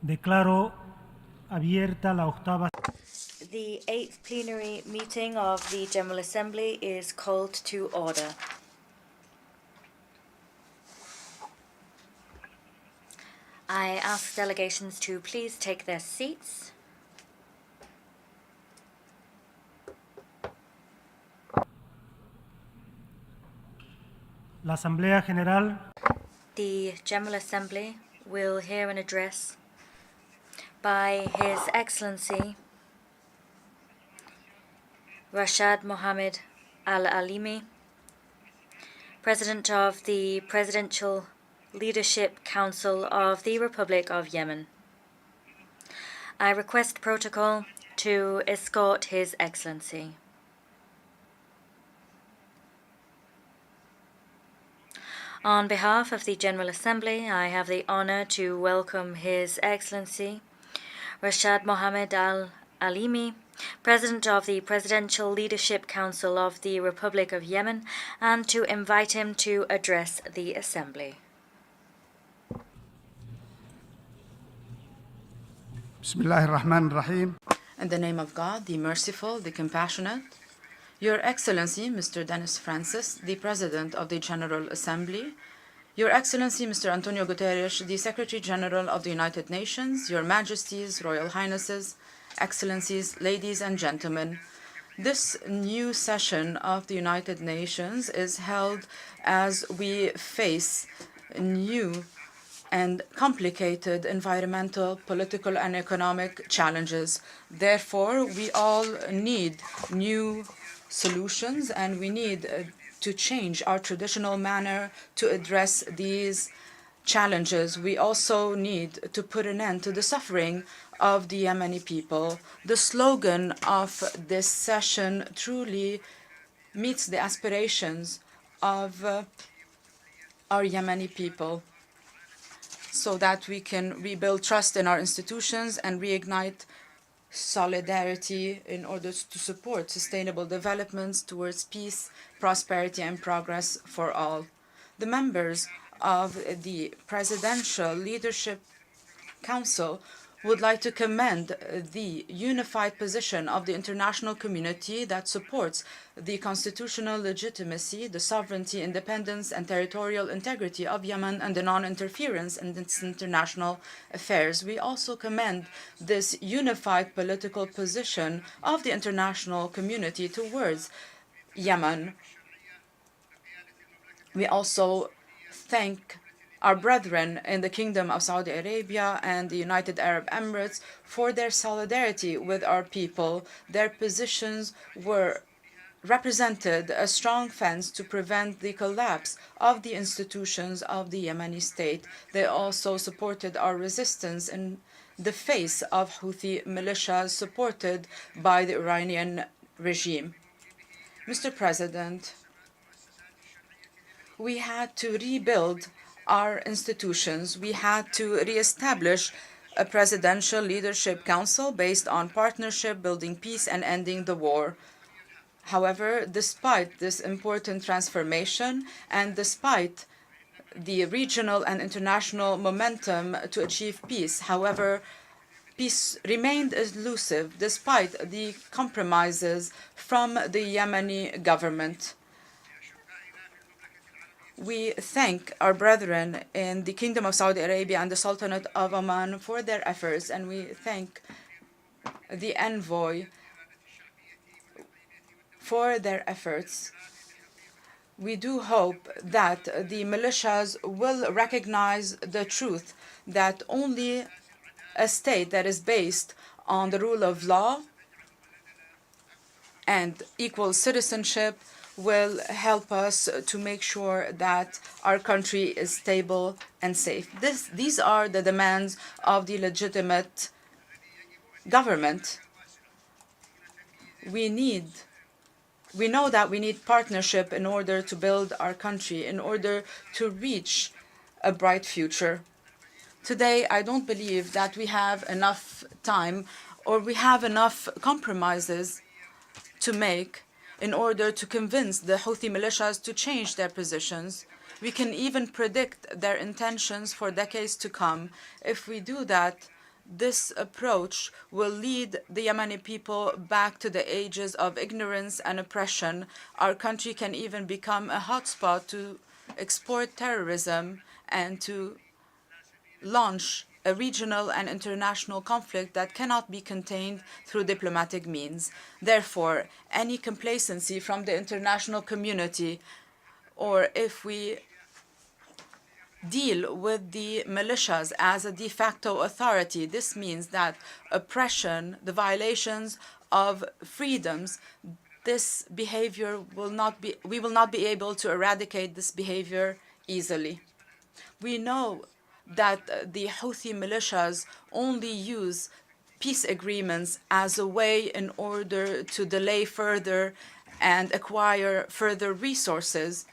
Declaro abierta la octava. The 8th plenary meeting of the General Assembly is called to order. I ask delegations to please take their seats. La Asamblea General The General Assembly will hear an address by His Excellency Rashad Mohammed Al-Alimi, President of the Presidential Leadership Council of the Republic of Yemen. I request protocol to escort His Excellency. On behalf of the General Assembly, I have the honor to welcome His Excellency Rashad Mohammed Al-Alimi, President of the Presidential Leadership Council of the Republic of Yemen, and to invite him to address the Assembly. Bismillahir Rahmanir Rahim. In the name of God, the merciful, the compassionate, Your Excellency, Mr. Dennis Francis, the President of the General Assembly, Your Excellency, Mr. Antonio Guterres, the Secretary General of the United Nations, Your Majesties, Royal Highnesses, Excellencies, ladies and gentlemen, this new session of the United Nations is held as we face new and complicated environmental, political, and economic challenges. Therefore, we all need new solutions, and we need to change our traditional manner to address these challenges. We also need to put an end to the suffering of the Yemeni people. The slogan of this session truly meets the aspirations of our Yemeni people, so that we can rebuild trust in our institutions and reignite solidarity in order to support sustainable developments towards peace, prosperity, and progress for all. The members of the Presidential Leadership Council would like to commend the unified position of the international community that supports the constitutional legitimacy, the sovereignty, independence, and territorial integrity of Yemen and the non-interference in its international affairs. We also commend this unified political position of the international community towards Yemen. We also thank our brethren in the Kingdom of Saudi Arabia and the United Arab Emirates for their solidarity with our people. Their positions represented a strong fence to prevent the collapse of the institutions of the Yemeni state. They also supported our resistance in the face of Houthi militias supported by the Iranian regime. Mr. President, we had to rebuild our institutions. We had to reestablish a Presidential Leadership Council based on partnership, building peace, and ending the war. However, despite this important transformation and despite the regional and international momentum to achieve peace, however, peace remained elusive despite the compromises from the Yemeni government. We thank our brethren in the Kingdom of Saudi Arabia and the Sultanate of Oman for their efforts, and we thank the envoy for their efforts. We do hope that the militias will recognize the truth that only a state that is based on the rule of law and equal citizenship will help us to make sure that our country is stable and safe. These are the demands of the legitimate government. We know that we need partnership in order to build our country, in order to reach a bright future. Today, I don't believe that we have enough time or we have enough compromises to make in order to convince the Houthi militias to change their positions. We can even predict their intentions for decades to come. If we do that, This approach will lead the Yemeni people back to the ages of ignorance and oppression. Our country can even become a hotspot to export terrorism and to launch a regional and international conflict that cannot be contained through diplomatic means. Therefore, any complacency from the international community, or if we deal with the militias as a de facto authority, this means that oppression, the violations of freedoms, this behavior we will not be able to eradicate this behavior easily. We know that the Houthi militias only use peace agreements as a way in order to delay further and acquire further resources.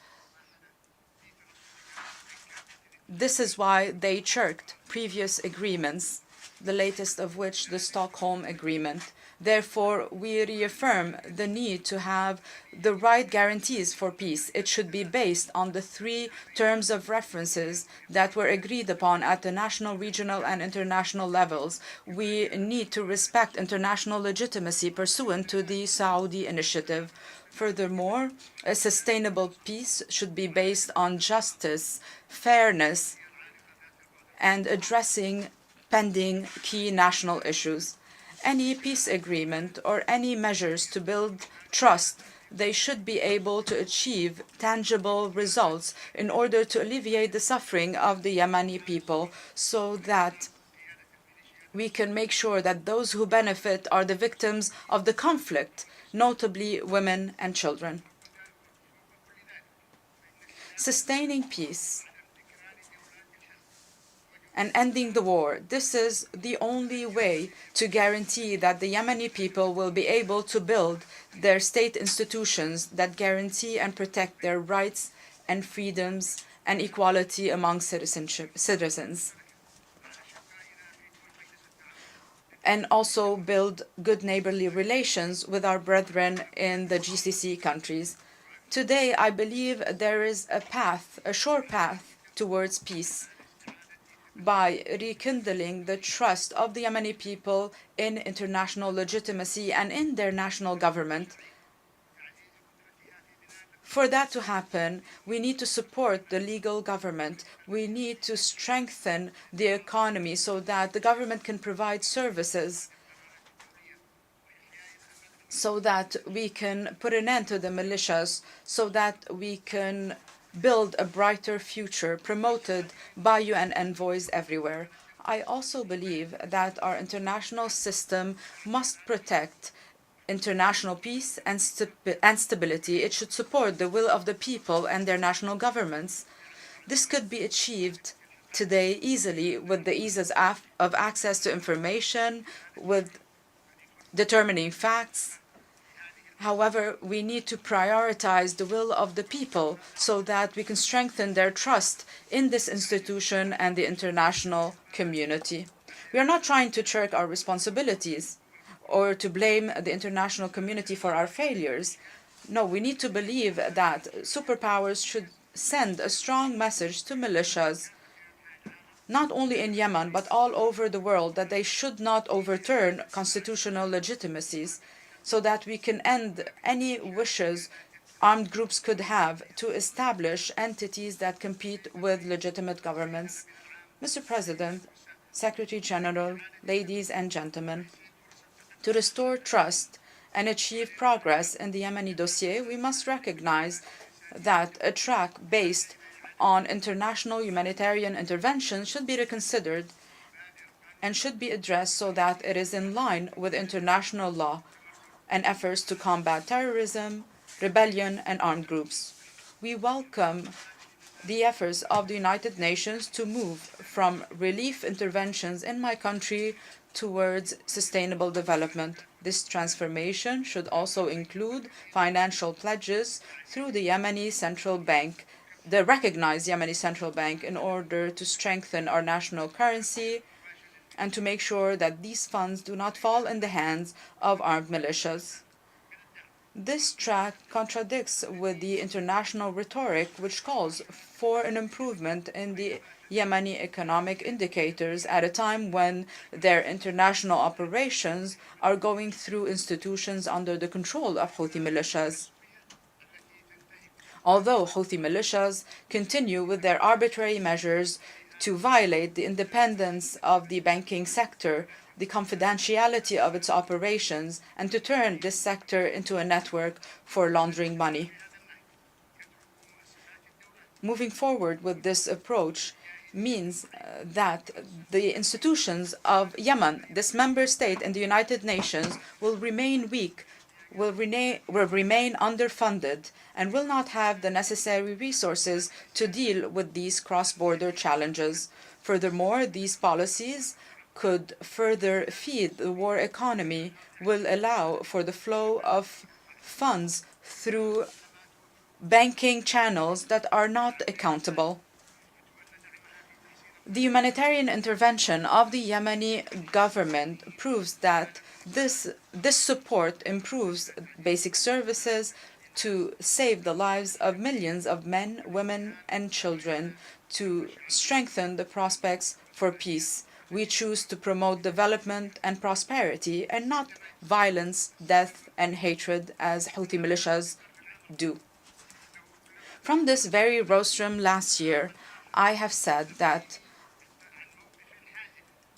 This is why they shirked previous agreements, the latest of which the Stockholm Agreement. Therefore, we reaffirm the need to have the right guarantees for peace. It should be based on the 3 terms of references that were agreed upon at the national, regional, and international levels. We need to respect international legitimacy pursuant to the Saudi initiative. Furthermore, a sustainable peace should be based on justice, fairness, and addressing pending key national issues. Any peace agreement or any measures to build trust, they should be able to achieve tangible results in order to alleviate the suffering of the Yemeni people, so that we can make sure that those who benefit are the victims of the conflict, notably women and children. Sustaining peace and ending the war, this is the only way to guarantee that the Yemeni people will be able to build their state institutions that guarantee and protect their rights and freedoms and equality among citizens. And also build good neighborly relations with our brethren in the GCC countries. Today, I believe there is a sure path towards peace by rekindling the trust of the Yemeni people in international legitimacy and in their national government. For that to happen, we need to support the legal government. We need to strengthen the economy so that the government can provide services, so that we can put an end to the militias, so that we can build a brighter future promoted by UN envoys everywhere. I also believe that our international system must protect international peace and stability. It should support the will of the people and their national governments. This could be achieved today easily with the ease of access to information, with determining facts. However, we need to prioritize the will of the people so that we can strengthen their trust in this institution and the international community. We are not trying to shirk our responsibilities or to blame the international community for our failures. No, we need to believe that superpowers should send a strong message to militias, not only in Yemen, but all over the world, that they should not overturn constitutional legitimacies, so that we can end any wishes armed groups could have to establish entities that compete with legitimate governments. Mr. President, Secretary General, ladies and gentlemen, to restore trust and achieve progress in the Yemeni dossier, we must recognize that a track based on international humanitarian intervention should be reconsidered and should be addressed so that it is in line with international law and efforts to combat terrorism, rebellion, and armed groups. We welcome the efforts of the United Nations to move from relief interventions in my country towards sustainable development. This transformation should also include financial pledges through the Yemeni Central Bank, the recognized Yemeni Central Bank, in order to strengthen our national currency and to make sure that these funds do not fall in the hands of armed militias. This track contradicts with the international rhetoric which calls for an improvement in the Yemeni economic indicators at a time when their international operations are going through institutions under the control of Houthi militias. Although Houthi militias continue with their arbitrary measures to violate the independence of the banking sector, the confidentiality of its operations, and to turn this sector into a network for laundering money. Moving forward with this approach means that the institutions of Yemen, this member state in the United Nations, will remain weak, will remain underfunded, and will not have the necessary resources to deal with these cross-border challenges. Furthermore, these policies could further feed the war economy, will allow for the flow of funds through banking channels that are not accountable. The humanitarian intervention of the Yemeni government proves that this support improves basic services to save the lives of millions of men, women, and children, to strengthen the prospects for peace. We choose to promote development and prosperity and not violence, death, and hatred as Houthi militias do. From this very rostrum last year, I have said that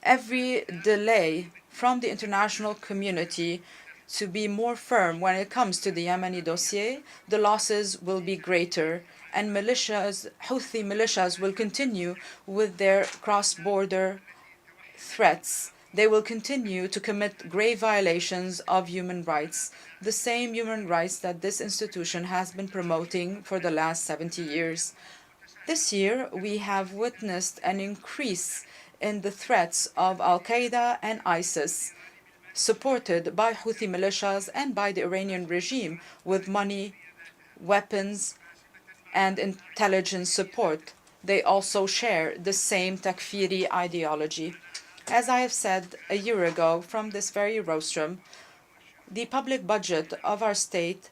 every delay from the international community to be more firm when it comes to the Yemeni dossier, the losses will be greater, and Houthi militias will continue with their cross-border threats. They will continue to commit grave violations of human rights, the same human rights that this institution has been promoting for the last 70 years. This year, we have witnessed an increase in the threats of Al-Qaeda and ISIS, supported by Houthi militias and by the Iranian regime with money, weapons, and intelligence support. They also share the same takfiri ideology. As I have said a year ago from this very rostrum, the public budget of our state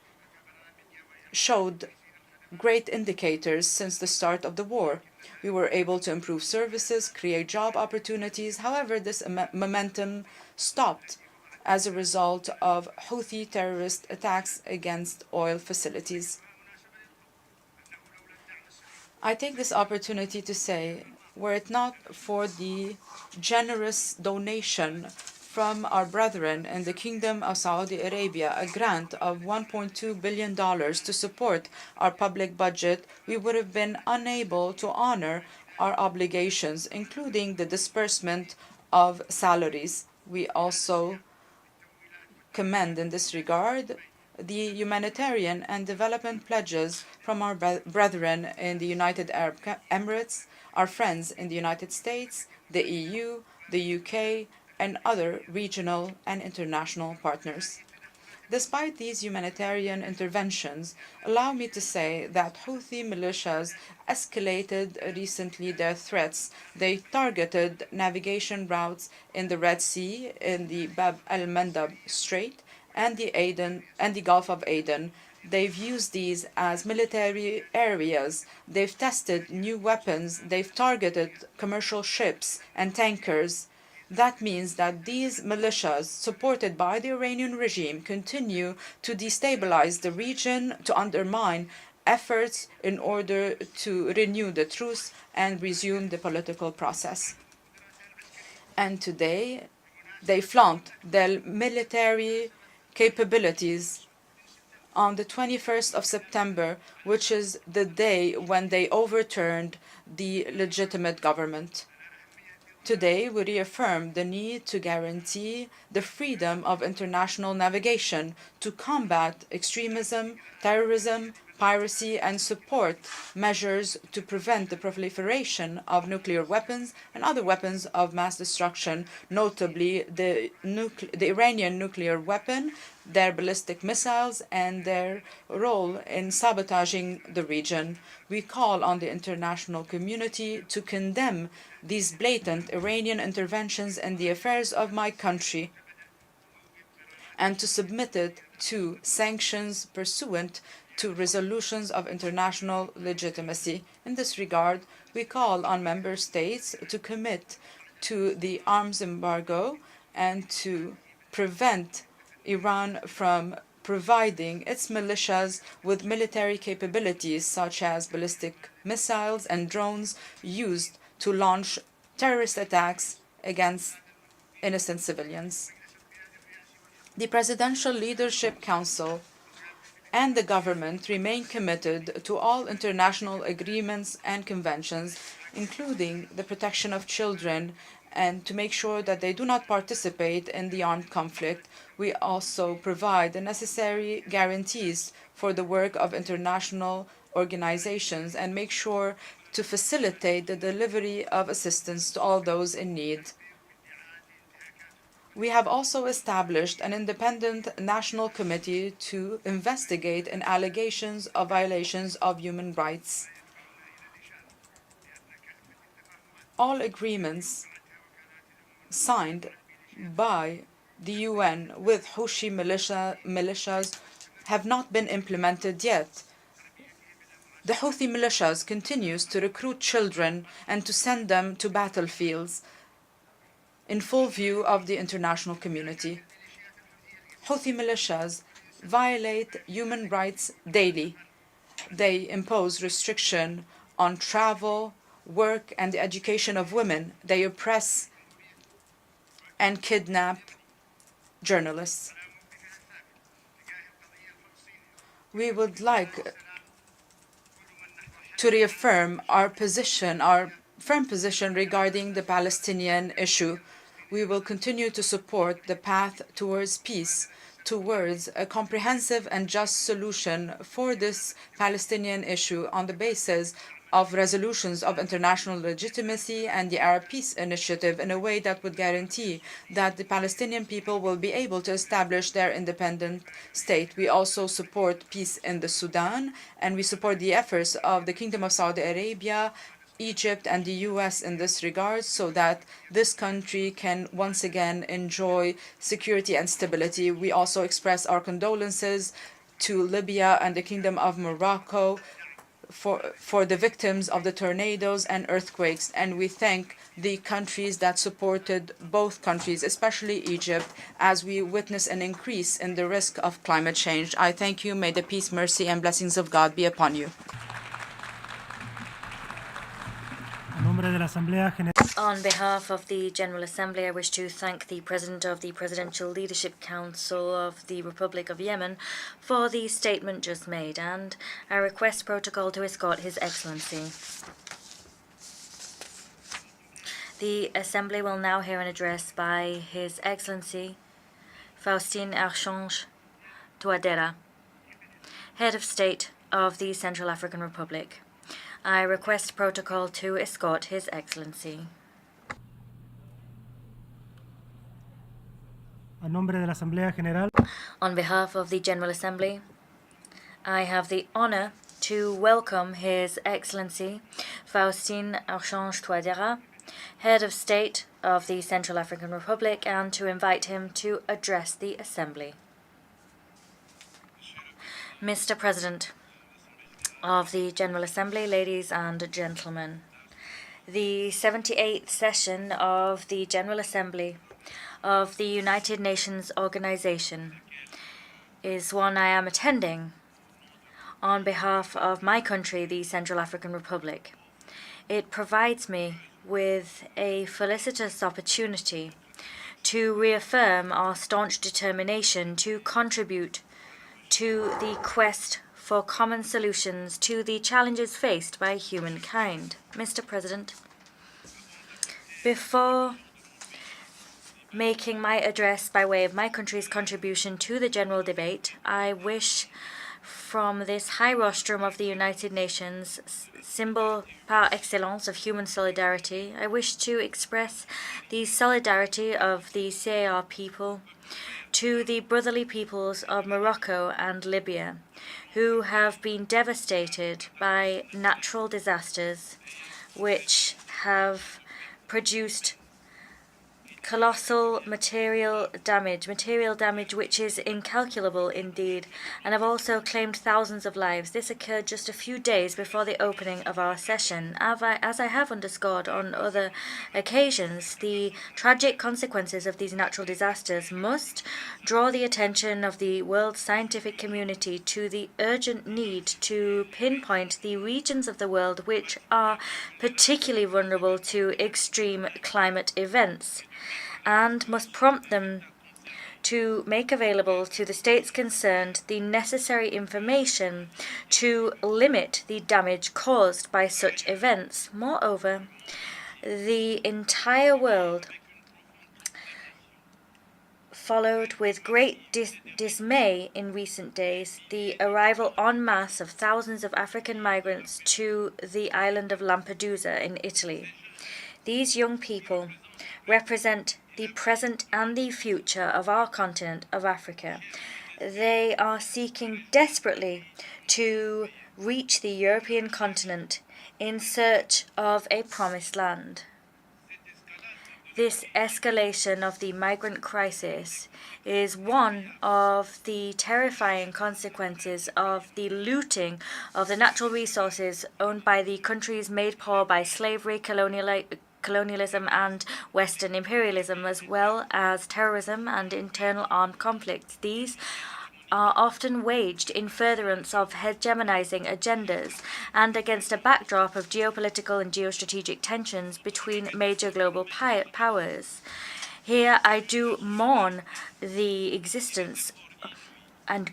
showed great indicators since the start of the war. We were able to improve services, create job opportunities. However, this momentum stopped as a result of Houthi terrorist attacks against oil facilities. I take this opportunity to say, were it not for the generous donation from our brethren in the Kingdom of Saudi Arabia, a grant of $1.2 billion to support our public budget, we would have been unable to honor our obligations, including the disbursement of salaries. We also commend in this regard the humanitarian and development pledges from our brethren in the United Arab Emirates, our friends in the United States, the EU, the UK, and other regional and international partners. Despite these humanitarian interventions, allow me to say that Houthi militias escalated recently their threats. They targeted navigation routes in the Red Sea, in the Bab el-Mandab Strait, and the Gulf of Aden. They've used these as military areas. They've tested new weapons. They've targeted commercial ships and tankers. That means that these militias, supported by the Iranian regime, continue to destabilize the region, to undermine efforts in order to renew the truce and resume the political process. And today, they flaunt their military capabilities on the 21st of September, which is the day when they overturned the legitimate government. Today, we reaffirm the need to guarantee the freedom of international navigation to combat extremism, terrorism, piracy, and support measures to prevent the proliferation of nuclear weapons and other weapons of mass destruction, notably the Iranian nuclear weapon, their ballistic missiles, and their role in sabotaging the region. We call on the international community to condemn these blatant Iranian interventions in the affairs of my country and to submit it to sanctions pursuant to resolutions of international legitimacy. In this regard, we call on member states to commit to the arms embargo and to prevent Iran from providing its militias with military capabilities such as ballistic missiles and drones used to launch terrorist attacks against innocent civilians. The Presidential Leadership Council and the government remain committed to all international agreements and conventions, including the protection of children, and to make sure that they do not participate in the armed conflict. We also provide the necessary guarantees for the work of international organizations and make sure to facilitate the delivery of assistance to all those in need. We have also established an independent national committee to investigate allegations of violations of human rights. All agreements signed by the UN with Houthi militias have not been implemented yet. The Houthi militias continues to recruit children and to send them to battlefields in full view of the international community. Houthi militias violate human rights daily. They impose restriction on travel, work, and the education of women. They oppress and kidnap journalists. We would like to reaffirm our firm position regarding the Palestinian issue. We will continue to support the path towards peace, towards a comprehensive and just solution for this Palestinian issue on the basis of resolutions of international legitimacy and the Arab Peace Initiative in a way that would guarantee that the Palestinian people will be able to establish their independent state. We also support peace in the Sudan, and we support the efforts of the Kingdom of Saudi Arabia, Egypt, and the US in this regard so that this country can once again enjoy security and stability. We also express our condolences to Libya and the Kingdom of Morocco for the victims of the tornadoes and earthquakes, and we thank the countries that supported both countries, especially Egypt, as we witness an increase in the risk of climate change. I thank you. May the peace, mercy, and blessings of God be upon you. On behalf of the General Assembly, I wish to thank the President of the Presidential Leadership Council of the Republic of Yemen for the statement just made, and I request protocol to escort His Excellency. The Assembly will now hear an address by His Excellency Faustin Archange Touadéra, Head of State of the Central African Republic. I request protocol to escort His Excellency. On behalf of the General Assembly, I have the honor to welcome His Excellency Faustin Archange Touadéra, Head of State of the Central African Republic, and to invite him to address the Assembly. Mr. President of the General Assembly, ladies and gentlemen, the 78th session of the General Assembly of the United Nations Organization is one I am attending on behalf of my country, the Central African Republic. It provides me with a felicitous opportunity to reaffirm our staunch determination to contribute to the quest for common solutions to the challenges faced by humankind. Mr. President, before making my address by way of my country's contribution to the general debate, I wish from this high rostrum of the United Nations, symbol par excellence of human solidarity, I wish to express the solidarity of the CAR people to the brotherly peoples of Morocco and Libya, who have been devastated by natural disasters which have produced colossal material damage which is incalculable indeed, and have also claimed thousands of lives. This occurred just a few days before the opening of our session. As I have underscored on other occasions, the tragic consequences of these natural disasters must draw the attention of the world scientific community to the urgent need to pinpoint the regions of the world which are particularly vulnerable to extreme climate events, and must prompt them to make available to the states concerned the necessary information to limit the damage caused by such events. Moreover, the entire world followed with great dismay in recent days the arrival en masse of thousands of African migrants to the island of Lampedusa in Italy. These young people represent the present and the future of our continent of Africa. They are seeking desperately to reach the European continent in search of a promised land. This escalation of the migrant crisis is one of the terrifying consequences of the looting of the natural resources owned by the countries made poor by slavery, colonialism and Western imperialism, as well as terrorism and internal armed conflicts. These are often waged in furtherance of hegemonizing agendas and against a backdrop of geopolitical and geostrategic tensions between major global powers. Here I do mourn the existence and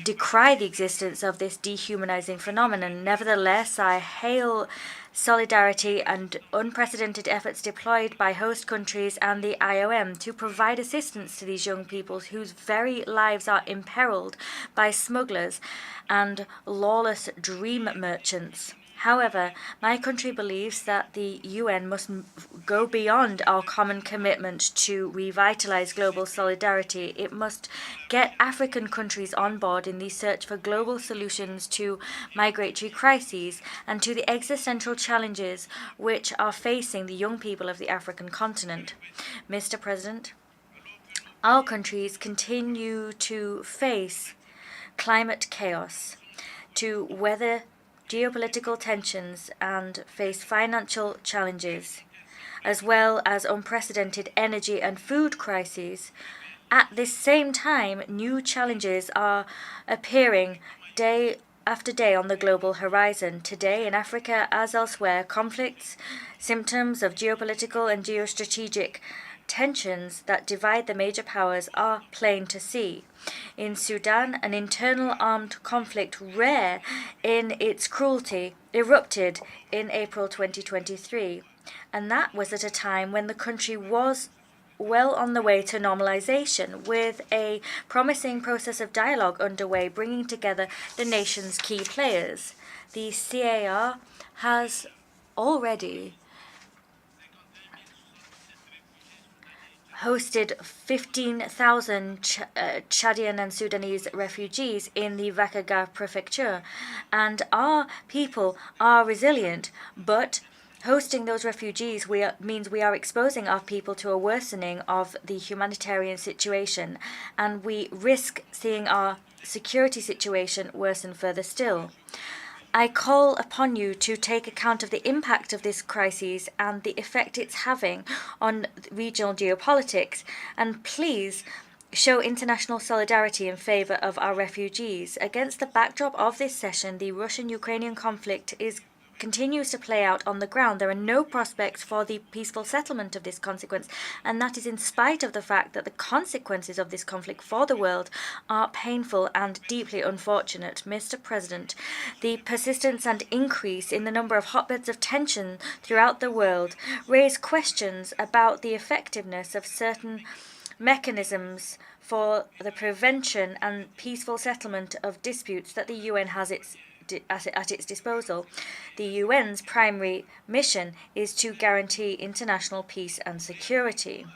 decry the existence of this dehumanizing phenomenon. Nevertheless, I hail solidarity and unprecedented efforts deployed by host countries and the IOM to provide assistance to these young people whose very lives are imperiled by smugglers and lawless dream merchants. However, my country believes that the UN must go beyond our common commitment to revitalize global solidarity. It must get African countries on board in the search for global solutions to migratory crises and to the existential challenges which are facing the young people of the African continent. Mr. President, our countries continue to face climate chaos, to weather geopolitical tensions and face financial challenges, as well as unprecedented energy and food crises. At this same time, new challenges are appearing day after day on the global horizon. Today, in Africa as elsewhere, conflicts, symptoms of geopolitical and geostrategic tensions that divide the major powers are plain to see. In Sudan, an internal armed conflict rare in its cruelty erupted in April 2023, and that was at a time when the country was well on the way to normalization, with a promising process of dialogue underway, bringing together the nation's key players. The CAR has already hosted 15,000 Chadian and Sudanese refugees in the Vakaga prefecture, and our people are resilient, but hosting those refugees means we are exposing our people to a worsening of the humanitarian situation, and we risk seeing our security situation worsen further still. I call upon you to take account of the impact of this crisis and the effect it's having on regional geopolitics, and please show international solidarity in favor of our refugees. Against the backdrop of this session, the Russian-Ukrainian conflict continues to play out on the ground. There are no prospects for the peaceful settlement of this consequence, and that is in spite of the fact that the consequences of this conflict for the world are painful and deeply unfortunate. Mr. President, the persistence and increase in the number of hotbeds of tension throughout the world raise questions about the effectiveness of certain mechanisms for the prevention and peaceful settlement of disputes that the UN has at its disposal. The UN's primary mission is to guarantee international peace and security.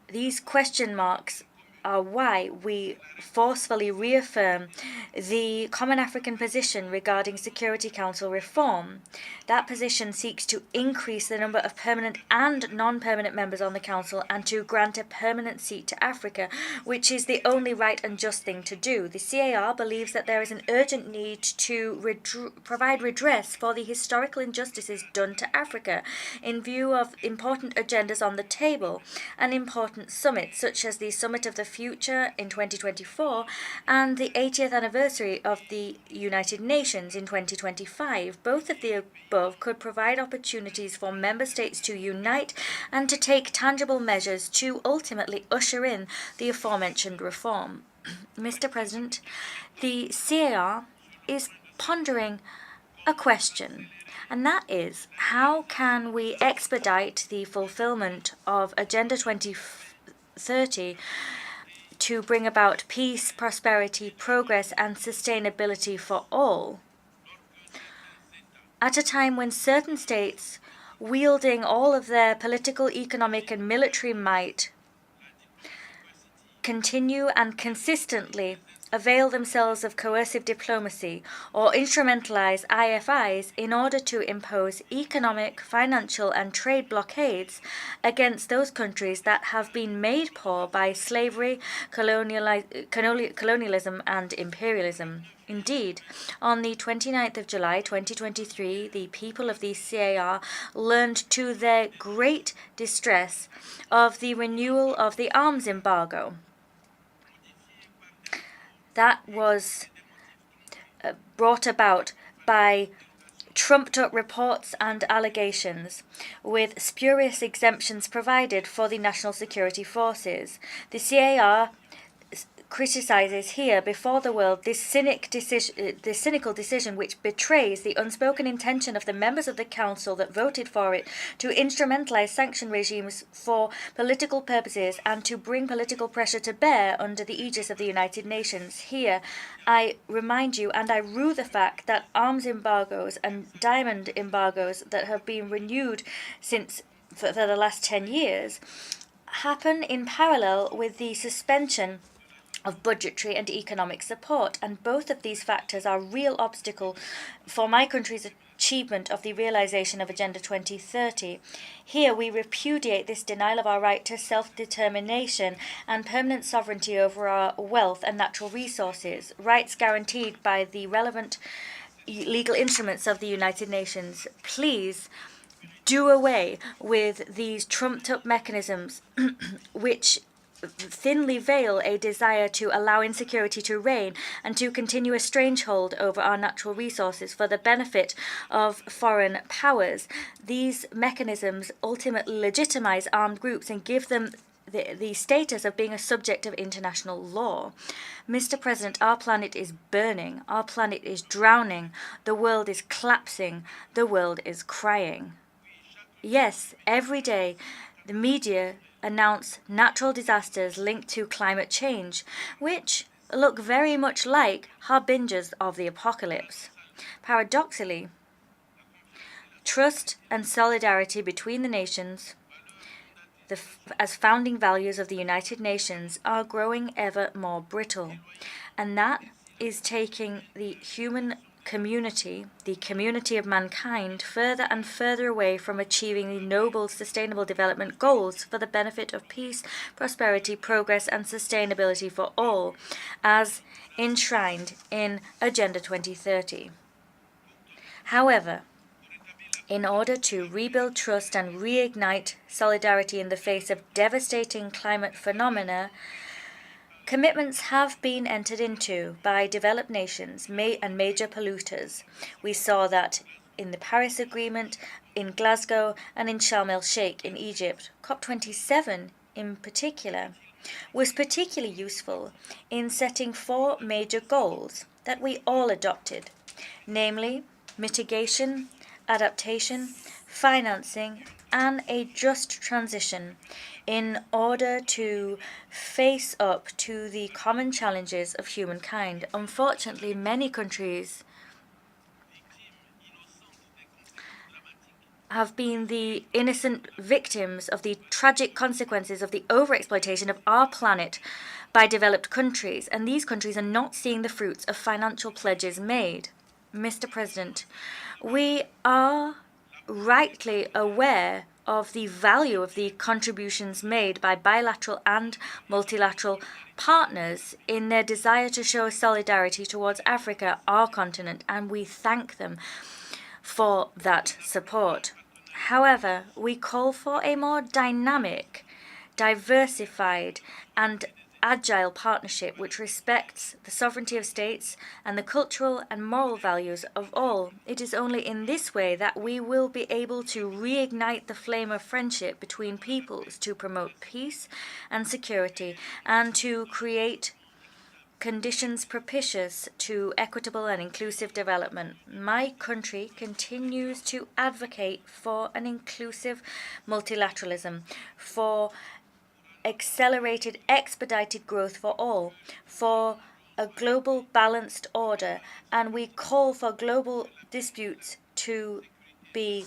These question marks are why we forcefully reaffirm the Common African Position regarding Security Council reform. That position seeks to increase the number of permanent and non-permanent members on the Council and to grant a permanent seat to Africa, which is the only right and just thing to do. The CAR believes that there is an urgent need to provide redress for the historical injustices done to Africa in view of important agendas on the table and important summits, such as the Summit of the Future in 2024 and the 80th anniversary of the United Nations in 2025. Both of the above could provide opportunities for member states to unite and to take tangible measures to ultimately usher in the aforementioned reform. Mr. President, the CAR is pondering a question, and that is, how can we expedite the fulfillment of Agenda 2030 to bring about peace, prosperity, progress, and sustainability for all, at a time when certain states, wielding all of their political, economic, and military might, continue and consistently avail themselves of coercive diplomacy or instrumentalize IFIs in order to impose economic, financial, and trade blockades against those countries that have been made poor by slavery, colonialism, and imperialism. Indeed, on the 29th of July 2023, the people of the CAR learned to their great distress of the renewal of the arms embargo. That was brought about by trumped-up reports and allegations, with spurious exemptions provided for the national security forces. The CAR criticizes here before the world this cynical decision which betrays the unspoken intention of the members of the Council that voted for it to instrumentalize sanction regimes for political purposes and to bring political pressure to bear under the aegis of the United Nations. Here, I remind you and I rue the fact that arms embargoes and diamond embargoes that have been renewed for the last 10 years happen in parallel with the suspension of budgetary and economic support, and both of these factors are real obstacle for my country's achievement of the realization of Agenda 2030. Here we repudiate this denial of our right to self-determination and permanent sovereignty over our wealth and natural resources, rights guaranteed by the relevant legal instruments of the United Nations. Please do away with these trumped-up mechanisms which thinly veil a desire to allow insecurity to reign and to continue a stranglehold over our natural resources for the benefit of foreign powers. These mechanisms ultimately legitimize armed groups and give them the status of being a subject of international law. Mr. President, our planet is burning, our planet is drowning, the world is collapsing, the world is crying. Yes, every day the media announce natural disasters linked to climate change, which look very much like harbingers of the apocalypse. Paradoxically, trust and solidarity between the nations, as founding values of the United Nations, are growing ever more brittle, and that is taking the human community, the community of mankind, further and further away from achieving the noble sustainable development goals for the benefit of peace, prosperity, progress, and sustainability for all, as enshrined in Agenda 2030. However, in order to rebuild trust and reignite solidarity in the face of devastating climate phenomena, commitments have been entered into by developed nations and major polluters. We saw that in the Paris Agreement, in Glasgow, and in Sharm el-Sheikh in Egypt. COP27, in particular, was particularly useful in setting 4 major goals that we all adopted, namely mitigation, adaptation, financing, and a just transition, in order to face up to the common challenges of humankind. Unfortunately, many countries have been the innocent victims of the tragic consequences of the overexploitation of our planet by developed countries, and these countries are not seeing the fruits of financial pledges made. Mr. President, we are rightly aware of the value of the contributions made by bilateral and multilateral partners in their desire to show solidarity towards Africa, our continent, and we thank them for that support. However, we call for a more dynamic, diversified, and agile partnership which respects the sovereignty of states and the cultural and moral values of all. It is only in this way that we will be able to reignite the flame of friendship between peoples, to promote peace and security, and to create conditions propitious to equitable and inclusive development. My country continues to advocate for an inclusive multilateralism, for accelerated, expedited growth for all, for a global balanced order, and we call for global disputes to be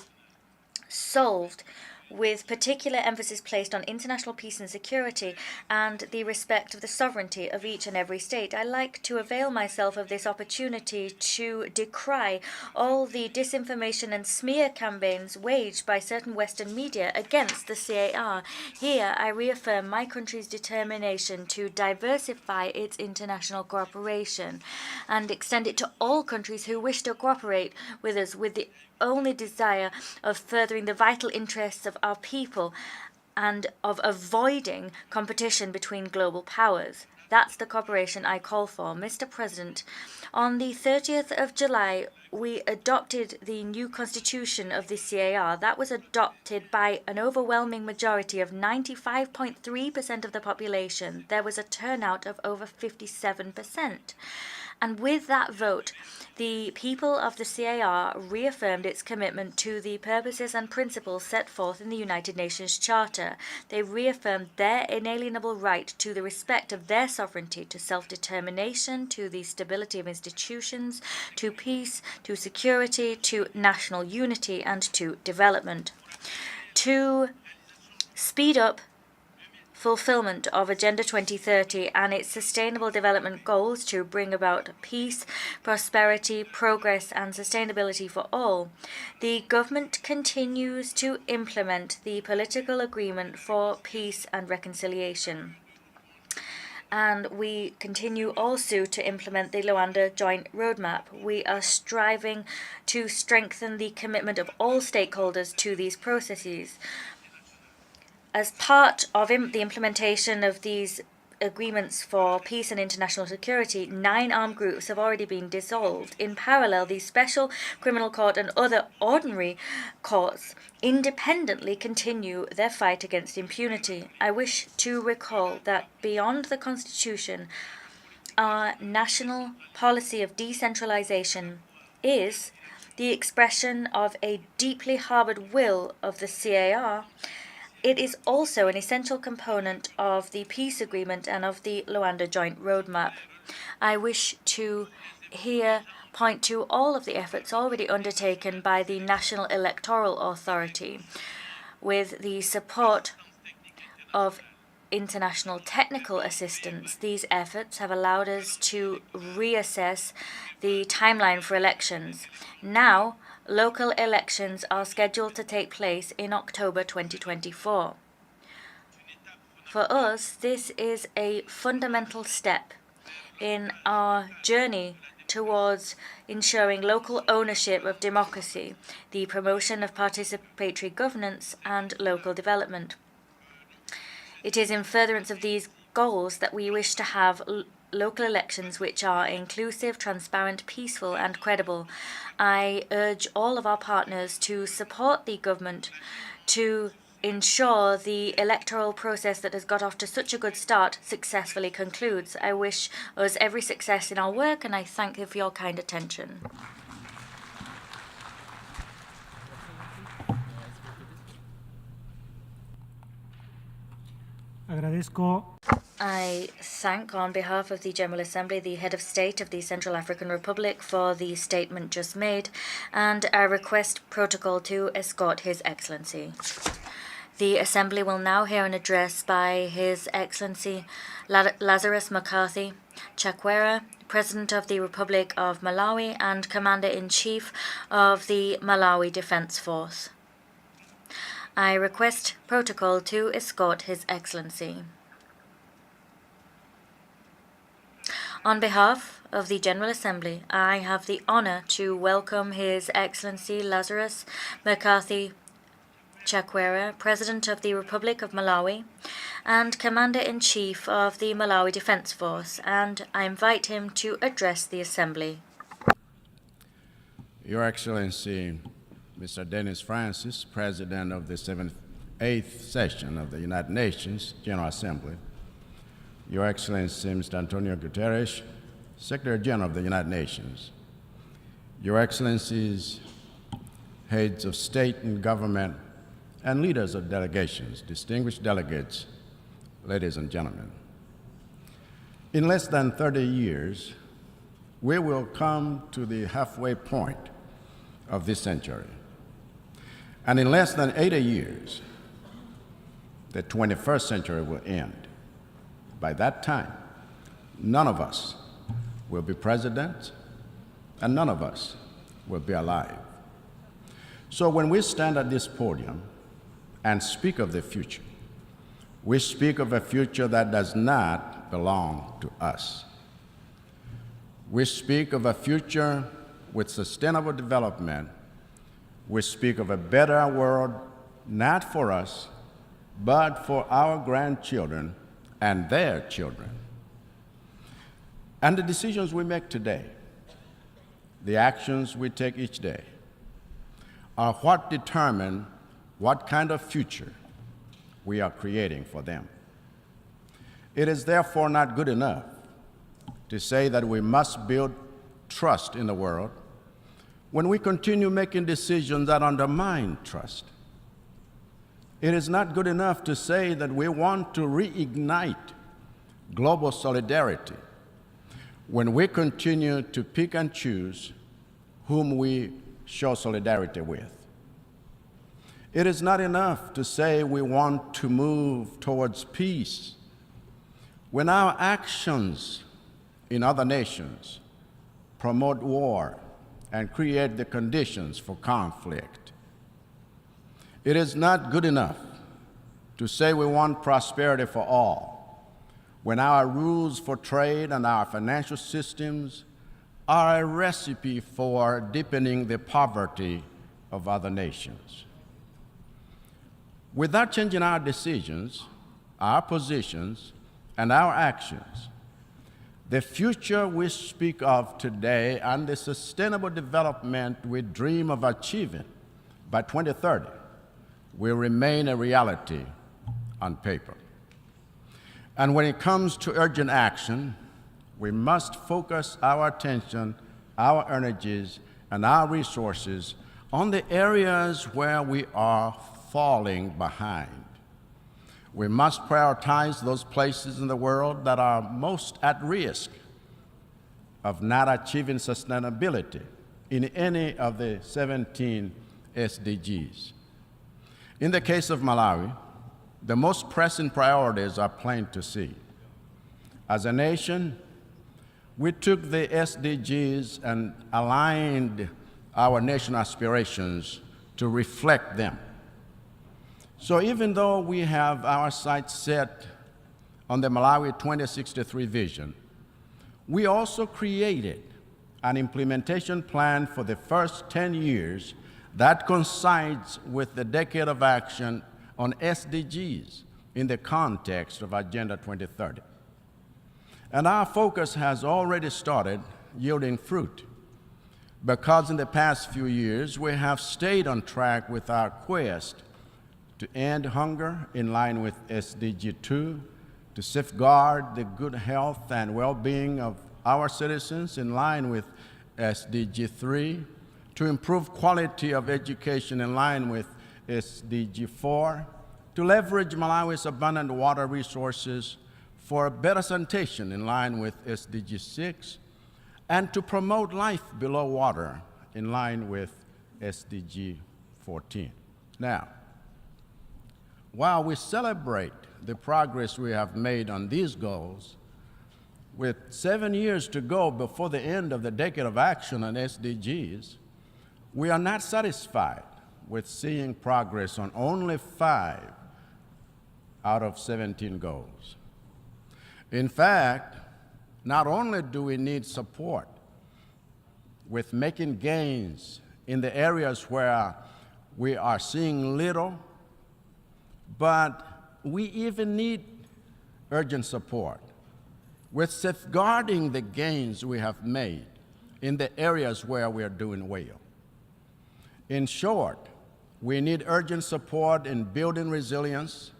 solved with particular emphasis placed on international peace and security and the respect of the sovereignty of each and every state. I like to avail myself of this opportunity to decry all the disinformation and smear campaigns waged by certain Western media against the CAR. Here, I reaffirm my country's determination to diversify its international cooperation and extend it to all countries who wish to cooperate with us with the only desire of furthering the vital interests of our people and of avoiding competition between global powers. That's the cooperation I call for. Mr. President, on the 30th of July, we adopted the new constitution of the CAR. That was adopted by an overwhelming majority of 95.3% of the population. There was a turnout of over 57%. And with that vote, the people of the CAR reaffirmed its commitment to the purposes and principles set forth in the United Nations Charter. They reaffirmed their inalienable right to the respect of their sovereignty, to self-determination, to the stability of institutions, to peace, to security, to national unity, and to development. To speed up fulfillment of Agenda 2030 and its sustainable development goals to bring about peace, prosperity, progress and sustainability for all, the government continues to implement the political agreement for peace and reconciliation. And we continue also to implement the Luanda Joint Roadmap. We are striving to strengthen the commitment of all stakeholders to these processes. As part of the implementation of these agreements for peace and international security, 9 armed groups have already been dissolved. In parallel, the Special Criminal Court and other ordinary courts independently continue their fight against impunity. I wish to recall that beyond the Constitution, our national policy of decentralization is the expression of a deeply harbored will of the CAR. It is also an essential component of the peace agreement and of the Luanda Joint Roadmap. I wish to here point to all of the efforts already undertaken by the National Electoral Authority with the support of international technical assistance. These efforts have allowed us to reassess the timeline for elections. Now, local elections are scheduled to take place in October 2024. For us, this is a fundamental step in our journey towards ensuring local ownership of democracy, the promotion of participatory governance, and local development. It is in furtherance of these goals that we wish to have local elections which are inclusive, transparent, peaceful, and credible. I urge all of our partners to support the government to ensure the electoral process that has got off to such a good start successfully concludes. I wish us every success in our work, and I thank you for your kind attention. Agradezco I thank, on behalf of the General Assembly, the Head of State of the Central African Republic for the statement just made, and I request protocol to escort His Excellency. The Assembly will now hear an address by His Excellency Lazarus McCarthy Chakwera, President of the Republic of Malawi and Commander-in-Chief of the Malawi Defense Force. I request protocol to escort His Excellency. On behalf of the General Assembly, I have the honor to welcome His Excellency Lazarus McCarthy Chakwera, President of the Republic of Malawi and Commander-in-Chief of the Malawi Defense Force, and I invite him to address the Assembly. Your Excellency, Mr. Dennis Francis, President of the 8th session of the United Nations General Assembly, Your Excellency, Mr. Antonio Guterres, Secretary General of the United Nations, Your Excellencies, heads of state and government, and leaders of delegations, distinguished delegates, ladies and gentlemen. In less than 30 years, we will come to the halfway point of this century. And in less than 80 years, the 21st century will end. By that time, none of us will be president, and none of us will be alive. So when we stand at this podium and speak of the future, we speak of a future that does not belong to us. We speak of a future with sustainable development. We speak of a better world, not for us, but for our grandchildren and their children. And the decisions we make today, the actions we take each day, are what determine what kind of future we are creating for them. It is therefore not good enough to say that we must build trust in the world when we continue making decisions that undermine trust. It is not good enough to say that we want to reignite global solidarity when we continue to pick and choose whom we show solidarity with. It is not enough to say we want to move towards peace when our actions in other nations promote war and create the conditions for conflict. It is not good enough to say we want prosperity for all when our rules for trade and our financial systems are a recipe for deepening the poverty of other nations. Without changing our decisions, our positions, and our actions, the future we speak of today and the sustainable development we dream of achieving by 2030 will remain a reality on paper. And when it comes to urgent action, we must focus our attention, our energies, and our resources on the areas where we are falling behind. We must prioritize those places in the world that are most at risk of not achieving sustainability in any of the 17 SDGs. In the case of Malawi, the most pressing priorities are plain to see. As a nation, we took the SDGs and aligned our national aspirations to reflect them. So even though we have our sights set on the Malawi 2063 vision, we also created an implementation plan for the first 10 years that coincides with the decade of action on SDGs in the context of Agenda 2030. And our focus has already started yielding fruit, because in the past few years we have stayed on track with our quest to end hunger in line with SDG 2, to safeguard the good health and well-being of our citizens in line with SDG 3, to improve quality of education in line with SDG 4, to leverage Malawi's abundant water resources for better sanitation in line with SDG 6, and to promote life below water in line with SDG 14. Now, while we celebrate the progress we have made on these goals, with 7 years to go before the end of the decade of action on SDGs, we are not satisfied with seeing progress on only 5 out of 17 goals. In fact, not only do we need support with making gains in the areas where we are seeing little, but we even need urgent support with safeguarding the gains we have made in the areas where we are doing well. In short, we need urgent support in building resilience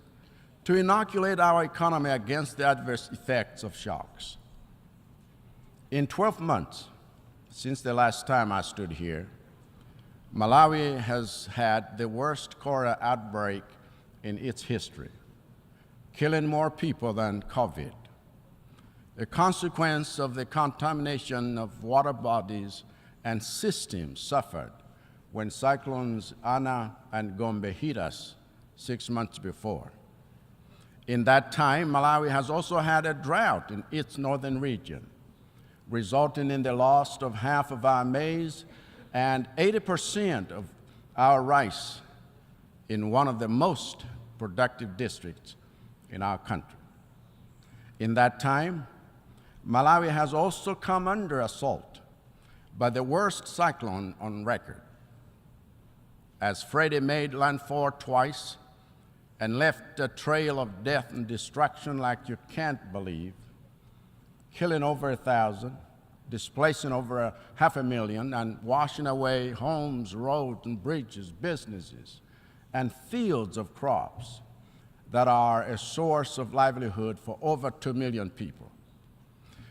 to inoculate our economy against the adverse effects of shocks. In 12 months since the last time I stood here, Malawi has had the worst cholera outbreak in its history, killing more people than COVID, a consequence of the contamination of water bodies and systems suffered when cyclones Ana and Gombe hit us 6 months before. In that time, Malawi has also had a drought in its northern region, resulting in the loss of half of our maize and 80% of our rice in one of the most productive districts in our country. In that time, Malawi has also come under assault by the worst cyclone on record, as Freddie made landfall twice and left a trail of death and destruction like you can't believe, killing over 1,000, displacing over 500,000, and washing away homes, roads, and bridges, businesses, and fields of crops that are a source of livelihood for over 2 million people.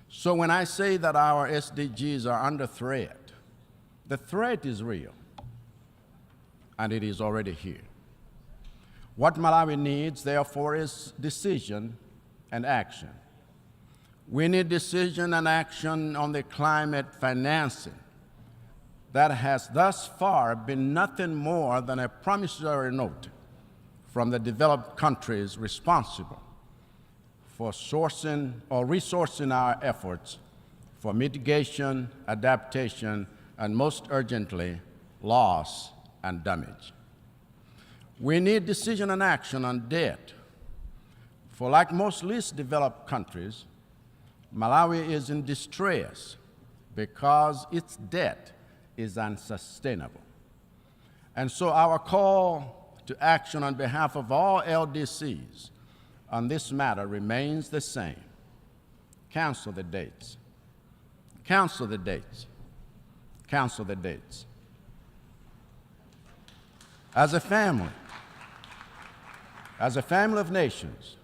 So when I say that our SDGs are under threat, the threat is real, and it is already here. What Malawi needs, therefore, is decision and action. We need decision and action on the climate financing that has thus far been nothing more than a promissory note from the developed countries responsible for sourcing or resourcing our efforts for mitigation, adaptation, and most urgently, loss and damage. We need decision and action on debt. For like most least developed countries, Malawi is in distress because its debt is unsustainable. And so our call to action on behalf of all LDCs on this matter remains the same. Cancel the dates. Cancel the dates. Cancel the dates. As a family of nations,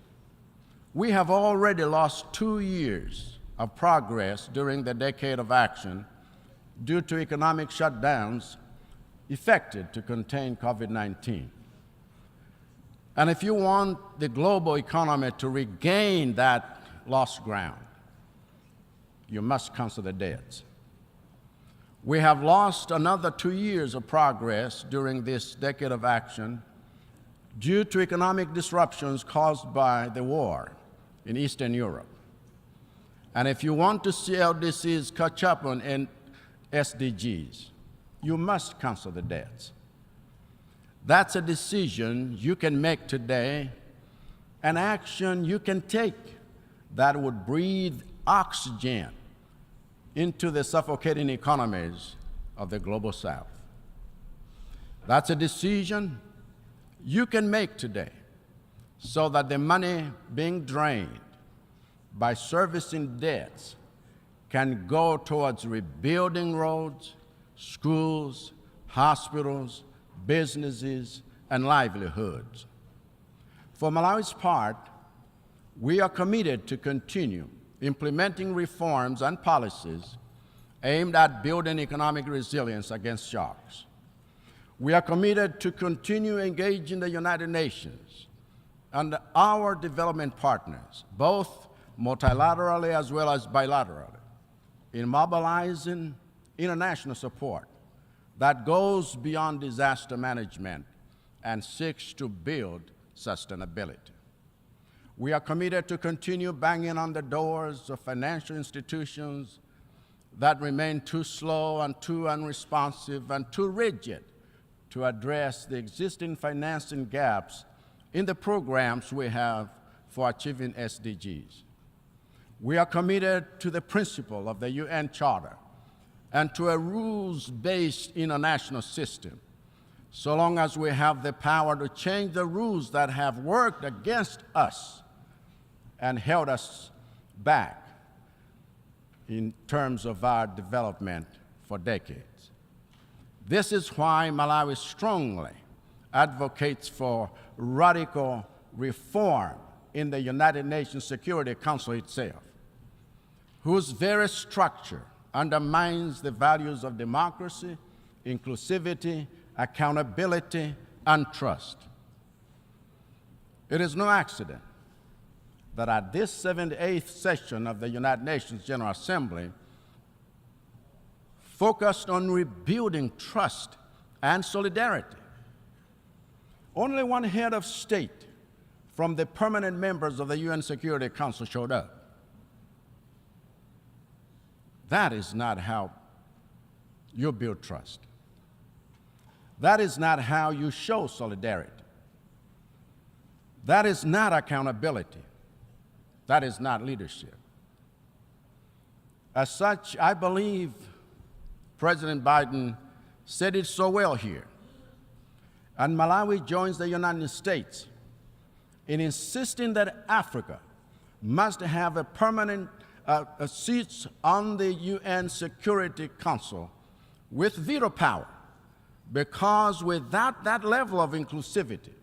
we have already lost 2 years of progress during the decade of action due to economic shutdowns effected to contain COVID-19. And if you want the global economy to regain that lost ground, you must cancel the debts. We have lost another 2 years of progress during this decade of action due to economic disruptions caused by the war in Eastern Europe. And if you want to see LDCs catch up on SDGs, you must cancel the debts. That's a decision you can make today, an action you can take that would breathe oxygen into the suffocating economies of the global South. That's a decision you can make today so that the money being drained by servicing debts can go towards rebuilding roads, schools, hospitals, businesses, and livelihoods. For Malawi's part, we are committed to continue implementing reforms and policies aimed at building economic resilience against shocks. We are committed to continue engaging the United Nations and our development partners, both multilaterally as well as bilaterally, in mobilizing international support that goes beyond disaster management and seeks to build sustainability. We are committed to continue banging on the doors of financial institutions that remain too slow and too unresponsive and too rigid to address the existing financing gaps in the programs we have for achieving SDGs. We are committed to the principle of the UN Charter and to a rules-based international system, so long as we have the power to change the rules that have worked against us and held us back in terms of our development for decades. This is why Malawi strongly advocates for radical reform in the United Nations Security Council itself, whose very structure undermines the values of democracy, inclusivity, accountability, and trust. It is no accident that at this 78th session of the United Nations General Assembly, focused on rebuilding trust and solidarity, only one head of state from the permanent members of the UN Security Council showed up. That is not how you build trust. That is not how you show solidarity. That is not accountability. That is not leadership. As such, I believe President Biden said it so well here. And Malawi joins the United States in insisting that Africa must have a permanent seat on the UN Security Council with veto power, because without that level of inclusivity,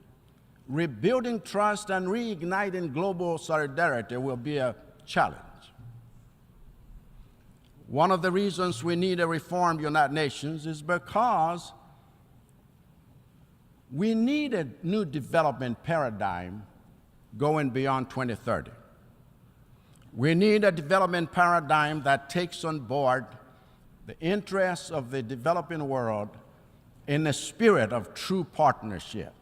rebuilding trust and reigniting global solidarity will be a challenge. One of the reasons we need a reformed United Nations is because we need a new development paradigm going beyond 2030. We need a development paradigm that takes on board the interests of the developing world in a spirit of true partnership.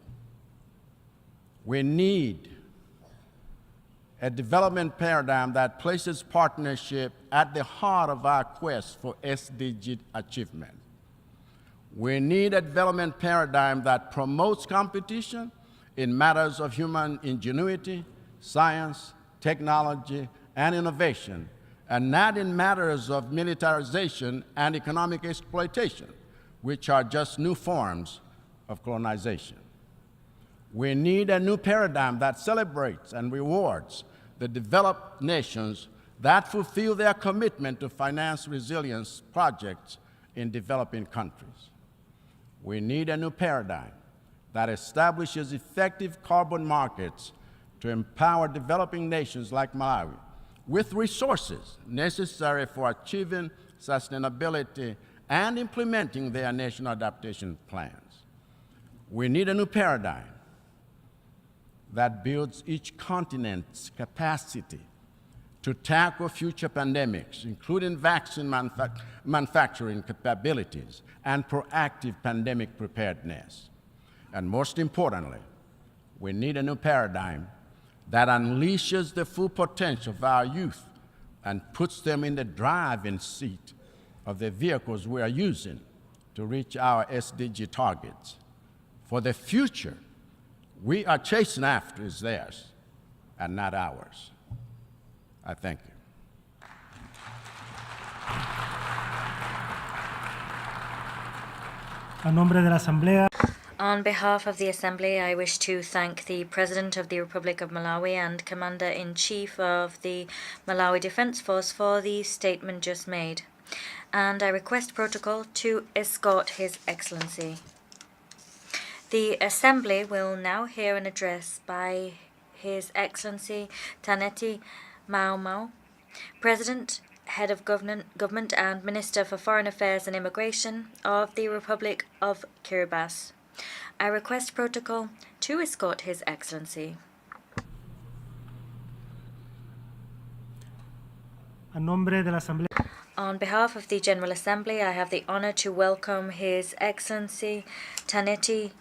We need a development paradigm that places partnership at the heart of our quest for SDG achievement. We need a development paradigm that promotes competition in matters of human ingenuity, science, technology, and innovation, and not in matters of militarization and economic exploitation, which are just new forms of colonization. We need a new paradigm that celebrates and rewards the developed nations that fulfill their commitment to finance resilience projects in developing countries. We need a new paradigm that establishes effective carbon markets to empower developing nations like Malawi with resources necessary for achieving sustainability and implementing their national adaptation plans. We need a new paradigm that builds each continent's capacity to tackle future pandemics, including vaccine manufacturing capabilities and proactive pandemic preparedness. And most importantly, we need a new paradigm that unleashes the full potential of our youth and puts them in the driving seat of the vehicles we are using to reach our SDG targets. For the future we are chasing after is theirs and not ours. I thank you. A nombre de la Asamblea, On behalf of the Assembly, I wish to thank the President of the Republic of Malawi and Commander-in-Chief of the Malawi Defense Force for the statement just made, and I request protocol to escort His Excellency. The Assembly will now hear an address by His Excellency Taneti Mau, President, Head of Government and Minister for Foreign Affairs and Immigration of the Republic of Kiribati. I request protocol to escort His Excellency. a nombre de la Asamblea, On behalf of the General Assembly, I have the honor to welcome His Excellency Taneti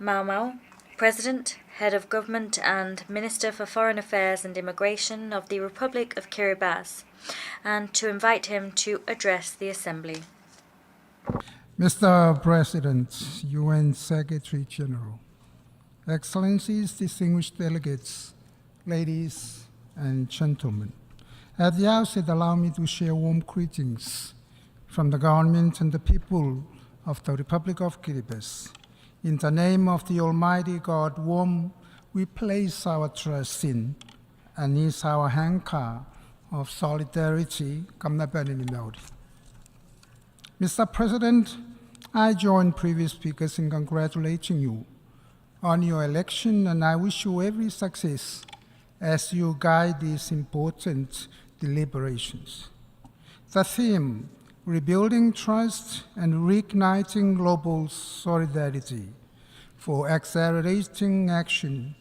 Mau, President, Head of Government and Minister for Foreign Affairs and Immigration of the Republic of Kiribati, and to invite him to address the Assembly. Mr. President, UN Secretary General, Excellencies, distinguished delegates, ladies and gentlemen, at the outset, allow me to share warm greetings from the government and the people of the Republic of Kiribati. In the name of the Almighty God, whom we place our trust in, and is our anchor of solidarity. Mr. President, I join previous speakers in congratulating you on your election, and I wish you every success as you guide these important deliberations. The theme, rebuilding trust and reigniting global solidarity for accelerating action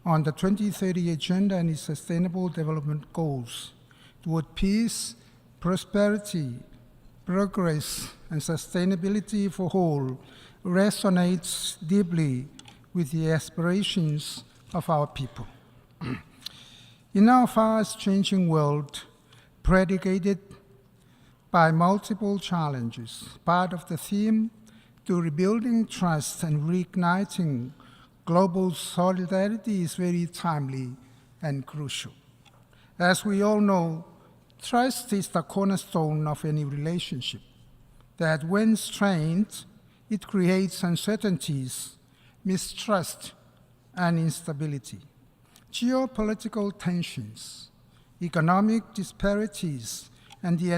on the 2030 Agenda and its Sustainable Development Goals toward peace, prosperity, progress, and sustainability for all resonates deeply with the aspirations of our people. In our fast-changing world, predicated by multiple challenges, part of the theme to rebuilding trust and reigniting global solidarity is very timely and crucial. As we all know, trust is the cornerstone of any relationship, that when strained, it creates uncertainties, mistrust, and instability. Geopolitical tensions, economic disparities, and the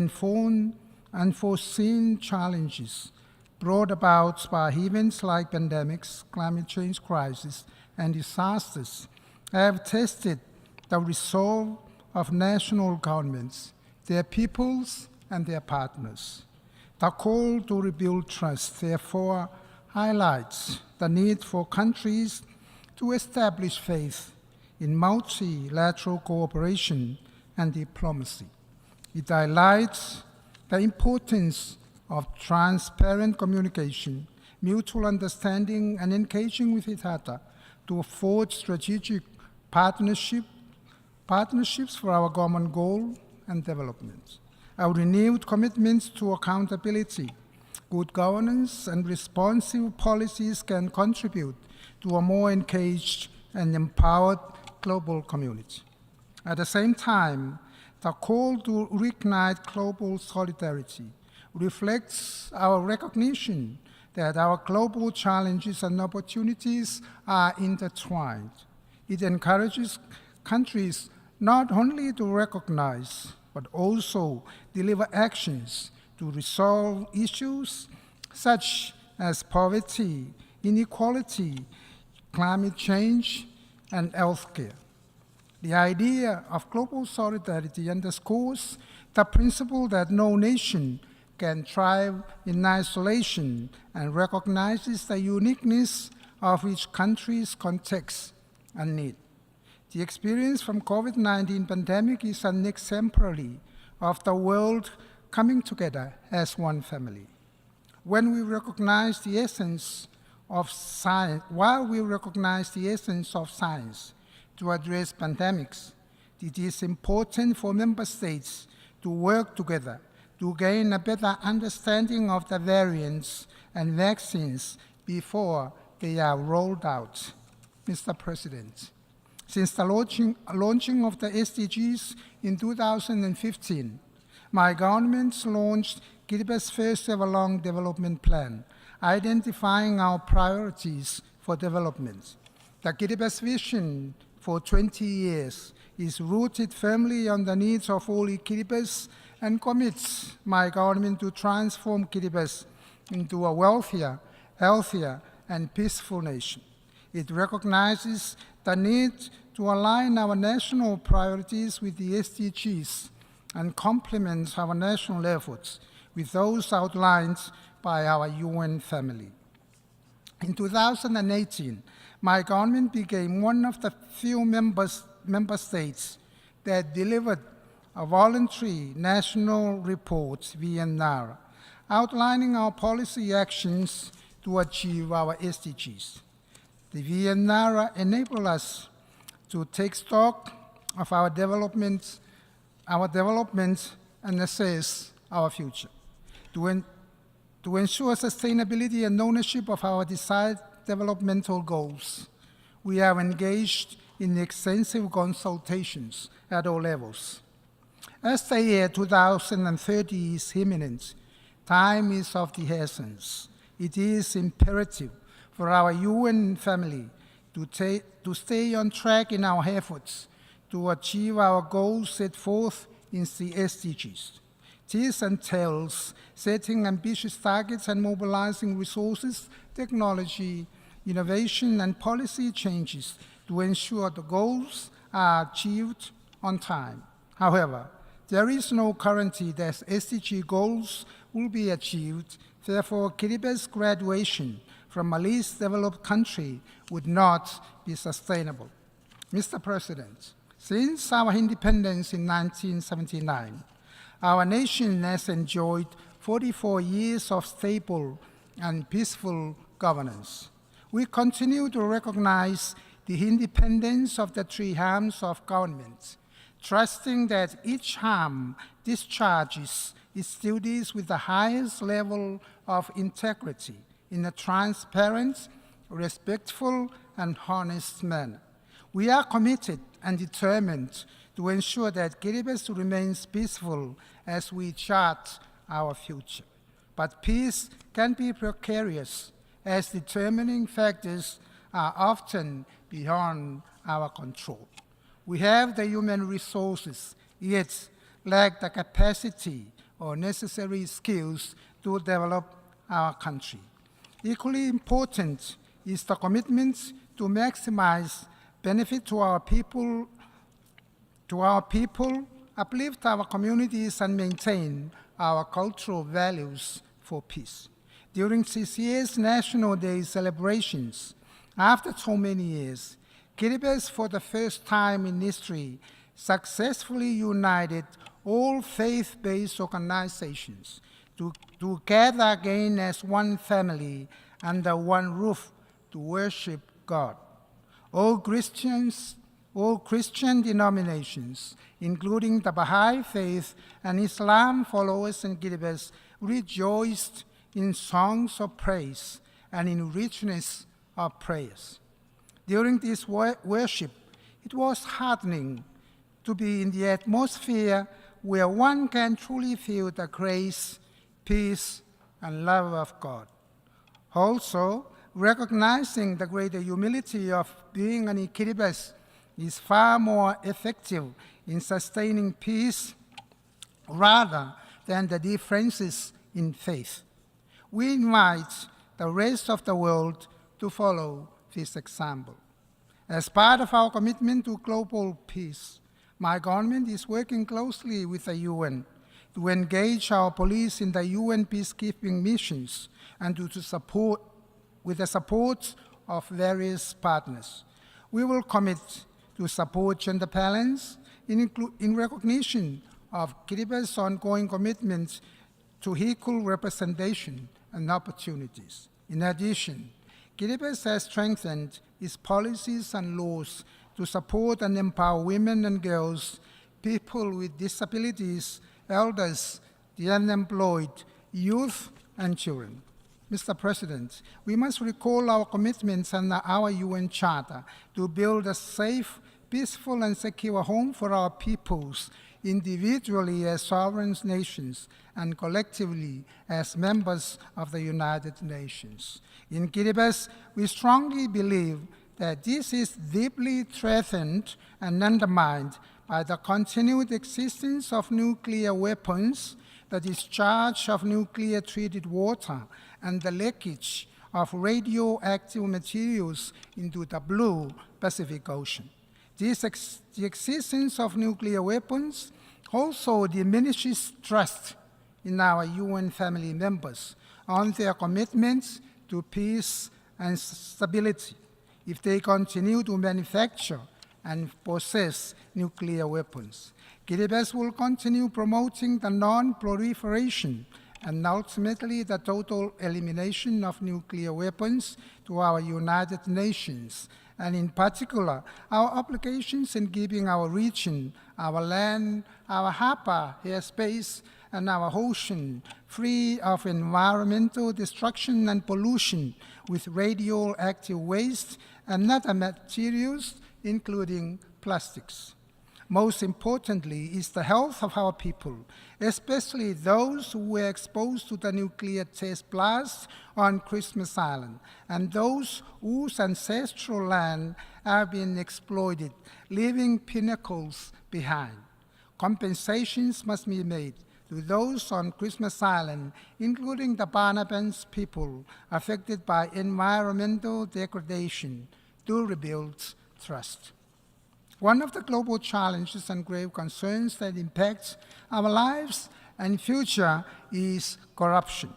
unforeseen challenges brought about by events like pandemics, climate change crisis, and disasters have tested the resolve of national governments, their peoples, and their partners. The call to rebuild trust, therefore, highlights the need for countries to establish faith in multilateral cooperation and diplomacy. It highlights the importance of transparent communication, mutual understanding, and engaging with each other to afford strategic partnerships for our common goal and development. Our renewed commitments to accountability, good governance, and responsive policies can contribute to a more engaged and empowered global community. At the same time, the call to reignite global solidarity reflects our recognition that our global challenges and opportunities are intertwined. It encourages countries not only to recognize, but also deliver actions to resolve issues such as poverty, inequality, climate change, and healthcare. The idea of global solidarity underscores the principle that no nation can thrive in isolation and recognizes the uniqueness of each country's context and need. The experience from COVID-19 pandemic is an exemplary of the world coming together as one family. When we recognize the essence of science, while we recognize the essence of science to address pandemics, it is important for member states to work together to gain a better understanding of the variants and vaccines before they are rolled out. Mr. President, since the launching of the SDGs in 2015, my government launched Kiribati's first ever long development plan, identifying our priorities for development. The Kiribati vision for 20 years is rooted firmly on the needs of all Kiribatis and commits my government to transform Kiribati into a wealthier, healthier, and peaceful nation. It recognizes the need to align our national priorities with the SDGs and complements our national efforts with those outlined by our UN family. In 2018, my government became one of the few member states that delivered a voluntary national report, VNR, outlining our policy actions to achieve our SDGs. The VNR enable us to take stock of our development and assess our future. To ensure sustainability and ownership of our desired developmental goals, we are engaged in extensive consultations at all levels. As the year 2030 is imminent, time is of the essence. It is imperative for our UN family to stay on track in our efforts to achieve our goals set forth in the SDGs. This entails setting ambitious targets and mobilizing resources, technology, innovation, and policy changes to ensure the goals are achieved on time. However, there is no guarantee that SDG goals will be achieved. Therefore, Kiriba's graduation from a least developed country would not be sustainable. Mr. President, since our independence in 1979, our nation has enjoyed 44 years of stable and peaceful governance. We continue to recognize the independence of the three arms of government, trusting that each arm discharges its duties with the highest level of integrity in a transparent, respectful, and honest manner. We are committed and determined to ensure that Kiribati remains peaceful as we chart our future. But peace can be precarious, as determining factors are often beyond our control. We have the human resources, yet lack the capacity or necessary skills to develop our country. Equally important is the commitment to maximize benefit to our people, uplift our communities, and maintain our cultural values for peace. During this year's National Day celebrations, after so many years, Kiribati, for the first time in history, successfully united all faith-based organizations to gather again as one family under one roof to worship God. All Christian denominations, including the Baha'i faith and Islam followers in Kiribati, rejoiced in songs of praise and in richness of prayers. During this worship, it was heartening to be in the atmosphere where one can truly feel the grace, peace, and love of God. Also, recognizing the greater humility of being an Kiribati is far more effective in sustaining peace rather than the differences in faith. We invite the rest of the world to follow this example. As part of our commitment to global peace, my government is working closely with the UN to engage our police in the UN peacekeeping missions and with the support of various partners. We will commit to support gender balance in recognition of Kiribati's ongoing commitment to equal representation and opportunities. In addition, Kiribati has strengthened its policies and laws to support and empower women and girls, people with disabilities, elders, the unemployed, youth, and children. Mr. President, we must recall our commitments under our UN Charter to build a safe, peaceful, and secure home for our peoples, individually as sovereign nations and collectively as members of the United Nations. In Kiribati, we strongly believe that this is deeply threatened and undermined by the continued existence of nuclear weapons, the discharge of nuclear-treated water, and the leakage of radioactive materials into the blue Pacific Ocean. The existence of nuclear weapons also diminishes trust in our UN family members on their commitments to peace and stability if they continue to manufacture and possess nuclear weapons. Kiribati will continue promoting the non-proliferation and ultimately the total elimination of nuclear weapons to our United Nations, and in particular, our obligations in keeping our region, our land, our harbor, airspace, and our ocean free of environmental destruction and pollution with radioactive waste and other materials, including plastics. Most importantly is the health of our people, especially those who were exposed to the nuclear test blast on Christmas Island, and those whose ancestral land have been exploited, leaving pinnacles behind. Compensations must be made to those on Christmas Island, including the Barnabas people affected by environmental degradation, to rebuild trust. One of the global challenges and grave concerns that impacts our lives and future is corruption.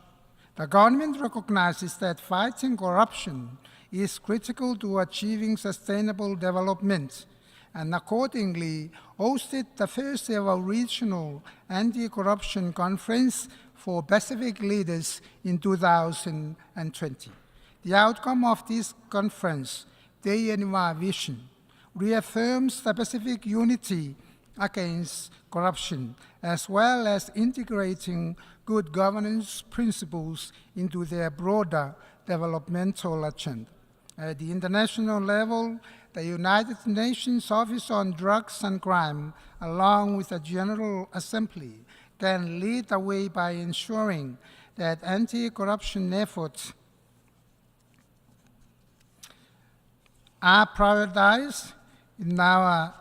The government recognizes that fighting corruption is critical to achieving sustainable development, and accordingly hosted the first ever regional anti-corruption conference for Pacific leaders in 2020. The outcome of this conference, Day in Our Vision, reaffirms the Pacific unity against corruption, as well as integrating good governance principles into their broader developmental agenda. At the international level, the United Nations Office on Drugs and Crime, along with the General Assembly, can lead the way by ensuring that anti-corruption efforts are prioritized in our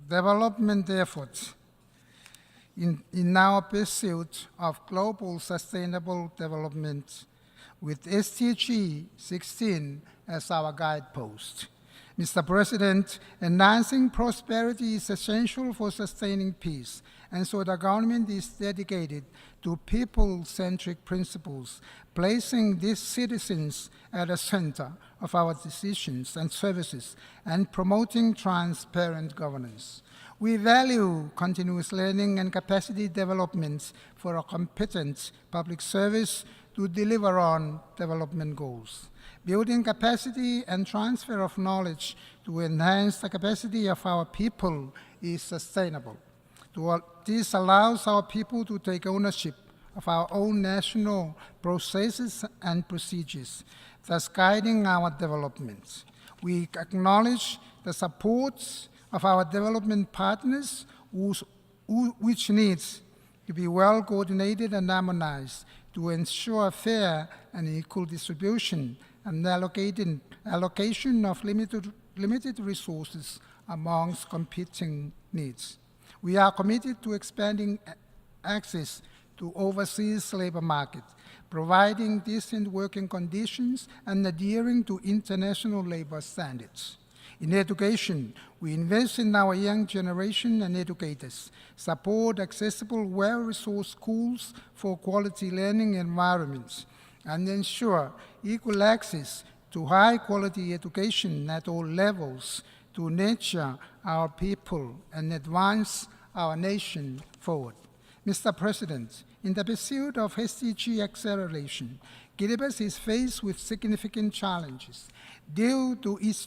development efforts, in our pursuit of global sustainable development, with SDG 16 as our guidepost. Mr. President, enhancing prosperity is essential for sustaining peace, and so the government is dedicated to people-centric principles, placing these citizens at the center of our decisions and services, and promoting transparent governance. We value continuous learning and capacity development for a competent public service to deliver on development goals. Building capacity and transfer of knowledge to enhance the capacity of our people is sustainable. This allows our people to take ownership of our own national processes and procedures, thus guiding our development. We acknowledge the support of our development partners, which needs to be well coordinated and harmonized to ensure fair and equal distribution and allocation of limited resources amongst competing needs. We are committed to expanding access to overseas labor market, providing decent working conditions and adhering to international labor standards. In education, we invest in our young generation and educators, support accessible, well-resourced schools for quality learning environments, and ensure equal access to high-quality education at all levels to nurture our people and advance our nation forward. Mr. President, in the pursuit of SDG acceleration, Kiribati is faced with significant challenges due to its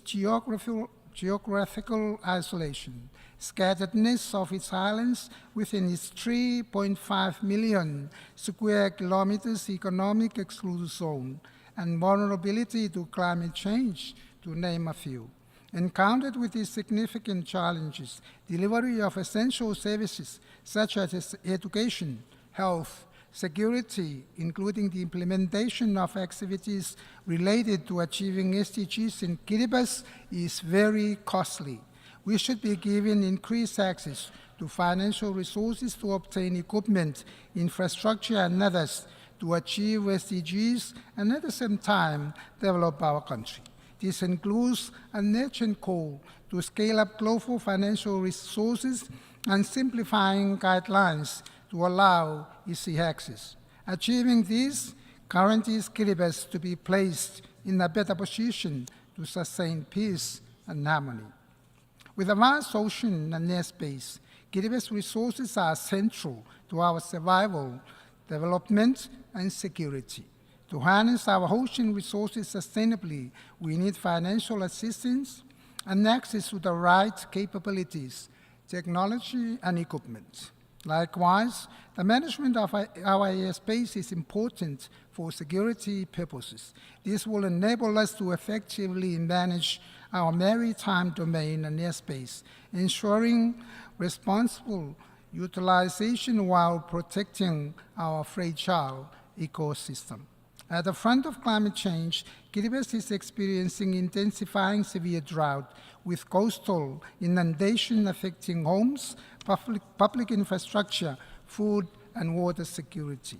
geographical isolation, scatteredness of its islands within its 3.5 million square kilometers economic exclusive zone, and vulnerability to climate change, to name a few. Encountered with these significant challenges, delivery of essential services such as education, health, security, including the implementation of activities related to achieving SDGs in Kiribati, is very costly. We should be given increased access to financial resources to obtain equipment, infrastructure, and others to achieve SDGs and at the same time develop our country. This includes an urgent call to scale up global financial resources and simplifying guidelines to allow easy access. Achieving this guarantees Kiribati to be placed in a better position to sustain peace and harmony. With a vast ocean and airspace, Kiribati's resources are central to our survival, development, and security. To harness our ocean resources sustainably, we need financial assistance and access to the right capabilities, technology, and equipment. Likewise, the management of our airspace is important for security purposes. This will enable us to effectively manage our maritime domain and airspace, ensuring responsible utilization while protecting our fragile ecosystem. At the front of climate change, Kiribati is experiencing intensifying severe drought with coastal inundation affecting homes, public infrastructure, food, and water security.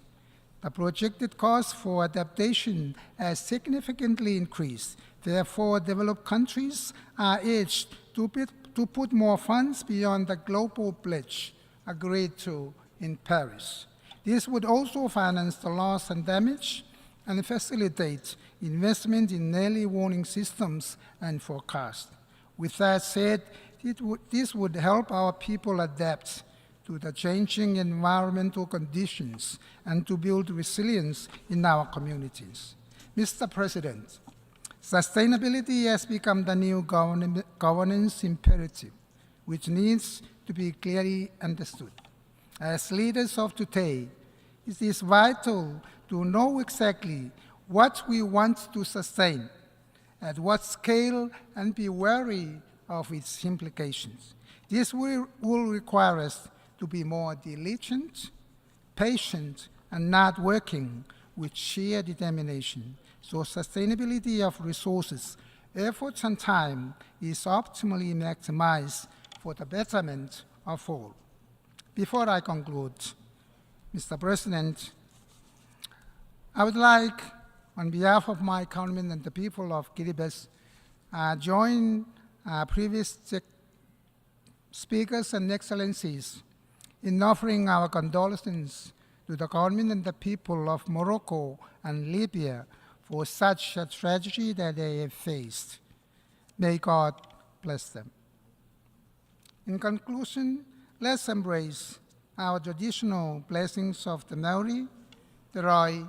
The projected cost for adaptation has significantly increased. Therefore, developed countries are urged to put more funds beyond the global pledge agreed to in Paris. This would also finance the loss and damage and facilitate investment in early warning systems and forecast. With that said, this would help our people adapt to the changing environmental conditions and to build resilience in our communities. Mr. President, sustainability has become the new governance imperative, which needs to be clearly understood. As leaders of today, it is vital to know exactly what we want to sustain, at what scale, and be wary of its implications. This will require us to be more diligent, patient, and not working with sheer determination, so sustainability of resources, efforts, and time is optimally maximized for the betterment of all. Before I conclude, Mr. President, I would like, on behalf of my countrymen and the people of Kiribati, join previous speakers and excellencies in offering our condolences to the government and the people of Morocco and Libya for such a tragedy that they have faced. May God bless them. In conclusion, let's embrace our traditional blessings of the Maori, the Roi,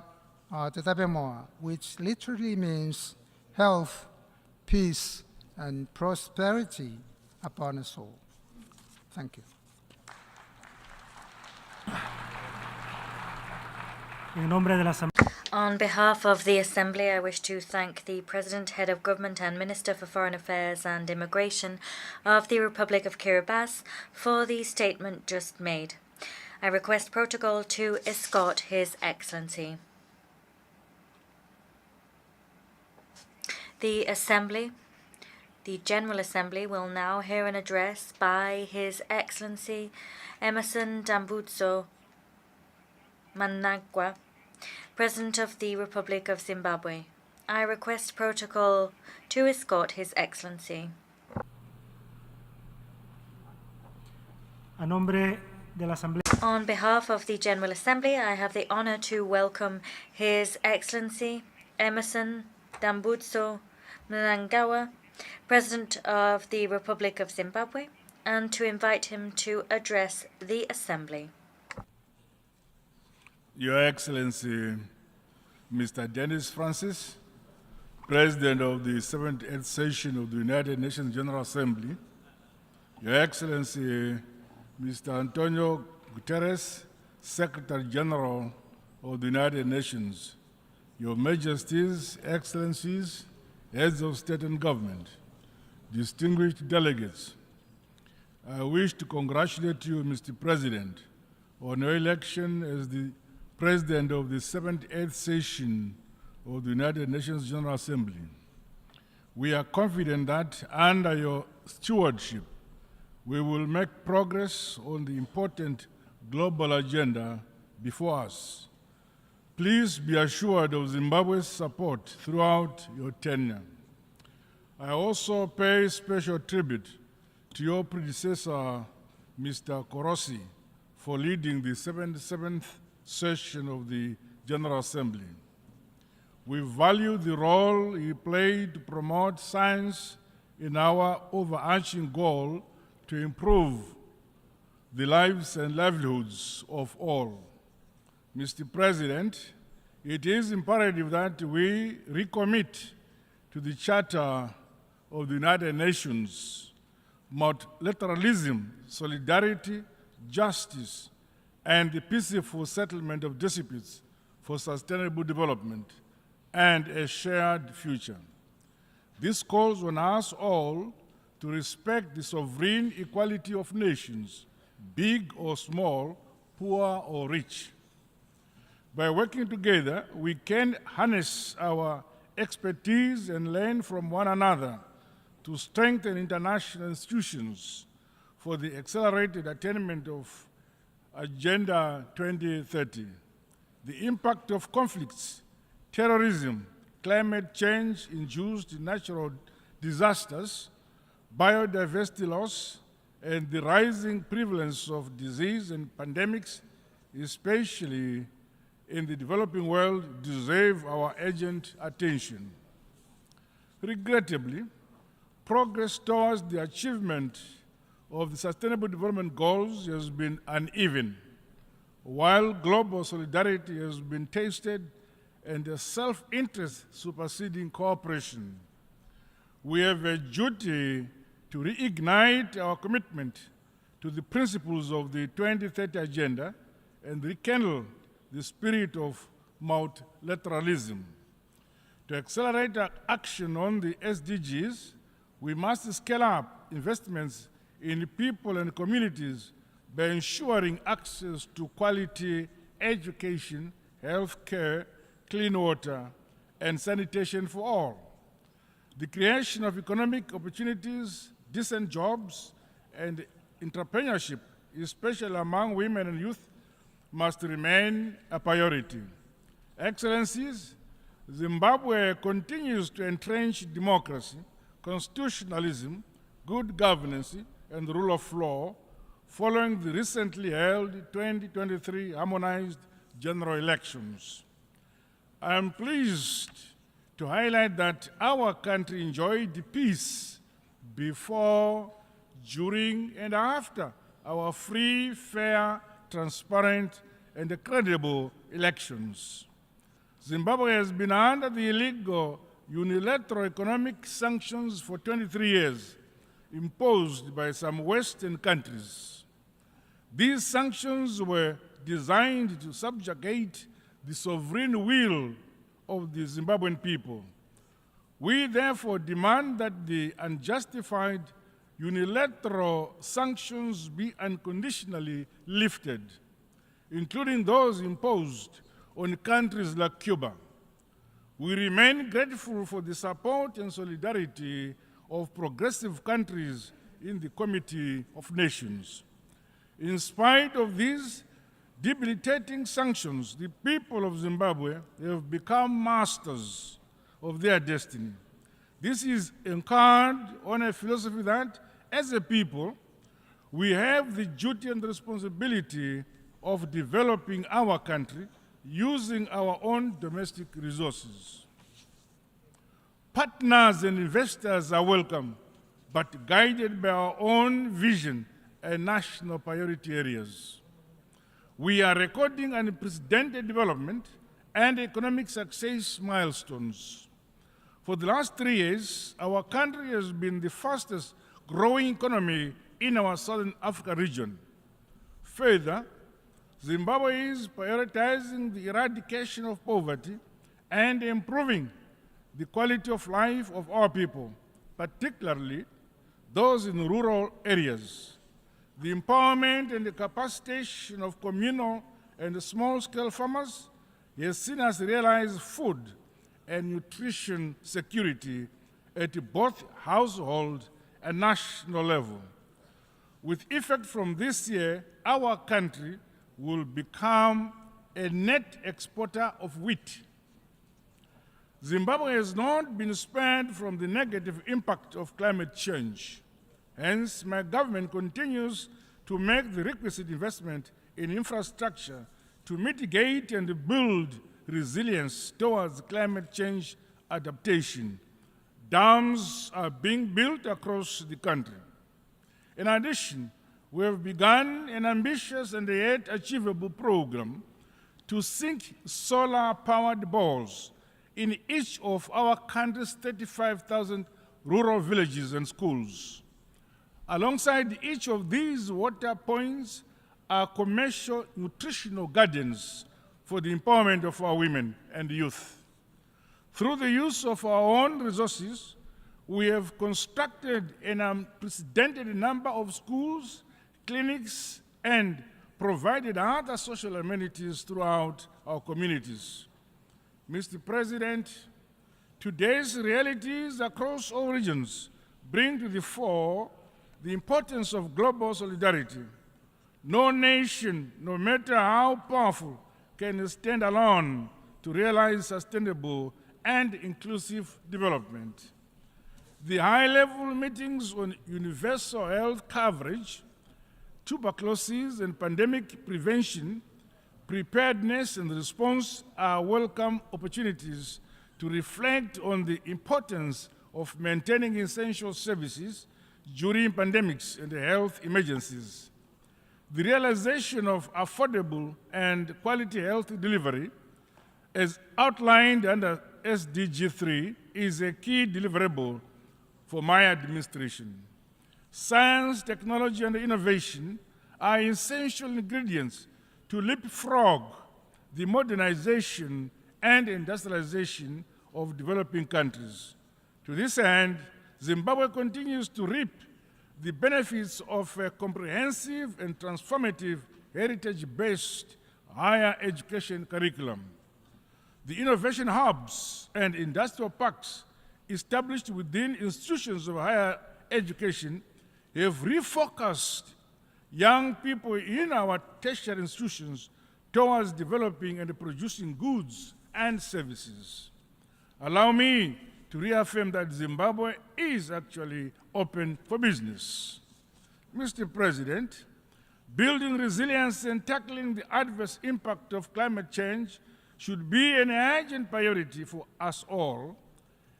or the Tabemoa, which literally means health, peace, and prosperity upon us all. Thank you. En nombre de la Asamblea. On behalf of the Assembly, I wish to thank the President, Head of Government and Minister for Foreign Affairs and Immigration of the Republic of Kiribati for the statement just made. I request protocol to escort His Excellency. The Assembly, the General Assembly, will now hear an address by His Excellency Emerson Dambudzo Mnangagwa, President of the Republic of Zimbabwe. I request protocol to escort His Excellency. A nombre de la Asamblea. On behalf of the General Assembly, I have the honor to welcome His Excellency Emerson Dambudzo Mnangagwa, President of the Republic of Zimbabwe, and to invite him to address the Assembly. Your Excellency, Mr. Dennis Francis, President of the 78th Session of the United Nations General Assembly, Your Excellency, Mr. Antonio Guterres, Secretary General of the United Nations, Your Majesties, Excellencies, Heads of State and Government, distinguished delegates, I wish to congratulate you, Mr. President, on your election as the President of the 78th Session of the United Nations General Assembly. We are confident that under your stewardship, we will make progress on the important global agenda before us. Please be assured of Zimbabwe's support throughout your tenure. I also pay special tribute to your predecessor, Mr. Korosi, for leading the 77th session of the General Assembly. We value the role he played to promote science in our overarching goal to improve the lives and livelihoods of all. Mr. President, it is imperative that we recommit to the Charter of the United Nations multilateralism, solidarity, justice, and the peaceful settlement of disputes for sustainable development and a shared future. This calls on us all to respect the sovereign equality of nations, big or small, poor or rich. By working together, we can harness our expertise and learn from one another to strengthen international institutions for the accelerated attainment of Agenda 2030. The impact of conflicts, terrorism, climate change-induced natural disasters, biodiversity loss, and the rising prevalence of disease and pandemics, especially in the developing world, deserve our urgent attention. Regrettably, progress towards the achievement of the Sustainable Development Goals has been uneven, while global solidarity has been tasted and a self-interest superseding cooperation. We have a duty to reignite our commitment to the principles of the 2030 Agenda and rekindle the spirit of multilateralism. To accelerate our action on the SDGs, we must scale up investments in people and communities by ensuring access to quality education, health care, clean water, and sanitation for all. The creation of economic opportunities, decent jobs, and entrepreneurship, especially among women and youth, must remain a priority. Excellencies, Zimbabwe continues to entrench democracy, constitutionalism, good governance, and the rule of law following the recently held 2023 harmonized general elections. I am pleased to highlight that our country enjoyed peace before, during, and after our free, fair, transparent, and credible elections. Zimbabwe has been under the illegal unilateral economic sanctions for 23 years, imposed by some Western countries. These sanctions were designed to subjugate the sovereign will of the Zimbabwean people. We therefore demand that the unjustified unilateral sanctions be unconditionally lifted, including those imposed on countries like Cuba. We remain grateful for the support and solidarity of progressive countries in the Committee of Nations. In spite of these debilitating sanctions, the people of Zimbabwe have become masters of their destiny. This is anchored on a philosophy that, as a people, we have the duty and responsibility of developing our country using our own domestic resources. Partners and investors are welcome, but guided by our own vision and national priority areas. We are recording unprecedented development and economic success milestones. For the last 3 years, our country has been the fastest growing economy in our Southern Africa region. Further, Zimbabwe is prioritizing the eradication of poverty and improving the quality of life of our people, particularly those in rural areas. The empowerment and the capacitation of communal and small-scale farmers has seen us realize food and nutrition security at both household and national level. With effect from this year, our country will become a net exporter of wheat. Zimbabwe has not been spared from the negative impact of climate change. Hence, my government continues to make the requisite investment in infrastructure to mitigate and build resilience towards climate change adaptation. Dams are being built across the country. In addition, we have begun an ambitious and yet achievable program to sink solar-powered balls in each of our country's 35,000 rural villages and schools. Alongside each of these water points are commercial nutritional gardens for the empowerment of our women and youth. Through the use of our own resources, we have constructed an unprecedented number of schools, clinics, and provided other social amenities throughout our communities. Mr. President, today's realities across all regions bring to the fore the importance of global solidarity. No nation, no matter how powerful, can stand alone to realize sustainable and inclusive development. The high-level meetings on universal health coverage, tuberculosis and pandemic prevention, preparedness and response are welcome opportunities to reflect on the importance of maintaining essential services during pandemics and health emergencies. The realization of affordable and quality health delivery, as outlined under SDG 3, is a key deliverable for my administration. Science, technology, and innovation are essential ingredients to leapfrog the modernization and industrialization of developing countries. To this end, Zimbabwe continues to reap the benefits of a comprehensive and transformative heritage-based higher education curriculum. The innovation hubs and industrial parks established within institutions of higher education have refocused young people in our tertiary institutions towards developing and producing goods and services. Allow me to reaffirm that Zimbabwe is actually open for business. Mr. President, building resilience and tackling the adverse impact of climate change should be an urgent priority for us all.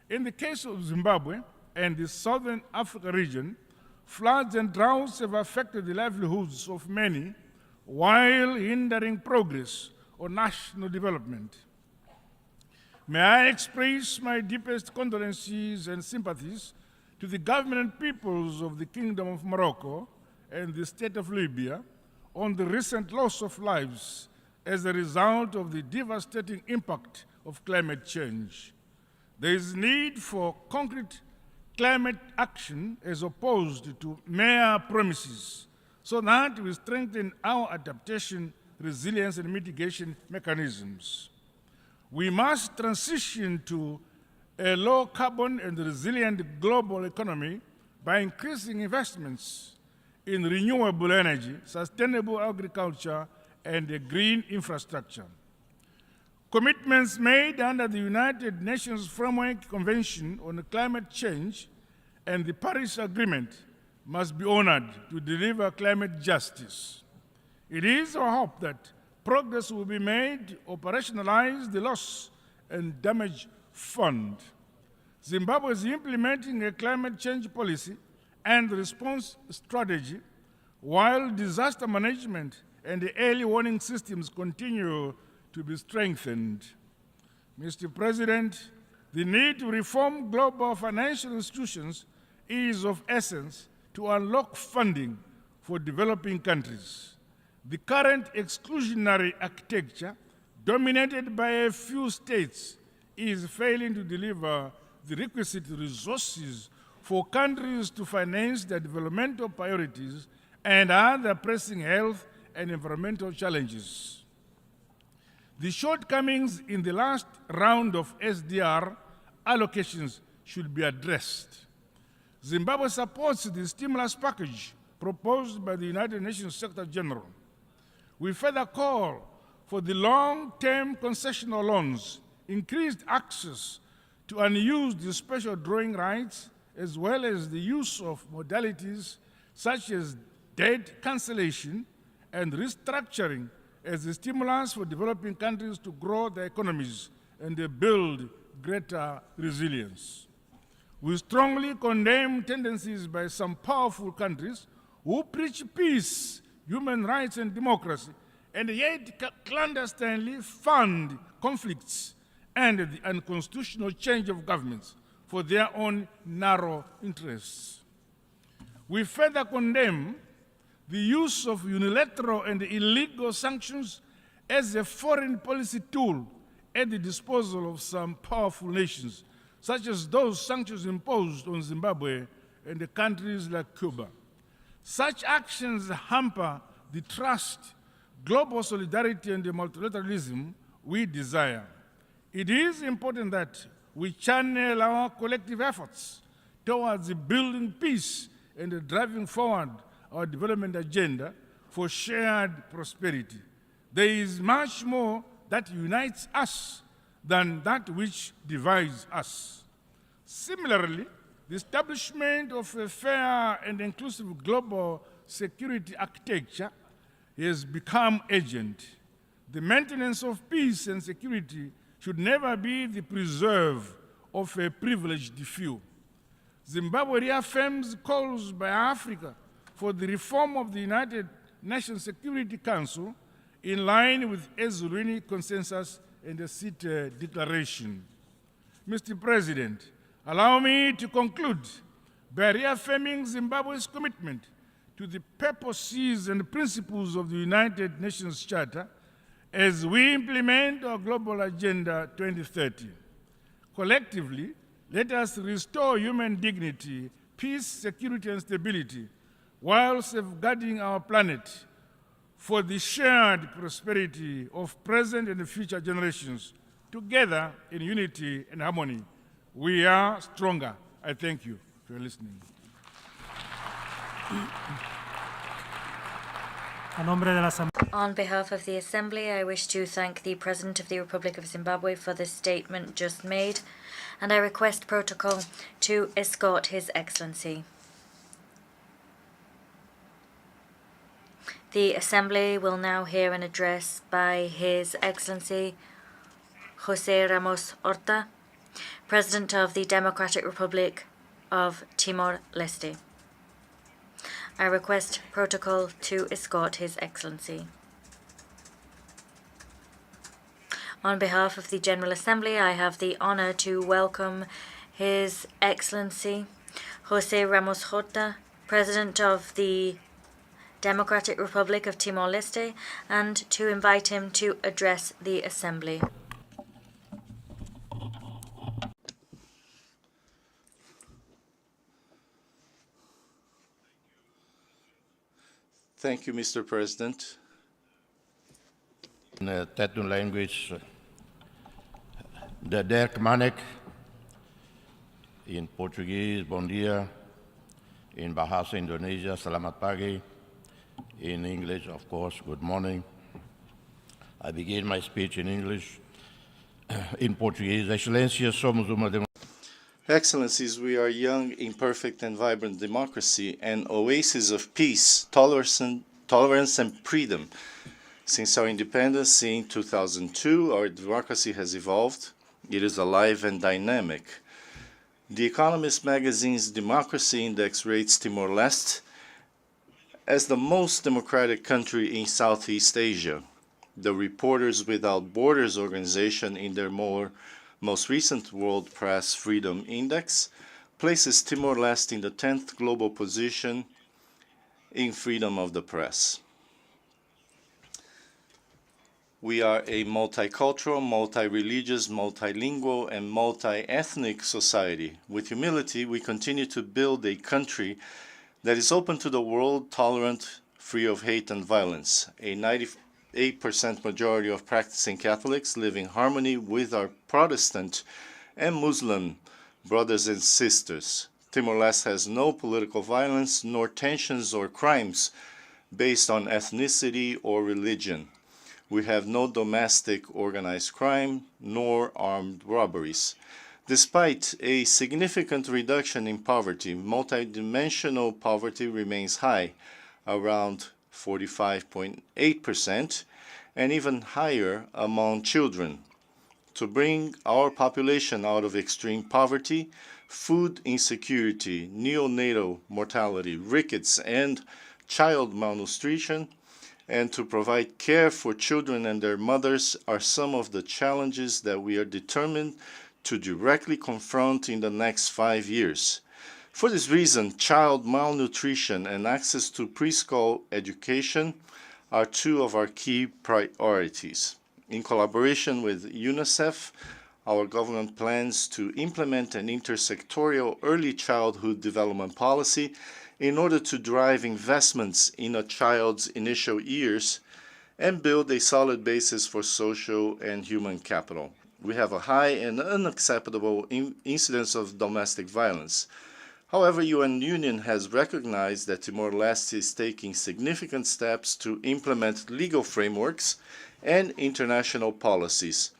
In the case of Zimbabwe and the Southern Africa region, floods and droughts have affected the livelihoods of many while hindering progress on national development. May I express my deepest condolences and sympathies to the government and peoples of the Kingdom of Morocco and the state of Libya on the recent loss of lives as a result of the devastating impact of climate change. There is need for concrete climate action as opposed to mere promises, so that we strengthen our adaptation, resilience, and mitigation mechanisms. We must transition to a low-carbon and resilient global economy by increasing investments in renewable energy, sustainable agriculture, and a green infrastructure. Commitments made under the United Nations Framework Convention on Climate Change and the Paris Agreement must be honored to deliver climate justice. It is our hope that progress will be made to operationalize the loss and damage fund. Zimbabwe is implementing a climate change policy and response strategy, while disaster management and the early warning systems continue to be strengthened. Mr. President, the need to reform global financial institutions is of essence to unlock funding for developing countries. The current exclusionary architecture, dominated by a few states, is failing to deliver the requisite resources for countries to finance their developmental priorities and other pressing health and environmental challenges. The shortcomings in the last round of SDR allocations should be addressed. Zimbabwe supports the stimulus package proposed by the United Nations Secretary General. We further call for the long-term concessional loans, increased access to unused special drawing rights, as well as the use of modalities such as debt cancellation and restructuring as a stimulus for developing countries to grow their economies and build greater resilience. We strongly condemn tendencies by some powerful countries who preach peace, human rights, and democracy and yet clandestinely fund conflicts and the unconstitutional change of governments for their own narrow interests. We further condemn the use of unilateral and illegal sanctions as a foreign policy tool at the disposal of some powerful nations, such as those sanctions imposed on Zimbabwe and the countries like Cuba. Such actions hamper the trust, global solidarity, and the multilateralism we desire. It is important that we channel our collective efforts towards building peace and driving forward our development agenda for shared prosperity. There is much more that unites us than that which divides us. Similarly, the establishment of a fair and inclusive global security architecture has become urgent. The maintenance of peace and security should never be the preserve of a privileged few. Zimbabwe reaffirms calls by Africa for the reform of the United Nations Security Council in line with Ezulwini Consensus and the CITE Declaration. Mr. President, allow me to conclude by reaffirming Zimbabwe's commitment to the purposes and principles of the United Nations Charter as we implement our Global Agenda 2030. Collectively, let us restore human dignity, peace, security, and stability while safeguarding our planet for the shared prosperity of present and future generations. Together in unity and harmony, we are stronger. I thank you for listening. On behalf of the Assembly, I wish to thank the President of the Republic of Zimbabwe for the statement just made, and I request protocol to escort His Excellency. The Assembly will now hear an address by His Excellency José Ramos Horta, President of the Democratic Republic of Timor-Leste. I request protocol to escort His Excellency. On behalf of the General Assembly, I have the honor to welcome His Excellency José Ramos Horta, President of the Democratic Republic of Timor-Leste, and to invite him to address the Assembly. Thank you, Mr. President. In the Tetu language, the Dirk Manek, in Portuguese, Bon dia, in Bahasa Indonesia, Selamat pagi, in English, of course, good morning. I begin my speech in English. In Portuguese, Excelência, somos uma democracia. Excellencies, we are a young, imperfect, and vibrant democracy, an oasis of peace, tolerance, and freedom. Since our independence in 2002, our democracy has evolved. It is alive and dynamic. The Economist magazine's Democracy Index rates Timor-Leste as the most democratic country in Southeast Asia. The Reporters Without Borders organization, in their most recent World Press Freedom Index, places Timor-Leste in the 10th global position in freedom of the press. We are a multicultural, multi-religious, multilingual, and multi-ethnic society. With humility, we continue to build a country that is open to the world, tolerant, free of hate and violence. A 98% majority of practicing Catholics live in harmony with our Protestant and Muslim brothers and sisters. Timor-Leste has no political violence, nor tensions or crimes based on ethnicity or religion. We have no domestic organized crime, nor armed robberies. Despite a significant reduction in poverty, multidimensional poverty remains high, around 45.8%, and even higher among children. To bring our population out of extreme poverty, food insecurity, neonatal mortality, rickets, and child malnutrition, and to provide care for children and their mothers are some of the challenges that we are determined to directly confront in the next 5 years. For this reason, child malnutrition and access to preschool education are two of our key priorities. In collaboration with UNICEF, our government plans to implement an intersectorial early childhood development policy in order to drive investments in a child's initial years and build a solid basis for social and human capital. We have a high and unacceptable incidence of domestic violence. However, UN has recognized that Timor-Leste is taking significant steps to implement legal frameworks and international policies,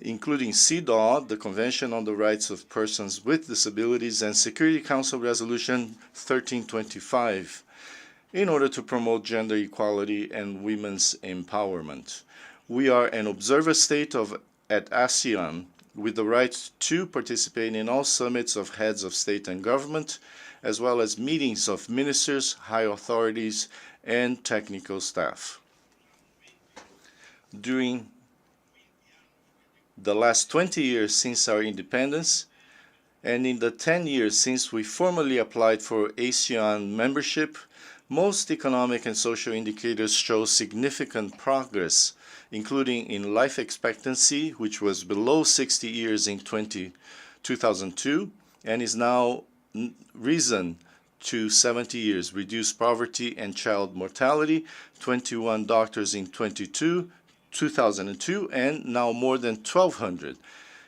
including CEDAW, the Convention on the Rights of Persons with Disabilities, and Security Council Resolution 1325, in order to promote gender equality and women's empowerment. We are an observer state at ASEAN, with the right to participate in all summits of heads of state and government, as well as meetings of ministers, high authorities, and technical staff. During the last 20 years since our independence, and in the 10 years since we formally applied for ASEAN membership, most economic and social indicators show significant progress, including in life expectancy, which was below 60 years in 2002 and is now risen to 70 years, reduced poverty and child mortality, 21 doctors in 2002, and now more than 1,200.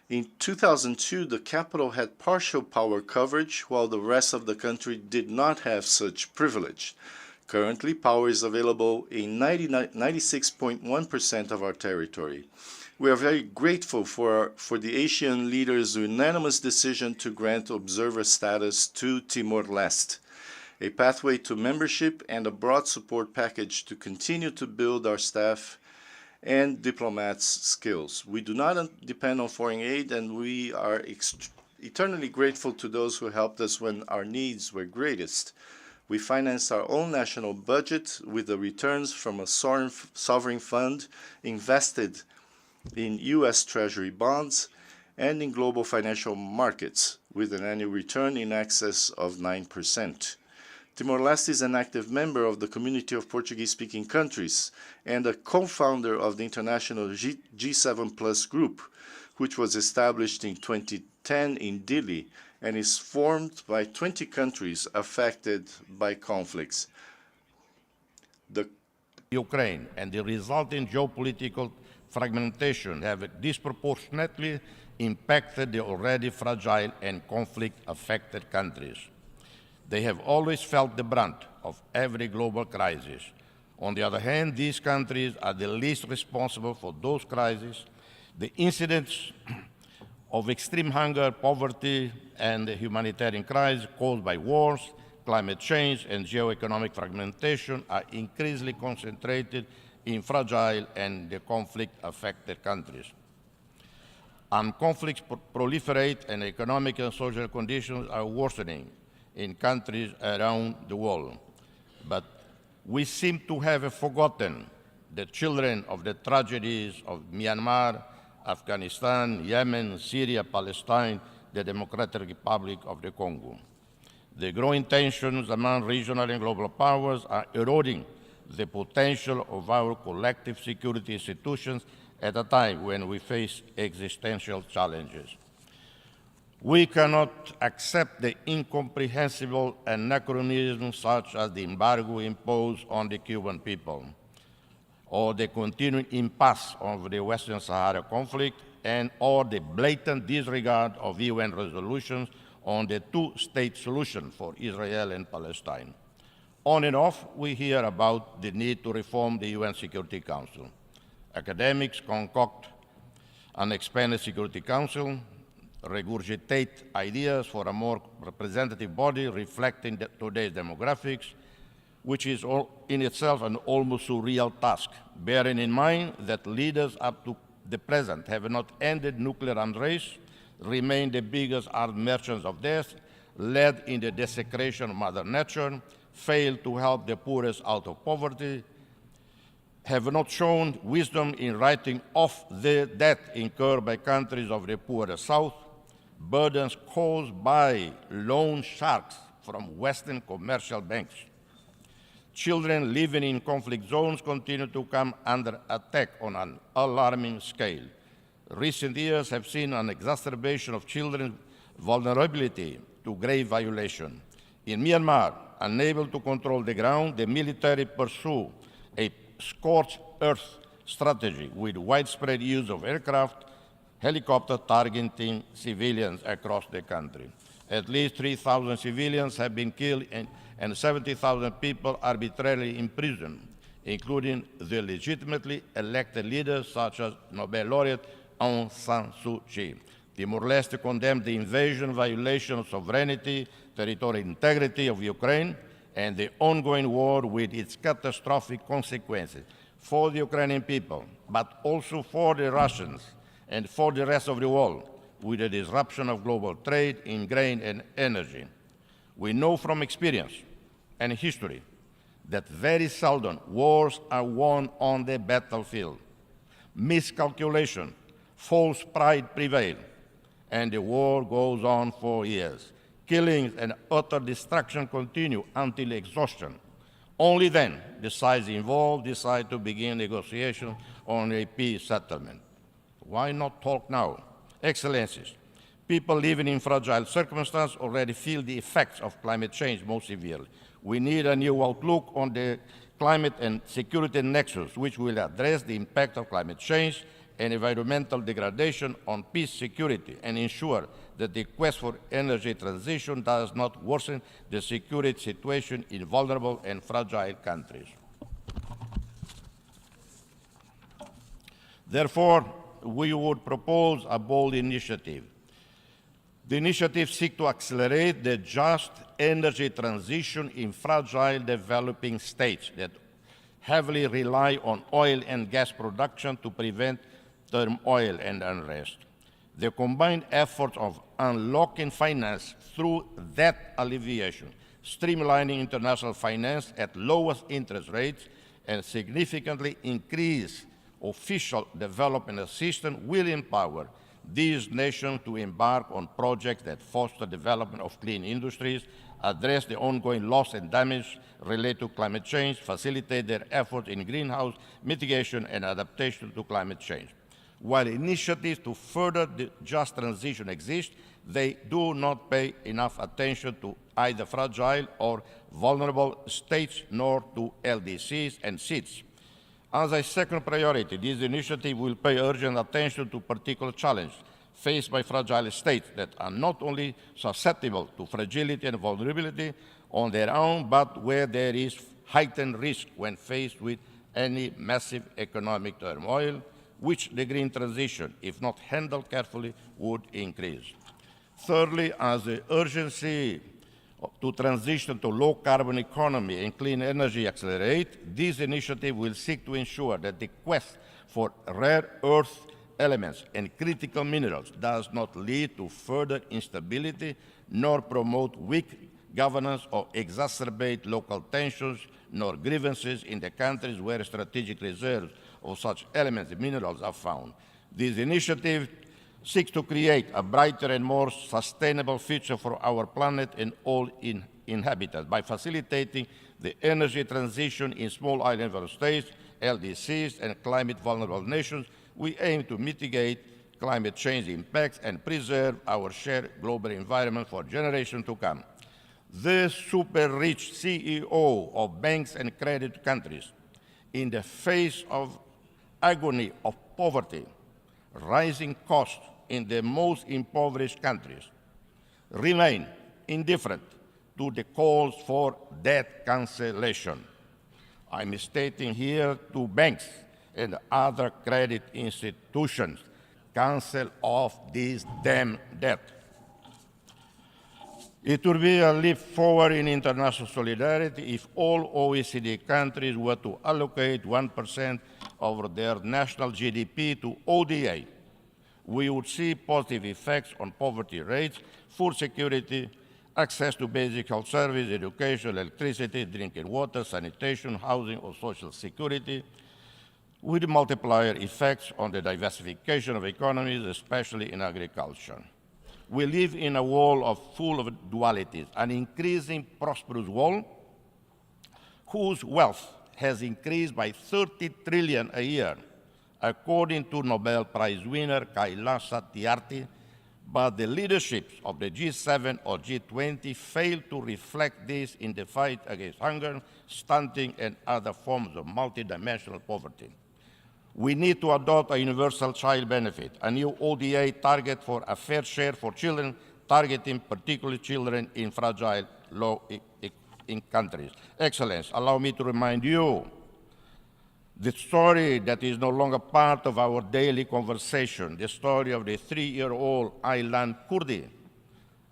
In 2002, the capital had partial power coverage, while the rest of the country did not have such privilege. Currently, power is available in 96.1% of our territory. We are very grateful for the Asian leaders' unanimous decision to grant observer status to Timor-Leste, a pathway to membership and a broad support package to continue to build our staff and diplomats' skills. We do not depend on foreign aid, and we are eternally grateful to those who helped us when our needs were greatest. We finance our own national budget with the returns from a sovereign fund invested in U.S. Treasury bonds and in global financial markets, with an annual return in excess of 9%. Timor-Leste is an active member of the community of Portuguese-speaking countries and a co-founder of the international G7 Plus group, which was established in 2010 in Dili and is formed by 20 countries affected by conflicts. Ukraine and the resulting geopolitical fragmentation have disproportionately impacted the already fragile and conflict-affected countries. They have always felt the brunt of every global crisis. On the other hand, these countries are the least responsible for those crises. The incidents of extreme hunger, poverty, and the humanitarian crisis caused by wars, climate change, and geoeconomic fragmentation are increasingly concentrated in fragile and conflict-affected countries. Conflicts proliferate and economic and social conditions are worsening in countries around the world. But we seem to have forgotten the children of the tragedies of Myanmar, Afghanistan, Yemen, Syria, Palestine, the Democratic Republic of the Congo. The growing tensions among regional and global powers are eroding the potential of our collective security institutions at a time when we face existential challenges. We cannot accept the incomprehensible anachronisms such as the embargo imposed on the Cuban people, or the continuing impasse of the Western Sahara conflict, or the blatant disregard of UN resolutions on the two-state solution for Israel and Palestine. On and off, we hear about the need to reform the UN Security Council. Academics concoct an expanded Security Council, regurgitate ideas for a more representative body reflecting today's demographics, which is in itself an almost surreal task, bearing in mind that leaders up to the present have not ended nuclear arms race, remain the biggest arms merchants of death, led in the desecration of Mother Nature, failed to help the poorest out of poverty, have not shown wisdom in writing off the debt incurred by countries of the poorer South, burdens caused by loan sharks from Western commercial banks. Children living in conflict zones continue to come under attack on an alarming scale. Recent years have seen an exacerbation of children's vulnerability to grave violation. In Myanmar, unable to control the ground, the military pursue a scorched earth strategy with widespread use of aircraft, helicopter targeting civilians across the country. At least 3,000 civilians have been killed and 70,000 people arbitrarily imprisoned, including the legitimately elected leaders such as Nobel laureate Aung San Suu Kyi. Timor-Leste condemned the invasion, violation of sovereignty, territorial integrity of Ukraine, and the ongoing war with its catastrophic consequences for the Ukrainian people, but also for the Russians and for the rest of the world, with the disruption of global trade in grain and energy. We know from experience and history that very seldom wars are won on the battlefield. Miscalculation, false pride prevail, and the war goes on for years. Killings and utter destruction continue until exhaustion. Only then the sides involved decide to begin negotiations on a peace settlement. Why not talk now? Excellencies, people living in fragile circumstances already feel the effects of climate change most severely. We need a new outlook on the climate and security nexus, which will address the impact of climate change and environmental degradation on peace, security, and ensure that the quest for energy transition does not worsen the security situation in vulnerable and fragile countries. Therefore, we would propose a bold initiative. The initiative seeks to accelerate the just energy transition in fragile developing states that heavily rely on oil and gas production to prevent turmoil and unrest. The combined efforts of unlocking finance through debt alleviation, streamlining international finance at lowest interest rates, and significantly increase official development assistance will empower these nations to embark on projects that foster development of clean industries, address the ongoing loss and damage related to climate change, facilitate their efforts in greenhouse mitigation and adaptation to climate change. While initiatives to further the just transition exist, they do not pay enough attention to either fragile or vulnerable states nor to LDCs and SIDS. As a second priority, this initiative will pay urgent attention to particular challenges faced by fragile states that are not only susceptible to fragility and vulnerability on their own, but where there is heightened risk when faced with any massive economic turmoil, which the green transition, if not handled carefully, would increase. Thirdly, as the urgency to transition to low-carbon economy and clean energy accelerate, this initiative will seek to ensure that the quest for rare earth elements and critical minerals does not lead to further instability, nor promote weak governance or exacerbate local tensions, nor grievances in the countries where strategic reserves of such elements and minerals are found. This initiative seeks to create a brighter and more sustainable future for our planet and all inhabitants by facilitating the energy transition in small island states, LDCs, and climate-vulnerable nations. We aim to mitigate climate change impacts and preserve our shared global environment for generations to come. The super-rich CEO of banks and credit countries, in the face of agony of poverty, rising costs in the most impoverished countries, remain indifferent to the calls for debt cancellation. I'm stating here to banks and other credit institutions, cancel off this damn debt. It would be a leap forward in international solidarity if all OECD countries were to allocate 1% of their national GDP to ODA. We would see positive effects on poverty rates, food security, access to basic health services, education, electricity, drinking water, sanitation, housing, or social security. with multiplier effects on the diversification of economies, especially in agriculture. We live in a world full of dualities, an increasing prosperous world whose wealth has increased by 30 trillion a year, according to Nobel Prize winner Kailash Satyarthi, but the leaderships of the G7 or G20 fail to reflect this in the fight against hunger, stunting, and other forms of multidimensional poverty. We need to adopt a universal child benefit, a new ODA target for a fair share for children, targeting particularly children in fragile, low-income countries. Excellence, allow me to remind you the story that is no longer part of our daily conversation, the story of the 3-year-old Aylan Kurdi,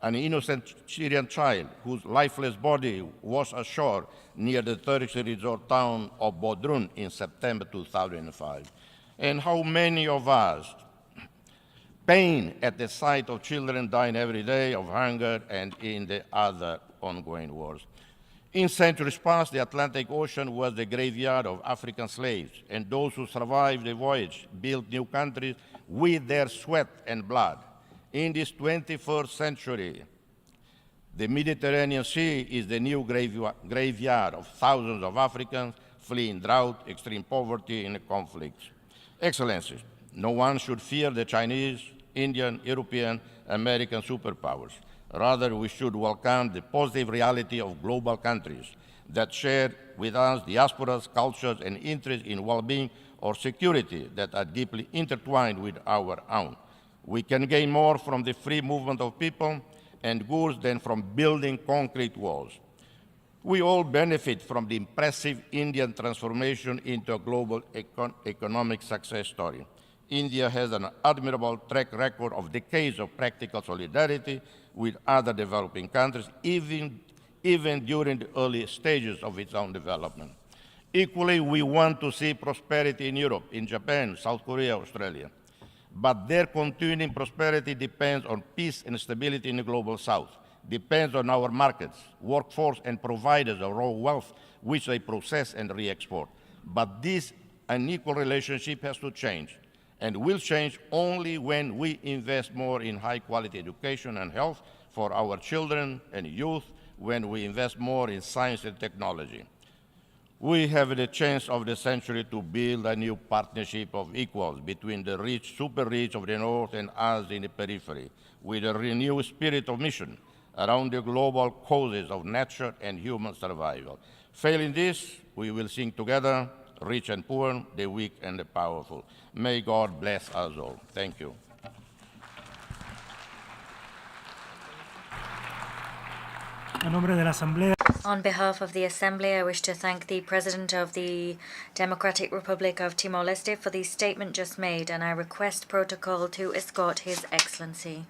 an innocent Syrian child whose lifeless body washed ashore near the Turkish resort town of Bodrum in September 2005. And how many of us pain at the sight of children dying every day of hunger and in the other ongoing wars. In centuries past, the Atlantic Ocean was the graveyard of African slaves, and those who survived the voyage built new countries with their sweat and blood. In this 21st century, the Mediterranean Sea is the new graveyard of thousands of Africans fleeing drought, extreme poverty, and conflicts. Excellencies, no one should fear the Chinese, Indian, European, American superpowers. Rather, we should welcome the positive reality of global countries that share with us diasporas, cultures, and interests in well-being or security that are deeply intertwined with our own. We can gain more from the free movement of people and goods than from building concrete walls. We all benefit from the impressive Indian transformation into a global economic success story. India has an admirable track record of decades of practical solidarity with other developing countries, even during the early stages of its own development. Equally, we want to see prosperity in Europe, in Japan, South Korea, Australia. But their continuing prosperity depends on peace and stability in the global South, depends on our markets, workforce, and providers of raw wealth, which they process and re-export. But this unequal relationship has to change, and will change only when we invest more in high-quality education and health for our children and youth, when we invest more in science and technology. We have the chance of the century to build a new partnership of equals between the rich, super rich of the North and us in the periphery, with a renewed spirit of mission around the global causes of nature and human survival. Failing this, we will sink together, rich and poor, the weak and the powerful. May God bless us all. Thank you. A nombre de la Asamblea. On behalf of the Assembly, I wish to thank the President of the Democratic Republic of Timor-Leste for the statement just made, and I request protocol to escort His Excellency.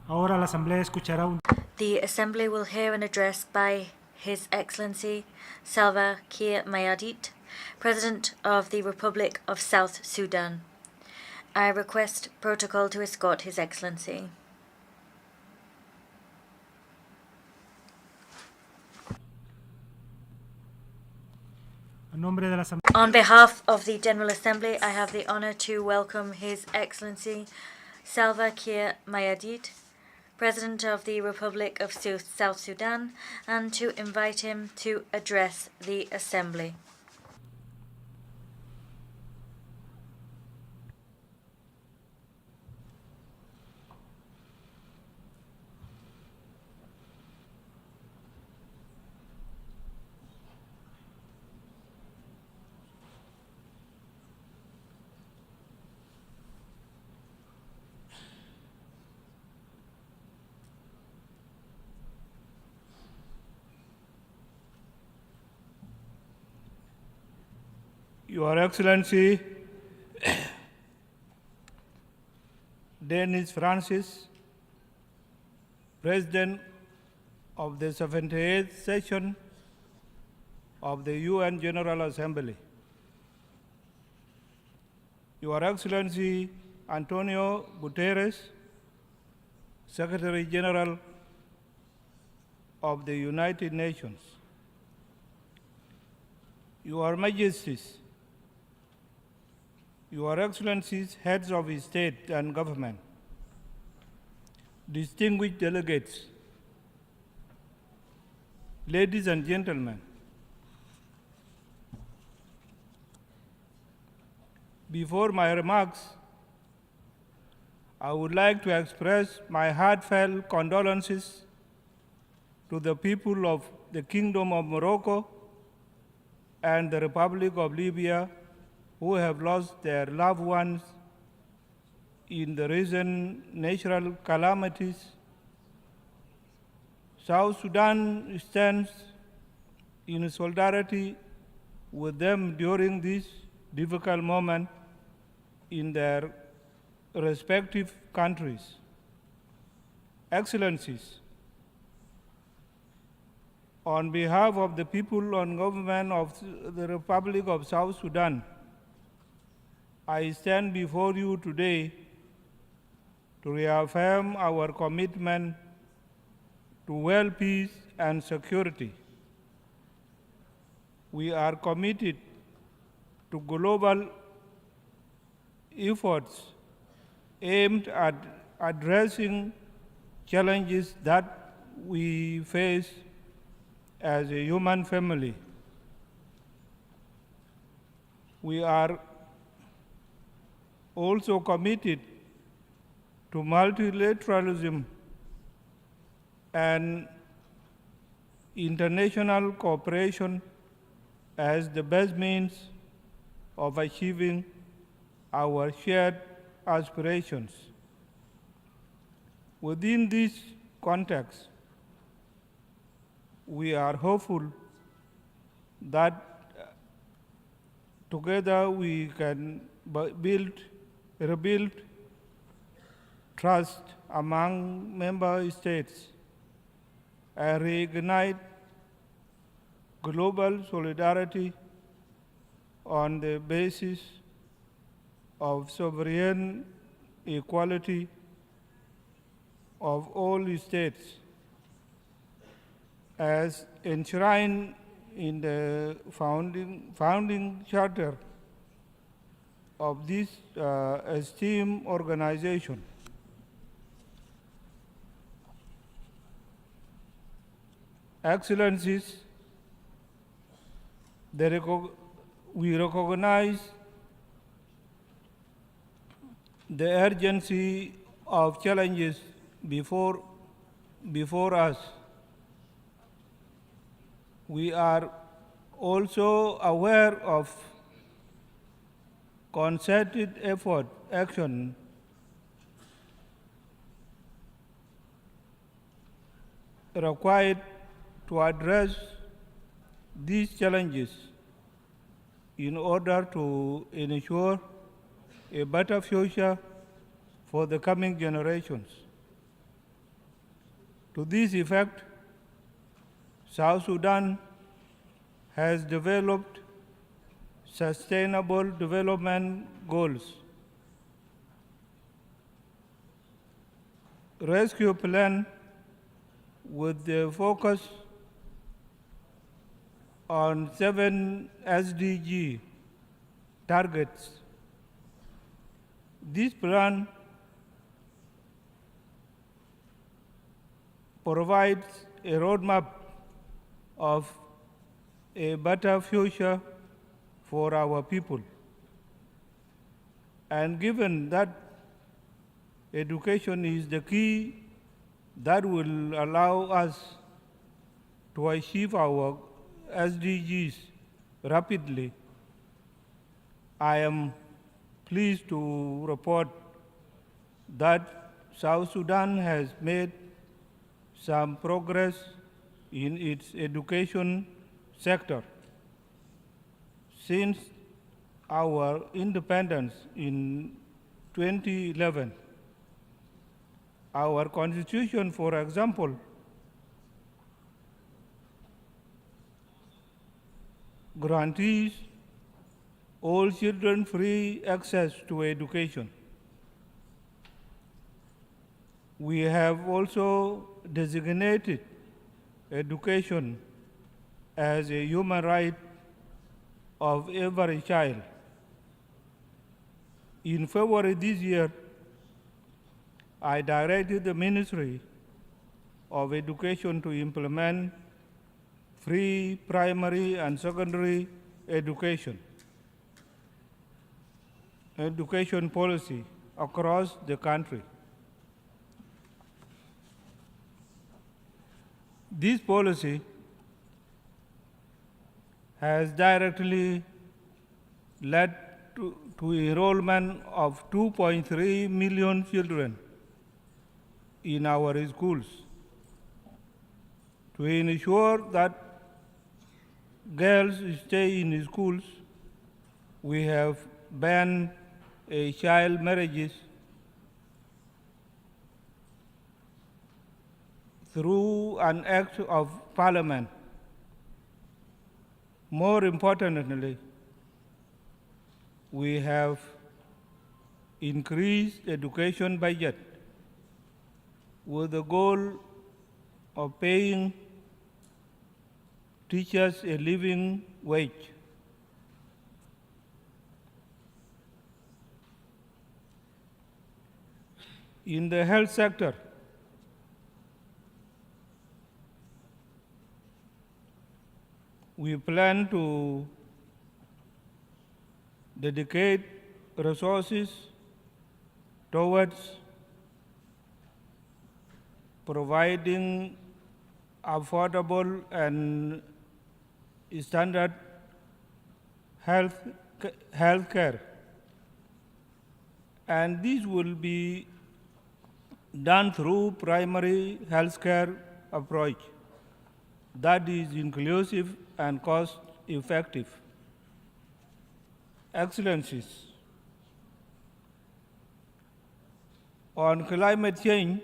Ahora la Asamblea escuchará un... The Assembly will hear an address by His Excellency Salva Kiir Mayardit, President of the Republic of South Sudan. I request protocol to escort His Excellency. A nombre de la Asamblea. On behalf of the General Assembly, I have the honor to welcome His Excellency Salva Kiir Mayardit, President of the Republic of South Sudan, and to invite him to address the Assembly. Your Excellency, Denis Francis, President of the 78th session of the UN General Assembly. Your Excellency Antonio Guterres, Secretary General of the United Nations. Your Majesties, Your Excellencies, heads of state and government, distinguished delegates, ladies and gentlemen, before my remarks, I would like to express my heartfelt condolences to the people of the Kingdom of Morocco and the Republic of Libya who have lost their loved ones in the recent natural calamities. South Sudan stands in solidarity with them during this difficult moment in their respective countries. Excellencies, on behalf of the people and government of the Republic of South Sudan, I stand before you today to reaffirm our commitment to world peace and security. We are committed to global efforts aimed at addressing challenges that we face as a human family. We are also committed to multilateralism and international cooperation as the best means of achieving our shared aspirations. Within this context, we are hopeful that together we can rebuild trust among member states and reignite global solidarity on the basis of sovereign equality of all states as enshrined in the founding charter of this esteemed organization. Excellencies, we recognize the urgency of challenges before us. We are also aware of concerted action required to address these challenges in order to ensure a better future for the coming generations. To this effect, South Sudan has developed sustainable development goals, rescue plan with the focus on 7 SDG targets. This plan provides a roadmap of a better future for our people. And given that education is the key that will allow us to achieve our SDGs rapidly, I am pleased to report that South Sudan has made some progress in its education sector. Since our independence in 2011, our constitution, for example, guarantees all children free access to education. We have also designated education as a human right of every child. In February this year, I directed the Ministry of Education to implement free primary and secondary education policy across the country. This policy has directly led to enrollment of 2.3 million children in our schools. To ensure that girls stay in schools, we have banned child marriages through an act of parliament. More importantly, we have increased education budget with the goal of paying teachers a living wage. In the health sector, we plan to dedicate resources towards providing affordable and standard health care. And this will be done through primary health care approach that is inclusive and cost-effective. Excellencies, on climate change,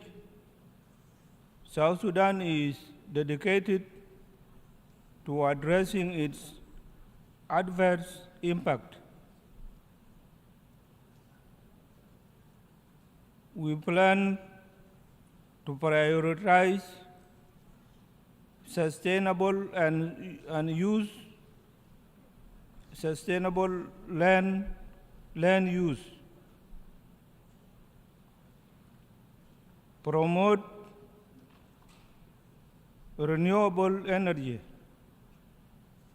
South Sudan is dedicated to addressing its adverse impact. We plan to prioritize sustainable sustainable land use, promote renewable energy,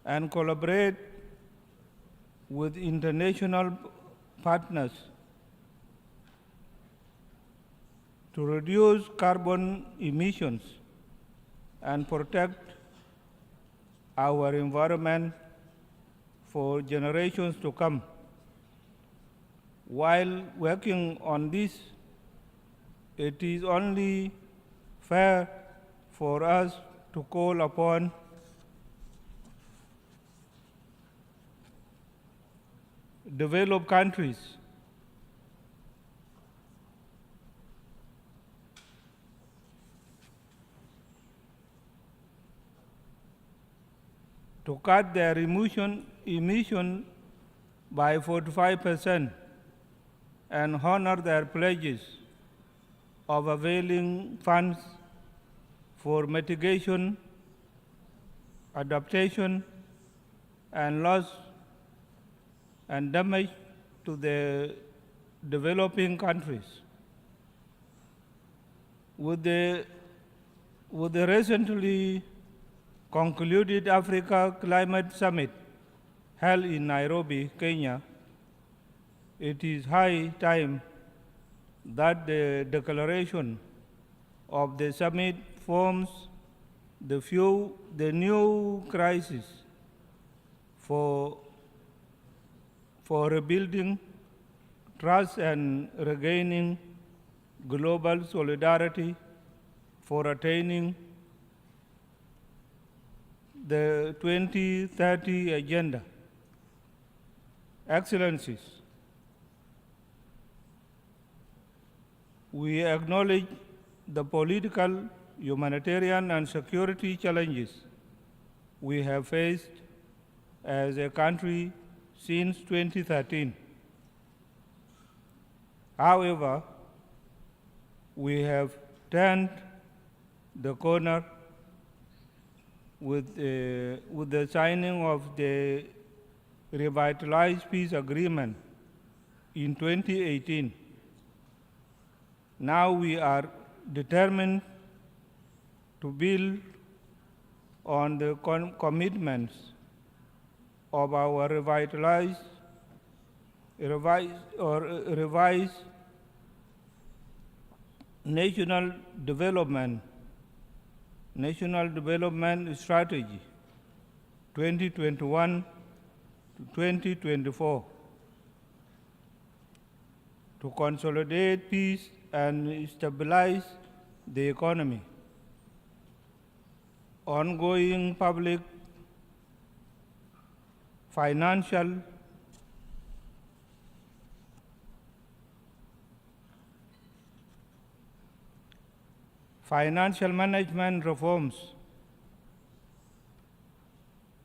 and collaborate with international partners to reduce carbon emissions and protect our environment for generations to come. While working on this, it is only fair for us to call upon developed countries to cut their emission by 45% and honor their pledges of availing funds for mitigation, adaptation, and loss and damage to the developing countries. With the recently concluded Africa Climate Summit held in Nairobi, Kenya, it is high time that the declaration of the summit forms the new crisis for rebuilding trust and regaining global solidarity for attaining the 2030 Agenda. Excellencies, we acknowledge the political, humanitarian, and security challenges we have faced as a country since 2013. However, we have turned the corner with the signing of the revitalized peace agreement in 2018. Now we are determined to build on the commitments of our revised national development strategy 2021 to 2024 to consolidate peace and stabilize the economy. Ongoing public financial management reforms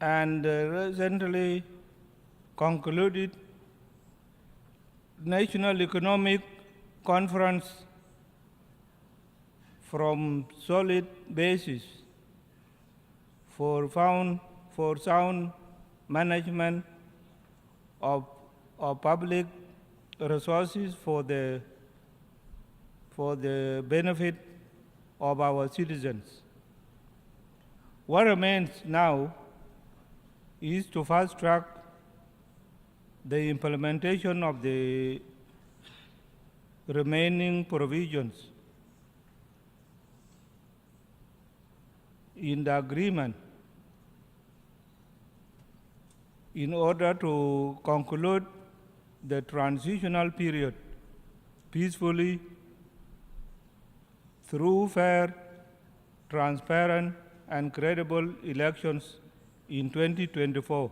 and recently concluded National Economic Conference from solid basis for sound management of public resources for the benefit of our citizens. What remains now is to fast-track the implementation of the remaining provisions in the agreement in order to conclude the transitional period peacefully through fair, transparent, and credible elections in 2024.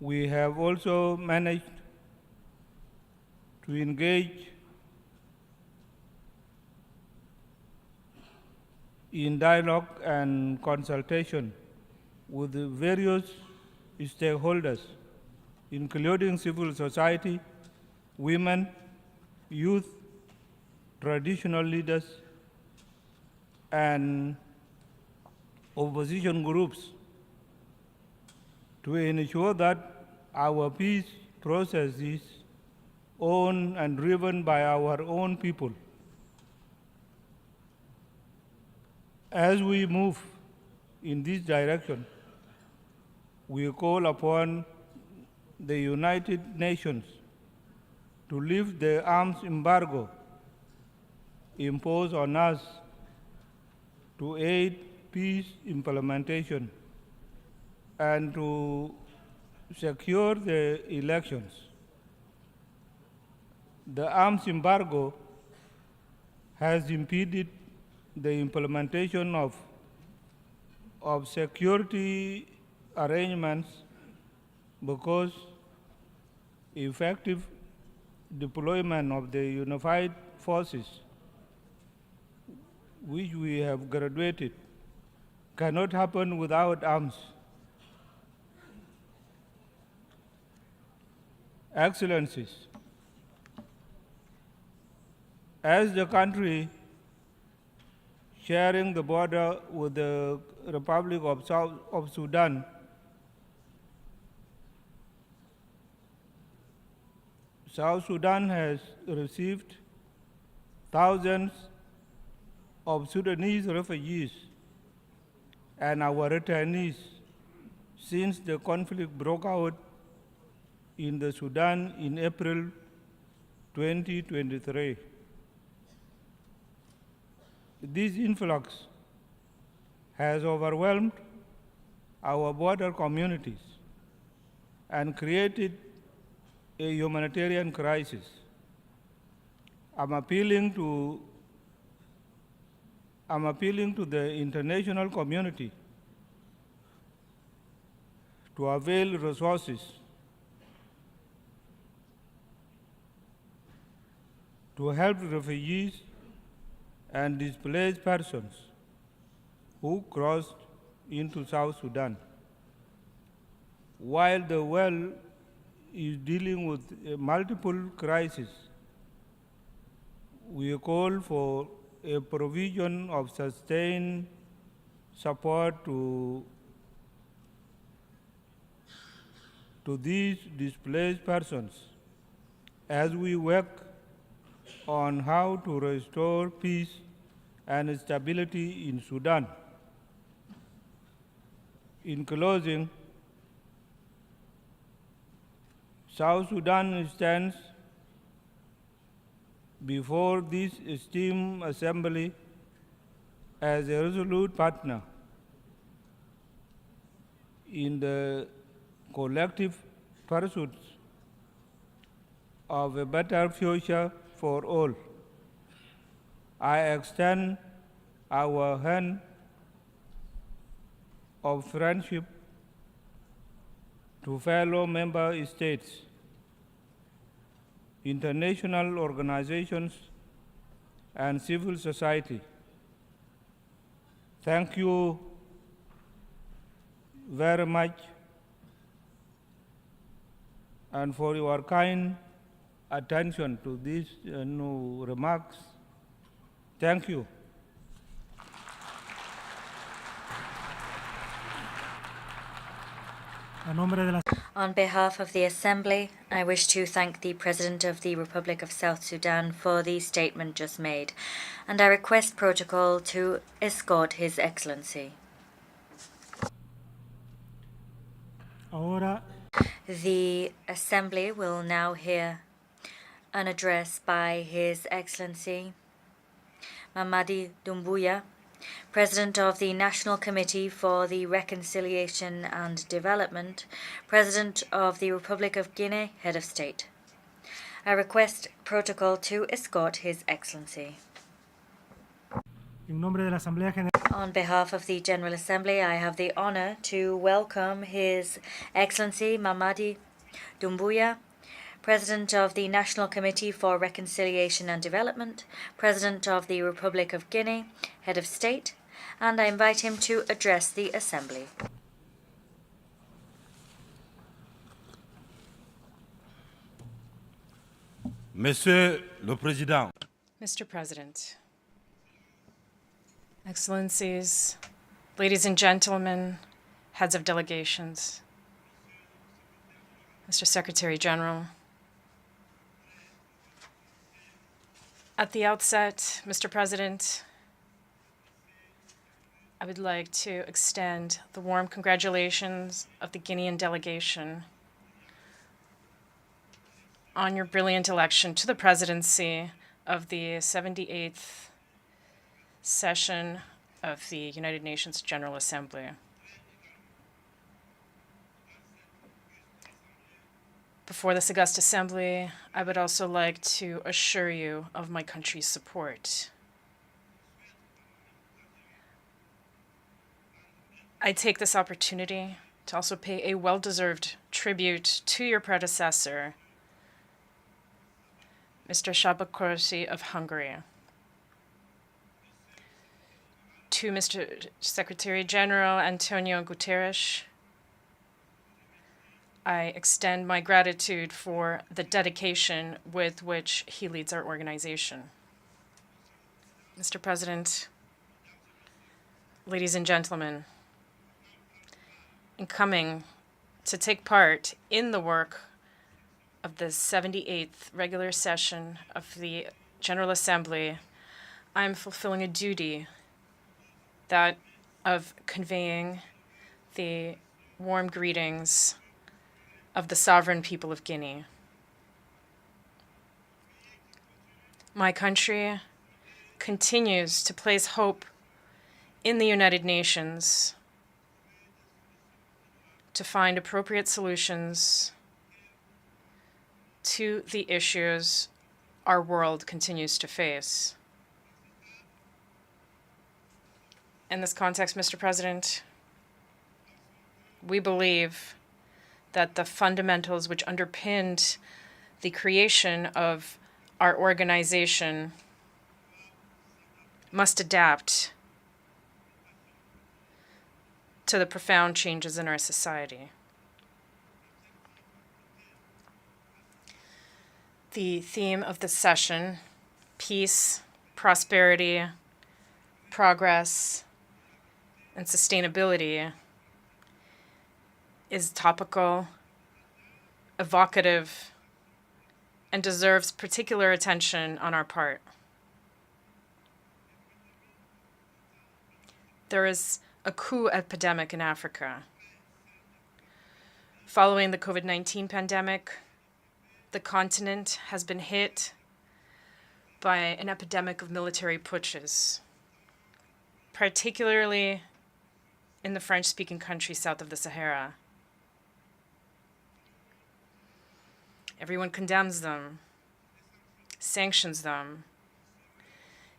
We have also managed to engage in dialogue and consultation with the various stakeholders, including civil society, women, youth, traditional leaders, and opposition groups to ensure that our peace process is owned and driven by our own people. As we move in this direction, we call upon the United Nations to lift the arms embargo imposed on us to aid peace implementation and to secure the elections. The arms embargo has impeded the implementation of security arrangements because effective deployment of the unified forces, which we have graduated, cannot happen without arms. Excellencies, as the country sharing the border with the Republic of Sudan, South Sudan has received thousands of Sudanese refugees and our returnees since the conflict broke out in the Sudan in April 2023. This influx has overwhelmed our border communities and created a humanitarian crisis. I'm appealing to the international community to avail resources to help refugees and displaced persons who crossed into South Sudan. While the world is dealing with multiple crises, we call for a provision of sustained support to to these displaced persons as we work on how to restore peace and stability in Sudan. In closing, South Sudan stands before this esteemed assembly as a resolute partner in the collective pursuit of a better future for all. I extend our hand of friendship to fellow member states, international organizations, and civil society. Thank you very much and for your kind attention to these remarks. Thank you. On behalf of the Assembly, I wish to thank the President of the Republic of South Sudan for the statement just made, and I request protocol to escort His Excellency. Ahora The Assembly will now hear an address by His Excellency Mamadi Doumbouya, President of the National Committee for the Reconciliation and Development, President of the Republic of Guinea, Head of State. I request protocol to escort His Excellency. en nombre de la Asamblea General On behalf of the General Assembly, I have the honor to welcome His Excellency Mamadi Doumbouya, President of the National Committee for Reconciliation and Development, President of the Republic of Guinea, Head of State, and I invite him to address the Assembly. Monsieur le Président, Mr. President, Excellencies, ladies and gentlemen, heads of delegations, Mr. Secretary General. At the outset, Mr. President, I would like to extend the warm congratulations of the Guinean delegation on your brilliant election to the presidency of the 78th session of the United Nations General Assembly. Before this august assembly, I would also like to assure you of my country's support. I take this opportunity to also pay a well-deserved tribute to your predecessor, Mr. Szabakorsi of Hungary. To Mr. Secretary General Antonio Guterres, I extend my gratitude for the dedication with which he leads our organization. Mr. President, ladies and gentlemen, in coming to take part in the work of the 78th regular session of the General Assembly, I am fulfilling a duty, that of conveying the warm greetings of the sovereign people of Guinea. My country continues to place hope in the United Nations to find appropriate solutions to the issues our world continues to face. In this context, Mr. President, we believe that the fundamentals which underpinned the creation of our organization must adapt to the profound changes in our society. The theme of this session, peace, prosperity, progress, and sustainability, is topical evocative, and deserves particular attention on our part. There is a coup epidemic in Africa. Following the COVID-19 pandemic, the continent has been hit by an epidemic of military putsches, particularly in the French-speaking countries south of the Sahara. Everyone condemns them, sanctions them,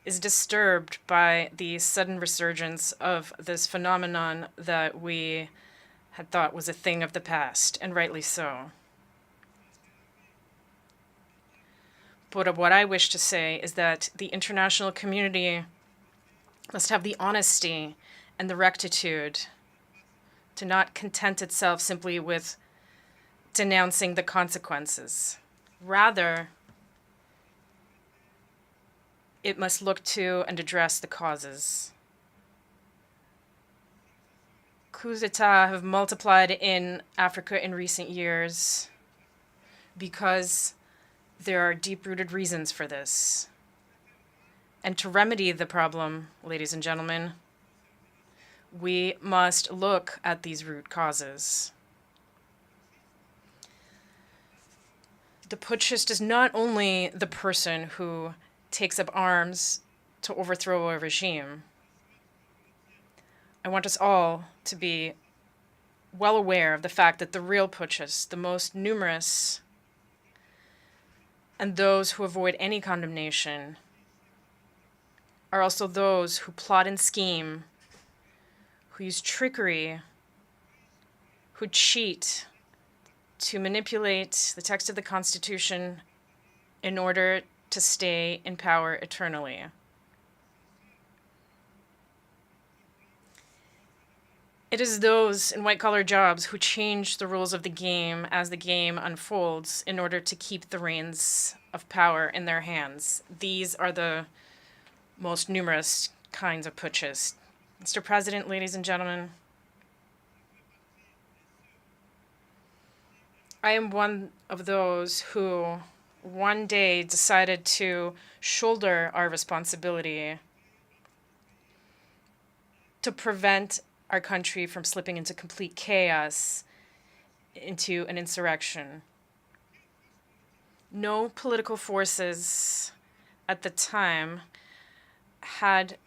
is disturbed by the sudden resurgence of this phenomenon that we had thought was a thing of the past, and rightly so. But what I wish to say is that the international community must have the honesty and the rectitude to not content itself simply with denouncing the consequences. Rather, it must look to and address the causes. Coups d'etat have multiplied in Africa in recent years because there are deep-rooted reasons for this. And to remedy the problem, ladies and gentlemen, we must look at these root causes. The putschist is not only the person who takes up arms to overthrow a regime. I want us all to be well aware of the fact that the real putschists, the most numerous, and those who avoid any condemnation, are also those who plot and scheme, who use trickery, who cheat to manipulate the text of the Constitution in order to stay in power eternally. It is those in white-collar jobs who change the rules of the game as the game unfolds in order to keep the reins of power in their hands. These are the most numerous kinds of putschists. Mr. President, ladies and gentlemen, I am one of those who one day decided to shoulder our responsibility to prevent our country from slipping into complete chaos, into an insurrection. No political forces at the time had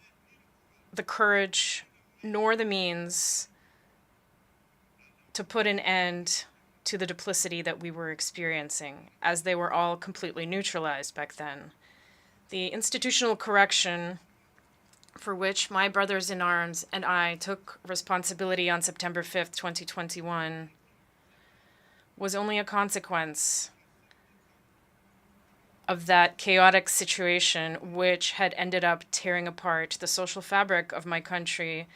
the courage nor the means to put an end to the duplicity that we were experiencing, as they were all completely neutralized back then. The institutional correction for which my brothers in arms and I took responsibility on September 5th, 2021, was only a consequence of that chaotic situation which had ended up tearing apart the social fabric of my country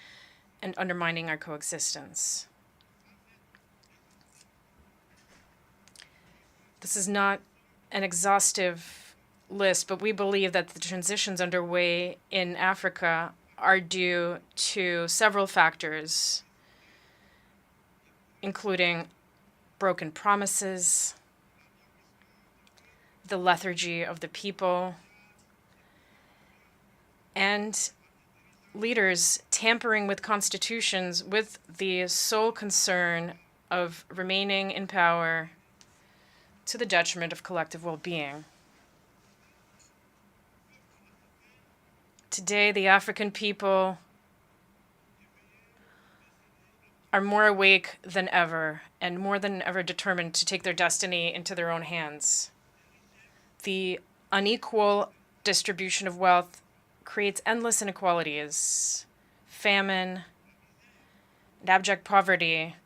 and undermining our coexistence. This is not an exhaustive list, but we believe that the transitions underway in Africa are due to several factors, including broken promises, the lethargy of the people, and leaders tampering with constitutions with the sole concern of remaining in power to the detriment of collective well-being. Today, the African people are more awake than ever and more than ever determined to take their destiny into their own hands. The unequal distribution of wealth creates endless inequalities, famine, and abject poverty,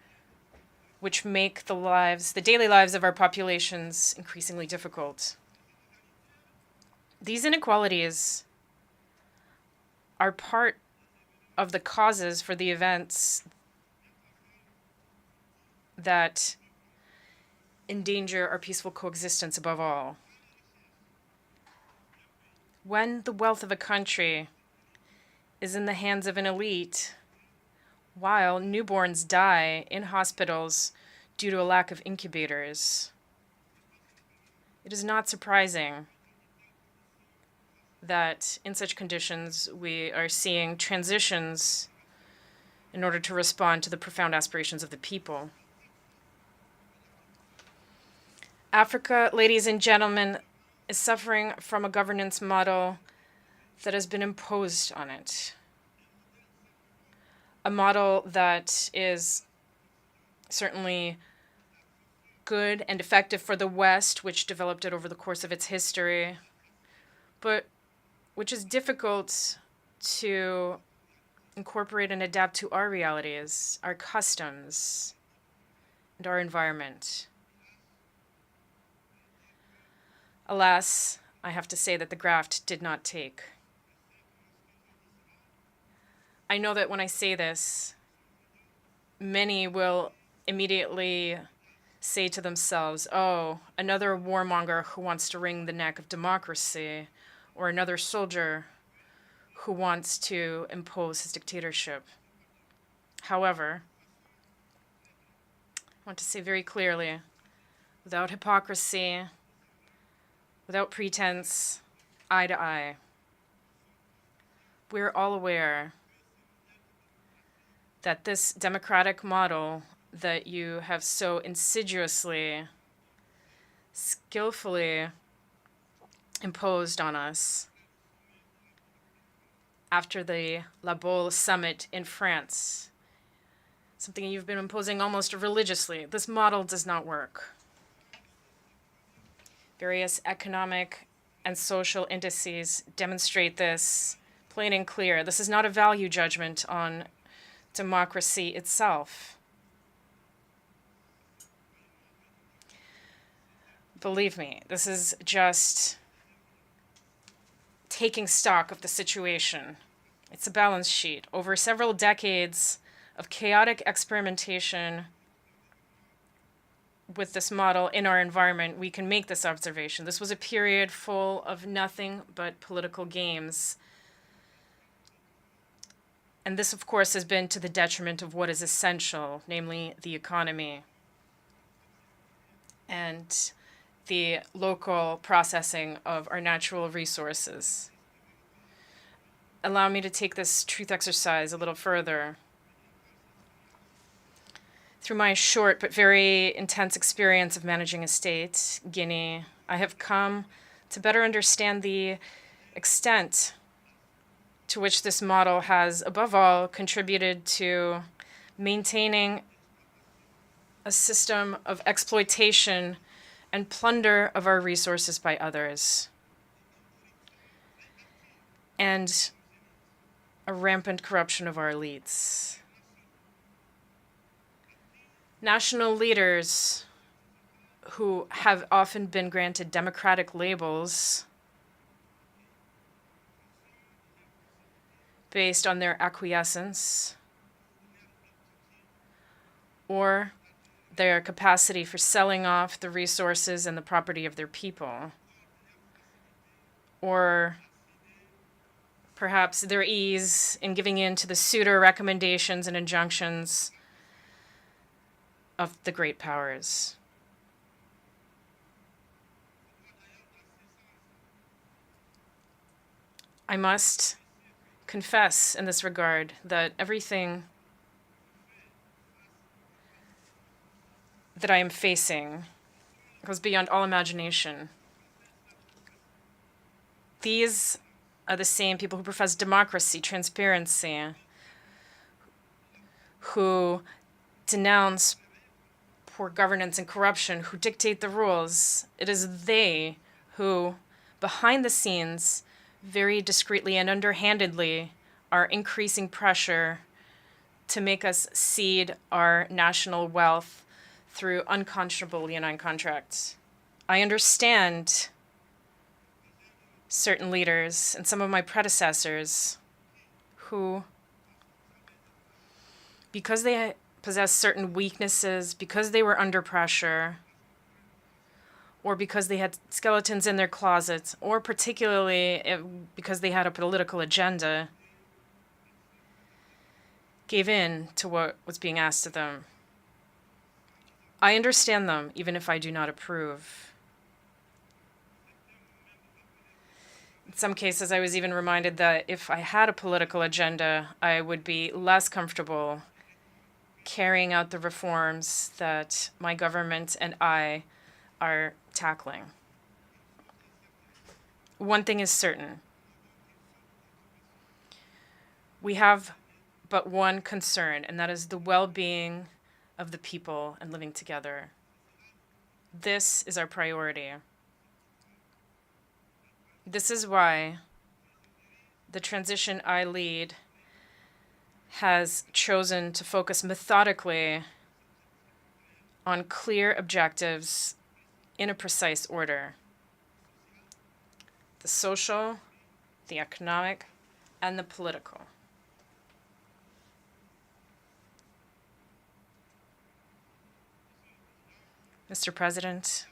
which make the daily lives of our populations increasingly difficult. These inequalities are part of the causes for the events that endanger our peaceful coexistence above all. When the wealth of a country is in the hands of an elite, while newborns die in hospitals due to a lack of incubators, It is not surprising that in such conditions we are seeing transitions in order to respond to the profound aspirations of the people. Africa, ladies and gentlemen, is suffering from a governance model that has been imposed on it. A model that is certainly good and effective for the West, which developed it over the course of its history, but which is difficult to incorporate and adapt to our realities, our customs, and our environment. Alas, I have to say that the graft did not take. I know that when I say this, many will immediately say to themselves, oh, another warmonger who wants to wring the neck of democracy, or another soldier who wants to impose his dictatorship. However, I want to say very clearly, without hypocrisy, without pretense, eye to eye, we're all aware that this democratic model that you have so insidiously, skillfully imposed on us after the La Baule summit in France, something you've been imposing almost religiously, this model does not work. Various economic and social indices demonstrate this plain and clear. This is not a value judgment on democracy itself. Believe me, this is just taking stock of the situation. It's a balance sheet. Over several decades of chaotic experimentation with this model in our environment, we can make this observation. This was a period full of nothing but political games. And this, of course, has been to the detriment of what is essential, namely the economy and the local processing of our natural resources. Allow me to take this truth exercise a little further. Through my short but very intense experience of managing a state, Guinea, I have come to better understand the extent to which this model has, above all, contributed to maintaining a system of exploitation and plunder of our resources by others, and a rampant corruption of our elites. National leaders who have often been granted democratic labels based on their acquiescence or their capacity for selling off the resources and the property of their people, or perhaps their ease in giving in to the pseudo recommendations and injunctions of the great powers. I must confess in this regard that everything that I am facing goes beyond all imagination. These are the same people who profess democracy, transparency, who denounce poor governance and corruption, who dictate the rules. It is they who, behind the scenes, very discreetly and underhandedly, are increasing pressure to make us cede our national wealth through unconscionable leonine contracts. I understand certain leaders and some of my predecessors who, because they possess certain weaknesses, because they were under pressure, or because they had skeletons in their closets, or particularly because they had a political agenda, gave in to what was being asked of them. I understand them, even if I do not approve. some cases, I was even reminded that if I had a political agenda, I would be less comfortable carrying out the reforms that my government and I are tackling. One thing is certain. We have but one concern, and that is the well-being of the people and living together. This is our priority. This is why the transition I lead has chosen to focus methodically on clear objectives in a precise order: the social, the economic, and the political. Mr. President,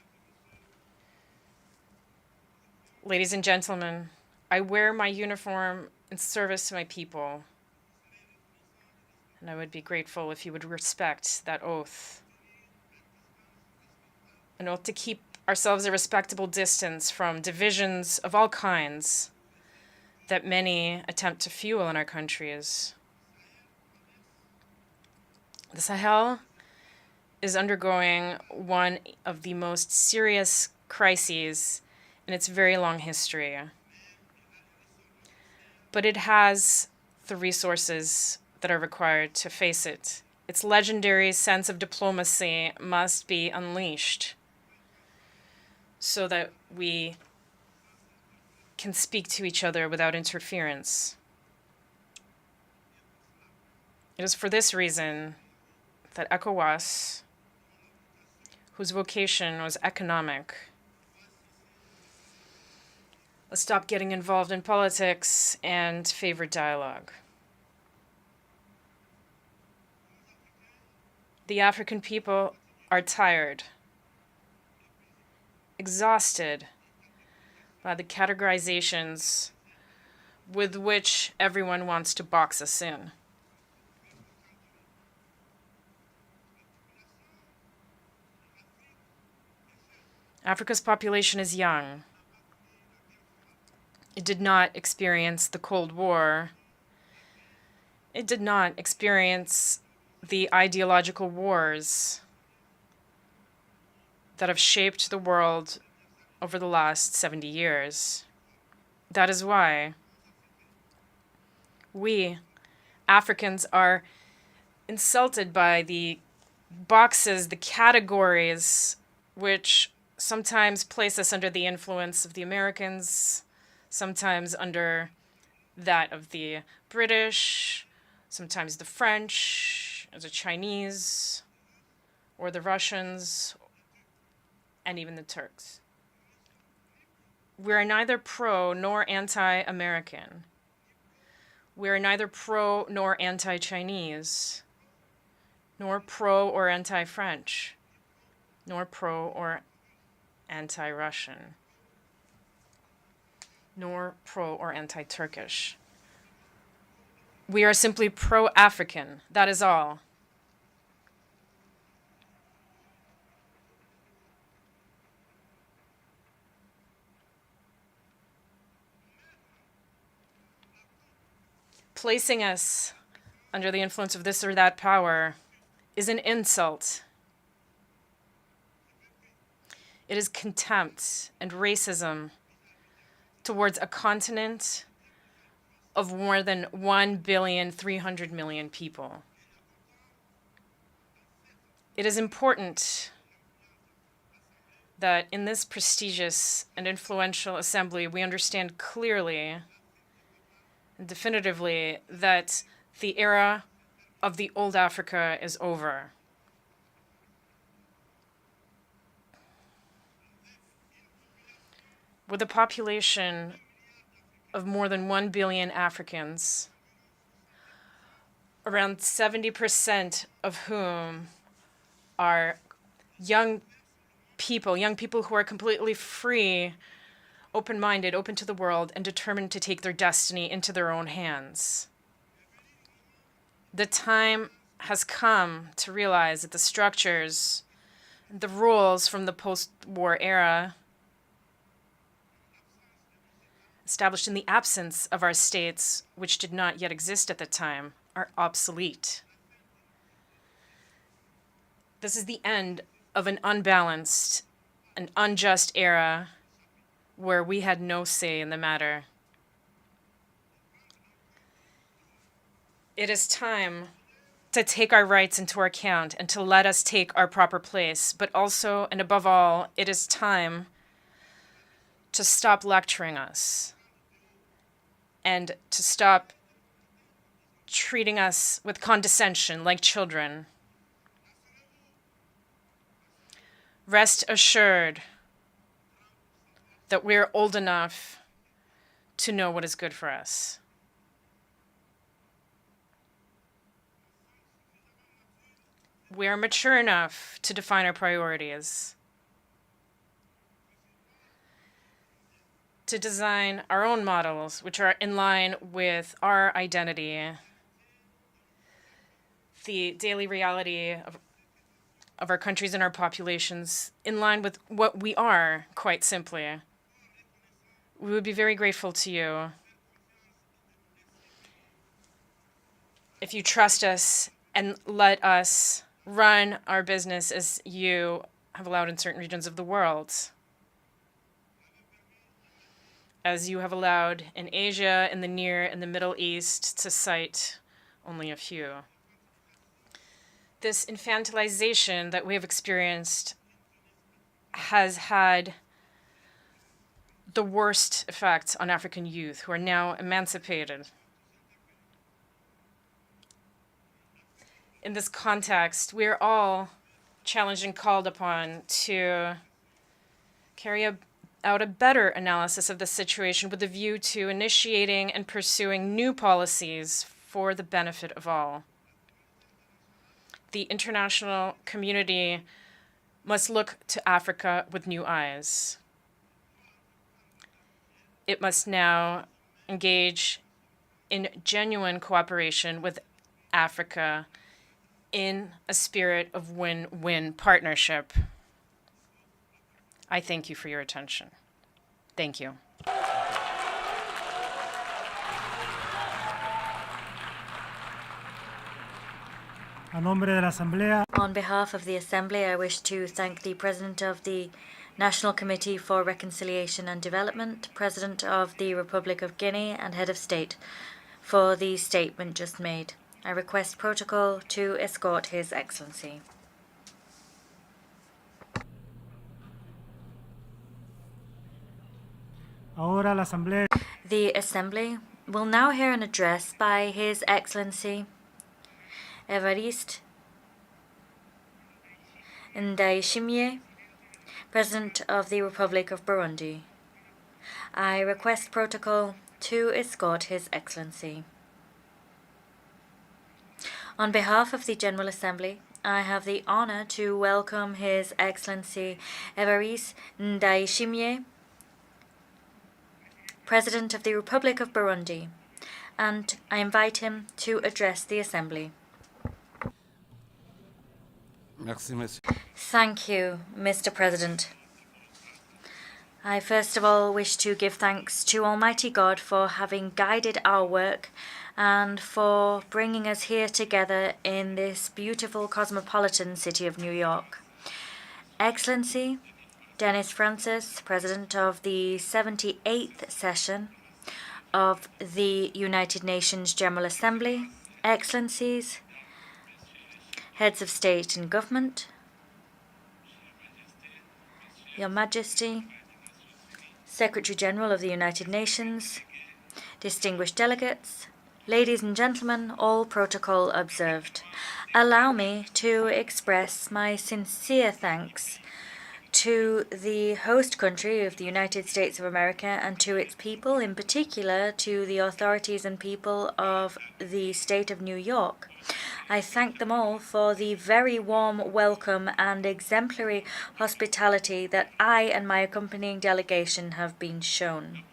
ladies and gentlemen, I wear my uniform in service to my people, and I would be grateful if you would respect that oath. An oath to keep ourselves a respectable distance from divisions of all kinds that many attempt to fuel in our countries. The Sahel is undergoing one of the most serious crises in its very long history. But it has the resources that are required to face it. Its legendary sense of diplomacy must be unleashed so that we can speak to each other without interference. It is for this reason that ECOWAS, whose vocation was economic, let's stop getting involved in politics and favor dialogue. The African people are tired, exhausted by the categorizations with which everyone wants to box us in. Africa's population is young. It did not experience the Cold War. It did not experience the ideological wars that have shaped the world over the last 70 years. That is why we, Africans, are insulted by the boxes, the categories, which sometimes place us under the influence of the Americans, sometimes under that of the British, sometimes the French, or the Chinese, or the Russians, and even the Turks. We are neither pro nor anti-American. We are neither pro nor anti-Chinese, nor pro or anti-French, nor pro or anti-Russian, nor pro or anti-Turkish. We are simply pro-African, that is all. Placing us under the influence of this or that power is an insult. It is contempt and racism towards a continent of more than 1,300,000,000 people. It is important that in this prestigious and influential assembly, we understand clearly and definitively that the era of the old Africa is over. With a population of more than 1 billion Africans, around 70% of whom are young people who are completely free, open-minded, open to the world, and determined to take their destiny into their own hands. The time has come to realize that the structures, the rules from the post-war era, established in the absence of our states, which did not yet exist at the time, are obsolete. This is the end of an unbalanced and unjust era where we had no say in the matter. It is time to take our rights into account and to let us take our proper place, but also, and above all, it is time to stop lecturing us and to stop treating us with condescension like children. Rest assured that we're old enough to know what is good for us. We are mature enough to define our priorities, to design our own models which are in line with our identity, the daily reality of our countries and our populations, in line with what we are, quite simply. We would be very grateful to you if you trust us and let us run our business as you have allowed in certain regions of the world, as you have allowed in Asia, in the Near and the Middle East, to cite only a few. This infantilization that we have experienced has had the worst effects on African youth who are now emancipated. In this context, we are all challenged and called upon to carry out a better analysis of the situation with a view to initiating and pursuing new policies for the benefit of all. The international community must look to Africa with new eyes. It must now engage in genuine cooperation with Africa in a spirit of win-win partnership. I thank you for your attention. Thank you. A nombre de la Asamblea, On behalf of the Assembly, I wish to thank the President of the National Committee for Reconciliation and Development, President of the Republic of Guinea, and Head of State for the statement just made. I request protocol to escort His Excellency. ahora la Asamblea The Assembly will now hear an address by His Excellency Evariste Ndayishimiye, President of the Republic of Burundi. I request protocol to escort His Excellency. On behalf of the General Assembly, I have the honor to welcome His Excellency Evariste Ndayishimiye, President of the Republic of Burundi, and I invite him to address the Assembly. Merci, monsieur. Thank you, Mr. President. I first of all wish to give thanks to Almighty God for having guided our work and for bringing us here together in this beautiful cosmopolitan city of New York. Excellency Denis Francis, President of the 78th session of the United Nations General Assembly, Excellencies, Heads of State and Government, Your Majesty, Secretary General of the United Nations, distinguished delegates, ladies and gentlemen, all protocol observed. Allow me to express my sincere thanks to the host country of the United States of America and to its people, in particular to the authorities and people of the state of New York. I thank them all for the very warm welcome and exemplary hospitality that I and my accompanying delegation have been shown.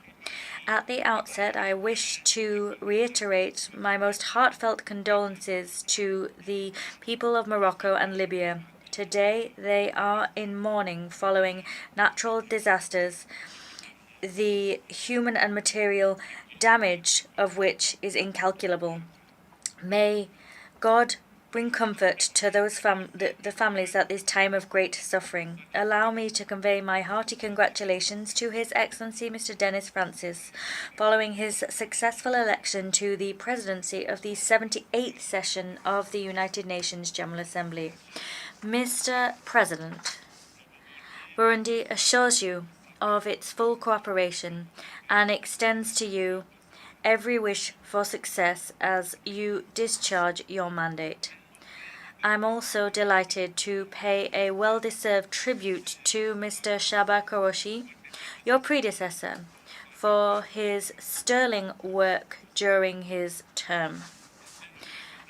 At the outset, I wish to reiterate my most heartfelt condolences to the people of Morocco and Libya. Today, they are in mourning following natural disasters the human and material damage of which is incalculable. May God bring comfort to those the families at this time of great suffering. Allow me to convey my hearty congratulations to His Excellency Mr. Dennis Francis, following his successful election to the presidency of the 78th session of the United Nations General Assembly. Mr. President, Burundi assures you of its full cooperation and extends to you every wish for success as you discharge your mandate. I'm also delighted to pay a well-deserved tribute to Mr. Shaba Koroshi, your predecessor, for his sterling work during his term.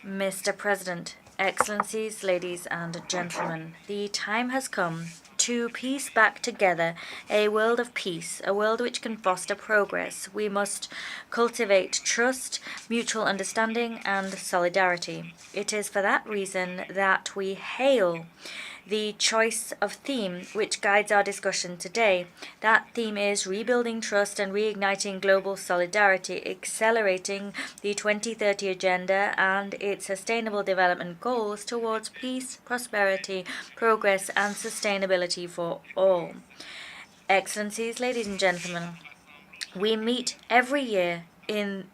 Mr. President, Excellencies, ladies and gentlemen, the time has come to piece back together a world of peace, a world which can foster progress. We must cultivate trust, mutual understanding, and solidarity. It is for that reason that we hail the choice of theme which guides our discussion today. That theme is rebuilding trust and reigniting global solidarity, accelerating the 2030 Agenda and its sustainable development goals towards peace, prosperity, progress, and sustainability for all. Excellencies, ladies and gentlemen, we meet every year in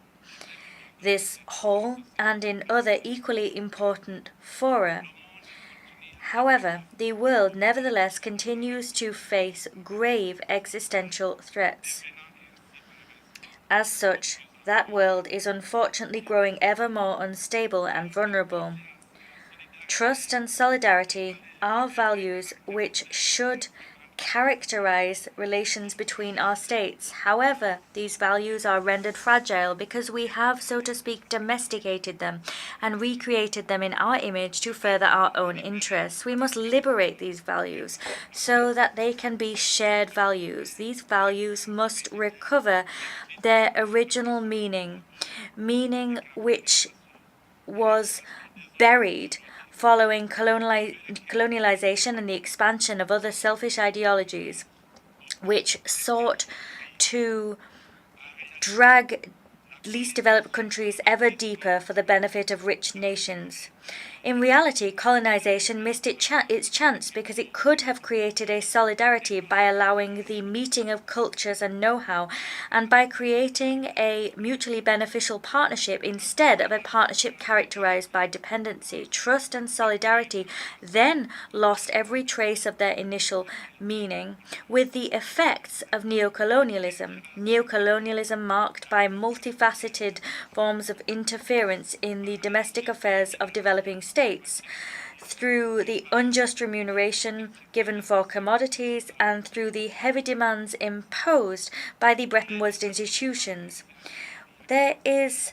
this hall and in other equally important fora. However, the world nevertheless continues to face grave existential threats. As such, that world is unfortunately growing ever more unstable and vulnerable. Trust and solidarity are values which should characterize relations between our states. However, these values are rendered fragile because we have, so to speak, domesticated them and recreated them in our image to further our own interests. We must liberate these values so that they can be shared values. These values must recover their original meaning which was buried following colonialization and the expansion of other selfish ideologies, which sought to drag least developed countries ever deeper for the benefit of rich nations. In reality, colonization missed its chance because it could have created a solidarity by allowing the meeting of cultures and know-how, and by creating a mutually beneficial partnership instead of a partnership characterized by dependency. Trust and solidarity then lost every trace of their initial meaning, with the effects of neocolonialism. Neocolonialism marked by multifaceted forms of interference in the domestic affairs of developing states, through the unjust remuneration given for commodities and through the heavy demands imposed by the Bretton Woods institutions. There is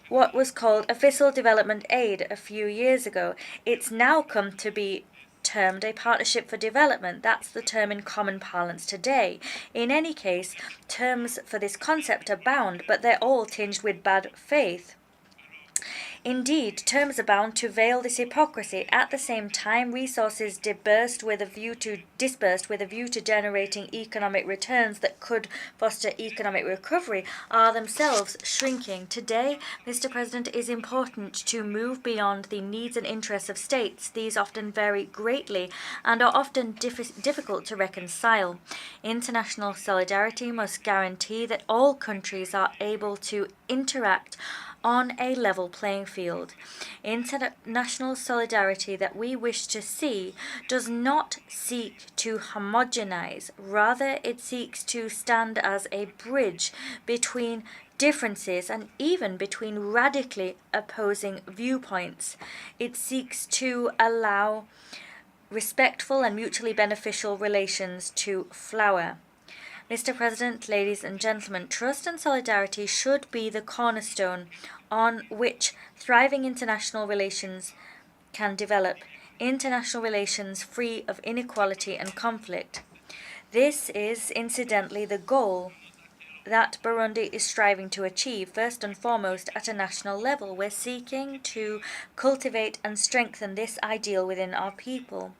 what was called official development aid a few years ago. It's now come to be termed a partnership for development. That's the term in common parlance today. In any case, terms for this concept abound, but they're all tinged with bad faith. Indeed, terms abound to veil this hypocrisy. At the same time, resources dispersed with a view to generating economic returns that could foster economic recovery are themselves shrinking. Today, Mr. President, it is important to move beyond the needs and interests of states. These often vary greatly and are often difficult to reconcile. International solidarity must guarantee that all countries are able to interact on a level playing field. International solidarity that we wish to see does not seek to homogenize. Rather, it seeks to stand as a bridge between differences and even between radically opposing viewpoints. It seeks to allow respectful and mutually beneficial relations to flower. Mr. President, ladies and gentlemen, trust and solidarity should be the cornerstone on which thriving international relations can develop, international relations free of inequality and conflict. This is, incidentally, the goal that Burundi is striving to achieve, first and foremost at a national level. We're seeking to cultivate and strengthen this ideal within our people.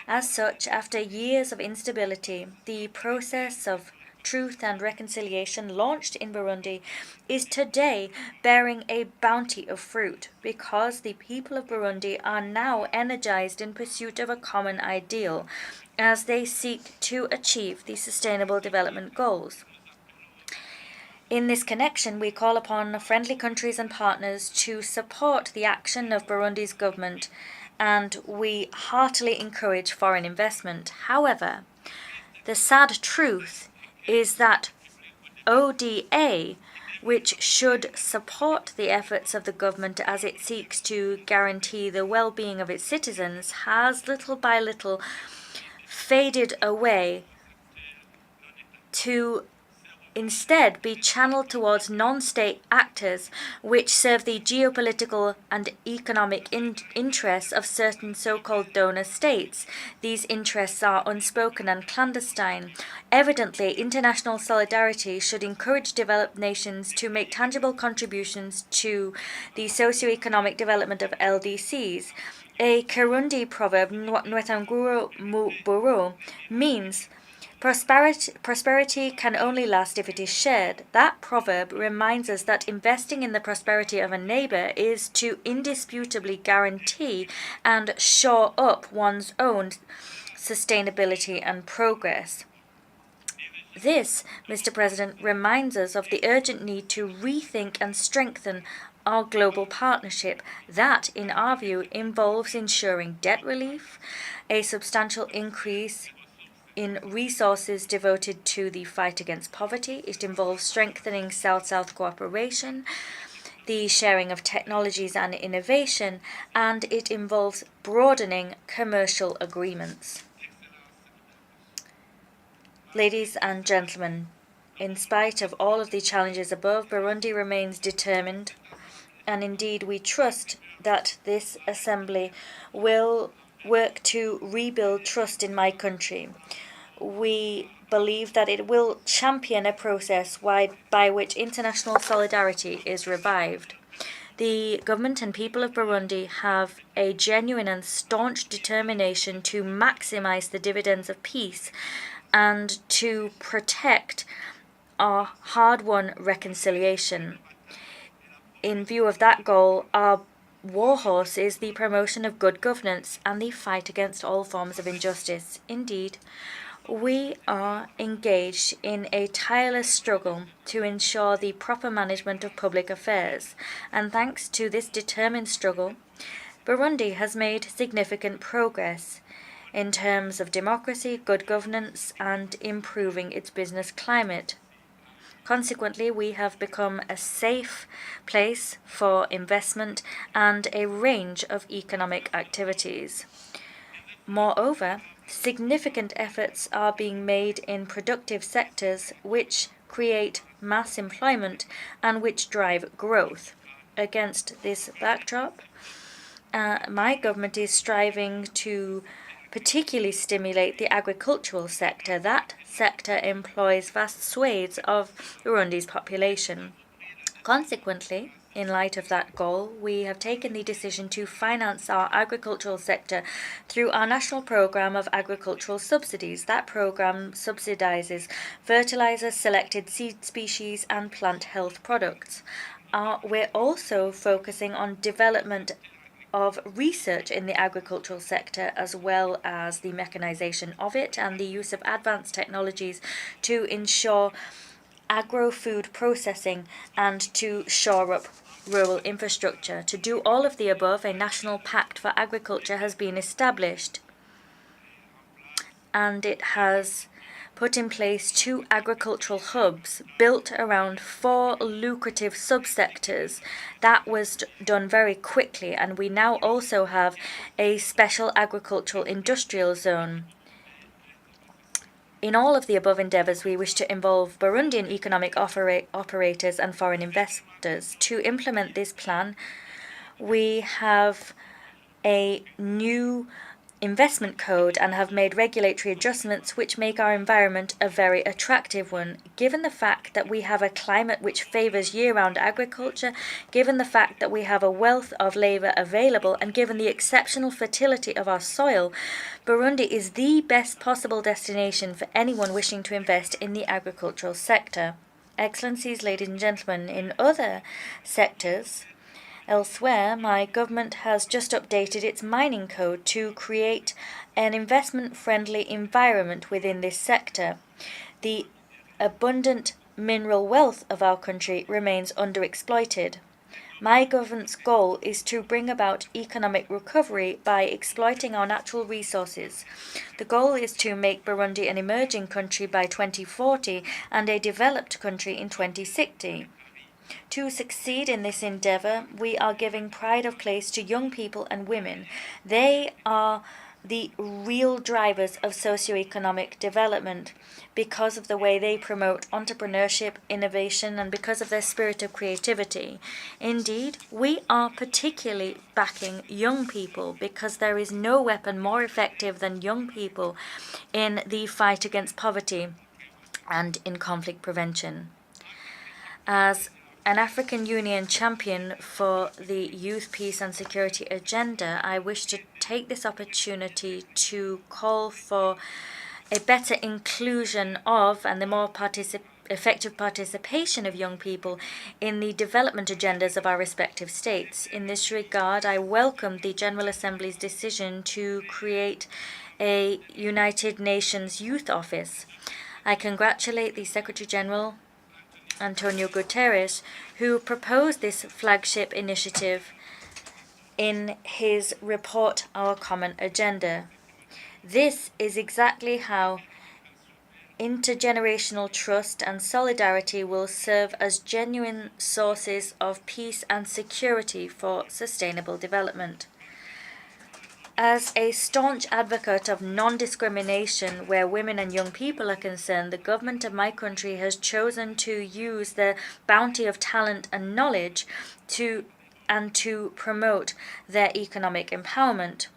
As such, after years of instability, the process of Truth and Reconciliation, launched in Burundi, is today bearing a bounty of fruit because the people of Burundi are now energized in pursuit of a common ideal as they seek to achieve the Sustainable Development Goals. In this connection, we call upon friendly countries and partners to support the action of Burundi's government, and we heartily encourage foreign investment. However, the sad truth is that ODA, which should support the efforts of the government as it seeks to guarantee the well-being of its citizens, has little by little faded away to instead be channeled towards non-state actors which serve the geopolitical and economic interests of certain so-called donor states. These interests are unspoken and clandestine. Evidently, international solidarity should encourage developed nations to make tangible contributions to the socio-economic development of LDCs. A Kirundi proverb, Nwetanguro Muburo, means prosperity can only last if it is shared. That proverb reminds us that investing in the prosperity of a neighbor is to indisputably guarantee and shore up one's own sustainability and progress. This, Mr. President, reminds us of the urgent need to rethink and strengthen our global partnership. That, in our view, involves ensuring debt relief, a substantial increase in resources devoted to the fight against poverty. It involves strengthening South-South cooperation, the sharing of technologies and innovation, and it involves broadening commercial agreements. Ladies and gentlemen, in spite of all of the challenges above, Burundi remains determined, and indeed we trust that this assembly will work to rebuild trust in my country. We believe that it will champion a process by which international solidarity is revived. The government and people of Burundi have a genuine and staunch determination to maximize the dividends of peace and to protect our hard-won reconciliation. In view of that goal, our warhorse is the promotion of good governance and the fight against all forms of injustice. Indeed, we are engaged in a tireless struggle to ensure the proper management of public affairs, and thanks to this determined struggle, Burundi has made significant progress in terms of democracy, good governance, and improving its business climate. Consequently, we have become a safe place for investment and a range of economic activities. Moreover, significant efforts are being made in productive sectors which create mass employment and which drive growth. Against this backdrop, my government is striving to particularly stimulate the agricultural sector. That sector employs vast swathes of Burundi's population. Consequently, in light of that goal, we have taken the decision to finance our agricultural sector through our national program of agricultural subsidies. That program subsidizes fertilizers, selected seed species, and plant health products. We're also focusing on development of research in the agricultural sector, as well as the mechanization of it and the use of advanced technologies to ensure agro-food processing and to shore up rural infrastructure. To do all of the above, a national pact for agriculture has been established, and it has put in place 2 agricultural hubs built around 4 lucrative subsectors. That was done very quickly, and we now also have a special agricultural industrial zone. In all of the above endeavors, we wish to involve Burundian economic operators and foreign investors. To implement this plan, we have a new investment code and have made regulatory adjustments which make our environment a very attractive one. Given the fact that we have a climate which favours year-round agriculture, given the fact that we have a wealth of labour available, and given the exceptional fertility of our soil, Burundi is the best possible destination for anyone wishing to invest in the agricultural sector. Excellencies, ladies and gentlemen, in other sectors, elsewhere, my government has just updated its mining code to create an investment-friendly environment within this sector. The abundant mineral wealth of our country remains underexploited. My government's goal is to bring about economic recovery by exploiting our natural resources. The goal is to make Burundi an emerging country by 2040 and a developed country in 2060. To succeed in this endeavour, we are giving pride of place to young people and women. They are the real drivers of socio-economic development because of the way they promote entrepreneurship, innovation, and because of their spirit of creativity. Indeed, we are particularly backing young people because there is no weapon more effective than young people in the fight against poverty and in conflict prevention. As an African Union champion for the Youth, Peace and Security agenda, I wish to take this opportunity to call for a better inclusion of and the more effective participation of young people in the development agendas of our respective states. In this regard, I welcome the General Assembly's decision to create a United Nations Youth Office. I congratulate the Secretary General, Antonio Guterres, who proposed this flagship initiative in his report, Our Common Agenda. This is exactly how intergenerational trust and solidarity will serve as genuine sources of peace and security for sustainable development. As a staunch advocate of non-discrimination where women and young people are concerned, the government of my country has chosen to use the bounty of talent and knowledge to promote their economic empowerment.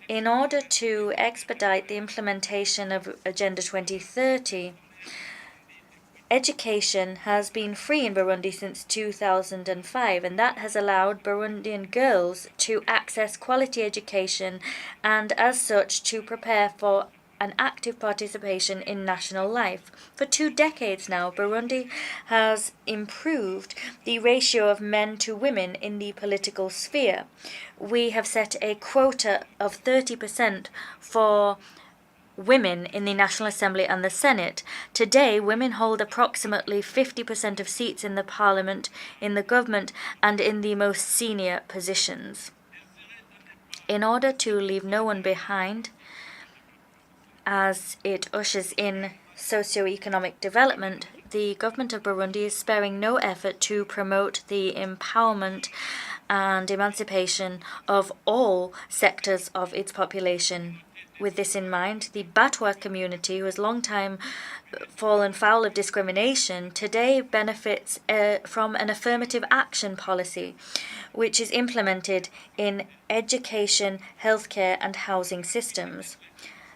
In order to expedite the implementation of Agenda 2030, education has been free in Burundi since 2005, and that has allowed Burundian girls to access quality education and, as such, to prepare for an active participation in national life. For 2 decades now, Burundi has improved the ratio of men to women in the political sphere. We have set a quota of 30% for women in the National Assembly and the Senate. Today, women hold approximately 50% of seats in the parliament, in the government, and in the most senior positions. In order to leave no one behind, as it ushers in socio-economic development, the government of Burundi is sparing no effort to promote the empowerment and emancipation of all sectors of its population. With this in mind, the Batwa community, who has long time fallen foul of discrimination, today benefits from an affirmative action policy, which is implemented in education, healthcare, and housing systems.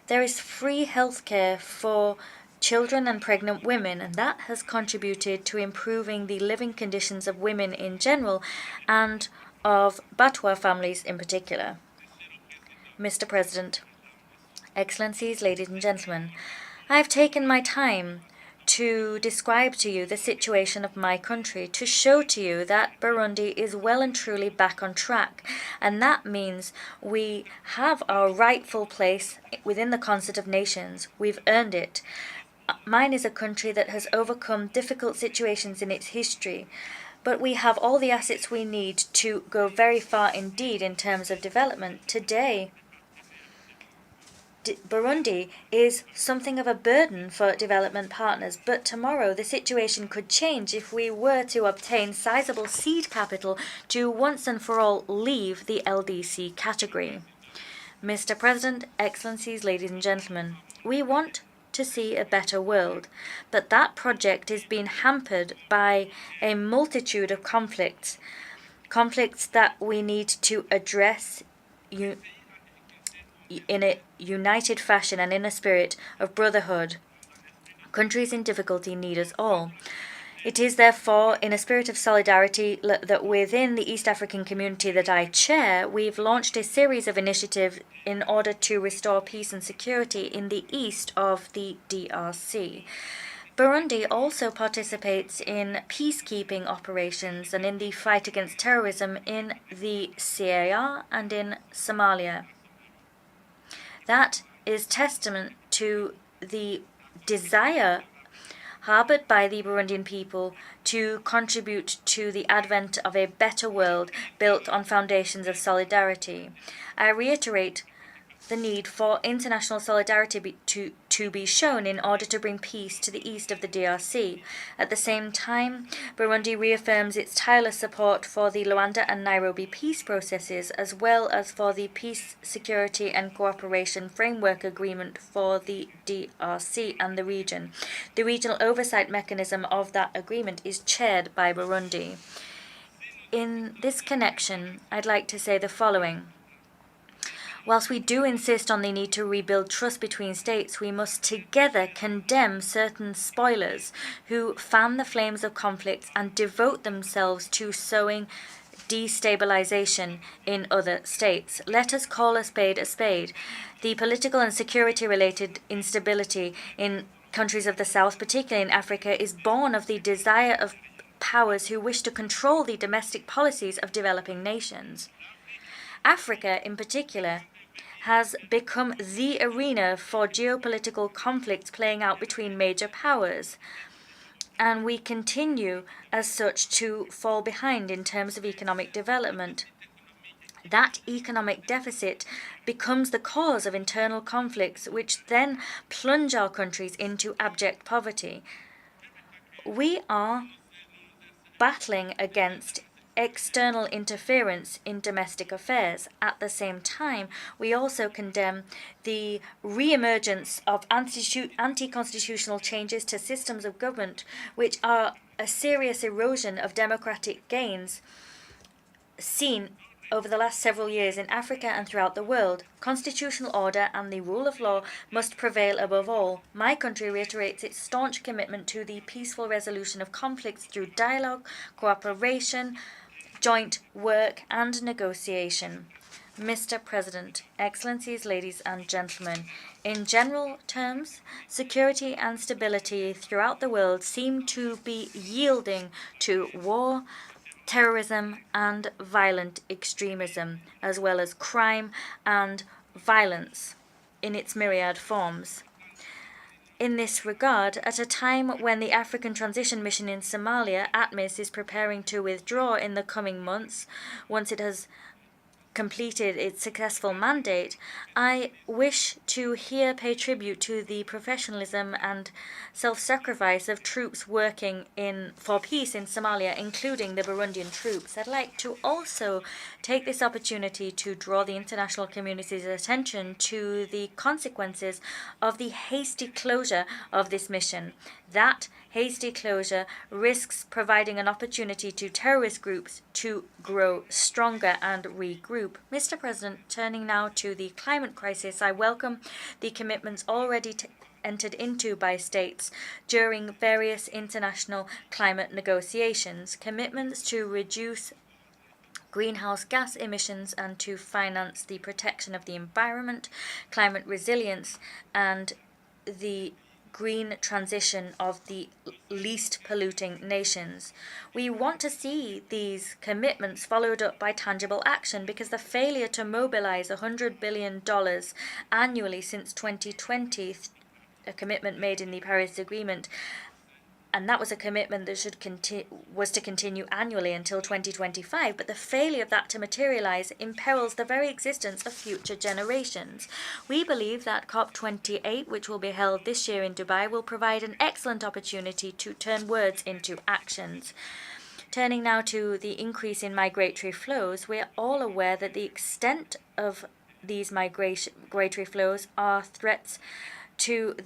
There is free healthcare for children and pregnant women, and that has contributed to improving the living conditions of women in general and of Batwa families in particular. Mr. President, Excellencies, ladies and gentlemen, I have taken my time to describe to you the situation of my country, to show to you that Burundi is well and truly back on track, and that means we have our rightful place within the concert of nations. We've earned it. Mine is a country that has overcome difficult situations in its history, but we have all the assets we need to go very far indeed in terms of development. Today, Burundi is something of a burden for development partners, but tomorrow the situation could change if we were to obtain sizable seed capital to once and for all leave the LDC category. Mr. President, Excellencies, ladies and gentlemen, we want to see a better world, but that project is being hampered by a multitude of conflicts that we need to address in a united fashion and in a spirit of brotherhood. Countries in difficulty need us all. It is therefore in a spirit of solidarity that within the East African community that I chair, we've launched a series of initiatives in order to restore peace and security in the east of the DRC. Burundi also participates in peacekeeping operations and in the fight against terrorism in the CAR and in Somalia. That is testament to the desire harbored by the Burundian people to contribute to the advent of a better world built on foundations of solidarity. I reiterate the need for international solidarity to be shown in order to bring peace to the east of the DRC. At the same time, Burundi reaffirms its tireless support for the Luanda and Nairobi peace processes, as well as for the Peace, Security and Cooperation Framework Agreement for the DRC and the region. The regional oversight mechanism of that agreement is chaired by Burundi. In this connection, I'd like to say the following. Whilst we do insist on the need to rebuild trust between states, we must together condemn certain spoilers who fan the flames of conflicts and devote themselves to sowing destabilization in other states. Let us call a spade a spade. The political and security-related instability in countries of the South, particularly in Africa, is born of the desire of powers who wish to control the domestic policies of developing nations. Africa, in particular, has become the arena for geopolitical conflicts playing out between major powers, and we continue as such to fall behind in terms of economic development. That economic deficit becomes the cause of internal conflicts, which then plunge our countries into abject poverty. We are battling against external interference in domestic affairs. At the same time, we also condemn the re-emergence of anti-constitutional changes to systems of government, which are a serious erosion of democratic gains seen over the last several years in Africa and throughout the world. Constitutional order and the rule of law must prevail above all. My country reiterates its staunch commitment to the peaceful resolution of conflicts through dialogue, cooperation, joint work and negotiation. Mr. President, Excellencies, ladies and gentlemen, in general terms, security and stability throughout the world seem to be yielding to war, terrorism and violent extremism, as well as crime and violence in its myriad forms. In this regard, at a time when the African Transition Mission in Somalia, ATMIS, is preparing to withdraw in the coming months, once it has completed its successful mandate, I wish to here pay tribute to the professionalism and self-sacrifice of troops working for peace in Somalia, including the Burundian troops. I'd like to also take this opportunity to draw the international community's attention to the consequences of the hasty closure of this mission. That hasty closure risks providing an opportunity to terrorist groups to grow stronger and regroup. Mr. President, turning now to the climate crisis, I welcome the commitments already entered into by states during various international climate negotiations, commitments to reduce greenhouse gas emissions and to finance the protection of the environment, climate resilience, and the green transition of the least polluting nations. We want to see these commitments followed up by tangible action, because the failure to mobilize $100 billion annually since 2020, a commitment made in the Paris Agreement, and that was a commitment that was to continue annually until 2025, but the failure of that to materialize imperils the very existence of future generations. We believe that COP28, which will be held this year in Dubai, will provide an excellent opportunity to turn words into actions. Turning now to the increase in migratory flows, we are all aware that the extent of these migratory flows are threats to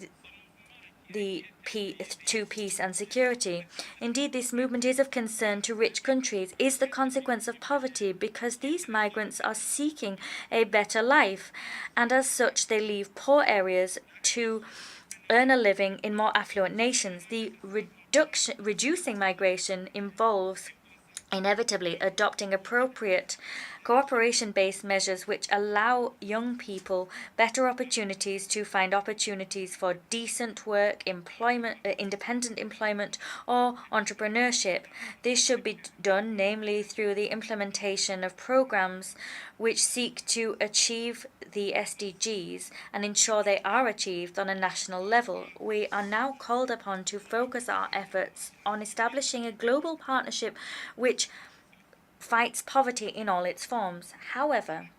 to peace and security. Indeed, this movement is of concern to rich countries, is the consequence of poverty, because these migrants are seeking a better life, and as such they leave poor areas to earn a living in more affluent nations. The reducing migration involves inevitably adopting appropriate cooperation-based measures which allow young people better opportunities to find opportunities for decent work, employment, independent employment, or entrepreneurship. This should be done namely through the implementation of programs which seek to achieve the SDGs and ensure they are achieved on a national level. We are now called upon to focus our efforts on establishing a global partnership which fights poverty in all its forms. However,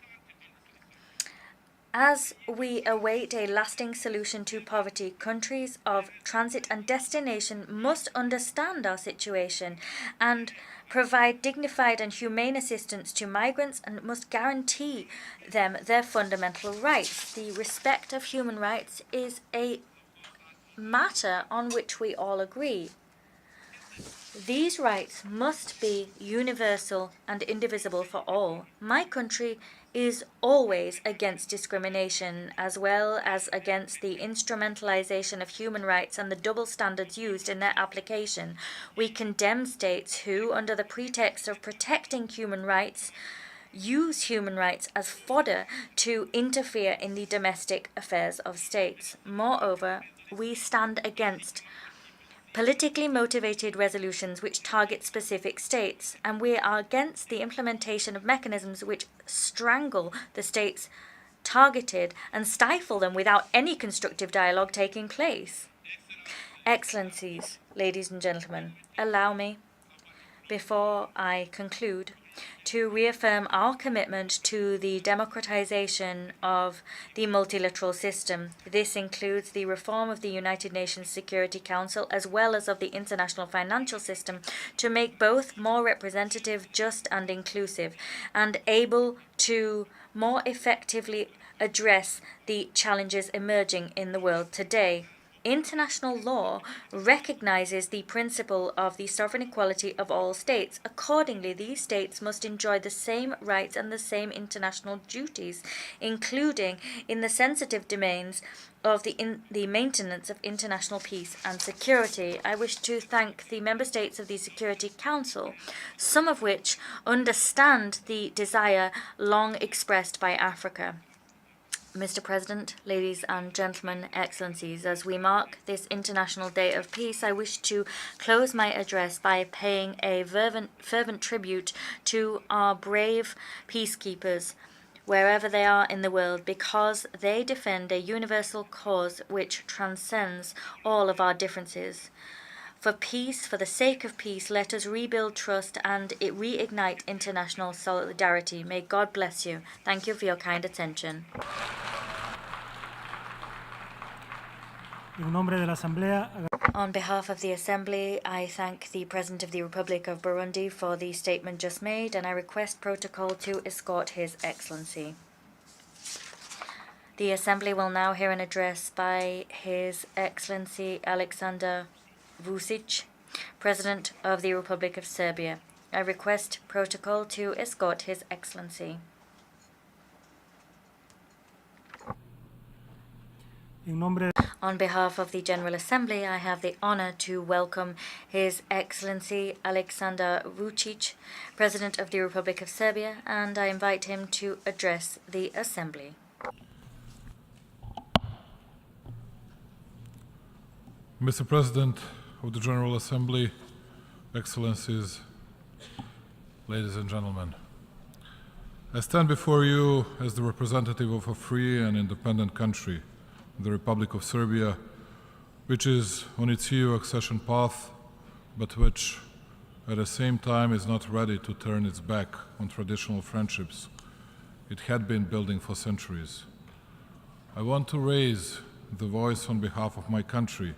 as we await a lasting solution to poverty, countries of transit and destination must understand our situation and provide dignified and humane assistance to migrants and must guarantee them their fundamental rights. The respect of human rights is a matter on which we all agree. These rights must be universal and indivisible for all. My country is always against discrimination, as well as against the instrumentalization of human rights and the double standards used in their application. We condemn states who, under the pretext of protecting human rights, use human rights as fodder to interfere in the domestic affairs of states. Moreover, we stand against politically motivated resolutions which target specific states, and we are against the implementation of mechanisms which strangle the states targeted and stifle them without any constructive dialogue taking place. Excellencies, ladies and gentlemen, allow me, before I conclude, to reaffirm our commitment to the democratization of the multilateral system. This includes the reform of the United Nations Security Council as well as of the international financial system to make both more representative, just and inclusive, and able to more effectively address the challenges emerging in the world today. International law recognizes the principle of the sovereign equality of all states. Accordingly, these states must enjoy the same rights and the same international duties, including in the sensitive domains of the maintenance of international peace and security. I wish to thank the member states of the Security Council, some of which understand the desire long expressed by Africa. Mr. President, ladies and gentlemen, excellencies, as we mark this International Day of Peace, I wish to close my address by paying a fervent tribute to our brave peacekeepers, wherever they are in the world, because they defend a universal cause which transcends all of our differences. For peace, for the sake of peace, let us rebuild trust and reignite international solidarity. May God bless you. Thank you for your kind attention. On behalf of the Assembly, I thank the President of the Republic of Burundi for the statement just made, and I request protocol to escort His Excellency. The Assembly will now hear an address by His Excellency Alexander Vučić, President of the Republic of Serbia. I request protocol to escort His Excellency. On behalf of the General Assembly, I have the honor to welcome His Excellency Alexander Vučić, President of the Republic of Serbia, and I invite him to address the Assembly. Mr. President of the General Assembly, Excellencies, ladies and gentlemen, I stand before you as the representative of a free and independent country, the Republic of Serbia, which is on its EU accession path, but which at the same time is not ready to turn its back on traditional friendships it had been building for centuries. I want to raise the voice on behalf of my country,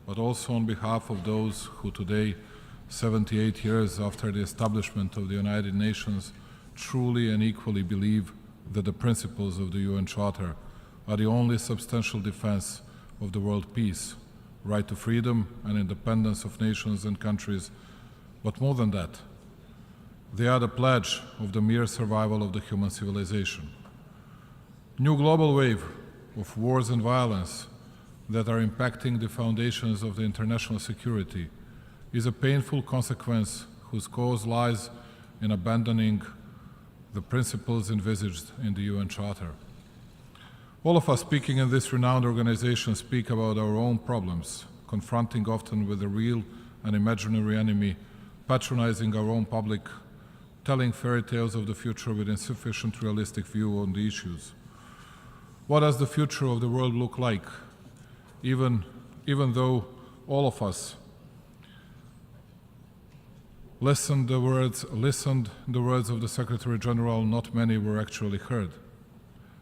but also on behalf of those who today, 78 years after the establishment of the United Nations, truly and equally believe that the principles of the UN Charter are the only substantial defense of the world peace, right to freedom and independence of nations and countries, but more than that, they are the pledge of the mere survival of the human civilization. New global wave of wars and violence that are impacting the foundations of the international security is a painful consequence whose cause lies in abandoning the principles envisaged in the UN Charter. All of us speaking in this renowned organization speak about our own problems, confronting often with a real and imaginary enemy, patronizing our own public, telling fairy tales of the future with insufficient realistic view on the issues. What does the future of the world look like? Even though all of us listened the words of the Secretary General, not many were actually heard.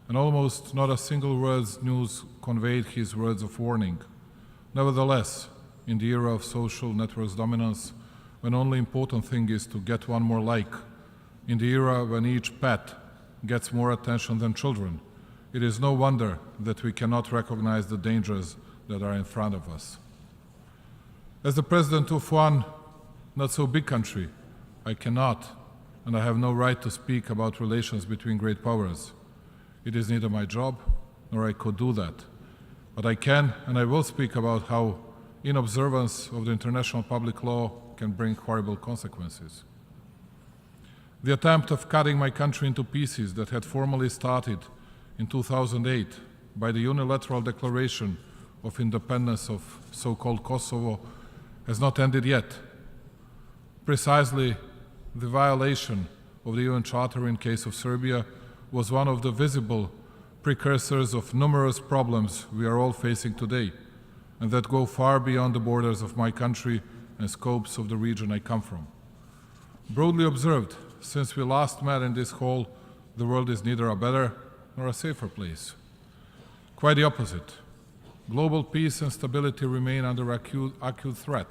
And almost not a single word's news conveyed his words of warning. Nevertheless, in the era of social networks dominance, when only important thing is to get one more like, in the era when each pet gets more attention than children, it is no wonder that we cannot recognize the dangers that are in front of us. As the president of one not so big country, I cannot and I have no right to speak about relations between great powers. It is neither my job nor I could do that. But I can and I will speak about how inobservance of the international public law can bring horrible consequences. The attempt of cutting my country into pieces that had formally started in 2008 by the unilateral declaration of independence of so-called Kosovo has not ended yet. Precisely the violation of the UN Charter in case of Serbia was one of the visible precursors of numerous problems we are all facing today, and that go far beyond the borders of my country and scopes of the region I come from. Broadly observed, since we last met in this hall, the world is neither a better nor a safer place. Quite the opposite. Global peace and stability remain under acute threat.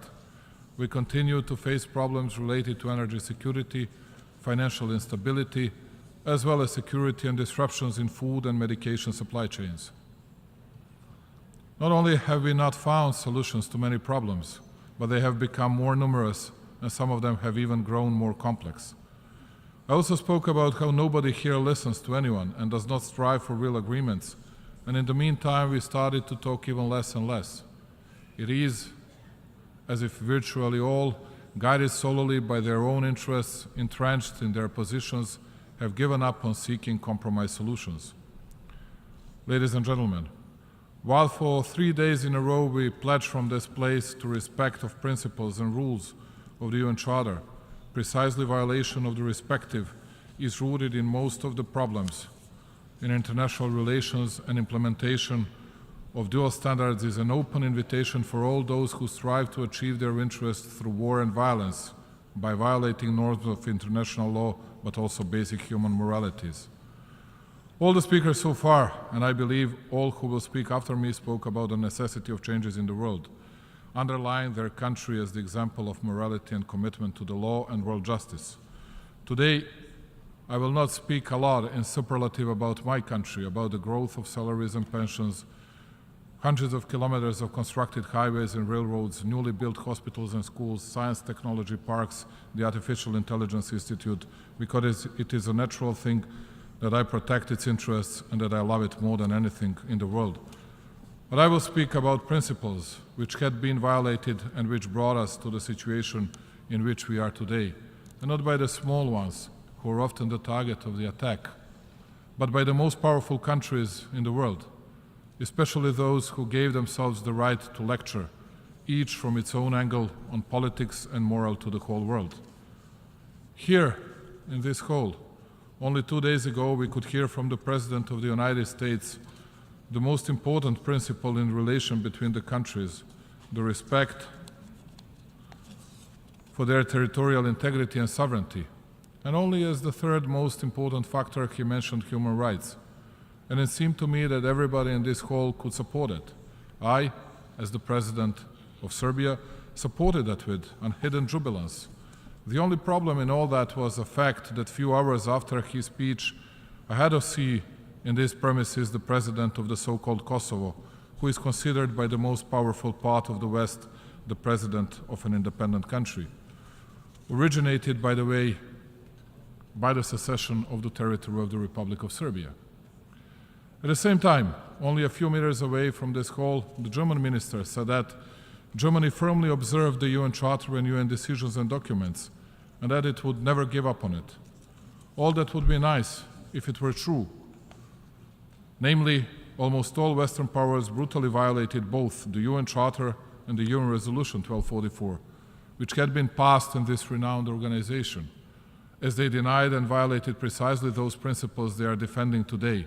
We continue to face problems related to energy security, financial instability, as well as security and disruptions in food and medication supply chains. Not only have we not found solutions to many problems, but they have become more numerous, and some of them have even grown more complex. I also spoke about how nobody here listens to anyone and does not strive for real agreements, and in the meantime we started to talk even less and less. It is as if virtually all, guided solely by their own interests, entrenched in their positions, have given up on seeking compromise solutions. Ladies and gentlemen, while for 3 days in a row we pledge from this place to respect of principles and rules of the UN Charter, precisely violation of the respective is rooted in most of the problems. In international relations and implementation of dual standards is an open invitation for all those who strive to achieve their interests through war and violence by violating norms of international law, but also basic human moralities. All the speakers so far, and I believe all who will speak after me, spoke about the necessity of changes in the world, underlying their country as the example of morality and commitment to the law and world justice. Today, I will not speak a lot in superlative about my country, about the growth of salaries and pensions, hundreds of kilometers of constructed highways and railroads, newly built hospitals and schools, science technology parks, the Artificial Intelligence Institute, because it is a natural thing that I protect its interests and that I love it more than anything in the world. But I will speak about principles which had been violated and which brought us to the situation in which we are today, and not by the small ones who are often the target of the attack, but by the most powerful countries in the world, especially those who gave themselves the right to lecture, each from its own angle on politics and moral to the whole world. Here, in this hall, only 2 days ago we could hear from the President of the United States the most important principle in relation between the countries, the respect for their territorial integrity and sovereignty. And only as the third most important factor he mentioned human rights. And it seemed to me that everybody in this hall could support it. I, as the President of Serbia, supported that with unhidden jubilance. The only problem in all that was the fact that few hours after his speech, I had to see in these premises the President of the so-called Kosovo, who is considered by the most powerful part of the West the president of an independent country, originated, by the way, by the secession of the territory of the Republic of Serbia. At the same time, only a few meters away from this hall, the German minister said that Germany firmly observed the UN Charter and UN decisions and documents, and that it would never give up on it. All that would be nice if it were true. Namely, almost all Western powers brutally violated both the UN Charter and the UN Resolution 1244, which had been passed in this renowned organization, as they denied and violated precisely those principles they are defending today.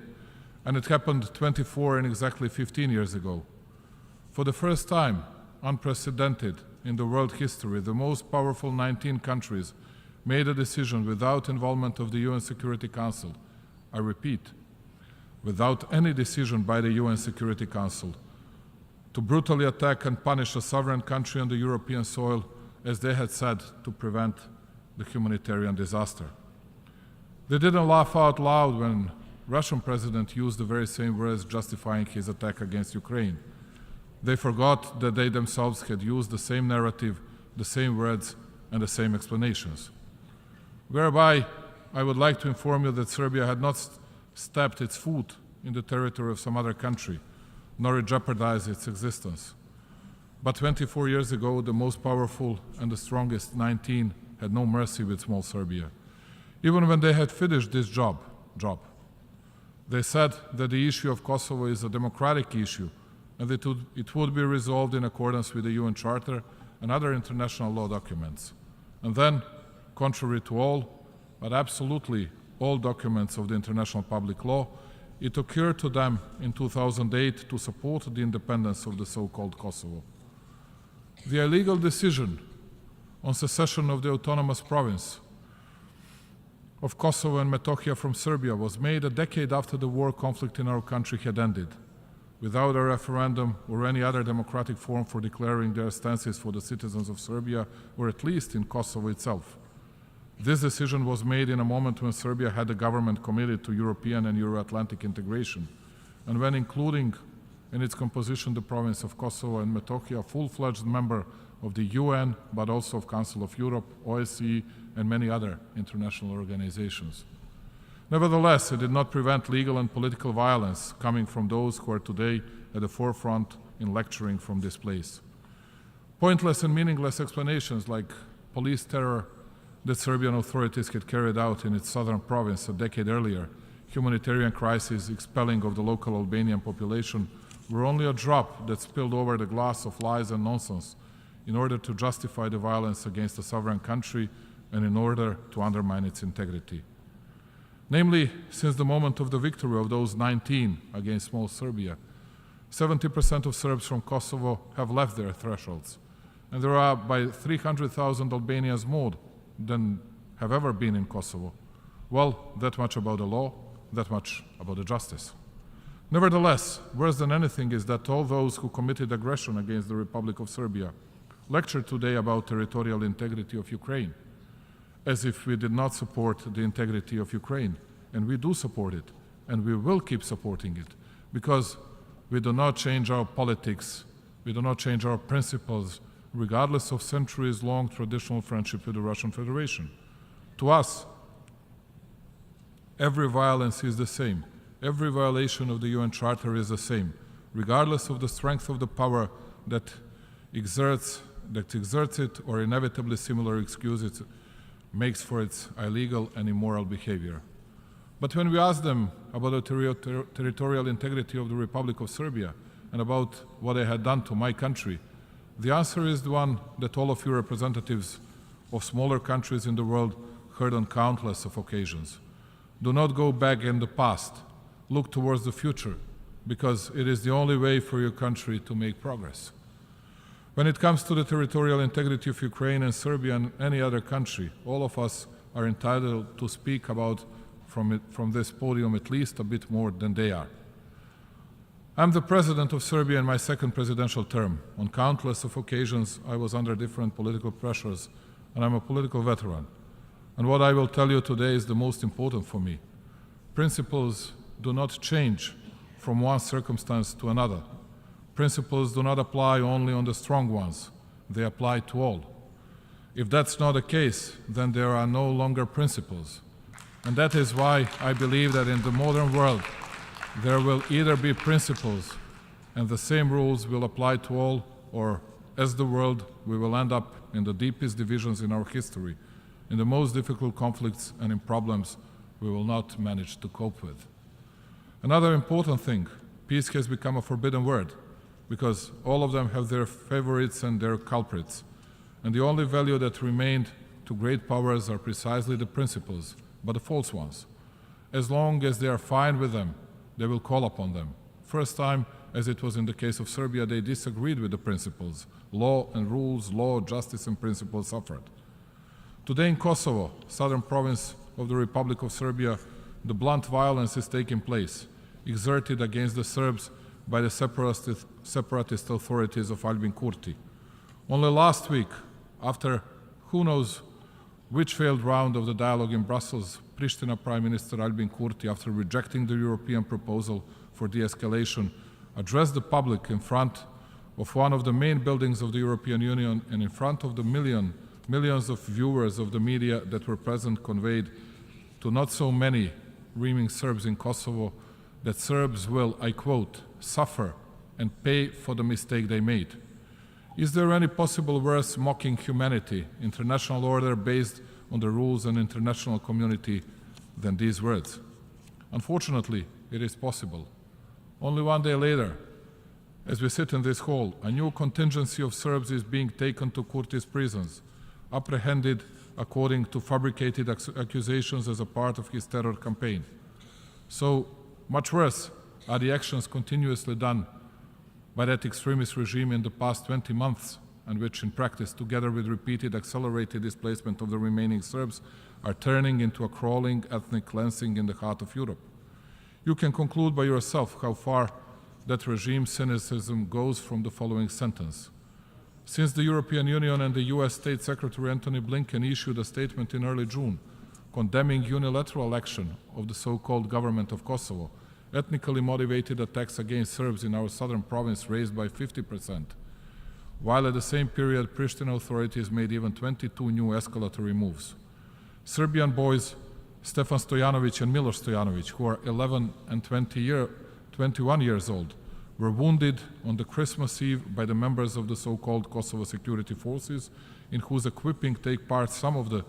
And it happened 24 and exactly 15 years ago. For the first time, unprecedented in the world history, the most powerful 19 countries made a decision without involvement of the UN Security Council. I repeat, without any decision by the UN Security Council, to brutally attack and punish a sovereign country on the European soil, as they had said, to prevent the humanitarian disaster. They didn't laugh out loud when Russian president used the very same words justifying his attack against Ukraine. They forgot that they themselves had used the same narrative, the same words, and the same explanations. Whereby, I would like to inform you that Serbia had not stepped its foot in the territory of some other country, nor jeopardized its existence. But 24 years ago, the most powerful and the strongest 19 had no mercy with small Serbia. Even when they had finished this job. They said that the issue of Kosovo is a democratic issue and that it would be resolved in accordance with the UN Charter and other international law documents. And then, contrary to all, but absolutely all documents of the international public law, it occurred to them in 2008 to support the independence of the so-called Kosovo. The illegal decision on secession of the autonomous province of Kosovo and Metohija from Serbia was made a decade after the war conflict in our country had ended, without a referendum or any other democratic form for declaring their stances for the citizens of Serbia, or at least in Kosovo itself. This decision was made in a moment when Serbia had a government committed to European and Euro-Atlantic integration, and when including in its composition the province of Kosovo and Metohija, a full-fledged member of the UN, but also of Council of Europe, OSCE, and many other international organizations. Nevertheless, it did not prevent legal and political violence coming from those who are today at the forefront in lecturing from this place. Pointless and meaningless explanations like police terror that Serbian authorities had carried out in its southern province a decade earlier, humanitarian crisis expelling of the local Albanian population, were only a drop that spilled over the glass of lies and nonsense in order to justify the violence against a sovereign country and in order to undermine its integrity. Namely, since the moment of the victory of those 19 against small Serbia, 70% of Serbs from Kosovo have left their thresholds, and there are by 300,000 Albanians more than have ever been in Kosovo. Well, that much about the law, that much about the justice. Nevertheless, worse than anything is that all those who committed aggression against the Republic of Serbia lectured today about territorial integrity of Ukraine, as if we did not support the integrity of Ukraine. And we do support it, and we will keep supporting it, because we do not change our politics, we do not change our principles, regardless of centuries-long traditional friendship with the Russian Federation. To us, every violence is the same. Every violation of the UN Charter is the same, regardless of the strength of the power that exerts it or inevitably similar excuses makes for its illegal and immoral behavior. But when we ask them about the territorial integrity of the Republic of Serbia and about what they had done to my country, the answer is the one that all of you representatives of smaller countries in the world heard on countless of occasions. Do not go back in the past. Look towards the future, because it is the only way for your country to make progress. When it comes to the territorial integrity of Ukraine and Serbia and any other country, all of us are entitled to speak about from this podium at least a bit more than they are. I'm the president of Serbia in my second presidential term. On countless of occasions, I was under different political pressures, and I'm a political veteran. And what I will tell you today is the most important for me. Principles do not change from one circumstance to another. Principles do not apply only on the strong ones, they apply to all. If that's not the case, then there are no longer principles. And that is why I believe that in the modern world, there will either be principles and the same rules will apply to all, or as the world, we will end up in the deepest divisions in our history, in the most difficult conflicts and in problems we will not manage to cope with. Another important thing, peace has become a forbidden word, because all of them have their favorites and their culprits. And the only value that remained to great powers are precisely the principles, but the false ones. As long as they are fine with them, they will call upon them. First time, as it was in the case of Serbia, they disagreed with the principles. Law and rules, law, justice and principles suffered. Today in Kosovo, southern province of the Republic of Serbia, the blunt violence is taking place, exerted against the Serbs by the separatist authorities of Albin Kurti. Only last week, after who knows which failed round of the dialogue in Brussels, Pristina Prime Minister Albin Kurti, after rejecting the European proposal for de-escalation, addressed the public in front of one of the main buildings of the European Union and in front of the millions of viewers of the media that were present, conveyed to not so many reaming Serbs in Kosovo that Serbs will, I quote, suffer and pay for the mistake they made. Is there any possible worse mocking humanity, international order based on the rules and international community than these words? Unfortunately, it is possible. Only one day later, as we sit in this hall, a new contingency of Serbs is being taken to Kurti's prisons, apprehended according to fabricated accusations as a part of his terror campaign. So much worse are the actions continuously done by that extremist regime in the past 20 months, and which in practice, together with repeated accelerated displacement of the remaining Serbs, are turning into a crawling ethnic cleansing in the heart of Europe. You can conclude by yourself how far that regime's cynicism goes from the following sentence. Since the European Union and the US State Secretary Antony Blinken issued a statement in early June condemning unilateral action of the so-called government of Kosovo, ethnically motivated attacks against Serbs in our southern province raised by 50%, while at the same period Pristina authorities made even 22 new escalatory moves. Serbian boys Stefan Stojanovic and Miloš Stojanovic, who are 11 and 21 years old, were wounded on the Christmas Eve by the members of the so-called Kosovo security forces, in whose equipping take part some of the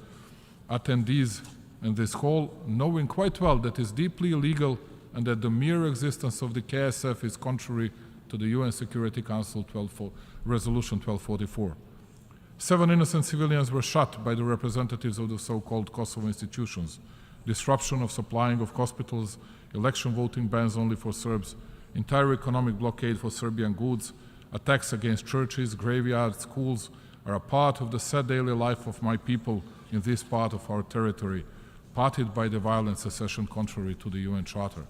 attendees in this hall, knowing quite well that it is deeply illegal and that the mere existence of the KSF is contrary to the UN Security Council Resolution 1244. 7 innocent civilians were shot by the representatives of the so-called Kosovo institutions. Disruption of supplying of hospitals, election voting bans only for Serbs, entire economic blockade for Serbian goods, attacks against churches, graveyards, schools are a part of the sad daily life of my people in this part of our territory, parted by the violent secession contrary to the UN Charter.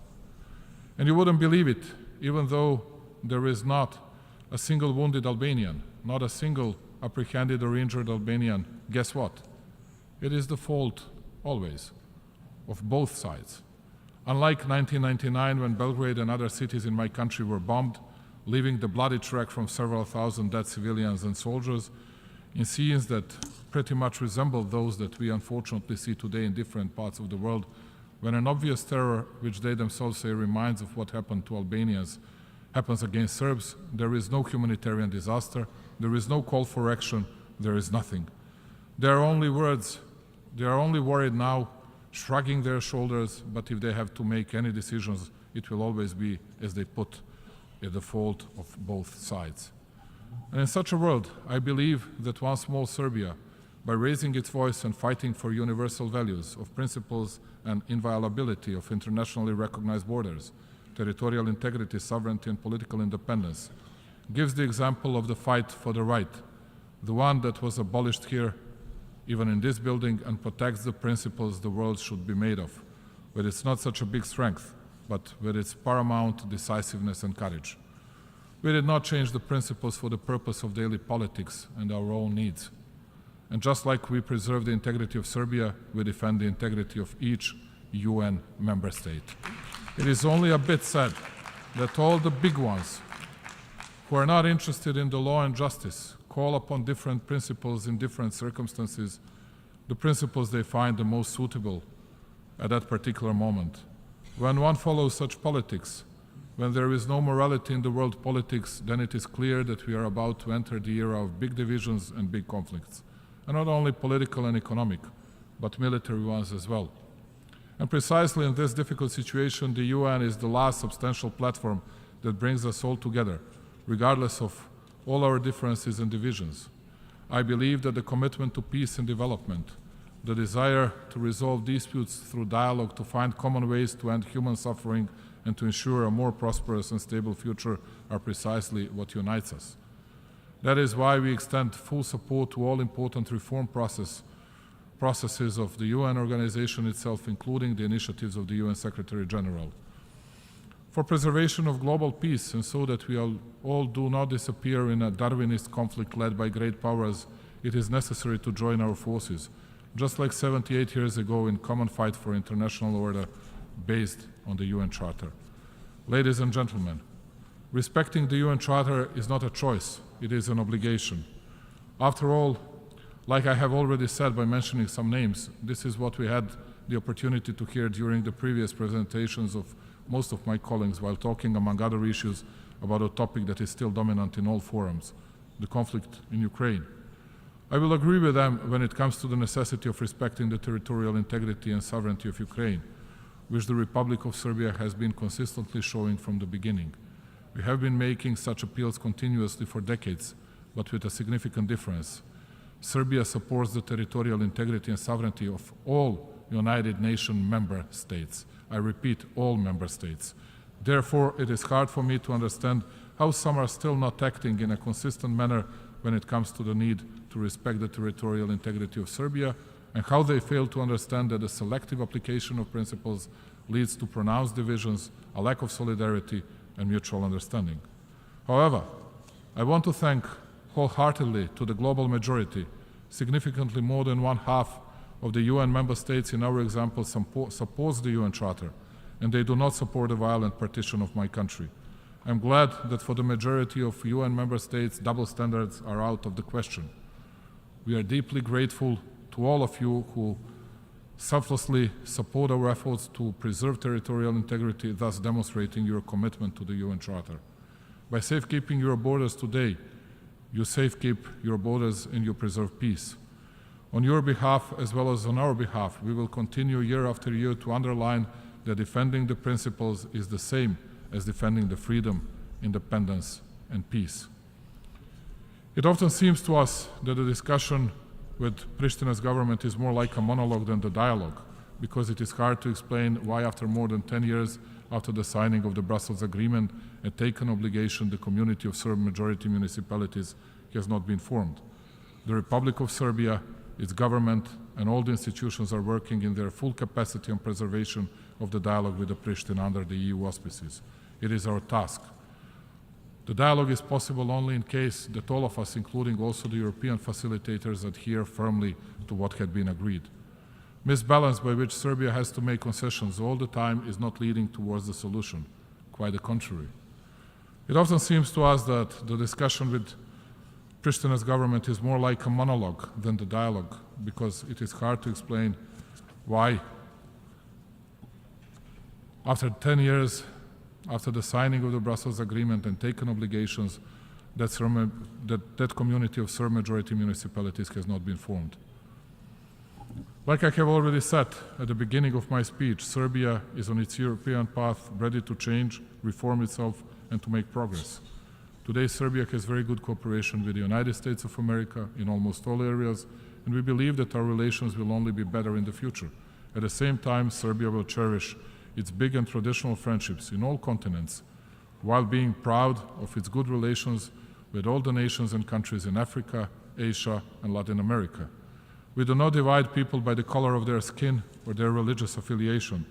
And you wouldn't believe it, even though there is not a single wounded Albanian, not a single apprehended or injured Albanian, guess what? It is the fault, always, of both sides. Unlike 1999, when Belgrade and other cities in my country were bombed, leaving the bloody track from several thousand dead civilians and soldiers, in scenes that pretty much resemble those that we unfortunately see today in different parts of the world, when an obvious terror, which they themselves say reminds of what happened to Albanians, happens against Serbs, there is no humanitarian disaster, there is no call for action, there is nothing. There are only words, they are only worried now, shrugging their shoulders, but if they have to make any decisions, it will always be, as they put, at the fault of both sides. And in such a world, I believe that one small Serbia, by raising its voice and fighting for universal values of principles and inviolability of internationally recognized borders, territorial integrity, sovereignty, and political independence, gives the example of the fight for the right, the one that was abolished here, even in this building, and protects the principles the world should be made of, with its not such a big strength, but with its paramount decisiveness and courage. We did not change the principles for the purpose of daily politics and our own needs. And just like we preserve the integrity of Serbia, we defend the integrity of each UN member state. It is only a bit sad that all the big ones who are not interested in the law and justice, call upon different principles in different circumstances, the principles they find the most suitable at that particular moment. When one follows such politics, when there is no morality in the world politics, then it is clear that we are about to enter the era of big divisions and big conflicts, and not only political and economic, but military ones as well. And precisely in this difficult situation, the UN is the last substantial platform that brings us all together, regardless of all our differences and divisions. I believe that the commitment to peace and development, the desire to resolve disputes through dialogue, to find common ways to end human suffering and to ensure a more prosperous and stable future are precisely what unites us. That is why we extend full support to all important reform processes of the UN organization itself, including the initiatives of the UN Secretary General. For preservation of global peace, and so that we all do not disappear in a Darwinist conflict led by great powers, it is necessary to join our forces, just like 78 years ago in common fight for international order based on the UN Charter. Ladies and gentlemen, respecting the UN Charter is not a choice, it is an obligation. After all, like I have already said by mentioning some names, this is what we had the opportunity to hear during the previous presentations of most of my colleagues while talking, among other issues, about a topic that is still dominant in all forums, the conflict in Ukraine. I will agree with them when it comes to the necessity of respecting the territorial integrity and sovereignty of Ukraine, which the Republic of Serbia has been consistently showing from the beginning. We have been making such appeals continuously for decades, but with a significant difference. Serbia supports the territorial integrity and sovereignty of all United Nations member states. I repeat, all member states. Therefore, it is hard for me to understand how some are still not acting in a consistent manner when it comes to the need to respect the territorial integrity of Serbia, and how they fail to understand that the selective application of principles leads to pronounced divisions, a lack of solidarity, and mutual understanding. However, I want to thank wholeheartedly to the global majority, significantly more than one-half of the UN member states in our example supports the UN Charter, and they do not support the violent partition of my country. I'm glad that for the majority of UN member states, double standards are out of the question. We are deeply grateful to all of you who selflessly support our efforts to preserve territorial integrity, thus demonstrating your commitment to the UN Charter. By safekeeping your borders today, you safekeep your borders and you preserve peace. On your behalf, as well as on our behalf, we will continue year after year to underline that defending the principles is the same as defending the freedom, independence, and peace. It often seems to us that the discussion with Pristina's government is more like a monologue than the dialogue, because it is hard to explain why after more than 10 years after the signing of the Brussels Agreement and taken obligation, the community of Serb majority municipalities has not been formed. The Republic of Serbia, its government, and all the institutions are working in their full capacity on preservation of the dialogue with the Pristina under the EU auspices. It is our task. The dialogue is possible only in case that all of us, including also the European facilitators, adhere firmly to what had been agreed. Misbalance by which Serbia has to make concessions all the time is not leading towards the solution, quite the contrary. It often seems to us that the discussion with Pristina's government is more like a monologue than the dialogue, because it is hard to explain why, after 10 years, after the signing of the Brussels Agreement and taken obligations, that community of Serb majority municipalities has not been formed. Like I have already said at the beginning of my speech, Serbia is on its European path, ready to change, reform itself, and to make progress. Today, Serbia has very good cooperation with the United States of America in almost all areas, and we believe that our relations will only be better in the future. At the same time, Serbia will cherish its big and traditional friendships in all continents, while being proud of its good relations with all the nations and countries in Africa, Asia, and Latin America. We do not divide people by the color of their skin or their religious affiliation.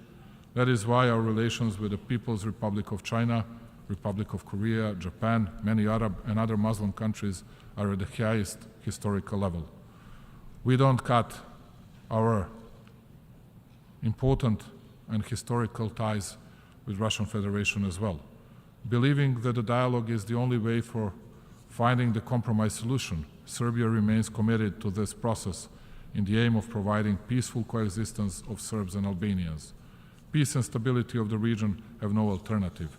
That is why our relations with the People's Republic of China, Republic of Korea, Japan, many Arab and other Muslim countries are at the highest historical level. We don't cut our important and historical ties with Russian Federation as well. Believing that the dialogue is the only way for finding the compromise solution, Serbia remains committed to this process in the aim of providing peaceful coexistence of Serbs and Albanians. Peace and stability of the region have no alternative.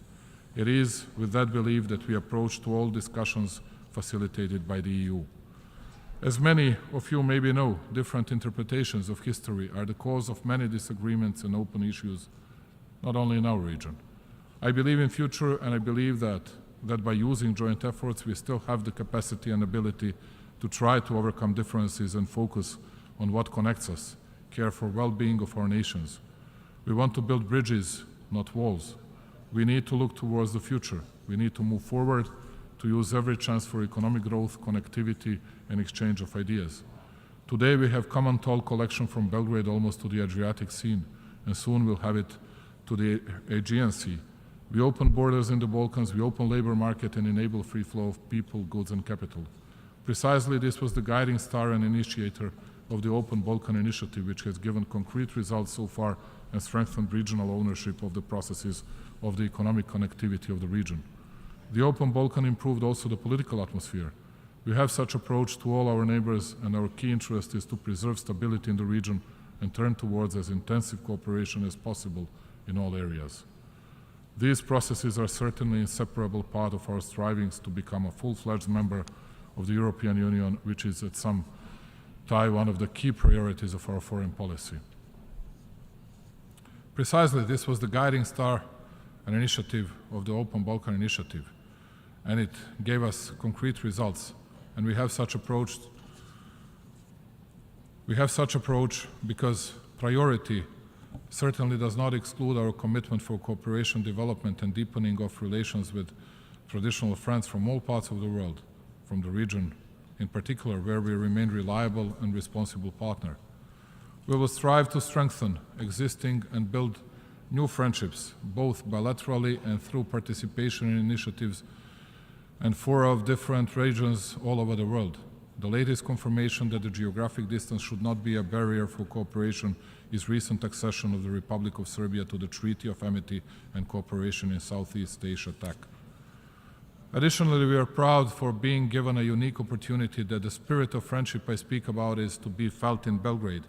It is with that belief that we approach to all discussions facilitated by the EU. As many of you maybe know, different interpretations of history are the cause of many disagreements and open issues, not only in our region. I believe in future, and I believe that by using joint efforts, we still have the capacity and ability to try to overcome differences and focus on what connects us, care for well-being of our nations. We want to build bridges, not walls. We need to look towards the future. We need to move forward, to use every chance for economic growth, connectivity, and exchange of ideas. Today we have common toll collection from Belgrade almost to the Adriatic Sea, and soon we'll have it to the Aegean Sea. We open borders in the Balkans, we open labor market and enable free flow of people, goods, and capital. Precisely this was the guiding star and initiator of the Open Balkan Initiative, which has given concrete results so far and strengthened regional ownership of the processes of the economic connectivity of the region. The Open Balkan improved also the political atmosphere. We have such approach to all our neighbors, and our key interest is to preserve stability in the region and turn towards as intensive cooperation as possible in all areas. These processes are certainly an inseparable part of our strivings to become a full-fledged member of the European Union, which is at some time one of the key priorities of our foreign policy. Precisely this was the guiding star and initiative of the Open Balkan Initiative, and it gave us concrete results. And we have such approach because priority certainly does not exclude our commitment for cooperation, development, and deepening of relations with traditional friends from all parts of the world, from the region in particular, where we remain reliable and responsible partner. We will strive to strengthen existing and build new friendships, both bilaterally and through participation in initiatives and fora of different regions all over the world. The latest confirmation that the geographic distance should not be a barrier for cooperation is recent accession of the Republic of Serbia to the Treaty of Amity and Cooperation in Southeast Asia TAC. Additionally, we are proud for being given a unique opportunity that the spirit of friendship I speak about is to be felt in Belgrade,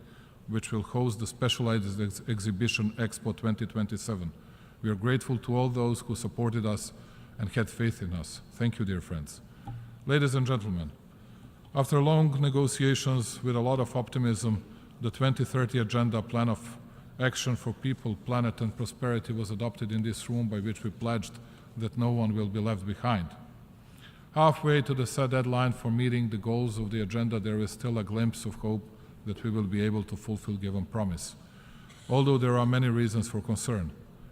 which will host the specialized exhibition Expo 2027. We are grateful to all those who supported us and had faith in us. Thank you, dear friends. Ladies and gentlemen, after long negotiations with a lot of optimism, the 2030 Agenda Plan of Action for People, Planet and Prosperity was adopted in this room, by which we pledged that no one will be left behind. Halfway to the set deadline for meeting the goals of the agenda, there is still a glimpse of hope that we will be able to fulfill given promise. Although there are many reasons for concern,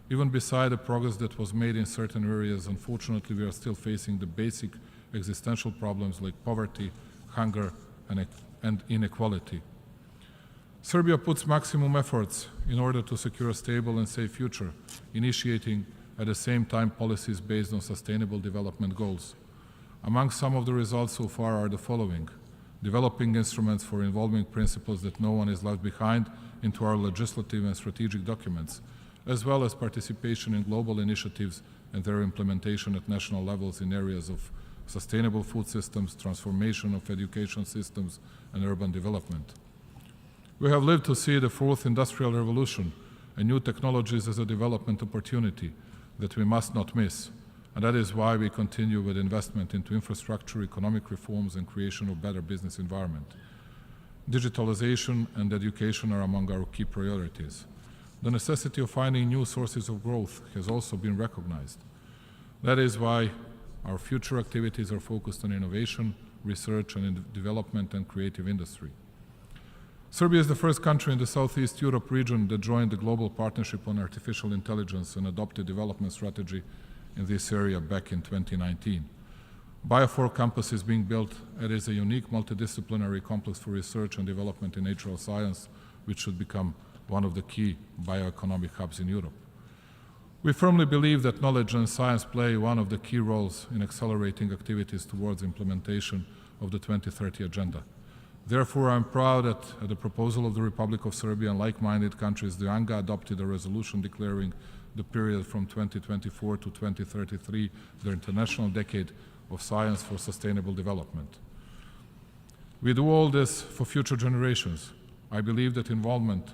even beside the progress that was made in certain areas, unfortunately we are still facing the basic existential problems like poverty, hunger, and inequality. Serbia puts maximum efforts in order to secure a stable and safe future, initiating at the same time policies based on sustainable development goals. Among some of the results so far are the following: developing instruments for involving principles that no one is left behind into our legislative and strategic documents, as well as participation in global initiatives and their implementation at national levels in areas of sustainable food systems, transformation of education systems, and urban development. We have lived to see the fourth industrial revolution and new technologies as a development opportunity that we must not miss. And that is why we continue with investment into infrastructure, economic reforms, and creation of better business environment. Digitalization and education are among our key priorities. The necessity of finding new sources of growth has also been recognized. That is why our future activities are focused on innovation, research and development, and creative industry. Serbia is the first country in the Southeast Europe region that joined the Global Partnership on Artificial Intelligence and adopted development strategy in this area back in 2019. Biofor campus is being built. It is a unique multidisciplinary complex for research and development in natural science, which should become one of the key bioeconomic hubs in Europe. We firmly believe that knowledge and science play one of the key roles in accelerating activities towards implementation of the 2030 Agenda. Therefore, I am proud that at the proposal of the Republic of Serbia and like-minded countries, the UNGA adopted a resolution declaring the period from 2024 to 2033, the International Decade of Science for Sustainable Development. We do all this for future generations. I believe that involvement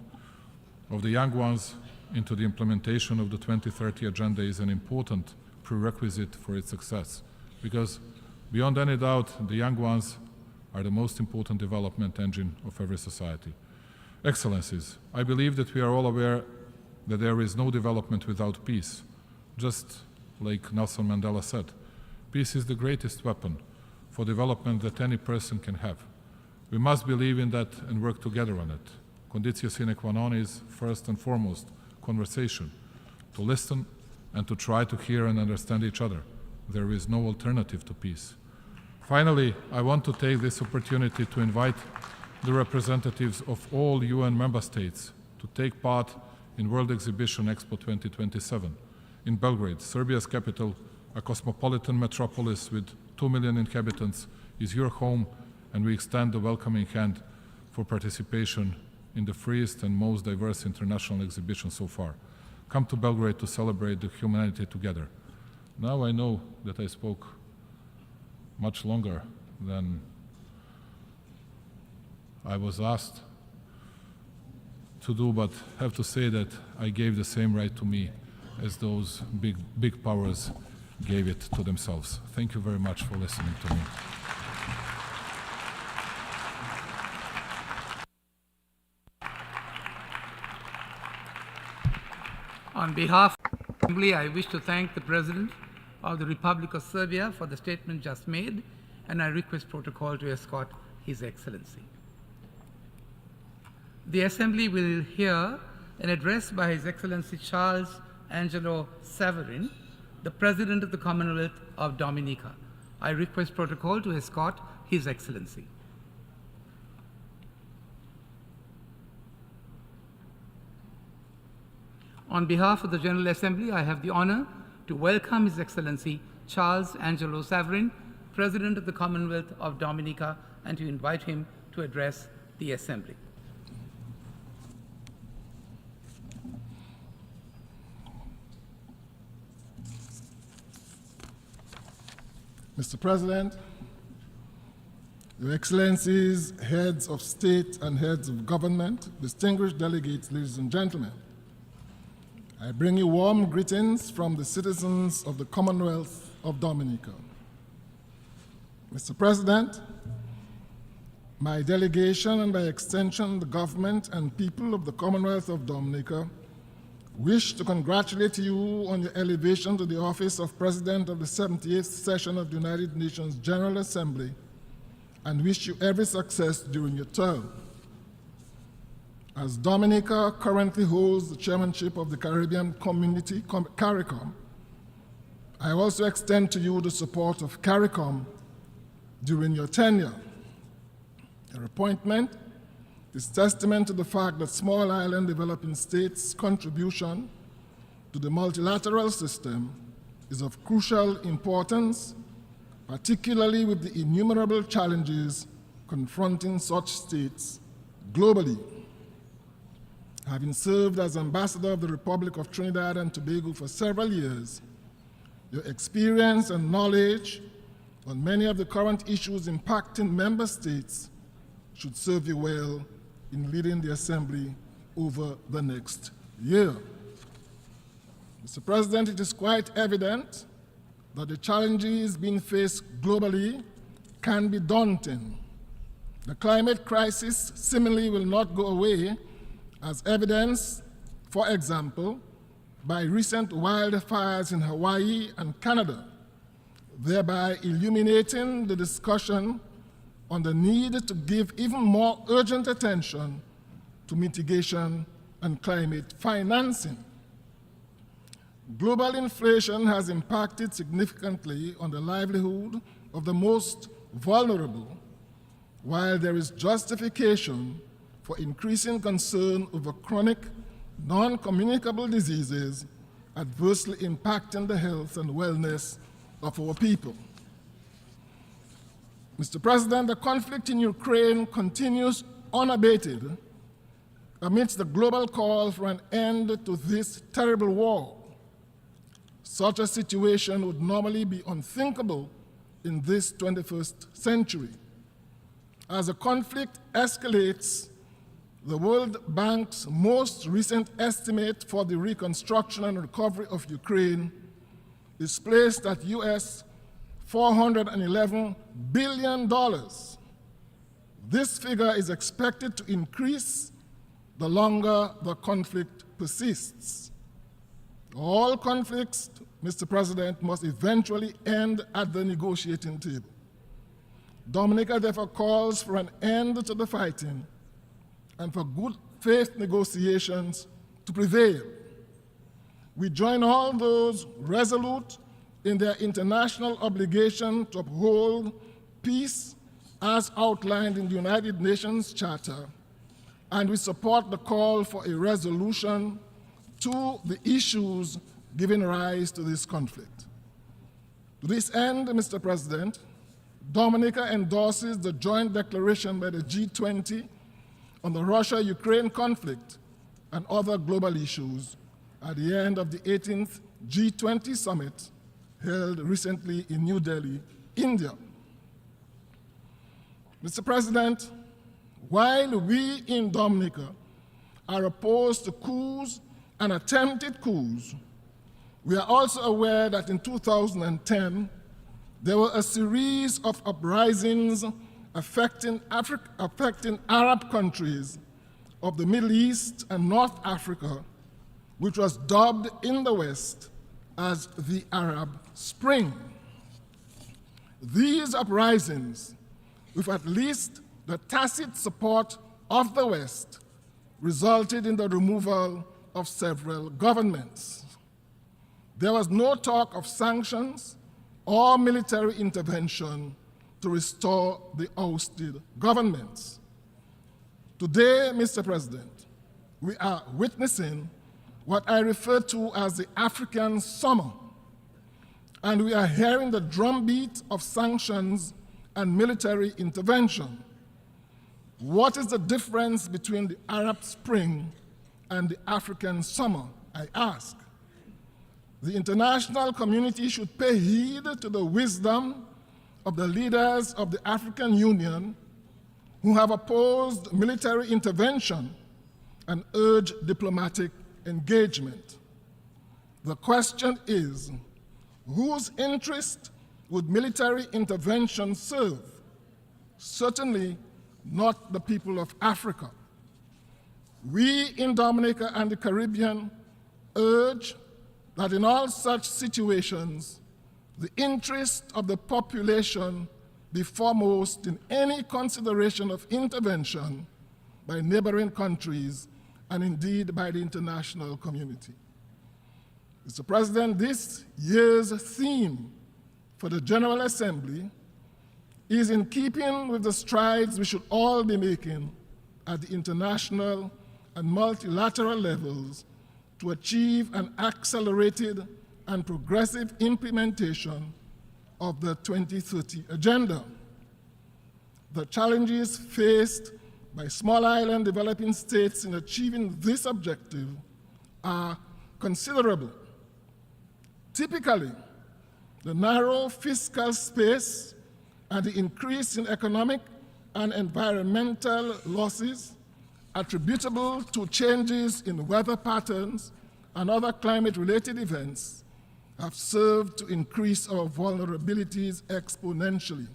of the young ones into the implementation of the 2030 Agenda is an important prerequisite for its success, because beyond any doubt, the young ones are the most important development engine of every society. Excellencies, I believe that we are all aware that there is no development without peace. Just like Nelson Mandela said, peace is the greatest weapon for development that any person can have. We must believe in that and work together on it. Conditio sine qua non is, first and foremost, conversation, to listen and to try to hear and understand each other. There is no alternative to peace. Finally, I want to take this opportunity to invite the representatives of all UN member states to take part in World Exhibition Expo 2027 in Belgrade, Serbia's capital, a cosmopolitan metropolis with 2 million inhabitants, is your home, and we extend the welcoming hand for participation in the freest and most diverse international exhibition so far. Come to Belgrade to celebrate the humanity together. Now I know that I spoke much longer than I was asked to do, but I have to say that I gave the same right to me as those big powers gave it to themselves. Thank you very much for listening to me. On behalf of the Assembly, I wish to thank the President of the Republic of Serbia for the statement just made, and I request protocol to escort His Excellency. The Assembly will hear an address by His Excellency Charles Angelo Saverin, the President of the Commonwealth of Dominica. I request protocol to escort His Excellency. On behalf of the General Assembly, I have the honor to welcome His Excellency Charles Angelo Saverin, President of the Commonwealth of Dominica, and to invite him to address the Assembly. Mr. President, Your Excellencies, heads of state and heads of government, distinguished delegates, ladies and gentlemen, I bring you warm greetings from the citizens of the Commonwealth of Dominica. Mr. President, my delegation and by extension the government and people of the Commonwealth of Dominica wish to congratulate you on your elevation to the office of President of the 78th session of the United Nations General Assembly and wish you every success during your term. As Dominica currently holds the chairmanship of the Caribbean Community, CARICOM, I also extend to you the support of CARICOM during your tenure. Your appointment is testament to the fact that small island developing states' contribution to the multilateral system is of crucial importance, particularly with the innumerable challenges confronting such states globally. Having served as ambassador of the Republic of Trinidad and Tobago for several years, your experience and knowledge on many of the current issues impacting member states should serve you well in leading the Assembly over the next year. Mr. President, it is quite evident that the challenges being faced globally can be daunting. The climate crisis similarly will not go away, as evidenced, for example, by recent wildfires in Hawaii and Canada, thereby illuminating the discussion on the need to give even more urgent attention to mitigation and climate financing. Global inflation has impacted significantly on the livelihood of the most vulnerable, while there is justification for increasing concern over chronic, non-communicable diseases adversely impacting the health and wellness of our people. Mr. President, the conflict in Ukraine continues unabated amidst the global call for an end to this terrible war. Such a situation would normally be unthinkable in this 21st century. As the conflict escalates, the World Bank's most recent estimate for the reconstruction and recovery of Ukraine is placed at US $411 billion. This figure is expected to increase the longer the conflict persists. All conflicts, Mr. President, must eventually end at the negotiating table. Dominica therefore calls for an end to the fighting and for good faith negotiations to prevail. We join all those resolute in their international obligation to uphold peace as outlined in the United Nations Charter, and we support the call for a resolution to the issues giving rise to this conflict. To this end, Mr. President, Dominica endorses the joint declaration by the G20 on the Russia-Ukraine conflict and other global issues at the end of the 18th G20 summit held recently in New Delhi, India. Mr. President, while we in Dominica are opposed to coups and attempted coups, we are also aware that in 2010, there were a series of uprisings affecting Arab countries of the Middle East and North Africa, which was dubbed in the West as the Arab Spring. These uprisings, with at least the tacit support of the West, resulted in the removal of several governments. There was no talk of sanctions or military intervention to restore the ousted governments. Today, Mr. President, we are witnessing what I refer to as the African summer, and we are hearing the drumbeat of sanctions and military intervention. What is the difference between the Arab Spring and the African summer, I ask? The international community should pay heed to the wisdom of the leaders of the African Union who have opposed military intervention and urged diplomatic engagement. The question is, whose interest would military intervention serve? Certainly not the people of Africa. We in Dominica and the Caribbean urge that in all such situations, the interest of the population be foremost in any consideration of intervention by neighboring countries and indeed by the international community. Mr. President, this year's theme for the General Assembly is in keeping with the strides we should all be making at the international and multilateral levels to achieve an accelerated and progressive implementation of the 2030 Agenda. The challenges faced by small island developing states in achieving this objective are considerable. Typically, the narrow fiscal space and the increase in economic and environmental losses attributable to changes in weather patterns and other climate-related events have served to increase our vulnerabilities exponentially.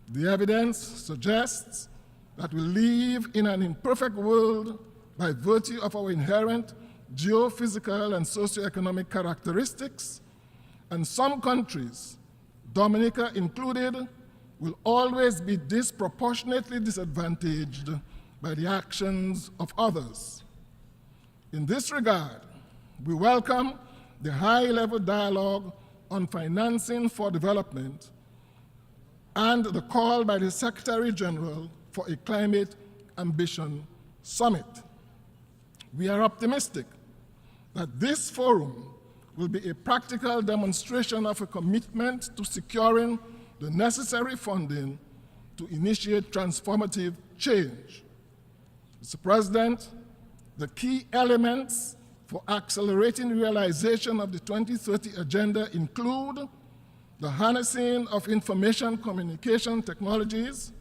The evidence suggests that we live in an imperfect world by virtue of our inherent geophysical and socioeconomic characteristics, and some countries, Dominica included, will always be disproportionately disadvantaged by the actions of others. In this regard, we welcome the high-level dialogue on financing for development and the call by the Secretary General for a Climate Ambition Summit. We are optimistic that this forum will be a practical demonstration of a commitment to securing the necessary funding to initiate transformative change. Mr. President, the key elements for accelerating realization of the 2030 agenda include the harnessing of information communication technologies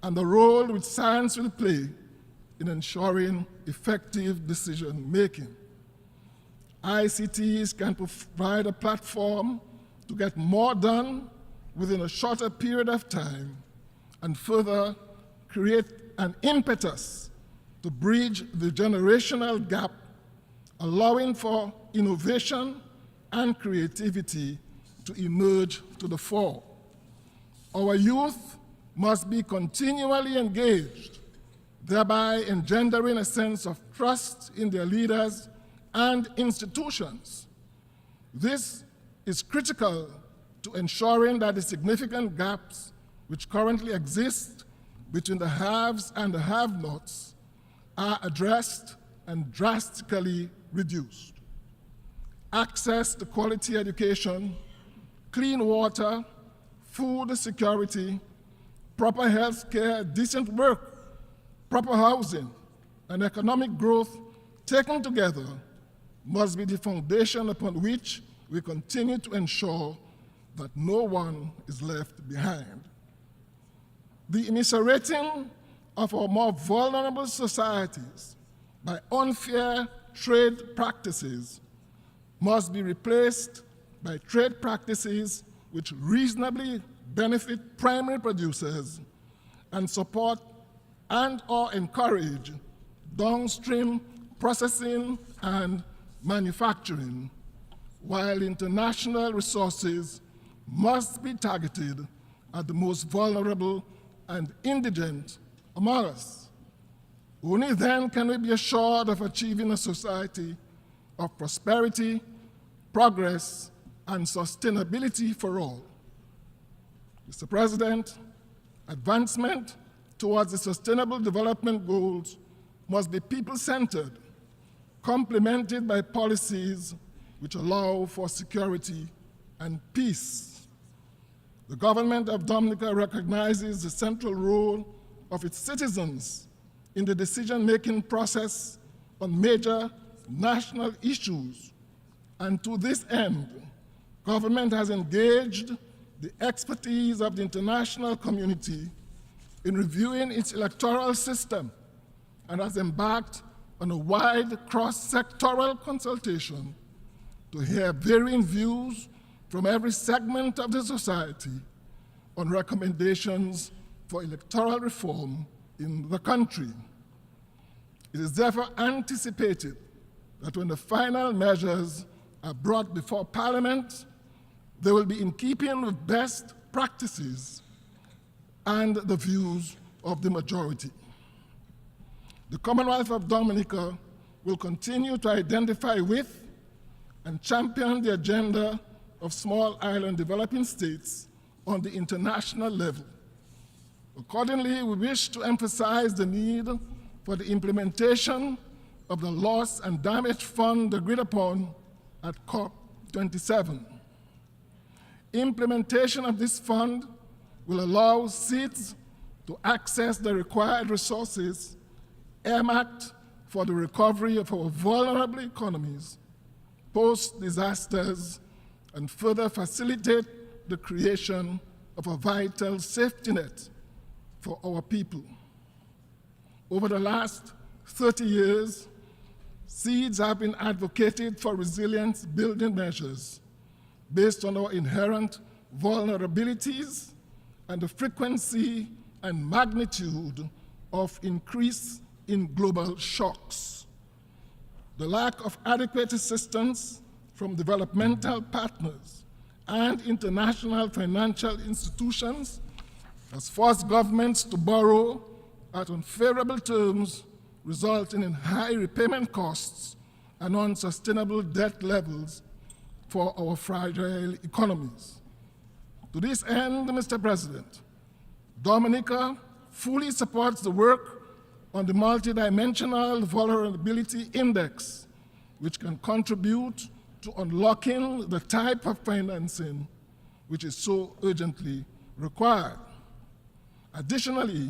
and the role which science will play in ensuring effective decision-making. ICTs can provide a platform to get more done within a shorter period of time and further create an impetus to bridge the generational gap, allowing for innovation and creativity to emerge to the fore. Our youth must be continually engaged, thereby engendering a sense of trust in their leaders and institutions. This is critical to ensuring that the significant gaps which currently exist between the haves and the have-nots are addressed and drastically reduced. Access to quality education, clean water, food security, proper health care, decent work, proper housing, and economic growth taken together must be the foundation upon which we continue to ensure that no one is left behind. The immiserating of our more vulnerable societies by unfair trade practices must be replaced by trade practices which reasonably benefit primary producers and support and/or encourage downstream processing and manufacturing, while international resources must be targeted at the most vulnerable and indigent among us. Only then can we be assured of achieving a society of prosperity, progress, and sustainability for all. Mr. President, advancement towards the Sustainable Development Goals must be people-centered, complemented by policies which allow for security and peace. The government of Dominica recognizes the central role of its citizens in the decision-making process on major national issues, and to this end, government has engaged the expertise of the international community in reviewing its electoral system and has embarked on a wide cross-sectoral consultation to hear varying views from every segment of the society on recommendations for electoral reform in the country. It is therefore anticipated that when the final measures are brought before Parliament, they will be in keeping with best practices and the views of the majority. The Commonwealth of Dominica will continue to identify with and champion the agenda of small island developing states on the international level. Accordingly, we wish to emphasize the need for the implementation of the Loss and Damage Fund agreed upon at COP27. Implementation of this fund will allow states to access the required resources earmarked for the recovery of our vulnerable economies post-disasters and further facilitate the creation of a vital safety net for our people. Over the last 30 years, seeds have been advocated for resilience-building measures based on our inherent vulnerabilities and the frequency and magnitude of increase in global shocks. The lack of adequate assistance from developmental partners and international financial institutions has forced governments to borrow at unfavorable terms, resulting in high repayment costs and unsustainable debt levels for our fragile economies. To this end, Mr. President, Dominica fully supports the work on the Multidimensional Vulnerability Index, which can contribute to unlocking the type of financing which is so urgently required. Additionally,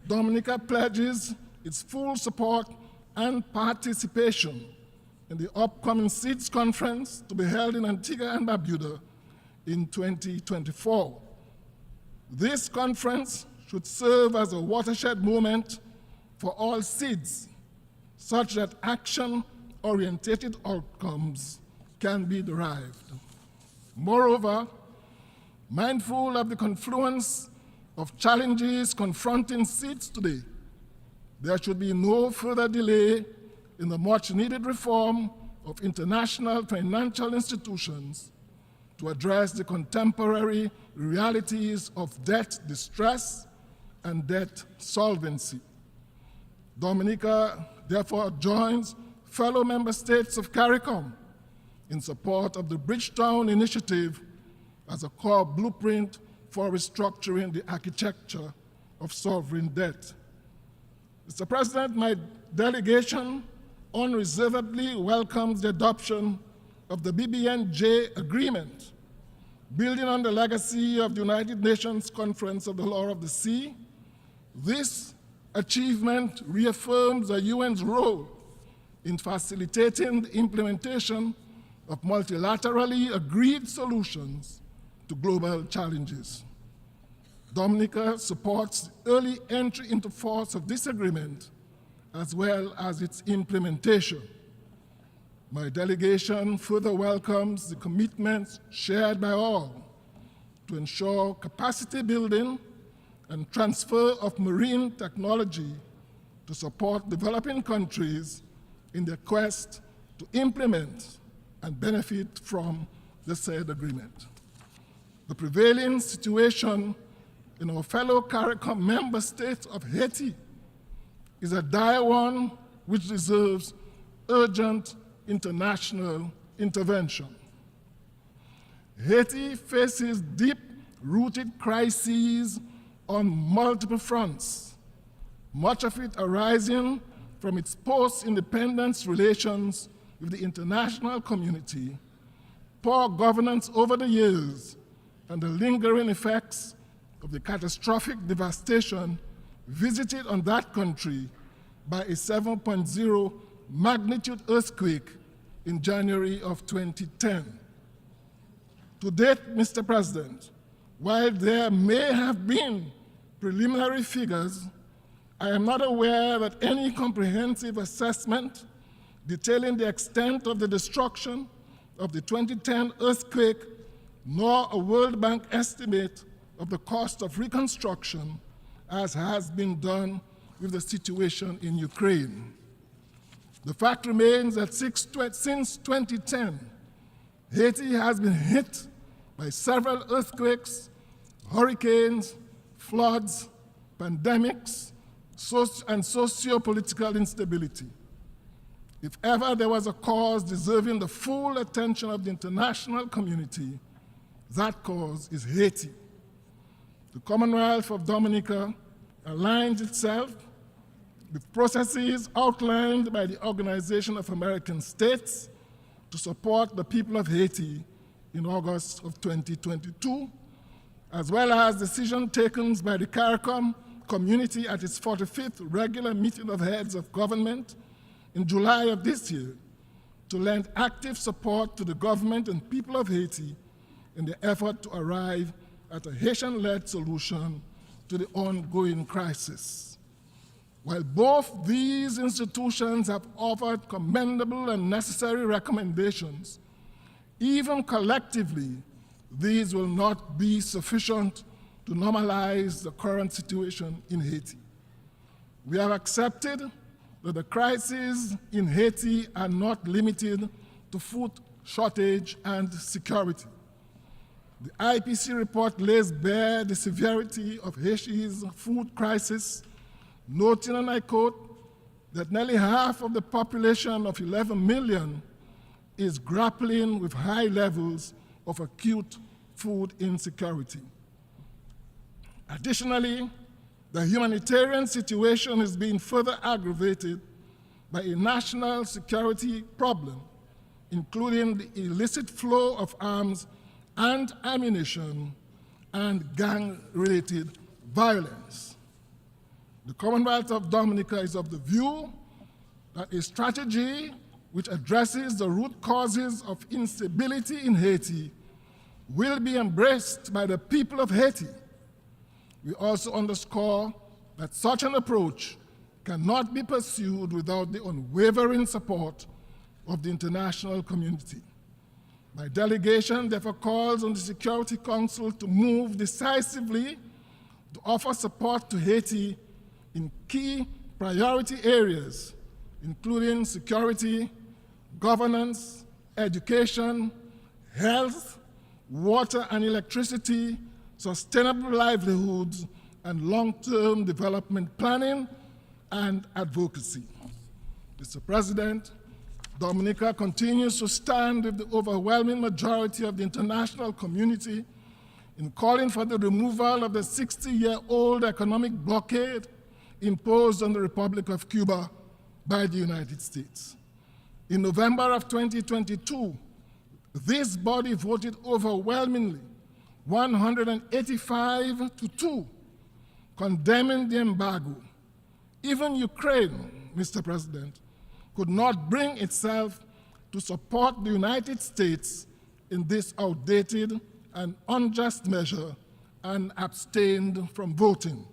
Dominica pledges its full support and participation in the upcoming SEEDS conference to be held in Antigua and Barbuda in 2024. This conference should serve as a watershed moment for all SEEDS, such that action-oriented outcomes can be derived. Moreover, mindful of the confluence of challenges confronting SEEDS today, there should be no further delay in the much-needed reform of international financial institutions to address the contemporary realities of debt distress and debt solvency. Dominica therefore joins fellow member states of CARICOM in support of the Bridgetown Initiative as a core blueprint for restructuring the architecture of sovereign debt. Mr. President, my delegation unreservedly welcomes the adoption of the BBNJ agreement, building on the legacy of the United Nations Conference of the Law of the Sea. This achievement reaffirms the UN's role in facilitating the implementation of multilaterally agreed solutions to global challenges. Dominica supports the early entry into force of this agreement as well as its implementation. My delegation further welcomes the commitments shared by all to ensure capacity building and transfer of marine technology to support developing countries in their quest to implement and benefit from the said agreement. The prevailing situation in our fellow CARICOM member states of Haiti is a dire one which deserves urgent international intervention. Haiti faces deep-rooted crises on multiple fronts, much of it arising from its post-independence relations with the international community, poor governance over the years, and the lingering effects of the catastrophic devastation visited on that country by a 7.0 magnitude earthquake in January of 2010. To date, Mr. President, while there may have been preliminary figures, I am not aware that any comprehensive assessment detailing the extent of the destruction of the 2010 earthquake, nor a World Bank estimate of the cost of reconstruction, as has been done with the situation in Ukraine. The fact remains that since 2010, Haiti has been hit by several earthquakes, hurricanes, floods, pandemics, and socio-political instability. If ever there was a cause deserving the full attention of the international community, that cause is Haiti. The Commonwealth of Dominica aligns itself with processes outlined by the Organization of American States to support the people of Haiti in August of 2022, as well as decisions taken by the CARICOM community at its 45th regular meeting of heads of government in July of this year to lend active support to the government and people of Haiti in the effort to arrive at a Haitian-led solution to the ongoing crisis. While both these institutions have offered commendable and necessary recommendations, even collectively, these will not be sufficient to normalize the current situation in Haiti. We have accepted that the crises in Haiti are not limited to food shortage and security. The IPC report lays bare the severity of Haiti's food crisis, noting, and I quote, that nearly half of the population of 11 million is grappling with high levels of acute food insecurity. Additionally, the humanitarian situation is being further aggravated by a national security problem, including the illicit flow of arms and ammunition and gang-related violence. The Commonwealth of Dominica is of the view that a strategy which addresses the root causes of instability in Haiti, will be embraced by the people of Haiti. We also underscore that such an approach cannot be pursued without the unwavering support of the international community. My delegation therefore calls on the Security Council to move decisively to offer support to Haiti in key priority areas, including security, governance, education, health, water and electricity, sustainable livelihoods, and long-term development planning and advocacy. Mr. President, Dominica continues to stand with the overwhelming majority of the international community in calling for the removal of the 60-year-old economic blockade imposed on the Republic of Cuba by the United States. In November of 2022, this body voted overwhelmingly, 185 to 2, condemning the embargo. Even Ukraine, Mr. President, could not bring itself to support the United States in this outdated and unjust measure and abstained from voting.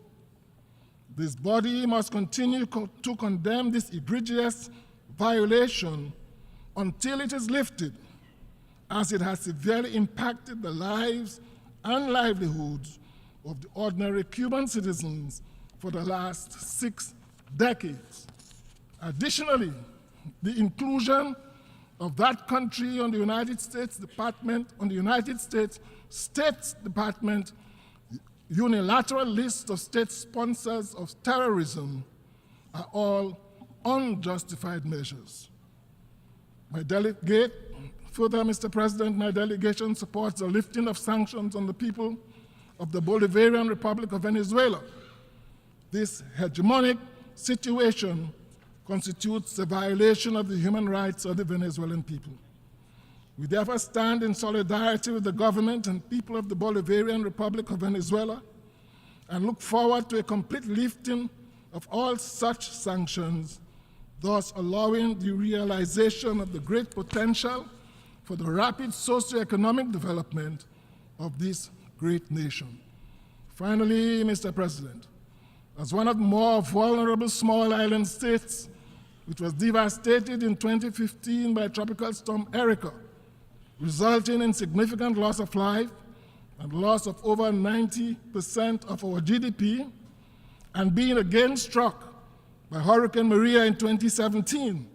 This body must continue to condemn this egregious violation until it is lifted, as it has severely impacted the lives and livelihoods of the ordinary Cuban citizens for the last 6 decades. Additionally, the inclusion of that country on the United States State Department unilateral list of state sponsors of terrorism are all unjustified measures. Further, Mr. President, my delegation supports the lifting of sanctions on the people of the Bolivarian Republic of Venezuela. This hegemonic situation constitutes a violation of the human rights of the Venezuelan people. We therefore stand in solidarity with the government and people of the Bolivarian Republic of Venezuela and look forward to a complete lifting of all such sanctions, thus allowing the realization of the great potential for the rapid socioeconomic development of this great nation. Finally, Mr. President, as one of the more vulnerable small island states, which was devastated in 2015 by Tropical Storm Erika, resulting in significant loss of life and loss of over 90% of our GDP, and being again struck by Hurricane Maria in 2017,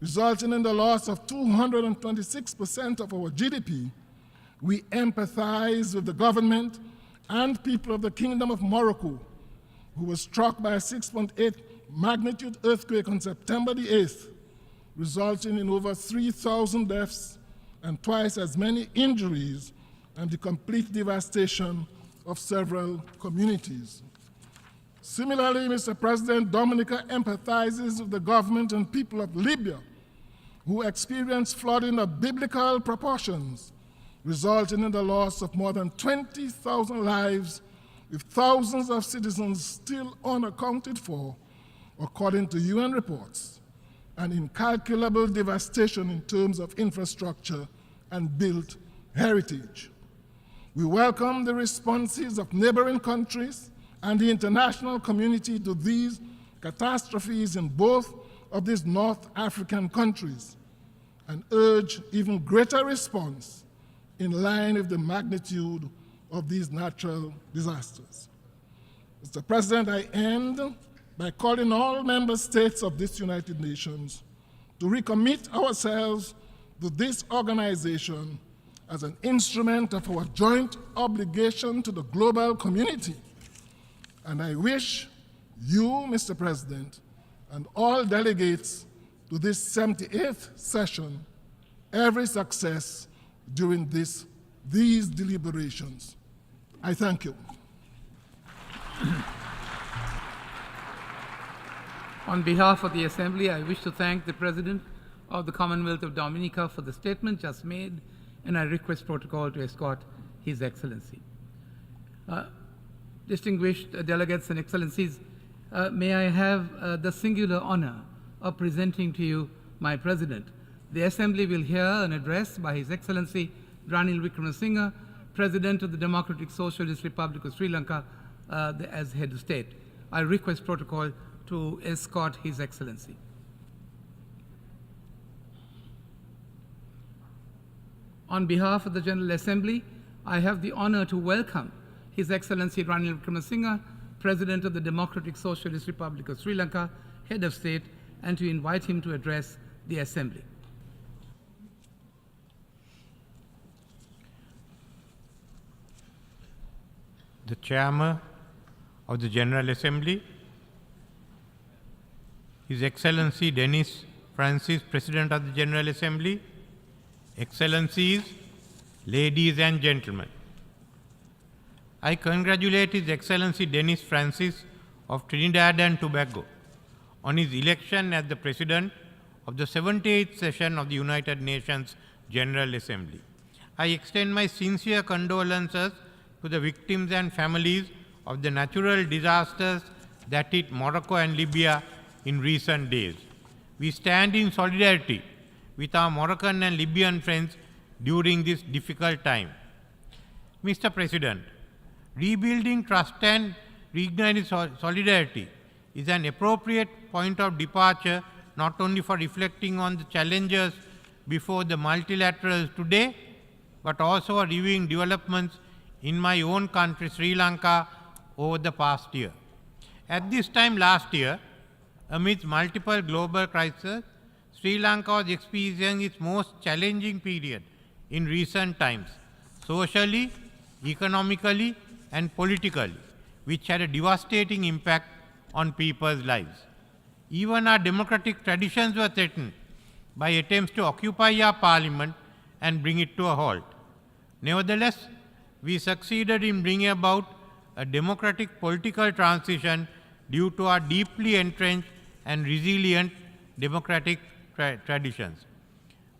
resulting in the loss of 226% of our GDP, we empathize with the government and people of the Kingdom of Morocco, who was struck by a 6.8 magnitude earthquake on September the 8th, resulting in over 3,000 deaths and twice as many injuries and the complete devastation of several communities. Similarly, Mr. President, Dominica empathizes with the government and people of Libya, who experienced flooding of biblical proportions, resulting in the loss of more than 20,000 lives, with thousands of citizens still unaccounted for, according to UN reports, and incalculable devastation in terms of infrastructure and built heritage. We welcome the responses of neighboring countries and the international community to these catastrophes in both of these North African countries and urge even greater response in line with the magnitude of these natural disasters. Mr. President, I end by calling all member states of this United Nations to recommit ourselves to this organization as an instrument of our joint obligation to the global community. And I wish you, Mr. President, and all delegates to this 78th session every success during these deliberations. I thank you. On behalf of the Assembly, I wish to thank the President of the Commonwealth of Dominica for the statement just made, and I request protocol to escort His Excellency. Distinguished delegates and excellencies, may I have the singular honor of presenting to you my President. The Assembly will hear an address by His Excellency Ranil Wickremesinghe, President of the Democratic Socialist Republic of Sri Lanka, as head of state. I request protocol to escort His Excellency. On behalf of the General Assembly, I have the honor to welcome His Excellency Ranil Wickremesinghe, President of the Democratic Socialist Republic of Sri Lanka, head of state, and to invite him to address the Assembly. The Chairman of the General Assembly, His Excellency Dennis Francis, President of the General Assembly, Excellencies, ladies and gentlemen. I congratulate His Excellency Dennis Francis of Trinidad and Tobago on his election as the President of the 78th session of the United Nations General Assembly. I extend my sincere condolences to the victims and families of the natural disasters that hit Morocco and Libya in recent days. We stand in solidarity with our Moroccan and Libyan friends during this difficult time. Mr. President, rebuilding trust and reigniting solidarity is an appropriate point of departure not only for reflecting on the challenges before the multilaterals today, but also for reviewing developments in my own country, Sri Lanka, over the past year. At this time last year, amidst multiple global crises, Sri Lanka was experiencing its most challenging period in recent times, socially, economically, and politically, which had a devastating impact on people's lives. Even our democratic traditions were threatened by attempts to occupy our parliament and bring it to a halt. Nevertheless, we succeeded in bringing about a democratic political transition due to our deeply entrenched and resilient democratic traditions.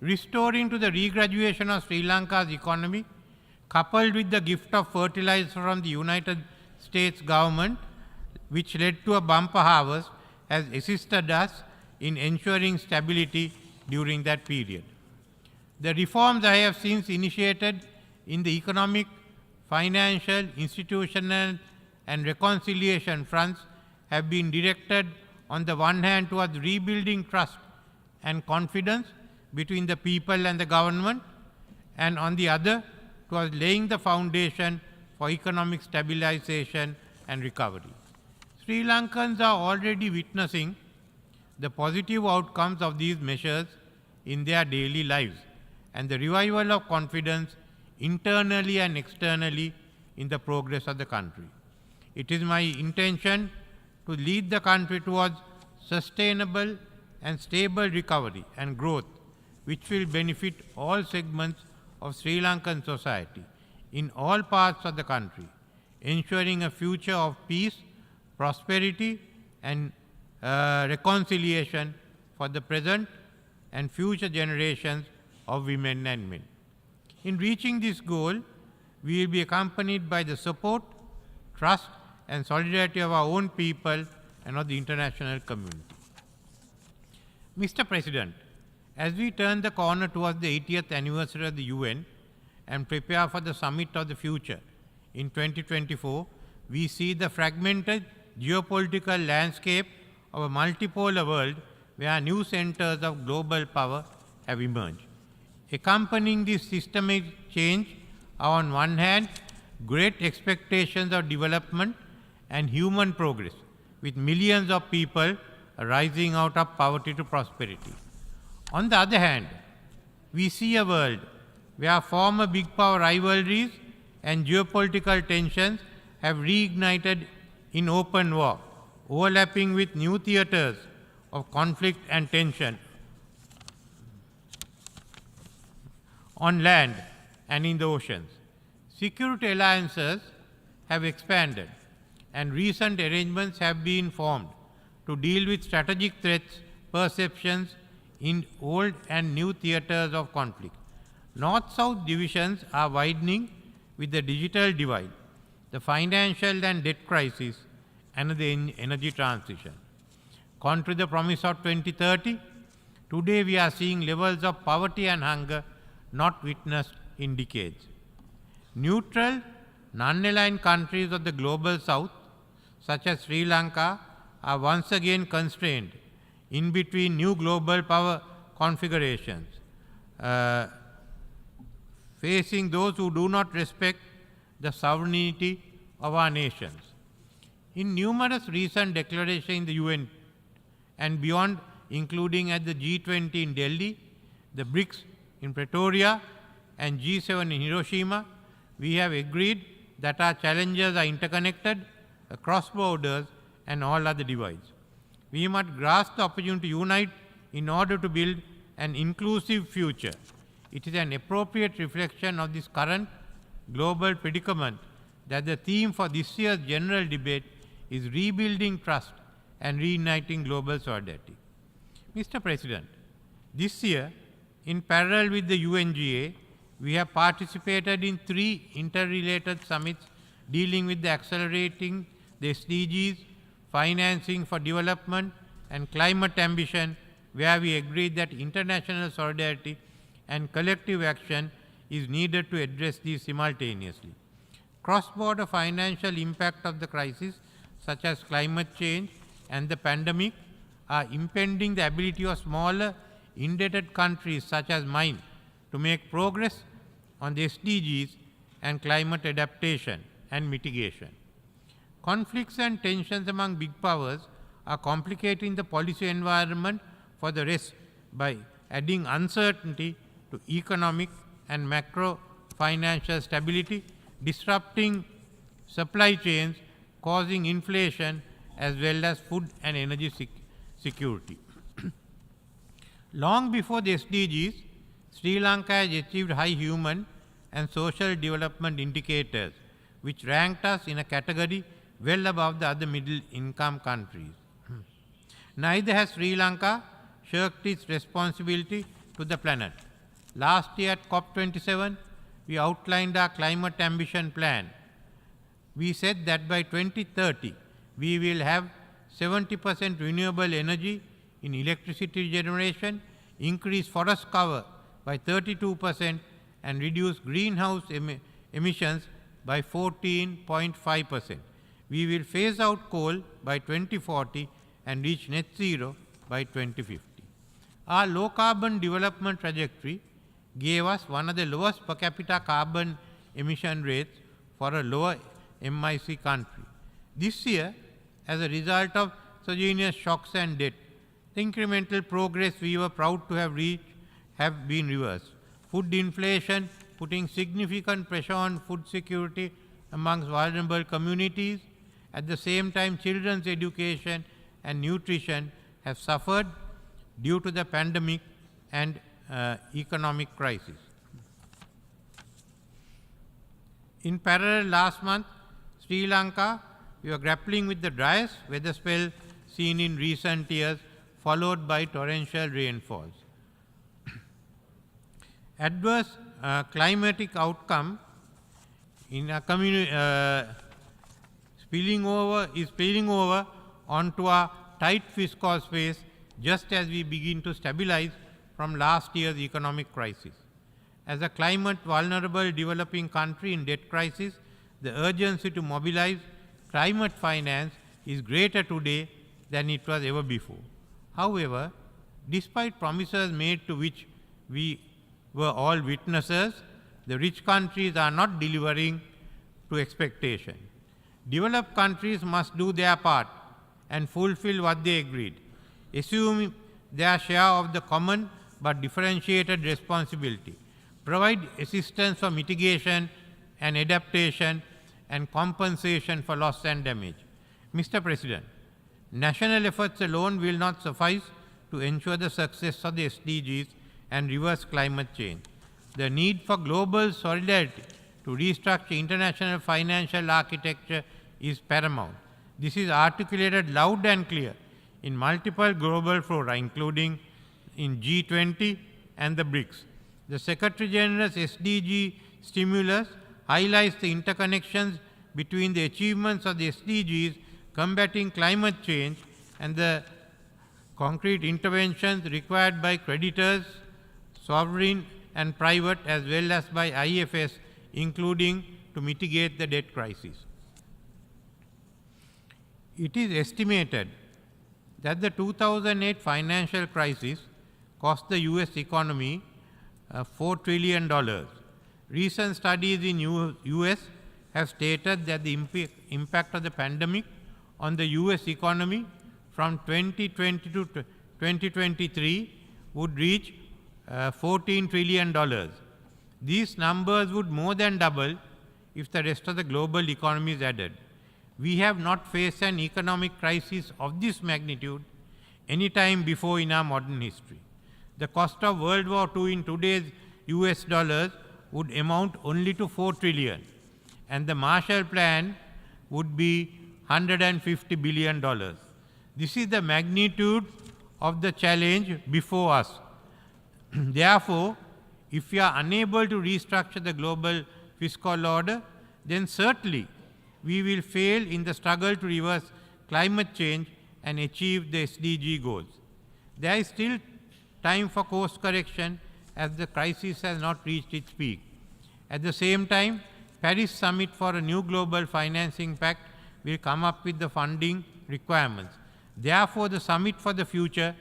Restoring to the regraduation of Sri Lanka's economy, coupled with the gift of fertilizer from the United States government, which led to a bumper harvest, has assisted us in ensuring stability during that period. The reforms I have since initiated in the economic, financial, institutional, and reconciliation fronts have been directed on the one hand towards rebuilding trust and confidence between the people and the government, and on the other towards laying the foundation for economic stabilization and recovery. Sri Lankans are already witnessing the positive outcomes of these measures in their daily lives and the revival of confidence internally and externally in the progress of the country. It is my intention to lead the country towards sustainable and stable recovery and growth, which will benefit all segments of Sri Lankan society in all parts of the country, ensuring a future of peace, prosperity, and reconciliation for the present and future generations of women and men. In reaching this goal, we will be accompanied by the support, trust, and solidarity of our own people and of the international community. Mr. President, as we turn the corner towards the 80th anniversary of the UN and prepare for the Summit of the Future in 2024, we see the fragmented geopolitical landscape of a multipolar world where new centers of global power have emerged. Accompanying this systemic change are on one hand great expectations of development and human progress, with millions of people rising out of poverty to prosperity. On the other hand, we see a world where former big power rivalries and geopolitical tensions have reignited in open war, overlapping with new theaters of conflict and tension on land and in the oceans. Security alliances have expanded, and recent arrangements have been formed to deal with strategic threats, perceptions in old and new theaters of conflict. North-South divisions are widening with the digital divide, the financial and debt crisis, and the energy transition. Contrary to the promise of 2030, Today we are seeing levels of poverty and hunger not witnessed in decades. Neutral, non-aligned countries of the global south, such as Sri Lanka, are once again constrained in between new global power configurations, facing those who do not respect the sovereignty of our nations. In numerous recent declarations in the UN and beyond, including at the G20 in Delhi, the BRICS in Pretoria, and G7 in Hiroshima, we have agreed that our challenges are interconnected across borders and all other divides. We must grasp the opportunity to unite in order to build an inclusive future. It is an appropriate reflection of this current global predicament that the theme for this year's general debate is rebuilding trust and reigniting global solidarity. Mr. President, this year, in parallel with the UNGA, we have participated in 3 interrelated summits dealing with the accelerating the SDGs, financing for development, and climate ambition, where we agreed that international solidarity and collective action is needed to address these simultaneously. Cross-border financial impact of the crisis, such as climate change and the pandemic, are impeding the ability of smaller, indebted countries such as mine to make progress on the SDGs and climate adaptation and mitigation. Conflicts and tensions among big powers are complicating the policy environment for the rest by adding uncertainty to economic and macro financial stability, disrupting supply chains, causing inflation, as well as food and energy security. Long before the SDGs, Sri Lanka has achieved high human and social development indicators, which ranked us in a category well above the other middle-income countries. Neither has Sri Lanka shirked its responsibility to the planet. Last year at COP27, we outlined our climate ambition plan. We said that by 2030, we will have 70% renewable energy in electricity generation, increase forest cover by 32%, and reduce greenhouse emissions by 14.5%. We will phase out coal by 2040 and reach net zero by 2050. Our low carbon development trajectory gave us one of the lowest per capita carbon emission rates for a lower MIC country. This year, as a result of exogenous shocks and debt, the incremental progress we were proud to have reached have been reversed. Food inflation putting significant pressure on food security amongst vulnerable communities. At the same time, children's education and nutrition have suffered due to the pandemic and economic crisis. In parallel, last month, Sri Lanka, we were grappling with the driest weather spell seen in recent years, followed by torrential rainfalls. Adverse climatic outcome in a spilling over onto our tight fiscal space just as we begin to stabilize from last year's economic crisis. As a climate vulnerable developing country in debt crisis, the urgency to mobilize climate finance is greater today than it was ever before. However, despite promises made to which we were all witnesses, the rich countries are not delivering to expectation. Developed countries must do their part and fulfill what they agreed, assume their share of the common but differentiated responsibility, provide assistance for mitigation and adaptation and compensation for loss and damage. Mr. President, national efforts alone will not suffice to ensure the success of the SDGs and reverse climate change. The need for global solidarity to restructure international financial architecture is paramount. This is articulated loud and clear in multiple global fora, including in G20 and the BRICS. The Secretary General's SDG stimulus highlights the interconnections between the achievements of the SDGs, combating climate change, and the concrete interventions required by creditors, sovereign and private, as well as by IFS, including to mitigate the debt crisis. It is estimated that the 2008 financial crisis cost the US economy $4 trillion. Recent studies in US have stated that the impact of the pandemic on the US economy from 2020 to 2023 would reach $14 trillion. These numbers would more than double if the rest of the global economy is added. We have not faced an economic crisis of this magnitude any time before in our modern history. The cost of World War II in today's US dollars would amount only to $4 trillion, and the Marshall Plan would be $150 billion. This is the magnitude of the challenge before us. Therefore, if we are unable to restructure the global fiscal order, then certainly we will fail in the struggle to reverse climate change and achieve the SDG goals. There is still time for course correction as the crisis has not reached its peak. At the same time, Paris Summit for a new global financing pact will come up with the funding requirements. Therefore, the summit for the future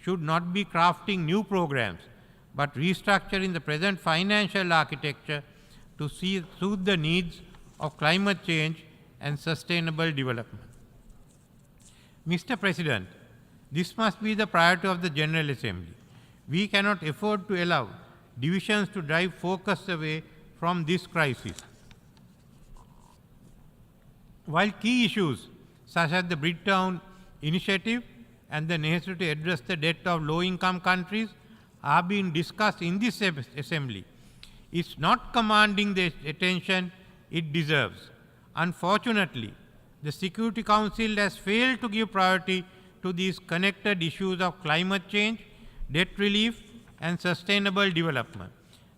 should not be crafting new programs, but restructuring the present financial architecture to suit the needs of climate change and sustainable development. Mr. President, this must be the priority of the General Assembly. We cannot afford to allow divisions to drive focus away from this crisis. While key issues such as the Bridgetown Initiative and the necessity to address the debt of low-income countries are being discussed in this Assembly, it's not commanding the attention it deserves. Unfortunately, the Security Council has failed to give priority to these connected issues of climate change, debt relief, and sustainable development.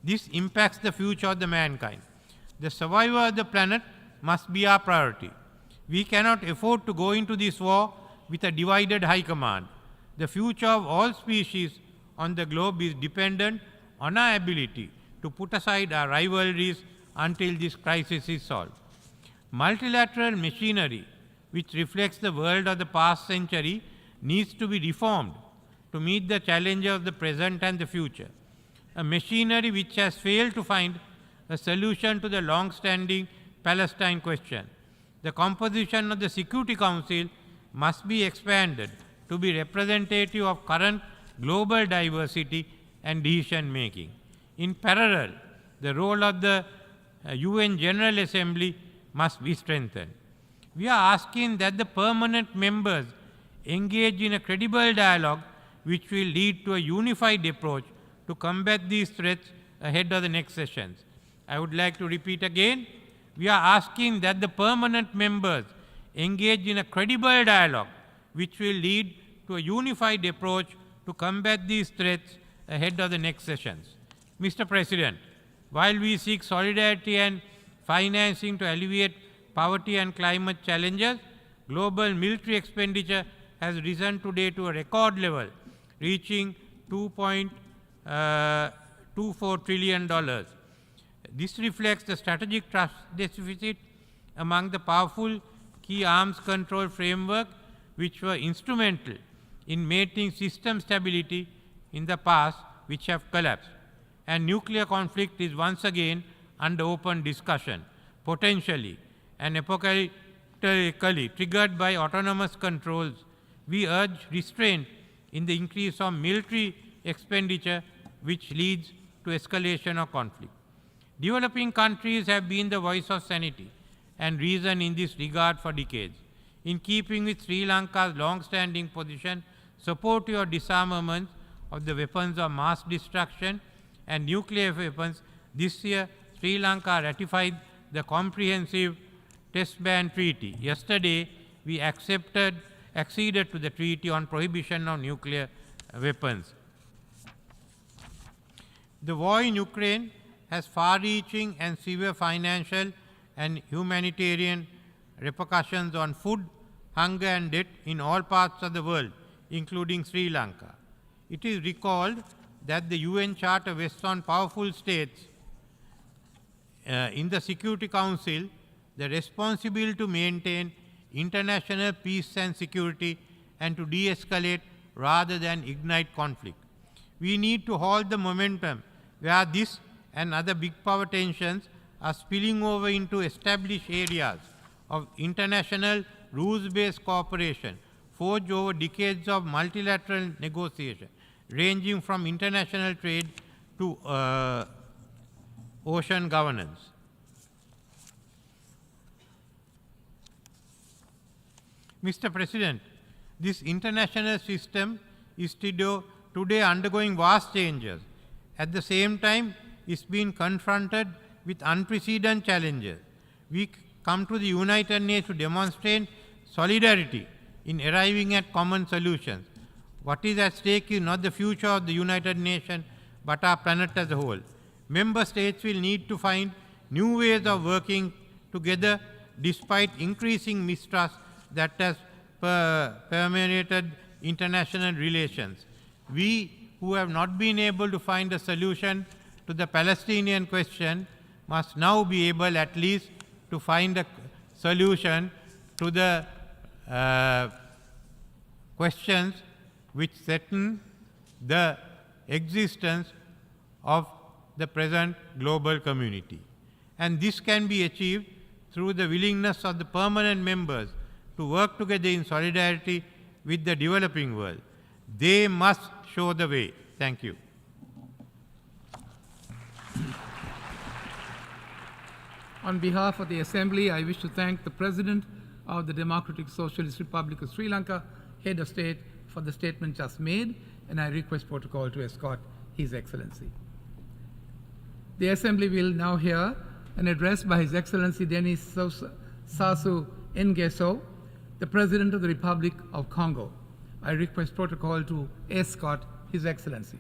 This impacts the future of the mankind. The survival of the planet must be our priority. We cannot afford to go into this war with a divided high command. The future of all species on the globe is dependent on our ability to put aside our rivalries until this crisis is solved. Multilateral machinery, which reflects the world of the past century, needs to be reformed to meet the challenges of the present and the future. A machinery which has failed to find a solution to the long-standing Palestine question. The composition of the Security Council must be expanded to be representative of current global diversity and decision-making. In parallel, the role of the UN General Assembly must be strengthened. We are asking that the permanent members engage in a credible dialogue which will lead to a unified approach to combat these threats ahead of the next sessions. I would like to repeat again, we are asking that the permanent members engage in a credible dialogue which will lead to a unified approach to combat these threats ahead of the next sessions. Mr. President, while we seek solidarity and financing to alleviate poverty and climate challenges, global military expenditure has risen today to a record level, reaching $2.24 trillion. This reflects the strategic trust deficit among the powerful key arms control framework which were instrumental in maintaining system stability in the past, which have collapsed. And nuclear conflict is once again under open discussion, potentially and apocalyptically triggered by autonomous controls. We urge restraint in the increase of military expenditure which leads to escalation of conflict. Developing countries have been the voice of sanity and reason in this regard for decades. In keeping with Sri Lanka's long-standing position, supportive of disarmament of the weapons of mass destruction and nuclear weapons, this year Sri Lanka ratified the Comprehensive Test Ban Treaty. Yesterday, we acceded to the Treaty on Prohibition of Nuclear Weapons. The war in Ukraine has far-reaching and severe financial and humanitarian repercussions on food, hunger and debt in all parts of the world, including Sri Lanka. It is recalled that the UN Charter vests on powerful states in the Security Council the responsibility to maintain international peace and security and to de-escalate rather than ignite conflict. We need to halt the momentum where this and other big power tensions are spilling over into established areas of international rules-based cooperation forged over decades of multilateral negotiation, ranging from international trade to ocean governance. Mr. President, this international system is today undergoing vast changes. At the same time, it's been confronted with unprecedented challenges. We come to the United Nations to demonstrate solidarity in arriving at common solutions. What is at stake is not the future of the United Nations, but our planet as a whole. Member states will need to find new ways of working together despite increasing mistrust that has permeated international relations. We who have not been able to find a solution to the Palestinian question must now be able at least to find a solution to the questions which threaten the existence of the present global community. And this can be achieved through the willingness of the permanent members to work together in solidarity with the developing world. They must show the way. Thank you. On behalf of the Assembly, I wish to thank the President of the Democratic Socialist Republic of Sri Lanka, Head of State, for the statement just made, and I request protocol to escort His Excellency. The Assembly will now hear an address by His Excellency Denis Sassou Nguesso, the President of the Republic of Congo. I request protocol to escort His Excellency.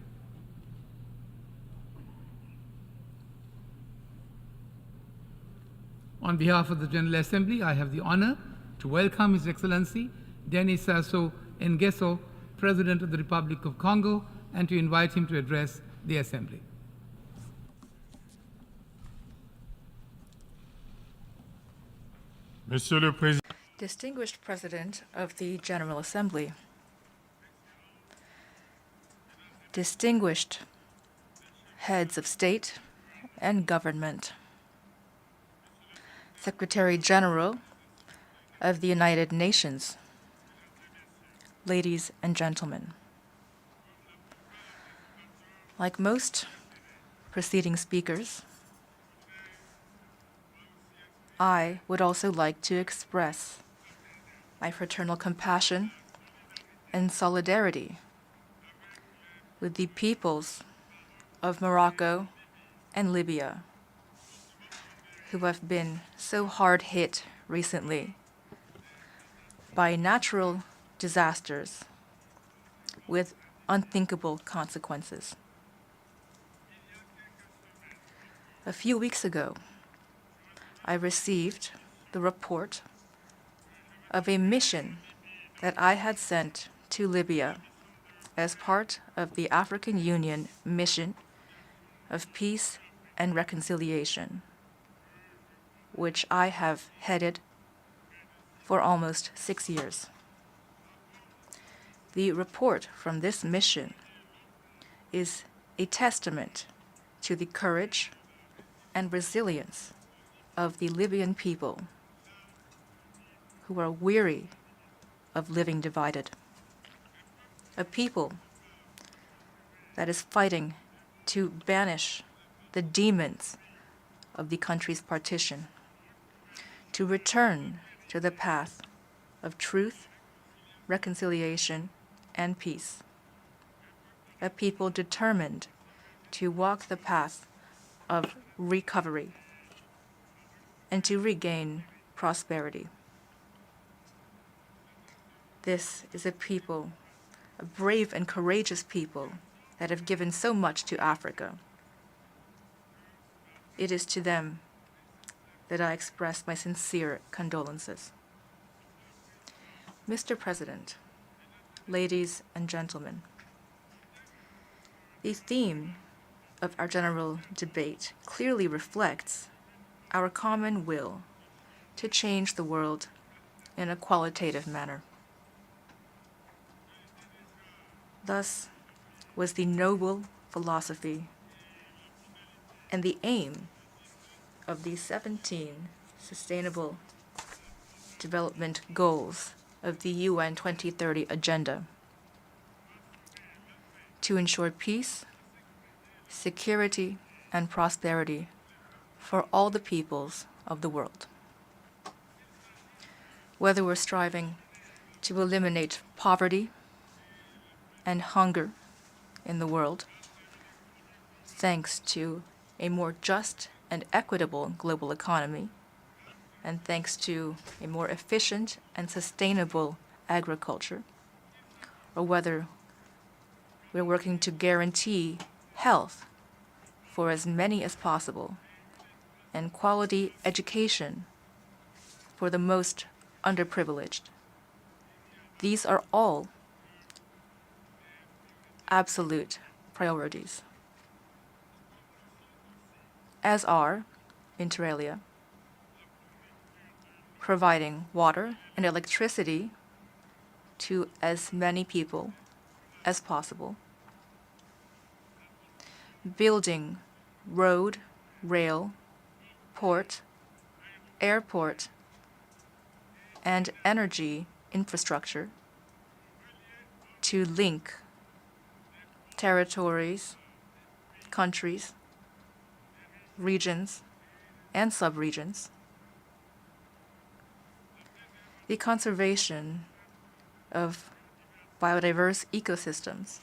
On behalf of the General Assembly, I have the honor to welcome His Excellency Denis Sassou Nguesso, President of the Republic of Congo, and to invite him to address the Assembly. Monsieur le Président, Distinguished President of the General Assembly, distinguished heads of state and government, Secretary General of the United Nations, ladies and gentlemen. Like most preceding speakers, I would also like to express my fraternal compassion and solidarity with the peoples of Morocco and Libya, who have been so hard hit recently by natural disasters with unthinkable consequences. A few weeks ago, I received the report of a mission that I had sent to Libya as part of the African Union mission of peace and reconciliation, which I have headed for almost 6 years. The report from this mission is a testament to the courage and resilience of the Libyan people, who are weary of living divided. A people that is fighting to banish the demons of the country's partition, to return to the path of truth, reconciliation, and peace. A people determined to walk the path of recovery and to regain prosperity. This is a people, a brave and courageous people that have given so much to Africa. It is to them that I express my sincere condolences. Mr. President, ladies and gentlemen, the theme of our general debate clearly reflects our common will to change the world in a qualitative manner. Thus was the noble philosophy and the aim of the 17 Sustainable Development Goals of the UN 2030 Agenda to ensure peace, security, and prosperity for all the peoples of the world. Whether we're striving to eliminate poverty and hunger in the world, thanks to a more just and equitable global economy, and thanks to a more efficient and sustainable agriculture, or whether we're working to guarantee health for as many as possible and quality education for the most underprivileged. These are all absolute priorities, as are, inter alia, providing water and electricity to as many people as possible, building road, rail, port, airport, and energy infrastructure to link territories, countries, regions, and subregions, the conservation of biodiverse ecosystems,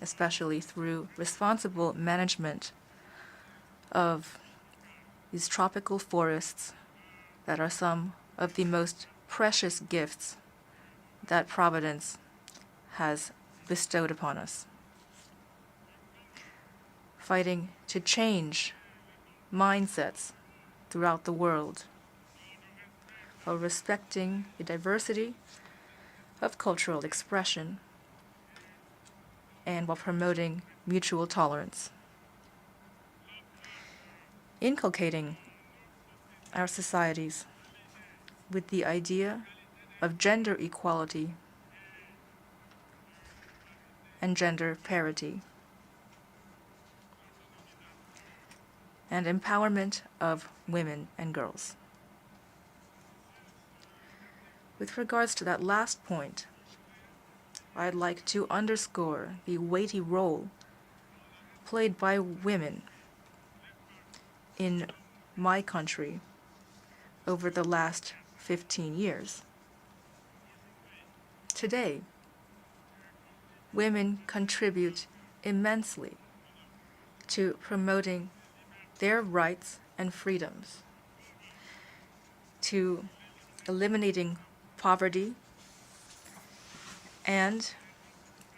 especially through responsible management of these tropical forests that are some of the most precious gifts that Providence has bestowed upon us. Fighting to change mindsets throughout the world while respecting the diversity of cultural expression and while promoting mutual tolerance. Inculcating our societies with the idea of gender equality and gender parity, and empowerment of women and girls. With regards to that last point, I'd like to underscore the weighty role played by women in my country over the last 15 years. Today, women contribute immensely to promoting their rights and freedoms, to eliminating poverty and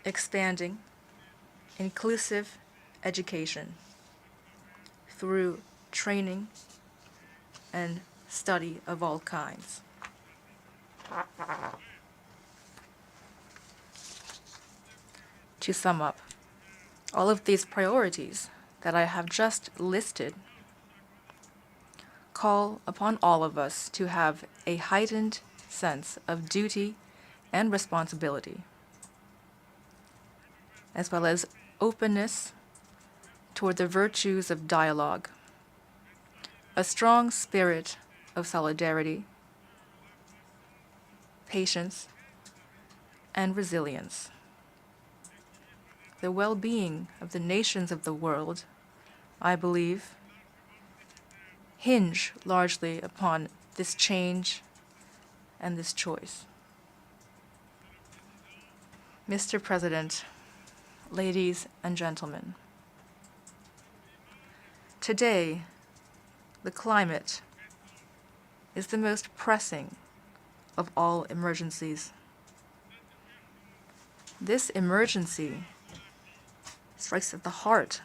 expanding inclusive education through training and study of all kinds. To sum up, all of these priorities that I have just listed call upon all of us to have a heightened sense of duty and responsibility, as well as openness toward the virtues of dialogue, a strong spirit of solidarity, patience, and resilience. The well-being of the nations of the world, I believe, hinge largely upon this change and this choice. Mr. President, ladies and gentlemen, today, the climate is the most pressing of all emergencies. This emergency strikes at the heart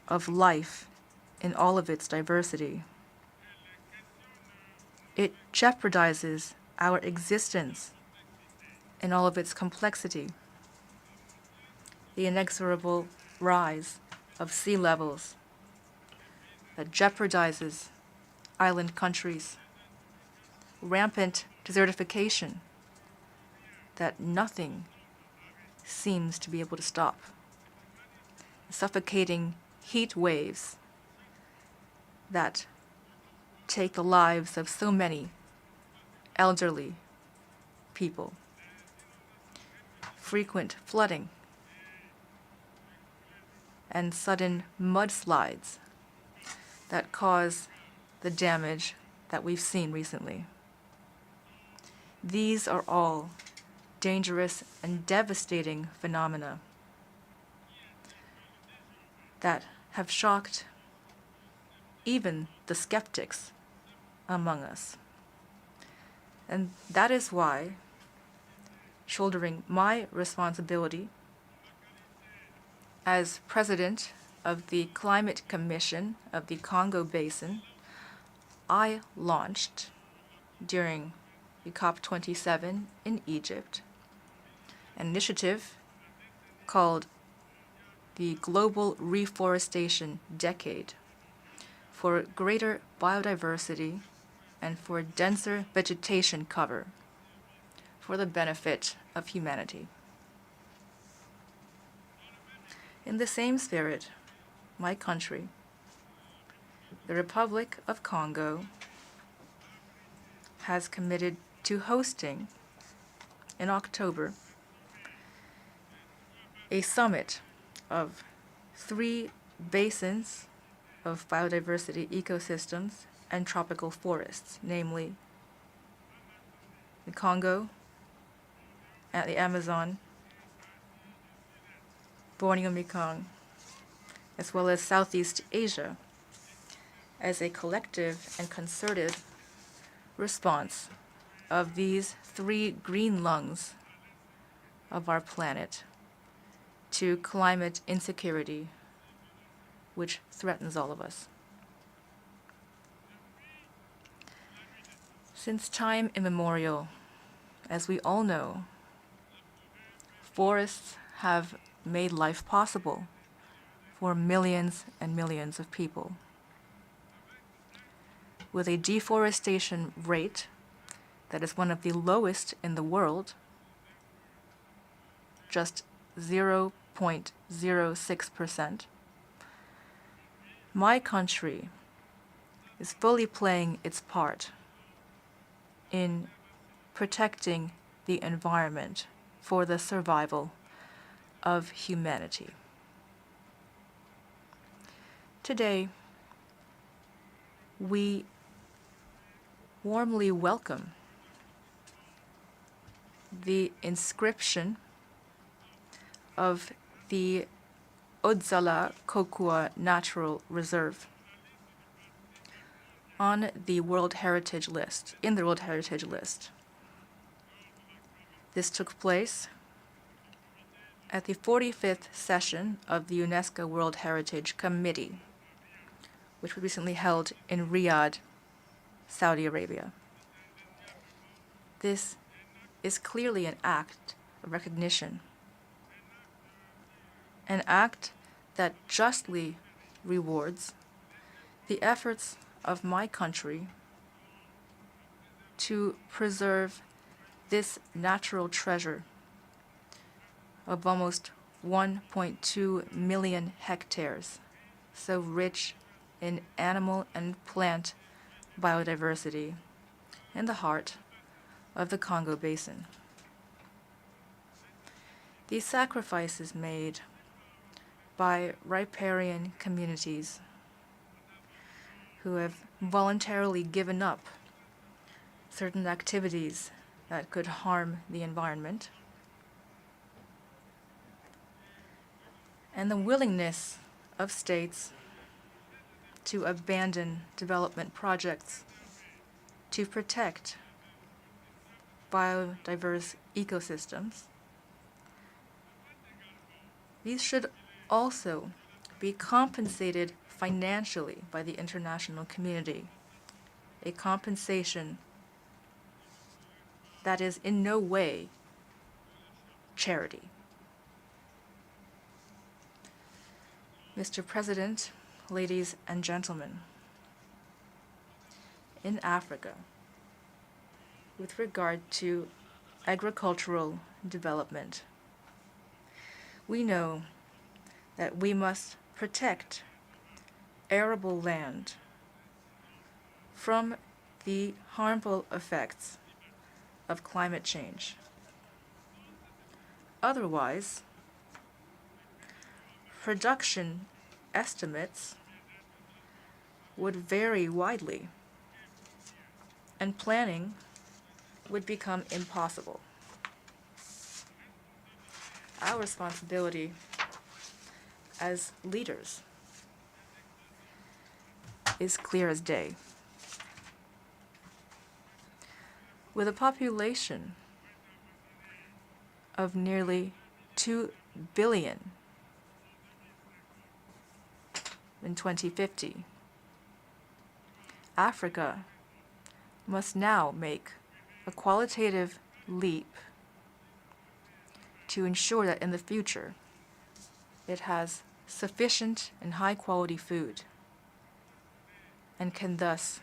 of life in all of its diversity. It jeopardizes our existence in all of its complexity, the inexorable rise of sea levels that jeopardizes island countries, rampant desertification that nothing seems to be able to stop, suffocating heat waves that take the lives of so many elderly people, frequent flooding, and sudden mudslides that cause the damage that we've seen recently. These are all dangerous and devastating phenomena that have shocked even the skeptics among us. And that is why, shouldering my responsibility as president of the Climate Commission of the Congo Basin, I launched during the COP27 in Egypt an initiative called the Global Reforestation Decade for greater biodiversity and for denser vegetation cover for the benefit of humanity. In the same spirit, my country, the Republic of Congo, has committed to hosting in October a summit of 3 basins of biodiversity ecosystems and tropical forests, namely the Congo and the Amazon, Borneo Mekong, as well as Southeast Asia, as a collective and concerted response of these 3 green lungs of our planet to climate insecurity, which threatens all of us. Since time immemorial, as we all know, forests have made life possible for millions and millions of people. With a deforestation rate that is one of the lowest in the world, just 0.06%, my country is fully playing its part in protecting the environment for the survival of humanity. Today, we warmly welcome the inscription of the Odzala Kokua Natural Reserve on the World Heritage List, in the World Heritage List. This took place at the 45th session of the UNESCO World Heritage Committee, which was recently held in Riyadh, Saudi Arabia. This is clearly an act of recognition, an act that justly rewards the efforts of my country to preserve this natural treasure of almost 1.2 million hectares, so rich in animal and plant biodiversity in the heart of the Congo Basin. These sacrifices made by riparian communities who have voluntarily given up certain activities that could harm the environment, and the willingness of states to abandon development projects to protect biodiverse ecosystems. These should also be compensated financially by the international community, a compensation that is in no way charity. Mr. President, ladies and gentlemen, in Africa, with regard to agricultural development, we know that we must protect arable land from the harmful effects of climate change. Otherwise, production estimates would vary widely, and planning would become impossible. Our responsibility as leaders is clear as day. With a population of nearly 2 billion in 2050, Africa must now make a qualitative leap to ensure that in the future it has sufficient and high-quality food and can thus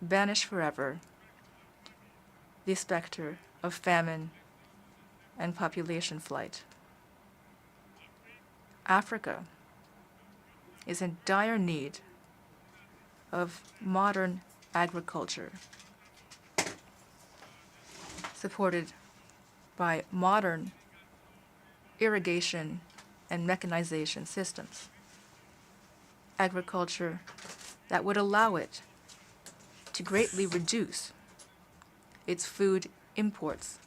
banish forever the specter of famine and population flight. Africa is in dire need of modern agriculture, supported by modern irrigation and mechanization systems. Agriculture that would allow it to greatly reduce its food imports,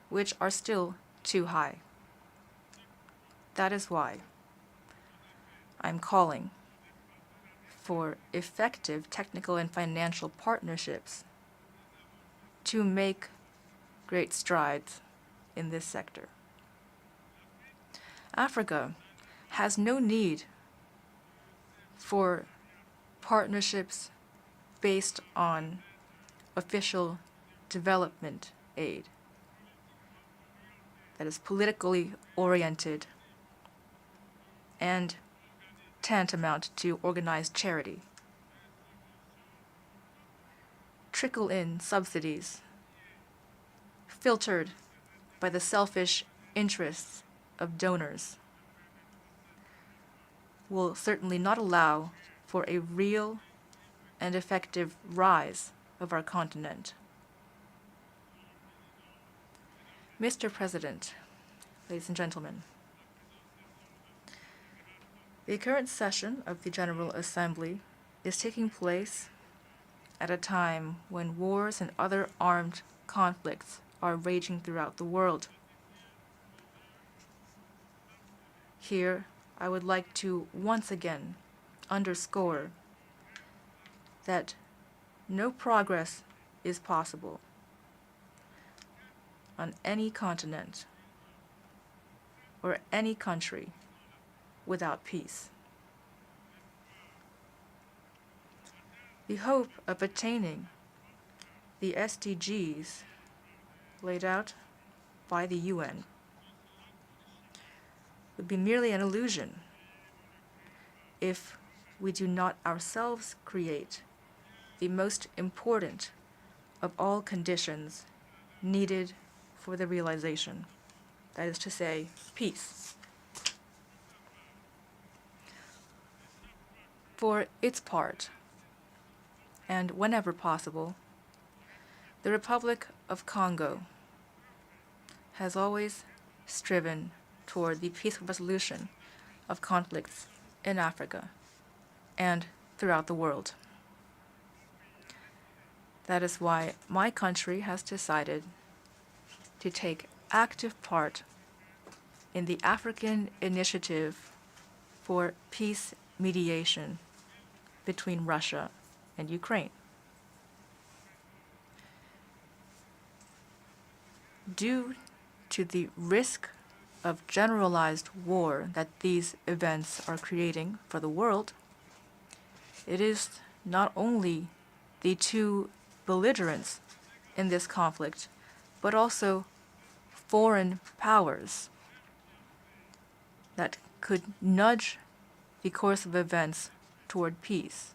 which are still too high. That is why I'm calling for effective technical and financial partnerships to make great strides in this sector. Africa has no need for partnerships based on official development aid that is politically oriented and tantamount to organized charity. Trickle-in subsidies filtered by the selfish interests of donors will certainly not allow for a real and effective rise of our continent. Mr. President, ladies and gentlemen, the current session of the General Assembly is taking place at a time when wars and other armed conflicts are raging throughout the world. Here, I would like to once again underscore that no progress is possible on any continent or any country without peace. The hope of attaining the SDGs laid out by the UN would be merely an illusion if we do not ourselves create the most important of all conditions needed for the realization, that is to say, peace. For its part, and whenever possible, the Republic of Congo has always striven toward the peaceful resolution of conflicts in Africa and throughout the world. That is why my country has decided to take active part in the African Initiative for Peace Mediation between Russia and Ukraine. Due to the risk of generalized war that these events are creating for the world, it is not only the two belligerents in this conflict, but also foreign powers that could nudge the course of events toward peace.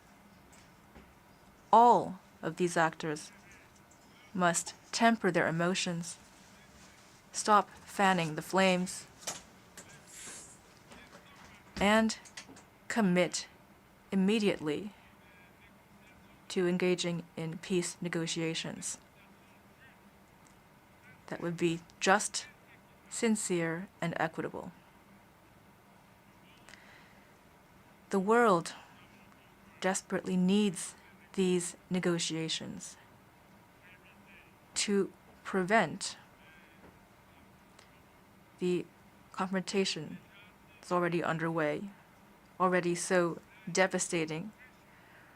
All of these actors must temper their emotions, stop fanning the flames, and commit immediately to engaging in peace negotiations that would be just, sincere, and equitable. The world desperately needs these negotiations to prevent the confrontation that's already underway, already so devastating,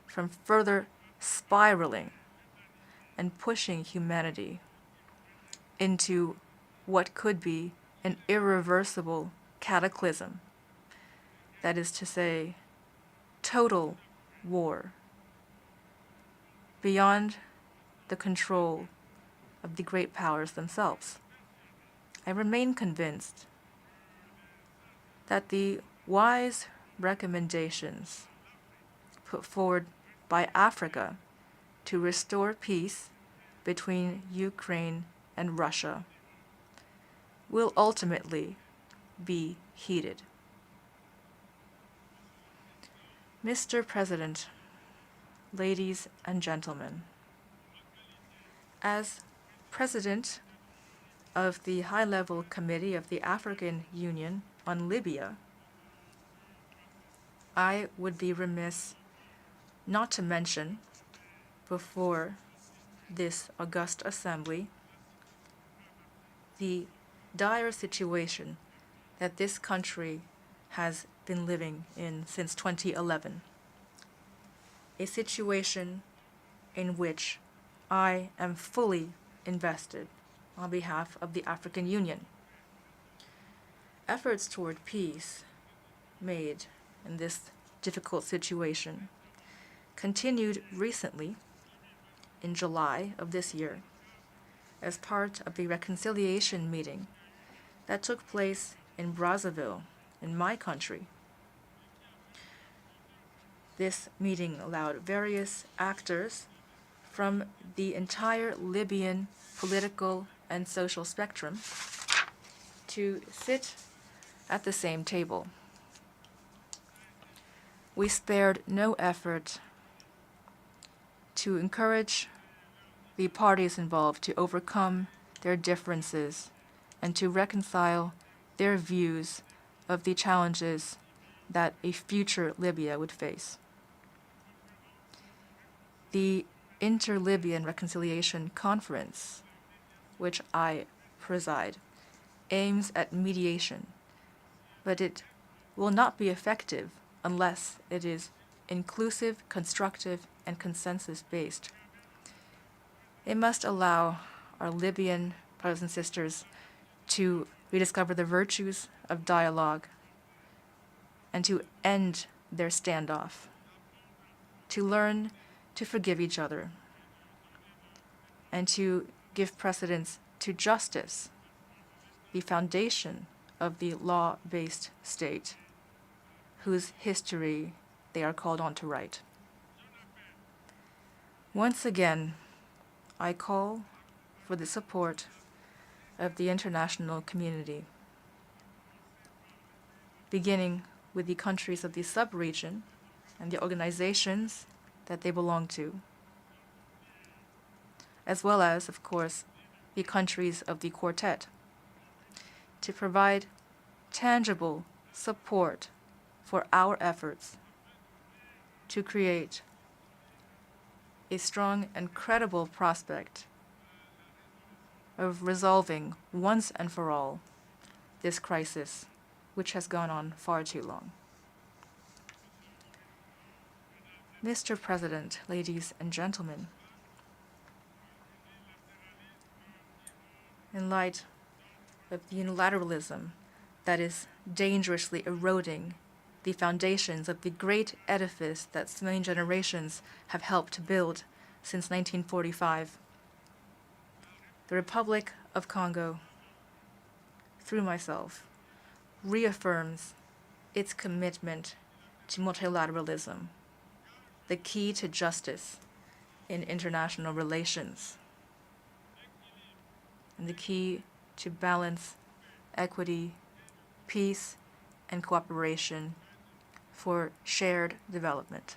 from further spiraling and pushing humanity into what could be an irreversible cataclysm. That is to say, total war beyond the control of the great powers themselves. I remain convinced that the wise recommendations put forward by Africa to restore peace between Ukraine and Russia will ultimately be heeded. Mr. President, ladies and gentlemen, as President of the High-Level Committee of the African Union on Libya, I would be remiss not to mention before this august assembly the dire situation that this country has been living in since 2011. A situation in which I am fully invested on behalf of the African Union. Efforts toward peace made in this difficult situation continued recently in July of this year as part of the reconciliation meeting that took place in Brazzaville, in my country. This meeting allowed various actors from the entire Libyan political and social spectrum to sit at the same table. We spared no effort to encourage the parties involved to overcome their differences and to reconcile their views of the challenges that a future Libya would face. The Inter-Libyan Reconciliation Conference, which I preside, aims at mediation, but it will not be effective unless it is inclusive, constructive, and consensus-based. It must allow our Libyan brothers and sisters to rediscover the virtues of dialogue and to end their standoff, to learn to forgive each other, and to give precedence to justice, the foundation of the law-based state, whose history they are called on to write. Once again, I call for the support of the international community, beginning with the countries of the sub-region and the organizations that they belong to, as well as, of course, the countries of the Quartet, to provide tangible support for our efforts to create a strong and credible prospect of resolving once and for all this crisis, which has gone on far too long. Mr. President, ladies and gentlemen, in light of the unilateralism that is dangerously eroding the foundations of the great edifice that so many generations have helped to build since 1945, the Republic of Congo through myself, reaffirms its commitment to multilateralism, the key to justice in international relations, and the key to balance, equity, peace, and cooperation for shared development.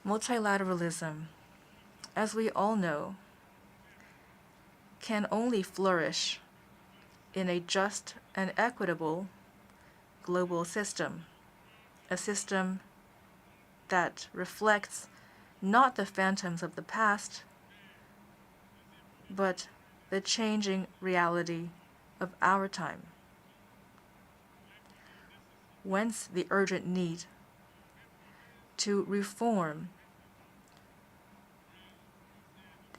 Multilateralism, as we all know, can only flourish in a just and equitable global system, a system that reflects not the phantoms of the past, but the changing reality of our time. Whence the urgent need to reform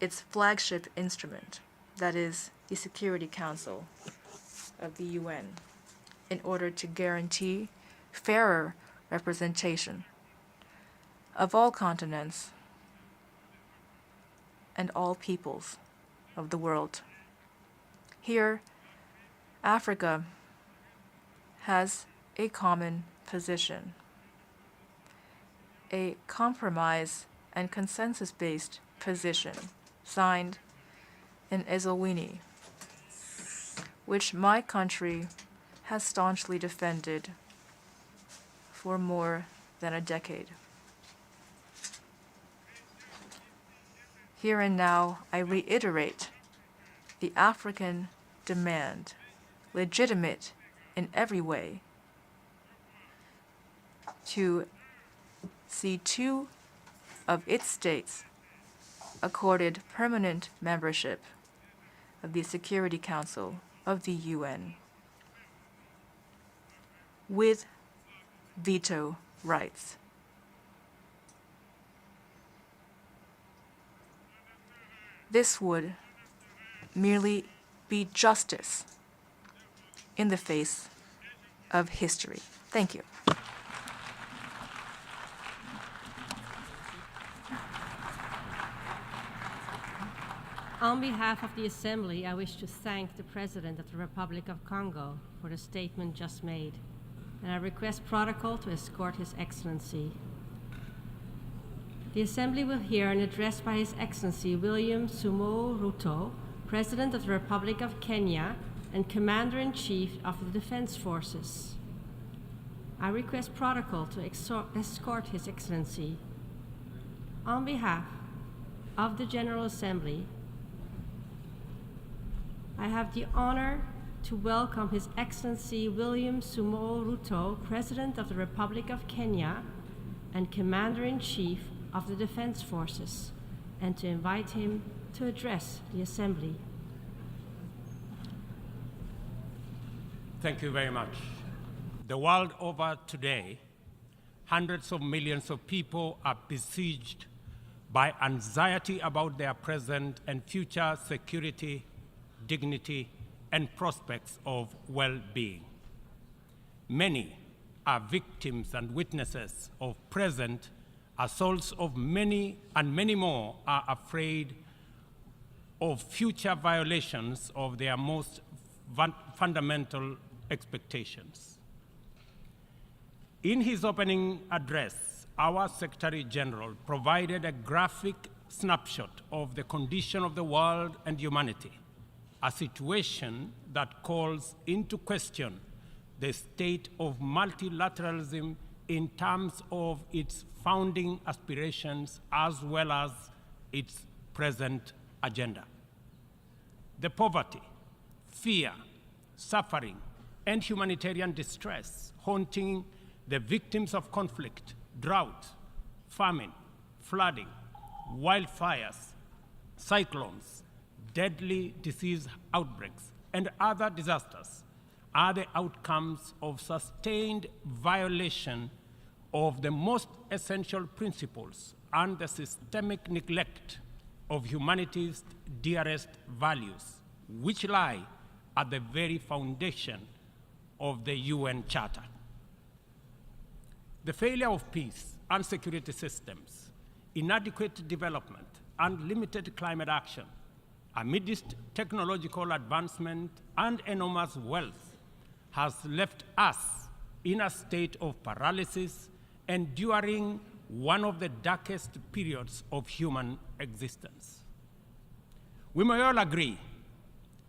its flagship instrument, that is, the Security Council of the UN, in order to guarantee fairer representation of all continents and all peoples of the world. Here, Africa has a common position, a compromise and consensus-based position signed in Eswatini, which my country has staunchly defended for more than a decade. Here and now, I reiterate the African demand, legitimate in every way, to see 2 of its states accorded permanent membership of the Security Council of the UN with veto rights. This would merely be justice in the face of history. Thank you. On behalf of the Assembly, I wish to thank the President of the Republic of Congo for the statement just made, and I request protocol to escort His Excellency. The Assembly will hear an address by His Excellency William Samoei Ruto, President of the Republic of Kenya and Commander-in-Chief of the Defense Forces. I request protocol to escort His Excellency. On behalf of the General Assembly, I have the honor to welcome His Excellency William Samoei Ruto, President of the Republic of Kenya and Commander-in-Chief of the Defense Forces, and to invite him to address the Assembly. Thank you very much. The world over today, hundreds of millions of people are besieged by anxiety about their present and future security, dignity, and prospects of well-being. Many are victims and witnesses of present assaults of many, and many more are afraid of future violations of their most fundamental expectations. In his opening address, our Secretary General provided a graphic snapshot of the condition of the world and humanity, a situation that calls into question the state of multilateralism in terms of its founding aspirations as well as its present agenda. The poverty, fear, suffering, and humanitarian distress haunting the victims of conflict, drought, famine, flooding, wildfires, cyclones, deadly disease outbreaks, and other disasters are the outcomes of sustained violation of the most essential principles and the systemic neglect of humanity's dearest values, which lie at the very foundation of the UN Charter. The failure of peace and security systems, inadequate development, and limited climate action amidst technological advancement and enormous wealth, has left us in a state of paralysis, enduring one of the darkest periods of human existence. We may all agree,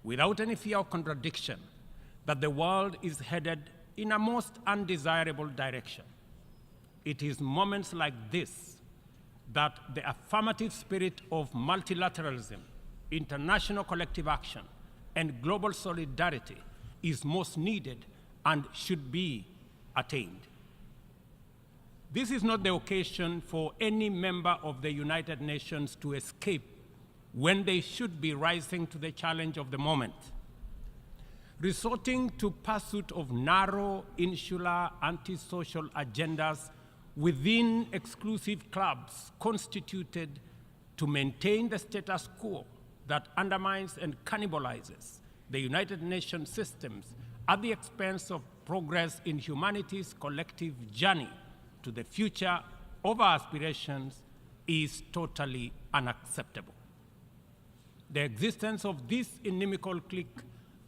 without any fear of contradiction, that the world is headed in a most undesirable direction. It is moments like this that the affirmative spirit of multilateralism, international collective action, and global solidarity is most needed and should be attained. This is not the occasion for any member of the United Nations to escape when they should be rising to the challenge of the moment. Resorting to pursuit of narrow, insular, antisocial agendas within exclusive clubs constituted to maintain the status quo that undermines and cannibalizes the United Nations systems at the expense of progress in humanity's collective journey to the future of our aspirations is totally unacceptable. The existence of this inimical clique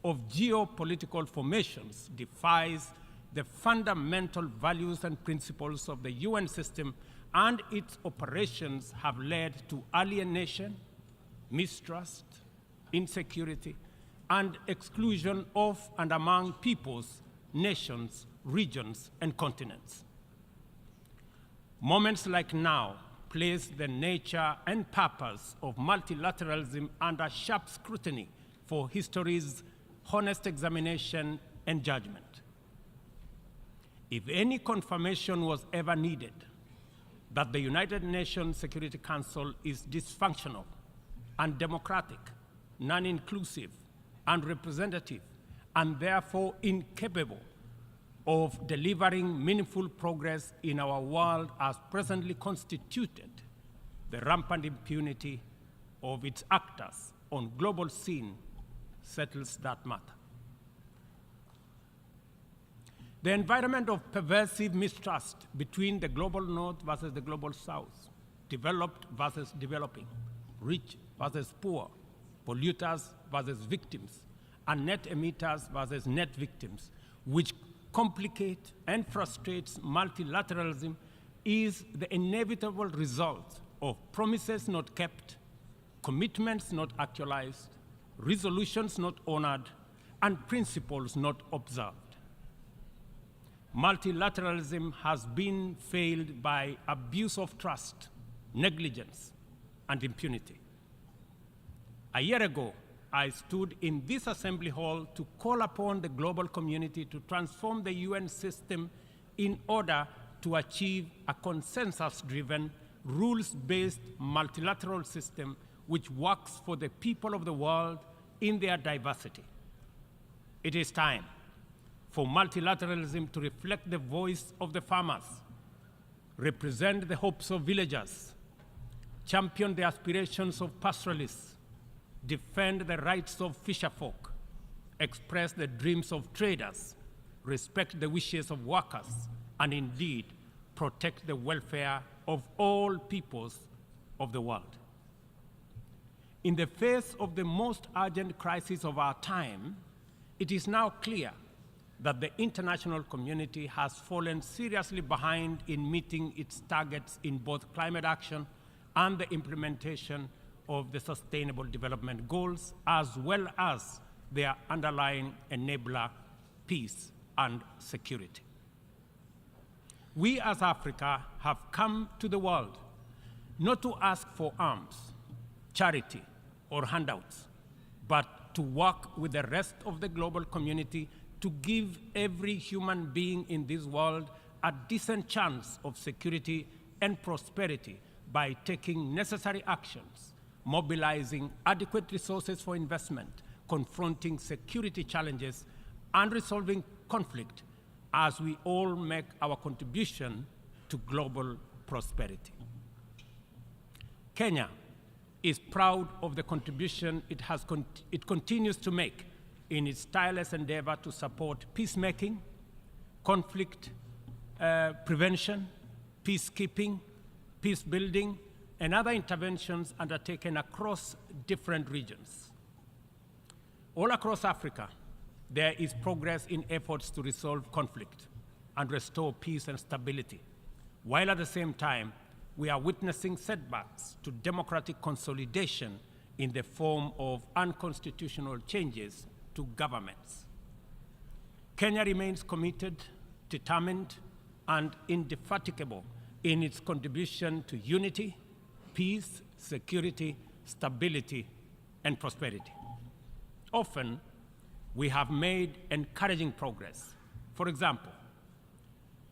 of geopolitical formations defies the fundamental values and principles of the UN system, and its operations have led to alienation, mistrust, insecurity, and exclusion of and among peoples, nations, regions, and continents. Moments like now place the nature and purpose of multilateralism under sharp scrutiny for history's honest examination and judgment. If any confirmation was ever needed that the United Nations Security Council is dysfunctional, undemocratic, non-inclusive, unrepresentative, and therefore incapable of delivering meaningful progress in our world as presently constituted, the rampant impunity of its actors on global scene settles that matter. The environment of pervasive mistrust between the global north versus the global south, developed versus developing, rich versus poor, polluters versus victims, and net emitters versus net victims, which complicate and frustrates multilateralism, is the inevitable result of promises not kept, commitments not actualized, resolutions not honored, and principles not observed. Multilateralism has been failed by abuse of trust, negligence, and impunity. A year ago, I stood in this assembly hall to call upon the global community to transform the UN system in order to achieve a consensus-driven, rules-based multilateral system which works for the people of the world in their diversity. It is time for multilateralism to reflect the voice of the farmers, represent the hopes of villagers, champion the aspirations of pastoralists, defend the rights of fisherfolk, express the dreams of traders, respect the wishes of workers, and indeed protect the welfare of all peoples of the world. In the face of the most urgent crisis of our time, it is now clear that the international community has fallen seriously behind in meeting its targets in both climate action and the implementation of the Sustainable Development Goals, as well as their underlying enabler, peace and security. We as Africa have come to the world not to ask for arms, charity, or handouts, but to work with the rest of the global community to give every human being in this world a decent chance of security and prosperity by taking necessary actions, mobilizing adequate resources for investment, confronting security challenges, and resolving conflict as we all make our contribution to global prosperity. Kenya is proud of the contribution it continues to make in its tireless endeavor to support peacemaking, conflict prevention, peacekeeping, peace building, and other interventions undertaken across different regions. All across Africa, there is progress in efforts to resolve conflict and restore peace and stability, while at the same time, we are witnessing setbacks to democratic consolidation in the form of unconstitutional changes to governments. Kenya remains committed, determined, and indefatigable in its contribution to unity, peace, security, stability, and prosperity. Often, we have made encouraging progress. For example,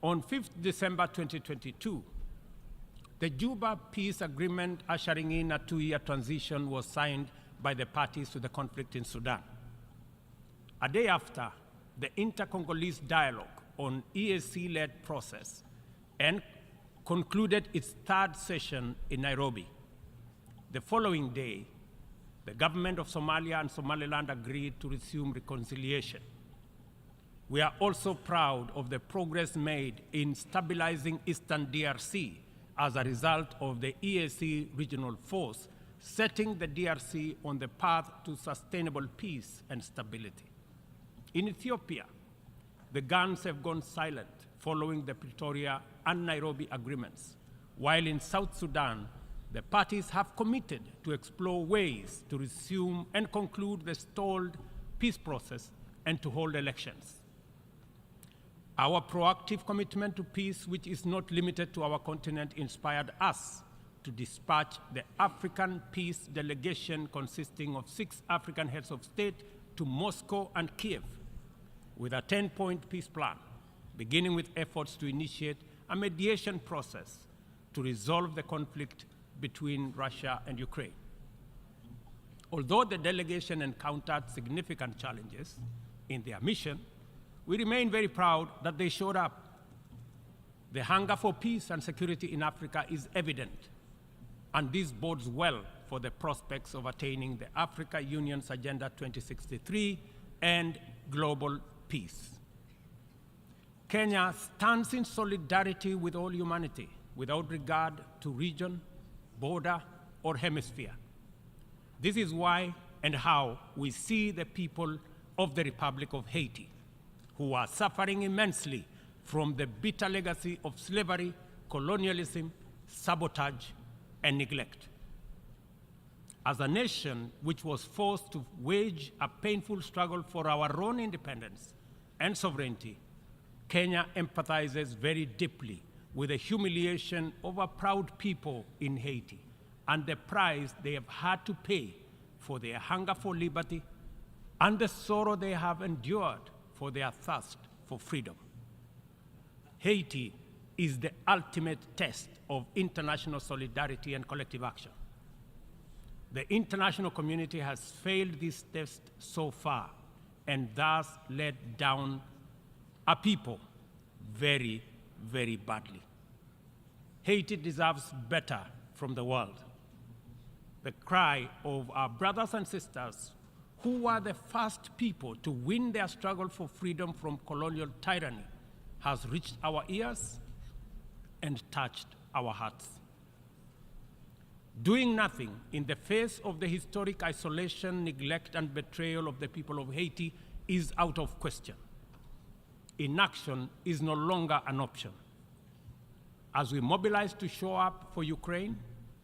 on 5th December 2022, the Juba Peace Agreement ushering in a 2-year transition was signed by the parties to the conflict in Sudan. A day after, the Inter-Congolese Dialogue on EAC-led process and concluded its 3rd session in Nairobi. The following day, the government of Somalia and Somaliland agreed to resume reconciliation. We are also proud of the progress made in stabilizing Eastern DRC as a result of the EAC regional force setting the DRC on the path to sustainable peace and stability. In Ethiopia, the guns have gone silent following the Pretoria and Nairobi agreements, while in South Sudan, the parties have committed to explore ways to resume and conclude the stalled peace process and to hold elections. Our proactive commitment to peace, which is not limited to our continent, inspired us to dispatch the African Peace Delegation consisting of 6 African heads of state to Moscow and Kiev with a 10-point peace plan, beginning with efforts to initiate a mediation process to resolve the conflict between Russia and Ukraine. Although the delegation encountered significant challenges in their mission, we remain very proud that they showed up. The hunger for peace and security in Africa is evident, and this bodes well for the prospects of attaining the Africa Union's Agenda 2063 and global peace. Kenya stands in solidarity with all humanity without regard to region, border, or hemisphere. This is why and how we see the people of the Republic of Haiti, who are suffering immensely from the bitter legacy of slavery, colonialism, sabotage, and neglect. As a nation which was forced to wage a painful struggle for our own independence and sovereignty, Kenya empathizes very deeply with the humiliation of a proud people in Haiti and the price they have had to pay for their hunger for liberty and the sorrow they have endured for their thirst for freedom. Haiti is the ultimate test of international solidarity and collective action. The international community has failed this test so far and thus let down a people very, very badly. Haiti deserves better from the world. The cry of our brothers and sisters who were the first people to win their struggle for freedom from colonial tyranny has reached our ears and touched our hearts. Doing nothing in the face of the historic isolation, neglect, and betrayal of the people of Haiti is out of question. Inaction is no longer an option. As we mobilize to show up for Ukraine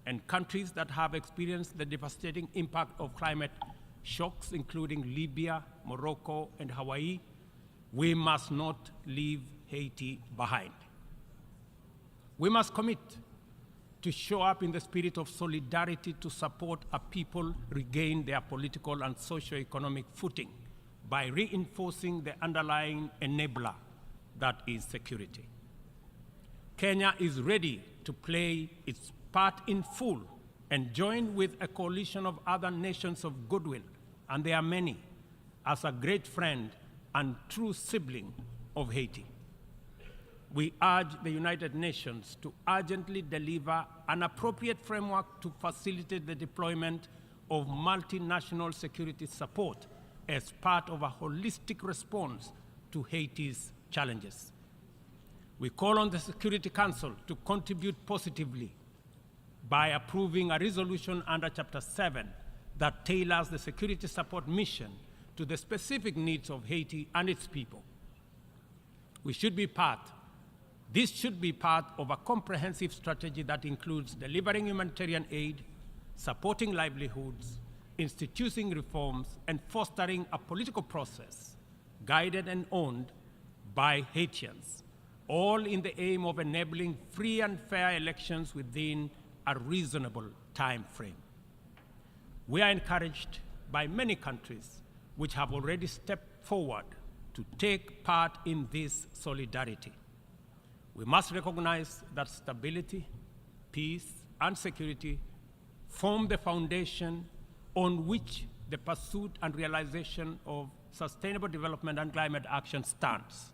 and countries that have experienced the devastating impact of climate shocks, including Libya, Morocco, and Hawaii, we must not leave Haiti behind. We must commit to show up in the spirit of solidarity to support a people regain their political and socio-economic footing by reinforcing the underlying enabler that is security. Kenya is ready to play its part in full and join with a coalition of other nations of goodwill, and there are many, as a great friend and true sibling of Haiti. We urge the United Nations to urgently deliver an appropriate framework to facilitate the deployment of multinational security support as part of a holistic response to Haiti's challenges. We call on the Security Council to contribute positively by approving a resolution under Chapter 7 that tailors the security support mission to the specific needs of Haiti and its people. This should be part of a comprehensive strategy that includes delivering humanitarian aid, supporting livelihoods, instituting reforms, and fostering a political process guided and owned by Haitians, all in the aim of enabling free and fair elections within a reasonable time frame. We are encouraged by many countries which have already stepped forward to take part in this solidarity. We must recognize that stability, peace, and security form the foundation on which the pursuit and realization of sustainable development and climate action stands.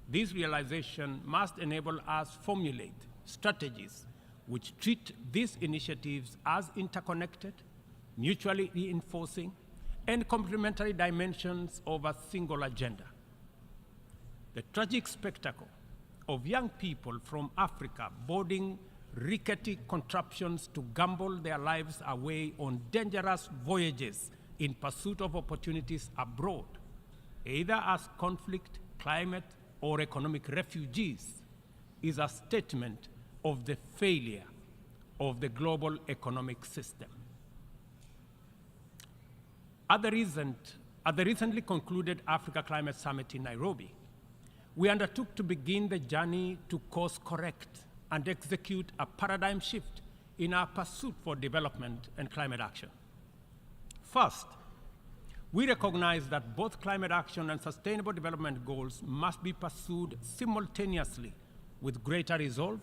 This realization must enable us to formulate strategies which treat these initiatives as interconnected, mutually reinforcing, and complementary dimensions of a single agenda. The tragic spectacle of young people from Africa boarding rickety contraptions to gamble their lives away on dangerous voyages in pursuit of opportunities abroad, either as conflict, climate, or economic refugees, is a statement of the failure of the global economic system. At the recently concluded Africa Climate Summit in Nairobi, we undertook to begin the journey to course correct and execute a paradigm shift in our pursuit for development and climate action. First, we recognize that both climate action and sustainable development goals must be pursued simultaneously with greater resolve,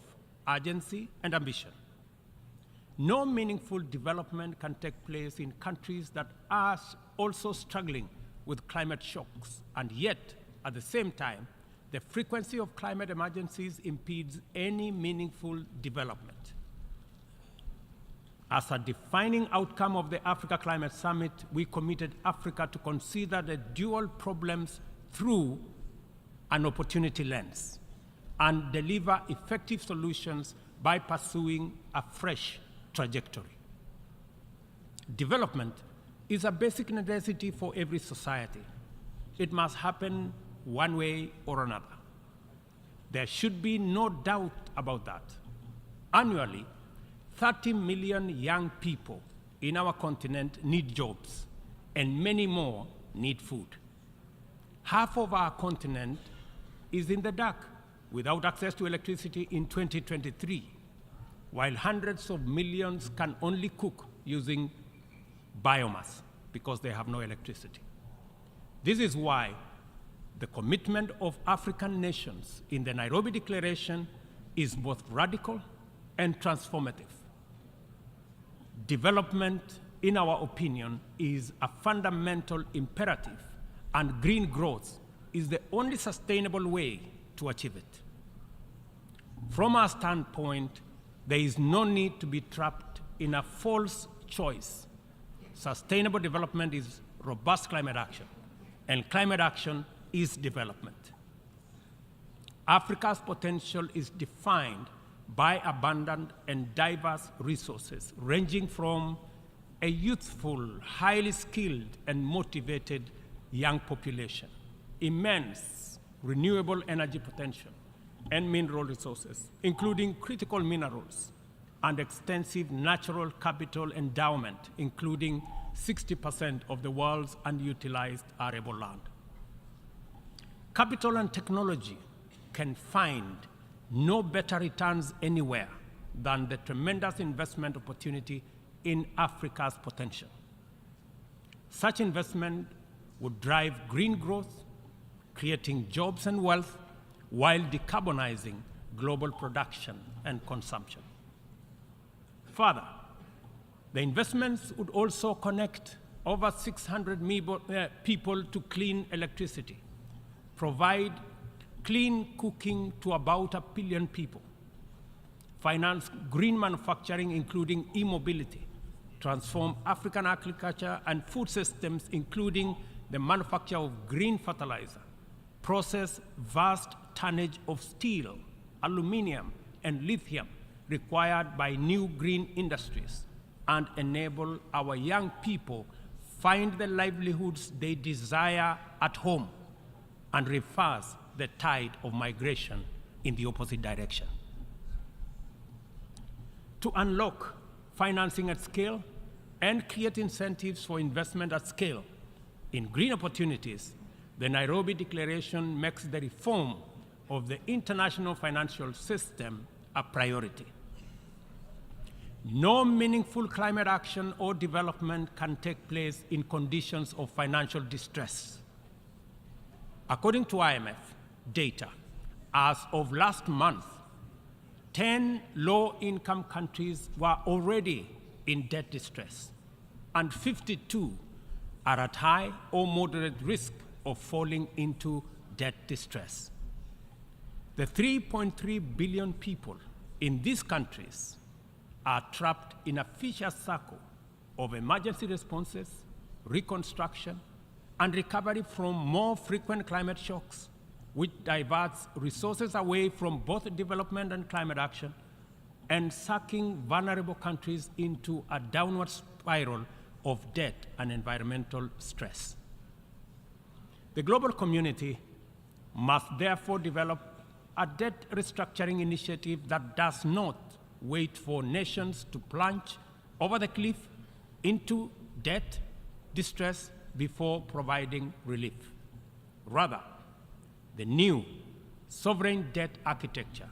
urgency, and ambition. No meaningful development can take place in countries that are also struggling with climate shocks, and yet, at the same time, the frequency of climate emergencies impedes any meaningful development. As a defining outcome of the Africa Climate Summit, we committed Africa to consider the dual problems through an opportunity lens and deliver effective solutions by pursuing a fresh trajectory. Development is a basic necessity for every society. It must happen one way or another. There should be no doubt about that. Annually, 30 million young people in our continent need jobs, and many more need food. Half of our continent is in the dark without access to electricity in 2023, while hundreds of millions can only cook using biomass because they have no electricity. This is why the commitment of African nations in the Nairobi Declaration is both radical and transformative. Development, in our opinion, is a fundamental imperative, and green growth is the only sustainable way to achieve it. From our standpoint, there is no need to be trapped in a false choice. Sustainable development is robust climate action, and climate action is development. Africa's potential is defined by abundant and diverse resources, ranging from a youthful, highly skilled, and motivated young population, immense renewable energy potential, and mineral resources, including critical minerals, and extensive natural capital endowment, including 60% of the world's unutilized arable land. Capital and technology can find no better returns anywhere than the tremendous investment opportunity in Africa's potential. Such investment would drive green growth, creating jobs and wealth, while decarbonizing global production and consumption. Further, the investments would also connect over 600 people to clean electricity, provide clean cooking to about 1 billion people, finance green manufacturing, including e-mobility, transform African agriculture and food systems, including the manufacture of green fertilizer, process vast tonnage of steel, aluminum, and lithium required by new green industries, and enable our young people find the livelihoods they desire at home and reverse the tide of migration in the opposite direction. To unlock financing at scale and create incentives for investment at scale in green opportunities, the Nairobi Declaration makes the reform of the international financial system a priority. No meaningful climate action or development can take place in conditions of financial distress. According to IMF data, as of last month, 10 low-income countries were already in debt distress, and 52 are at high or moderate risk of falling into debt distress. The 3.3 billion people in these countries are trapped in a vicious circle of emergency responses, reconstruction, and recovery from more frequent climate shocks, which diverts resources away from both development and climate action, and sucking vulnerable countries into a downward spiral of debt and environmental stress. The global community must therefore develop a debt restructuring initiative that does not wait for nations to plunge over the cliff into debt distress before providing relief. Rather, the new sovereign debt architecture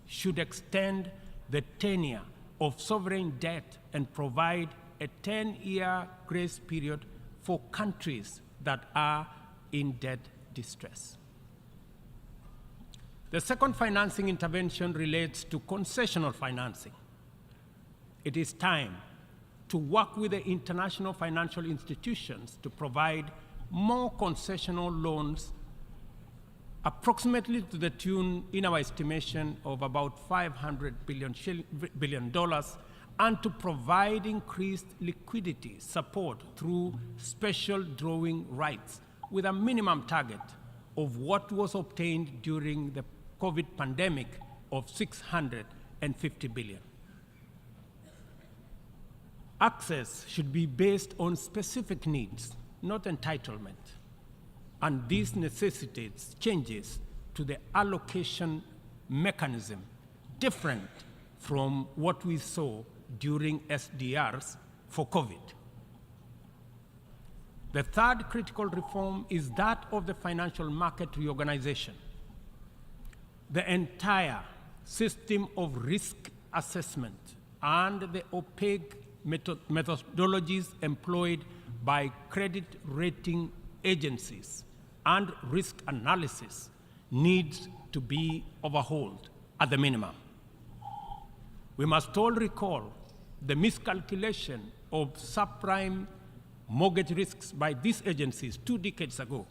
should extend the tenure of sovereign debt and provide a 10-year grace period for countries that are in debt distress. The second financing intervention relates to concessional financing. It is time to work with the international financial institutions to provide more concessional loans, approximately to the tune, in our estimation, of about $500 billion, and to provide increased liquidity support through special drawing rights with a minimum target of what was obtained during the COVID pandemic of $650 billion. Access should be based on specific needs, not entitlement, and this necessitates changes to the allocation mechanism different from what we saw during SDRs for COVID. The third critical reform is that of the financial market reorganization. The entire system of risk assessment and the opaque methodologies employed by credit rating agencies and risk analysis needs to be overhauled at the minimum. We must all recall the miscalculation of subprime mortgage risks by these agencies 2 decades ago,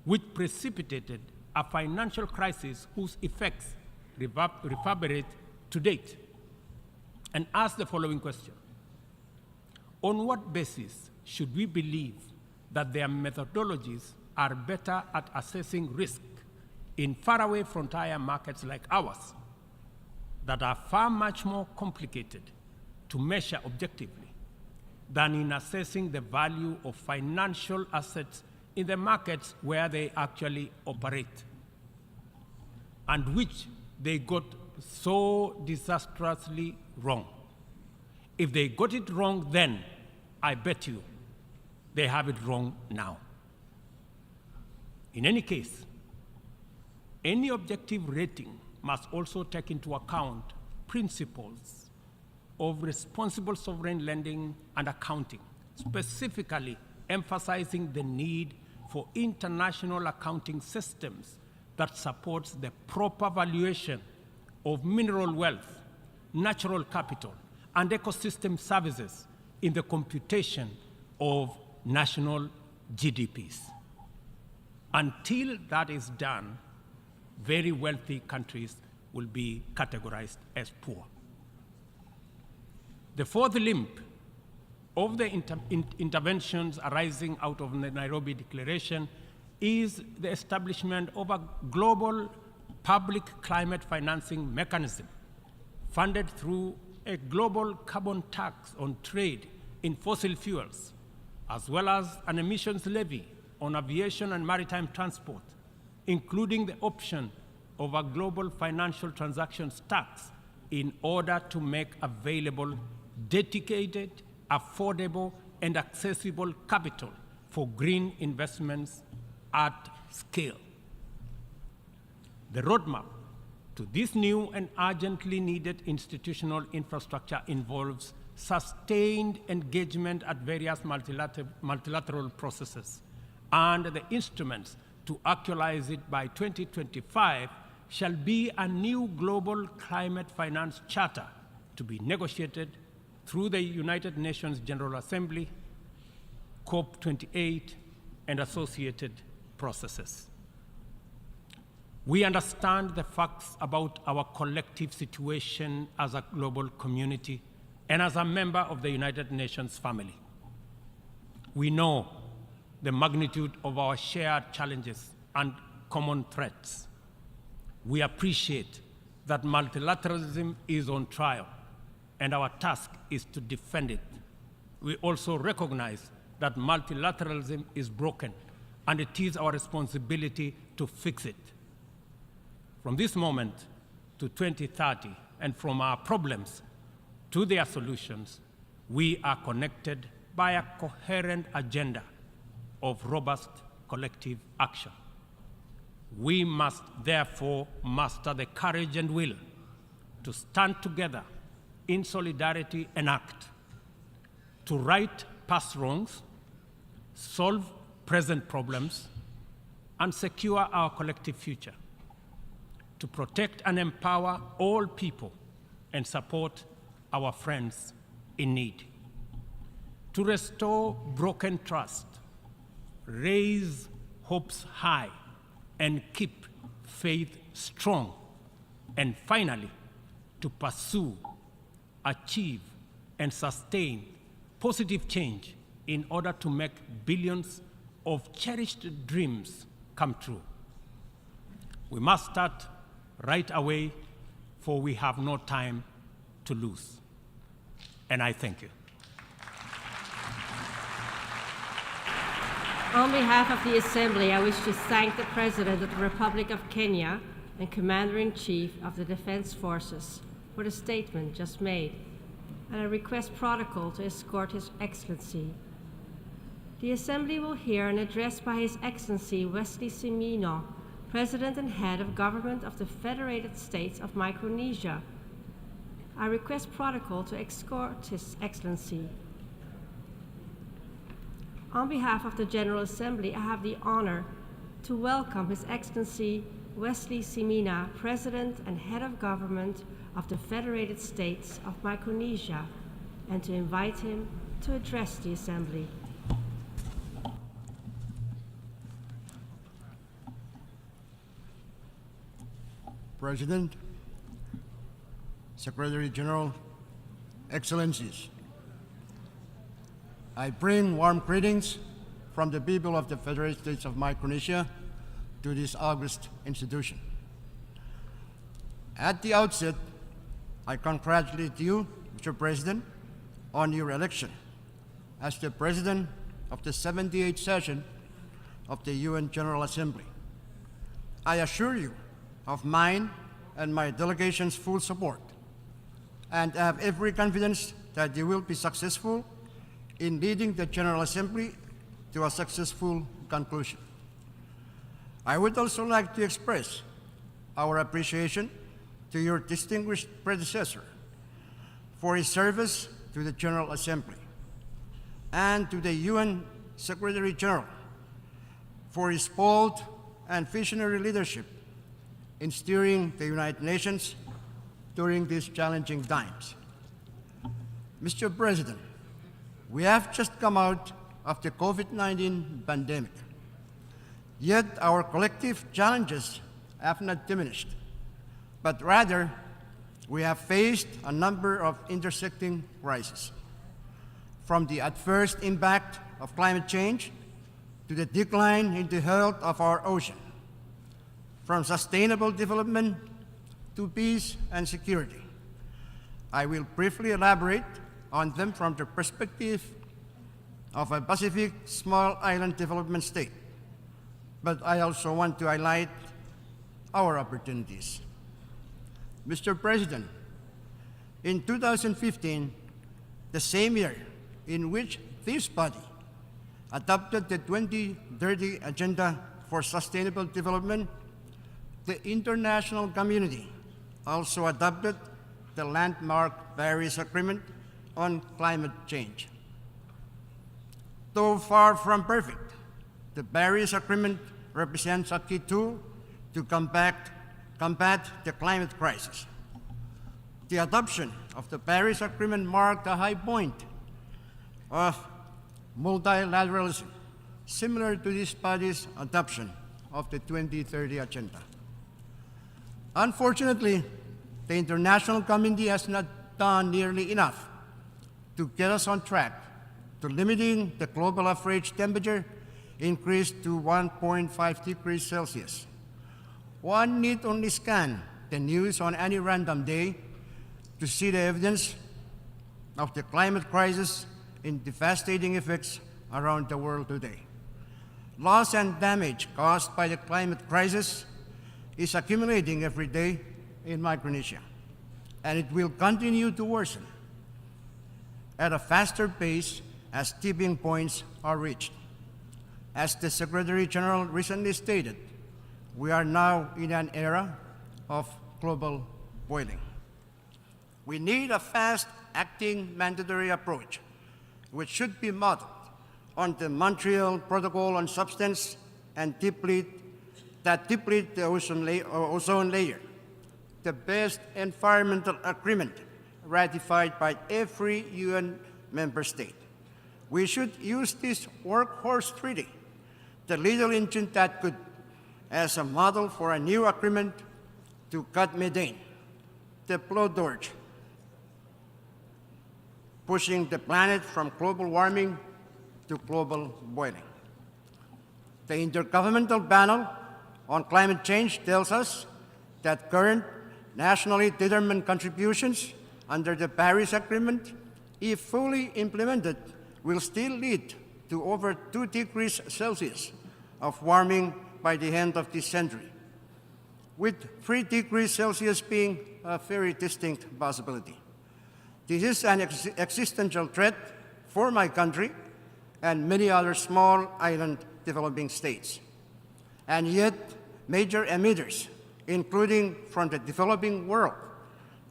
which precipitated a financial crisis whose effects reverberate to date, and ask the following question: on what basis should we believe that their methodologies are better at assessing risk in faraway frontier markets like ours that are far much more complicated to measure objectively than in assessing the value of financial assets in the markets where they actually operate, and which they got so disastrously wrong? If they got it wrong then, I bet you they have it wrong now. In any case, any objective rating must also take into account principles of responsible sovereign lending and accounting, specifically emphasizing the need for international accounting systems that supports the proper valuation of mineral wealth, natural capital, and ecosystem services in the computation of national GDPs. Until that is done, very wealthy countries will be categorized as poor. The fourth limb of the interventions arising out of the Nairobi Declaration is the establishment of a global public climate financing mechanism funded through a global carbon tax on trade in fossil fuels as well as an emissions levy on aviation and maritime transport, including the option of a global financial transactions tax in order to make available dedicated, affordable, and accessible capital for green investments at scale. The roadmap to this new and urgently needed institutional infrastructure involves sustained engagement at various multilateral processes, and the instruments to actualize it by 2025 shall be a new global climate finance charter to be negotiated through the United Nations General Assembly, COP28, and associated processes. We understand the facts about our collective situation as a global community and as a member of the United Nations family. We know the magnitude of our shared challenges and common threats. We appreciate that multilateralism is on trial, and our task is to defend it. We also recognize that multilateralism is broken, and it is our responsibility to fix it. From this moment to 2030, and from our problems to their solutions, we are connected by a coherent agenda of robust collective action. We must therefore muster the courage and will to stand together in solidarity and act, to right past wrongs, solve present problems, and secure our collective future, to protect and empower all people and support our friends in need, to restore broken trust, raise hopes high, and keep faith strong, and finally, to pursue, achieve, and sustain positive change in order to make billions of cherished dreams come true. We must start right away, for we have no time to lose. And I thank you. On behalf of the Assembly, I wish to thank the President of the Republic of Kenya and Commander-in-Chief of the Defense Forces for the statement just made, and I request protocol to escort His Excellency. The Assembly will hear an address by His Excellency Wesley Semino, President and Head of Government of the Federated States of Micronesia. I request protocol to escort His Excellency. On behalf of the General Assembly, I have the honor to welcome His Excellency Wesley Semina, President and Head of Government of the Federated States of Micronesia, and to invite him to address the Assembly. President, Secretary General, Excellencies, I bring warm greetings from the people of the Federated States of Micronesia to this august institution. At the outset, I congratulate you, Mr. President, on your election as the President of the 78th session of the UN General Assembly. I assure you of mine and my delegation's full support, and I have every confidence that you will be successful in leading the General Assembly to a successful conclusion. I would also like to express our appreciation to your distinguished predecessor for his service to the General Assembly, and to the UN Secretary General for his bold and visionary leadership in steering the United Nations during these challenging times. Mr. President, we have just come out of the COVID-19 pandemic, yet our collective challenges have not diminished, but rather we have faced a number of intersecting crises, from the adverse impact of climate change to the decline in the health of our ocean, from sustainable development to peace and security. I will briefly elaborate on them from the perspective of a Pacific small island development state. But I also want to highlight our opportunities. Mr. President, in 2015, the same year in which this body adopted the 2030 Agenda for Sustainable Development, the international community also adopted the landmark Paris Agreement on climate change. Though far from perfect, the Paris Agreement represents a key tool to combat the climate crisis. The adoption of the Paris Agreement marked a high point of multilateralism, similar to this body's adoption of the 2030 Agenda. Unfortunately, the international community has not done nearly enough to get us on track to limiting the global average temperature increase to 1.5 degrees Celsius. One need only scan the news on any random day to see the evidence of the climate crisis in devastating effects around the world today. Loss and damage caused by the climate crisis is accumulating every day in Micronesia, and it will continue to worsen at a faster pace as tipping points are reached. As the Secretary General recently stated, we are now in an era of global boiling. We need a fast-acting mandatory approach, which should be modeled on the Montreal Protocol on Substance and that deplete the ozone layer, the best environmental agreement ratified by every UN member state. We should use this workhorse treaty, the little engine that could, as a model for a new agreement to cut methane, the blowtorch, pushing the planet from global warming to global boiling. The Intergovernmental Panel on Climate Change tells us that current nationally determined contributions under the Paris Agreement, if fully implemented, will still lead to over 2 degrees Celsius of warming by the end of this century, with 3 degrees Celsius being a very distinct possibility. This is an existential threat for my country and many other small island developing states. And yet, major emitters, including from the developing world,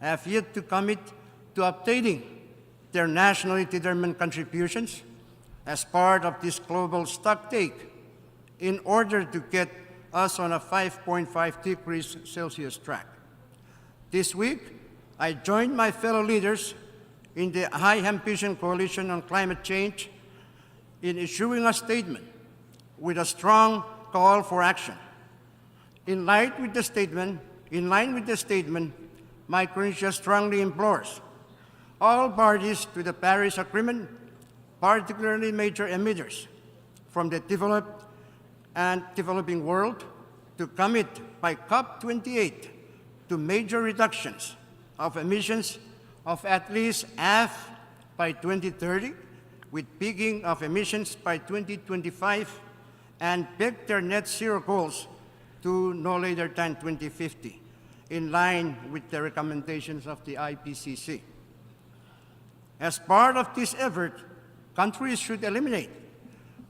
have yet to commit to updating their nationally determined contributions as part of this global stocktake in order to get us on a 5.5 degrees Celsius track. This week, I joined my fellow leaders in the High Ambition Coalition on Climate Change in issuing a statement with a strong call for action. In line with the statement, Micronesia strongly implores all parties to the Paris Agreement, particularly major emitters from the developed and developing world, to commit by COP28 to major reductions of emissions of at least half by 2030, with peaking of emissions by 2025, and peg their net zero goals to no later than 2050, in line with the recommendations of the IPCC. As part of this effort, countries should eliminate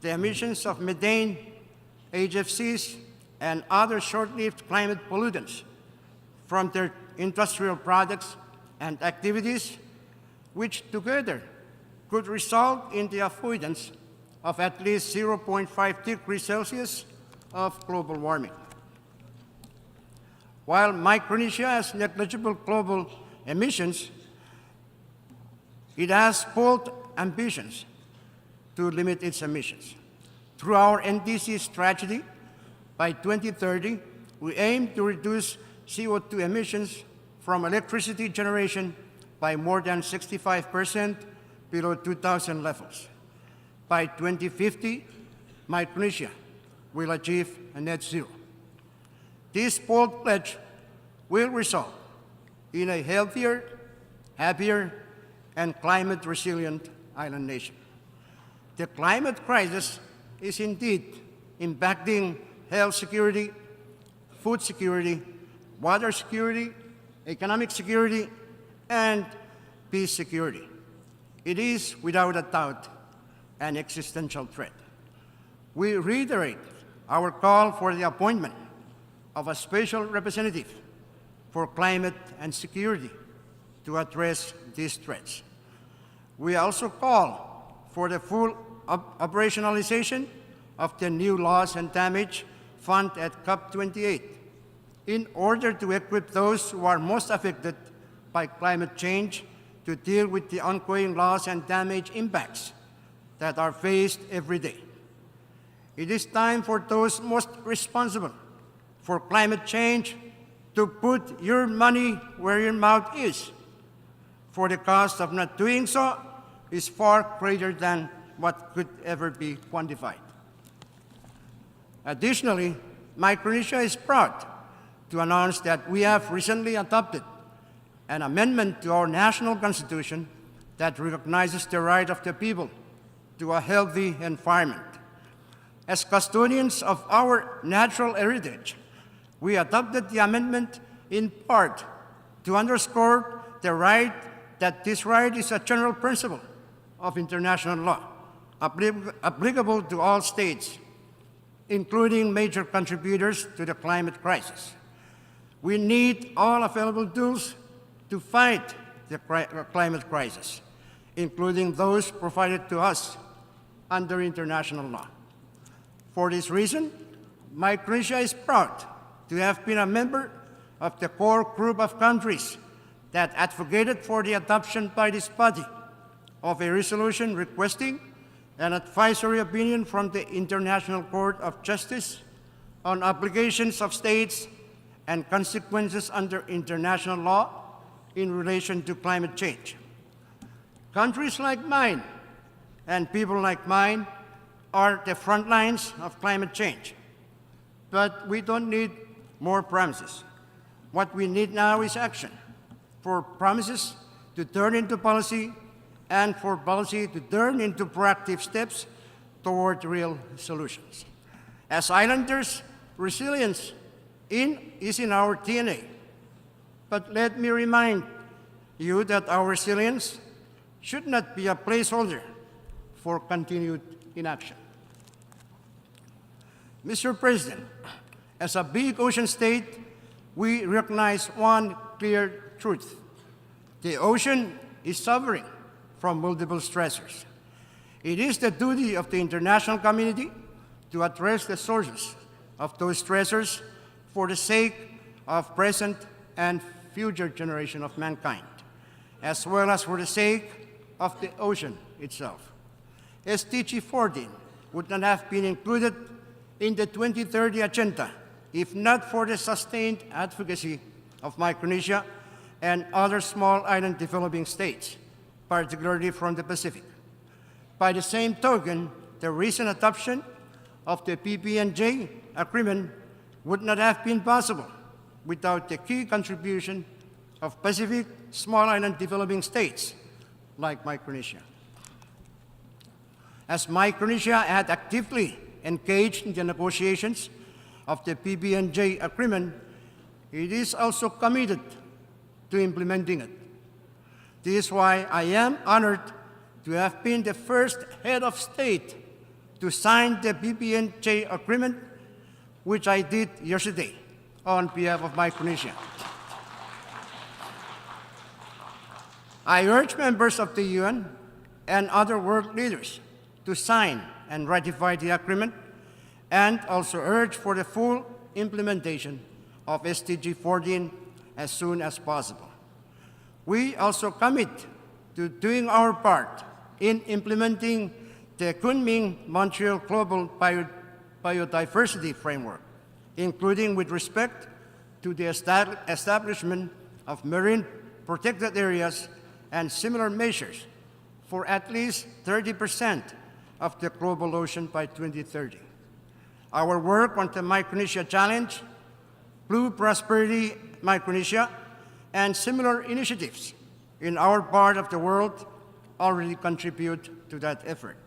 the emissions of methane, HFCs, and other short-lived climate pollutants from their industrial products and activities, which together could result in the avoidance of at least 0.5 degrees Celsius of global warming. While Micronesia has negligible global emissions, it has bold ambitions to limit its emissions. Through our NDC strategy, by 2030, we aim to reduce CO2 emissions from electricity generation by more than 65% below 2000 levels. By 2050, Micronesia will achieve a net zero. This bold pledge will result in a healthier, happier, and climate-resilient island nation. the climate crisis is indeed impacting health security, food security, water security, economic security, and peace security. It is, without a doubt, an existential threat. We reiterate our call for the appointment of a special representative for climate and security to address these threats. We also call for the full operationalization of the new loss and damage fund at COP28 in order to equip those who are most affected by climate change to deal with the ongoing loss and damage impacts that are faced every day. It is time for those most responsible for climate change to put your money where your mouth is, for the cost of not doing so is far greater than what could ever be quantified. Additionally, Micronesia is proud to announce that we have recently adopted an amendment to our national constitution that recognizes the right of the people to a healthy environment. As custodians of our natural heritage, we adopted the amendment in part to underscore the right that this right is a general principle of international law, applicable to all states, including major contributors to the climate crisis. We need all available tools to fight the climate crisis, including those provided to us under international law. For this reason, Micronesia is proud to have been a member of the core group of countries that advocated for the adoption by this body of a resolution requesting an advisory opinion from the International Court of Justice on obligations of states and consequences under international law in relation to climate change. Countries like mine and people like mine are the front lines of climate change. But we don't need more promises. What we need now is action, for promises to turn into policy and for policy to turn into proactive steps toward real solutions. As islanders, resilience is in our DNA. But let me remind you that our resilience should not be a placeholder for continued inaction. Mr. President, as a big ocean state, we recognize one clear truth. The ocean is suffering from multiple stressors. It is the duty of the international community to address the sources of those stressors for the sake of present and future generation of mankind, as well as for the sake of the ocean itself. SDG 14 would not have been included in the 2030 agenda if not for the sustained advocacy of Micronesia and other small island developing states, particularly from the Pacific. By the same token, the recent adoption of the PB&J agreement would not have been possible without the key contribution of Pacific small island developing states like Micronesia. As Micronesia had actively engaged in the negotiations of the PB&J agreement, it is also committed to implementing it. This is why I am honored to have been the first head of state to sign the PB&J agreement, which I did yesterday on behalf of Micronesia. I urge members of the UN and other world leaders to sign and ratify the agreement, and also urge for the full implementation of SDG 14 as soon as possible. We also commit to doing our part in implementing the Kunming-Montreal Global Biodiversity Framework, including with respect to the establishment of marine protected areas and similar measures for at least 30% of the global ocean by 2030. Our work on the Micronesia Challenge, Blue Prosperity Micronesia, and similar initiatives in our part of the world already contribute to that effort.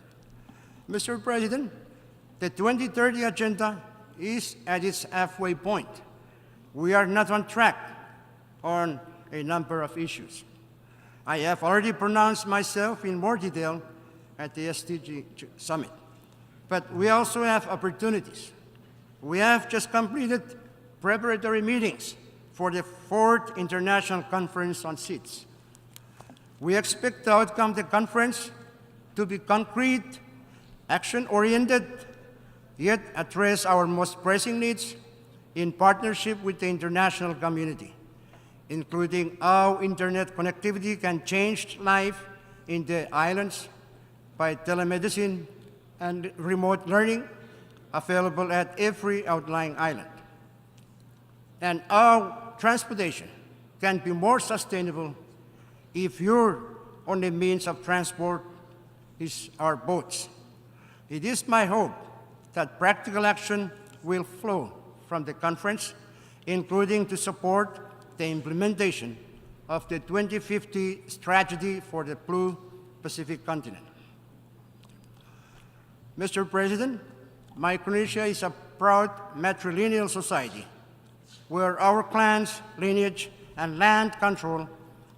Mr. President, the 2030 Agenda is at its halfway point. We are not on track on a number of issues. I have already pronounced myself in more detail at the SDG Summit. But we also have opportunities. We have just completed preparatory meetings for the 4th International Conference on Seeds. We expect the outcome of the conference to be concrete, action-oriented, yet address our most pressing needs in partnership with the international community, including how internet connectivity can change life in the islands by telemedicine and remote learning available at every outlying island, and how transportation can be more sustainable if your only means of transport is our boats. It is my hope that practical action will flow from the conference, including to support the implementation of the 2050 strategy for the Blue Pacific continent. Mr. President, Micronesia is a proud matrilineal society where our clans, lineage, and land control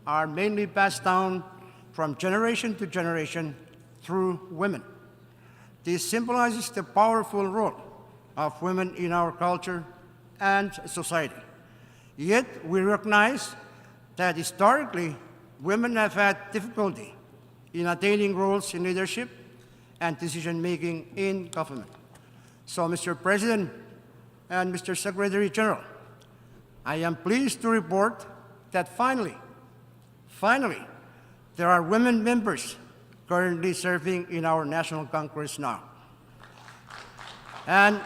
are mainly passed down from generation to generation through women. This symbolizes the powerful role of women in our culture and society. Yet we recognize that historically, women have had difficulty in attaining roles in leadership and decision-making in government. So, Mr. President and Mr. Secretary General, I am pleased to report that finally, there are women members currently serving in our National Congress now. And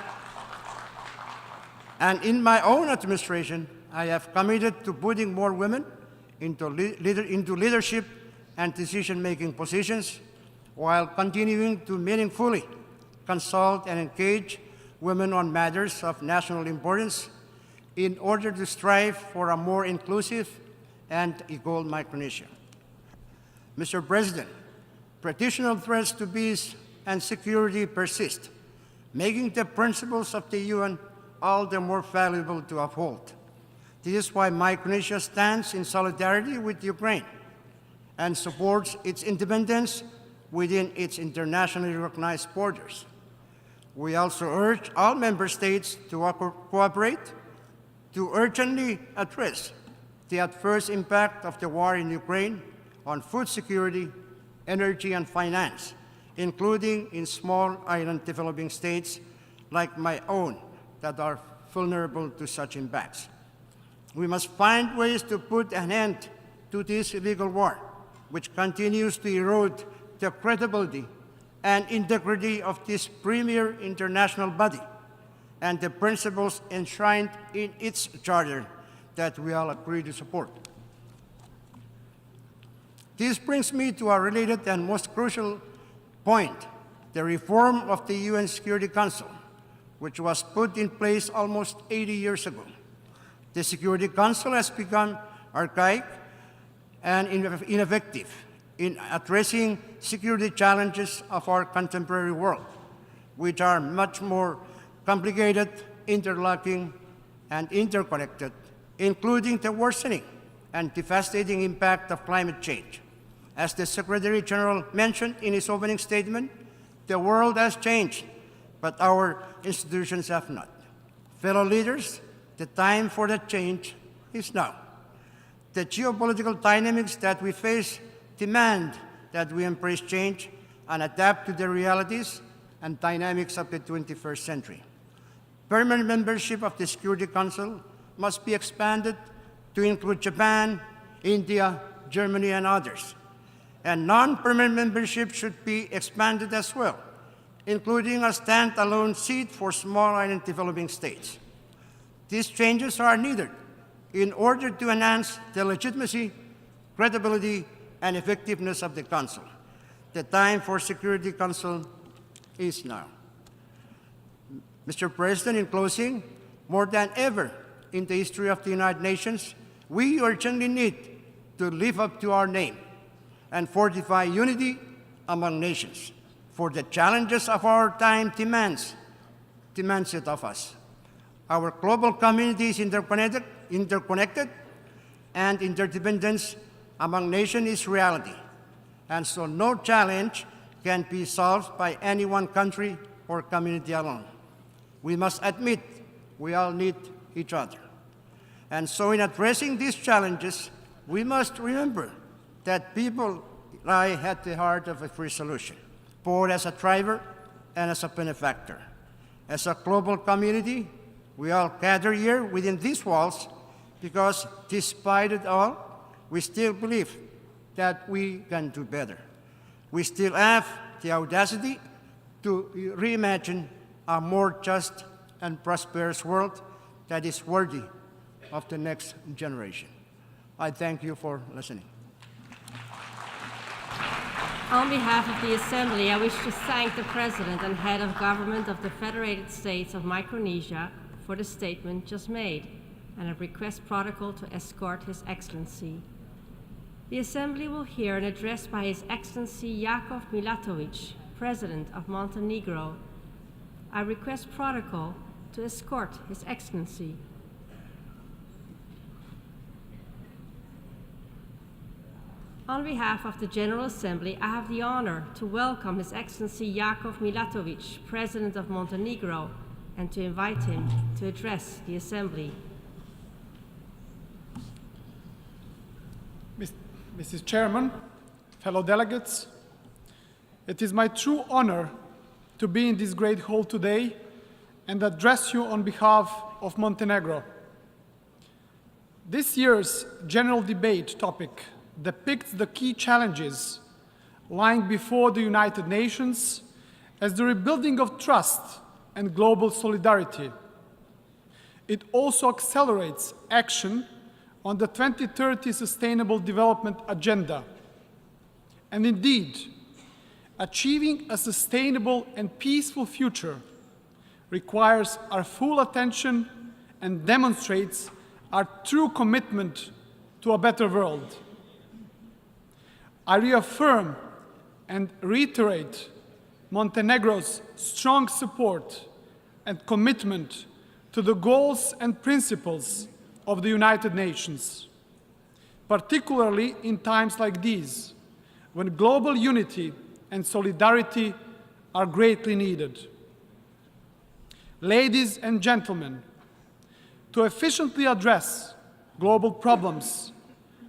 in my own administration, I have committed to putting more women into leadership and decision-making positions while continuing to meaningfully consult and engage women on matters of national importance in order to strive for a more inclusive and equal Micronesia. Mr. President, traditional threats to peace and security persist, making the principles of the UN all the more valuable to uphold. This is why Micronesia stands in solidarity with Ukraine and supports its independence within its internationally recognized borders. We also urge all member states to cooperate to urgently address the adverse impact of the war in Ukraine on food security, energy, and finance, including in small island developing states like my own that are vulnerable to such impacts. We must find ways to put an end to this illegal war, which continues to erode the credibility and integrity of this premier international body and the principles enshrined in its charter that we all agree to support. This brings me to a related and most crucial point, the reform of the UN Security Council, which was put in place almost 80 years ago. The Security Council has become archaic and ineffective in addressing security challenges of our contemporary world, which are much more complicated, interlocking, and interconnected, including the worsening and devastating impact of climate change. As the Secretary General mentioned in his opening statement, the world has changed, but our institutions have not. Fellow leaders, the time for that change is now. The geopolitical dynamics that we face demand that we embrace change and adapt to the realities and dynamics of the 21st century. Permanent membership of the Security Council must be expanded to include Japan, India, Germany, and others. And non-permanent membership should be expanded as well, including a standalone seat for small island developing states. These changes are needed in order to enhance the legitimacy, credibility, and effectiveness of the Council. The time for Security Council is now. Mr. President, in closing, more than ever in the history of the United Nations, we urgently need to live up to our name and fortify unity among nations. for the challenges of our time demands it of us. Our global community is interconnected, and interdependence among nations is reality. And so no challenge can be solved by any one country or community alone. We must admit we all need each other. And so in addressing these challenges, we must remember that people lie at the heart of every solution, both as a driver and as a benefactor. As a global community, we all gather here within these walls because despite it all, we still believe that we can do better. We still have the audacity to reimagine a more just and prosperous world that is worthy of the next generation. I thank you for listening. On behalf of the Assembly, I wish to thank the President and Head of Government of the Federated States of Micronesia for the statement just made, and I request protocol to escort His Excellency. The Assembly will hear an address by His Excellency Jakov Milatovic, President of Montenegro. I request protocol to escort His Excellency. On behalf of the General Assembly, I have the honor to welcome His Excellency Jakov Milatovic, President of Montenegro, and to invite him to address the Assembly. Mrs. Chairman, fellow delegates, it is my true honor to be in this great hall today and address you on behalf of Montenegro. This year's general debate topic depicts the key challenges lying before the United Nations as the rebuilding of trust and global solidarity. It also accelerates action on the 2030 Sustainable Development Agenda. And indeed, achieving a sustainable and peaceful future requires our full attention and demonstrates our true commitment to a better world. I reaffirm and reiterate Montenegro's strong support and commitment to the goals and principles of the United Nations, particularly in times like these, when global unity and solidarity are greatly needed. Ladies and gentlemen, to efficiently address global problems,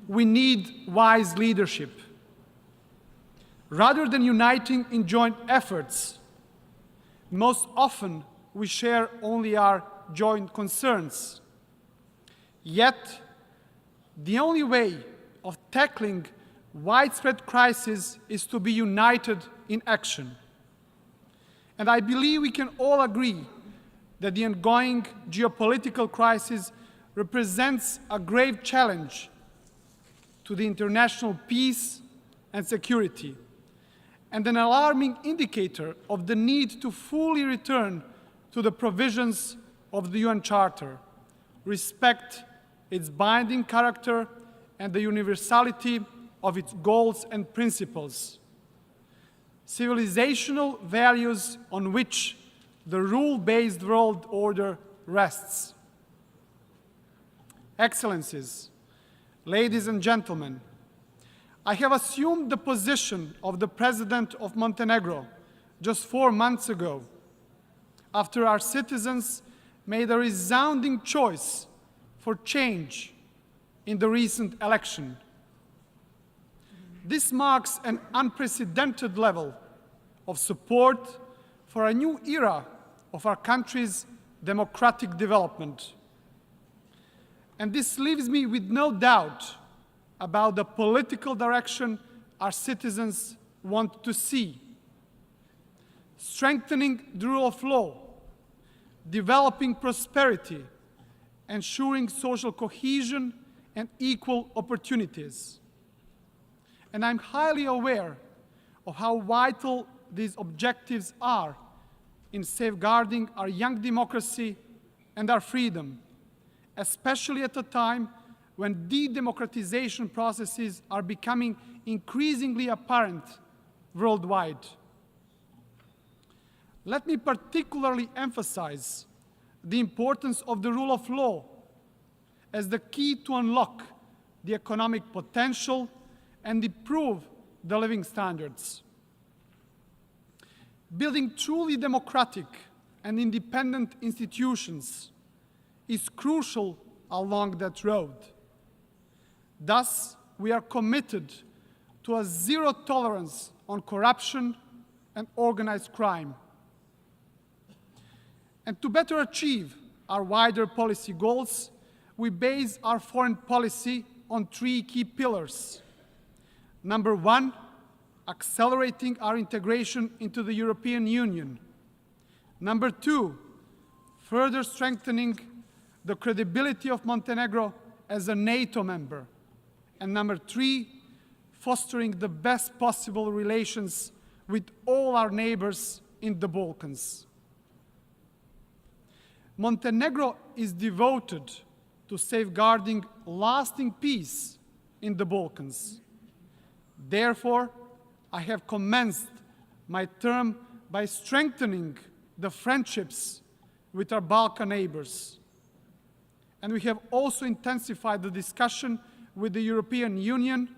we need wise leadership. Rather than uniting in joint efforts, most often we share only our joint concerns. Yet, the only way of tackling widespread crisis is to be united in action. And I believe we can all agree that the ongoing geopolitical crisis represents a grave challenge to the international peace and security, and an alarming indicator of the need to fully return to the provisions of the UN Charter, respect its binding character and the universality of its goals and principles, civilizational values on which the rule-based world order rests. Excellencies, ladies and gentlemen, I have assumed the position of the President of Montenegro just 4 months ago, after our citizens made a resounding choice for change in the recent election. This marks an unprecedented level of support for a new era of our country's democratic development. And this leaves me with no doubt about the political direction our citizens want to see. Strengthening the rule of law, developing prosperity, ensuring social cohesion and equal opportunities. And I'm highly aware of how vital these objectives are in safeguarding our young democracy and our freedom, especially at a time when de-democratization processes are becoming increasingly apparent worldwide. Let me particularly emphasize the importance of the rule of law as the key to unlock the economic potential and improve the living standards. Building truly democratic and independent institutions is crucial along that road. Thus, we are committed to a zero tolerance on corruption and organized crime. And to better achieve our wider policy goals, we base our foreign policy on three key pillars. Number one, accelerating our integration into the European Union. Number two, further strengthening the credibility of Montenegro as a NATO member. And number three, fostering the best possible relations with all our neighbors in the Balkans. Montenegro is devoted to safeguarding lasting peace in the Balkans. Therefore, I have commenced my term by strengthening the friendships with our Balkan neighbors. And we have also intensified the discussion with the European Union,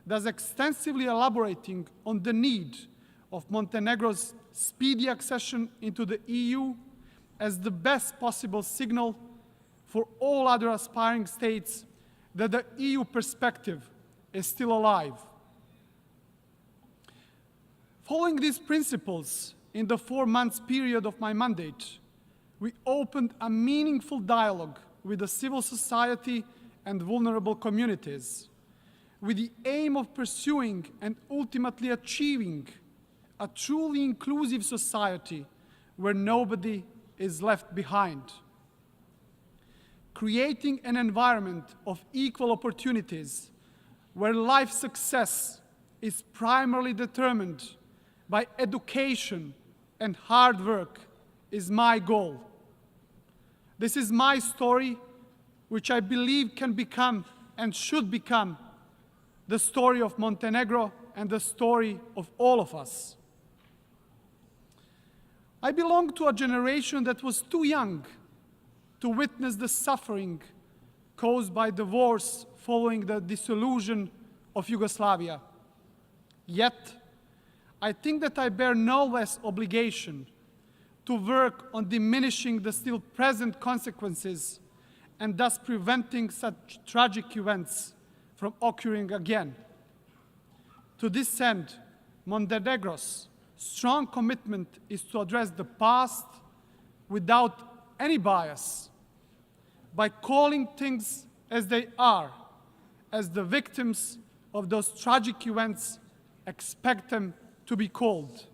thus extensively elaborating on the need of Montenegro's speedy accession into the EU as the best possible signal for all other aspiring states that the EU perspective is still alive. Following these principles, in the 4 months period of my mandate, we opened a meaningful dialogue with the civil society and vulnerable communities, with the aim of pursuing and ultimately achieving a truly inclusive society where nobody is left behind. Creating an environment of equal opportunities where life success is primarily determined by education and hard work is my goal. This is my story, which I believe can become and should become the story of Montenegro and the story of all of us. I belong to a generation that was too young to witness the suffering caused by the wars following the dissolution of Yugoslavia. Yet, I think that I bear no less obligation to work on diminishing the still present consequences and thus preventing such tragic events from occurring again. To this end, Montenegro's strong commitment is to address the past without any bias, by calling things as they are, as the victims of those tragic events expect them to be called.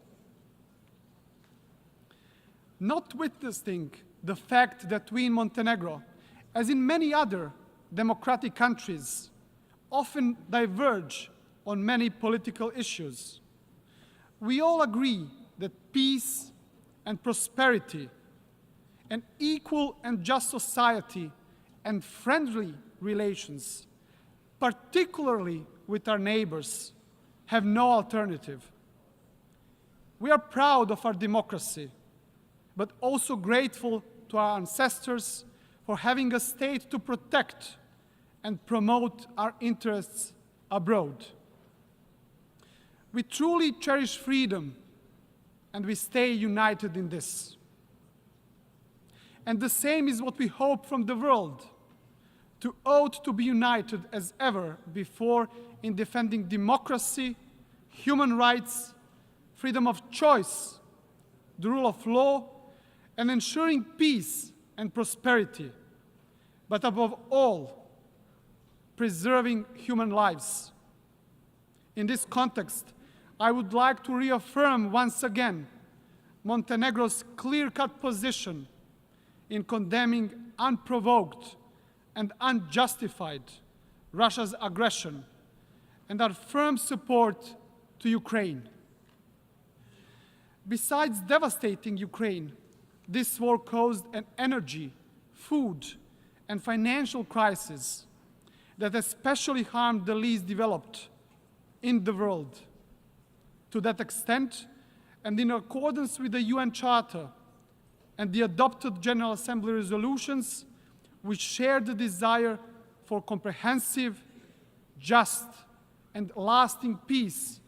Not witnessing the fact that we in Montenegro, as in many other democratic countries, often diverge on many political issues, we all agree that peace and prosperity, an equal and just society, and friendly relations, particularly with our neighbors, have no alternative. We are proud of our democracy, but also grateful to our ancestors for having a state to protect and promote our interests abroad. We truly cherish freedom, and we stay united in this. And the same is what we hope from the world, to ought to be united as ever before in defending democracy, human rights, freedom of choice, the rule of law, and ensuring peace and prosperity, but above all, preserving human lives. In this context, I would like to reaffirm once again Montenegro's clear-cut position in condemning unprovoked and unjustified Russia's aggression and our firm support to Ukraine. Besides devastating Ukraine, this war caused an energy, food, and financial crisis that especially harmed the least developed in the world. To that extent, and in accordance with the UN Charter and the adopted General Assembly resolutions, we share the desire for comprehensive, just, and lasting peace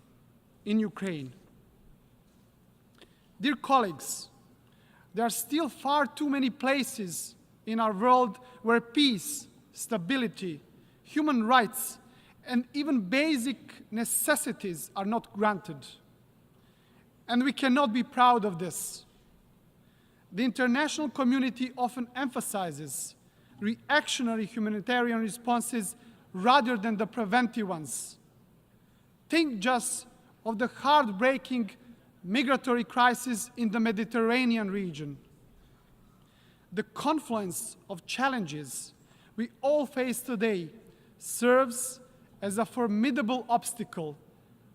in Ukraine. Dear colleagues, there are still far too many places in our world where peace, stability, human rights, and even basic necessities are not granted. And we cannot be proud of this. The international community often emphasizes reactionary humanitarian responses rather than the preventive ones. Think just of the heartbreaking migratory crisis in the Mediterranean region. The confluence of challenges we all face today serves as a formidable obstacle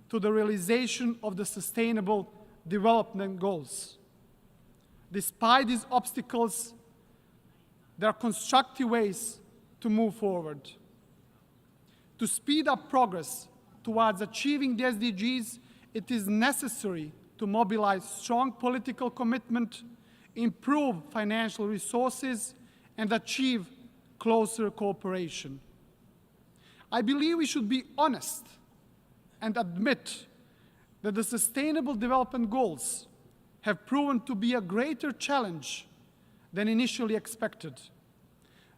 to the realization of the Sustainable Development Goals. Despite these obstacles, there are constructive ways to move forward. To speed up progress towards achieving the SDGs, it is necessary to mobilize strong political commitment, improve financial resources, and achieve closer cooperation. I believe we should be honest and admit that the Sustainable Development Goals have proven to be a greater challenge than initially expected,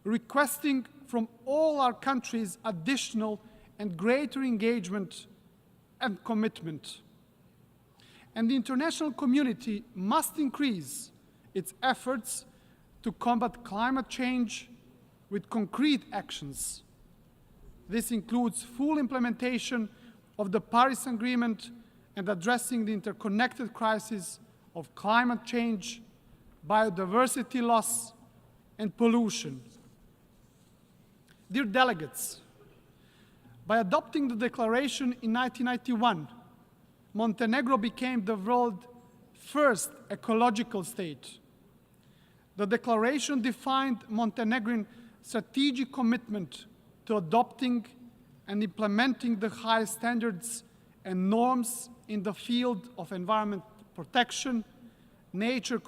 requesting from all our countries additional and greater engagement and commitment. And the international community must increase its efforts to combat climate change with concrete actions. This includes full implementation of the Paris Agreement and addressing the interconnected crisis of climate change, biodiversity loss, and pollution. Dear delegates, by adopting the declaration in 1991, Montenegro became the world's first ecological state. The declaration defined Montenegrin strategic commitment to adopting and implementing the highest standards and norms in the field of environment protection, nature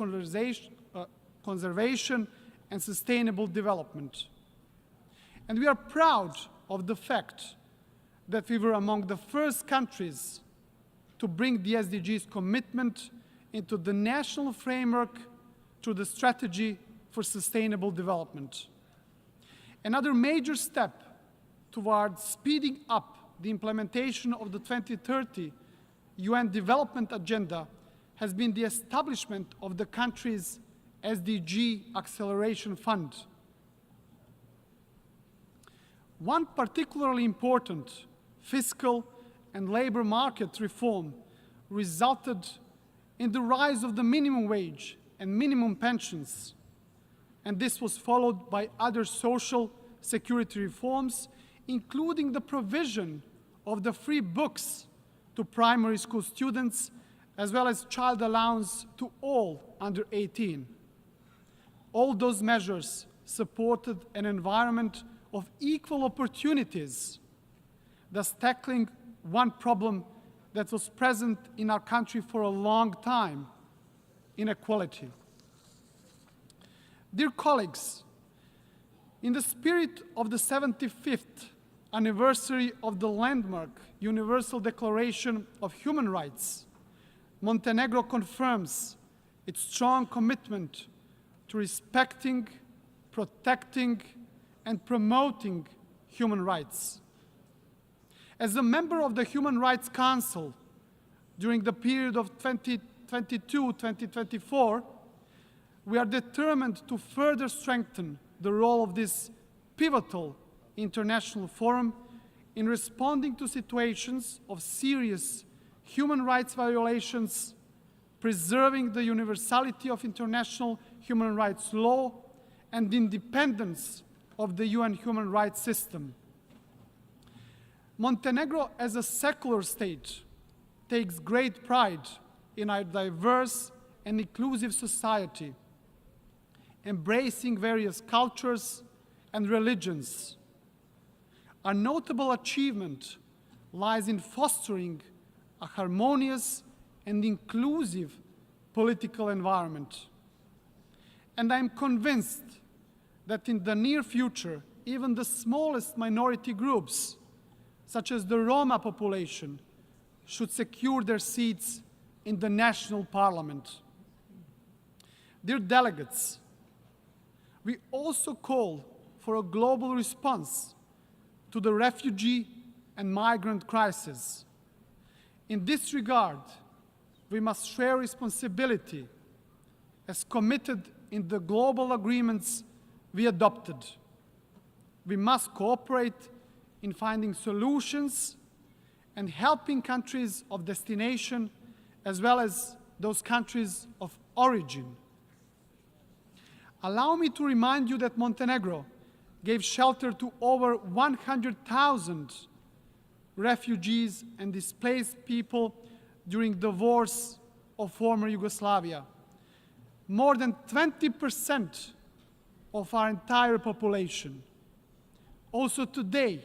conservation, and sustainable development. And we are proud of the fact that we were among the first countries to bring the SDGs commitment into the national framework through the Strategy for Sustainable Development. Another major step towards speeding up the implementation of the 2030 UN Development Agenda has been the establishment of the country's SDG Acceleration Fund. One particularly important fiscal and labor market reform resulted in the rise of the minimum wage and minimum pensions, and this was followed by other social security reforms, including the provision of the free books to primary school students, as well as child allowance to all under 18. All those measures supported an environment of equal opportunities, thus tackling one problem that was present in our country for a long time: inequality. Dear colleagues, in the spirit of the 75th anniversary of the landmark Universal Declaration of Human Rights, Montenegro confirms its strong commitment to respecting, protecting, and promoting human rights. As a member of the Human Rights Council during the period of 2022-2024, we are determined to further strengthen the role of this pivotal international forum in responding to situations of serious human rights violations, preserving the universality of international human rights law, and the independence of the UN human rights system. Montenegro, as a secular state, takes great pride in our diverse and inclusive society, embracing various cultures and religions. A notable achievement lies in fostering a harmonious and inclusive political environment. And I'm convinced that in the near future, even the smallest minority groups, such as the Roma population, should secure their seats in the national parliament. Dear delegates, we also call for a global response to the refugee and migrant crisis. In this regard, we must share responsibility as committed in the global agreements we adopted. We must cooperate in finding solutions and helping countries of destination as well as those countries of origin. Allow me to remind you that Montenegro gave shelter to over 100,000 refugees and displaced people during the wars of former Yugoslavia. More than 20% of our entire population. Also today,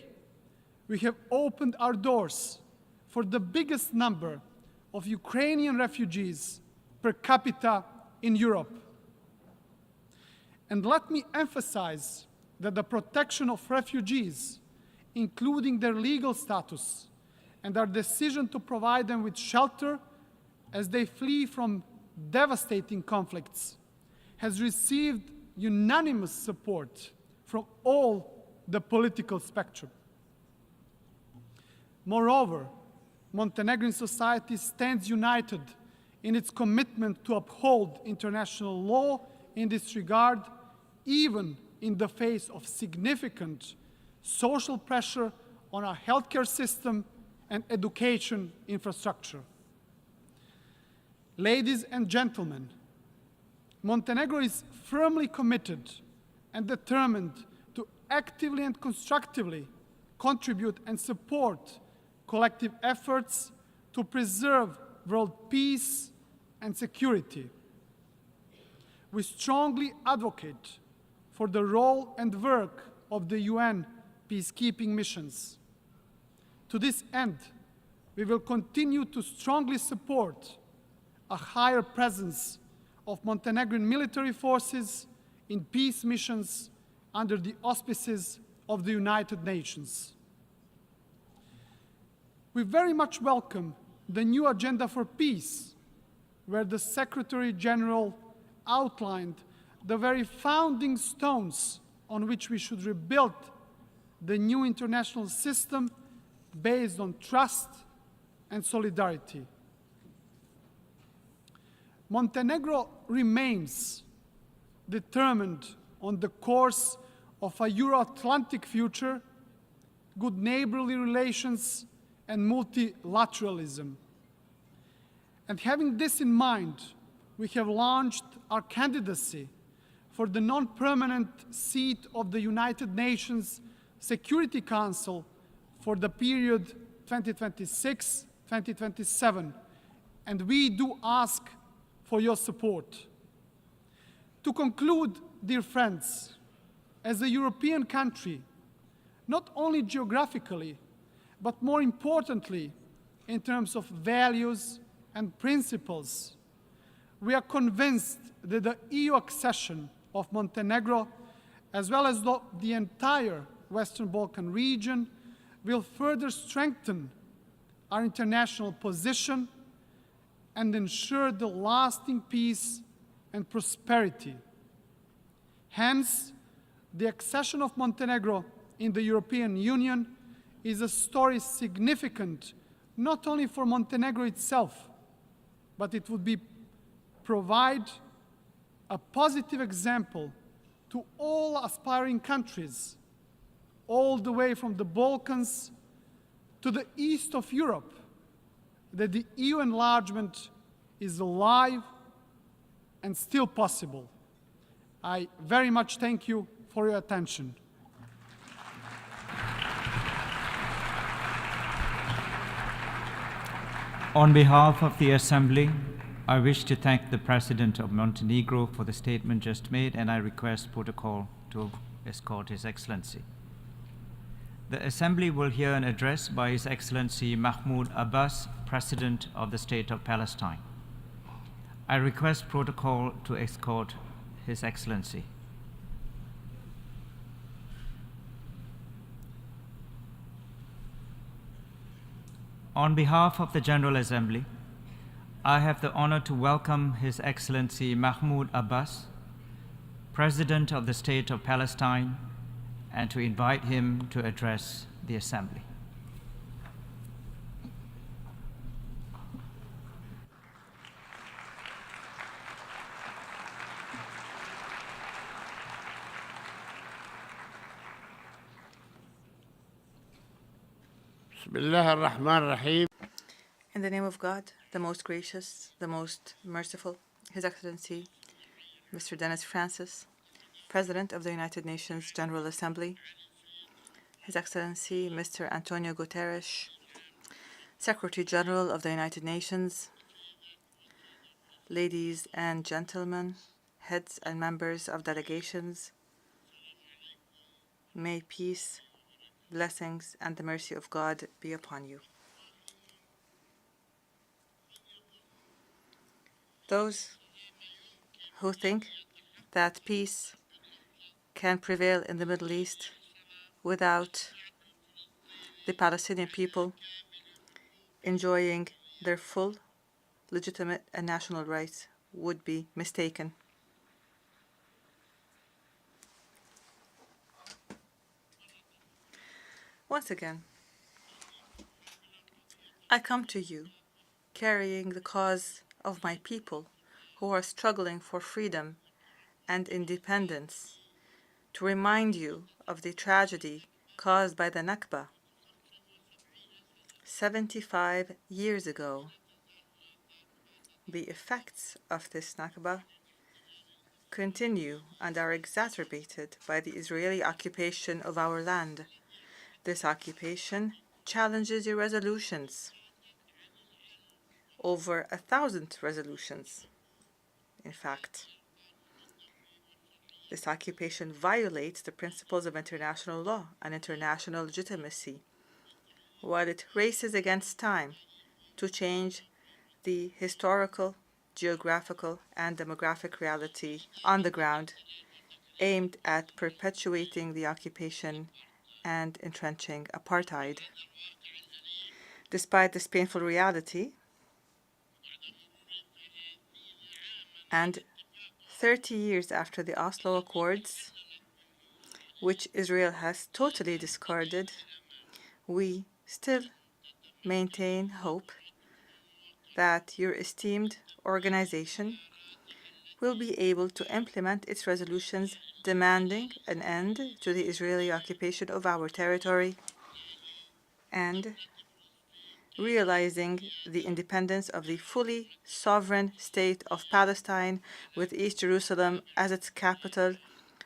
we have opened our doors for the biggest number of Ukrainian refugees per capita in Europe. And let me emphasize that the protection of refugees, including their legal status and our decision to provide them with shelter as they flee from devastating conflicts, has received unanimous support from all the political spectrum. Moreover, Montenegrin society stands united in its commitment to uphold international law in this regard, even in the face of significant social pressure on our healthcare system and education infrastructure. Ladies and gentlemen, Montenegro is firmly committed and determined to actively and constructively contribute and support collective efforts to preserve world peace and security. We strongly advocate for the role and work of the UN peacekeeping missions. To this end, we will continue to strongly support a higher presence of Montenegrin military forces in peace missions under the auspices of the United Nations. We very much welcome the new agenda for peace, where the Secretary General outlined the very founding stones on which we should rebuild the new international system based on trust and solidarity. Montenegro remains determined on the course of a Euro-Atlantic future, good neighborly relations, and multilateralism. And having this in mind, we have launched our candidacy for the non-permanent seat of the United Nations Security Council for the period 2026-2027, and we do ask for your support. To conclude, dear friends, as a European country, not only geographically, but more importantly, in terms of values and principles, we are convinced that the EU accession of Montenegro, as well as the entire Western Balkan region, will further strengthen our international position and ensure the lasting peace and prosperity. Hence, the accession of Montenegro in the European Union is a story significant not only for Montenegro itself, but it would provide a positive example to all aspiring countries, all the way from the Balkans to the east of Europe, that the EU enlargement is alive and still possible. I very much thank you for your attention. On behalf of the Assembly, I wish to thank the President of Montenegro for the statement just made, and I request protocol to escort His Excellency. The Assembly will hear an address by His Excellency Mahmoud Abbas, President of the State of Palestine. I request protocol to escort His Excellency. On behalf of the General Assembly, I have the honor to welcome His Excellency Mahmoud Abbas, President of the State of Palestine, and to invite him to address the Assembly. In the name of God, the most gracious, the most merciful, His Excellency, Mr. Dennis Francis, President of the United Nations General Assembly, His Excellency, Mr. Antonio Guterres, Secretary General of the United Nations, ladies and gentlemen, heads and members of delegations, may peace, blessings, and the mercy of God be upon you. Those who think that peace can prevail in the Middle East without the Palestinian people enjoying their full, legitimate, and national rights would be mistaken. Once again, I come to you carrying the cause of my people who are struggling for freedom and independence, to remind you of the tragedy caused by the Nakba 75 years ago. The effects of this Nakba continue and are exacerbated by the Israeli occupation of our land. This occupation challenges your resolutions. Over 1,000 resolutions, in fact. This occupation violates the principles of international law and international legitimacy, while it races against time to change the historical, geographical, and demographic reality on the ground aimed at perpetuating the occupation and entrenching apartheid. Despite this painful reality, and 30 years after the Oslo Accords, which Israel has totally discarded, we still maintain hope that your esteemed organization will be able to implement its resolutions demanding an end to the Israeli occupation of our territory and realizing the independence of the fully sovereign state of Palestine with East Jerusalem as its capital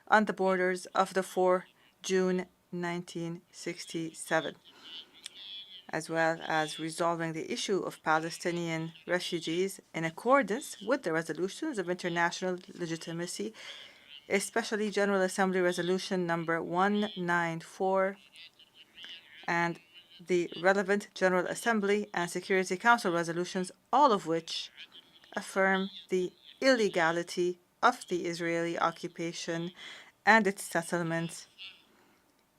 on the borders of the 4 June 1967, as well as resolving the issue of Palestinian refugees in accordance with the resolutions of international legitimacy, especially General Assembly Resolution number 194 and the relevant General Assembly and Security Council resolutions, all of which affirm the illegality of the Israeli occupation and its settlements,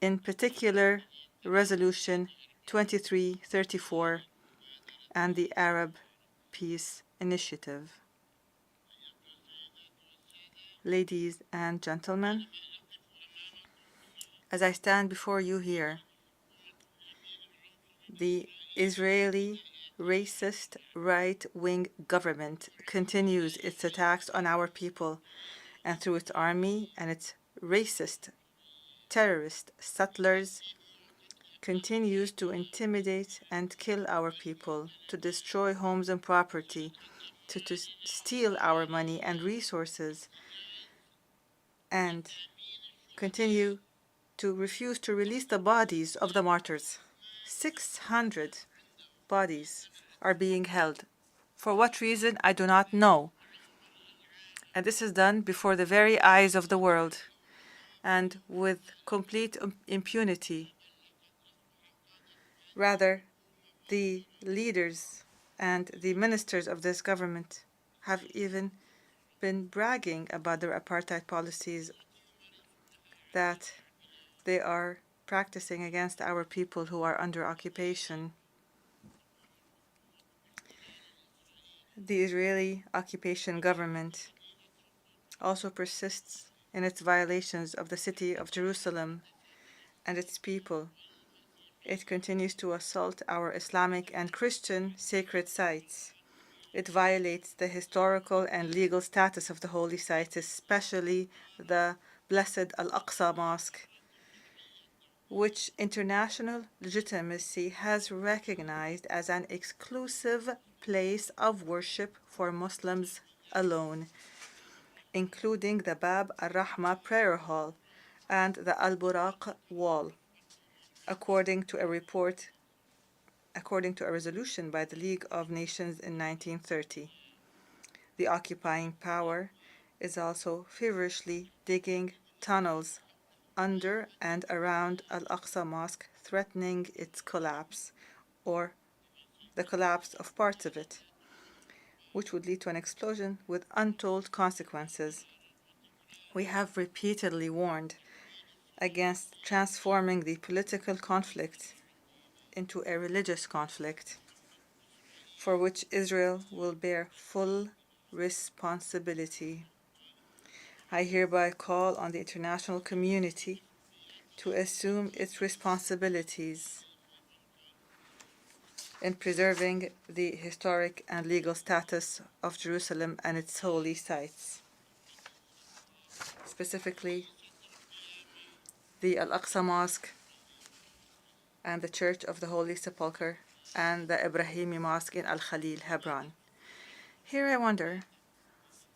in particular Resolution 2334 and the Arab Peace Initiative. Ladies and gentlemen, as I stand before you here, the Israeli racist right-wing government continues its attacks on our people, and through its army and its racist terrorist settlers continues to intimidate and kill our people, to destroy homes and property, to steal our money and resources, and continue to refuse to release the bodies of the martyrs. 600 bodies are being held. For what reason, I do not know. And this is done before the very eyes of the world and with complete impunity Rather, the leaders and the ministers of this government have even been bragging about their apartheid policies that they are practicing against our people who are under occupation. The Israeli occupation government also persists in its violations of the city of Jerusalem and its people. It continues to assault our Islamic and Christian sacred sites. It violates the historical and legal status of the holy sites, especially the Blessed Al-Aqsa Mosque, which international legitimacy has recognized as an exclusive place of worship for Muslims alone, including the Bab al-Rahma prayer hall and the Al-Buraq wall, according to a resolution by the League of Nations in 1930. The occupying power is also feverishly digging tunnels under and around Al-Aqsa Mosque, threatening its collapse or the collapse of parts of it, which would lead to an explosion with untold consequences. We have repeatedly warned against transforming the political conflict into a religious conflict, for which Israel will bear full responsibility. I hereby call on the international community to assume its responsibilities in preserving the historic and legal status of Jerusalem and its holy sites, specifically the Al-Aqsa Mosque and the Church of the Holy Sepulchre and the Ibrahimi Mosque in Al-Khalil, Hebron. Here I wonder,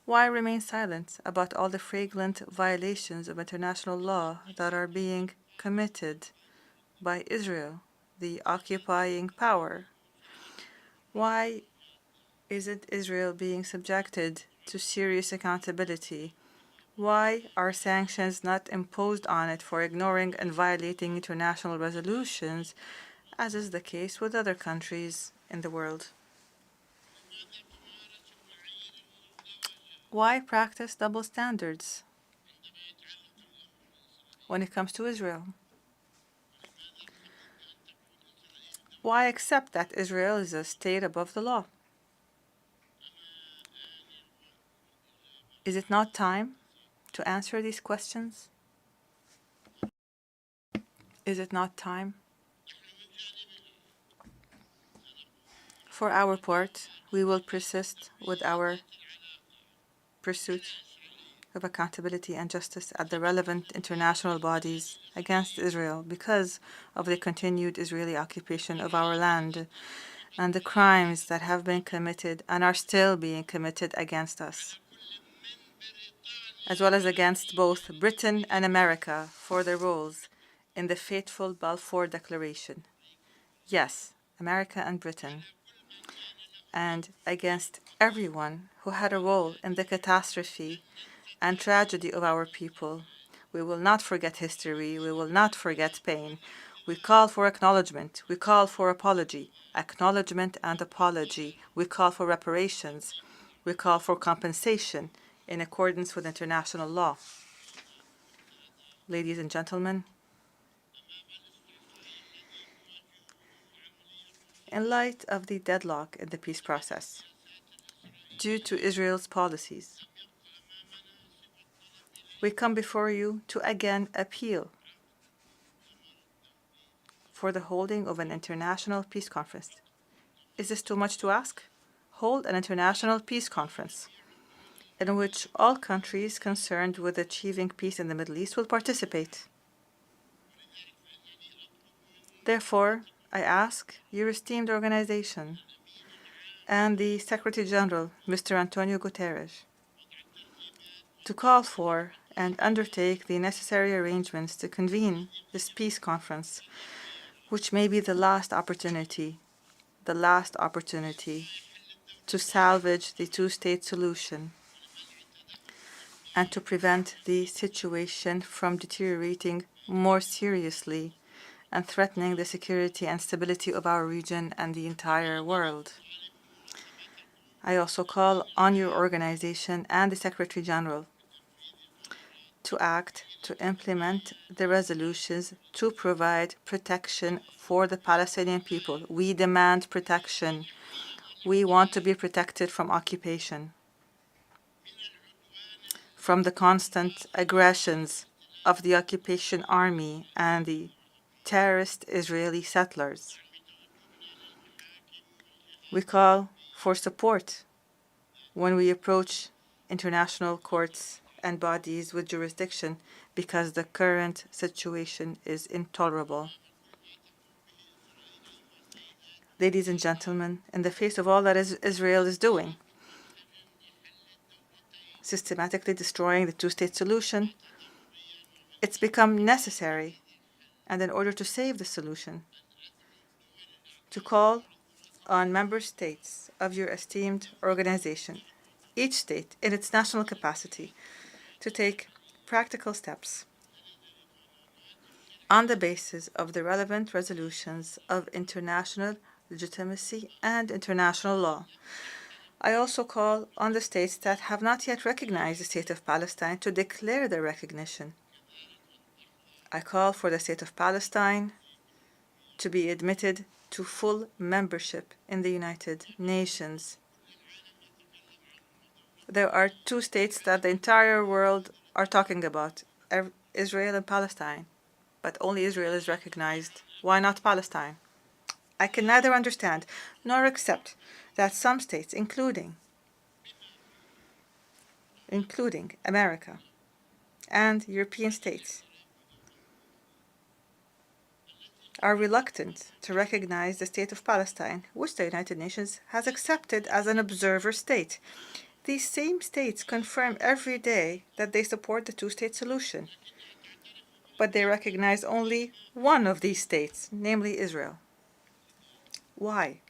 why remain silent about all the flagrant violations of international law that are being committed by Israel, the occupying power? Why isn't Israel being subjected to serious accountability? Why are sanctions not imposed on it for ignoring and violating international resolutions, as is the case with other countries in the world? Why practice double standards when it comes to Israel? Why accept that Israel is a state above the law? Is it not time to answer these questions? Is it not time? For our part, we will persist with our pursuit of accountability and justice at the relevant international bodies against Israel because of the continued Israeli occupation of our land and the crimes that have been committed and are still being committed against us, as well as against both Britain and America for their roles in the fateful Balfour Declaration. Yes, America and Britain, and against everyone who had a role in the catastrophe and tragedy of our people. We will not forget history. We will not forget pain. We call for acknowledgement. We call for apology. Acknowledgement and apology. We call for reparations. We call for compensation in accordance with international law. Ladies and gentlemen, in light of the deadlock in the peace process, due to Israel's policies, we come before you to again appeal for the holding of an international peace conference. Is this too much to ask? Hold an international peace conference in which all countries concerned with achieving peace in the Middle East will participate. Therefore, I ask your esteemed organization and the Secretary General, Mr. Antonio Guterres, to call for and undertake the necessary arrangements to convene this peace conference, which may be the last opportunity to salvage the two-state solution and to prevent the situation from deteriorating more seriously and threatening the security and stability of our region and the entire world. I also call on your organization and the Secretary General to act to implement the resolutions to provide protection for the Palestinian people. We demand protection. We want to be protected from occupation, from the constant aggressions of the occupation army and the terrorist Israeli settlers. We call for support when we approach international courts and bodies with jurisdiction because the current situation is intolerable. Ladies and gentlemen, in the face of all that Israel is doing, systematically destroying the two-state solution, it's become necessary, and in order to save the solution, to call on member states of your esteemed organization, each state in its national capacity, to take practical steps on the basis of the relevant resolutions of international legitimacy and international law. I also call on the states that have not yet recognized the State of Palestine to declare their recognition. I call for the State of Palestine to be admitted to full membership in the United Nations. There are two states that the entire world are talking about, Israel and Palestine, but only Israel is recognized. Why not Palestine? I can neither understand nor accept that some states, including America and European states, are reluctant to recognize the State of Palestine, which the United Nations has accepted as an observer state. These same states confirm every day that they support the two-state solution, but they recognize only one of these states, namely Israel. Why?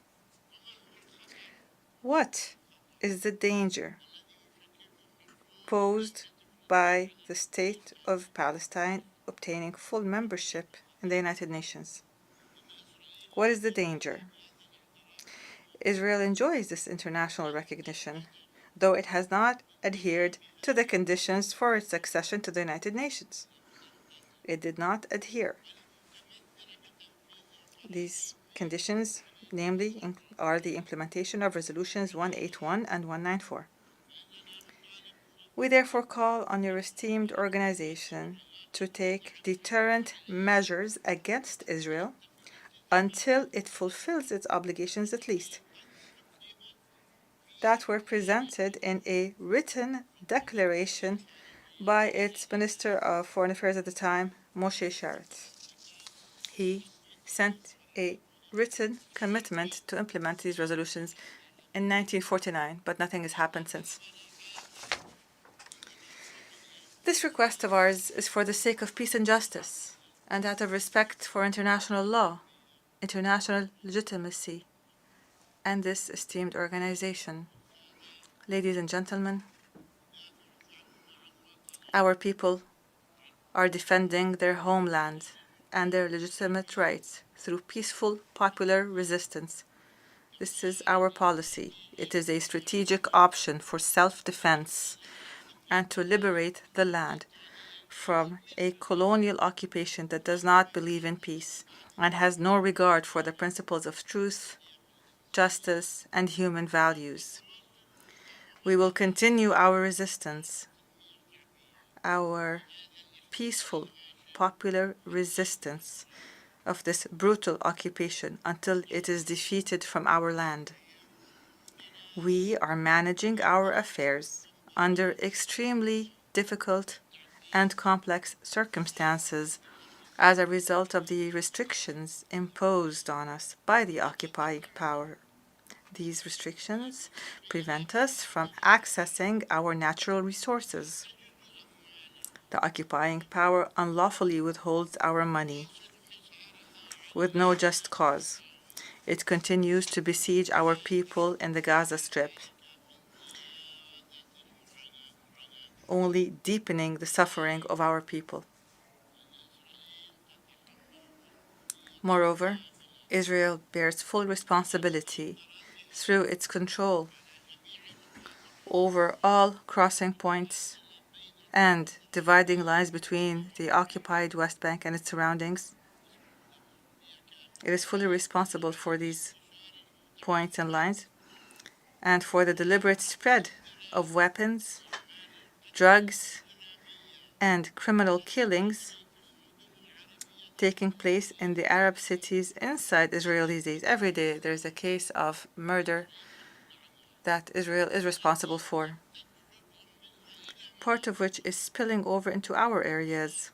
What is the danger posed by the State of Palestine obtaining full membership in the United Nations? What is the danger? Israel enjoys this international recognition, though it has not adhered to the conditions for its accession to the United Nations. It did not adhere. These conditions, namely, are the implementation of Resolutions 181 and 194. We therefore call on your esteemed organization to take deterrent measures against Israel until it fulfills its obligations, at least, that were presented in a written declaration by its Minister of Foreign Affairs at the time, Moshe Sharett. He sent a written commitment to implement these resolutions in 1949, but nothing has happened since. This request of ours is for the sake of peace and justice, and out of respect for international law, international legitimacy, and this esteemed organization. Ladies and gentlemen, our people are defending their homeland and their legitimate rights through peaceful popular resistance. This is our policy. It is a strategic option for self-defense and to liberate the land from a colonial occupation that does not believe in peace and has no regard for the principles of truth, justice, and human values. We will continue our resistance, our peaceful, popular resistance of this brutal occupation until it is defeated from our land. We are managing our affairs under extremely difficult and complex circumstances as a result of the restrictions imposed on us by the occupying power. These restrictions prevent us from accessing our natural resources. The occupying power unlawfully withholds our money with no just cause. It continues to besiege our people in the Gaza Strip, only deepening the suffering of our people. Moreover, Israel bears full responsibility through its control over all crossing points and dividing lines between the occupied West Bank and its surroundings. It is fully responsible for these points and lines and for the deliberate spread of weapons, drugs, and criminal killings taking place in the Arab cities inside Israel these days. Every day there's a case of murder that Israel is responsible for, part of which is spilling over into our areas,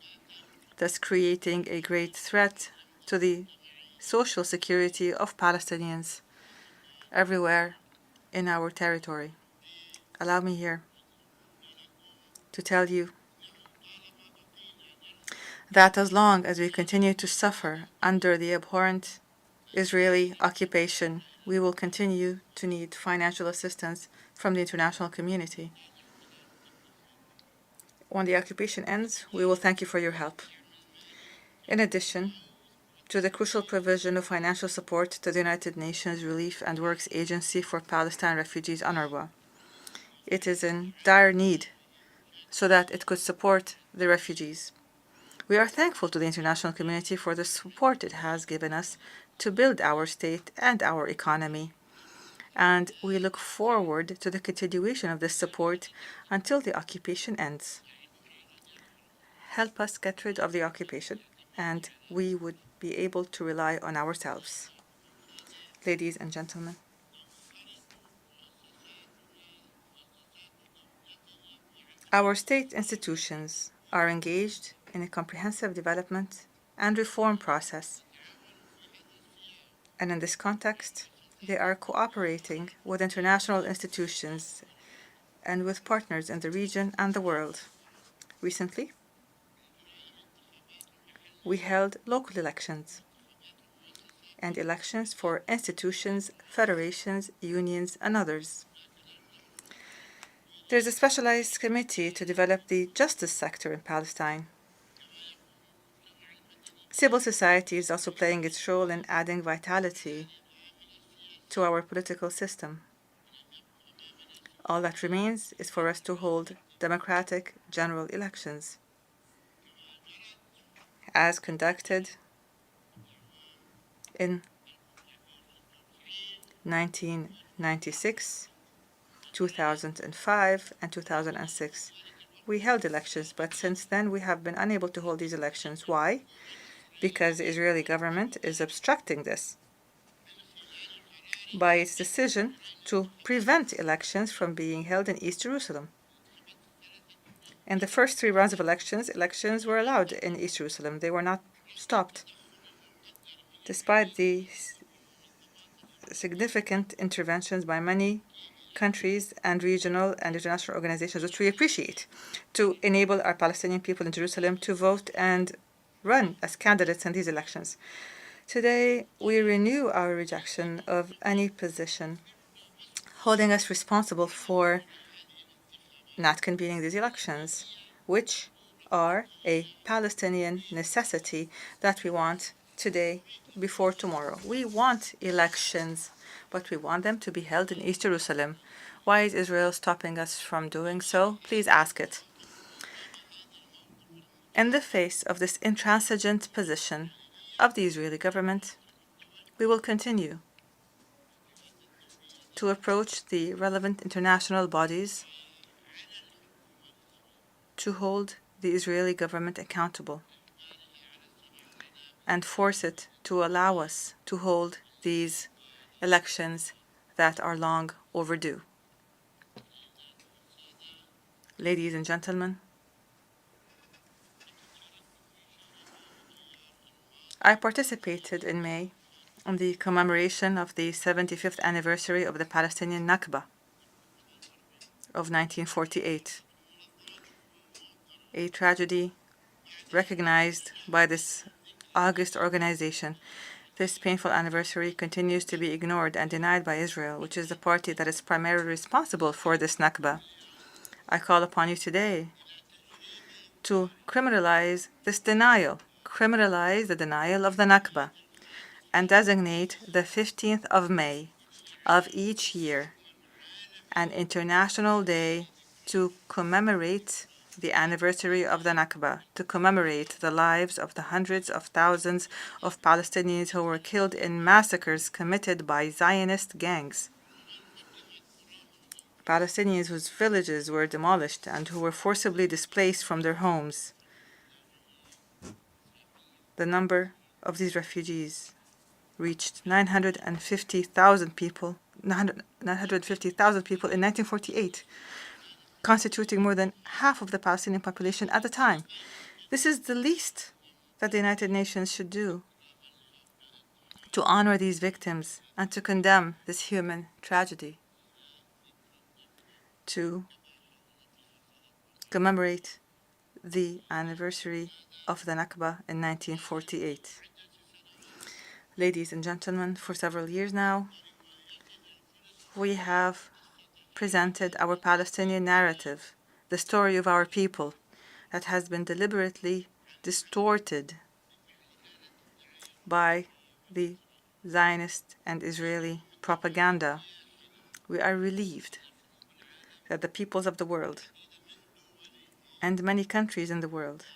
thus creating a great threat to the social security of Palestinians everywhere in our territory. Allow me here to tell you that as long as we continue to suffer under the abhorrent Israeli occupation, we will continue to need financial assistance from the international community. When the occupation ends, we will thank you for your help. In addition to the crucial provision of financial support to the United Nations Relief and Works Agency for Palestine Refugees, UNRWA, it is in dire need so that it could support the refugees. We are thankful to the international community for the support it has given us to build our state and our economy, and we look forward to the continuation of this support until the occupation ends. Help us get rid of the occupation, and we would be able to rely on ourselves. Ladies and gentlemen, our state institutions are engaged in a comprehensive development and reform process. And in this context, they are cooperating with international institutions and with partners in the region and the world. Recently, we held local elections and elections for institutions, federations, unions, and others. There's a specialized committee to develop the justice sector in Palestine. Civil society is also playing its role in adding vitality to our political system. All that remains is for us to hold democratic general elections, as conducted in 1996, 2005, and 2006. We held elections, but since then we have been unable to hold these elections. Why? Because the Israeli government is obstructing this by its decision to prevent elections from being held in East Jerusalem. In the first 3 rounds of elections were allowed in East Jerusalem. They were not stopped, despite the significant interventions by many countries and regional and international organizations, which we appreciate, to enable our Palestinian people in Jerusalem to vote and run as candidates in these elections. Today, we renew our rejection of any position holding us responsible for not convening these elections, which are a Palestinian necessity that we want today before tomorrow. We want elections, but we want them to be held in East Jerusalem. Why is Israel stopping us from doing so? Please ask it. In the face of this intransigent position of the Israeli government, we will continue to approach the relevant international bodies to hold the Israeli government accountable and force it to allow us to hold these elections that are long overdue. Ladies and gentlemen, I participated in May in the commemoration of the 75th anniversary of the Palestinian Nakba of 1948, a tragedy recognized by this august organization. This painful anniversary continues to be ignored and denied by Israel, which is the party that is primarily responsible for this Nakba. I call upon you today to criminalize this denial, criminalize the denial of the Nakba. and designate the 15th of May of each year an international day to commemorate the anniversary of the Nakba, to commemorate the lives of the hundreds of thousands of Palestinians who were killed in massacres committed by Zionist gangs. Palestinians whose villages were demolished and who were forcibly displaced from their homes. The number of these refugees reached 950,000 people, 950,000 people in 1948, constituting more than half of the Palestinian population at the time. This is the least that the United Nations should do to honor these victims and to condemn this human tragedy, to commemorate the anniversary of the Nakba in 1948. Ladies and gentlemen, for several years now, we have presented our Palestinian narrative, the story of our people, that has been deliberately distorted by the Zionist and Israeli propaganda. We are relieved that the peoples of the world and many countries in the world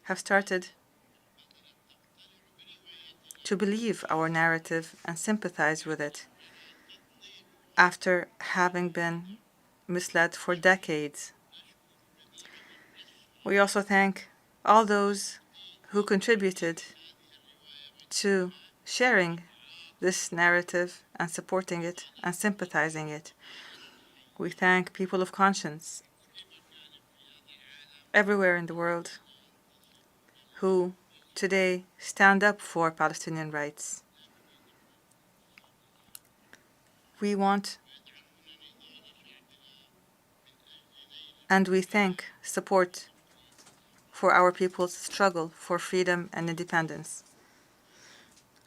have started to believe our narrative and sympathize with it after having been misled for decades. We also thank all those who contributed to sharing this narrative and supporting it and sympathizing it. We thank people of conscience everywhere in the world who today stand up for Palestinian rights. We want and we thank support for our people's struggle for freedom and independence.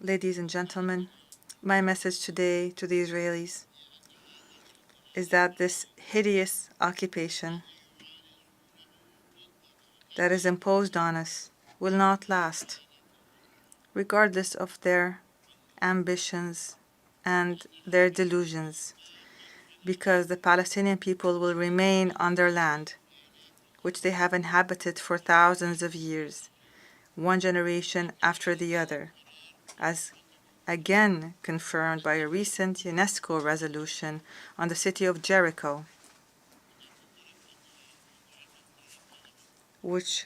Ladies and gentlemen, my message today to the Israelis is that this hideous occupation that is imposed on us will not last, regardless of their ambitions and their delusions, because the Palestinian people will remain on their land, which they have inhabited for thousands of years, one generation after the other, as again confirmed by a recent UNESCO resolution on the city of Jericho, which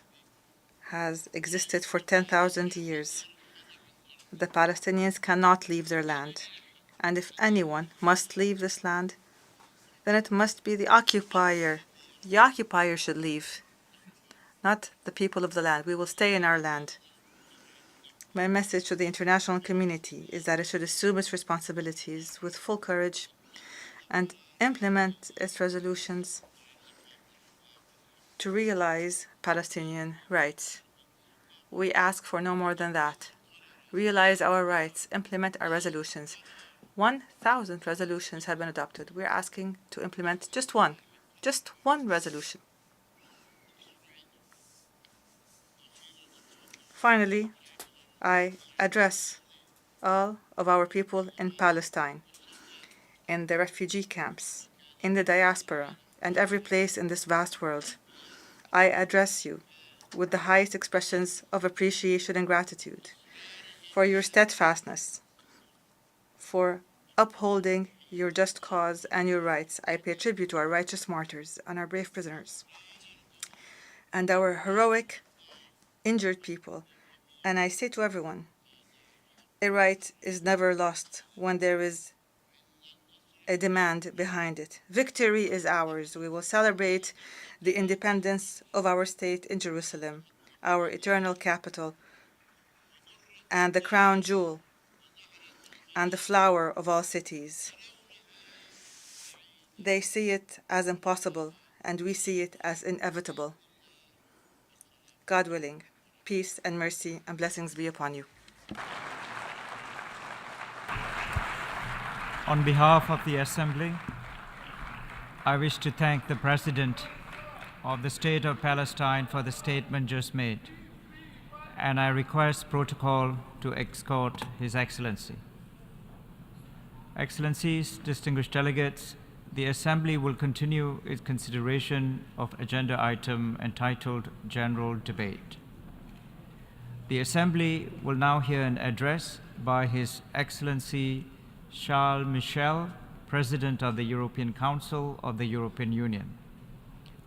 has existed for 10,000 years. The Palestinians cannot leave their land, and if anyone must leave this land, then it must be the occupier. The occupier should leave, not the people of the land. We will stay in our land. My message to the international community is that it should assume its responsibilities with full courage and implement its resolutions to realize Palestinian rights. We ask for no more than that. Realize our rights, implement our resolutions. 1,000 resolutions have been adopted. We're asking to implement just one resolution. Finally, I address all of our people in Palestine, in the refugee camps, in the diaspora, and every place in this vast world. I address you with the highest expressions of appreciation and gratitude for your steadfastness, for upholding your just cause and your rights. I pay tribute to our righteous martyrs and our brave prisoners and our heroic injured people. And I say to everyone, a right is never lost when there is a demand behind it. Victory is ours. We will celebrate the independence of our state in Jerusalem, our eternal capital, and the crown jewel, and the flower of all cities. They see it as impossible, and we see it as inevitable. God willing, peace and mercy and blessings be upon you. On behalf of the Assembly, I wish to thank the President of the State of Palestine for the statement just made. and I request protocol to escort His Excellency. Excellencies, distinguished delegates, the Assembly will continue its consideration of agenda item entitled General Debate. The Assembly will now hear an address by His Excellency Charles Michel, President of the European Council of the European Union.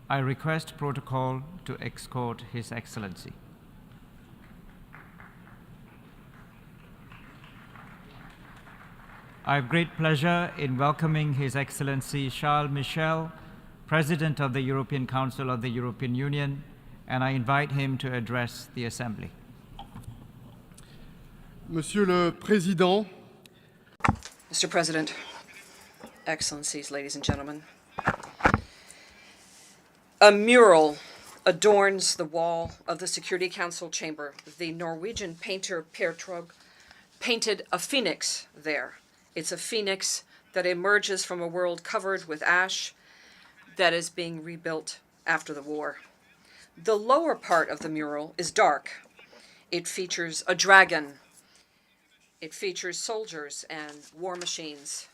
I request protocol to escort His Excellency. I have great pleasure in welcoming His Excellency Charles Michel, President of the European Council of the European Union, and I invite him to address the Assembly. Monsieur le Président, Mr. President, Excellencies, ladies and gentlemen, a mural adorns the wall of the Security Council chamber. The Norwegian painter Per Trog painted a phoenix there. It's a phoenix that emerges from a world covered with ash that is being rebuilt after the war. The lower part of the mural is dark. It features a dragon. It features soldiers and war machines.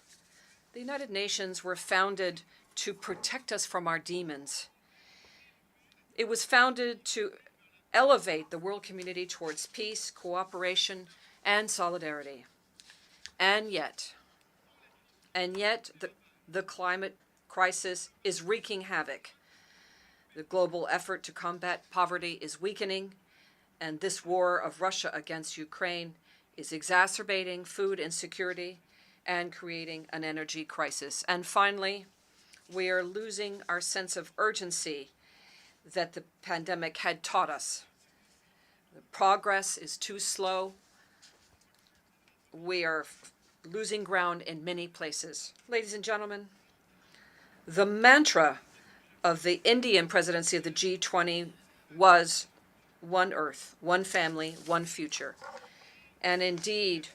The United Nations were founded to protect us from our demons. It was founded to elevate the world community towards peace, cooperation, and solidarity. And yet, the climate crisis is wreaking havoc. The global effort to combat poverty is weakening, and this war of Russia against Ukraine is exacerbating food insecurity and creating an energy crisis. And finally, we are losing our sense of urgency that the pandemic had taught us. The progress is too slow. We are losing ground in many places. Ladies and gentlemen, the mantra of the Indian presidency of the G20 was one Earth, one family, one future. And indeed,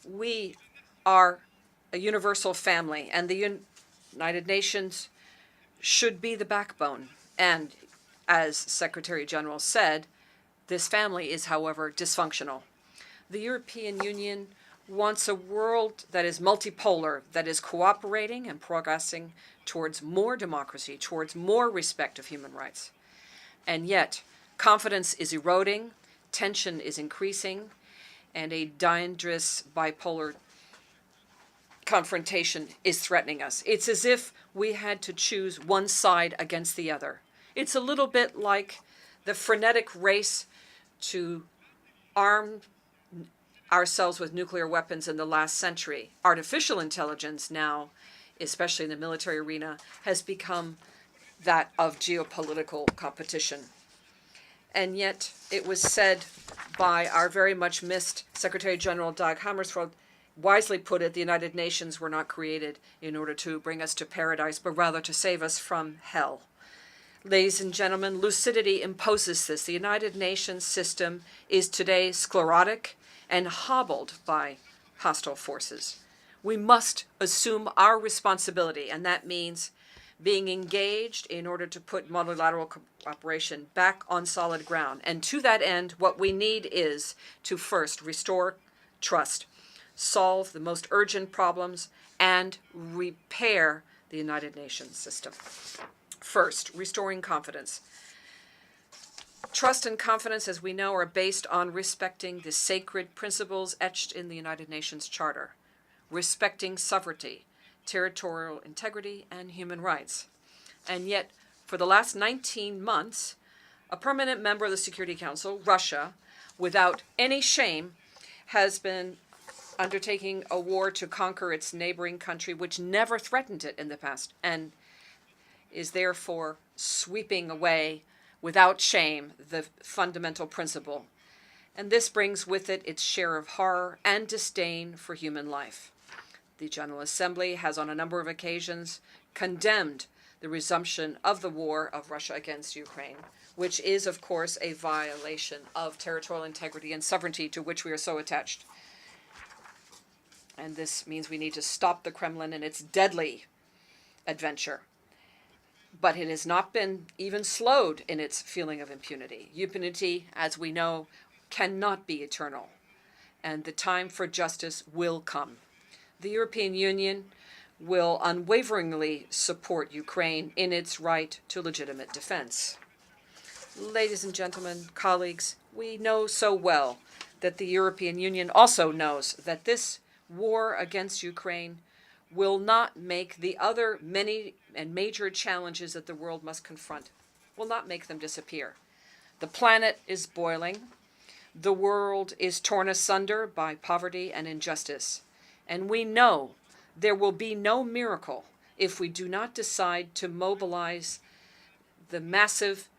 we are a universal family, and the United Nations should be the backbone. And as Secretary General said, this family is, however, dysfunctional. The European Union wants a world that is multipolar, that is cooperating and progressing towards more democracy, towards more respect of human rights. And yet, confidence is eroding, tension is increasing, and a dangerous bipolar confrontation is threatening us. It's as if we had to choose one side against the other. It's a little bit like the frenetic race to arm ourselves with nuclear weapons in the last century. Artificial intelligence now, especially in the military arena, has become that of geopolitical competition. And yet, it was said by our very much missed Secretary General Dag Hammarskjöld, wisely put it, the United Nations were not created in order to bring us to paradise, but rather to save us from hell. Ladies and gentlemen, lucidity imposes this. The United Nations system is today sclerotic and hobbled by hostile forces. We must assume our responsibility, and that means being engaged in order to put multilateral cooperation back on solid ground. And to that end, what we need is to first restore trust, solve the most urgent problems, and repair the United Nations system. First, restoring confidence. Trust and confidence, as we know, are based on respecting the sacred principles etched in the United Nations Charter, respecting sovereignty, territorial integrity, and human rights. And yet, for the last 19 months, a permanent member of the Security Council, Russia, without any shame, has been undertaking a war to conquer its neighboring country, which never threatened it in the past, and is therefore sweeping away without shame the fundamental principle. And this brings with it its share of horror and disdain for human life. The General Assembly has on a number of occasions condemned the resumption of the war of Russia against Ukraine, which is, of course, a violation of territorial integrity and sovereignty to which we are so attached. And this means we need to stop the Kremlin in its deadly adventure. But it has not been even slowed in its feeling of impunity. Impunity, as we know, cannot be eternal, and the time for justice will come. The European Union will unwaveringly support Ukraine in its right to legitimate defense. Ladies and gentlemen, colleagues, we know so well that the European Union also knows that this war against Ukraine will not make the other many and major challenges that the world must confront, will not make them disappear. The planet is boiling. The world is torn asunder by poverty and injustice. And we know there will be no miracle if we do not decide to mobilize the massive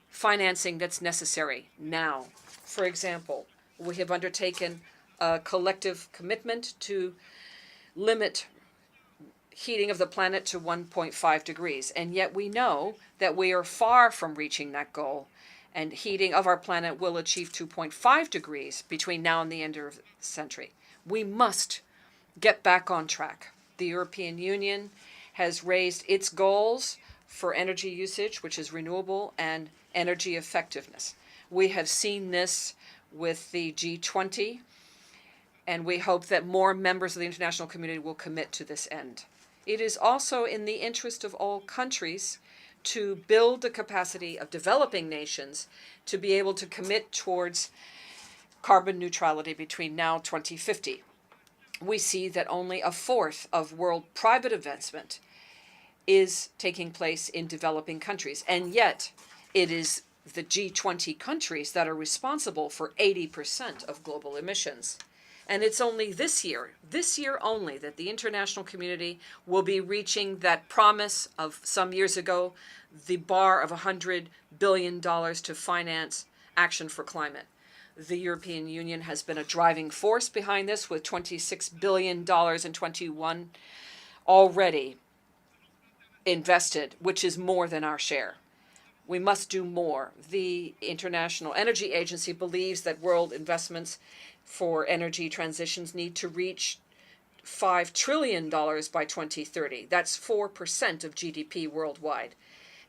financing that's necessary now. For example, we have undertaken a collective commitment to limit heating of the planet to 1.5 degrees. And yet we know that we are far from reaching that goal, and heating of our planet will achieve 2.5 degrees between now and the end of the century. We must get back on track. The European Union has raised its goals for energy usage, which is renewable, and energy effectiveness. We have seen this with the G20, and we hope that more members of the international community will commit to this end. It is also in the interest of all countries to build the capacity of developing nations to be able to commit towards carbon neutrality between now and 2050. We see that only a fourth of world private investment is taking place in developing countries, and yet it is the G20 countries that are responsible for 80% of global emissions. And it's only this year only, that the international community will be reaching that promise of some years ago, the bar of $100 billion to finance action for climate. The European Union has been a driving force behind this, with $26 billion in 21 already invested, which is more than our share. We must do more. The International Energy Agency believes that world investments for energy transitions need to reach $5 trillion by 2030. That's 4% of GDP worldwide.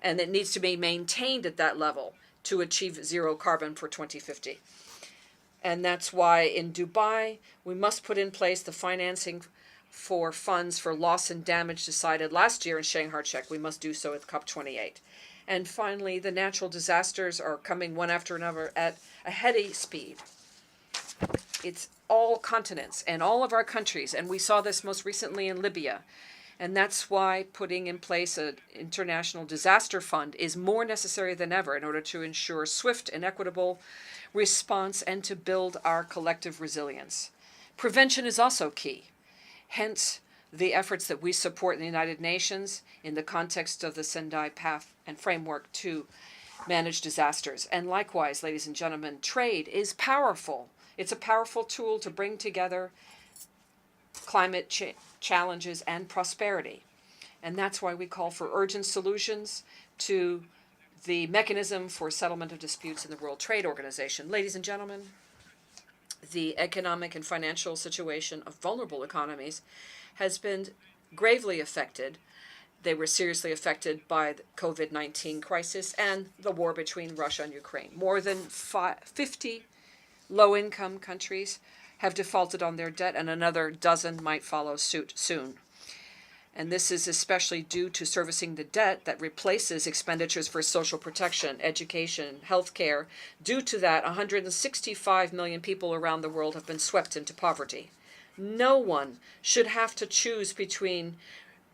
And it needs to be maintained at that level to achieve zero carbon for 2050. And that's why in Dubai, we must put in place the financing for funds for loss and damage decided last year in Shanghai, Czech. We must do so at COP28. And finally, the natural disasters are coming one after another at a heady speed. It's all continents and all of our countries, and we saw this most recently in Libya. And that's why putting in place an international disaster fund is more necessary than ever in order to ensure swift and equitable response and to build our collective resilience. Prevention is also key. Hence, the efforts that we support in the United Nations in the context of the Sendai Path and Framework to manage disasters. And likewise, ladies and gentlemen, trade is powerful. It's a powerful tool to bring together climate challenges and prosperity. And that's why we call for urgent solutions to the mechanism for settlement of disputes in the World Trade Organization. Ladies and gentlemen, the economic and financial situation of vulnerable economies has been gravely affected. They were seriously affected by the COVID-19 crisis and the war between Russia and Ukraine. More than 50 low-income countries have defaulted on their debt, and another dozen might follow suit soon. And this is especially due to servicing the debt that replaces expenditures for social protection, education, healthcare. Due to that, 165 million people around the world have been swept into poverty. No one should have to choose between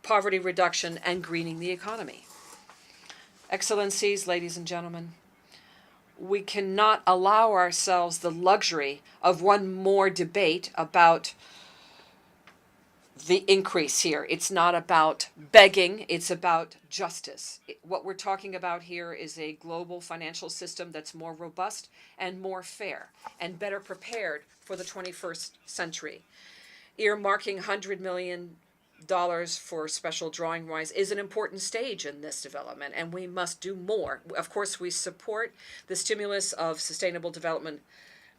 poverty reduction and greening the economy. Excellencies, ladies and gentlemen, we cannot allow ourselves the luxury of one more debate about the increase here. It's not about begging, it's about justice. What we're talking about here is a global financial system that's more robust and more fair and better prepared for the 21st century. Earmarking $100 million for special drawing rights is an important stage in this development, and we must do more. Of course, we support the stimulus of sustainable development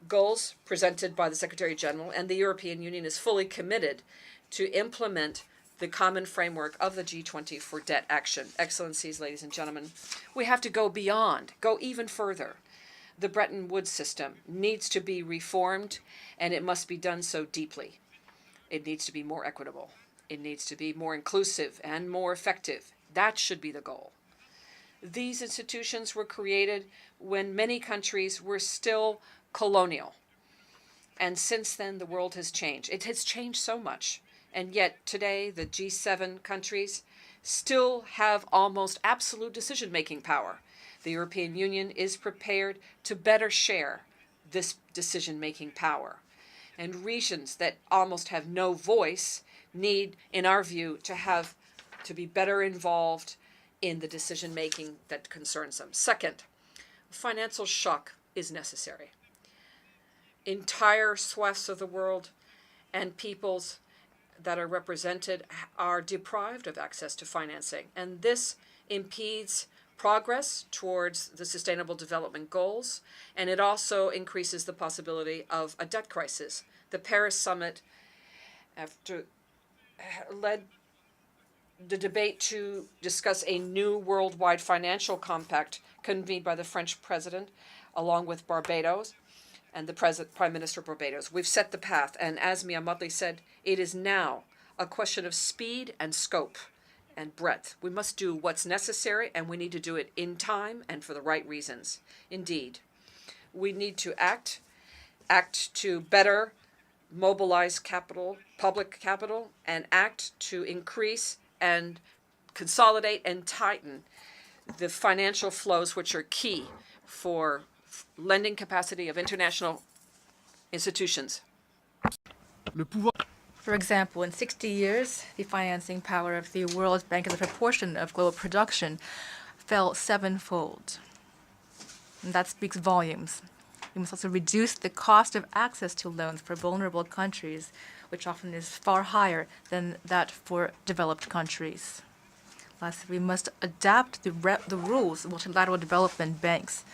goals presented by the Secretary General, and the European Union is fully committed to implement the common framework of the G20 for debt action. Excellencies, ladies and gentlemen, we have to go beyond, go even further. The Bretton Woods system needs to be reformed, and it must be done so deeply. It needs to be more equitable. It needs to be more inclusive and more effective. That should be the goal. These institutions were created when many countries were still colonial. And since then, the world has changed. It has changed so much. And yet today, the G7 countries still have almost absolute decision-making power. The European Union is prepared to better share this decision-making power. And regions that almost have no voice need, in our view, to be better involved in the decision-making that concerns them. Second, financial shock is necessary. Entire swaths of the world and peoples that are represented are deprived of access to financing, and this impedes progress towards the Sustainable Development Goals, and it also increases the possibility of a debt crisis. The Paris Summit led the debate to discuss a new worldwide financial compact convened by the French president, along with Barbados, and the Prime Minister of Barbados. We've set the path, and as Mia Mottley said, it is now a question of speed and scope and breadth. We must do what's necessary, and we need to do it in time and for the right reasons. Indeed, we need to act to better mobilize capital, public capital, and act to increase and consolidate and tighten the financial flows which are key for lending capacity of international institutions. For example, in 60 years, the financing power of the World Bank as a proportion of global production fell sevenfold. And that speaks volumes. We must also reduce the cost of access to loans for vulnerable countries, which often is far higher than that for developed countries. Lastly, we must adapt the rules of multilateral development banks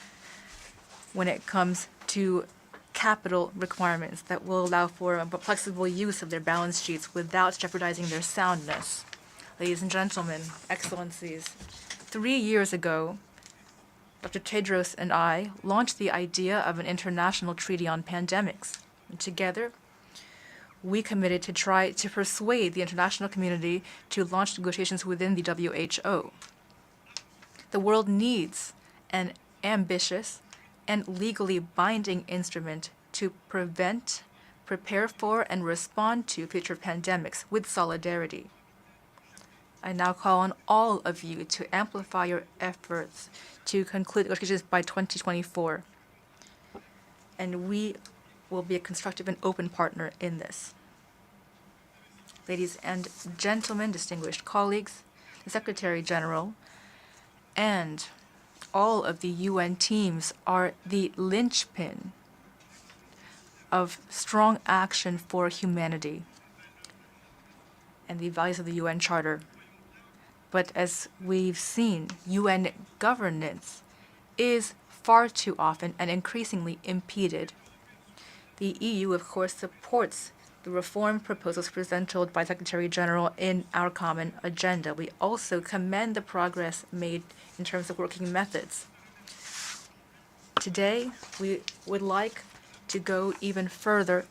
when it comes to capital requirements that will allow for a flexible use of their balance sheets without jeopardizing their soundness. Ladies and gentlemen, excellencies, 3 years ago, Dr. Tedros and I launched the idea of an international treaty on pandemics. And together, we committed to try to persuade the international community to launch negotiations within the WHO. The world needs an ambitious and legally binding instrument to prevent, prepare for, and respond to future pandemics with solidarity. I now call on all of you to amplify your efforts to conclude negotiations by 2024. And we will be a constructive and open partner in this. Ladies and gentlemen, distinguished colleagues, the Secretary General and all of the UN teams are the linchpin of strong action for humanity and the values of the UN Charter. But as we've seen, UN governance is far too often and increasingly impeded. The EU, of course, supports the reform proposals presented by Secretary General in our common agenda. We also commend the progress made in terms of working methods. Today, we would like to go even further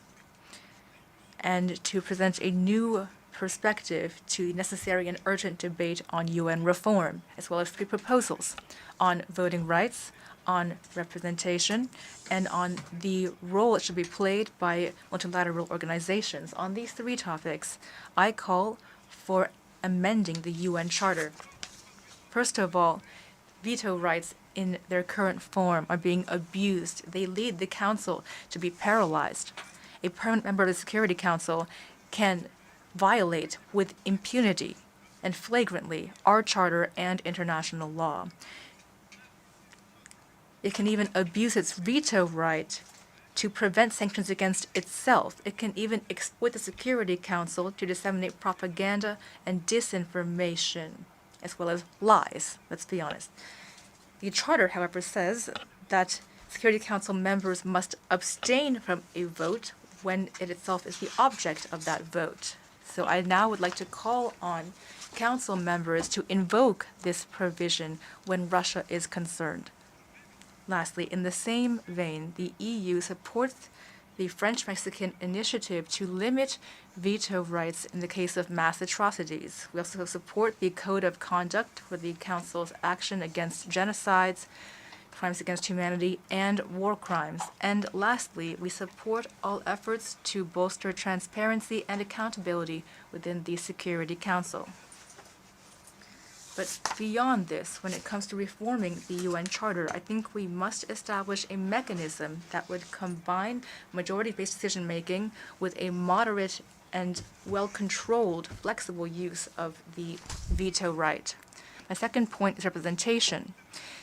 and to present a new perspective to necessary and urgent debate on UN reform, as well as 3 proposals on voting rights, on representation, and on the role it should be played by multilateral organizations. On these 3 topics, I call for amending the UN Charter. First of all, veto rights in their current form are being abused. They lead the Council to be paralyzed. A permanent member of the Security Council can violate with impunity and flagrantly our charter and international law. It can even abuse its veto right to prevent sanctions against itself. It can even exploit the Security Council to disseminate propaganda and disinformation, as well as lies, let's be honest. The Charter, however, says that Security Council members must abstain from a vote when it itself is the object of that vote. So I now would like to call on Council members to invoke this provision when Russia is concerned. Lastly, in the same vein, the EU supports the French-Mexican initiative to limit veto rights in the case of mass atrocities. We also support the Code of Conduct for the Council's action against genocides, crimes against humanity, and war crimes. And lastly, we support all efforts to bolster transparency and accountability within the Security Council. But beyond this, when it comes to reforming the UN Charter, I think we must establish a mechanism that would combine majority-based decision-making with a moderate and well-controlled, flexible use of the veto right. My second point is representation.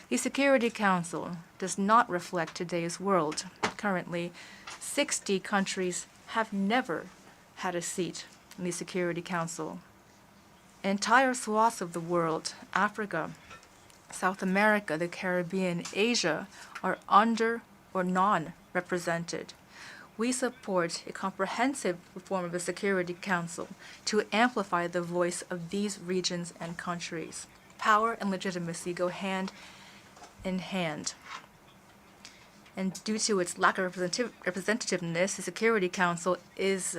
The Security Council does not reflect today's world. Currently, 60 countries have never had a seat in the Security Council. Entire swaths of the world, Africa, South America, the Caribbean, Asia, are under or non-represented. We support a comprehensive reform of the Security Council to amplify the voice of these regions and countries. Power and legitimacy go hand in hand. And due to its lack of representativeness, the Security Council is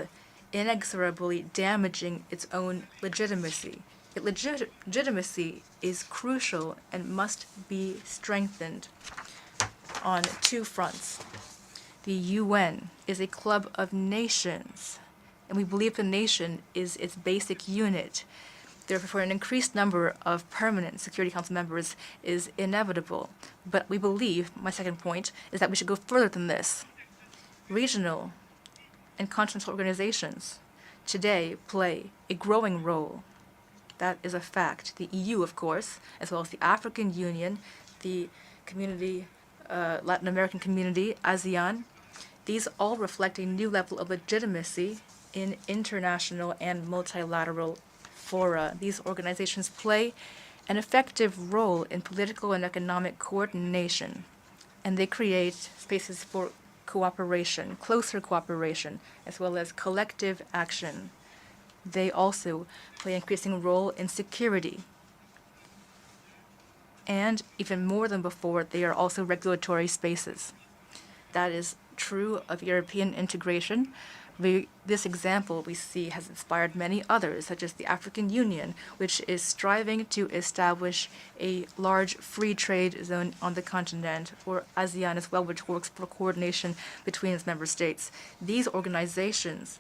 inexorably damaging its own legitimacy. Legitimacy is crucial and must be strengthened on two fronts. The UN is a club of nations, and we believe the nation is its basic unit. Therefore, an increased number of permanent Security Council members is inevitable. But we believe, my second point, is that we should go further than this. Regional and continental organizations today play a growing role. That is a fact. The EU, of course, as well as the African Union, the community, Latin American community, ASEAN, these all reflect a new level of legitimacy in international and multilateral fora. These organizations play an effective role in political and economic coordination, and they create spaces for cooperation, closer cooperation, as well as collective action. They also play an increasing role in security. And even more than before, they are also regulatory spaces. That is true of European integration. This example we see has inspired many others, such as the African Union, which is striving to establish a large free trade zone on the continent, or ASEAN as well, which works for coordination between its member states. These organizations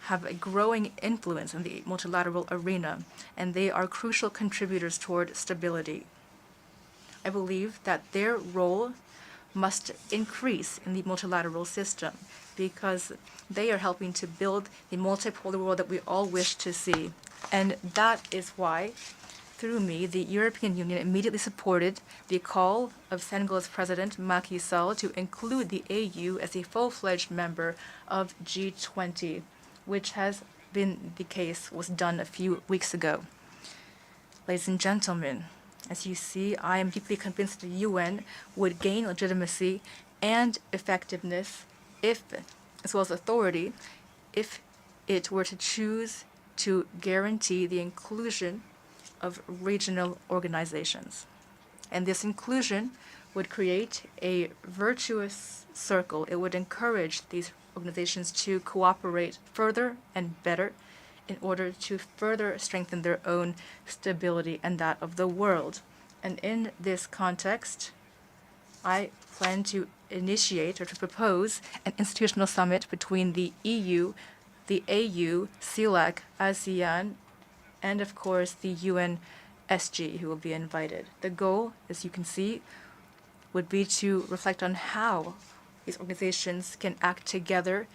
have a growing influence in the multilateral arena, and they are crucial contributors toward stability. I believe that their role must increase in the multilateral system because they are helping to build the multipolar world that we all wish to see. And that is why, through me, the European Union immediately supported the call of Senegal's President Macky Sall to include the AU as a full-fledged member of G20, which has been the case, was done a few weeks ago. Ladies and gentlemen, as you see, I am deeply convinced the UN would gain legitimacy and effectiveness if, as well as authority, if it were to choose to guarantee the inclusion of regional organizations. And this inclusion would create a virtuous circle. It would encourage these organizations to cooperate further and better in order to further strengthen their own stability and that of the world. And in this context, I plan to initiate or to propose an institutional summit between the EU, the AU, CELAC, ASEAN, and of course the UNSG, who will be invited. The goal, as you can see, would be to reflect on how these organizations can act together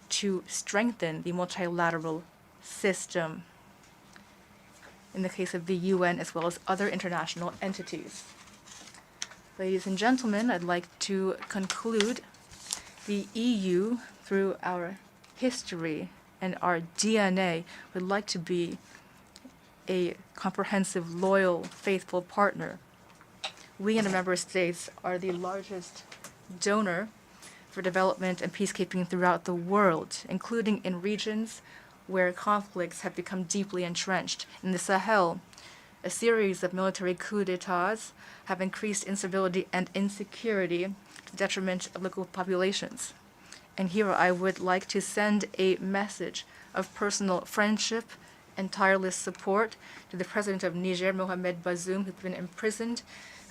to strengthen the multilateral system in the case of the UN as well as other international entities. Ladies and gentlemen, I'd like to conclude the EU through our history and our DNA would like to be a comprehensive, loyal, faithful partner. We and the member states are the largest donor for development and peacekeeping throughout the world, including in regions where conflicts have become deeply entrenched. In the Sahel, A series of military coups d'etats have increased instability and insecurity to the detriment of local populations. And here I would like to send a message of personal friendship and tireless support to the president of Niger, Mohamed Bazoum, who's been imprisoned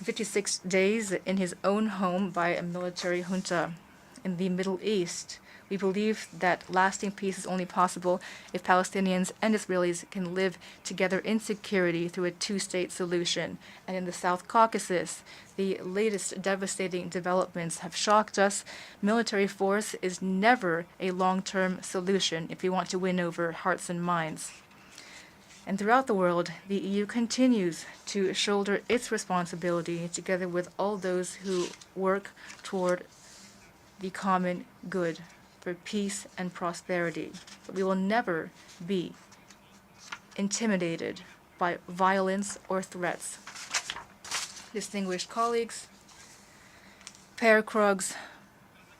56 days in his own home by a military junta in the Middle East. We believe that lasting peace is only possible if Palestinians and Israelis can live together in security through a two-state solution. And in the South Caucasus, the latest devastating developments have shocked us. Military force is never a long-term solution if we want to win over hearts and minds. And throughout the world, the EU continues to shoulder its responsibility together with all those who work toward the common good for peace and prosperity. But we will never be intimidated by violence or threats. Distinguished colleagues, Per Krog's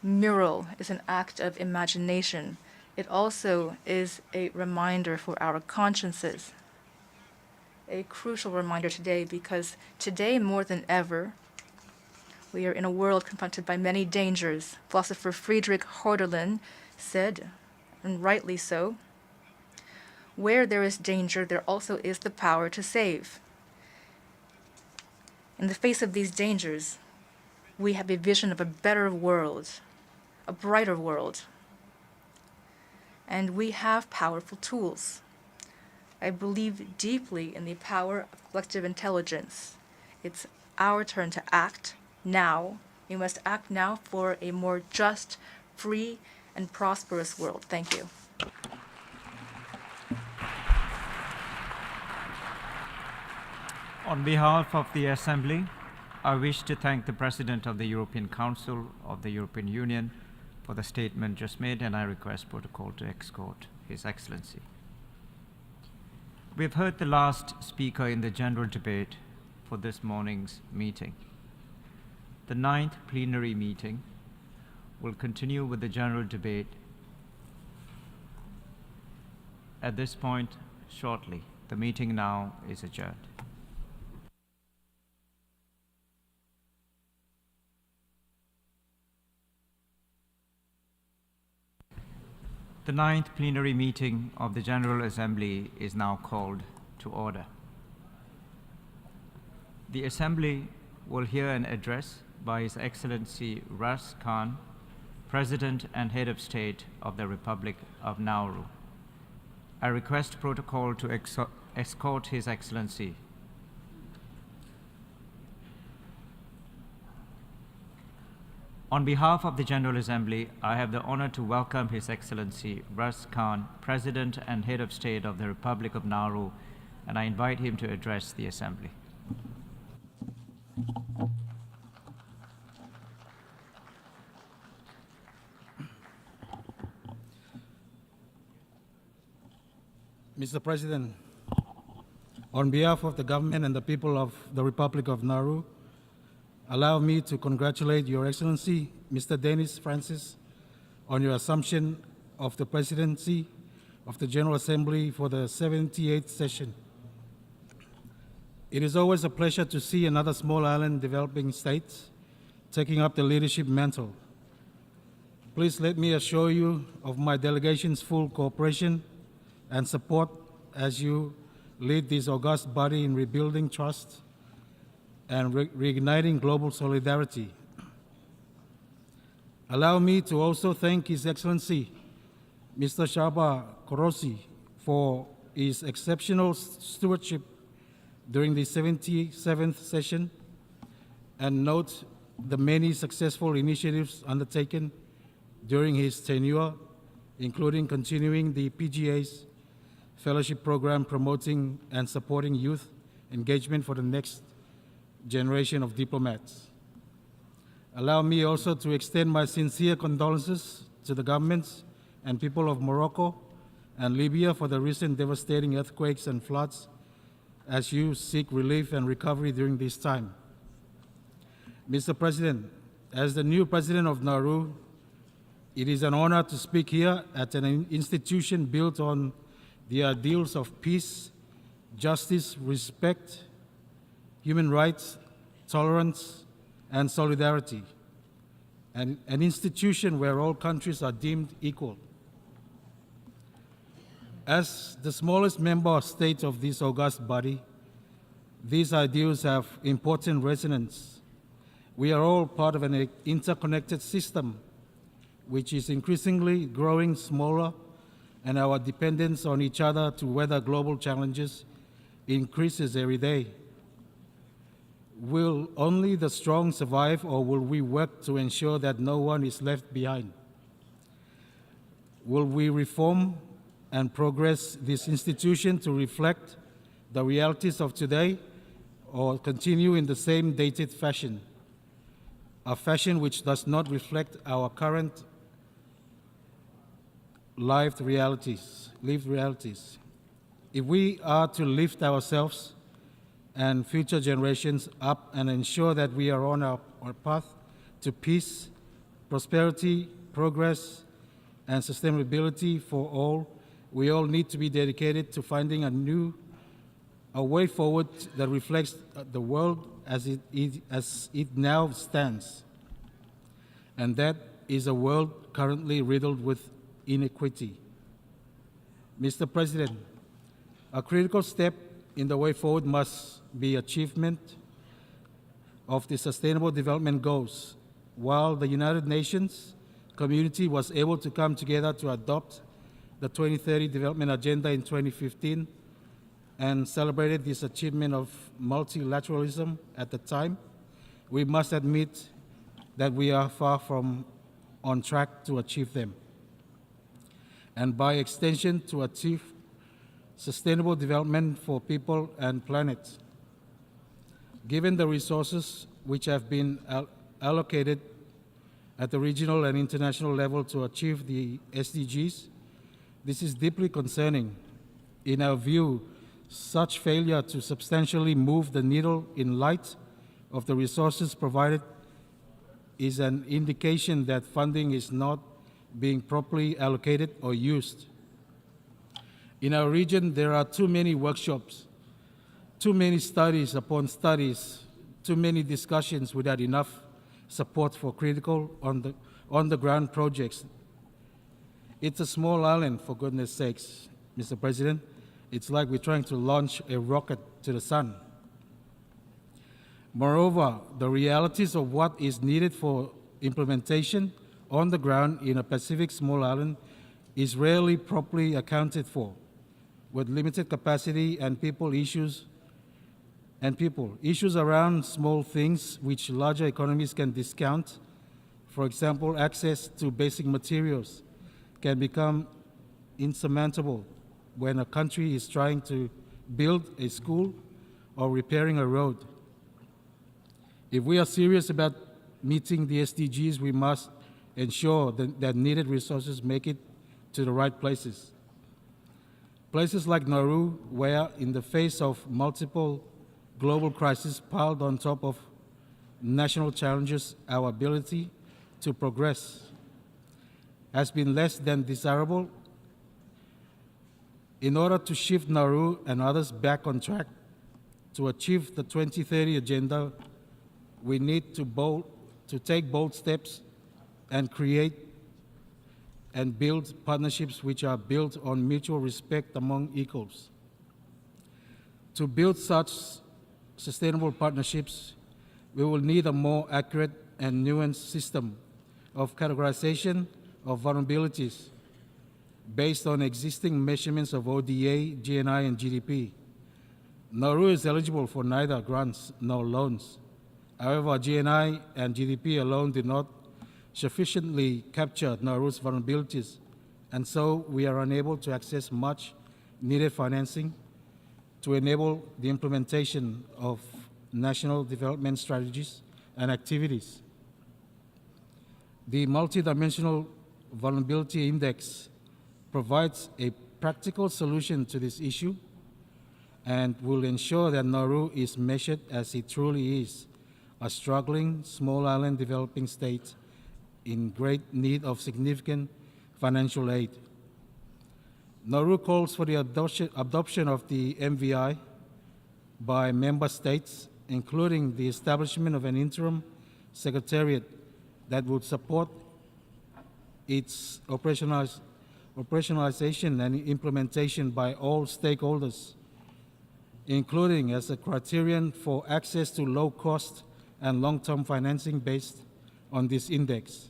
mural is an act of imagination. It also is a reminder for our consciences. A crucial reminder today, because today more than ever, we are in a world confronted by many dangers. Philosopher Friedrich Hölderlin said, and rightly so, where there is danger, there also is the power to save. In the face of these dangers, we have a vision of a better world, a brighter world. And we have powerful tools. I believe deeply in the power of collective intelligence. It's our turn to act now. We must act now for a more just, free, and prosperous world. Thank you. On behalf of the Assembly, I wish to thank the President of the European Council of the European Union for the statement just made, and I request protocol to escort His Excellency. We have heard the last speaker in the general debate for this morning's meeting. The 9th plenary meeting will continue with the general debate at this point shortly. The meeting now is adjourned. The 9th plenary meeting of the General Assembly is now called to order. The Assembly will hear an address by His Excellency Ras Khan, President and Head of State of the Republic of Nauru. I request protocol to escort His Excellency. On behalf of the General Assembly, I have the honor to welcome His Excellency Ras Khan, President and Head of State of the Republic of Nauru, and I invite him to address the Assembly. Mr. President, on behalf of the government and the people of the Republic of Nauru, allow me to congratulate Your Excellency, Mr. Denis Francis, on your assumption of the presidency of the General Assembly for the 78th session. It is always a pleasure to see another small island developing state taking up the leadership mantle. Please let me assure you of my delegation's full cooperation and support as you lead this august body in rebuilding trust and reigniting global solidarity. Allow me to also thank His Excellency, Mr. Shaba Korosi, for his exceptional stewardship during the 77th session, and note the many successful initiatives undertaken during his tenure, including continuing the PGA's fellowship program promoting and supporting youth engagement for the next generation of diplomats. Allow me also to extend my sincere condolences to the governments and people of Morocco and Libya for the recent devastating earthquakes and floods as you seek relief and recovery during this time. Mr. President, as the new President of Nauru, it is an honor to speak here at an institution built on the ideals of peace, justice, respect, human rights, tolerance, and solidarity, and an institution where all countries are deemed equal. As the smallest member state of this august body, these ideals have important resonance. We are all part of an interconnected system which is increasingly growing smaller, and our dependence on each other to weather global challenges increases every day. Will only the strong survive, or will we work to ensure that no one is left behind? Will we reform and progress this institution to reflect the realities of today, or continue in the same dated fashion, a fashion which does not reflect our current lived realities? If we are to lift ourselves and future generations up and ensure that we are on our path to peace, prosperity, progress, and sustainability for all, we all need to be dedicated to finding a way forward that reflects the world as it now stands. And that is a world currently riddled with inequity. Mr. President, a critical step in the way forward must be achievement of the Sustainable Development Goals. While the United Nations community was able to come together to adopt the 2030 Development Agenda in 2015 and celebrated this achievement of multilateralism at the time, we must admit that we are far from on track to achieve them, and by extension to achieve sustainable development for people and planet. Given the resources which have been allocated at the regional and international level to achieve the SDGs, this is deeply concerning. In our view, such failure to substantially move the needle in light of the resources provided is an indication that funding is not being properly allocated or used. In our region, there are too many workshops, too many studies upon studies, too many discussions without enough support for critical on-the-ground projects. It's a small island, for goodness sakes, Mr. President. It's like we're trying to launch a rocket to the sun. Moreover, the realities of what is needed for implementation on the ground in a Pacific small island is rarely properly accounted for, with limited capacity and issues around small things which larger economies can discount. For example, access to basic materials can become insurmountable when a country is trying to build a school or repairing a road. If we are serious about meeting the SDGs, we must ensure that needed resources make it to the right places. Places like Nauru, where in the face of multiple global crises piled on top of national challenges, our ability to progress has been less than desirable. In order to shift Nauru and others back on track to achieve the 2030 agenda, we need to take bold steps and create and build partnerships which are built on mutual respect among equals. To build such sustainable partnerships, we will need a more accurate and nuanced system of categorization of vulnerabilities based on existing measurements of ODA, GNI, and GDP. Nauru is eligible for neither grants nor loans. However, GNI and GDP alone did not sufficiently capture Nauru's vulnerabilities, and so we are unable to access much needed financing to enable the implementation of national development strategies and activities. The Multidimensional Vulnerability Index provides a practical solution to this issue and will ensure that Nauru is measured as it truly is, a struggling small island developing state in great need of significant financial aid. Nauru calls for the adoption of the MVI by member states, including the establishment of an interim secretariat that would support its operationalization and implementation by all stakeholders, including as a criterion for access to low-cost and long-term financing based on this index.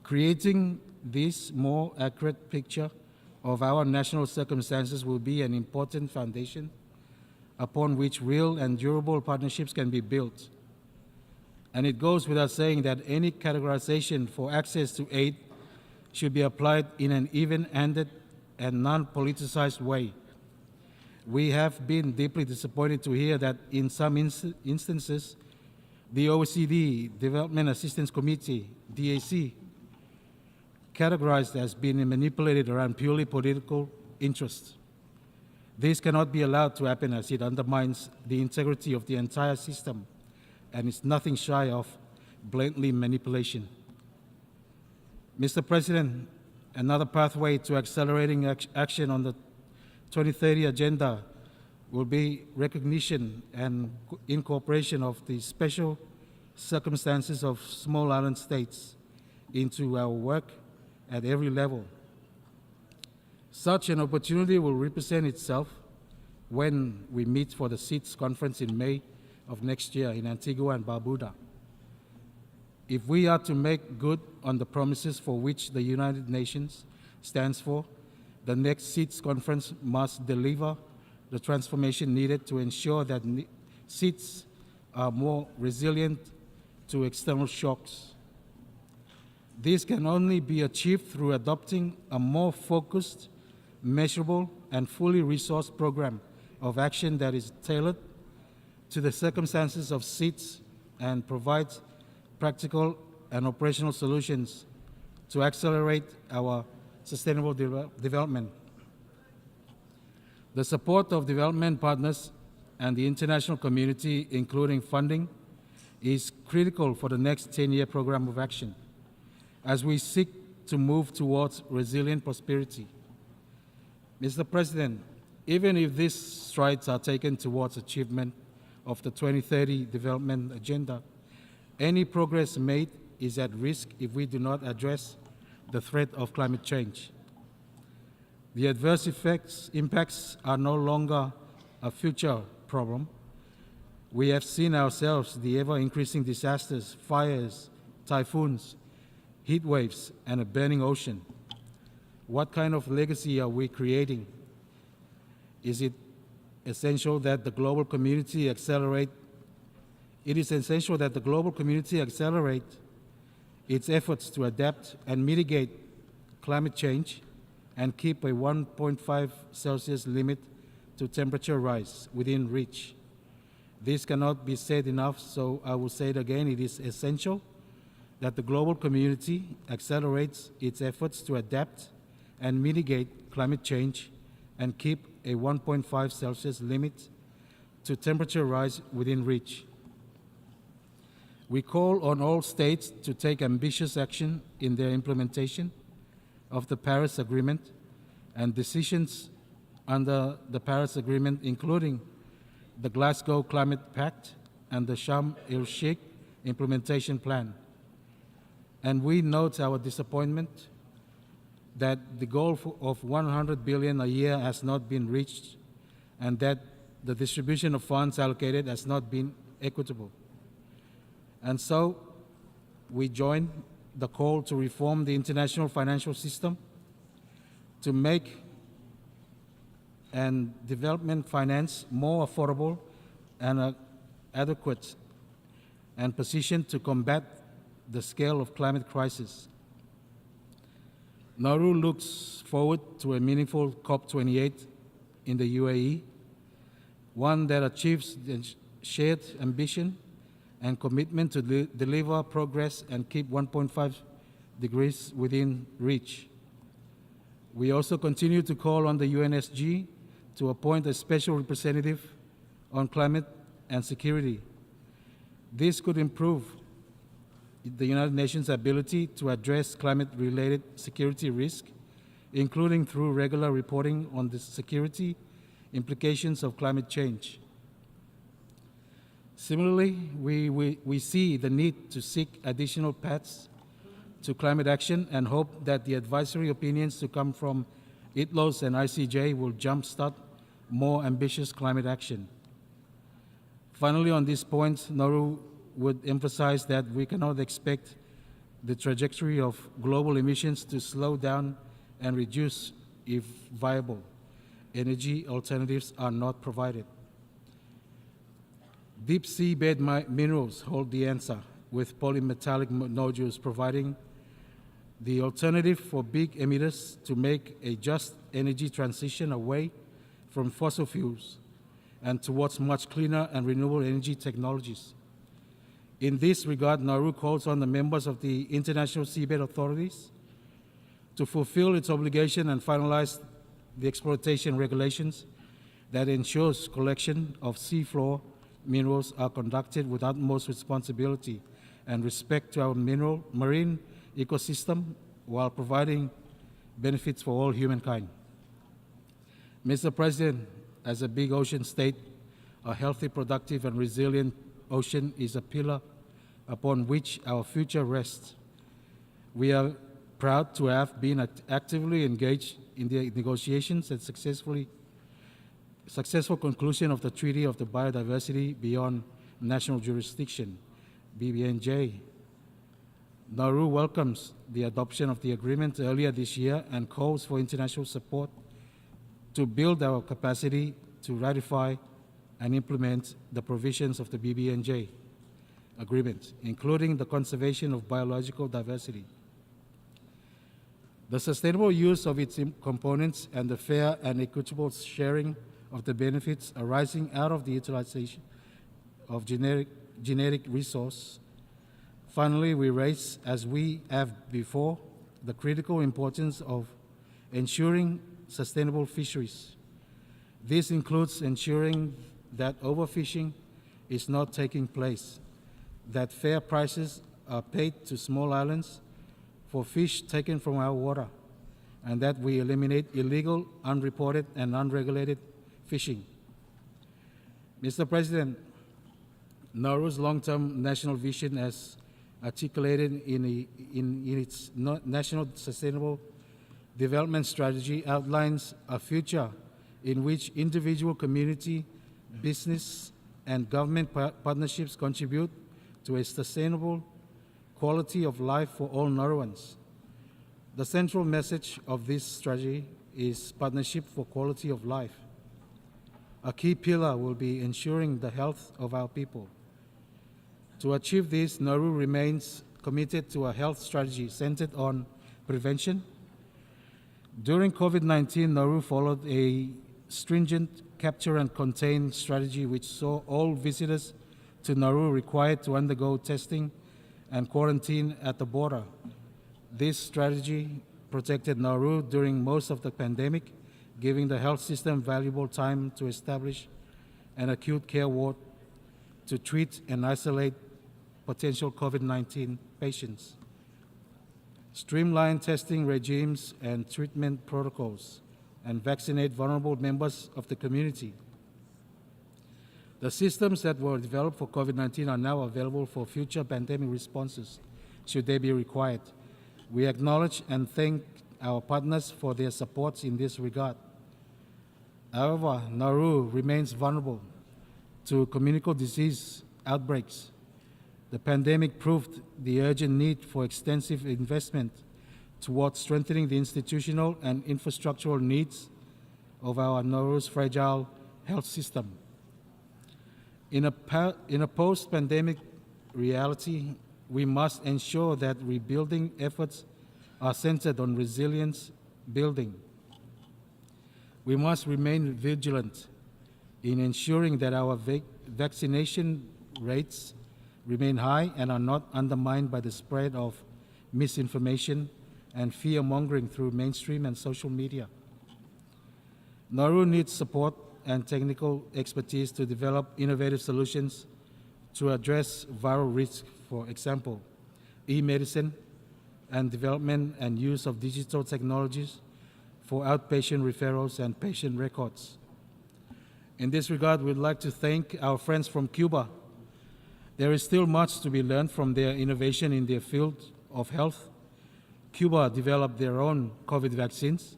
Creating this more accurate picture of our national circumstances will be an important foundation upon which real and durable partnerships can be built. And it goes without saying that any categorization for access to aid should be applied in an even-handed and non-politicized way. We have been deeply disappointed to hear that in some instances, the OECD Development Assistance Committee, DAC, categorized as being manipulated around purely political interests. This cannot be allowed to happen, as it undermines the integrity of the entire system and is nothing shy of blatantly manipulation. Mr. President, another pathway to accelerating action on the 2030 agenda will be recognition and incorporation of the special circumstances of small island states into our work at every level. Such an opportunity will represent itself when we meet for the SEEDS conference in May of next year in Antigua and Barbuda. If we are to make good on the promises for which the United Nations stands for, the next SEEDS conference must deliver the transformation needed to ensure that SEEDS are more resilient to external shocks. This can only be achieved through adopting a more focused, measurable, and fully resourced program of action that is tailored to the circumstances of SEEDS and provides practical and operational solutions to accelerate our sustainable development. The support of development partners and the international community, including funding, is critical for the next 10-year program of action as we seek to move towards resilient prosperity. Mr. President, even if these strides are taken towards achievement of the 2030 development agenda, any progress made is at risk if we do not address the threat of climate change. The adverse impacts are no longer a future problem. We have seen ourselves the ever-increasing disasters, fires, typhoons, heat waves, and a burning ocean. What kind of legacy are we creating? Is it essential that the global community accelerate? It is essential that the global community accelerate its efforts to adapt and mitigate climate change and keep a 1.5 Celsius limit to temperature rise within reach. This cannot be said enough, so I will say it again. It is essential that the global community accelerates its efforts to adapt and mitigate climate change and keep a 1.5 Celsius limit to temperature rise within reach. We call on all states to take ambitious action in their implementation of the Paris Agreement and decisions under the Paris Agreement, including the Glasgow Climate Pact and the Sharm el-Sheikh Implementation Plan. And we note our disappointment that the goal of 100 billion a year has not been reached and that the distribution of funds allocated has not been equitable. And so we join the call to reform the international financial system, to make and development finance more affordable and adequate and positioned to combat the scale of climate crisis. Nauru looks forward to a meaningful COP28 in the UAE, one that achieves the shared ambition and commitment to deliver progress and keep 1.5 degrees within reach. We also continue to call on the UNSG to appoint a special representative on climate and security. This could improve the United Nations' ability to address climate-related security risk including through regular reporting on the security implications of climate change. Similarly, we see the need to seek additional paths to climate action and hope that the advisory opinions to come from ITLOS and ICJ will jumpstart more ambitious climate action. Finally, on this point, Nauru would emphasize that we cannot expect the trajectory of global emissions to slow down and reduce if viable energy alternatives are not provided. Deep seabed minerals hold the answer, with polymetallic nodules providing the alternative for big emitters to make a just energy transition away from fossil fuels and towards much cleaner and renewable energy technologies. In this regard, Nauru calls on the members of the International Seabed Authorities to fulfill its obligation and finalize the exploitation regulations that ensures collection of seafloor minerals are conducted with utmost responsibility and respect to our marine ecosystem while providing benefits for all humankind. Mr. President, as a big ocean state, a healthy, productive, and resilient ocean is a pillar upon which our future rests. We are proud to have been actively engaged in the negotiations and successful conclusion of the Treaty of the Biodiversity Beyond National Jurisdiction, BBNJ. Nauru welcomes the adoption of the agreement earlier this year and calls for international support to build our capacity to ratify and implement the provisions of the BBNJ agreement, including the conservation of biological diversity, the sustainable use of its components, and the fair and equitable sharing of the benefits arising out of the utilization of genetic resource. Finally, we raise, as we have before, the critical importance of ensuring sustainable fisheries. This includes ensuring that overfishing is not taking place, that fair prices are paid to small islands for fish taken from our water, and that we eliminate illegal, unreported, and unregulated fishing. Mr. President, Nauru's long-term national vision, as articulated in its National Sustainable Development Strategy, outlines a future in which individual, community, business, and government partnerships contribute to a sustainable quality of life for all Nauruans. The central message of this strategy is partnership for quality of life. A key pillar will be ensuring the health of our people. To achieve this, Nauru remains committed to a health strategy centered on prevention. During COVID-19, Nauru followed a stringent capture and contain strategy which saw all visitors to Nauru required to undergo testing and quarantine at the border. This strategy protected Nauru during most of the pandemic, giving the health system valuable time to establish an acute care ward to treat and isolate potential COVID-19 patients, streamline testing regimes and treatment protocols, and vaccinate vulnerable members of the community. The systems that were developed for COVID-19 are now available for future pandemic responses, should they be required. We acknowledge and thank our partners for their support in this regard. However, Nauru remains vulnerable to communicable disease outbreaks. The pandemic proved the urgent need for extensive investment towards strengthening the institutional and infrastructural needs of our Nauru's fragile health system. In a post-pandemic reality, we must ensure that rebuilding efforts are centered on resilience building. We must remain vigilant in ensuring that our vaccination rates remain high and are not undermined by the spread of misinformation and fear-mongering through mainstream and social media. Nauru needs support and technical expertise to develop innovative solutions to address viral risk, for example, e-medicine and development and use of digital technologies for outpatient referrals and patient records. In this regard, we'd like to thank our friends from Cuba. There is still much to be learned from their innovation in their field of health. Cuba developed their own COVID vaccines.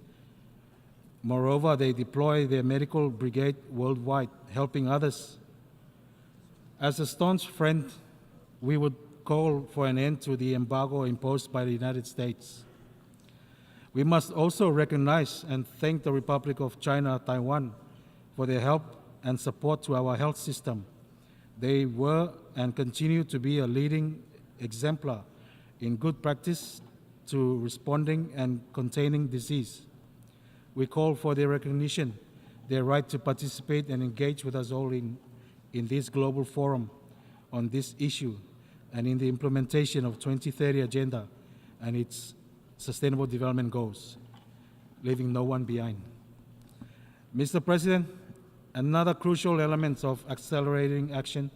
Moreover, they deploy their medical brigade worldwide, helping others. As a staunch friend, we would call for an end to the embargo imposed by the United States. We must also recognize and thank the Republic of China, Taiwan, for their help and support to our health system. They were and continue to be a leading exemplar in good practice to responding and containing disease. We call for their recognition, their right to participate and engage with us all in this global forum on this issue and in the implementation of 2030 Agenda and its Sustainable Development Goals, leaving no one behind. Mr. President, another crucial element of accelerating action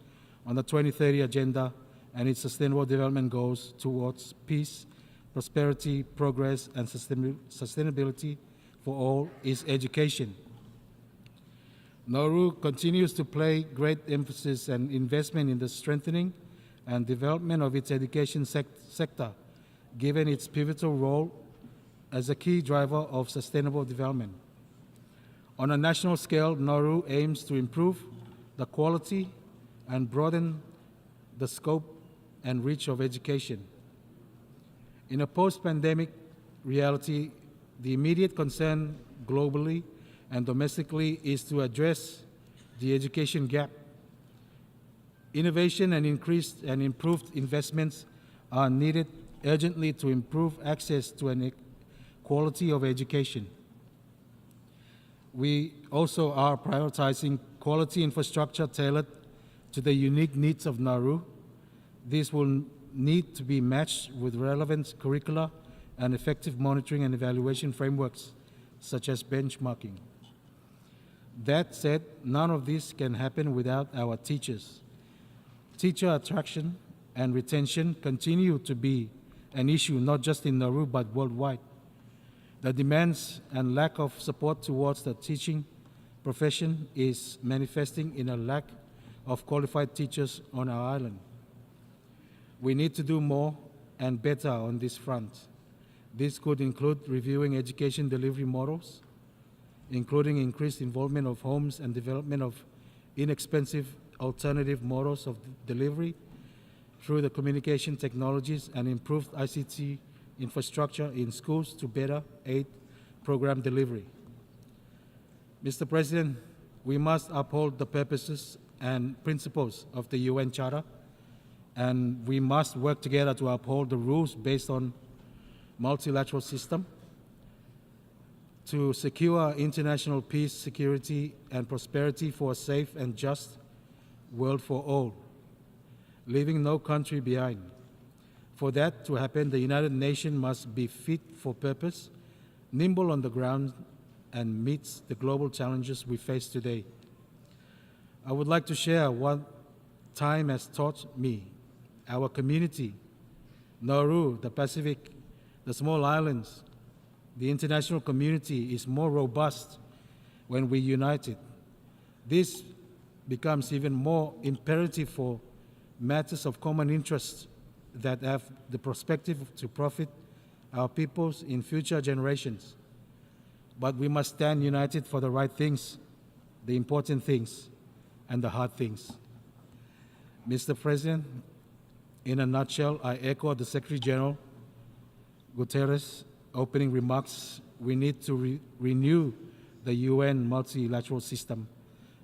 on the 2030 Agenda and its Sustainable Development Goals towards peace, prosperity, progress, and sustainability for all is education. Nauru continues to place great emphasis and investment in the strengthening and development of its education sector, given its pivotal role as a key driver of sustainable development. On a national scale, Nauru aims to improve the quality and broaden the scope and reach of education. In a post-pandemic reality, the immediate concern globally and domestically is to address the education gap. Innovation and increased and improved investments are needed urgently to improve access to an quality of education. We also are prioritizing quality infrastructure tailored to the unique needs of Nauru. This will need to be matched with relevant curricula and effective monitoring and evaluation frameworks, such as benchmarking. That said, none of this can happen without our teachers. Teacher attraction and retention continue to be an issue not just in Nauru but worldwide. The demands and lack of support towards the teaching profession is manifesting in a lack of qualified teachers on our island. We need to do more and better on this front. This could include reviewing education delivery models, including increased involvement of homes and development of inexpensive alternative models of delivery through the communication technologies and improved ICT infrastructure in schools to better aid program delivery. Mr. President, we must uphold the purposes and principles of the UN Charter, and we must work together to uphold the rules based on multilateral system to secure international peace, security, and prosperity for a safe and just world for all, leaving no country behind. For that to happen, the United Nations must be fit for purpose, nimble on the ground, and meet the global challenges we face today. I would like to share what time has taught me. Our community, Nauru, the Pacific, the small islands, the international community is more robust when we united. This becomes even more imperative for matters of common interest that have the perspective to profit our peoples in future generations. But we must stand united for the right things, the important things, and the hard things. Mr. President, in a nutshell, I echo the Secretary General Guterres' opening remarks. We need to renew the UN multilateral system,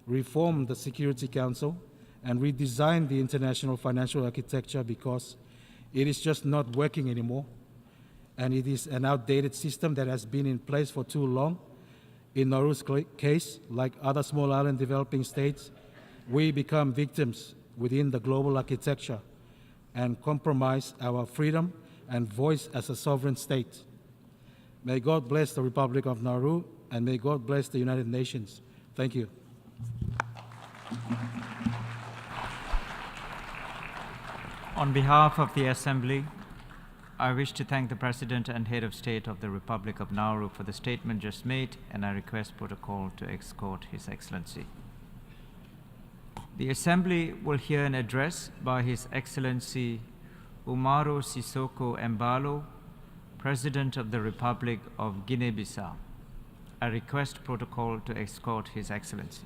reform the Security Council, and redesign the international financial architecture because it is just not working anymore. And it is an outdated system that has been in place for too long. In Nauru's case, like other small island developing states, we become victims within the global architecture and compromise our freedom and voice as a sovereign state. May God bless the Republic of Nauru, and may God bless the United Nations. Thank you. On behalf of the Assembly, I wish to thank the President and Head of State of the Republic of Nauru for the statement just made, and I request protocol to escort His Excellency. The Assembly will hear an address by His Excellency Umaro Sissoco Embalo, President of the Republic of Guinea-Bissau. I request protocol to escort His Excellency.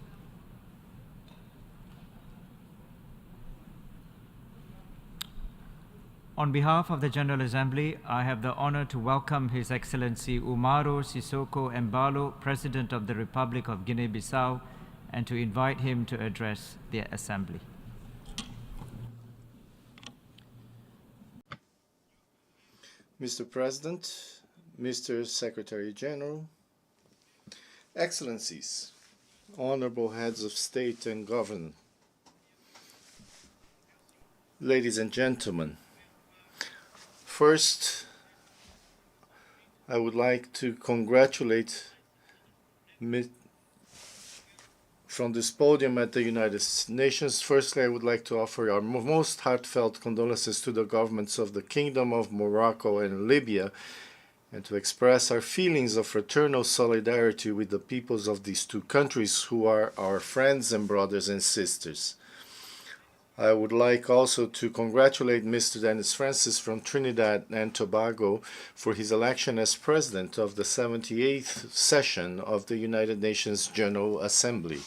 On behalf of the General Assembly, I have the honor to welcome His Excellency Umaro Sissoco Embalo, President of the Republic of Guinea-Bissau, and to invite him to address the Assembly. Mr. President, Mr. Secretary General, Excellencies, Honorable Heads of State and Government, ladies and gentlemen, first, I would like to congratulate from this podium at the United Nations. Firstly, I would like to offer our most heartfelt condolences to the governments of the Kingdom of Morocco and Libya, and to express our feelings of fraternal solidarity with the peoples of these two countries who are our friends and brothers and sisters. I would like also to congratulate Mr. Dennis Francis from Trinidad and Tobago for his election as President of the 78th session of the United Nations General Assembly.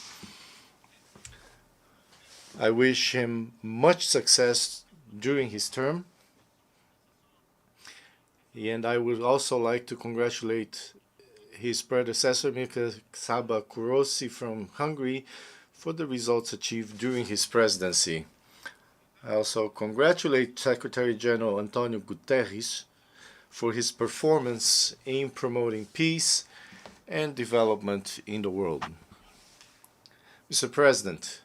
I wish him much success during his term, and I would also like to congratulate his predecessor, Mr. Csaba Kurosi from Hungary, for the results achieved during his presidency. I also congratulate Secretary General Antonio Guterres for his performance in promoting peace and development in the world. Mr. President,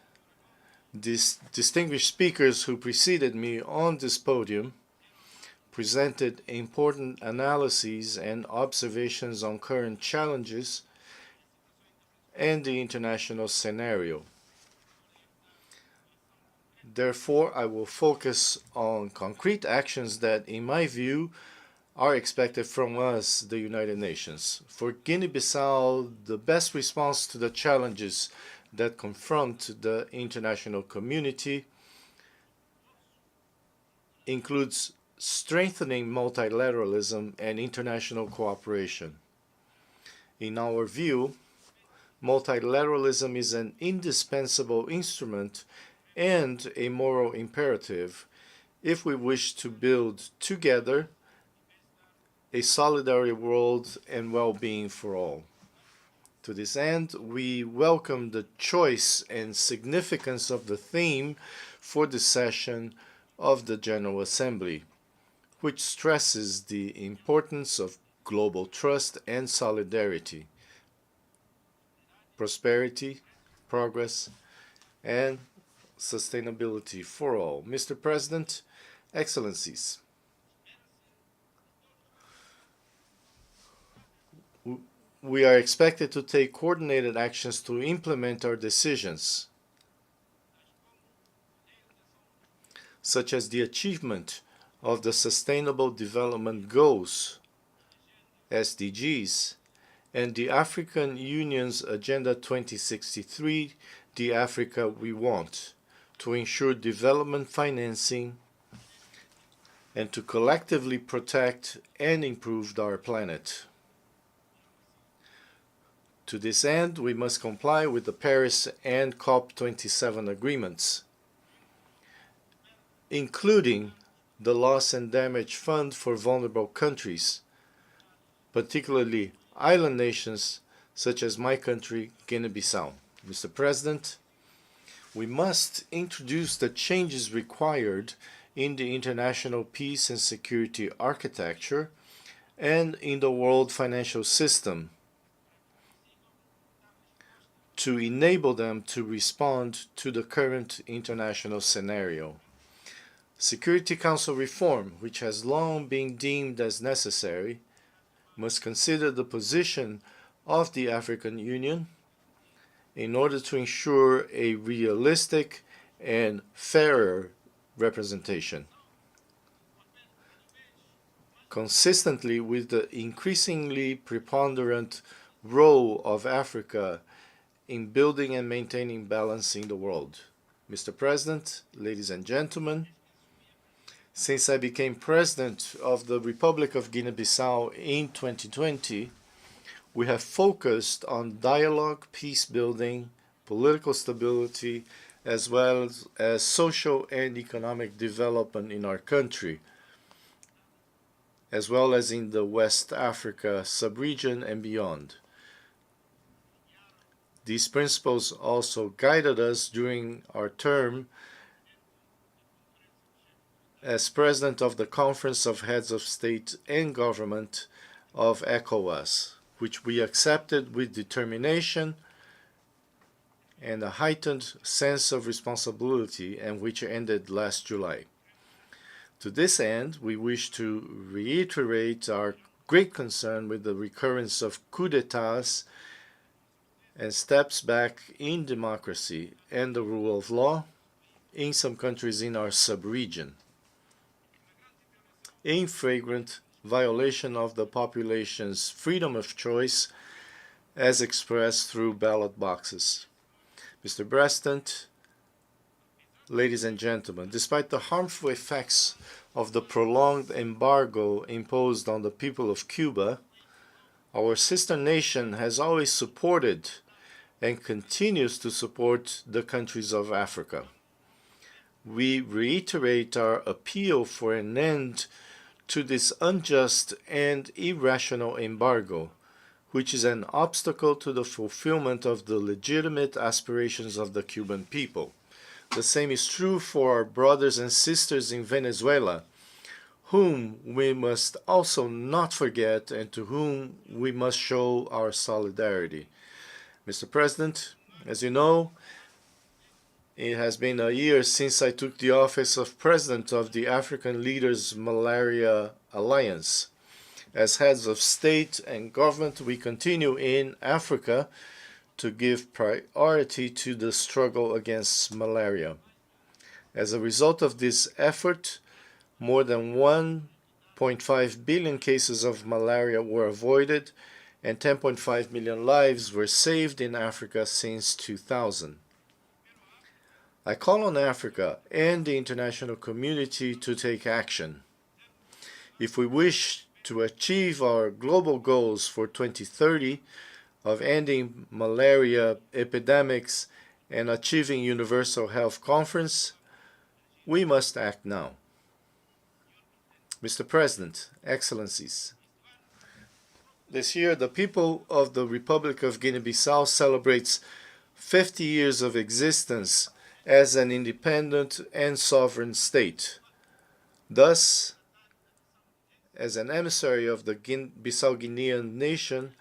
these distinguished speakers who preceded me on this podium presented important analyses and observations on current challenges and the international scenario. Therefore, I will focus on concrete actions that, in my view, are expected from us, the United Nations. For Guinea-Bissau, the best response to the challenges that confront the international community includes strengthening multilateralism and international cooperation. In our view, multilateralism is an indispensable instrument and a moral imperative if we wish to build together a solidary world and well-being for all. To this end, we welcome the choice and significance of the theme for the session of the General Assembly, which stresses the importance of global trust and solidarity, prosperity, progress, and sustainability for all. Mr. President, Excellencies, we are expected to take coordinated actions to implement our decisions, such as the achievement of the Sustainable Development Goals, SDGs, and the African Union's Agenda 2063, the Africa we want, to ensure development financing and to collectively protect and improve our planet. To this end, we must comply with the Paris and COP27 agreements, including the Loss and Damage Fund for vulnerable countries, particularly island nations such as my country, Guinea-Bissau. Mr. President, we must introduce the changes required in the international peace and security architecture and in the world financial system to enable them to respond to the current international scenario. Security Council reform, which has long been deemed as necessary, must consider the position of the African Union in order to ensure a realistic and fairer representation. consistently with the increasingly preponderant role of Africa in building and maintaining balance in the world. Mr. President, ladies and gentlemen, since I became President of the Republic of Guinea-Bissau in 2020, we have focused on dialogue, peace building, political stability, as well as social and economic development in our country, as well as in the West Africa sub-region and beyond. These principles also guided us during our term as President of the Conference of Heads of State and Government of ECOWAS, which we accepted with determination and a heightened sense of responsibility, and which ended last July. To this end, we wish to reiterate our great concern with the recurrence of coups d'etats and steps back in democracy and the rule of law in some countries in our sub-region, in flagrant violation of the population's freedom of choice as expressed through ballot boxes. Mr. President, ladies and gentlemen, despite the harmful effects of the prolonged embargo imposed on the people of Cuba, our sister nation has always supported and continues to support the countries of Africa. We reiterate our appeal for an end to this unjust and irrational embargo, which is an obstacle to the fulfillment of the legitimate aspirations of the Cuban people. The same is true for our brothers and sisters in Venezuela, whom we must also not forget and to whom we must show our solidarity. Mr. President, as you know, it has been a year since I took the office of President of the African Leaders Malaria Alliance. As heads of state and government, we continue in Africa to give priority to the struggle against malaria. As a result of this effort, more than 1.5 billion cases of malaria were avoided and 10.5 million lives were saved in Africa since 2000. I call on Africa and the international community to take action. If we wish to achieve our global goals for 2030 of ending malaria epidemics and achieving universal health conference, we must act now. Mr. President, Excellencies, this year the people of the Republic of Guinea-Bissau celebrates 50 years of existence as an independent and sovereign state. Thus, as an emissary of the Bissau-Guinean nation,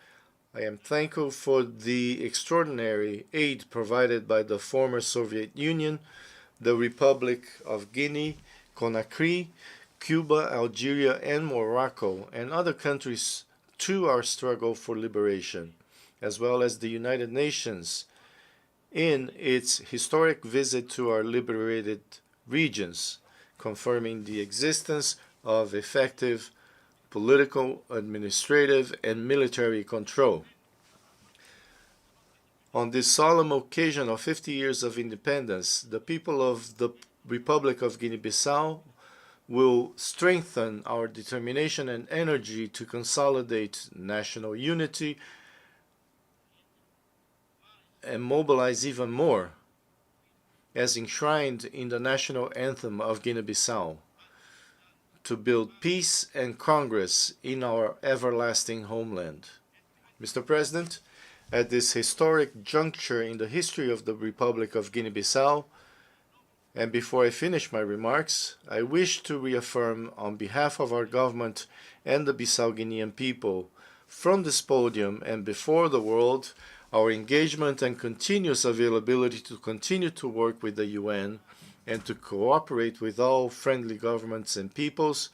I am thankful for the extraordinary aid provided by the former Soviet Union, the Republic of Guinea, Conakry, Cuba, Algeria, and Morocco, and other countries to our struggle for liberation, as well as the United Nations in its historic visit to our liberated regions, confirming the existence of effective political, administrative, and military control. On this solemn occasion of 50 years of independence, the people of the Republic of Guinea-Bissau will strengthen our determination and energy to consolidate national unity and mobilize even more, as enshrined in the national anthem of Guinea-Bissau, to build peace and progress in our everlasting homeland. Mr. President, at this historic juncture in the history of the Republic of Guinea-Bissau, and before I finish my remarks, I wish to reaffirm on behalf of our government and the Bissau-Guinean people, from this podium and before the world, our engagement and continuous availability to continue to work with the UN and to cooperate with all friendly governments and peoples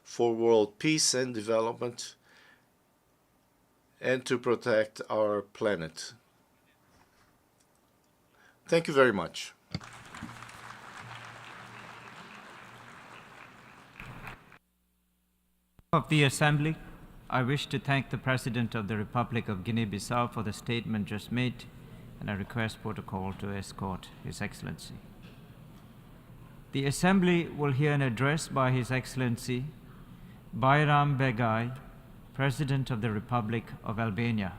for world peace and development, and to protect our planet. Thank you very much. Of the Assembly, I wish to thank the President of the Republic of Guinea-Bissau for the statement just made, and I request protocol to escort His Excellency. The Assembly will hear an address by His Excellency Bayram Begay, President of the Republic of Albania.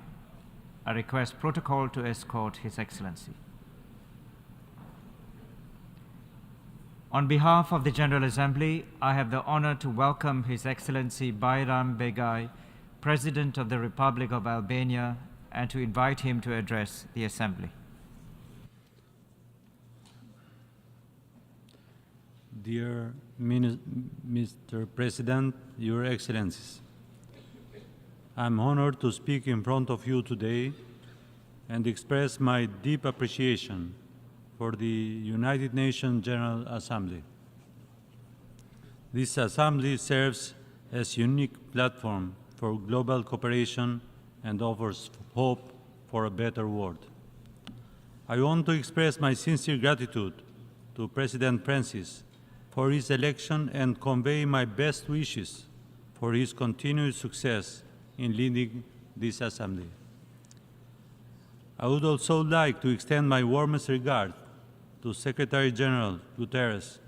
I request protocol to escort His Excellency. On behalf of the General Assembly, I have the honor to welcome His Excellency Bayram Begay, President of the Republic of Albania, and to invite him to address the Assembly. Dear Mr. President, Your Excellencies, I'm honored to speak in front of you today and express my deep appreciation for the United Nations General Assembly. This assembly serves as a unique platform for global cooperation and offers hope for a better world. I want to express my sincere gratitude to President Francis for his election and convey my best wishes for his continued success in leading this assembly. I would also like to extend my warmest regard to Secretary General Guterres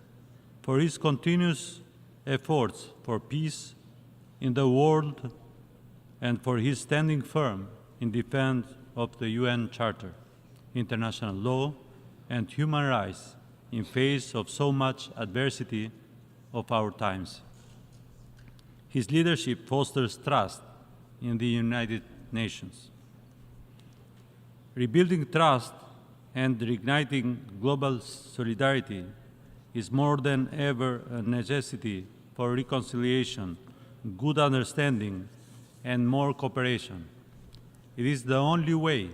for his continuous efforts for peace in the world and for his standing firm in defense of the UN Charter, international law, and human rights in face of so much adversity of our times. His leadership fosters trust in the United Nations. Rebuilding trust and reigniting global solidarity is more than ever a necessity for reconciliation, good understanding, and more cooperation. It is the only way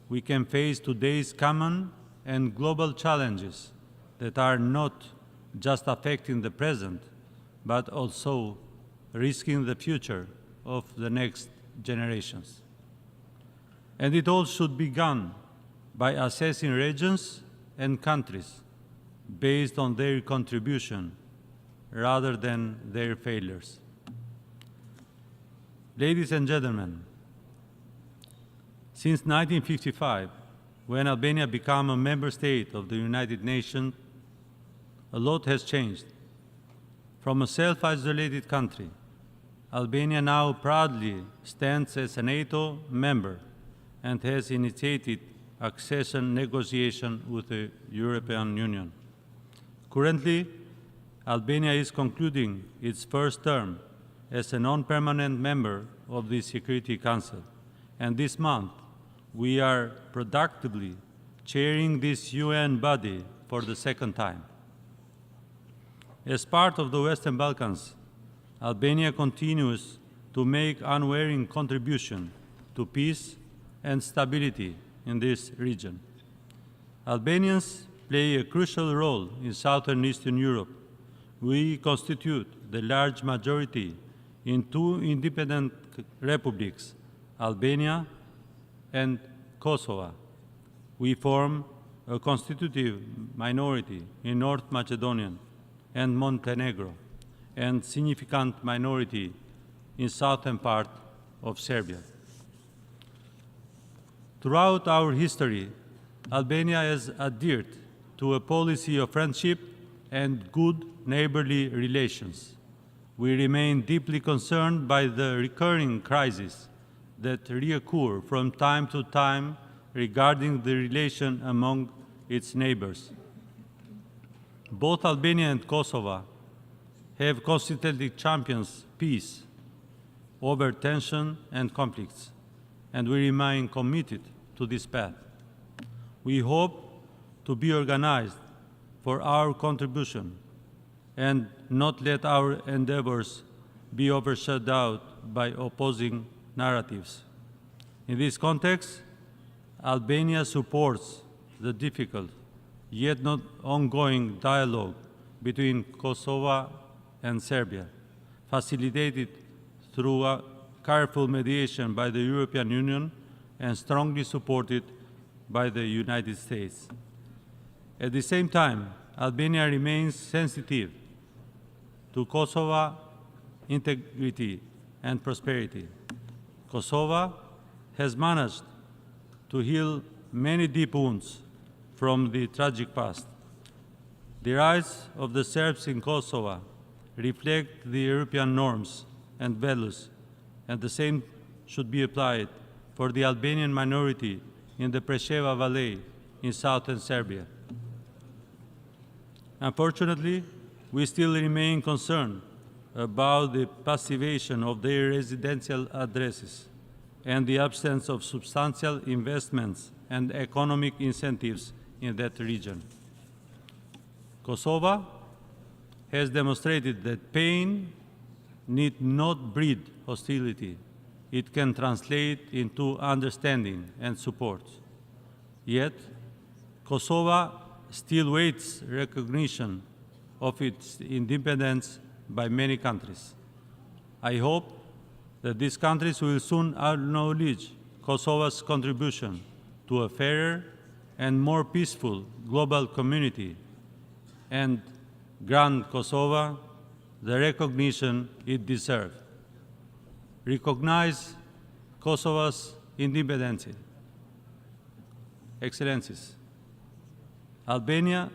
we can face today's common and global challenges that are not just affecting the present, but also risking the future of the next generations. And it all should be done by assessing regions and countries based on their contribution rather than their failures. Ladies and gentlemen, since 1955, when Albania became a member state of the United Nations, a lot has changed. From a self-isolated country, Albania now proudly stands as a NATO member and has initiated accession negotiations with the European Union. Currently, Albania is concluding its first term as a non-permanent member of the Security Council, and this month we are productively chairing this UN body for the second time. As part of the Western Balkans, Albania continues to make unwavering contribution to peace and stability in this region. Albanians play a crucial role in Southern Eastern Europe. We constitute the large majority in two independent republics, Albania and Kosovo. We form a constitutive minority in North Macedonia and Montenegro, and significant minority in southern part of Serbia. Throughout our history, Albania has adhered to a policy of friendship and good neighborly relations. We remain deeply concerned by the recurring crises that reoccur from time to time regarding the relation among its neighbors. Both Albania and Kosovo have consistently championed peace over tension and conflicts, and we remain committed to this path. We hope to be organized for our contribution and not let our endeavors be overshadowed by opposing narratives. In this context, Albania supports the difficult yet not ongoing dialogue between Kosovo and Serbia, facilitated through a careful mediation by the European Union and strongly supported by the United States. At the same time, Albania remains sensitive to Kosovo's integrity, and prosperity. Kosovo has managed to heal many deep wounds from the tragic past. The rise of the Serbs in Kosovo reflect the European norms and values, and the same should be applied for the Albanian minority in the Preševa Valley in southern Serbia. Unfortunately, we still remain concerned about the passivation of their residential addresses and the absence of substantial investments and economic incentives in that region. Kosovo has demonstrated that pain need not breed hostility. It can translate into understanding and support. Yet, Kosovo still waits recognition of its independence by many countries. I hope that these countries will soon acknowledge Kosovo's contribution to a fairer and more peaceful global community and grant Kosovo the recognition it deserves. Recognize Kosovo's independence. Excellencies, Albania,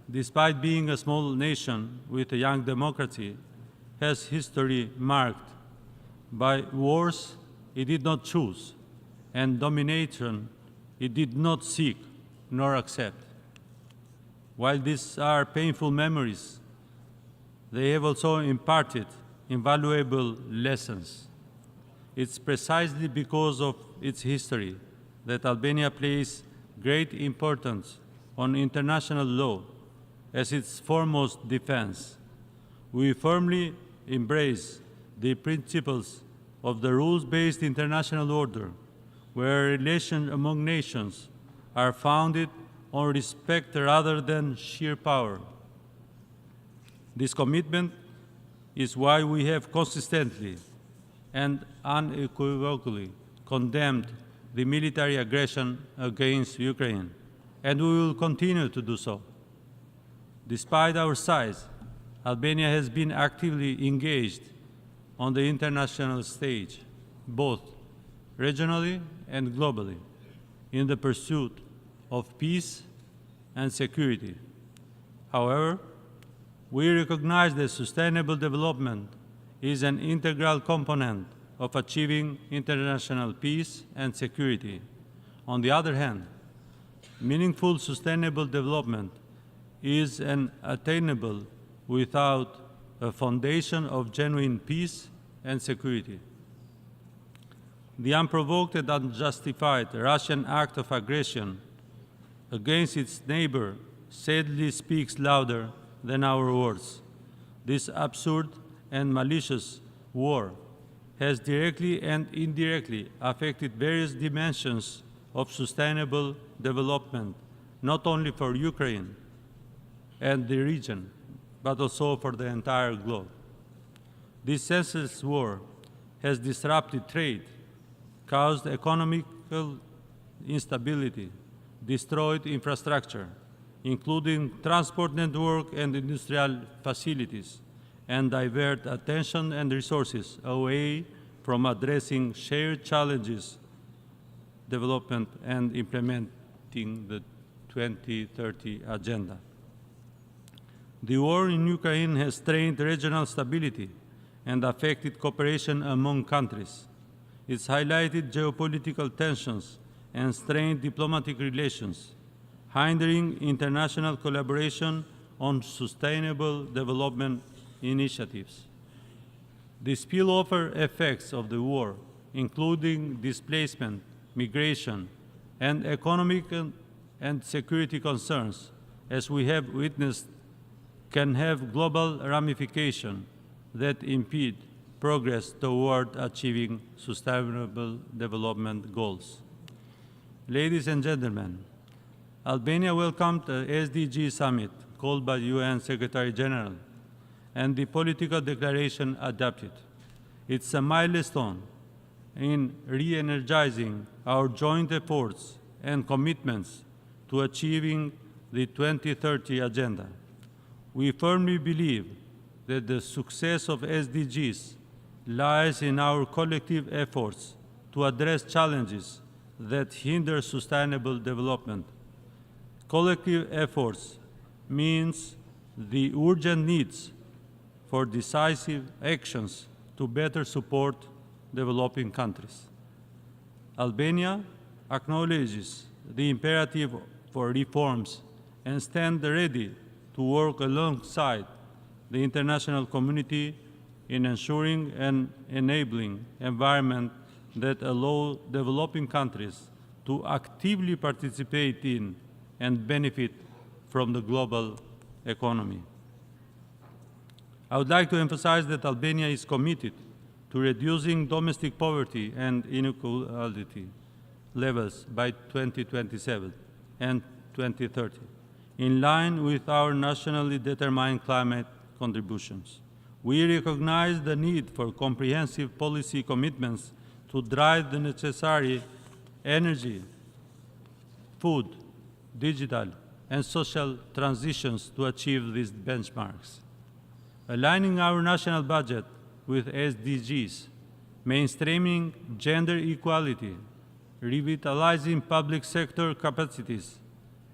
despite being a small nation with a young democracy, has history marked by wars it did not choose and domination it did not seek nor accept. While these are painful memories, they have also imparted invaluable lessons. It's precisely because of its history that Albania places great importance on international law as its foremost defense. We firmly embrace the principles of the rules-based international order, where relations among nations are founded on respect rather than sheer power. This commitment is why we have consistently and unequivocally condemned the military aggression against Ukraine, and we will continue to do so. Despite our size, Albania has been actively engaged on the international stage, both regionally and globally, in the pursuit of peace and security. However, we recognize that sustainable development is an integral component of achieving international peace and security. On the other hand, meaningful sustainable development is unattainable without a foundation of genuine peace and security. The unprovoked and unjustified Russian act of aggression against its neighbor sadly speaks louder than our words. This absurd and malicious war has directly and indirectly affected various dimensions of sustainable development, not only for Ukraine and the region, but also for the entire globe. This senseless war has disrupted trade, caused economical instability, destroyed infrastructure, including transport network and industrial facilities, and divert attention and resources away from addressing shared challenges, development, and implementing the 2030 agenda. The war in Ukraine has strained regional stability and affected cooperation among countries. It's highlighted geopolitical tensions and strained diplomatic relations, hindering international collaboration on sustainable development initiatives. The spillover effects of the war, including displacement, migration, and economic and security concerns, as we have witnessed, can have global ramifications that impede progress toward achieving sustainable development goals. Ladies and gentlemen, Albania welcomed the SDG summit called by UN Secretary General and the political declaration adopted. It's a milestone in re-energizing our joint efforts and commitments to achieving the 2030 agenda. We firmly believe that the success of SDGs lies in our collective efforts to address challenges that hinder sustainable development. Collective efforts means the urgent needs for decisive actions to better support developing countries. Albania acknowledges the imperative for reforms and stands ready to work alongside the international community in ensuring an enabling environment that allows developing countries to actively participate in and benefit from the global economy. I would like to emphasize that Albania is committed to reducing domestic poverty and inequality levels by 2027 and 2030, in line with our nationally determined climate contributions. We recognize the need for comprehensive policy commitments to drive the necessary energy, food, digital, and social transitions to achieve these benchmarks. Aligning our national budget with SDGs, mainstreaming gender equality, revitalizing public sector capacities,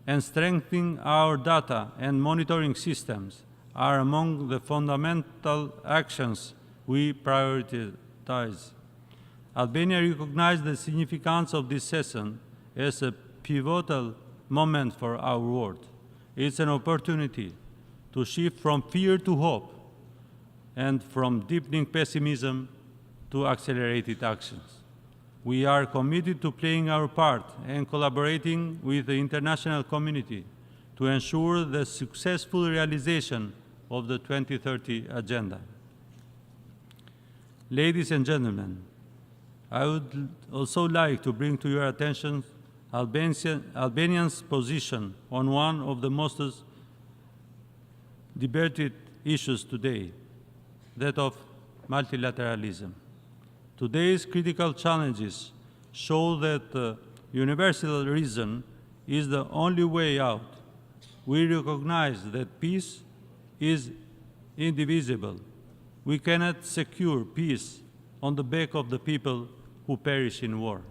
and strengthening our data and monitoring systems are among the fundamental actions we prioritize. Albania recognizes the significance of this session as a pivotal moment for our world. It's an opportunity to shift from fear to hope and from deepening pessimism to accelerated actions. We are committed to playing our part and collaborating with the international community to ensure the successful realization of the 2030 Agenda. Ladies and gentlemen, I would also like to bring to your attention Albania's position on one of the most debated issues today, that of multilateralism. Today's critical challenges show that universal reason is the only way out. We recognize that peace is indivisible. We cannot secure peace on the back of the people who perish in war.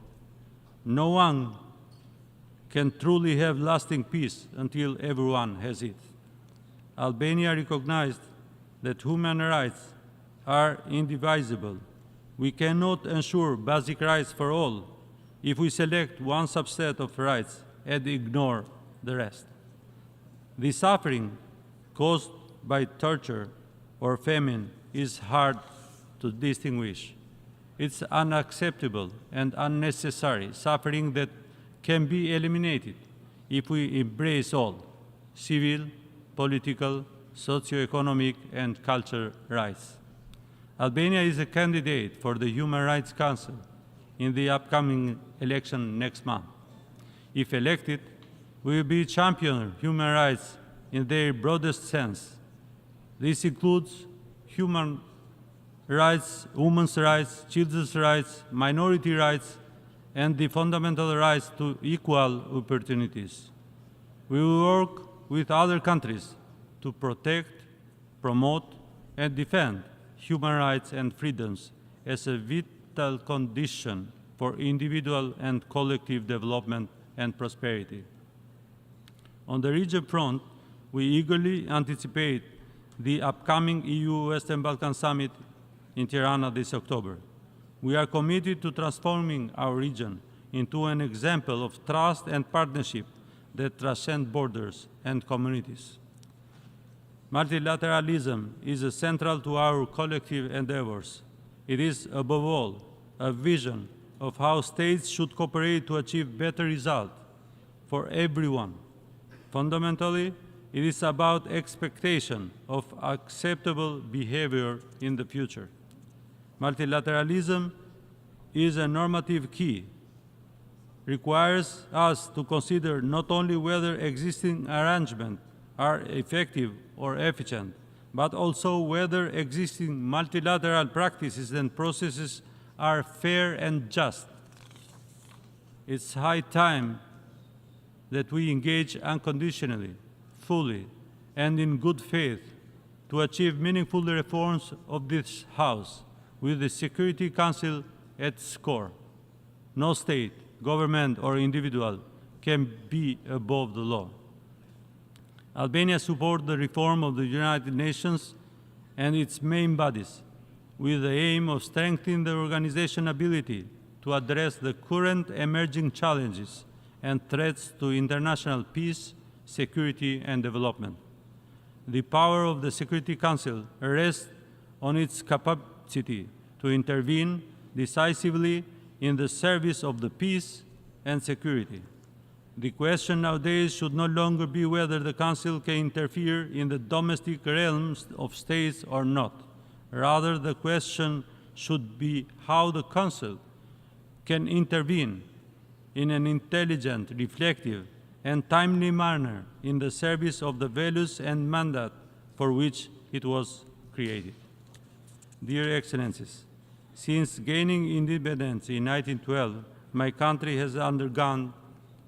No one can truly have lasting peace until everyone has it. Albania recognized that human rights are indivisible. We cannot ensure basic rights for all if we select one subset of rights and ignore the rest. The suffering caused by torture or famine is hard to distinguish. It's unacceptable and unnecessary suffering that can be eliminated if we embrace all civil, political, socio-economic, and cultural rights. Albania is a candidate for the Human Rights Council in the upcoming election next month. If elected, we will be championing human rights in their broadest sense. This includes human rights, women's rights, children's rights, minority rights, and the fundamental rights to equal opportunities. We will work with other countries to protect, promote, and defend human rights and freedoms as a vital condition for individual and collective development and prosperity. On the region front, we eagerly anticipate the upcoming EU Western Balkan Summit in Tirana this October. We are committed to transforming our region into an example of trust and partnership that transcend borders and communities. Multilateralism is central to our collective endeavors. It is, above all, a vision of how states should cooperate to achieve better results for everyone. Fundamentally, it is about expectation of acceptable behavior in the future. Multilateralism is a normative key, requires us to consider not only whether existing arrangements are effective or efficient, but also whether existing multilateral practices and processes are fair and just. It's high time that we engage unconditionally, fully, and in good faith to achieve meaningful reforms of this House with the Security Council at its core. No state, government, or individual can be above the law. Albania supports the reform of the United Nations and its main bodies, with the aim of strengthening the organization's ability to address the current emerging challenges and threats to international peace, security, and development. The power of the Security Council rests on its capacity to intervene decisively in the service of the peace and security. The question nowadays should no longer be whether the Council can interfere in the domestic realms of states or not. Rather, the question should be how the Council can intervene in an intelligent, reflective, and timely manner in the service of the values and mandate for which it was created. Dear Excellencies, since gaining independence in 1912, my country has undergone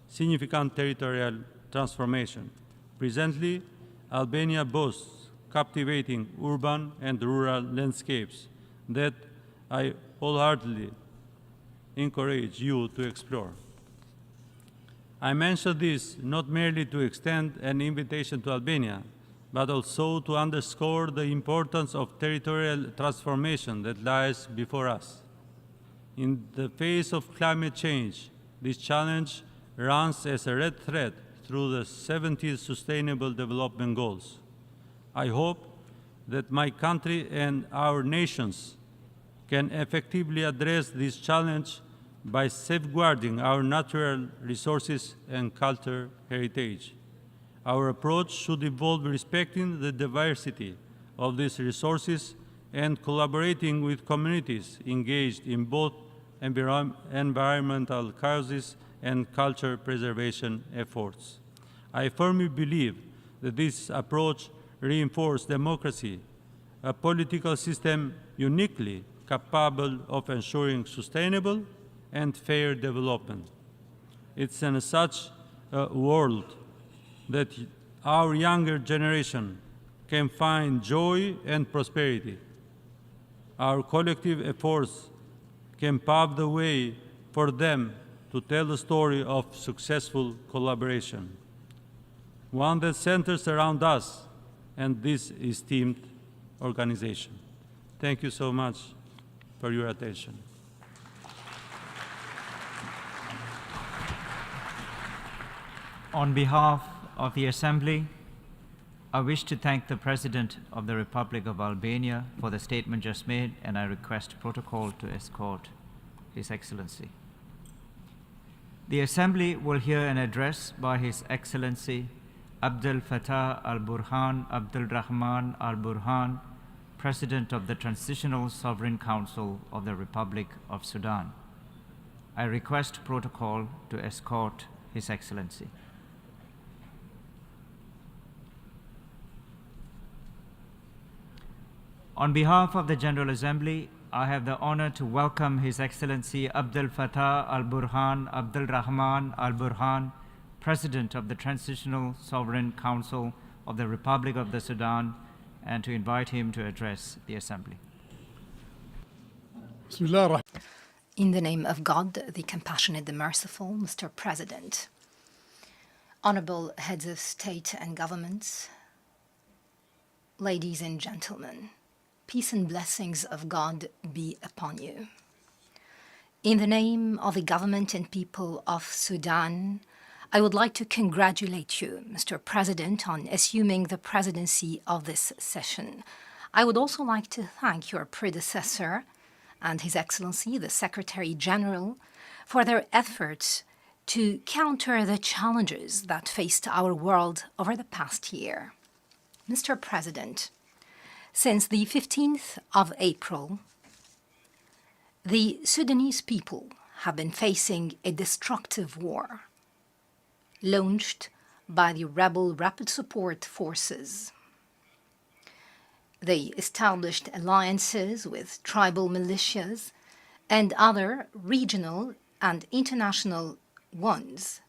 significant territorial transformation. Presently, Albania boasts captivating urban and rural landscapes that I wholeheartedly encourage you to explore. I mention this not merely to extend an invitation to Albania, but also to underscore the importance of territorial transformation that lies before us. In the face of climate change, this challenge runs as a red thread through the 70 Sustainable Development Goals. I hope that my country and our nations can effectively address this challenge by safeguarding our natural resources and cultural heritage. Our approach should involve respecting the diversity of these resources and collaborating with communities engaged in both environmental causes and culture preservation efforts. I firmly believe that this approach reinforces democracy, a political system uniquely capable of ensuring sustainable and fair development. It's in such a world that our younger generation can find joy and prosperity. Our collective efforts can pave the way for them to tell the story of successful collaboration, one that centers around us and this esteemed organization. Thank you so much for your attention. On behalf of the Assembly, I wish to thank the President of the Republic of Albania for the statement just made, and I request protocol to escort His Excellency. The Assembly will hear an address by His Excellency Abdel Fattah al-Burhan Abdul Rahman al-Burhan, President of the Transitional Sovereign Council of the Republic of Sudan. I request protocol to escort His Excellency. On behalf of the General Assembly, I have the honor to welcome His Excellency Abdel Fattah al-Burhan Abdul Rahman al-Burhan, President of the Transitional Sovereign Council of the Republic of the Sudan, and to invite him to address the Assembly. In the name of God, the compassionate, the merciful, Mr. President, honorable heads of state and governments, ladies and gentlemen, peace and blessings of God be upon you. In the name of the government and people of Sudan, I would like to congratulate you, Mr. President, on assuming the presidency of this session. I would also like to thank your predecessor and His Excellency, the Secretary General, for their efforts to counter the challenges that faced our world over the past year. Mr. President, since the 15th of April, the Sudanese people have been facing a destructive war launched by the rebel Rapid Support Forces. They established alliances with tribal militias and other regional and international ones.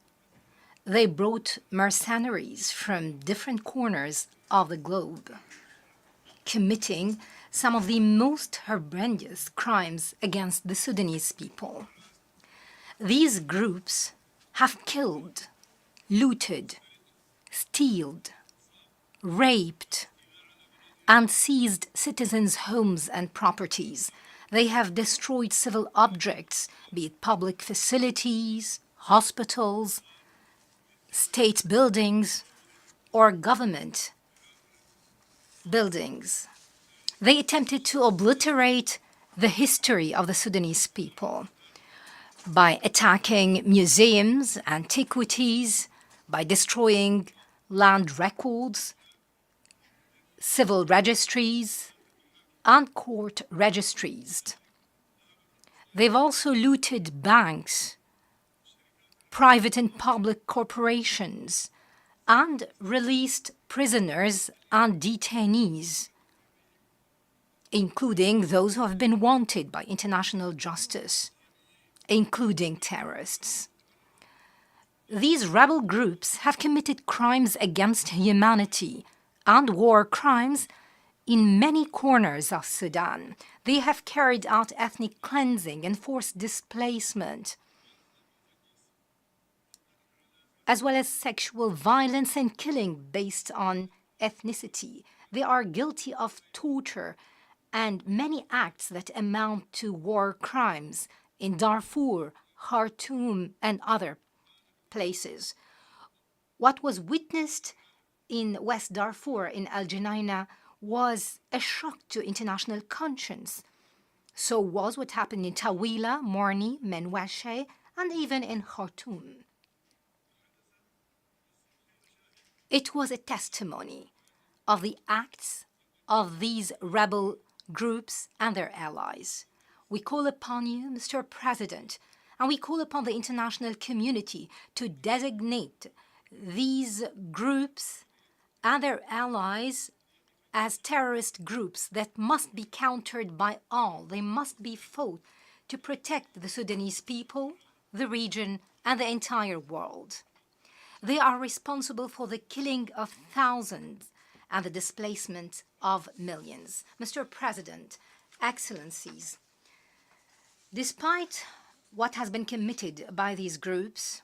They brought mercenaries from different corners of the globe, committing some of the most horrendous crimes against the Sudanese people. These groups have killed, looted, stealed, raped, and seized citizens' homes and properties. They have destroyed civil objects, be it public facilities, hospitals, state buildings, or government buildings. They attempted to obliterate the history of the Sudanese people by attacking museums, antiquities, by destroying land records, civil registries, and court registries. They've also looted banks, private and public corporations, and released prisoners and detainees, including those who have been wanted by international justice, including terrorists. These rebel groups have committed crimes against humanity and war crimes in many corners of Sudan. They have carried out ethnic cleansing and forced displacement, as well as sexual violence and killing based on ethnicity. They are guilty of torture and many acts that amount to war crimes in Darfur, Khartoum, and other places. What was witnessed in West Darfur, in Al Junaina, was a shock to international conscience. So was what happened in Tawila, Morni, Menwashe, and even in Khartoum. It was a testimony of the acts of these rebel groups and their allies. We call upon you, Mr. President, and we call upon the international community to designate these groups and their allies as terrorist groups that must be countered by all. They must be fought to protect the Sudanese people, the region, and the entire world. They are responsible for the killing of thousands and the displacement of millions. Mr. President, Excellencies, despite what has been committed by these groups,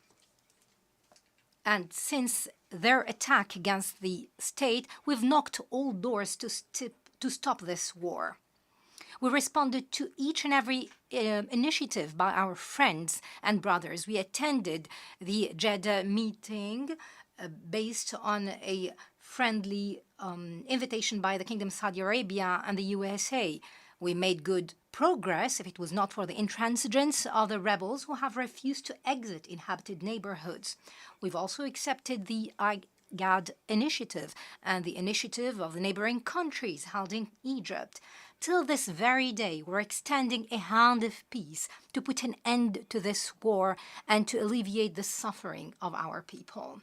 and since their attack against the state, we've knocked all doors to stop this war. We responded to each and every initiative by our friends and brothers. We attended the Jeddah meeting based on a friendly invitation by the Kingdom of Saudi Arabia and the USA. We made good progress if it was not for the intransigence of the rebels who have refused to exit inhabited neighborhoods. We've also accepted the IGAD initiative and the initiative of the neighboring countries held in Egypt. Till this very day, we're extending a hand of peace to put an end to this war and to alleviate the suffering of our people.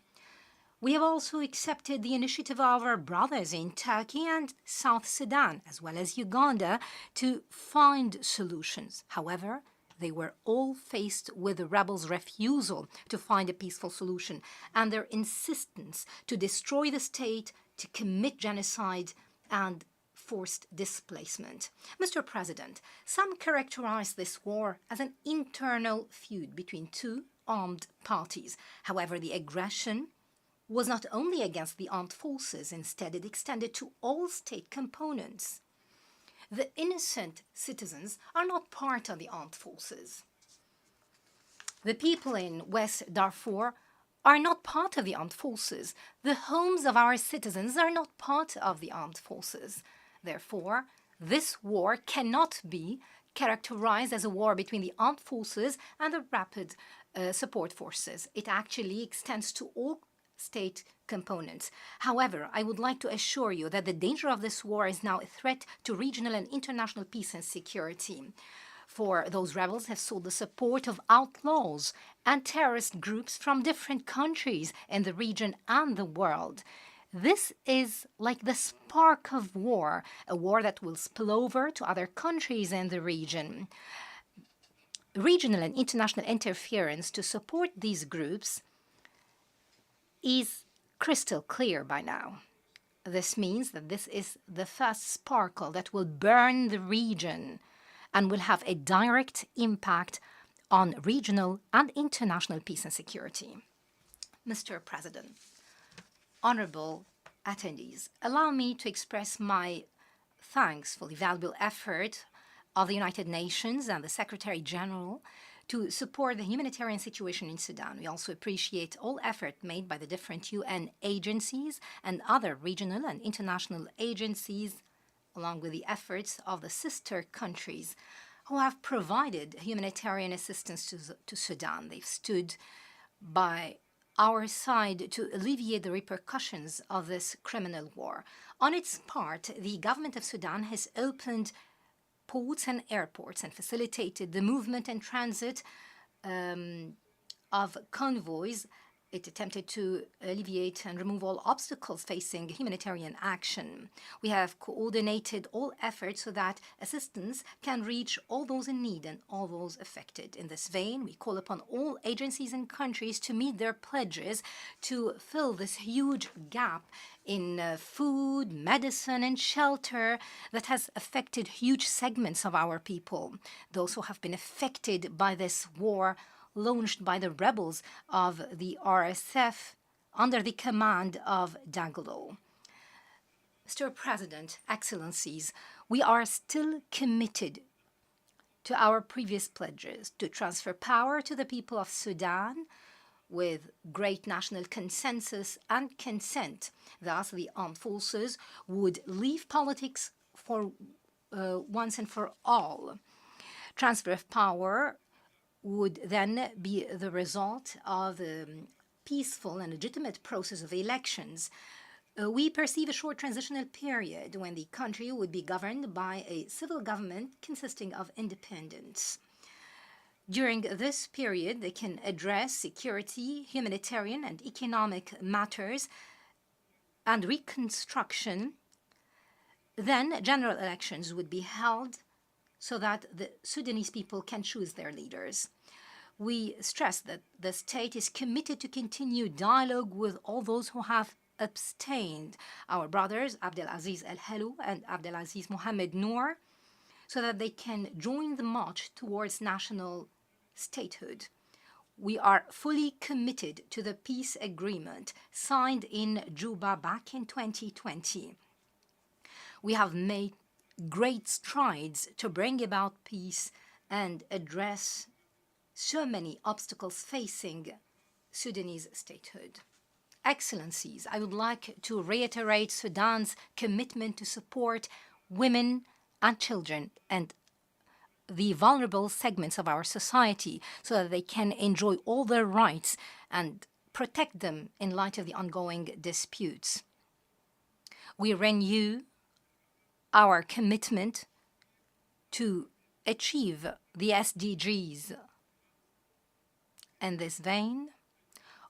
We have also accepted the initiative of our brothers in Turkey and South Sudan, as well as Uganda, to find solutions. However, they were all faced with the rebels' refusal to find a peaceful solution and their insistence to destroy the state, to commit genocide, and forced displacement. Mr. President, some characterize this war as an internal feud between two armed parties. However, the aggression was not only against the armed forces, instead it extended to all state components. The innocent citizens are not part of the armed forces. The people in West Darfur are not part of the armed forces. The homes of our citizens are not part of the armed forces. Therefore, this war cannot be characterized as a war between the armed forces and the rapid support forces. It actually extends to all state components. However, I would like to assure you that the danger of this war is now a threat to regional and international peace and security. For those rebels have sought the support of outlaws and terrorist groups from different countries in the region and the world. This is like the spark of war, a war that will spill over to other countries in the region. Regional and international interference to support these groups is crystal clear by now. This means that this is the first sparkle that will burn the region and will have a direct impact on regional and international peace and security. Mr. President, honorable attendees, allow me to express my thanks for the valuable effort of the United Nations and the Secretary General to support the humanitarian situation in Sudan. We also appreciate all effort made by the different UN agencies and other regional and international agencies, along with the efforts of the sister countries who have provided humanitarian assistance to Sudan. They've stood by our side to alleviate the repercussions of this criminal war. On its part, the government of Sudan has opened ports and airports and facilitated the movement and transit of convoys. It attempted to alleviate and remove all obstacles facing humanitarian action. We have coordinated all efforts so that assistance can reach all those in need and all those affected. In this vein, we call upon all agencies and countries to meet their pledges to fill this huge gap in food, medicine, and shelter that has affected huge segments of our people, those who have been affected by this war launched by the rebels of the RSF under the command of Dagalo. Mr. President, Excellencies, we are still committed to our previous pledges to transfer power to the people of Sudan with great national consensus and consent. Thus, the armed forces would leave politics for once and for all. Transfer of power would then be the result of a peaceful and legitimate process of elections. We perceive a short transitional period when the country would be governed by a civil government consisting of independents. During this period, they can address security, humanitarian, and economic matters and reconstruction. Then general elections would be held so that the Sudanese people can choose their leaders. We stress that the state is committed to continue dialogue with all those who have abstained, our brothers Abdelaziz El-Helou and Abdelaziz Mohamed Noor, so that they can join the march towards national statehood. We are fully committed to the peace agreement signed in Juba back in 2020. We have made great strides to bring about peace and address so many obstacles facing Sudanese statehood. Excellencies, I would like to reiterate Sudan's commitment to support women and children and the vulnerable segments of our society so that they can enjoy all their rights and protect them in light of the ongoing disputes. We renew our commitment to achieve the SDGs. In this vein,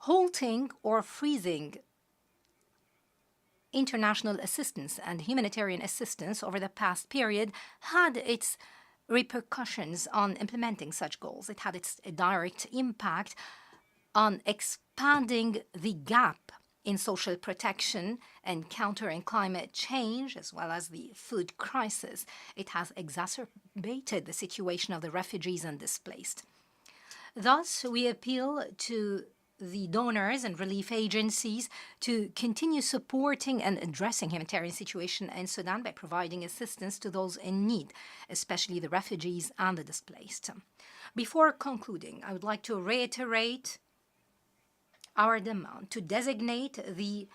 halting or freezing international assistance and humanitarian assistance over the past period had its repercussions on implementing such goals. It had its direct impact on expanding the gap in social protection and countering climate change, as well as the food crisis. It has exacerbated the situation of the refugees and displaced. Thus, we appeal to the donors and relief agencies to continue supporting and addressing humanitarian situation in Sudan by providing assistance to those in need, especially the refugees and the displaced. Before concluding, I would like to reiterate our demand to designate the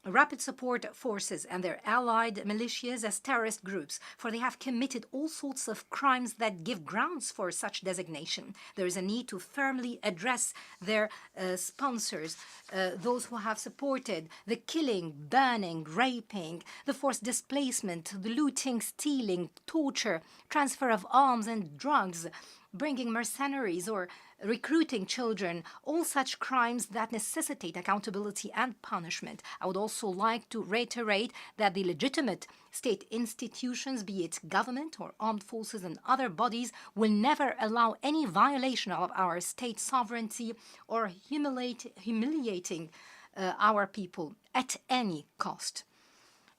Rapid Support Forces and their allied militias as terrorist groups, for they have committed all sorts of crimes that give grounds for such designation. There is a need to firmly address their sponsors, those who have supported the killing, burning, raping, the forced displacement, the looting, stealing, torture, transfer of arms and drugs, bringing mercenaries or recruiting children, all such crimes that necessitate accountability and punishment. I would also like to reiterate that the legitimate state institutions, be it government or armed forces and other bodies, will never allow any violation of our state sovereignty or humiliating our people at any cost.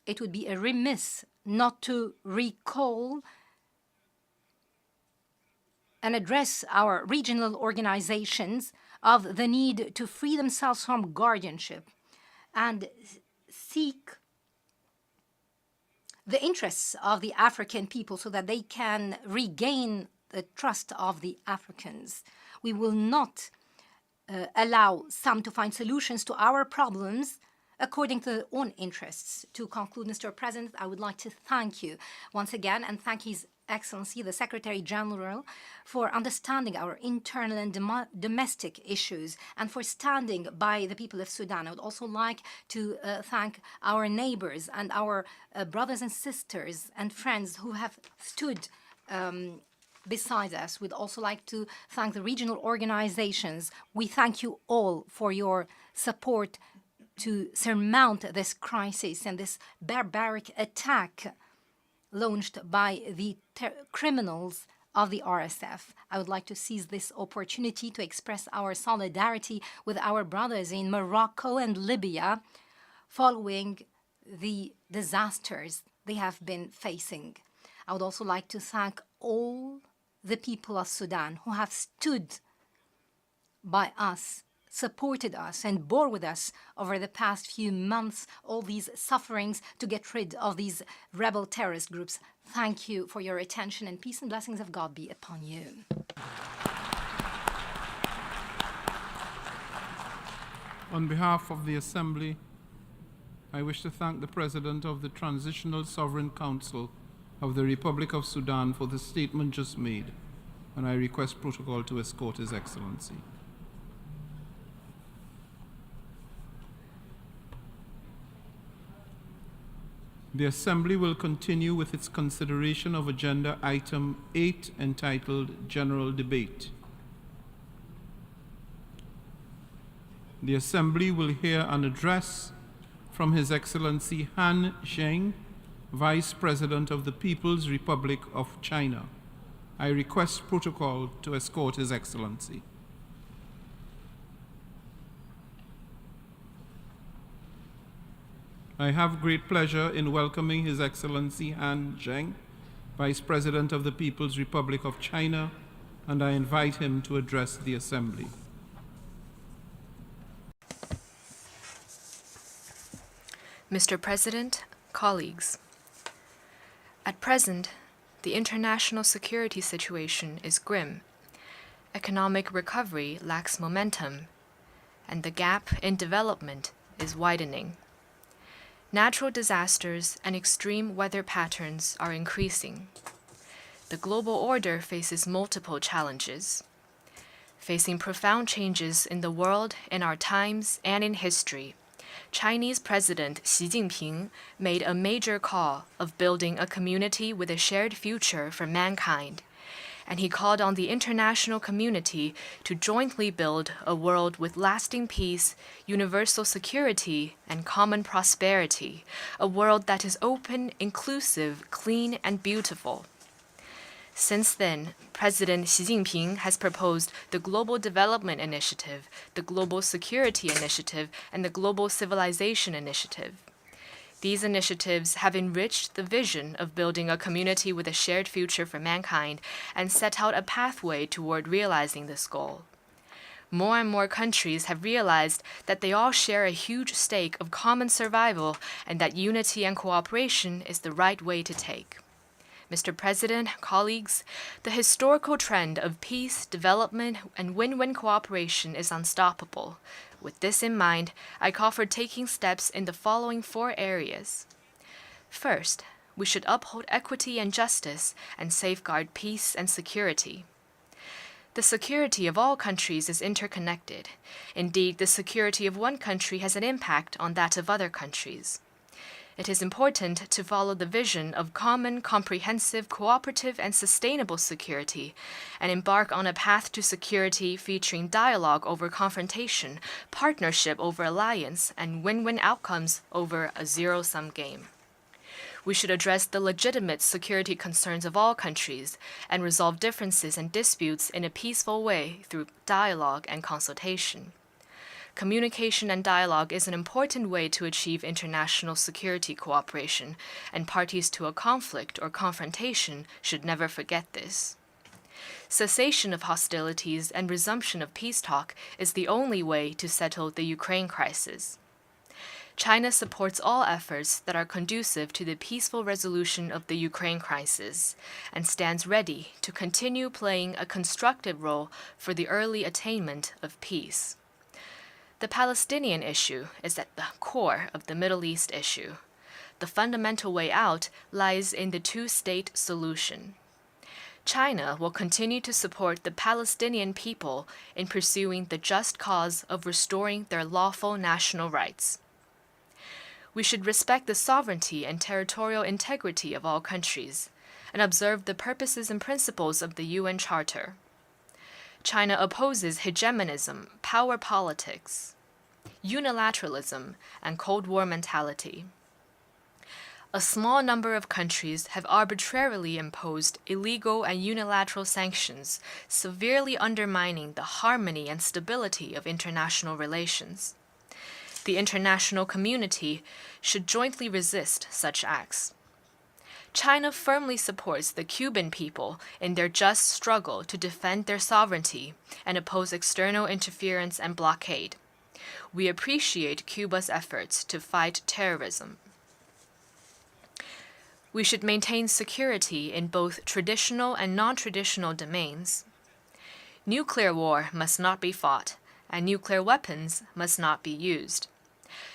It would be remiss not to recall and address our regional organizations of the need to free themselves from guardianship and seek the interests of the African people so that they can regain the trust of the Africans. We will not allow some to find solutions to our problems according to their own interests. To conclude, Mr. President, I would like to thank you once again and thank His Excellency, the Secretary General, for understanding our internal and domestic issues and for standing by the people of Sudan. I would also like to thank our neighbors and our brothers and sisters and friends who have stood beside us. We'd also like to thank the regional organizations. We thank you all for your support to surmount this crisis and this barbaric attack launched by the criminals of the RSF. I would like to seize this opportunity to express our solidarity with our brothers in Morocco and Libya following the disasters they have been facing. I would also like to thank all the people of Sudan who have stood by us, supported us, and bore with us over the past few months, all these sufferings to get rid of these rebel terrorist groups. Thank you for your attention, and peace and blessings of God be upon you. On behalf of the Assembly, I wish to thank the President of the Transitional Sovereign Council of the Republic of Sudan for the statement just made, and I request protocol to escort His Excellency. The Assembly will continue with its consideration of Agenda Item 8 entitled General Debate. The Assembly will hear an address from His Excellency Han Zheng, Vice President of the People's Republic of China. I request protocol to escort His Excellency. I have great pleasure in welcoming His Excellency Han Zheng, Vice President of the People's Republic of China, and I invite him to address the Assembly. Mr. President, colleagues, at present, the international security situation is grim. Economic recovery lacks momentum, and the gap in development is widening. Natural disasters and extreme weather patterns are increasing. The global order faces multiple challenges. Facing profound changes in the world, in our times, and in history, Chinese President Xi Jinping made a major call of building a community with a shared future for mankind, and he called on the international community to jointly build a world with lasting peace, universal security, and common prosperity, a world that is open, inclusive, clean, and beautiful. Since then, President Xi Jinping has proposed the Global Development Initiative, the Global Security Initiative, and the Global Civilization Initiative. These initiatives have enriched the vision of building a community with a shared future for mankind and set out a pathway toward realizing this goal. More and more countries have realized that they all share a huge stake of common survival and that unity and cooperation is the right way to take. Mr. President, colleagues, the historical trend of peace, development, and win-win cooperation is unstoppable. With this in mind, I call for taking steps in the following 4 areas. First, we should uphold equity and justice and safeguard peace and security. The security of all countries is interconnected. Indeed, the security of one country has an impact on that of other countries. It is important to follow the vision of common, comprehensive, cooperative, and sustainable security, and embark on a path to security featuring dialogue over confrontation, partnership over alliance, and win-win outcomes over a zero-sum game. We should address the legitimate security concerns of all countries and resolve differences and disputes in a peaceful way through dialogue and consultation. Communication and dialogue is an important way to achieve international security cooperation, and parties to a conflict or confrontation should never forget this. Cessation of hostilities and resumption of peace talk is the only way to settle the Ukraine crisis. China supports all efforts that are conducive to the peaceful resolution of the Ukraine crisis and stands ready to continue playing a constructive role for the early attainment of peace. The Palestinian issue is at the core of the Middle East issue. The fundamental way out lies in the two-state solution. China will continue to support the Palestinian people in pursuing the just cause of restoring their lawful national rights. We should respect the sovereignty and territorial integrity of all countries and observe the purposes and principles of the UN Charter. China opposes hegemonism, power politics, unilateralism, and Cold War mentality. A small number of countries have arbitrarily imposed illegal and unilateral sanctions, severely undermining the harmony and stability of international relations. The international community should jointly resist such acts. China firmly supports the Cuban people in their just struggle to defend their sovereignty and oppose external interference and blockade. We appreciate Cuba's efforts to fight terrorism. We should maintain security in both traditional and non-traditional domains. Nuclear war must not be fought, and nuclear weapons must not be used.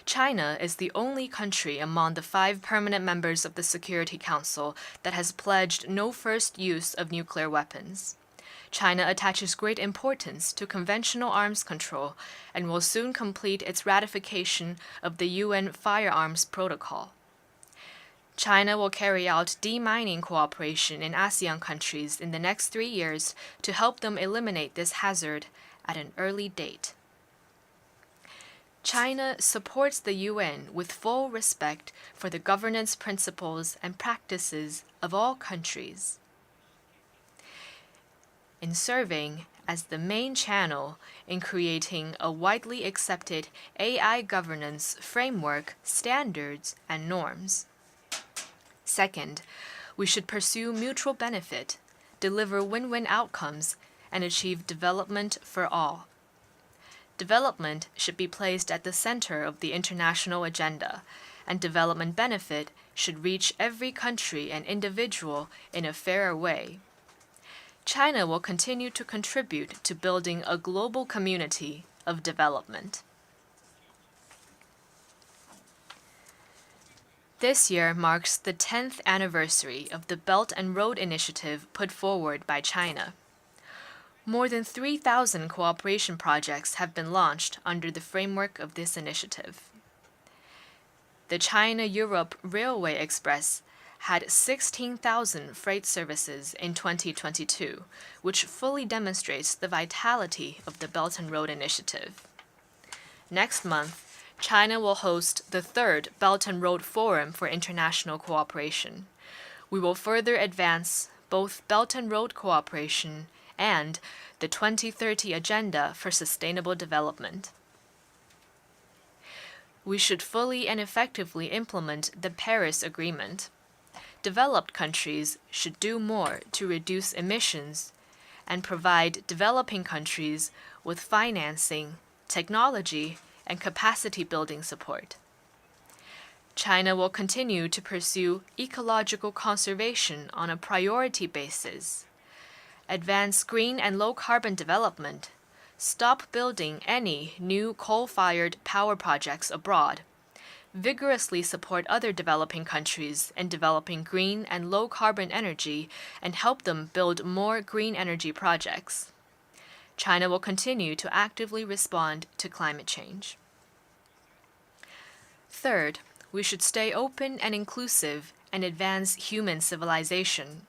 China is the only country among the 5 permanent members of the Security Council that has pledged no first use of nuclear weapons. China attaches great importance to conventional arms control and will soon complete its ratification of the UN Firearms Protocol. China will carry out demining cooperation in ASEAN countries in the next 3 years to help them eliminate this hazard at an early date. China supports the UN with full respect for the governance principles and practices of all countries. In serving as the main channel in creating a widely accepted AI governance framework, standards, and norms. Second, we should pursue mutual benefit, deliver win-win outcomes, and achieve development for all. Development should be placed at the center of the international agenda, and development benefit should reach every country and individual in a fairer way. China will continue to contribute to building a global community of development. This year marks the 10th anniversary of the Belt and Road Initiative put forward by China. More than 3,000 cooperation projects have been launched under the framework of this initiative. The China-Europe Railway Express had 16,000 freight services in 2022, which fully demonstrates the vitality of the Belt and Road Initiative. Next month, China will host the 3rd Belt and Road Forum for International Cooperation. We will further advance both Belt and Road cooperation and the 2030 Agenda for Sustainable Development. We should fully and effectively implement the Paris Agreement. Developed countries should do more to reduce emissions and provide developing countries with financing, technology, and capacity building support. China will continue to pursue ecological conservation on a priority basis, advance green and low-carbon development, stop building any new coal-fired power projects abroad, vigorously support other developing countries in developing green and low-carbon energy, and help them build more green energy projects. China will continue to actively respond to climate change. Third, we should stay open and inclusive and advance human civilization.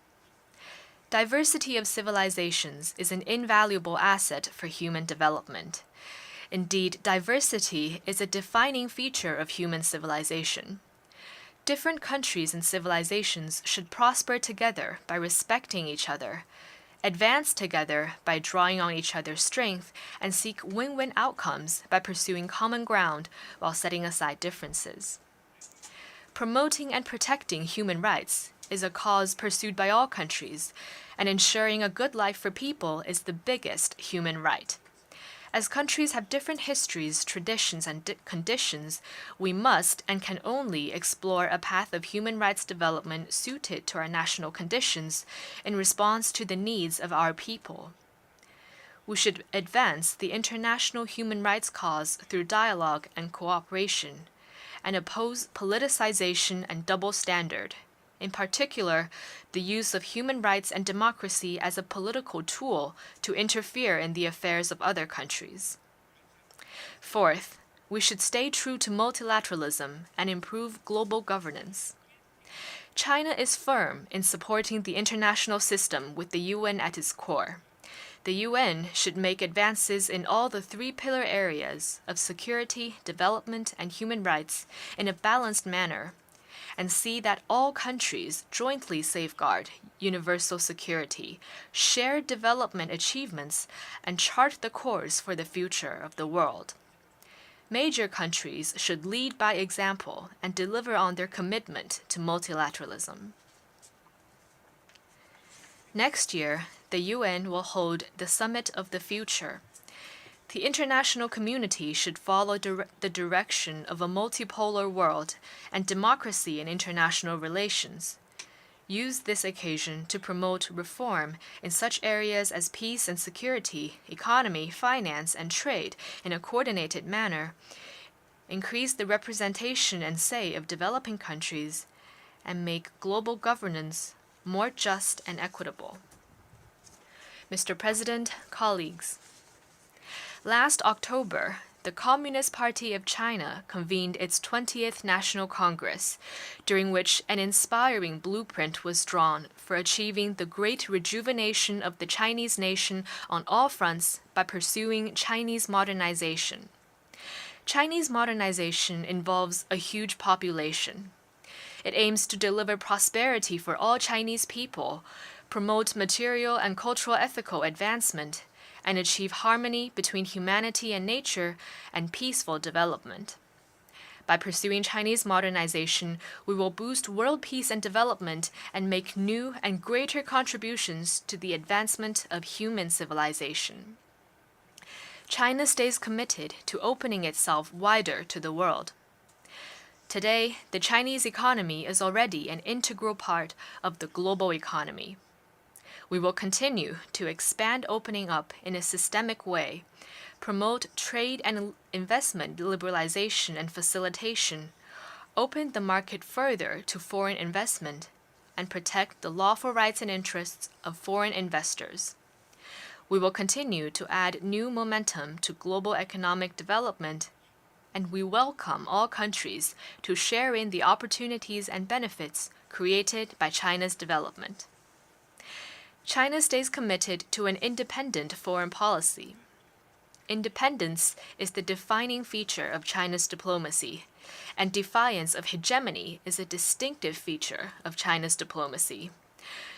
Diversity of civilizations is an invaluable asset for human development. Indeed, diversity is a defining feature of human civilization. Different countries and civilizations should prosper together by respecting each other, advance together by drawing on each other's strength, and seek win-win outcomes by pursuing common ground while setting aside differences. Promoting and protecting human rights is a cause pursued by all countries, and ensuring a good life for people is the biggest human right. As countries have different histories, traditions, and conditions, we must and can only explore a path of human rights development suited to our national conditions in response to the needs of our people. We should advance the international human rights cause through dialogue and cooperation, and oppose politicization and double standard, in particular, the use of human rights and democracy as a political tool to interfere in the affairs of other countries. Fourth, we should stay true to multilateralism and improve global governance. China is firm in supporting the international system with the UN at its core. The UN should make advances in all the three pillar areas of security, development, and human rights in a balanced manner, and see that all countries jointly safeguard universal security, share development achievements, and chart the course for the future of the world. Major countries should lead by example and deliver on their commitment to multilateralism. Next year, the UN will hold the Summit of the Future. The international community should follow the direction of a multipolar world and democracy in international relations. Use this occasion to promote reform in such areas as peace and security, economy, finance, and trade in a coordinated manner. Increase the representation and say of developing countries, and make global governance more just and equitable. Mr. President, colleagues, last October, the Communist Party of China convened its 20th National Congress, during which an inspiring blueprint was drawn for achieving the great rejuvenation of the Chinese nation on all fronts by pursuing Chinese modernization. Chinese modernization involves a huge population. It aims to deliver prosperity for all Chinese people, promote material and cultural ethical advancement, and achieve harmony between humanity and nature and peaceful development. By pursuing Chinese modernization, we will boost world peace and development and make new and greater contributions to the advancement of human civilization. China stays committed to opening itself wider to the world. Today, the Chinese economy is already an integral part of the global economy. We will continue to expand opening up in a systemic way, promote trade and investment liberalization and facilitation, open the market further to foreign investment, and protect the lawful rights and interests of foreign investors. We will continue to add new momentum to global economic development, and we welcome all countries to share in the opportunities and benefits created by China's development. China stays committed to an independent foreign policy. Independence is the defining feature of China's diplomacy, and defiance of hegemony is a distinctive feature of China's diplomacy.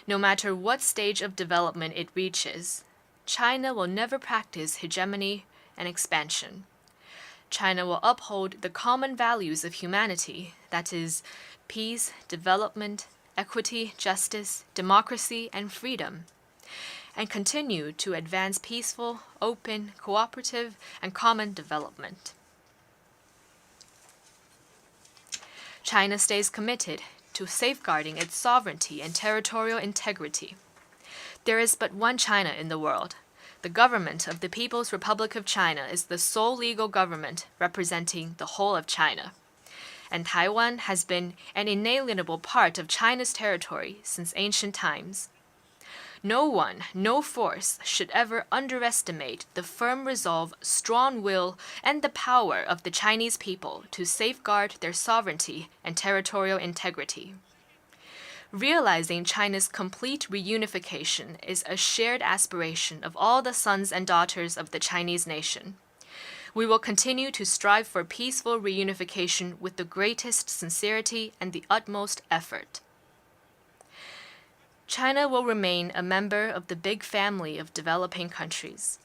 No matter what stage of development it reaches, China will never practice hegemony and expansion. China will uphold the common values of humanity, that is, peace, development, equity, justice, democracy, and freedom, and continue to advance peaceful, open, cooperative, and common development. China stays committed to safeguarding its sovereignty and territorial integrity. There is but one China in the world. The government of the People's Republic of China is the sole legal government representing the whole of China. And Taiwan has been an inalienable part of China's territory since ancient times. No one, no force should ever underestimate the firm resolve, strong will, and the power of the Chinese people to safeguard their sovereignty and territorial integrity. Realizing China's complete reunification is a shared aspiration of all the sons and daughters of the Chinese nation. We will continue to strive for peaceful reunification with the greatest sincerity and the utmost effort. China will remain a member of the big family of developing countries.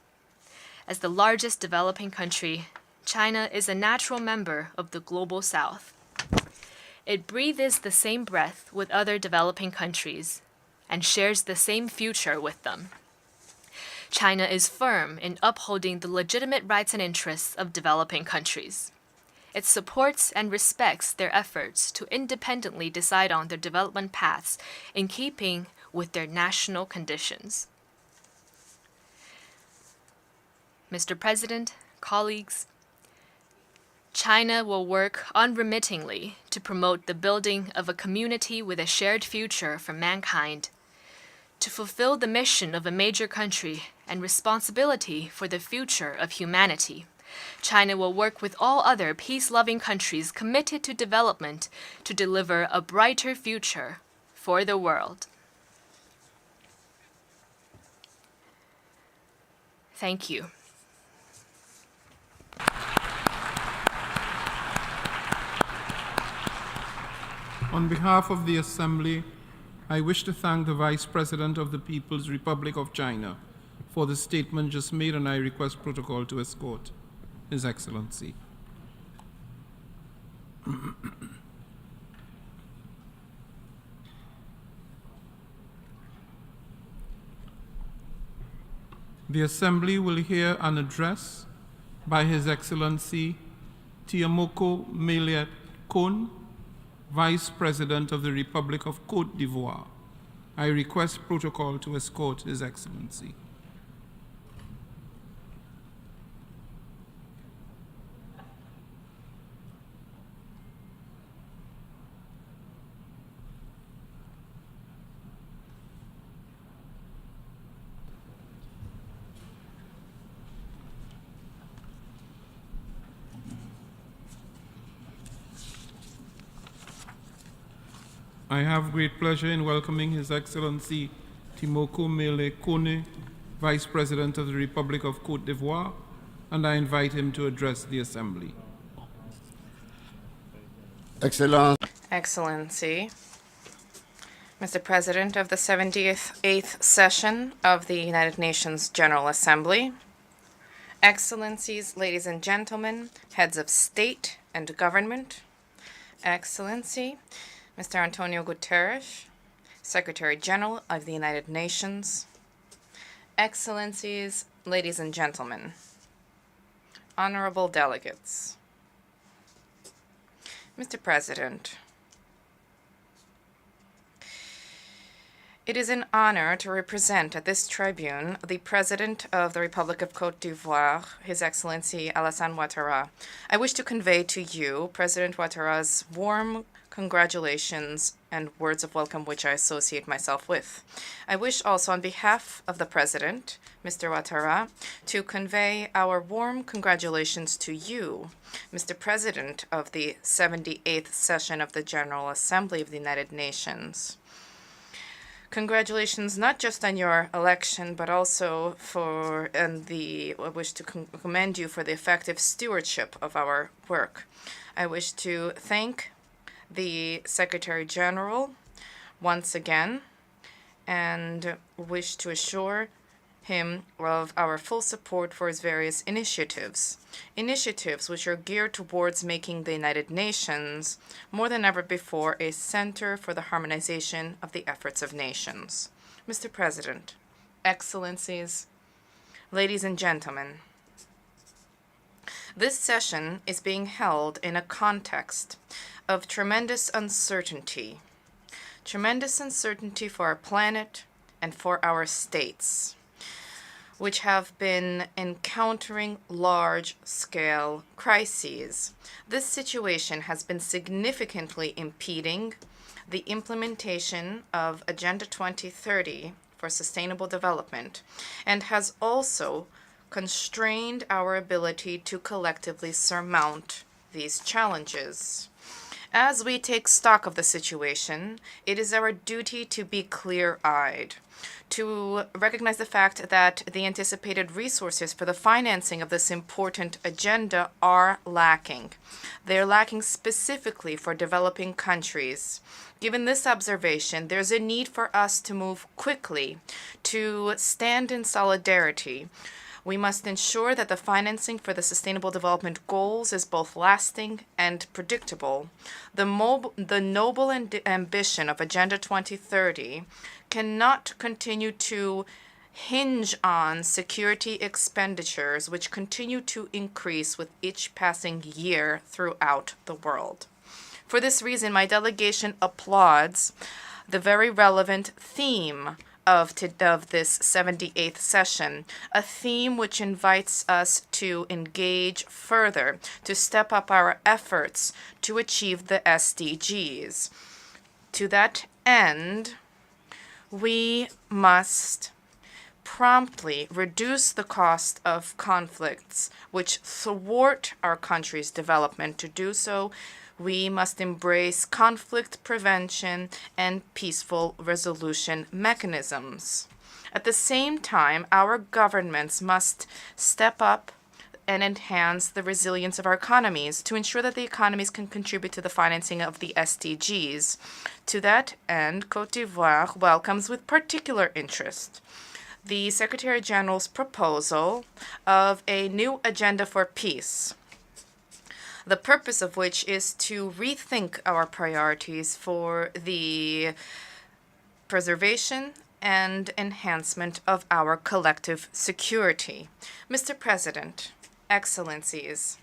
As the largest developing country, China is a natural member of the Global South. It breathes the same breath with other developing countries and shares the same future with them. China is firm in upholding the legitimate rights and interests of developing countries. It supports and respects their efforts to independently decide on their development paths in keeping with their national conditions. Mr. President, colleagues, China will work unremittingly to promote the building of a community with a shared future for mankind, to fulfill the mission of a major country and responsibility for the future of humanity. China will work with all other peace-loving countries committed to development to deliver a brighter future for the world. Thank you. On behalf of the Assembly, I wish to thank the Vice President of the People's Republic of China for the statement just made, and I request protocol to escort His Excellency. The Assembly will hear an address by His Excellency Tiamoko Meliet Kon, Vice President of the Republic of Côte d'Ivoire. I request protocol to escort His Excellency. I have great pleasure in welcoming His Excellency Timoko Mele Kone, Vice President of the Republic of Côte d'Ivoire, and I invite him to address the Assembly. Excellency, Mr. President of the 78th session of the United Nations General Assembly, Excellencies, ladies and gentlemen, heads of state and government, Excellency, Mr. Antonio Guterres, Secretary General of the United Nations, Excellencies, ladies and gentlemen, honorable delegates. Mr. President, it is an honor to represent at this tribune the President of the Republic of Côte d'Ivoire, His Excellency Alassane Ouattara. I wish to convey to you President Ouattara's warm congratulations and words of welcome which I associate myself with. I wish also on behalf of the President, Mr. Ouattara, to convey our warm congratulations to you, Mr. President of the 78th session of the General Assembly of the United Nations. Congratulations not just on your election, but also I wish to commend you for the effective stewardship of our work. I wish to thank the Secretary General once again and wish to assure him of our full support for his various initiatives which are geared towards making the United Nations more than ever before a center for the harmonization of the efforts of nations. Mr. President, Excellencies, ladies and gentlemen, this session is being held in a context of tremendous uncertainty for our planet and for our states, which have been encountering large-scale crises. This situation has been significantly impeding the implementation of Agenda 2030 for sustainable development and has also constrained our ability to collectively surmount these challenges. As we take stock of the situation, it is our duty to be clear-eyed, to recognize the fact that the anticipated resources for the financing of this important agenda are lacking. They're lacking specifically for developing countries. Given this observation, there's a need for us to move quickly, to stand in solidarity. We must ensure that the financing for the Sustainable Development Goals is both lasting and predictable. The noble ambition of Agenda 2030 cannot continue to hinge on security expenditures, which continue to increase with each passing year throughout the world. For this reason, my delegation applauds the very relevant theme of this 78th session, a theme which invites us to engage further, to step up our efforts to achieve the SDGs. To that end, we must promptly reduce the cost of conflicts which thwart our country's development. To do so, we must embrace conflict prevention and peaceful resolution mechanisms. At the same time, our governments must step up and enhance the resilience of our economies to ensure that the economies can contribute to the financing of the SDGs. To that end, Côte d'Ivoire welcomes with particular interest the Secretary General's proposal of a new agenda for peace, the purpose of which is to rethink our priorities for the preservation and enhancement of our collective security. Mr. President, Excellencies,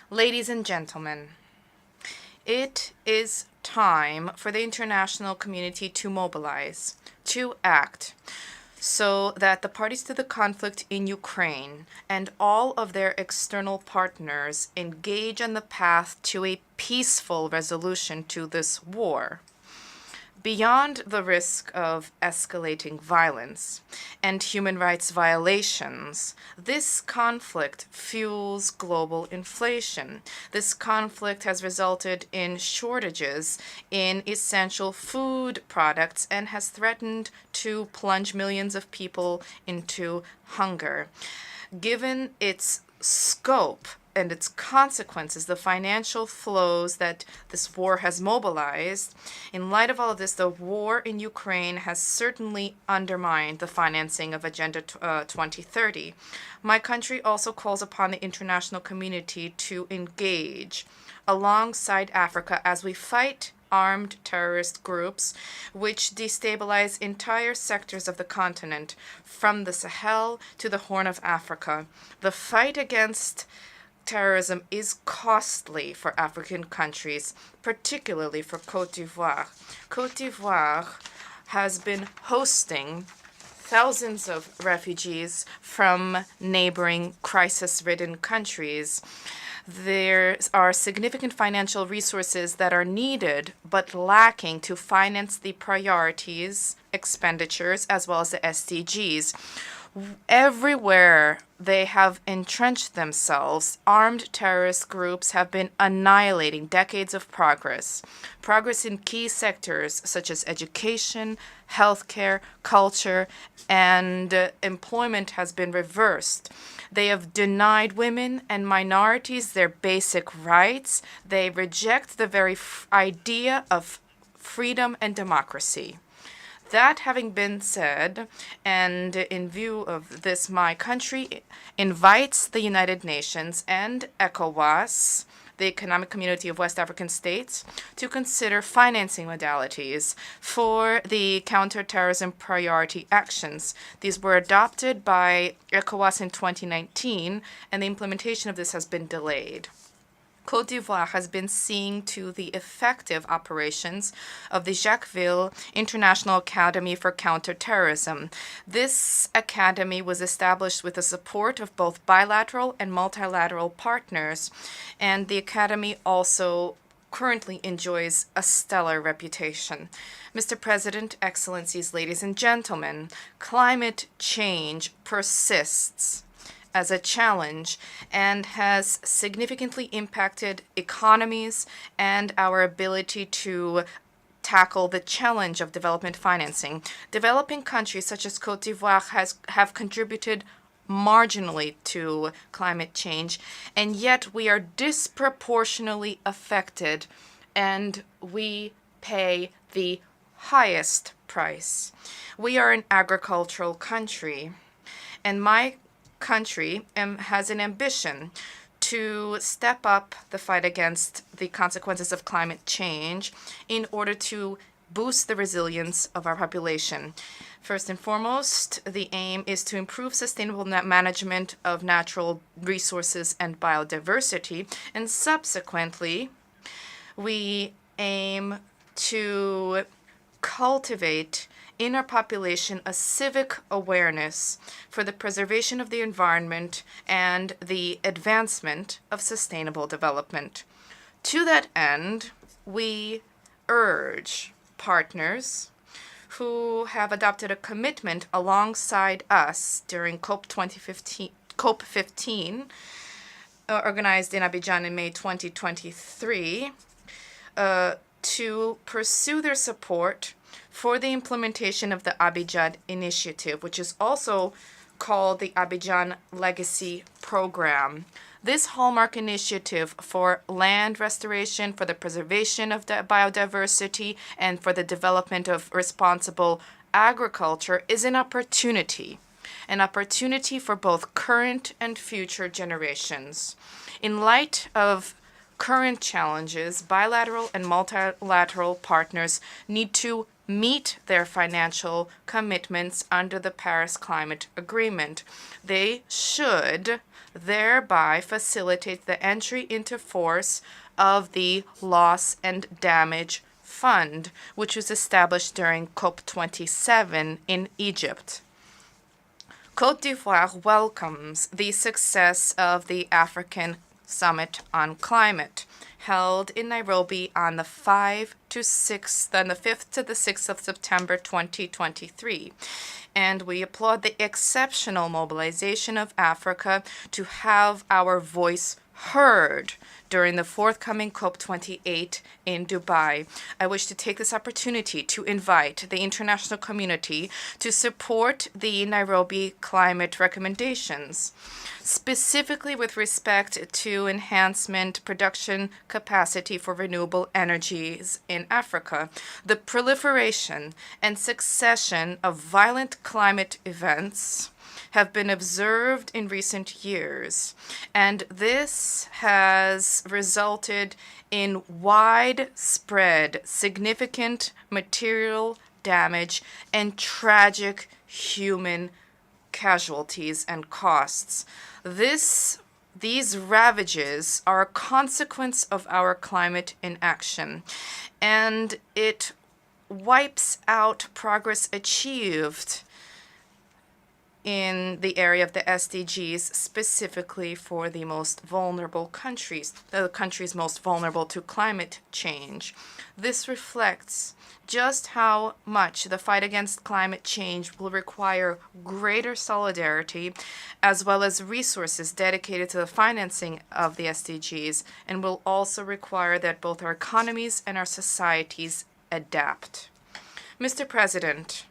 ladies and gentlemen, it is time for the international community to mobilize, to act, so that the parties to the conflict in Ukraine and all of their external partners engage on the path to a peaceful resolution to this war. Beyond the risk of escalating violence and human rights violations, this conflict fuels global inflation. This conflict has resulted in shortages in essential food products and has threatened to plunge millions of people into hunger. Given its scope and its consequences, the financial flows that this war has mobilized, in light of all of this, the war in Ukraine has certainly undermined the financing of Agenda 2030. My country also calls upon the international community to engage alongside Africa as we fight armed terrorist groups which destabilize entire sectors of the continent, from the Sahel to the Horn of Africa. The fight against terrorism is costly for African countries, particularly for Côte d'Ivoire. Côte d'Ivoire has been hosting thousands of refugees from neighboring crisis-ridden countries. There are significant financial resources that are needed but lacking to finance the priorities, expenditures, as well as the SDGs. Everywhere they have entrenched themselves, armed terrorist groups have been annihilating decades of progress. Progress in key sectors such as education, healthcare, culture, and employment has been reversed. They have denied women and minorities their basic rights. They reject the very idea of freedom and democracy. That having been said, and in view of this, my country invites the United Nations and ECOWAS, the Economic Community of West African States, to consider financing modalities for the counterterrorism priority actions. These were adopted by ECOWAS in 2019, and the implementation of this has been delayed. Côte d'Ivoire has been seeing to the effective operations of the Jacquesville International Academy for Counterterrorism. This academy was established with the support of both bilateral and multilateral partners, and the academy also currently enjoys a stellar reputation. Mr. President, Excellencies, ladies and gentlemen, climate change persists, as a challenge and has significantly impacted economies and our ability to tackle the challenge of development financing. Developing countries such as Côte d'Ivoire have contributed marginally to climate change, and yet we are disproportionately affected, and we pay the highest price. We are an agricultural country, and my country has an ambition to step up the fight against the consequences of climate change in order to boost the resilience of our population. First and foremost, the aim is to improve sustainable management of natural resources and biodiversity, and subsequently, we aim to cultivate in our population a civic awareness for the preservation of the environment and the advancement of sustainable development. To that end, we urge partners who have adopted a commitment alongside us during COP15, organized in Abidjan in May 2023, to pursue their support for the implementation of the Abidjan Initiative, which is also called the Abidjan Legacy Program. This hallmark initiative for land restoration, for the preservation of the biodiversity, and for the development of responsible agriculture is an opportunity for both current and future generations. In light of current challenges, bilateral and multilateral partners need to meet their financial commitments under the Paris Climate Agreement. They should thereby facilitate the entry into force of the Loss and Damage Fund, which was established during COP27 in Egypt. Côte d'Ivoire welcomes the success of the African Summit on Climate, held in Nairobi on the 5th to the 6th of September 2023. And we applaud the exceptional mobilization of Africa to have our voice heard during the forthcoming COP28 in Dubai. I wish to take this opportunity to invite the international community to support the Nairobi climate recommendations, specifically with respect to enhancement production capacity for renewable energies in Africa, the proliferation and succession of violent climate events have been observed in recent years, and this has resulted in widespread, significant material damage and tragic human casualties and costs. These ravages are a consequence of our climate inaction, and it wipes out progress achieved in the area of the SDGs, specifically for the most vulnerable countries, the countries most vulnerable to climate change. This reflects just how much the fight against climate change will require greater solidarity, as well as resources dedicated to the financing of the SDGs, and will also require that both our economies and our societies adapt. Mr. President,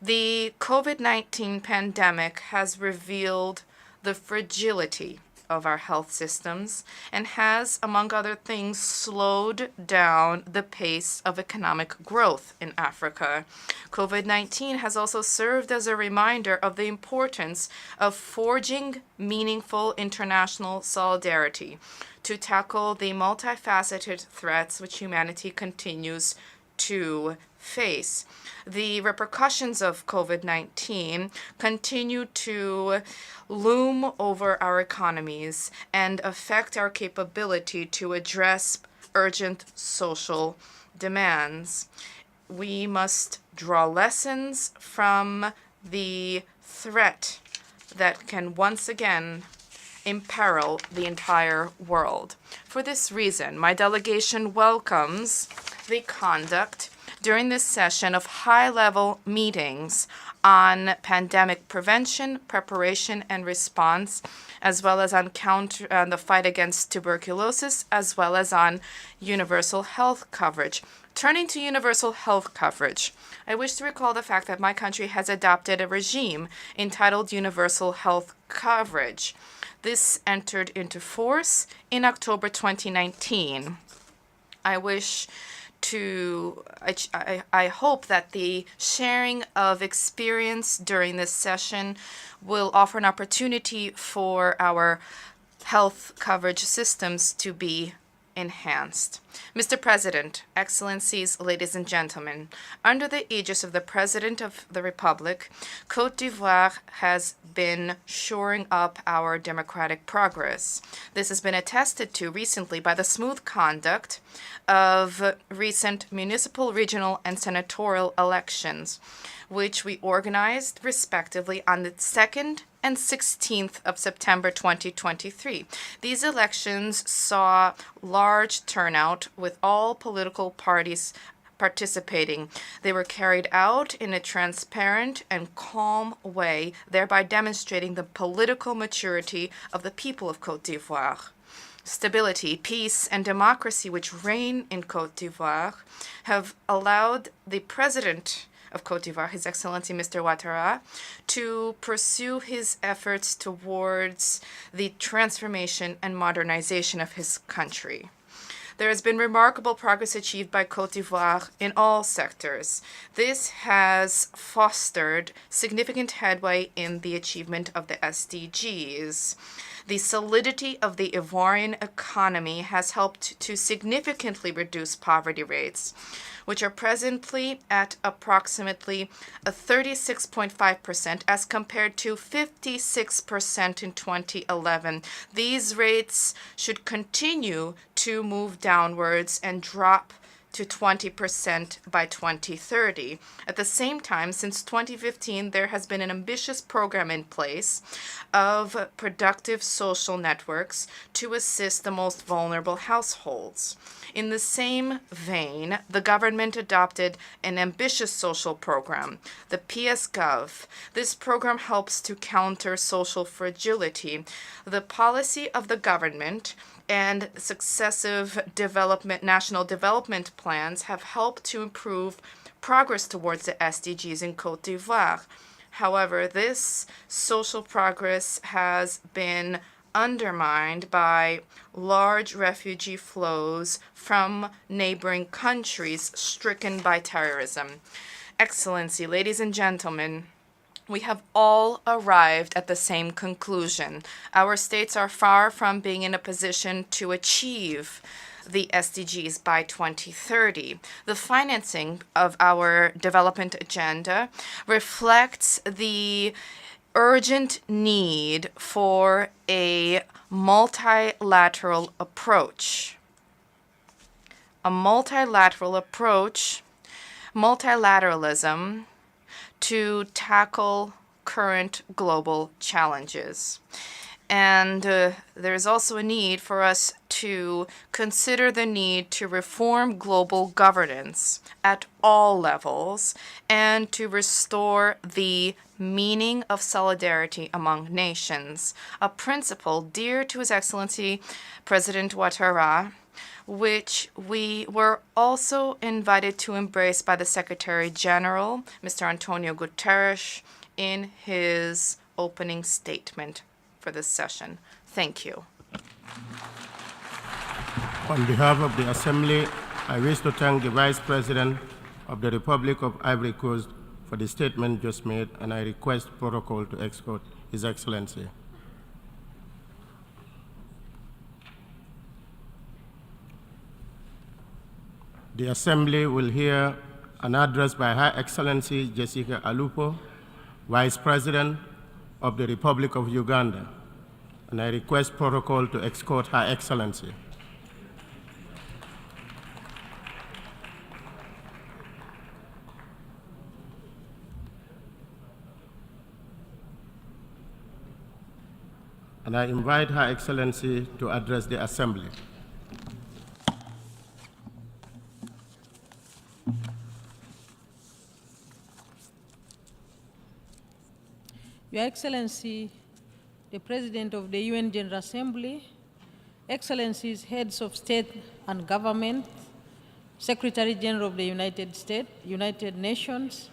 the COVID-19 pandemic has revealed the fragility of our health systems and has, among other things, slowed down the pace of economic growth in Africa. COVID-19 has also served as a reminder of the importance of forging meaningful international solidarity to tackle the multifaceted threats which humanity continues to face. The repercussions of COVID-19 continue to loom over our economies and affect our capability to address urgent social demands. We must draw lessons from the threat that can once again imperil the entire world. For this reason, my delegation welcomes the conduct during this session of high-level meetings on pandemic prevention, preparation, and response, as well as on the fight against tuberculosis, as well as on universal health coverage. Turning to universal health coverage, I wish to recall the fact that my country has adopted a regime entitled universal health coverage. This entered into force in October 2019. I hope that the sharing of experience during this session will offer an opportunity for our health coverage systems to be enhanced. Mr. President, Excellencies, ladies and gentlemen, under the aegis of the President of the Republic, Côte d'Ivoire has been shoring up our democratic progress. This has been attested to recently by the smooth conduct of recent municipal, regional, and senatorial elections, which we organized respectively on the 2nd and 16th of September 2023. These elections saw large turnout with all political parties participating. They were carried out in a transparent and calm way, thereby demonstrating the political maturity of the people of Côte d'Ivoire. Stability, peace, and democracy which reign in Côte d'Ivoire have allowed the President of Côte d'Ivoire, His Excellency Mr. Ouattara, to pursue his efforts towards the transformation and modernization of his country. There has been remarkable progress achieved by Côte d'Ivoire in all sectors. This has fostered significant headway in the achievement of the SDGs. The solidity of the Ivorian economy has helped to significantly reduce poverty rates, which are presently at approximately 36.5% as compared to 56% in 2011. These rates should continue to move downwards and drop to 20% by 2030. At the same time, since 2015, there has been an ambitious program in place of productive social networks to assist the most vulnerable households. In the same vein, the government adopted an ambitious social program, the PS-Gov. This program helps to counter social fragility. The policy of the government and successive national development plans have helped to improve progress towards the SDGs in Côte d'Ivoire. However, this social progress has been undermined by large refugee flows from neighboring countries stricken by terrorism. Excellency, ladies and gentlemen, we have all arrived at the same conclusion. Our states are far from being in a position to achieve the SDGs by 2030. The financing of our development agenda reflects the urgent need for a multilateral approach. Multilateralism to tackle current global challenges. And there is also a need for us to consider the need to reform global governance at all levels and to restore the meaning of solidarity among nations, a principle dear to His Excellency President Ouattara, which we were also invited to embrace by the Secretary General, Mr. Antonio Guterres, in his opening statement for this session. Thank you. On behalf of the Assembly, I wish to thank the Vice President of the Republic of Ivory Coast for the statement just made, and I request protocol to escort His Excellency. The Assembly will hear an address by Her Excellency Jessica Alupo, Vice President of the Republic of Uganda, and I request protocol to escort Her Excellency. And I invite Her Excellency to address the Assembly. Your Excellency, the President of the UN General Assembly, Excellencies, Heads of State and Government, Secretary General of the United Nations,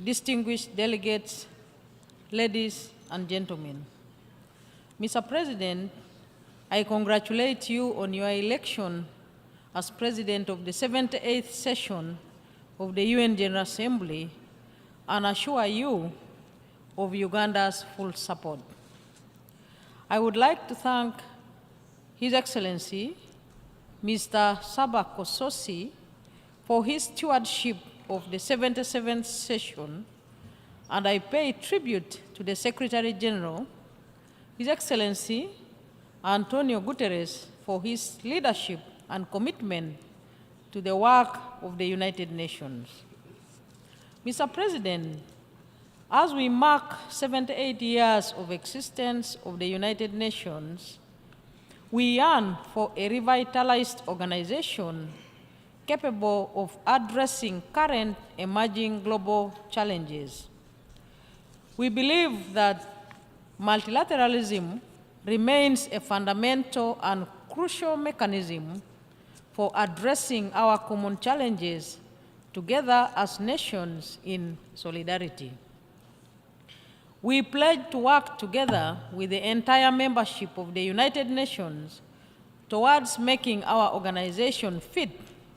distinguished delegates, ladies and gentlemen. Mr. President, I congratulate you on your election as President of the 78th session of the UN General Assembly and assure you of Uganda's full support. I would like to thank His Excellency, Mr. Saba Kososi, for his stewardship of the 77th session, and I pay tribute to the Secretary General, His Excellency Antonio Guterres, for his leadership and commitment to the work of the United Nations. Mr. President, as we mark 78 years of existence of the United Nations, we yearn for a revitalized organization capable of addressing current emerging global challenges. We believe that multilateralism remains a fundamental and crucial mechanism for addressing our common challenges together as nations in solidarity. We pledge to work together with the entire membership of the United Nations towards making our organization fit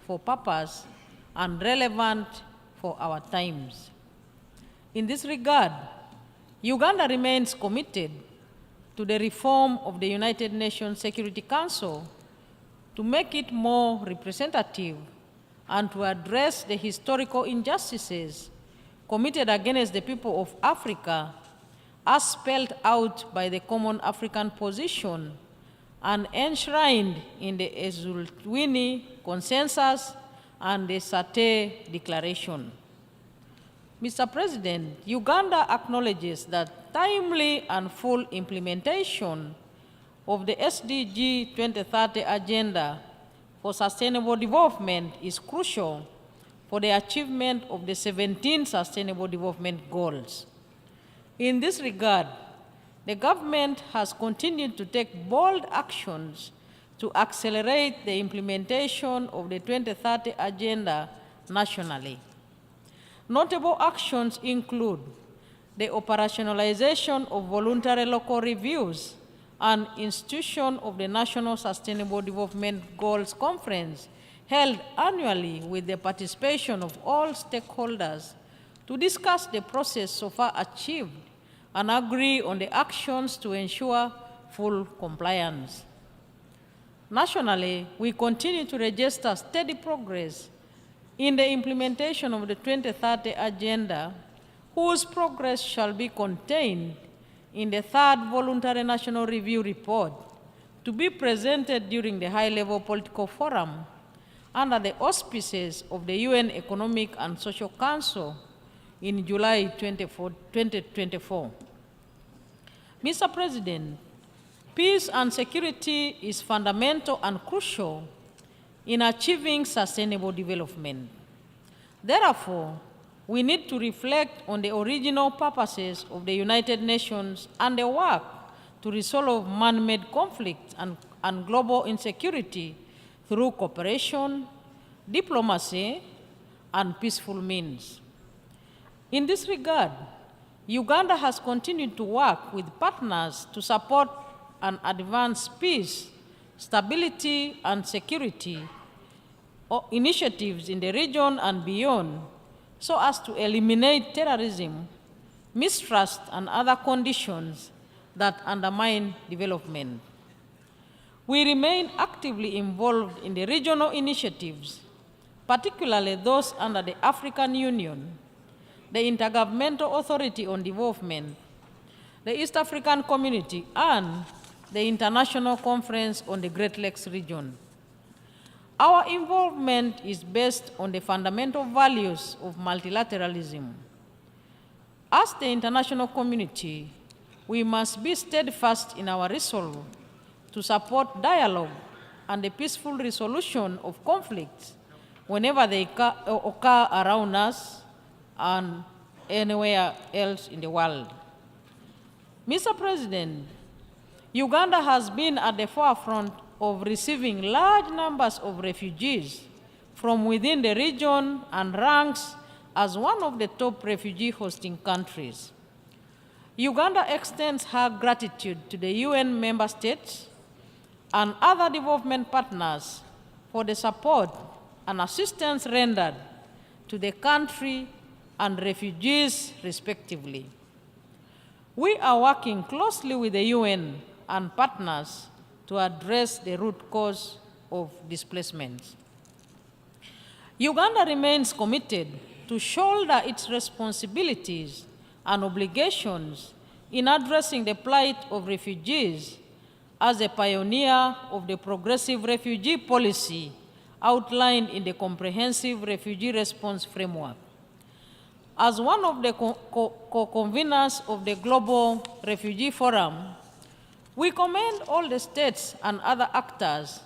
for purpose and relevant for our times. In this regard, Uganda remains committed to the reform of the United Nations Security Council to make it more representative and to address the historical injustices committed against the people of Africa as spelled out by the Common African Position and enshrined in the Eswatini Consensus and the Sate Declaration. Mr. President, Uganda acknowledges that timely and full implementation of the SDG 2030 Agenda for Sustainable Development is crucial for the achievement of the 17 Sustainable Development Goals. In this regard, the government has continued to take bold actions to accelerate the implementation of the 2030 Agenda nationally. Notable actions include the operationalization of voluntary local reviews and institution of the National Sustainable Development Goals Conference held annually with the participation of all stakeholders to discuss the process so far achieved and agree on the actions to ensure full compliance. Nationally, we continue to register steady progress in the implementation of the 2030 Agenda, whose progress shall be contained in the third Voluntary National Review Report to be presented during the High-Level Political Forum under the auspices of the UN Economic and Social Council in July 2024. Mr. President, peace and security is fundamental and crucial in achieving sustainable development. Therefore, we need to reflect on the original purposes of the United Nations and the work to resolve man-made conflicts and global insecurity through cooperation, diplomacy, and peaceful means. In this regard, Uganda has continued to work with partners to support and advance peace, stability, and security initiatives in the region and beyond, so as to eliminate terrorism, mistrust, and other conditions that undermine development. We remain actively involved in the regional initiatives, particularly those under the African Union, the Intergovernmental Authority on Development, the East African Community, and the International Conference on the Great Lakes region. Our involvement is based on the fundamental values of multilateralism. As the international community, we must be steadfast in our resolve to support dialogue and the peaceful resolution of conflicts whenever they occur around us and anywhere else in the world. Mr. President, Uganda has been at the forefront of receiving large numbers of refugees from within the region and ranks as one of the top refugee hosting countries. Uganda extends her gratitude to the UN member states and other development partners for the support and assistance rendered to the country and refugees respectively. We are working closely with the UN and partners to address the root cause of displacement. Uganda remains committed to shoulder its responsibilities and obligations in addressing the plight of refugees as a pioneer of the progressive refugee policy outlined in the Comprehensive Refugee Response Framework. As one of the co-conveners of the Global Refugee Forum, we commend all the states and other actors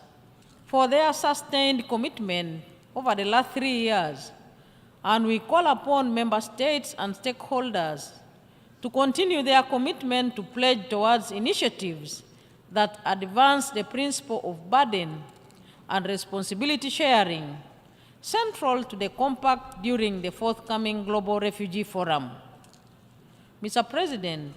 for their sustained commitment over the last 3 years, and we call upon member states and stakeholders to continue their commitment to pledge towards initiatives that advance the principle of burden and responsibility sharing, central to the compact during the forthcoming Global Refugee Forum. Mr. President,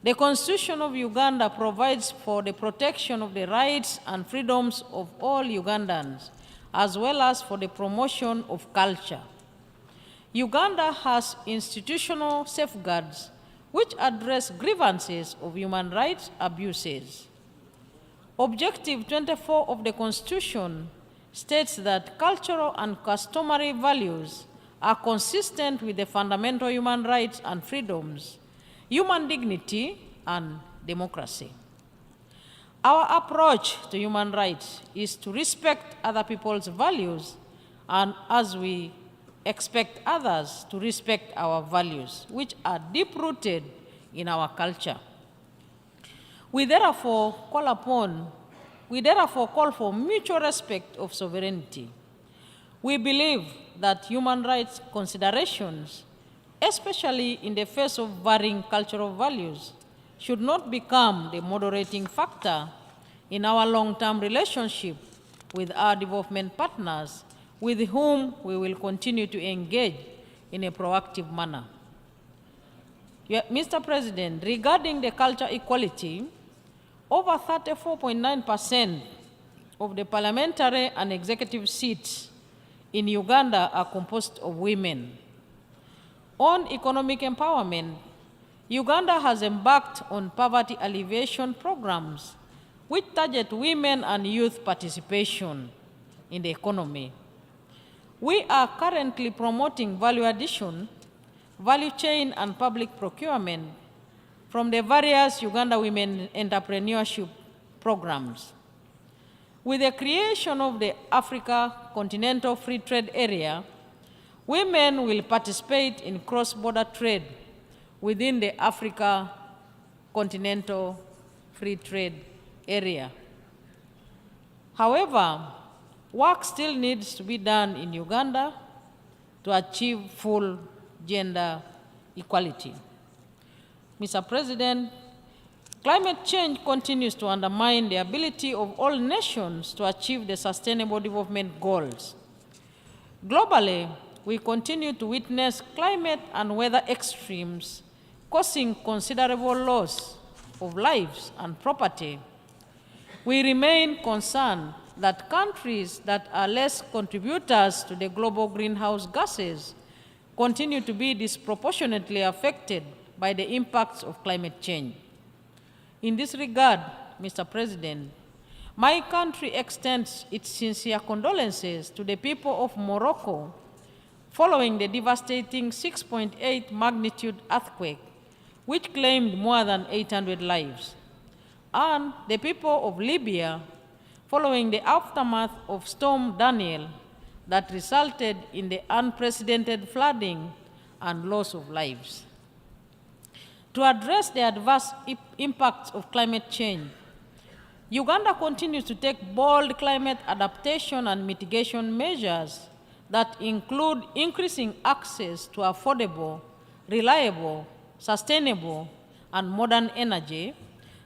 the Constitution of Uganda provides for the protection of the rights and freedoms of all Ugandans, as well as for the promotion of culture. Uganda has institutional safeguards which address grievances of human rights abuses. Objective 24 of the Constitution states that cultural and customary values are consistent with the fundamental human rights and freedoms, human dignity, and democracy. Our approach to human rights is to respect other people's values, and as we expect others to respect our values, which are deep-rooted in our culture. We therefore call for mutual respect of sovereignty. We believe that human rights considerations, especially in the face of varying cultural values, should not become the moderating factor in our long-term relationship with our development partners, with whom we will continue to engage in a proactive manner. Mr. President, regarding the culture equality, over 34.9% of the parliamentary and executive seats in Uganda are composed of women. On economic empowerment, Uganda has embarked on poverty alleviation programs which target women and youth participation in the economy. We are currently promoting value addition, value chain, and public procurement from the various Uganda Women Entrepreneurship programs. With the creation of the Africa Continental Free Trade Area, women will participate in cross-border trade within the Africa Continental Free Trade Area. However, work still needs to be done in Uganda to achieve full gender equality. Mr. President, climate change continues to undermine the ability of all nations to achieve the Sustainable Development Goals. Globally, we continue to witness climate and weather extremes causing considerable loss of lives and property. We remain concerned that countries that are less contributors to the global greenhouse gases continue to be disproportionately affected by the impacts of climate change. In this regard, Mr. President, my country extends its sincere condolences to the people of Morocco following the devastating 6.8 magnitude earthquake, which claimed more than 800 lives, and the people of Libya following the aftermath of Storm Daniel that resulted in the unprecedented flooding and loss of lives. To address the adverse impacts of climate change, Uganda continues to take bold climate adaptation and mitigation measures that include increasing access to affordable reliable, sustainable, and modern energy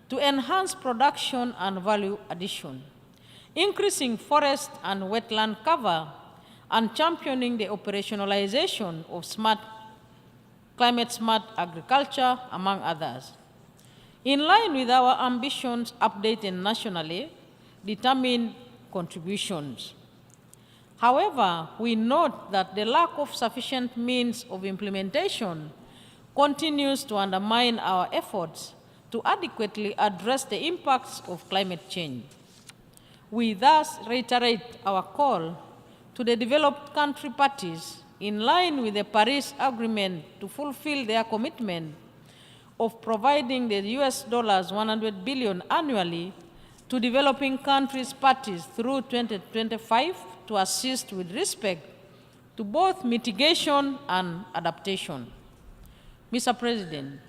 to enhance production and value addition, increasing forest and wetland cover, and championing the operationalization of climate-smart agriculture, among others. In line with our ambitions updated nationally, determined contributions. However, we note that the lack of sufficient means of implementation continues to undermine our efforts to adequately address the impacts of climate change. We thus reiterate our call to the developed country parties in line with the Paris Agreement to fulfill their commitment of providing the US $100 billion annually to developing countries parties through 2025 to assist with respect to both mitigation and adaptation. Mr. President,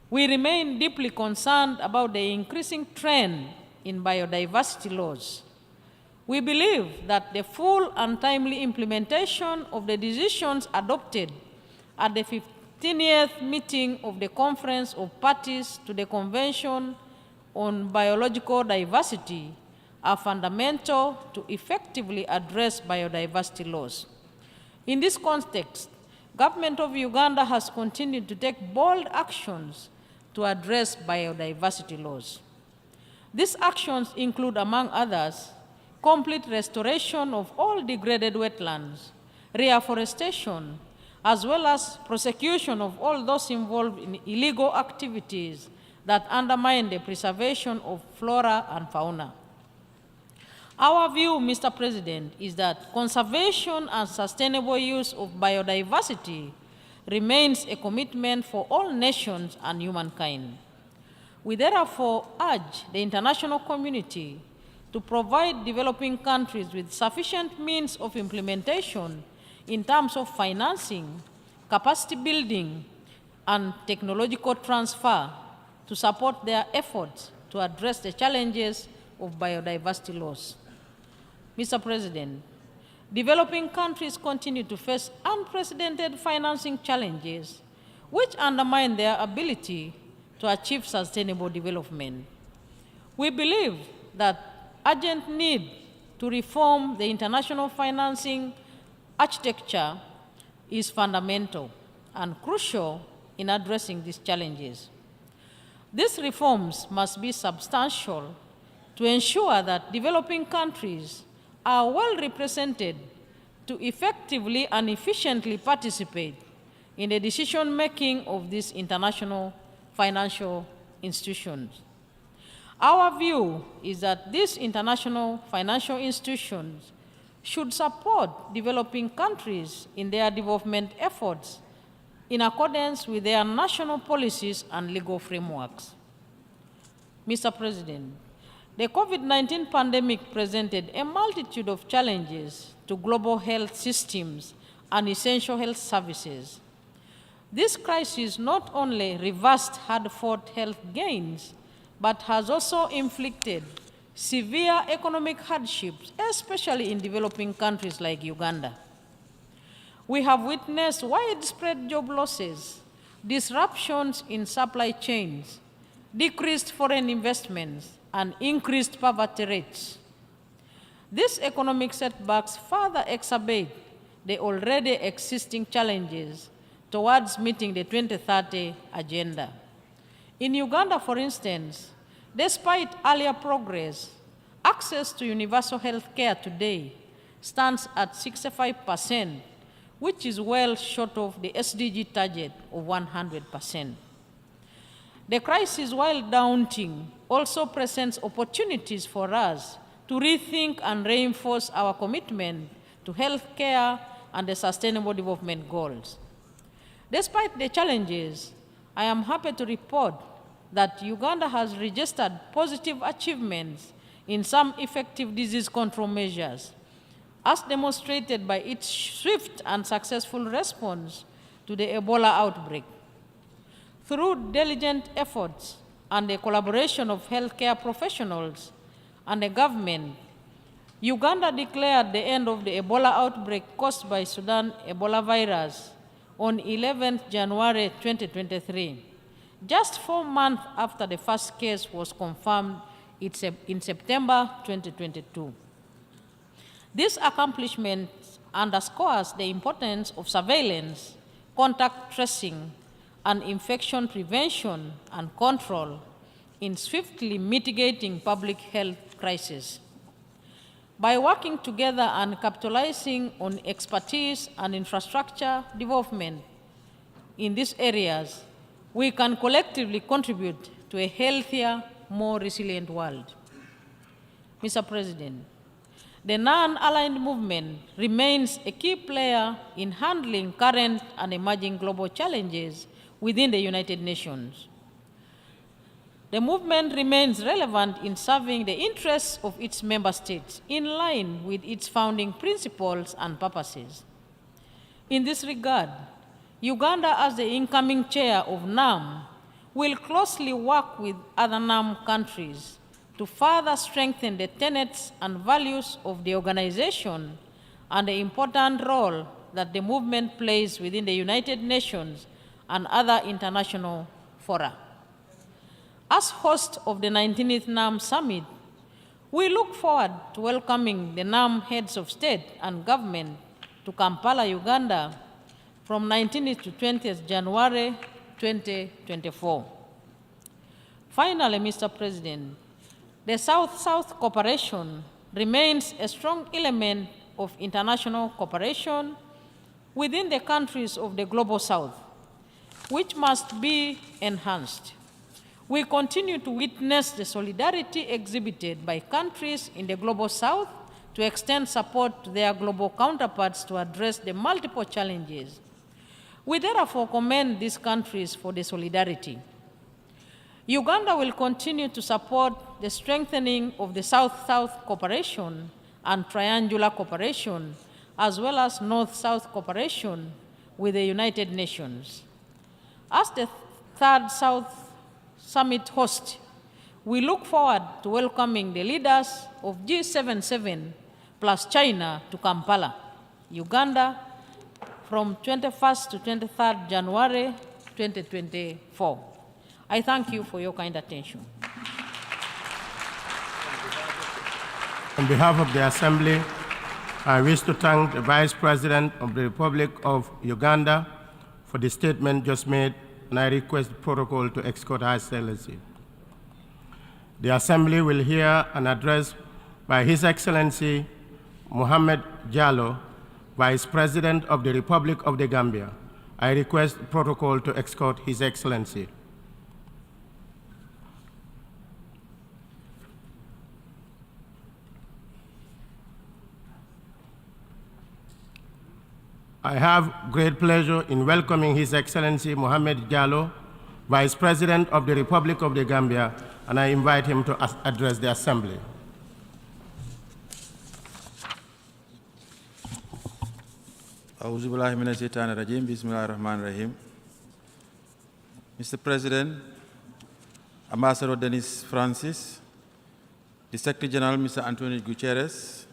we remain deeply concerned about the increasing trend in biodiversity laws. We believe that the full and timely implementation of the decisions adopted at the 15th meeting of the Conference of Parties to the Convention on Biological Diversity are fundamental to effectively address biodiversity loss. In this context, Government of Uganda has continued to take bold actions to address biodiversity loss. These actions include, among others, complete restoration of all degraded wetlands, reforestation, as well as prosecution of all those involved in illegal activities that undermine the preservation of flora and fauna. Our view, Mr. President, is that conservation and sustainable use of biodiversity remains a commitment for all nations and humankind. We therefore urge the international community to provide developing countries with sufficient means of implementation in terms of financing, capacity building, and technological transfer to support their efforts to address the challenges of biodiversity loss. Mr. President, developing countries continue to face unprecedented financing challenges which undermine their ability to achieve sustainable development. We believe that urgent need to reform the international financing architecture is fundamental and crucial in addressing these challenges. These reforms must be substantial to ensure that developing countries are well represented to effectively and efficiently participate in the decision-making of these international financial institutions. Our view is that these international financial institutions should support developing countries in their development efforts in accordance with their national policies and legal frameworks. Mr. President, the COVID-19 pandemic presented a multitude of challenges to global health systems and essential health services. This crisis not only reversed hard-fought health gains, but has also inflicted severe economic hardships, especially in developing countries like Uganda. We have witnessed widespread job losses, disruptions in supply chains, decreased foreign investments, and increased poverty rates. These economic setbacks further exacerbate the already existing challenges towards meeting the 2030 agenda. In Uganda, for instance, despite earlier progress, access to universal health care today stands at 65%, which is well short of the SDG target of 100%. The crisis, while daunting, also presents opportunities for us to rethink and reinforce our commitment to health care and the Sustainable Development Goals. Despite the challenges, I am happy to report that Uganda has registered positive achievements in some effective disease control measures, as demonstrated by its swift and successful response to the Ebola outbreak. Through diligent efforts and the collaboration of healthcare professionals and the government, Uganda declared the end of the Ebola outbreak caused by Sudan Ebola virus on 11th January 2023, just 4 months after the first case was confirmed in September 2022. This accomplishment underscores the importance of surveillance, contact tracing, and infection prevention and control in swiftly mitigating public health crises. By working together and capitalizing on expertise and infrastructure development in these areas, we can collectively contribute to a healthier, more resilient world. Mr. President, the non-aligned movement remains a key player in handling current and emerging global challenges within the United Nations. The movement remains relevant in serving the interests of its member states in line with its founding principles and purposes. In this regard, Uganda, as the incoming chair of NAM, will closely work with other NAM countries to further strengthen the tenets and values of the organization and the important role that the movement plays within the United Nations and other international fora. As host of the 19th NAM Summit, we look forward to welcoming the NAM heads of state and government to Kampala, Uganda, from 19th to 20th January 2024. Finally, Mr. President, the South-South cooperation remains a strong element of international cooperation within the countries of the Global South, which must be enhanced. We continue to witness the solidarity exhibited by countries in the Global South to extend support to their global counterparts to address the multiple challenges. We therefore commend these countries for the solidarity. Uganda will continue to support the strengthening of the South-South cooperation and triangular cooperation, as well as North-South cooperation with the United Nations. As the third South Summit host, we look forward to welcoming the leaders of G77 plus China to Kampala, Uganda, from 21st to 23rd January 2024. I thank you for your kind attention. On behalf of the Assembly, I wish to thank the Vice President of the Republic of Uganda for the statement just made, and I request the protocol to escort Her Excellency. The Assembly will hear an address by His Excellency Mohamed Jallow, Vice President of the Republic of the Gambia. I request the protocol to escort His Excellency. I have great pleasure in welcoming His Excellency Mohamed Jallow, Vice President of the Republic of the Gambia, and I invite him to address the Assembly. Mr. President, Ambassador Denis Francis, the Secretary General, Mr. Antonio Guterres,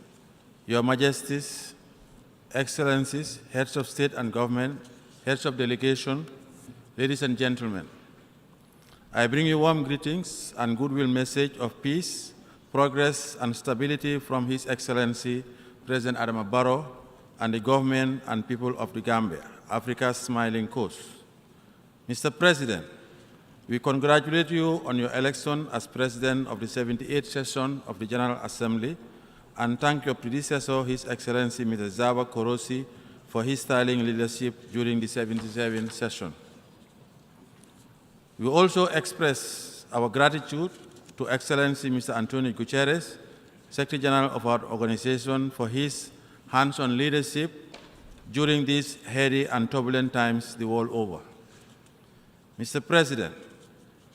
Your Majesties, Excellencies, Heads of State and Government, Heads of Delegation, ladies and gentlemen, I bring you warm greetings and goodwill message of peace, progress, and stability from His Excellency President Adama Barrow and the government and people of the Gambia, Africa's smiling coast. Mr. President, we congratulate you on your election as President of the 78th session of the General Assembly and thank your predecessor, His Excellency Mr. Zawa Korosi, for his sterling leadership during the 77th session. We also express our gratitude to Excellency Mr. Antonio Guterres, Secretary General of our organization, for his hands-on leadership during these heady and turbulent times the world over. Mr. President,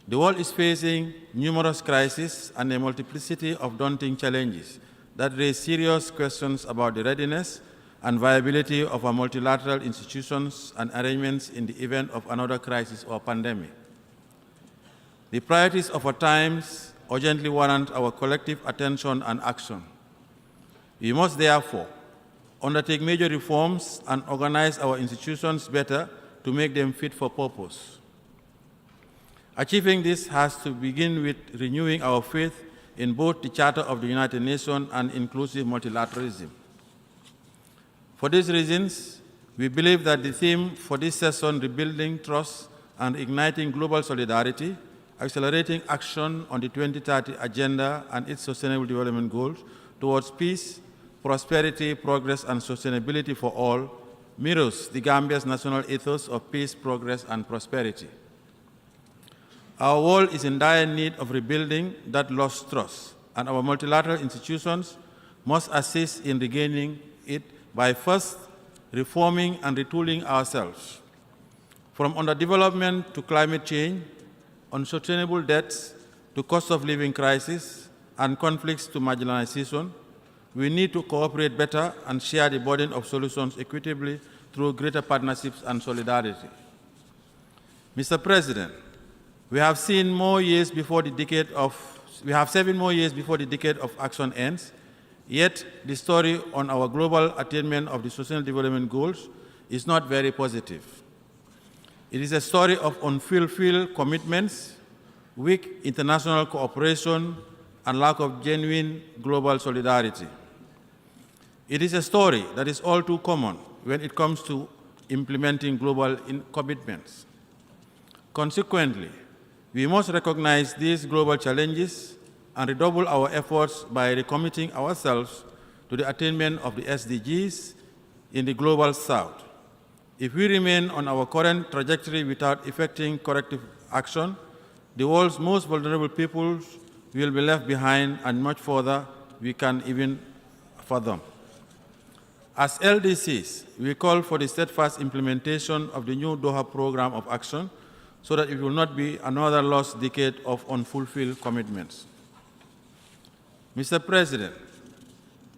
the world is facing numerous crises and a multiplicity of daunting challenges that raise serious questions about the readiness and viability of our multilateral institutions and arrangements in the event of another crisis or pandemic. The priorities of our times urgently warrant our collective attention and action. We must therefore undertake major reforms and organize our institutions better to make them fit for purpose. Achieving this has to begin with renewing our faith in both the Charter of the United Nations and inclusive multilateralism. For these reasons, we believe that the theme for this session, Rebuilding Trust and Igniting Global Solidarity, Accelerating Action on the 2030 Agenda and its Sustainable Development Goals towards peace, prosperity, progress, and sustainability for all, mirrors the Gambia's national ethos of peace, progress, and prosperity. Our world is in dire need of rebuilding that lost trust, and our multilateral institutions must assist in regaining it by first reforming and retooling ourselves. From underdevelopment to climate change, unsustainable debts to cost of living crisis, and conflicts to marginalization, we need to cooperate better and share the burden of solutions equitably through greater partnerships and solidarity. Mr. President, we have 7 more years before the decade of action ends, yet the story on our global attainment of the Sustainable Development Goals is not very positive. It is a story of unfulfilled commitments, weak international cooperation, and lack of genuine global solidarity. It is a story that is all too common when it comes to implementing global commitments. Consequently, we must recognize these global challenges and redouble our efforts by recommitting ourselves to the attainment of the SDGs in the Global South. If we remain on our current trajectory without effecting corrective action, the world's most vulnerable peoples will be left behind and much further we can even fathom. As LDCs, we call for the steadfast implementation of the new Doha Program of Action so that it will not be another lost decade of unfulfilled commitments. Mr. President,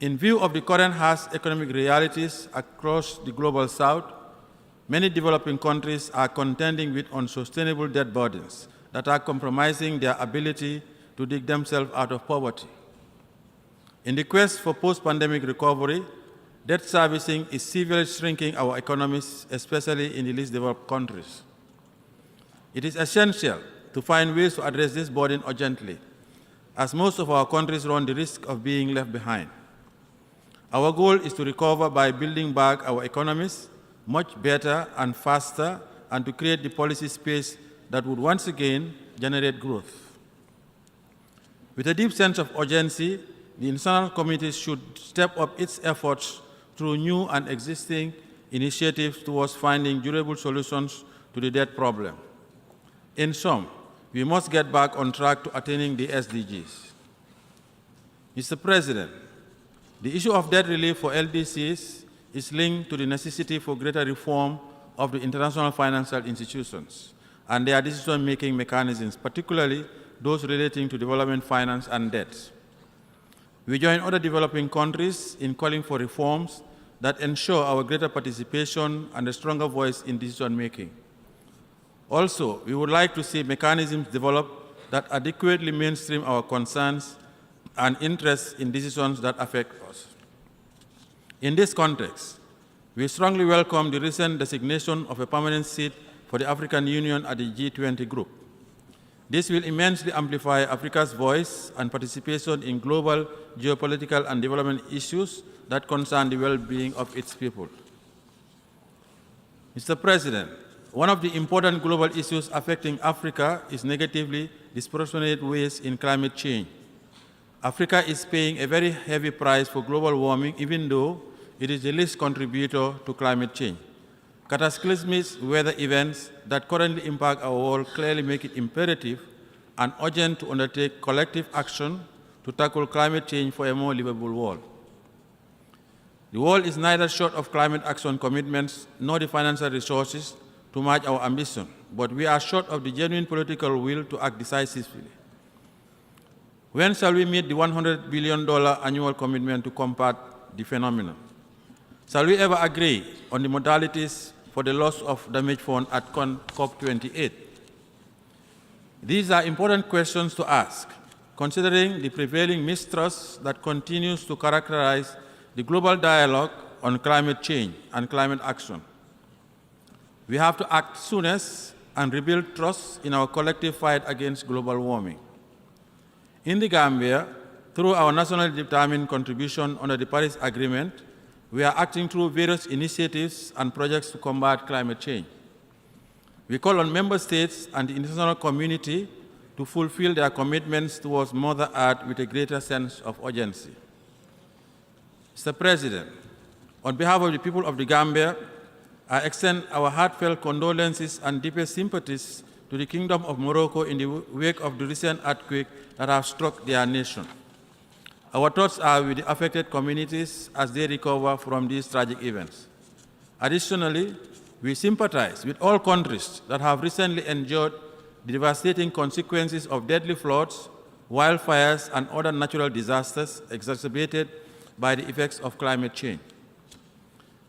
in view of the current harsh economic realities across the Global South, many developing countries are contending with unsustainable debt burdens that are compromising their ability to dig themselves out of poverty. In the quest for post-pandemic recovery, debt servicing is severely shrinking our economies, especially in the least developed countries. It is essential to find ways to address this burden urgently, as most of our countries run the risk of being left behind. Our goal is to recover by building back our economies much better and faster, and to create the policy space that would once again generate growth. With a deep sense of urgency, the international community should step up its efforts through new and existing initiatives towards finding durable solutions to the debt problem. In sum, we must get back on track to attaining the SDGs. Mr. President, the issue of debt relief for LDCs is linked to the necessity for greater reform of the international financial institutions and their decision-making mechanisms, particularly those relating to development finance and debt. We join other developing countries in calling for reforms that ensure our greater participation and a stronger voice in decision-making. Also, we would like to see mechanisms developed that adequately mainstream our concerns and interests in decisions that affect us. In this context, we strongly welcome the recent designation of a permanent seat for the African Union at the G20 group. This will immensely amplify Africa's voice and participation in global geopolitical and development issues that concern the well-being of its people. Mr. President, one of the important global issues affecting Africa is negatively disproportionate waste in climate change. Africa is paying a very heavy price for global warming, even though it is the least contributor to climate change. Cataclysmic weather events that currently impact our world clearly make it imperative and urgent to undertake collective action to tackle climate change for a more livable world. The world is neither short of climate action commitments nor the financial resources to match our ambition, but we are short of the genuine political will to act decisively. When shall we meet the $100 billion annual commitment to combat the phenomenon? Shall we ever agree on the modalities for the loss of damage fund at COP28? These are important questions to ask, considering the prevailing mistrust that continues to characterize the global dialogue on climate change and climate action. We have to act soonest and rebuild trust in our collective fight against global warming. In the Gambia, through our nationally determined contribution under the Paris Agreement, we are acting through various initiatives and projects to combat climate change. We call on member states and the international community to fulfill their commitments towards Mother Earth with a greater sense of urgency. Mr. President, on behalf of the people of the Gambia, I extend our heartfelt condolences and deepest sympathies to the Kingdom of Morocco in the wake of the recent earthquake that have struck their nation. Our thoughts are with the affected communities as they recover from these tragic events. Additionally, we sympathize with all countries that have recently endured the devastating consequences of deadly floods, wildfires, and other natural disasters exacerbated by the effects of climate change.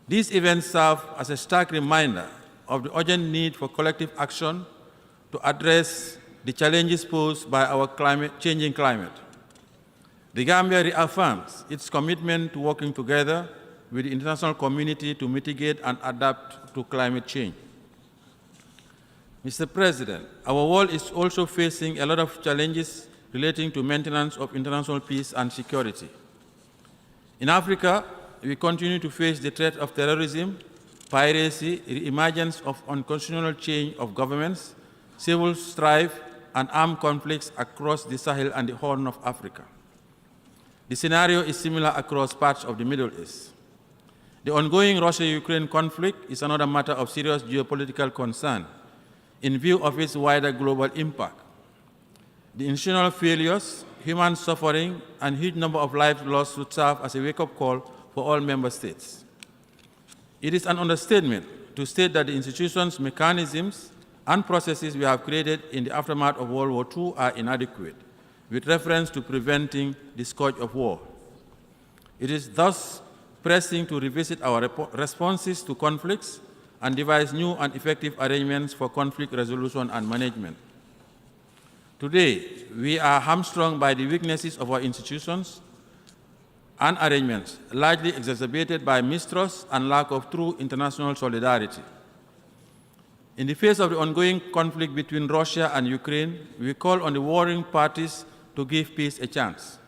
These events serve as a stark reminder of the urgent need for collective action to address the challenges posed by our changing climate. The Gambia reaffirms its commitment to working together with the international community to mitigate and adapt to climate change. Mr. President, our world is also facing a lot of challenges relating to maintenance of international peace and security. In Africa, we continue to face the threat of terrorism, piracy, the emergence of unconstitutional change of governments, civil strife, and armed conflicts across the Sahel and the Horn of Africa. The scenario is similar across parts of the Middle East. The ongoing Russia-Ukraine conflict is another matter of serious geopolitical concern in view of its wider global impact. The institutional failures, human suffering, and huge number of lives lost should serve as a wake-up call for all member states. It is an understatement to state that the institutions, mechanisms, and processes we have created in the aftermath of World War II are inadequate, with reference to preventing the scourge of war. It is thus pressing to revisit our responses to conflicts and devise new and effective arrangements for conflict resolution and management. Today, we are hamstrung by the weaknesses of our institutions and arrangements, largely exacerbated by mistrust and lack of true international solidarity. In the face of the ongoing conflict between Russia and Ukraine, we call on the warring parties to give peace a chance.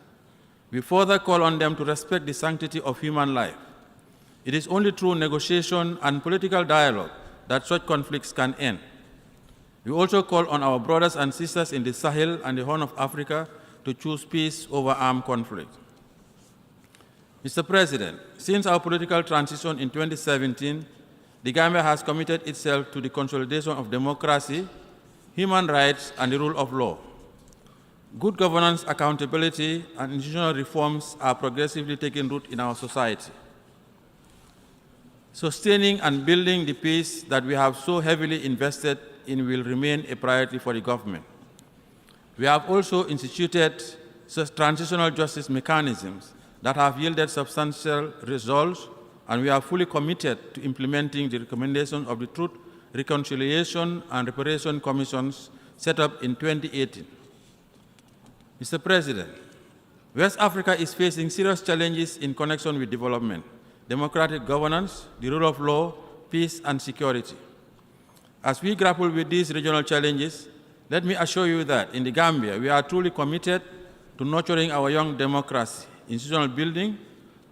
We further call on them to respect the sanctity of human life. It is only through negotiation and political dialogue that such conflicts can end. We also call on our brothers and sisters in the Sahel and the Horn of Africa to choose peace over armed conflict. Mr. President, since our political transition in 2017, the Gambia has committed itself to the consolidation of democracy, human rights, and the rule of law. Good governance, accountability, and institutional reforms are progressively taking root in our society. Sustaining and building the peace that we have so heavily invested in will remain a priority for the government. We have also instituted transitional justice mechanisms that have yielded substantial results, and we are fully committed to implementing the recommendations of the Truth, Reconciliation, and Reparation Commissions set up in 2018. Mr. President, West Africa is facing serious challenges in connection with development, democratic governance, the rule of law, peace, and security. As we grapple with these regional challenges, let me assure you that in the Gambia, we are truly committed to nurturing our young democracy, institutional building,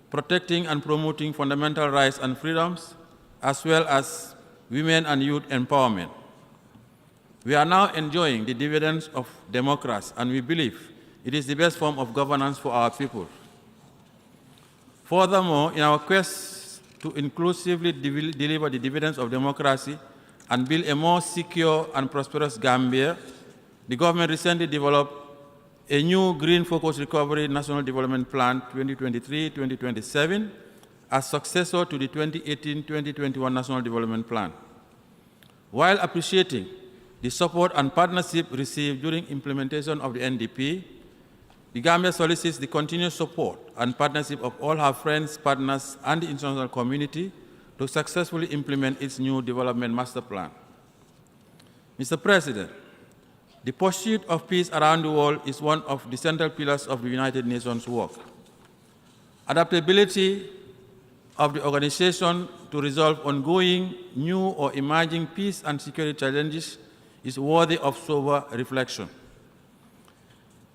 protecting and promoting fundamental rights and freedoms, as well as women and youth empowerment. We are now enjoying the dividends of democracy, and we believe it is the best form of governance for our people. Furthermore, in our quest to inclusively deliver the dividends of democracy and build a more secure and prosperous Gambia, the government recently developed a new Green-Focused Recovery National Development Plan 2023-2027 as successor to the 2018-2021 National Development Plan. While appreciating the support and partnership received during implementation of the NDP, the Gambia solicits the continued support and partnership of all her friends, partners, and the international community to successfully implement its new development master plan. Mr. President, the pursuit of peace around the world is one of the central pillars of the United Nations work. Adaptability of the organization to resolve ongoing, new, or emerging peace and security challenges is worthy of sober reflection.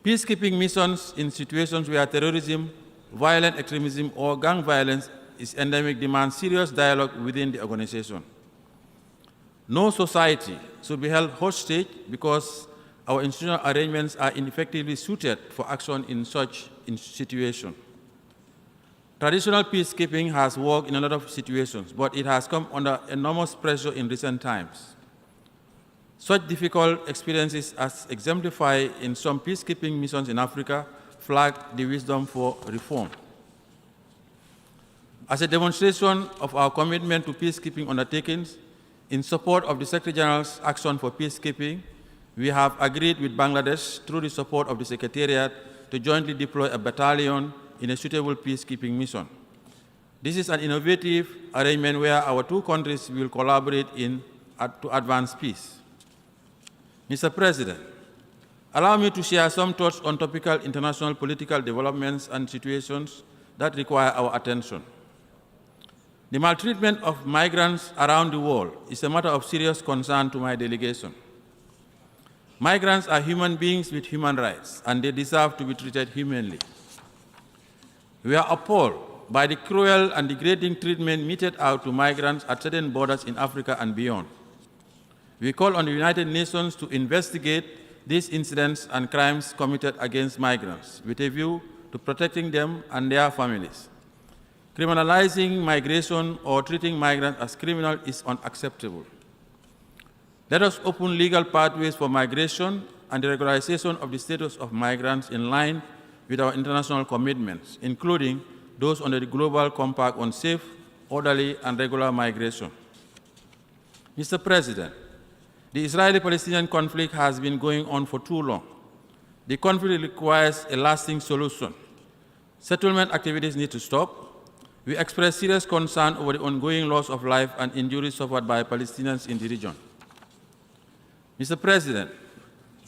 Peacekeeping missions in situations where terrorism, violent extremism, or gang violence is endemic demand serious dialogue within the organization. No society should be held hostage because our institutional arrangements are ineffectively suited for action in such situations. Traditional peacekeeping has worked in a lot of situations, but it has come under enormous pressure in recent times. Such difficult experiences, as exemplified in some peacekeeping missions in Africa, flag the wisdom for reform. As a demonstration of our commitment to peacekeeping undertakings, in support of the Secretary General's action for peacekeeping, we have agreed with Bangladesh, through the support of the Secretariat, to jointly deploy a battalion in a suitable peacekeeping mission. This is an innovative arrangement where our two countries will collaborate to advance peace. Mr. President, allow me to share some thoughts on topical international political developments and situations that require our attention. The maltreatment of migrants around the world is a matter of serious concern to my delegation. Migrants are human beings with human rights, and they deserve to be treated humanely. We are appalled by the cruel and degrading treatment meted out to migrants at certain borders in Africa and beyond. We call on the United Nations to investigate these incidents and crimes committed against migrants with a view to protecting them and their families. Criminalizing migration or treating migrants as criminals is unacceptable. Let us open legal pathways for migration and the regularization of the status of migrants in line with our international commitments, including those under the Global Compact on Safe, Orderly, and Regular Migration. Mr. President, the Israeli-Palestinian conflict has been going on for too long. The conflict requires a lasting solution. Settlement activities need to stop. We express serious concern over the ongoing loss of life and injuries suffered by Palestinians in the region. Mr. President,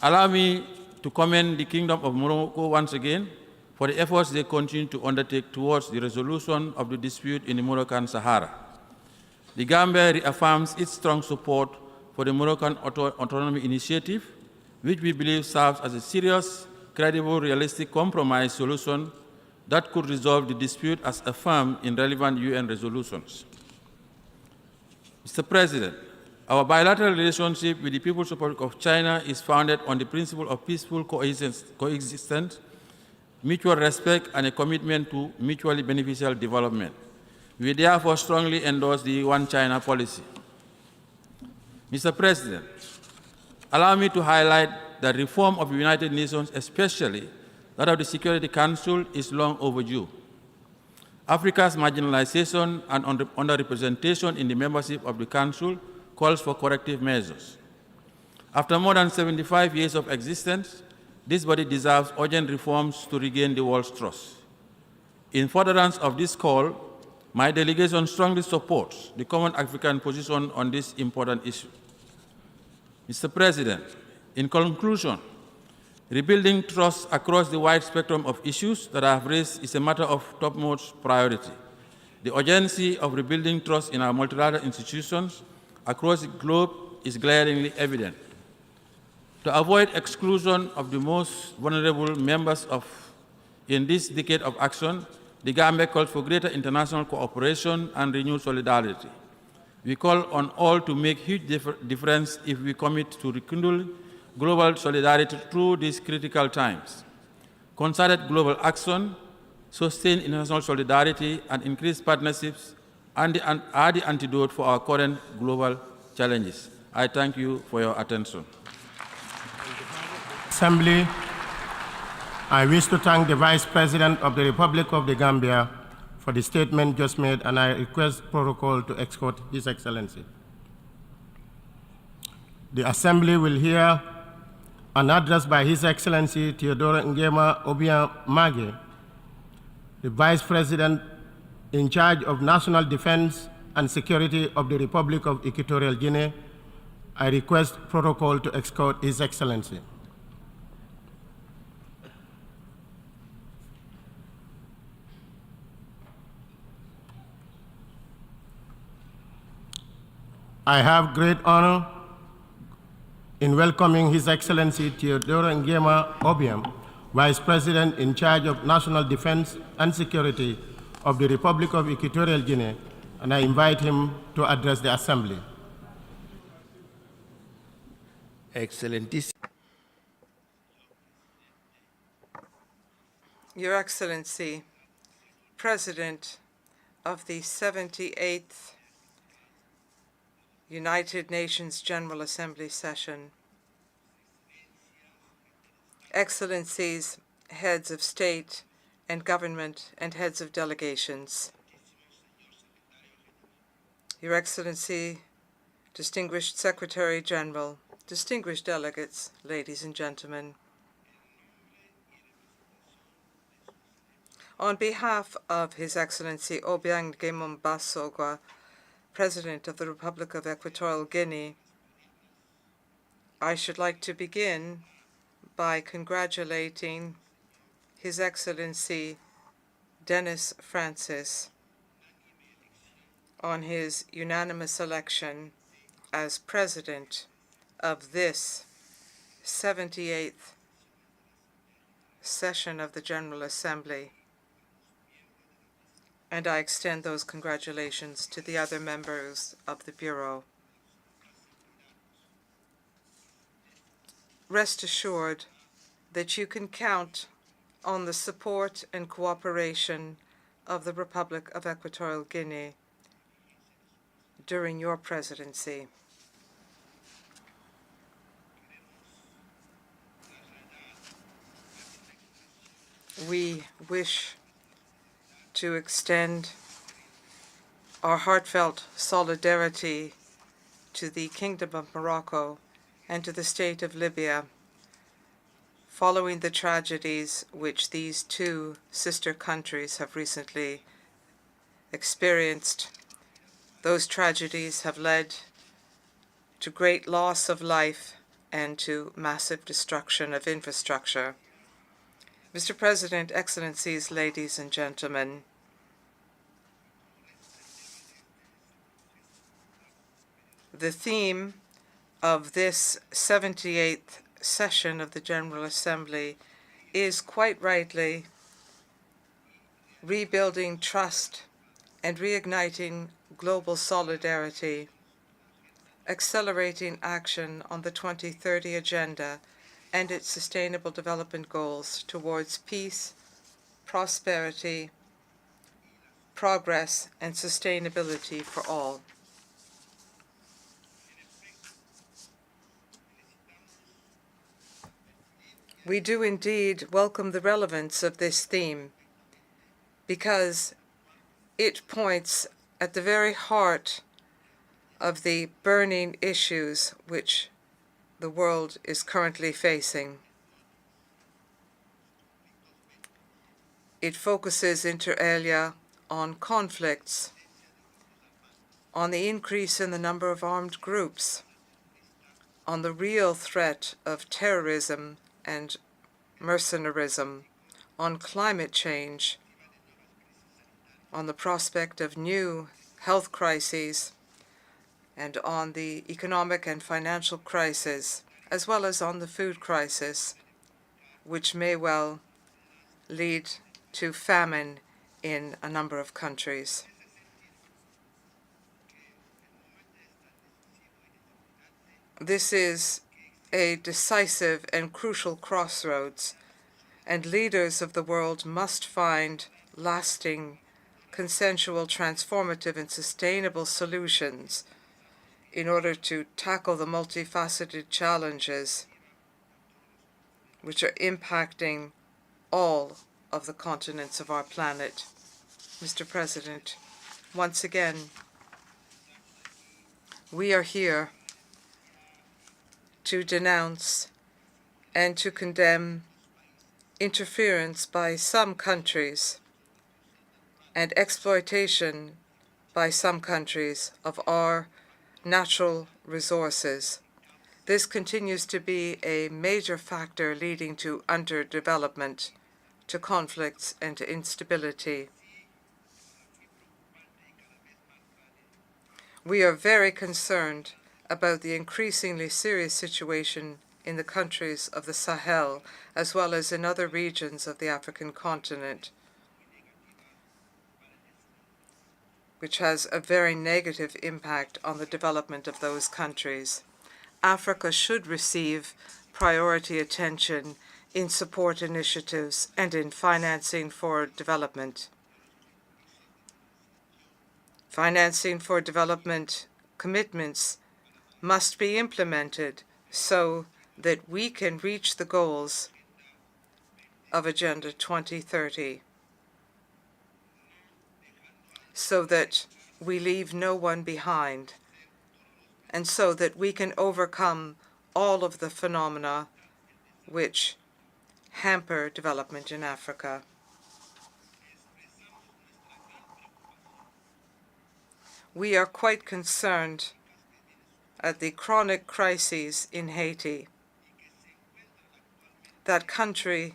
allow me to commend the Kingdom of Morocco once again for the efforts they continue to undertake towards the resolution of the dispute in the Moroccan Sahara. The Gambia reaffirms its strong support for the Moroccan Autonomy Initiative, which we believe serves as a serious, credible, realistic compromise solution that could resolve the dispute as affirmed in relevant UN resolutions. Mr. President, our bilateral relationship with the People's Republic of China is founded on the principle of peaceful coexistence, mutual respect, and a commitment to mutually beneficial development. We therefore strongly endorse the One China policy. Mr. President, allow me to highlight that reform of the United Nations, especially that of the Security Council, is long overdue. Africa's marginalization and underrepresentation in the membership of the Council calls for corrective measures. After more than 75 years of existence, this body deserves urgent reforms to regain the world's trust. In furtherance of this call, my delegation strongly supports the common African position on this important issue. Mr. President, in conclusion, rebuilding trust across the wide spectrum of issues that I have raised is a matter of topmost priority. The urgency of rebuilding trust in our multilateral institutions across the globe is glaringly evident. To avoid exclusion of the most vulnerable members in this decade of action, the Gambia calls for greater international cooperation and renewed solidarity. We call on all to make huge difference if we commit to rekindle global solidarity through these critical times. Concerted global action, sustained international solidarity, and increased partnerships are the antidote for our current global challenges. I thank you for your attention. Assembly, I wish to thank the Vice President of the Republic of the Gambia for the statement just made, and I request protocol to escort His Excellency. The Assembly will hear an address by His Excellency Theodore Ngema Obiang Mage, the Vice President in charge of National Defense and Security of the Republic of Equatorial Guinea. I request protocol to escort His Excellency. I have great honor in welcoming His Excellency Theodore Ngema Obiang, Vice President in charge of National Defense and Security of the Republic of Equatorial Guinea, and I invite him to address the Assembly. Excellencies. Your Excellency, President of the 78th United Nations General Assembly session, Excellencies, heads of state and government and heads of delegations, Your Excellency, distinguished Secretary General, distinguished delegates, ladies and gentlemen. On behalf of His Excellency Obiang Ngema Obiang, President of the Republic of Equatorial Guinea, I should like to begin by congratulating His Excellency Dennis Francis on his unanimous election as President of this 78th session of the General Assembly. And I extend those congratulations to the other members of the Bureau. Rest assured that you can count on the support and cooperation of the Republic of Equatorial Guinea during your presidency. We wish to extend our heartfelt solidarity to the Kingdom of Morocco and to the State of Libya following the tragedies which these two sister countries have recently experienced. Those tragedies have led to great loss of life and to massive destruction of infrastructure. Mr. President, Excellencies, ladies and gentlemen, the theme of this 78th session of the General Assembly is quite rightly rebuilding trust and reigniting global solidarity, accelerating action on the 2030 Agenda and its Sustainable Development Goals towards peace, prosperity, progress, and sustainability for all. We do indeed welcome the relevance of this theme because it points at the very heart of the burning issues which the world is currently facing. It focuses inter alia on conflicts, on the increase in the number of armed groups, on the real threat of terrorism and mercenarism, on climate change, on the prospect of new health crises, and on the economic and financial crisis, as well as on the food crisis, which may well lead to famine in a number of countries. This is a decisive and crucial crossroads, and leaders of the world must find lasting, consensual, transformative, and sustainable solutions in order to tackle the multifaceted challenges which are impacting all of the continents of our planet. Mr. President, once again, we are here to denounce and to condemn interference by some countries and exploitation by some countries of our natural resources. This continues to be a major factor leading to underdevelopment, to conflicts, and to instability. We are very concerned about the increasingly serious situation in the countries of the Sahel, as well as in other regions of the African continent, which has a very negative impact on the development of those countries. Africa should receive priority attention in support initiatives and in financing for development. Financing for development commitments must be implemented so that we can reach the goals of Agenda 2030, so that we leave no one behind, and so that we can overcome all of the phenomena which hamper development in Africa. We are quite concerned at the chronic crises in Haiti. That country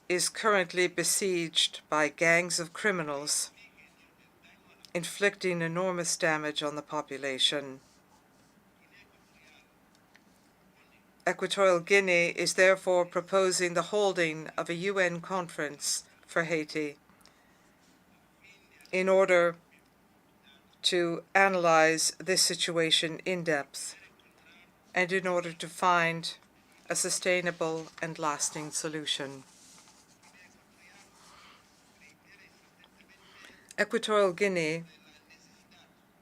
is currently besieged by gangs of criminals, inflicting enormous damage on the population. Equatorial Guinea is therefore proposing the holding of a UN conference for Haiti in order to analyze this situation in depth and in order to find a sustainable and lasting solution. Equatorial Guinea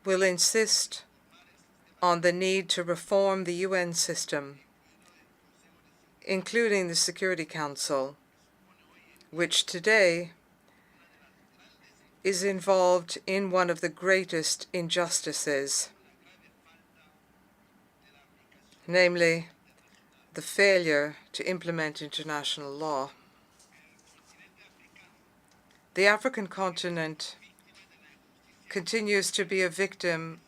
will insist on the need to reform the UN system, including the Security Council, which today is involved in one of the greatest injustices, namely the failure to implement international law. The African continent continues to be a victim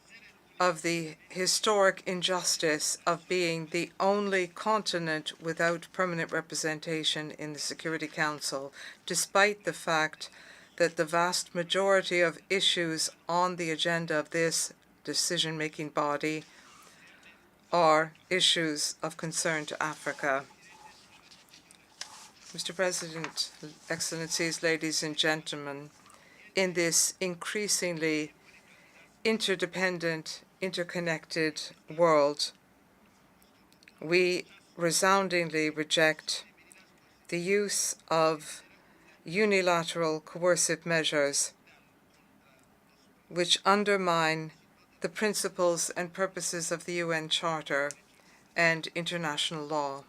of the historic injustice of being the only continent without permanent representation in the Security Council, despite the fact that the vast majority of issues on the agenda of this decision-making body are issues of concern to Africa. Mr. President, Excellencies, ladies and gentlemen, in this increasingly interdependent, interconnected world, we resoundingly reject the use of unilateral coercive measures which undermine the principles and purposes of the UN Charter and international law.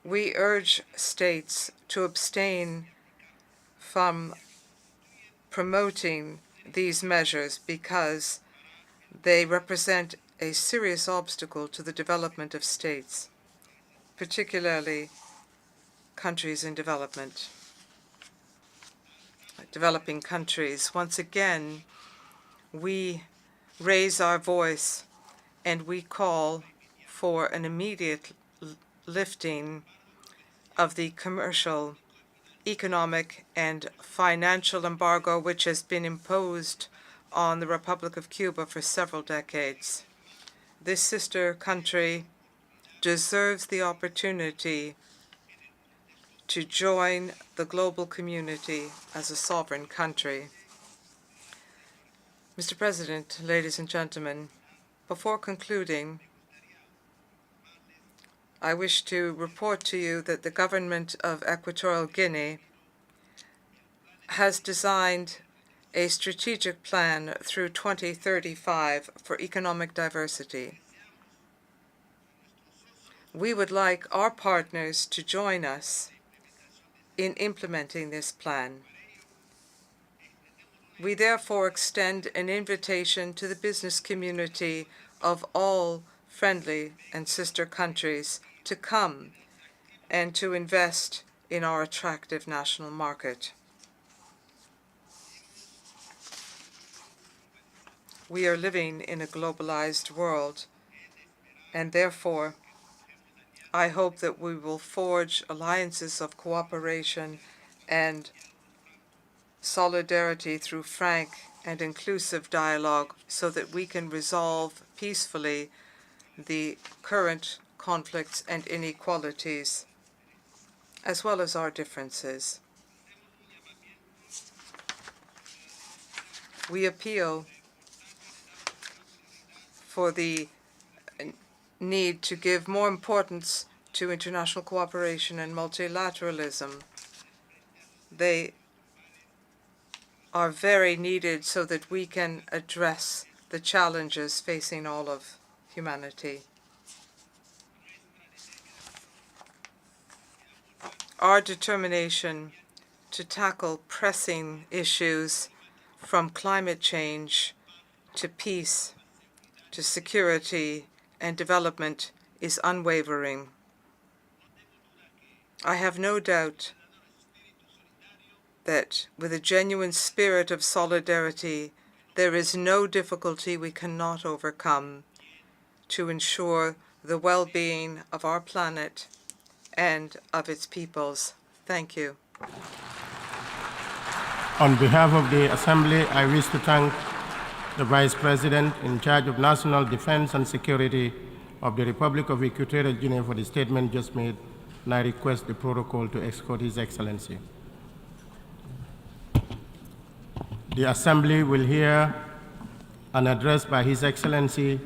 We urge states to abstain from promoting these measures because they represent a serious obstacle to the development of states, particularly countries in development, developing countries. Once again, we raise our voice and we call for an immediate lifting of the commercial, economic, and financial embargo which has been imposed on the Republic of Cuba for several decades. This sister country deserves the opportunity to join the global community as a sovereign country. Mr. President, ladies and gentlemen, before concluding, I wish to report to you that the government of Equatorial Guinea has designed a strategic plan through 2035 for economic diversity. We would like our partners to join us in implementing this plan. We therefore extend an invitation to the business community of all friendly and sister countries to come and to invest in our attractive national market. We are living in a globalized world, and therefore I hope that we will forge alliances of cooperation and solidarity through frank and inclusive dialogue so that we can resolve peacefully the current conflicts and inequalities, as well as our differences. We appeal for the need to give more importance to international cooperation and multilateralism. They are very needed so that we can address the challenges facing all of humanity. Our determination to tackle pressing issues from climate change to peace to security and development is unwavering. I have no doubt that with a genuine spirit of solidarity, there is no difficulty we cannot overcome to ensure the well-being of our planet and of its peoples. Thank you. On behalf of the Assembly, I wish to thank the Vice President in charge of National Defense and Security of the Republic of Equatorial Guinea for the statement just made, and I request the protocol to escort His Excellency. The Assembly will hear an address by His Excellency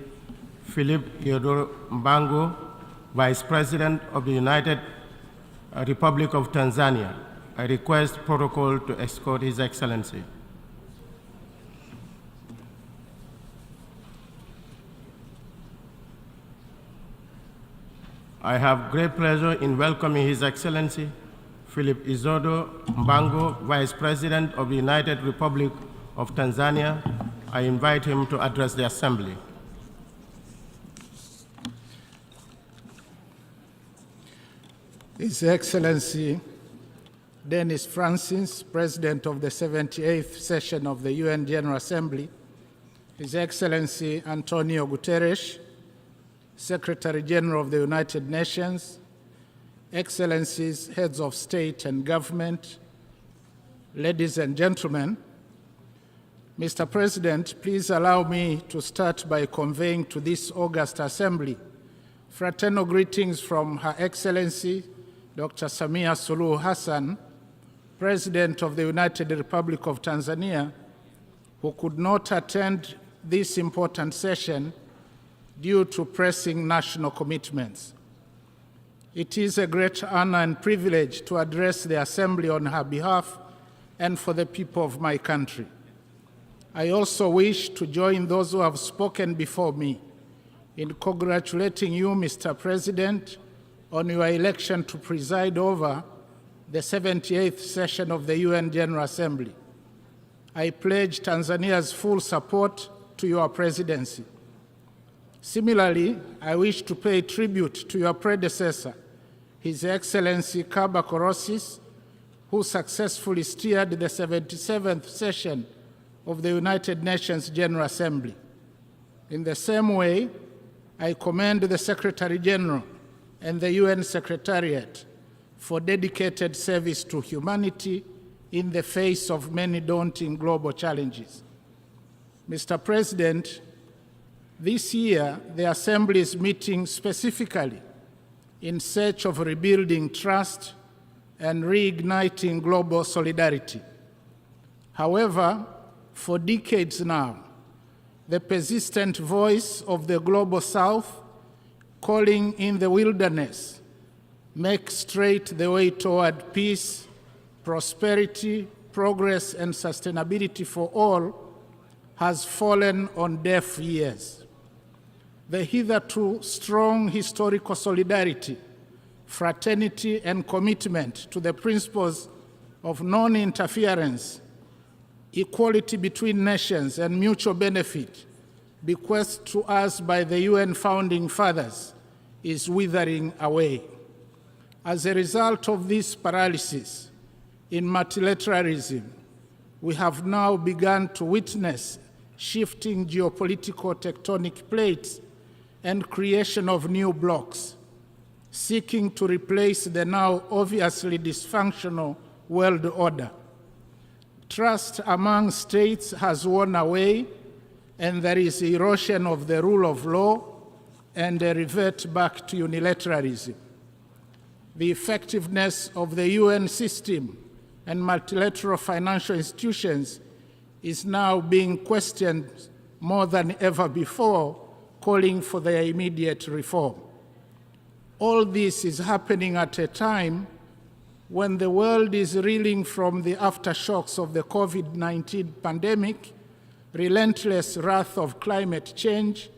Philip Theodore Mbango, Vice President of the United Republic of Tanzania. I request protocol to escort His Excellency. I have great pleasure in welcoming His Excellency Philip Izodo Mbango, Vice President of the United Republic of Tanzania. I invite him to address the Assembly. His Excellency Denis Francis, President of the 78th session of the UN General Assembly, His Excellency Antonio Guterres, Secretary General of the United Nations, Excellencies, Heads of State and Government, ladies and gentlemen, Mr. President, please allow me to start by conveying to this august Assembly fraternal greetings from Her Excellency Dr. Samia Suluhu Hassan, President of the United Republic of Tanzania, who could not attend this important session due to pressing national commitments. It is a great honor and privilege to address the Assembly on her behalf and for the people of my country. I also wish to join those who have spoken before me in congratulating you, Mr. President, on your election to preside over the 78th session of the UN General Assembly. I pledge Tanzania's full support to your presidency. Similarly, I wish to pay tribute to your predecessor, His Excellency Kaba Korosis, who successfully steered the 77th session of the United Nations General Assembly. In the same way, I commend the Secretary General and the UN Secretariat for dedicated service to humanity in the face of many daunting global challenges. Mr. President, this year, the Assembly is meeting specifically in search of rebuilding trust and reigniting global solidarity. However, for decades now, the persistent voice of the Global South calling in the wilderness make straight the way toward peace, prosperity, progress, and sustainability for all has fallen on deaf ears. The hitherto strong historical solidarity, fraternity, and commitment to the principles of non-interference, equality between nations, and mutual benefit bequeathed to us by the UN founding fathers is withering away. As a result of this paralysis in multilateralism, we have now begun to witness shifting geopolitical tectonic plates and creation of new blocs, seeking to replace the now obviously dysfunctional world order. Trust among states has worn away, and there is erosion of the rule of law and a revert back to unilateralism. The effectiveness of the UN system and multilateral financial institutions is now being questioned more than ever before, calling for their immediate reform. All this is happening at a time when the world is reeling from the aftershocks of the COVID-19 pandemic, relentless wrath of climate change,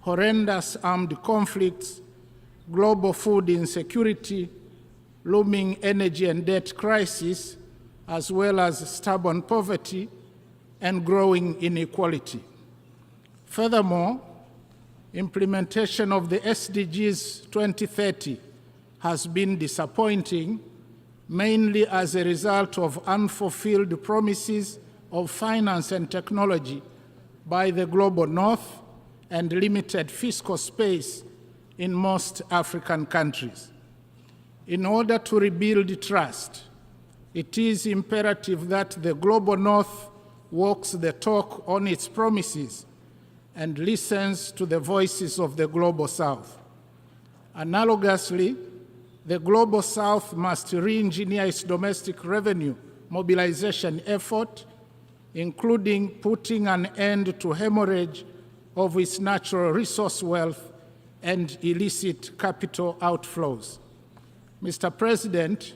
horrendous armed conflicts, global food insecurity, looming energy and debt crisis, as well as stubborn poverty and growing inequality. Furthermore, implementation of the SDGs 2030 has been disappointing, mainly as a result of unfulfilled promises of finance and technology by the global north and limited fiscal space in most African countries. In order to rebuild trust, it is imperative that the global north walks the talk on its promises and listens to the voices of the global south. Analogously, the global south must re-engineer its domestic revenue mobilization effort, including putting an end to hemorrhage of its natural resource wealth and illicit capital outflows. Mr. President,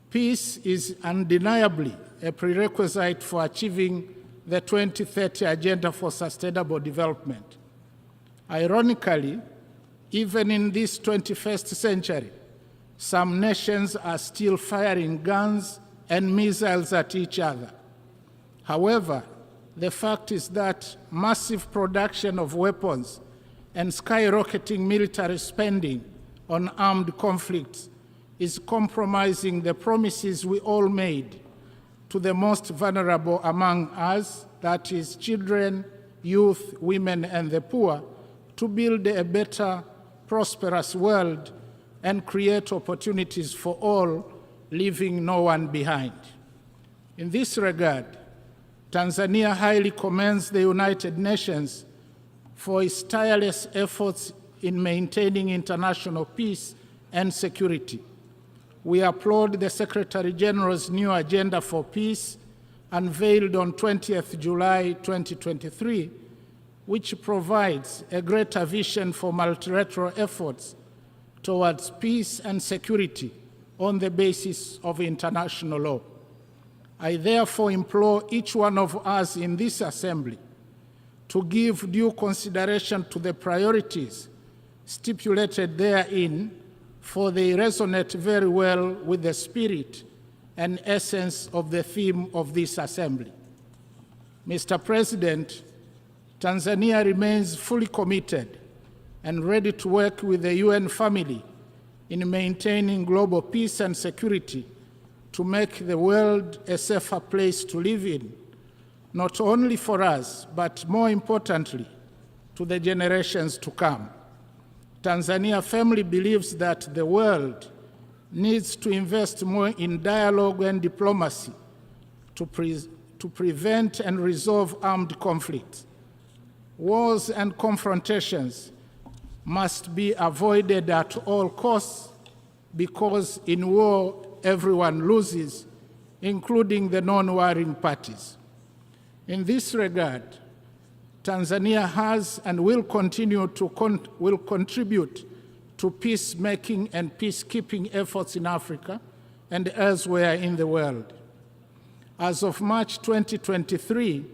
peace is undeniably a prerequisite for achieving the 2030 Agenda for Sustainable Development. Ironically, even in this 21st century, some nations are still firing guns and missiles at each other. However, the fact is that massive production of weapons and skyrocketing military spending on armed conflicts is compromising the promises we all made to the most vulnerable among us, that is, children, youth, women, and the poor, to build a better, prosperous world and create opportunities for all, leaving no one behind. In this regard, Tanzania highly commends the United Nations for its tireless efforts in maintaining international peace and security. We applaud the Secretary General's new Agenda for Peace, unveiled on 20th July 2023, which provides a greater vision for multilateral efforts towards peace and security on the basis of international law. I therefore implore each one of us in this assembly to give due consideration to the priorities stipulated therein, for they resonate very well with the spirit and essence of the theme of this assembly. Mr. President, Tanzania remains fully committed and ready to work with the UN family in maintaining global peace and security to make the world a safer place to live in, not only for us, but more importantly, to the generations to come. Tanzania firmly believes that the world needs to invest more in dialogue and diplomacy to prevent and resolve armed conflicts. Wars and confrontations must be avoided at all costs, because in war, everyone loses, including the non-warring parties. In this regard, Tanzania has and will continue to contribute to peacemaking and peacekeeping efforts in Africa and elsewhere in the world. As of March 2023,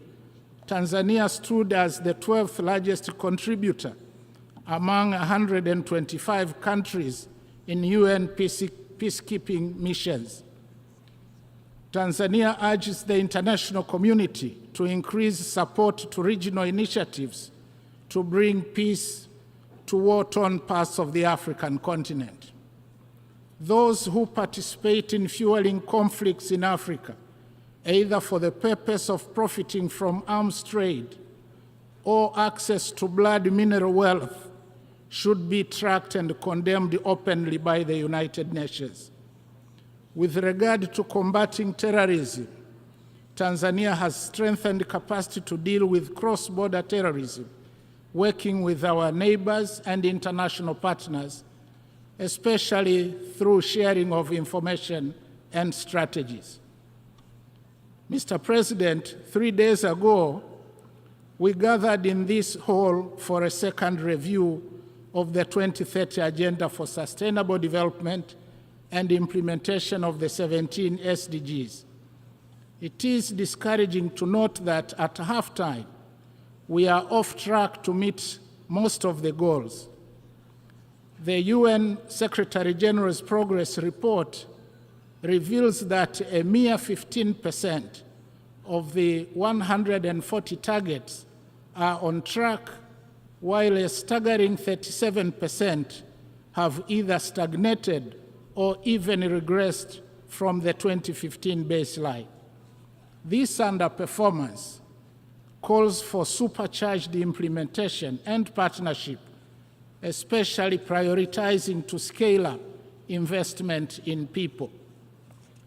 Tanzania stood as the 12th largest contributor among 125 countries in UN peacekeeping missions. Tanzania urges the international community to increase support to regional initiatives to bring peace to war-torn parts of the African continent. Those who participate in fueling conflicts in Africa, either for the purpose of profiting from arms trade or access to blood mineral wealth, should be tracked and condemned openly by the United Nations. With regard to combating terrorism, Tanzania has strengthened capacity to deal with cross-border terrorism, working with our neighbors and international partners, especially through sharing of information and strategies. Mr. President, 3 days ago, we gathered in this hall for a second review of the 2030 Agenda for Sustainable Development and implementation of the 17 SDGs. It is discouraging to note that at halftime, we are off track to meet most of the goals. The UN Secretary General's Progress Report reveals that a mere 15% of the 140 targets are on track, while a staggering 37% have either stagnated or even regressed from the 2015 baseline. This underperformance calls for supercharged implementation and partnership, especially prioritizing to scale up investment in people.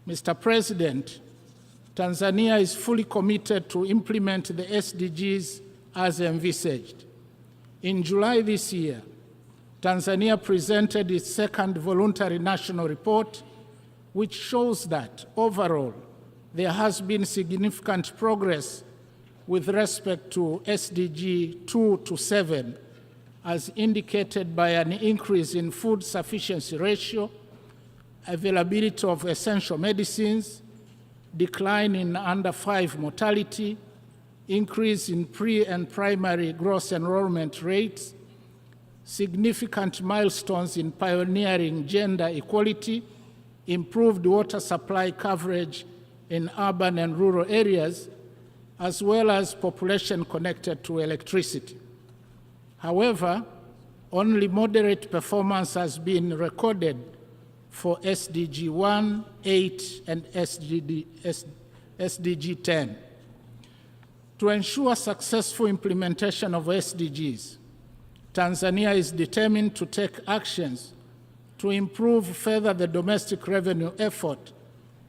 Mr. President, Tanzania is fully committed to implement the SDGs as envisaged. In July this year, Tanzania presented its second voluntary national report, which shows that overall there has been significant progress with respect to SDG 2 to 7, as indicated by an increase in food sufficiency ratio, availability of essential medicines, decline in under 5 mortality, increase in pre- and primary gross enrollment rates, significant milestones in pioneering gender equality, improved water supply coverage in urban and rural areas, as well as population connected to electricity. However, only moderate performance has been recorded for SDG 1, 8, and SDG 10. To ensure successful implementation of SDGs, Tanzania is determined to take actions to improve further the domestic revenue effort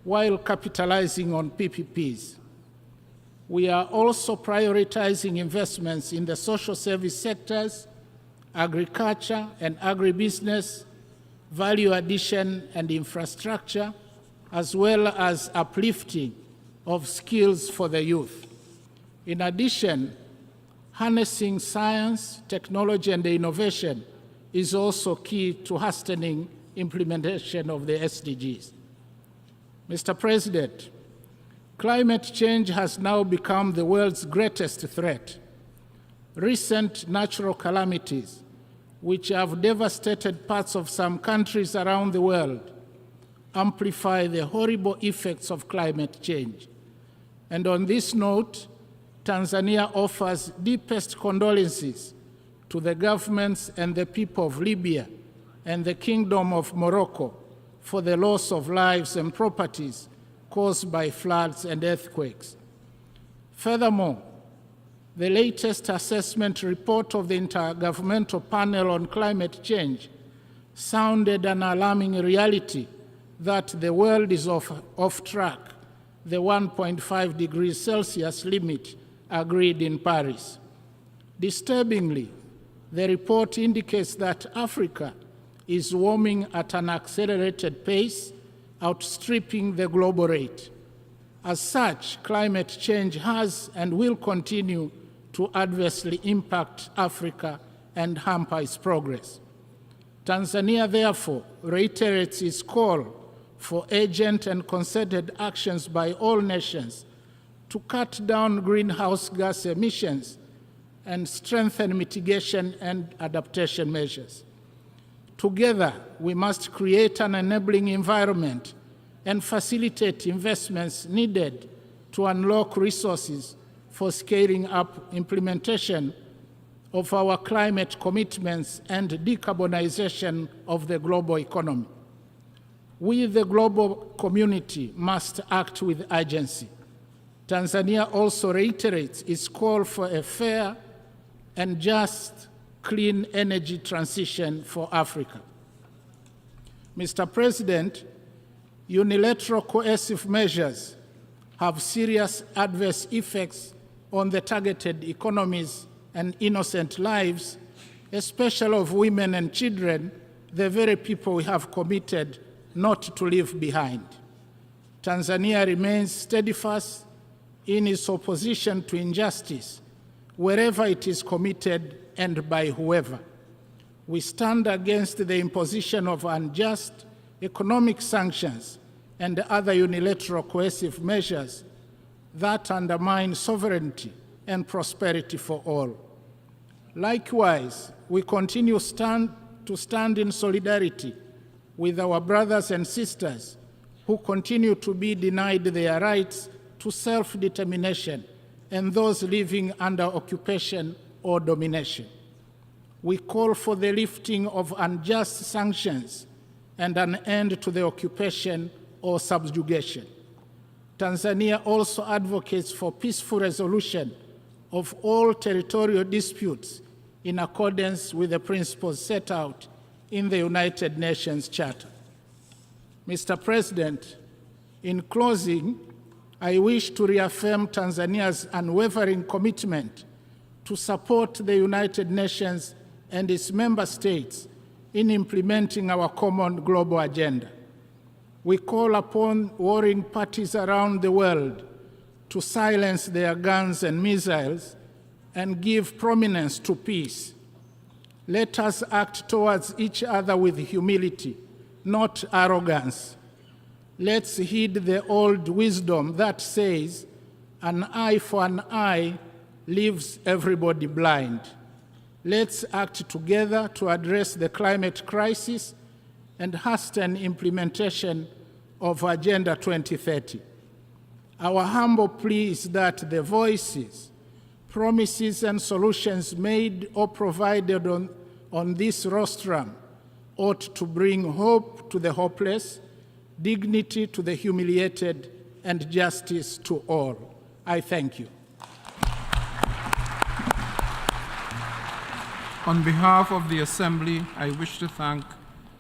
while capitalizing on PPPs. We are also prioritizing investments in the social service sectors, agriculture and agribusiness, value addition and infrastructure, as well as uplifting of skills for the youth. In addition, harnessing science, technology, and innovation is also key to hastening implementation of the SDGs. Mr. President, climate change has now become the world's greatest threat. Recent natural calamities, which have devastated parts of some countries around the world, amplify the horrible effects of climate change. And on this note, Tanzania offers deepest condolences to the governments and the people of Libya and the Kingdom of Morocco for the loss of lives and properties caused by floods and earthquakes. Furthermore, the latest assessment report of the Intergovernmental Panel on Climate Change sounded an alarming reality that the world is off track, the 1.5 degrees Celsius limit agreed in Paris. Disturbingly, the report indicates that Africa is warming at an accelerated pace, outstripping the global rate. As such, climate change has and will continue to adversely impact Africa and hamper its progress. Tanzania, therefore, reiterates its call for urgent and concerted actions by all nations to cut down greenhouse gas emissions and strengthen mitigation and adaptation measures. Together, we must create an enabling environment and facilitate investments needed to unlock resources for scaling up implementation of our climate commitments and decarbonization of the global economy. We, the global community, must act with urgency. Tanzania also reiterates its call for a fair and just clean energy transition for Africa. Mr. President, unilateral coercive measures have serious adverse effects on the targeted economies and innocent lives, especially of women and children, the very people we have committed not to leave behind. Tanzania remains steadfast in its opposition to injustice, wherever it is committed and by whoever. We stand against the imposition of unjust economic sanctions and other unilateral coercive measures that undermine sovereignty and prosperity for all. Likewise, we continue to stand in solidarity with our brothers and sisters who continue to be denied their rights to self-determination and those living under occupation or domination. We call for the lifting of unjust sanctions and an end to the occupation or subjugation. Tanzania also advocates for peaceful resolution of all territorial disputes in accordance with the principles set out in the United Nations Charter. Mr. President, in closing, I wish to reaffirm Tanzania's unwavering commitment to support the United Nations and its member states in implementing our common global agenda. We call upon warring parties around the world to silence their guns and missiles and give prominence to peace. Let us act towards each other with humility, not arrogance. Let's heed the old wisdom that says, an eye for an eye leaves everybody blind. Let's act together to address the climate crisis and hasten implementation of Agenda 2030. Our humble plea is that the voices, promises, and solutions made or provided on this rostrum ought to bring hope to the hopeless, dignity to the humiliated, and justice to all. I thank you. On behalf of the Assembly, I wish to thank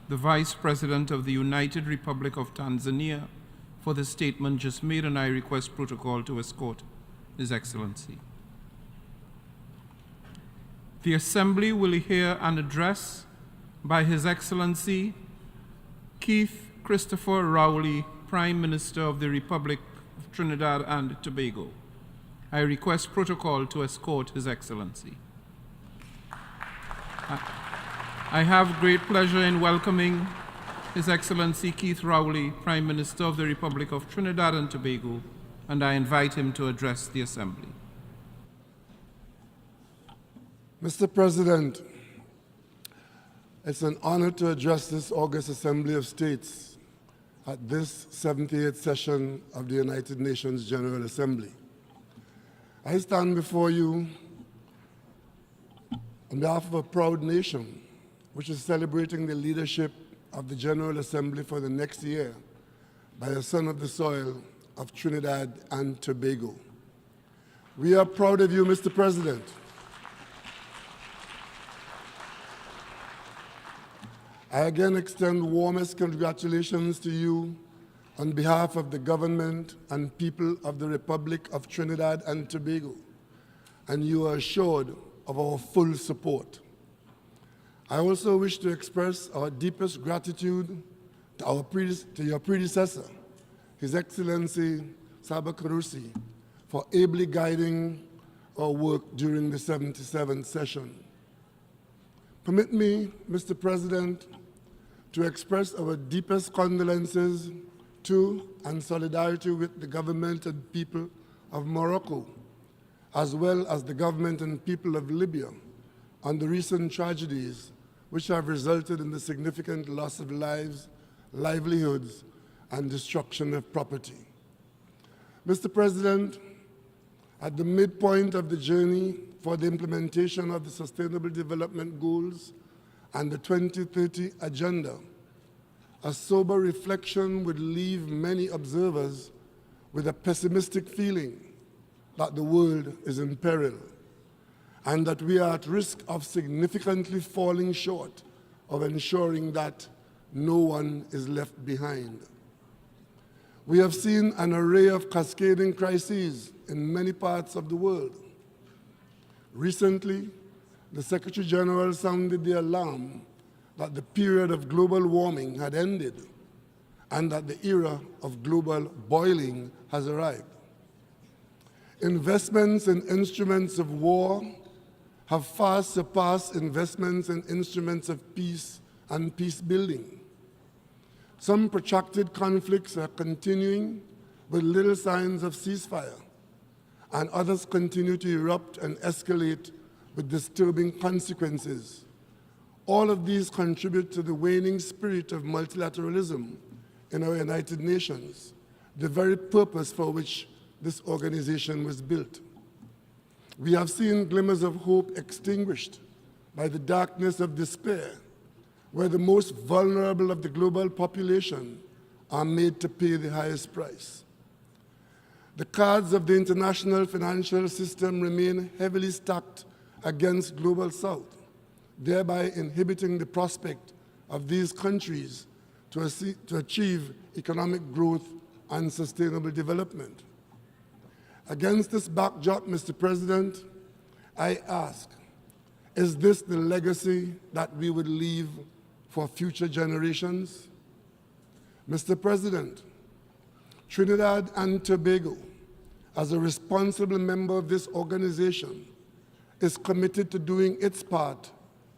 the Vice President of the United Republic of Tanzania for the statement just made, and I request protocol to escort His Excellency. The Assembly will hear an address by His Excellency Keith Christopher Rowley, Prime Minister of the Republic of Trinidad and Tobago. I request protocol to escort His Excellency. I have great pleasure in welcoming His Excellency Keith Rowley, Prime Minister of the Republic of Trinidad and Tobago, and I invite him to address the Assembly. Mr. President, it's an honor to address this August Assembly of States at this 78th session of the United Nations General Assembly. I stand before you on behalf of a proud nation which is celebrating the leadership of the General Assembly for the next year by a son of the soil of Trinidad and Tobago. We are proud of you, Mr. President. I again extend warmest congratulations to you on behalf of the government and people of the Republic of Trinidad and Tobago, and you are assured of our full support. I also wish to express our deepest gratitude to your predecessor, His Excellency Saba Kurusi, for ably guiding our work during the 77th session. Permit me, Mr. President, to express our deepest condolences to and solidarity with the government and people of Morocco, as well as the government and people of Libya, on the recent tragedies which have resulted in the significant loss of lives, livelihoods, and destruction of property. Mr. President, at the midpoint of the journey for the implementation of the Sustainable Development Goals and the 2030 Agenda, a sober reflection would leave many observers with a pessimistic feeling that the world is in peril and that we are at risk of significantly falling short of ensuring that no one is left behind. We have seen an array of cascading crises in many parts of the world. Recently, the Secretary General sounded the alarm that the period of global warming had ended and that the era of global boiling has arrived. Investments in instruments of war have far surpassed investments in instruments of peace and peace building. Some protracted conflicts are continuing with little signs of ceasefire, and others continue to erupt and escalate with disturbing consequences. All of these contribute to the waning spirit of multilateralism in our United Nations, the very purpose for which this organization was built. We have seen glimmers of hope extinguished by the darkness of despair, where the most vulnerable of the global population are made to pay the highest price. The cards of the international financial system remain heavily stacked against Global South, thereby inhibiting the prospect of these countries to achieve economic growth and sustainable development. Against this backdrop, Mr. President, I ask, is this the legacy that we would leave for future generations? Mr. President, Trinidad and Tobago, as a responsible member of this organization, is committed to doing its part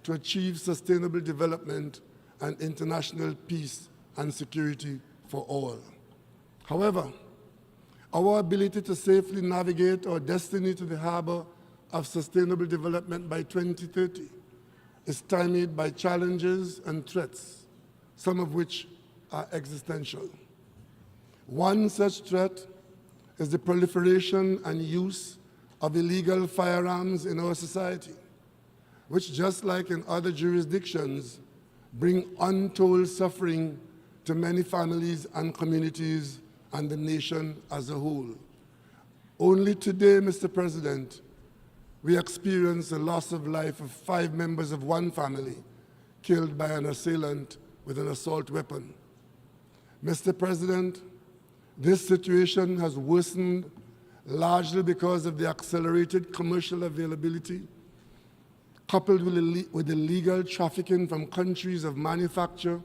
to achieve sustainable development and international peace and security for all. However, our ability to safely navigate our destiny to the harbor of sustainable development by 2030 is stymied by challenges and threats, some of which are existential. One such threat is the proliferation and use of illegal firearms in our society, which, just like in other jurisdictions, bring untold suffering to many families and communities and the nation as a whole. Only today, Mr. President, we experience the loss of life of 5 members of one family killed by an assailant with an assault weapon. Mr. President, this situation has worsened largely because of the accelerated commercial availability, coupled with illegal trafficking from countries of manufacture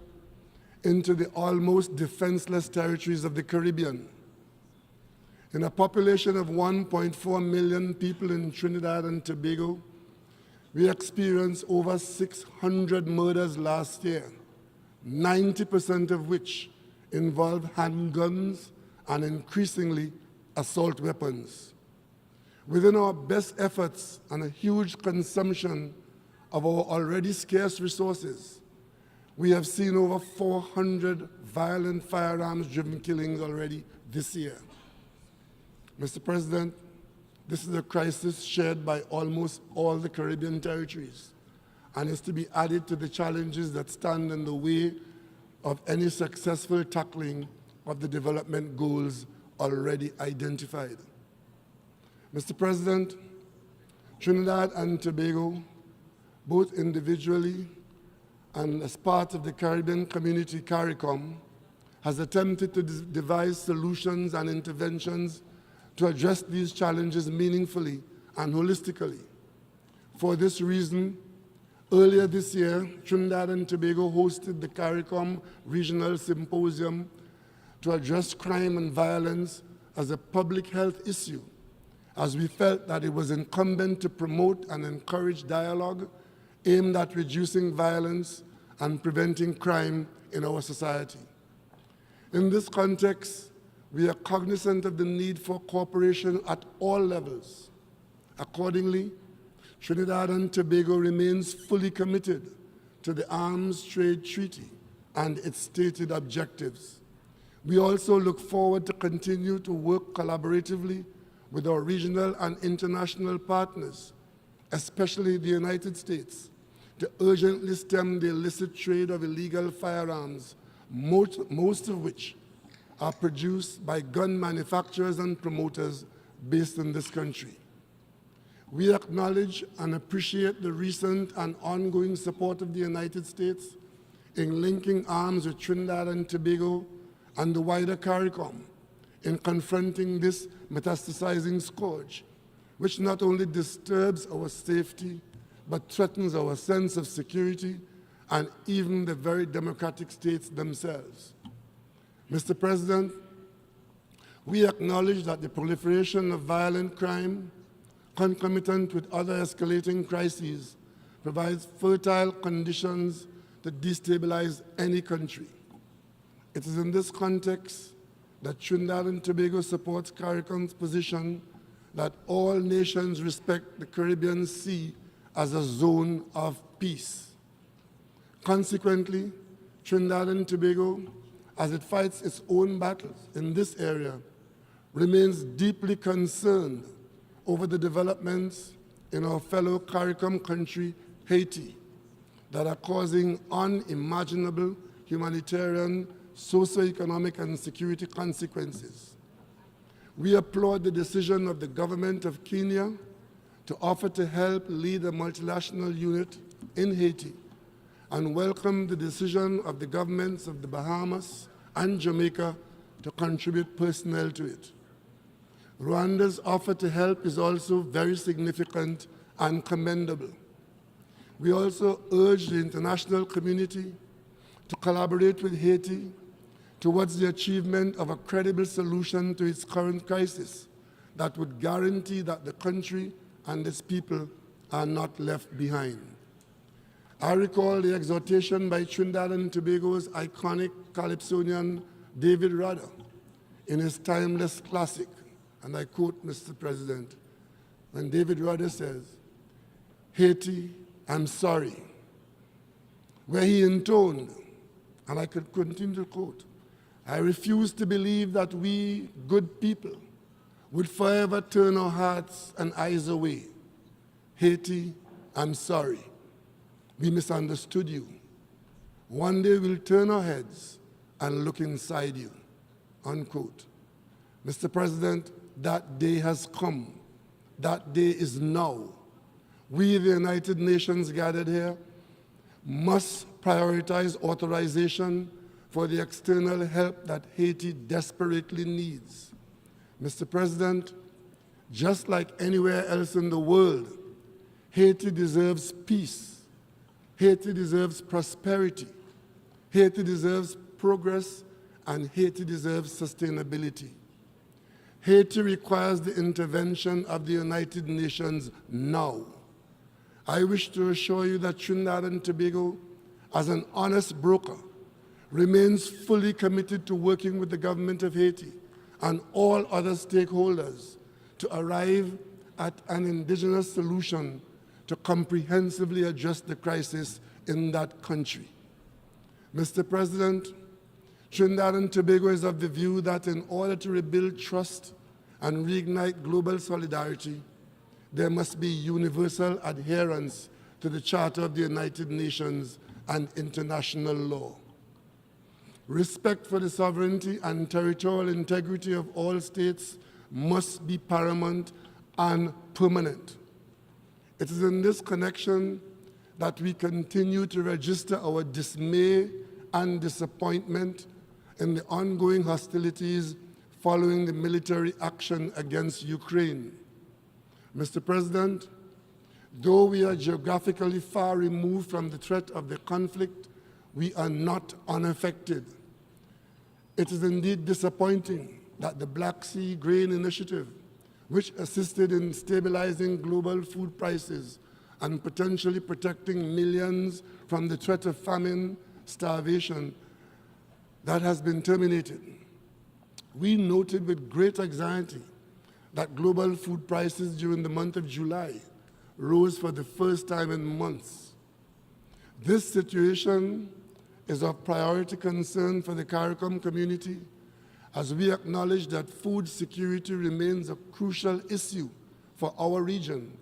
into the almost defenseless territories of the Caribbean. In a population of 1.4 million people in Trinidad and Tobago, we experienced over 600 murders last year, 90% of which involved handguns and increasingly assault weapons. Within our best efforts and a huge consumption of our already scarce resources, we have seen over 400 violent firearms-driven killings already this year. Mr. President, this is a crisis shared by almost all the Caribbean territories and is to be added to the challenges that stand in the way of any successful tackling of the development goals already identified. Mr. President, Trinidad and Tobago, both individually and as part of the Caribbean Community CARICOM, has attempted to devise solutions and interventions to address these challenges meaningfully and holistically. For this reason, earlier this year, Trinidad and Tobago hosted the CARICOM Regional Symposium to address crime and violence as a public health issue, as we felt that it was incumbent to promote and encourage dialogue aimed at reducing violence and preventing crime in our society. In this context, we are cognizant of the need for cooperation at all levels. Accordingly, Trinidad and Tobago remains fully committed to the Arms Trade Treaty and its stated objectives. We also look forward to continue to work collaboratively with our regional and international partners, especially the United States, to urgently stem the illicit trade of illegal firearms, most of which are produced by gun manufacturers and promoters based in this country. We acknowledge and appreciate the recent and ongoing support of the United States in linking arms with Trinidad and Tobago and the wider CARICOM in confronting this metastasizing scourge, which not only disturbs our safety, but threatens our sense of security and even the very democratic states themselves. Mr. President, we acknowledge that the proliferation of violent crime, concomitant with other escalating crises, provides fertile conditions to destabilize any country. It is in this context that Trinidad and Tobago supports CARICOM's position that all nations respect the Caribbean Sea as a zone of peace. Consequently, Trinidad and Tobago, as it fights its own battles in this area, remains deeply concerned over the developments in our fellow CARICOM country, Haiti, that are causing unimaginable humanitarian, socio-economic, and security consequences. We applaud the decision of the government of Kenya to offer to help lead a multinational unit in Haiti, and welcome the decision of the governments of the Bahamas and Jamaica to contribute personnel to it. Rwanda's offer to help is also very significant and commendable. We also urge the international community to collaborate with Haiti towards the achievement of a credible solution to its current crisis that would guarantee that the country and its people are not left behind. I recall the exhortation by Trinidad and Tobago's iconic calypsonian David Rudder in his timeless classic, and I quote, Mr. President, when David Rudder says, "Haiti, I'm sorry," where he intoned, and I could continue to quote, "I refuse to believe that we, good people, would forever turn our hearts and eyes away. Haiti, I'm sorry. We misunderstood you. One day we'll turn our heads and look inside you," unquote. Mr. President, that day has come. That day is now. We, the United Nations gathered here, must prioritize authorization for the external help that Haiti desperately needs. Mr. President, just like anywhere else in the world, Haiti deserves peace. Haiti deserves prosperity. Haiti deserves progress, and Haiti deserves sustainability. Haiti requires the intervention of the United Nations now. I wish to assure you that Trinidad and Tobago, as an honest broker, remains fully committed to working with the government of Haiti and all other stakeholders to arrive at an indigenous solution to comprehensively address the crisis in that country. Mr. President, Trinidad and Tobago is of the view that in order to rebuild trust and reignite global solidarity, there must be universal adherence to the Charter of the United Nations and international law. Respect for the sovereignty and territorial integrity of all states must be paramount and permanent. It is in this connection that we continue to register our dismay and disappointment in the ongoing hostilities following the military action against Ukraine. Mr. President, though we are geographically far removed from the threat of the conflict, we are not unaffected. It is indeed disappointing that the Black Sea Grain Initiative, which assisted in stabilizing global food prices and potentially protecting millions from the threat of famine, starvation, that has been terminated. We noted with great anxiety that global food prices during the month of July rose for the first time in months. This situation is of priority concern for the CARICOM community, as we acknowledge that food security remains a crucial issue for our region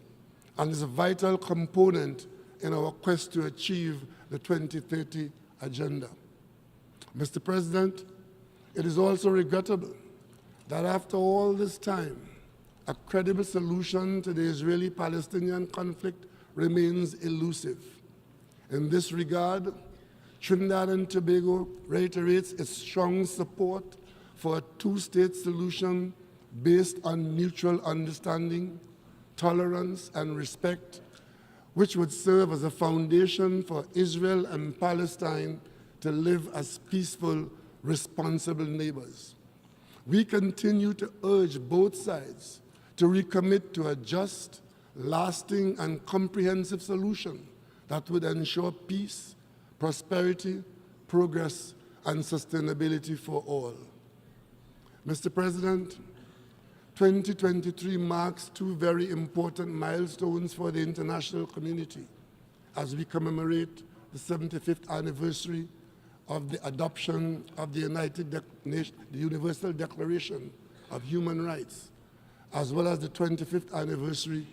and is a vital component in our quest to achieve the 2030 agenda. Mr. President, it is also regrettable that after all this time, a credible solution to the Israeli-Palestinian conflict remains elusive. In this regard, Trinidad and Tobago reiterates its strong support for a two-state solution based on mutual understanding, tolerance, and respect, which would serve as a foundation for Israel and Palestine to live as peaceful, responsible neighbors. We continue to urge both sides to recommit to a just, lasting, and comprehensive solution that would ensure peace, prosperity, progress, and sustainability for all. Mr. President, 2023 marks two very important milestones for the international community as we commemorate the 75th anniversary of the adoption of the Universal Declaration of Human Rights, as well as the 25th anniversary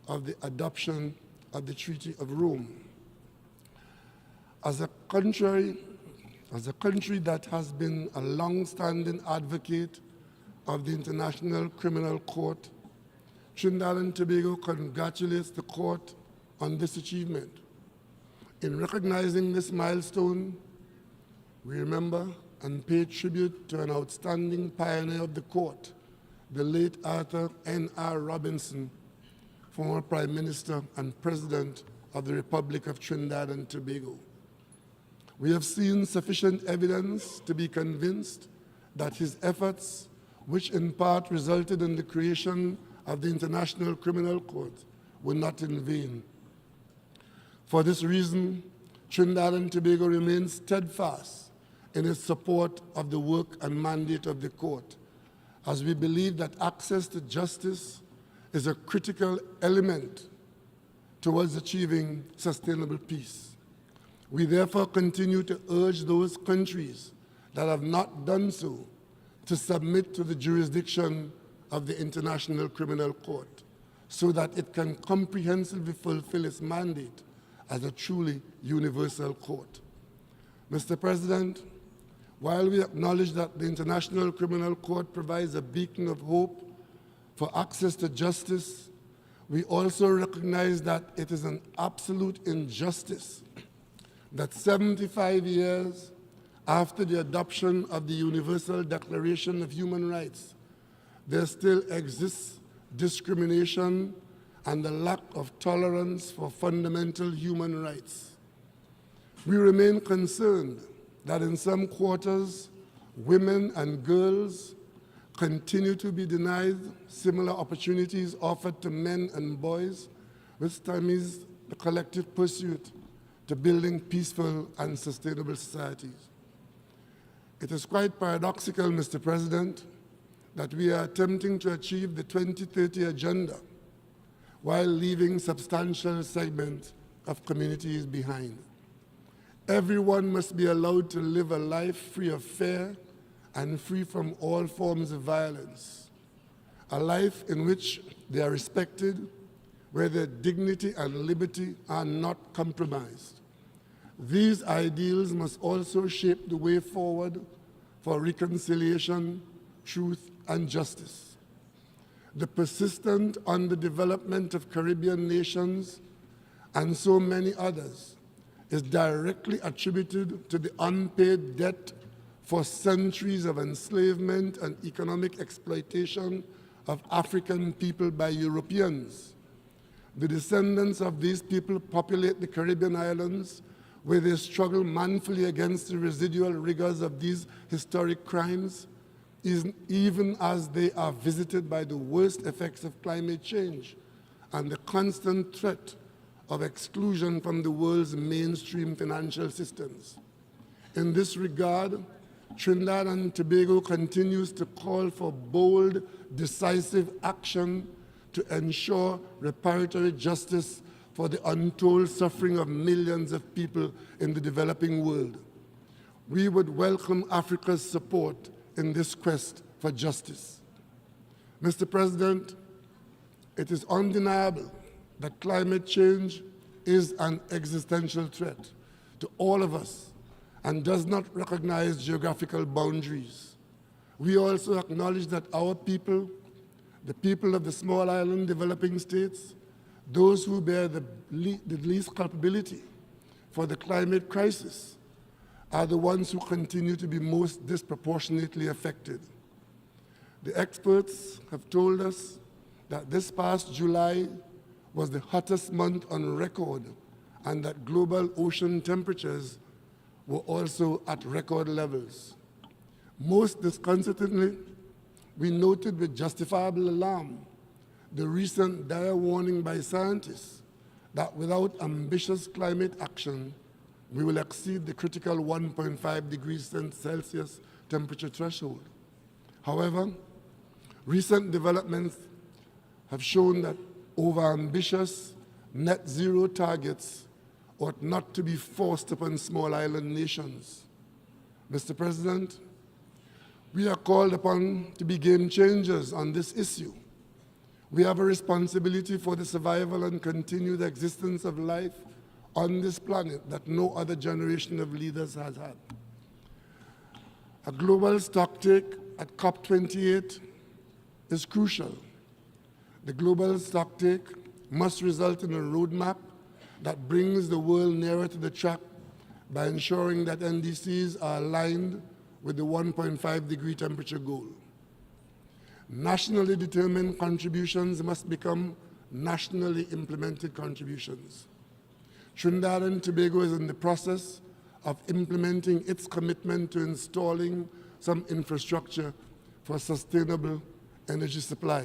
of the adoption of the Treaty of Rome. As a country that has been a long-standing advocate of the International Criminal Court, Trinidad and Tobago congratulates the court on this achievement. In recognizing this milestone, we remember and pay tribute to an outstanding pioneer of the court, the late Arthur N.R. Robinson, former Prime Minister and President of the Republic of Trinidad and Tobago. We have seen sufficient evidence to be convinced that his efforts, which in part resulted in the creation of the International Criminal Court, were not in vain. For this reason, Trinidad and Tobago remains steadfast in its support of the work and mandate of the court, as we believe that access to justice is a critical element towards achieving sustainable peace. We therefore continue to urge those countries that have not done so to submit to the jurisdiction of the International Criminal Court so that it can comprehensively fulfill its mandate as a truly universal court. Mr. President, while we acknowledge that the International Criminal Court provides a beacon of hope for access to justice, we also recognize that it is an absolute injustice that 75 years after the adoption of the Universal Declaration of Human Rights, there still exists discrimination and a lack of tolerance for fundamental human rights. We remain concerned that in some quarters, women and girls continue to be denied similar opportunities offered to men and boys, which stymies the collective pursuit to building peaceful and sustainable societies. It is quite paradoxical, Mr. President, that we are attempting to achieve the 2030 agenda while leaving substantial segments of communities behind. Everyone must be allowed to live a life free of fear and free from all forms of violence, a life in which they are respected, where their dignity and liberty are not compromised. These ideals must also shape the way forward for reconciliation, truth, and justice. The persistent underdevelopment of Caribbean nations and so many others is directly attributed to the unpaid debt for centuries of enslavement and economic exploitation of African people by Europeans. The descendants of these people populate the Caribbean islands, where they struggle manfully against the residual rigors of these historic crimes, even as they are visited by the worst effects of climate change and the constant threat of exclusion from the world's mainstream financial systems. In this regard, Trinidad and Tobago continues to call for bold, decisive action to ensure reparatory justice for the untold suffering of millions of people in the developing world. We would welcome Africa's support in this quest for justice. Mr. President, it is undeniable that climate change is an existential threat to all of us and does not recognize geographical boundaries. We also acknowledge that our people, the people of the small island developing states, those who bear the least culpability for the climate crisis, are the ones who continue to be most disproportionately affected. The experts have told us that this past July was the hottest month on record and that global ocean temperatures were also at record levels. Most disconcertingly, we noted with justifiable alarm the recent dire warning by scientists that without ambitious climate action, we will exceed the critical 1.5 degrees Celsius temperature threshold. However, recent developments have shown that overambitious net zero targets ought not to be forced upon small island nations. Mr. President, we are called upon to be game changers on this issue. We have a responsibility for the survival and continued existence of life on this planet that no other generation of leaders has had. A global stocktake at COP28 is crucial. The global stocktake must result in a roadmap that brings the world nearer to the track by ensuring that NDCs are aligned with the 1.5 degree temperature goal. Nationally determined contributions must become nationally implemented contributions. Trinidad and Tobago is in the process of implementing its commitment to installing some infrastructure for sustainable energy supply.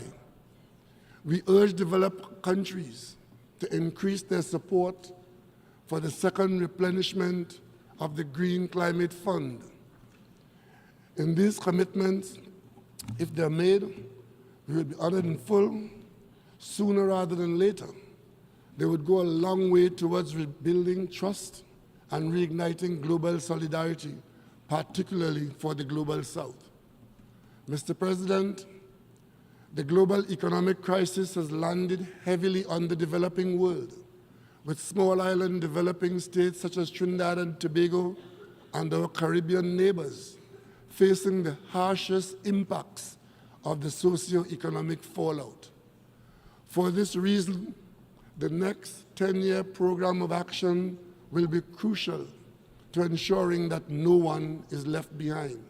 We urge developed countries to increase their support for the second replenishment of the Green Climate Fund. In these commitments, if they're made, we will be honored in full sooner rather than later. They would go a long way towards rebuilding trust and reigniting global solidarity, particularly for the Global South. Mr. President, the global economic crisis has landed heavily on the developing world, with small island developing states such as Trinidad and Tobago and our Caribbean neighbors facing the harshest impacts of the socio-economic fallout. For this reason, the next 10-year program of action will be crucial to ensuring that no one is left behind.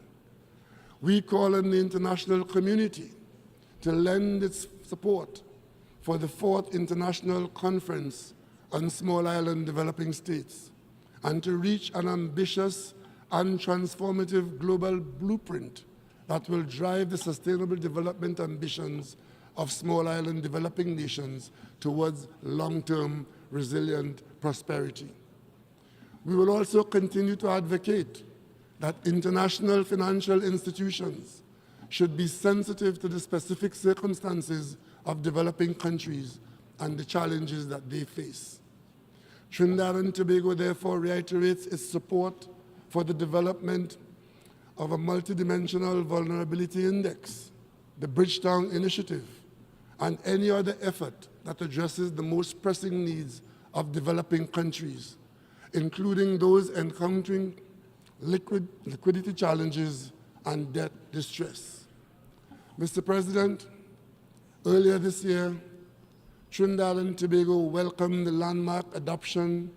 We call on the international community to lend its support for the 4th International Conference on Small Island Developing States and to reach an ambitious and transformative global blueprint that will drive the sustainable development ambitions of small island developing nations towards long-term resilient prosperity. We will also continue to advocate that international financial institutions should be sensitive to the specific circumstances of developing countries and the challenges that they face. Trinidad and Tobago therefore reiterates its support for the development of a multidimensional vulnerability index, the Bridgetown Initiative, and any other effort that addresses the most pressing needs of developing countries, including those encountering liquidity challenges and debt distress. Mr. President, earlier this year, Trinidad and Tobago welcomed the landmark adoption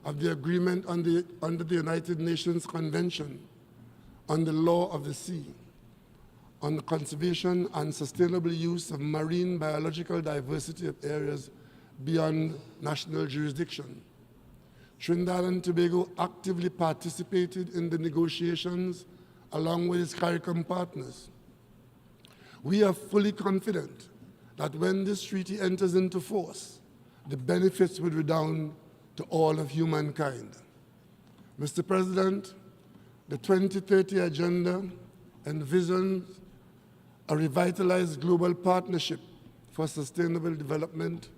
of the agreement under the United Nations Convention on the Law of the Sea, on the conservation and sustainable use of marine biological diversity of areas beyond national jurisdiction. Trinidad and Tobago actively participated in the negotiations along with its CARICOM partners. We are fully confident that when this treaty enters into force, the benefits will redound to all of humankind. Mr. President, the 2030 Agenda envisions a revitalized global partnership for sustainable development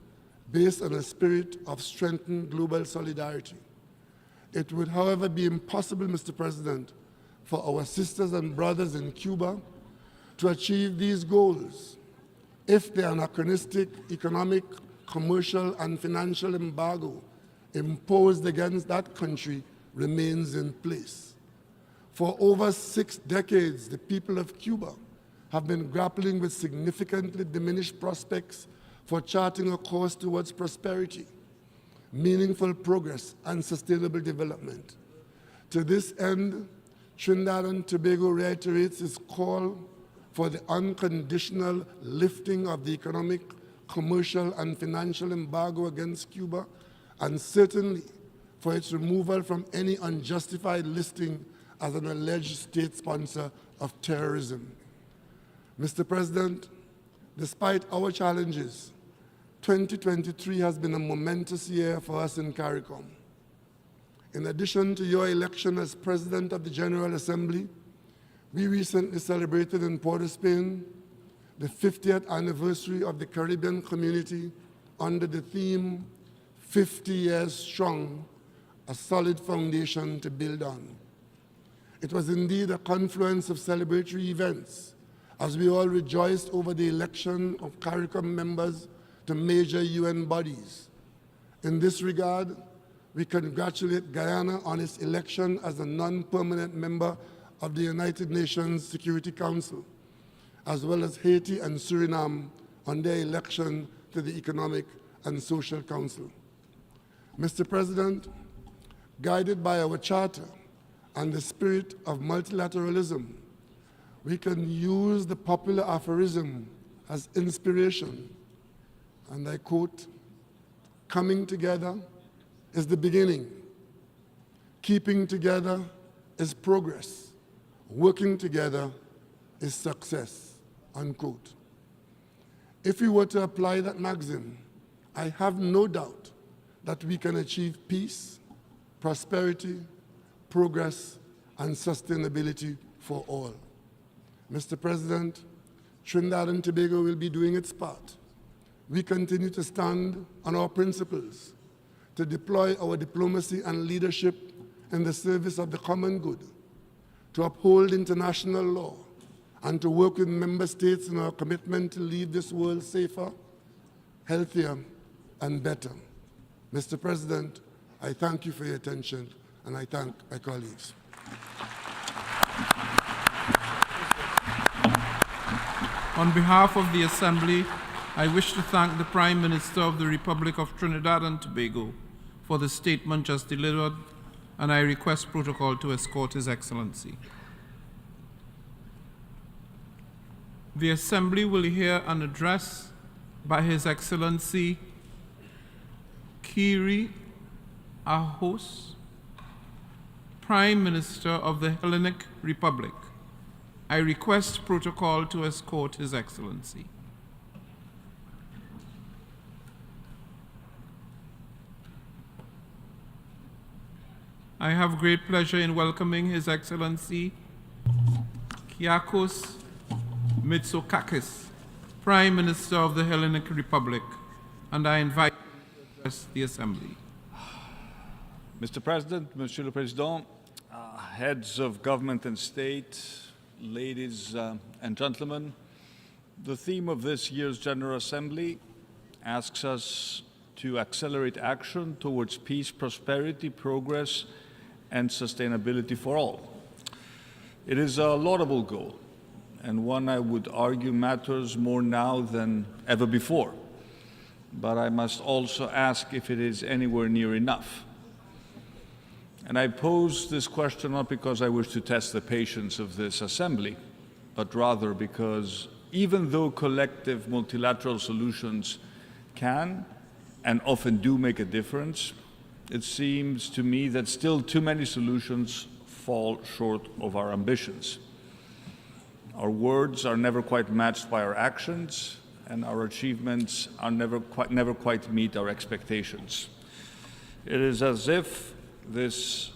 based on a spirit of strengthened global solidarity. It would, however, be impossible, Mr. President, for our sisters and brothers in Cuba to achieve these goals if the anachronistic economic, commercial, and financial embargo imposed against that country remains in place. For over 6 decades, the people of Cuba have been grappling with significantly diminished prospects for charting a course towards prosperity, meaningful progress, and sustainable development. To this end, Trinidad and Tobago reiterates its call for the unconditional lifting of the economic, commercial, and financial embargo against Cuba, and certainly for its removal from any unjustified listing as an alleged state sponsor of terrorism. Mr. President, despite our challenges, 2023 has been a momentous year for us in CARICOM. In addition to your election as President of the General Assembly, we recently celebrated in Port of Spain the 50th anniversary of the Caribbean community under the theme, 50 Years Strong, a solid foundation to build on. It was indeed a confluence of celebratory events as we all rejoiced over the election of CARICOM members to major UN bodies. In this regard, we congratulate Guyana on its election as a non-permanent member of the United Nations Security Council, as well as Haiti and Suriname on their election to the Economic and Social Council. Mr. President, guided by our charter and the spirit of multilateralism, we can use the popular aphorism as inspiration, and I quote, "Coming together is the beginning. Keeping together is progress. Working together is success," unquote. If we were to apply that maxim, I have no doubt that we can achieve peace, prosperity, progress, and sustainability for all. Mr. President, Trinidad and Tobago will be doing its part. We continue to stand on our principles, to deploy our diplomacy and leadership in the service of the common good, to uphold international law, and to work with member states in our commitment to leave this world safer, healthier, and better. Mr. President, I thank you for your attention, and I thank my colleagues. On behalf of the Assembly, I wish to thank the Prime Minister of the Republic of Trinidad and Tobago for the statement just delivered, and I request protocol to escort His Excellency. The Assembly will hear an address by His Excellency Kiri Ahos, Prime Minister of the Hellenic Republic. I request protocol to escort His Excellency. I have great pleasure in welcoming His Excellency Kyriakos Mitsotakis, Prime Minister of the Hellenic Republic, and I invite him to address the Assembly. Mr. President, Monsieur le Président, heads of government and state, ladies and gentlemen, the theme of this year's General Assembly asks us to accelerate action towards peace, prosperity, progress, and sustainability for all. It is a laudable goal, and one I would argue matters more now than ever before. But I must also ask if it is anywhere near enough. And I pose this question not because I wish to test the patience of this Assembly, but rather because even though collective multilateral solutions can and often do make a difference, it seems to me that still too many solutions fall short of our ambitions. Our words are never quite matched by our actions, and our achievements are never quite meet our expectations. It is as if in this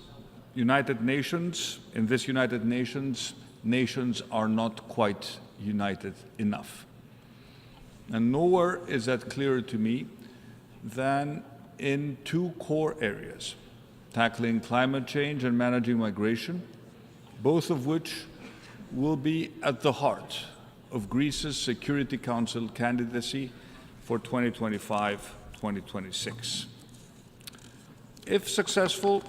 United Nations, nations are not quite united enough. And nowhere is that clearer to me than in two core areas: tackling climate change and managing migration, both of which will be at the heart of Greece's Security Council candidacy for 2025-2026. If successful,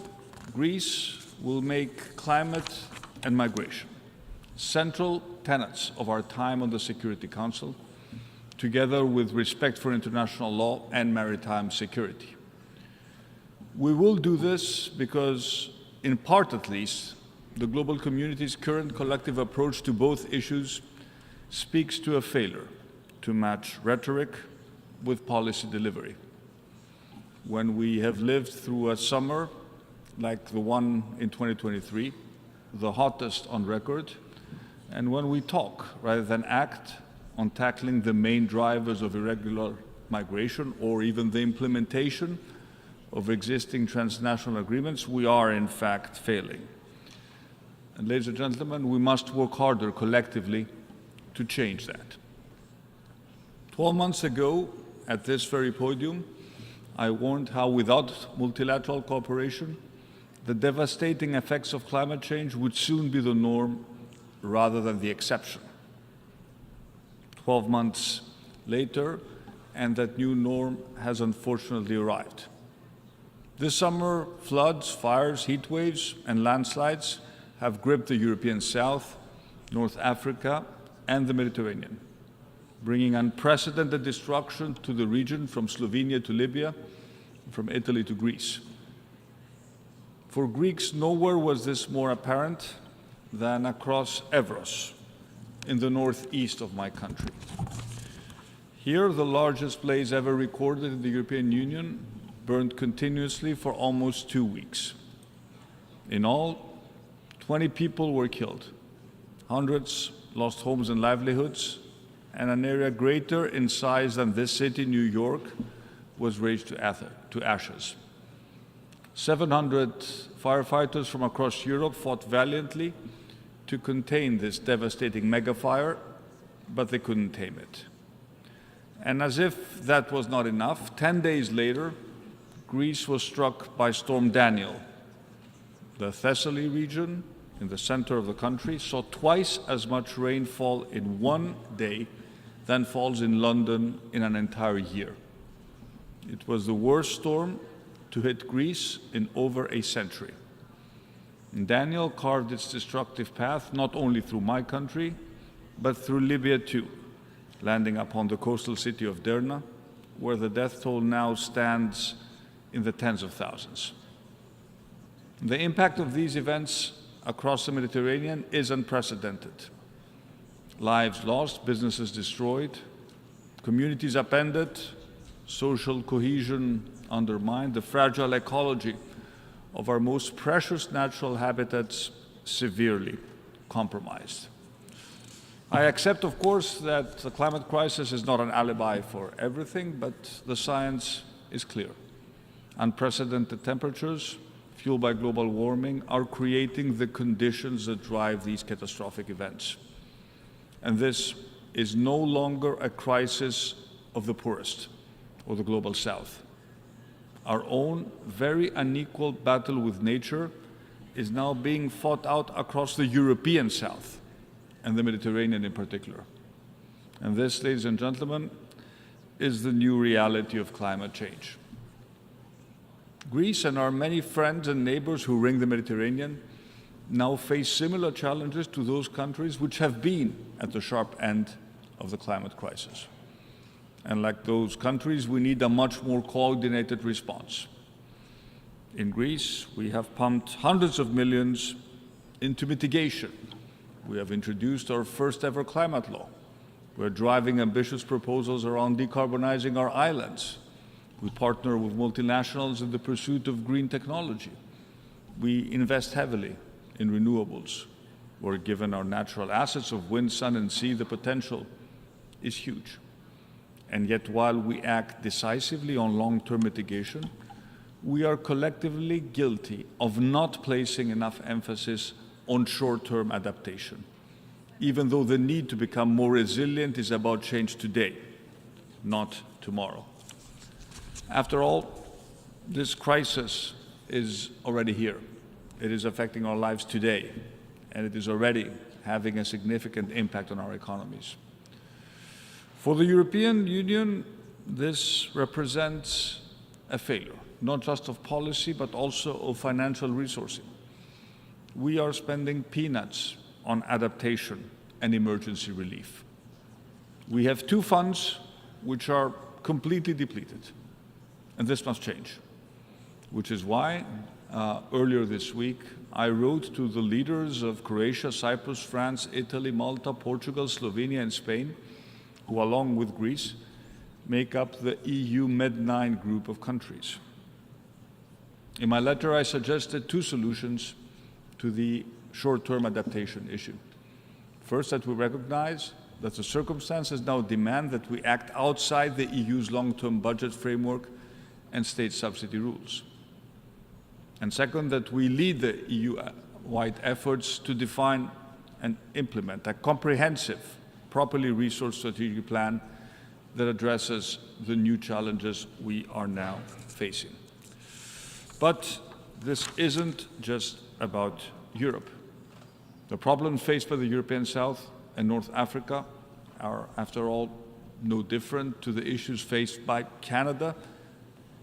Greece will make climate and migration central tenets of our time on the Security Council, together with respect for international law and maritime security. We will do this because in part at least, the global community's current collective approach to both issues speaks to a failure to match rhetoric with policy delivery. When we have lived through a summer like the one in 2023, the hottest on record, and when we talk rather than act on tackling the main drivers of irregular migration or even the implementation of existing transnational agreements, we are in fact failing. And ladies and gentlemen, we must work harder collectively to change that. 12 months ago, at this very podium, I warned how without multilateral cooperation, the devastating effects of climate change would soon be the norm rather than the exception. 12 months later, and that new norm has unfortunately arrived. This summer, floods, fires, heat waves, and landslides have gripped the European South, North Africa, and the Mediterranean, bringing unprecedented destruction to the region from Slovenia to Libya, from Italy to Greece. For Greeks, nowhere was this more apparent than across Evros, in the northeast of my country. Here, the largest blaze ever recorded in the European Union burned continuously for almost 2 weeks. In all, 20 people were killed, hundreds lost homes and livelihoods, and an area greater in size than this city, New York, was razed to ashes. 700 firefighters from across Europe fought valiantly to contain this devastating megafire, but they couldn't tame it. And as if that was not enough, 10 days later, Greece was struck by Storm Daniel. The Thessaly region, in the center of the country, saw twice as much rainfall in one day than falls in London in an entire year. It was the worst storm to hit Greece in over a century. And Daniel carved its destructive path not only through my country, but through Libya too, landing upon the coastal city of Derna, where the death toll now stands in the tens of thousands. The impact of these events across the Mediterranean is unprecedented. Lives lost, businesses destroyed, communities upended, social cohesion undermined, the fragile ecology of our most precious natural habitats severely compromised. I accept, of course, that the climate crisis is not an alibi for everything, but the science is clear. Unprecedented temperatures fueled by global warming are creating the conditions that drive these catastrophic events. And this is no longer a crisis of the poorest or the global south. Our own very unequal battle with nature is now being fought out across the European south and the Mediterranean in particular. And this, ladies and gentlemen, is the new reality of climate change. Greece and our many friends and neighbors who ring the Mediterranean now face similar challenges to those countries which have been at the sharp end of the climate crisis. And like those countries, we need a much more coordinated response. In Greece, we have pumped hundreds of millions into mitigation. We have introduced our first ever climate law. We're driving ambitious proposals around decarbonizing our islands. We partner with multinationals in the pursuit of green technology. We invest heavily in renewables, where given our natural assets of wind, sun, and sea, the potential is huge. And yet, while we act decisively on long-term mitigation, we are collectively guilty of not placing enough emphasis on short-term adaptation, even though the need to become more resilient is about change today, not tomorrow. After all, this crisis is already here. It is affecting our lives today, and it is already having a significant impact on our economies. For the European Union, this represents a failure, not just of policy, but also of financial resourcing. We are spending peanuts on adaptation and emergency relief. We have two funds which are completely depleted, and this must change, which is why earlier this week, I wrote to the leaders of Croatia, Cyprus, France, Italy, Malta, Portugal, Slovenia, and Spain, who, along with Greece, make up the EU Med-9 group of countries. In my letter, I suggested two solutions to the short-term adaptation issue. First, that we recognize that the circumstances now demand that we act outside the EU's long-term budget framework and state subsidy rules. And second, that we lead the EU-wide efforts to define and implement a comprehensive, properly resourced strategic plan that addresses the new challenges we are now facing. But this isn't just about Europe. The problems faced by the European South and North Africa are, after all, no different to the issues faced by Canada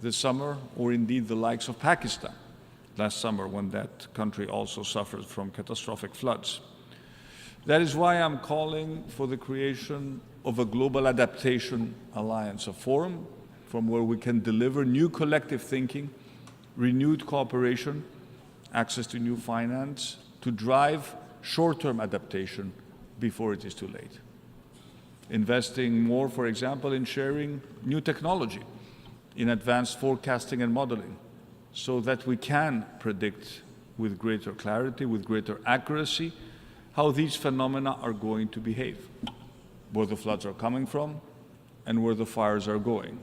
this summer, or indeed the likes of Pakistan last summer, when that country also suffered from catastrophic floods. That is why I'm calling for the creation of a global adaptation alliance, a forum from where we can deliver new collective thinking, renewed cooperation, access to new finance, to drive short-term adaptation before it is too late. Investing more, for example, in sharing new technology, in advanced forecasting and modeling, so that we can predict with greater clarity, with greater accuracy, how these phenomena are going to behave, where the floods are coming from, and where the fires are going.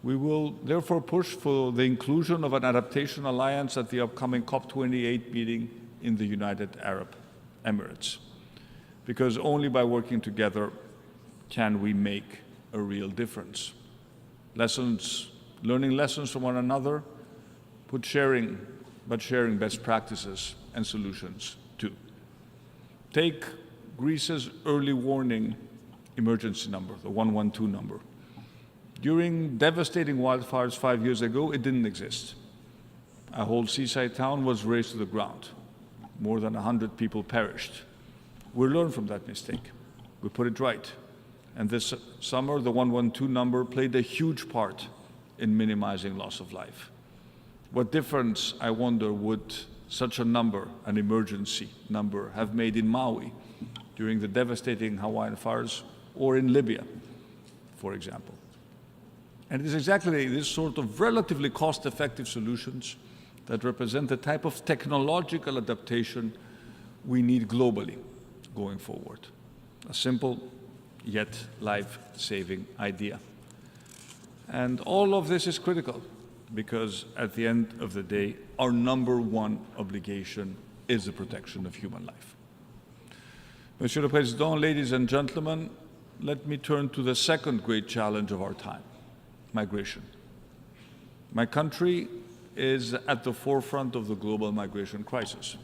We will therefore push for the inclusion of an adaptation alliance at the upcoming COP28 meeting in the United Arab Emirates, because only by working together can we make a real difference. Learning lessons from one another, but sharing best practices and solutions too. Take Greece's early warning emergency number, the 112 number. During devastating wildfires 5 years ago, it didn't exist. A whole seaside town was razed to the ground. More than 100 people perished. We learned from that mistake. We put it right. And this summer, the 112 number played a huge part in minimizing loss of life. What difference, I wonder, would such a number, an emergency number, have made in Maui during the devastating Hawaiian fires, or in Libya, for example? And it is exactly this sort of relatively cost-effective solutions that represent the type of technological adaptation we need globally going forward. A simple yet life-saving idea. And all of this is critical because at the end of the day, our number one obligation is the protection of human life. Monsieur le Président, ladies and gentlemen, let me turn to the second great challenge of our time, migration. My country is at the forefront of the global migration crisis.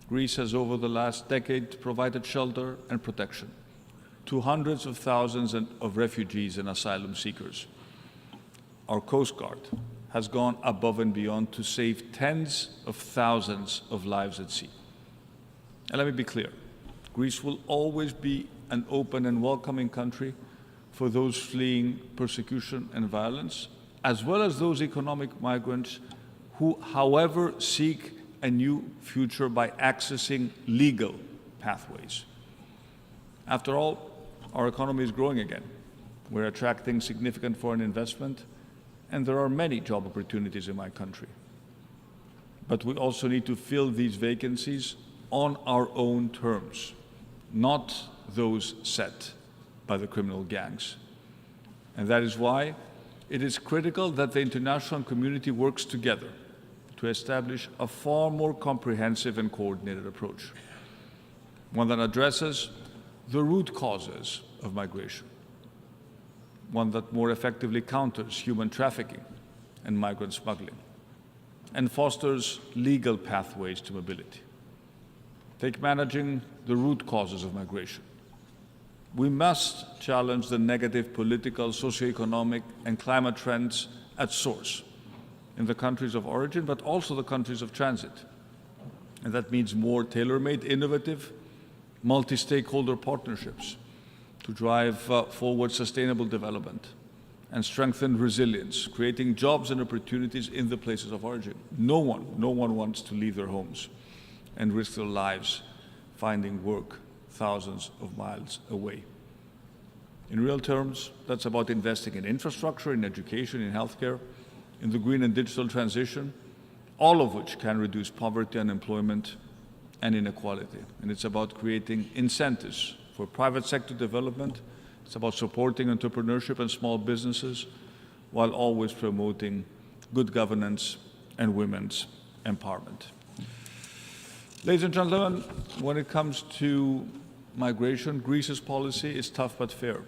Greece has, over the last decade, provided shelter and protection to hundreds of thousands of refugees and asylum seekers. Our Coast Guard has gone above and beyond to save tens of thousands of lives at sea. And let me be clear, Greece will always be an open and welcoming country for those fleeing persecution and violence, as well as those economic migrants who, however, seek a new future by accessing legal pathways. After all, our economy is growing again. We're attracting significant foreign investment, and there are many job opportunities in my country. But we also need to fill these vacancies on our own terms, not those set by the criminal gangs. And that is why it is critical that the international community works together to establish a far more comprehensive and coordinated approach, one that addresses the root causes of migration, one that more effectively counters human trafficking and migrant smuggling, and fosters legal pathways to mobility. Take managing the root causes of migration. We must challenge the negative political, socioeconomic, and climate trends at source in the countries of origin, but also the countries of transit. And that means more tailor-made, innovative, multi-stakeholder partnerships to drive forward sustainable development and strengthen resilience, creating jobs and opportunities in the places of origin. No one wants to leave their homes and risk their lives finding work thousands of miles away. In real terms, that's about investing in infrastructure, in education, in healthcare, in the green and digital transition, all of which can reduce poverty, unemployment, and inequality. And it's about creating incentives for private sector development. It's about supporting entrepreneurship and small businesses while always promoting good governance and women's empowerment. Ladies and gentlemen, when it comes to migration, Greece's policy is tough but fair.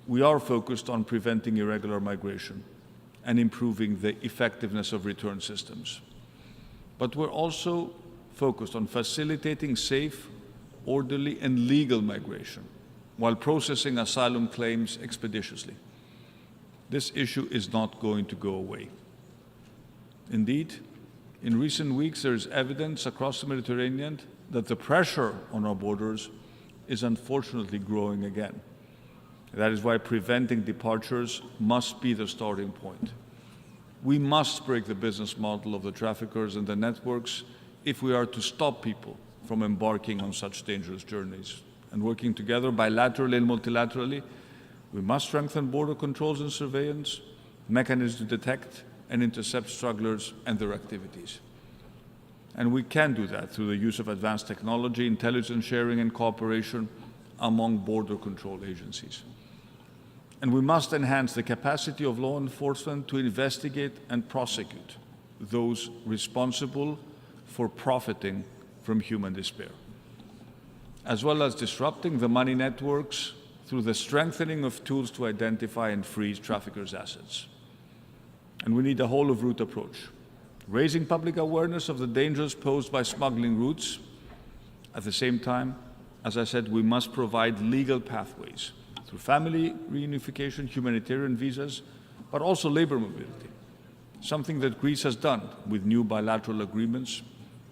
We are focused on preventing irregular migration and improving the effectiveness of return systems. But we're also focused on facilitating safe, orderly, and legal migration while processing asylum claims expeditiously. This issue is not going to go away. Indeed, in recent weeks, there is evidence across the Mediterranean that the pressure on our borders is unfortunately growing again. That is why preventing departures must be the starting point. We must break the business model of the traffickers and the networks if we are to stop people from embarking on such dangerous journeys. And working together bilaterally and multilaterally, we must strengthen border controls and surveillance, mechanisms to detect and intercept strugglers and their activities. And we can do that through the use of advanced technology, intelligence sharing, and cooperation among border control agencies. And we must enhance the capacity of law enforcement to investigate and prosecute those responsible for profiting from human despair, as well as disrupting the money networks through the strengthening of tools to identify and freeze traffickers' assets. And we need a whole-of-route approach, raising public awareness of the dangers posed by smuggling routes. At the same time, as I said, we must provide legal pathways through family reunification, humanitarian visas, but also labor mobility, something that Greece has done with new bilateral agreements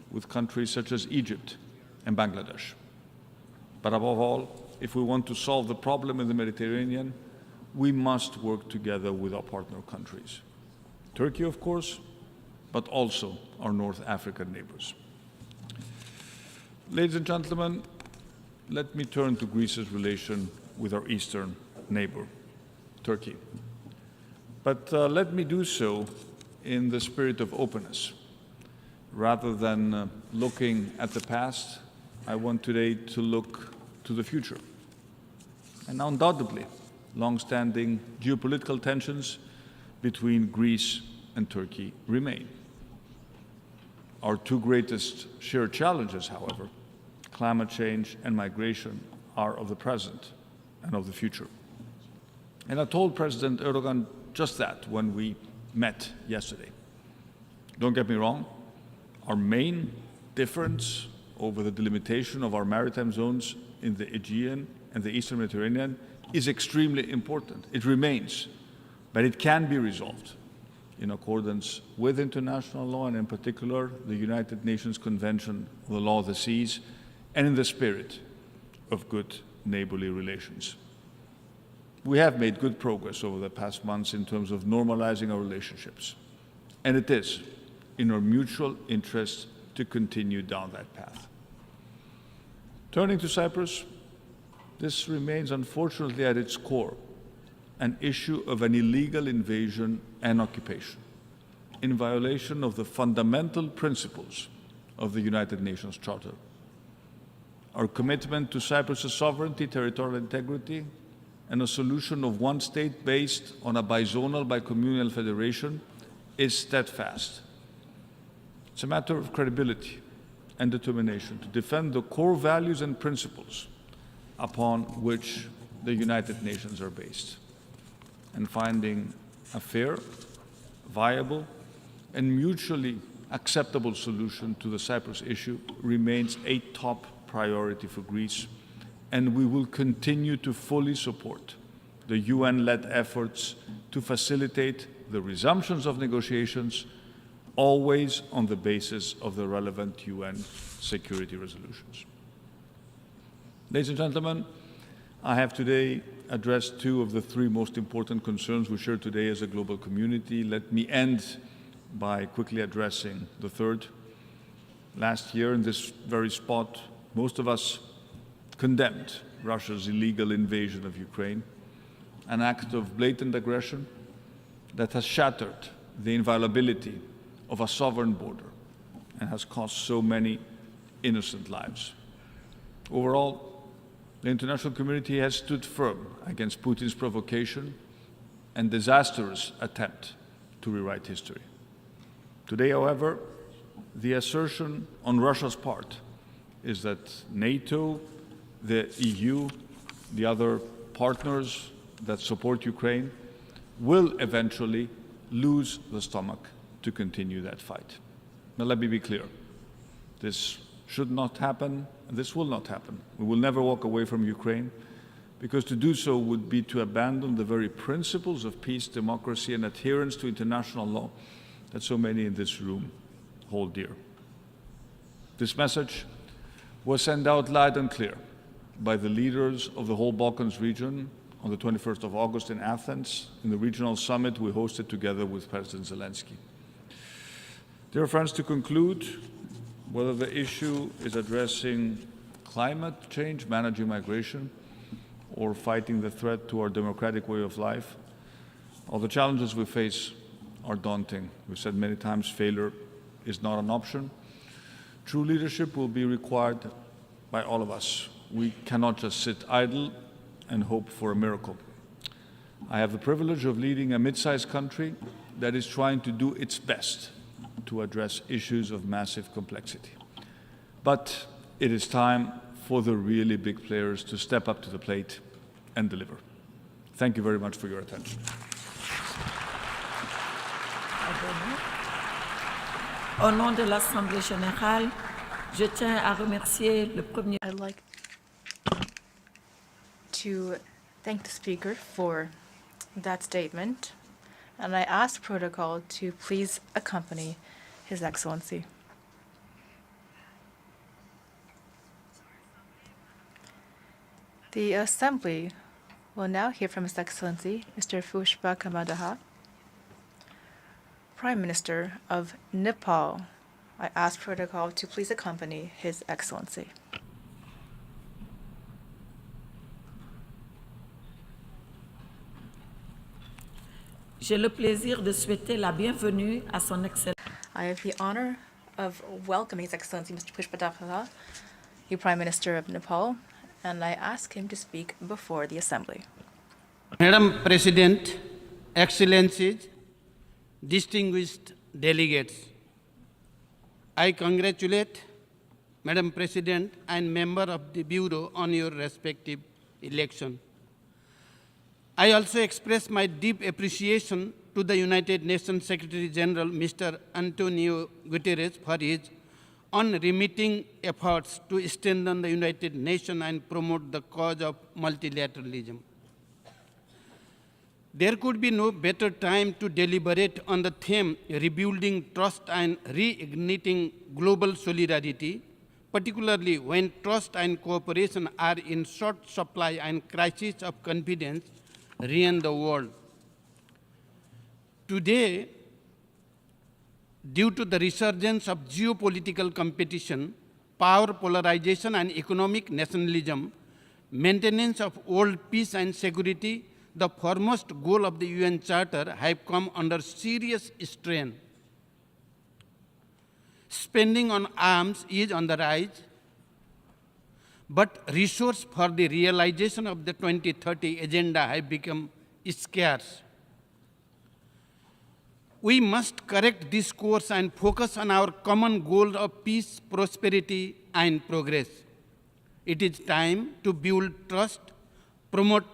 with countries such as Egypt and Bangladesh. But above all, if we want to solve the problem in the Mediterranean, we must work together with our partner countries. Turkey, of course, but also our North African neighbors. Ladies and gentlemen, let me turn to Greece's relation with our eastern neighbor, Turkey. But let me do so in the spirit of openness. Rather than looking at the past, I want today to look to the future. And undoubtedly, long-standing geopolitical tensions between Greece and Turkey remain. Our two greatest shared challenges, however, climate change and migration, are of the present and of the future. And I told President Erdogan just that when we met yesterday. Don't get me wrong, our main difference over the delimitation of our maritime zones in the Aegean and the Eastern Mediterranean is extremely important. It remains, but it can be resolved in accordance with international law and in particular the United Nations Convention on the Law of the Seas and in the spirit of good neighborly relations. We have made good progress over the past months in terms of normalizing our relationships, and it is in our mutual interest to continue down that path. Turning to Cyprus, this remains unfortunately at its core an issue of an illegal invasion and occupation, in violation of the fundamental principles of the United Nations Charter. Our commitment to Cyprus's sovereignty, territorial integrity, and a solution of one state based on a bizonal, bicommunal federation is steadfast. It's a matter of credibility and determination to defend the core values and principles upon which the United Nations are based, and finding a fair, viable, and mutually acceptable solution to the Cyprus issue remains a top priority for Greece, and we will continue to fully support the UN-led efforts to facilitate the resumptions of negotiations, always on the basis of the relevant UN security resolutions. Ladies and gentlemen, I have today addressed two of the three most important concerns we share today as a global community. Let me end by quickly addressing the third. Last year, in this very spot, most of us condemned Russia's illegal invasion of Ukraine, an act of blatant aggression that has shattered the inviolability of a sovereign border and has cost so many innocent lives. Overall, the international community has stood firm against Putin's provocation and disastrous attempt to rewrite history. Today, however, the assertion on Russia's part is that NATO, the EU, the other partners that support Ukraine will eventually lose the stomach to continue that fight. Now let me be clear. This should not happen, and this will not happen. We will never walk away from Ukraine, because to do so would be to abandon the very principles of peace, democracy, and adherence to international law that so many in this room hold dear. This message was sent out loud and clear by the leaders of the whole Balkans region on the 21st of August in Athens, in the regional summit we hosted together with President Zelensky. Dear friends, to conclude, whether the issue is addressing climate change, managing migration, or fighting the threat to our democratic way of life, all the challenges we face are daunting. We've said many times failure is not an option. True leadership will be required by all of us. We cannot just sit idle and hope for a miracle. I have the privilege of leading a mid-sized country that is trying to do its best to address issues of massive complexity. But it is time for the really big players to step up to the plate and deliver. Thank you very much for your attention. Au nom de l'Assemblée générale, je tiens à remercier le premier. I'd like to thank the Speaker for that statement, and I ask Protocol to please accompany His Excellency. The Assembly will now hear from His Excellency, Mr. Pushpa Kamadaha, Prime Minister of Nepal. I ask Protocol to please accompany His Excellency. J'ai le plaisir de souhaiter la bienvenue à son Excellence. I have the honor of welcoming His Excellency Mr. Pushpa Kamadaha, the Prime Minister of Nepal, and I ask him to speak before the Assembly. Madam President, Excellencies, distinguished delegates, I congratulate Madam President and member of the Bureau on your respective election. I also express my deep appreciation to the United Nations Secretary General, Mr. Antonio Guterres, for his unremitting efforts to strengthen the United Nations and promote the cause of multilateralism. There could be no better time to deliberate on the theme rebuilding trust and reigniting global solidarity, particularly when trust and cooperation are in short supply and crisis of confidence reign the world. Today, due to the resurgence of geopolitical competition, power polarization and economic nationalism, maintenance of world peace and security, the foremost goal of the UN Charter, have come under serious strain. Spending on arms is on the rise, but resources for the realization of the 2030 agenda have become scarce. We must correct this course and focus on our common goal of peace, prosperity, and progress. It is time to build trust, promote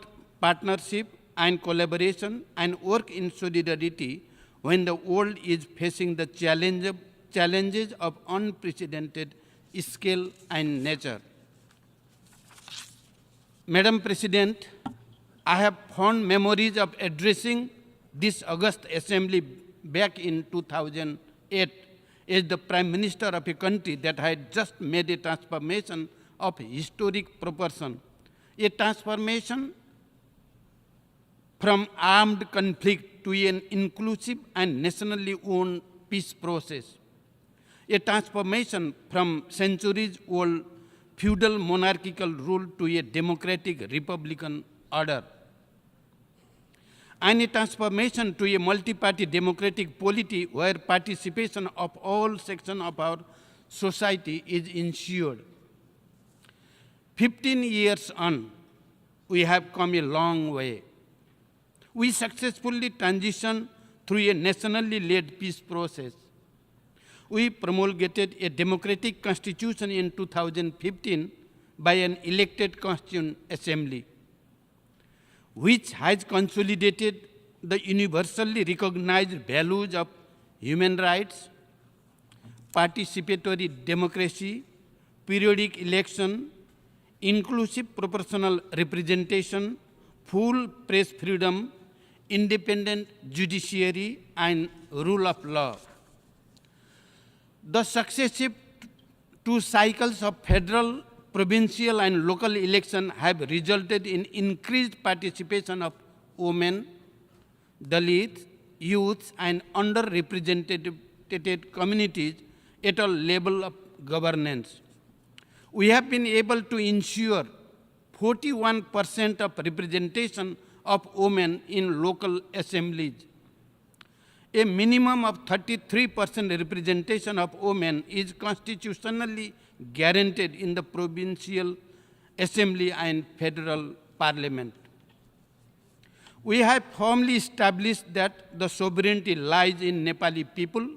partnership and collaboration, and work in solidarity when the world is facing the challenges of unprecedented scale and nature. Madam President, I have fond memories of addressing this August Assembly back in 2008 as the Prime Minister of a country that had just made a transformation of historic proportion. a transformation from armed conflict to an inclusive and nationally owned peace process, a transformation from centuries-old feudal monarchical rule to a democratic republican order, and a transformation to a multi-party democratic polity where participation of all sections of our society is ensured. 15 years on, we have come a long way. We successfully transitioned through a nationally led peace process. We promulgated a democratic constitution in 2015 by an elected constituent assembly, which has consolidated the universally recognized values of human rights, participatory democracy, periodic election, inclusive proportional representation, full press freedom, independent judiciary, and rule of law. The successive two cycles of federal, provincial, and local elections have resulted in increased participation of women, Dalits, youths, and underrepresented communities at all levels of governance. We have been able to ensure 41% of representation of women in local assemblies. A minimum of 33% representation of women is constitutionally guaranteed in the provincial assembly and federal parliament. We have firmly established that the sovereignty lies in Nepali people,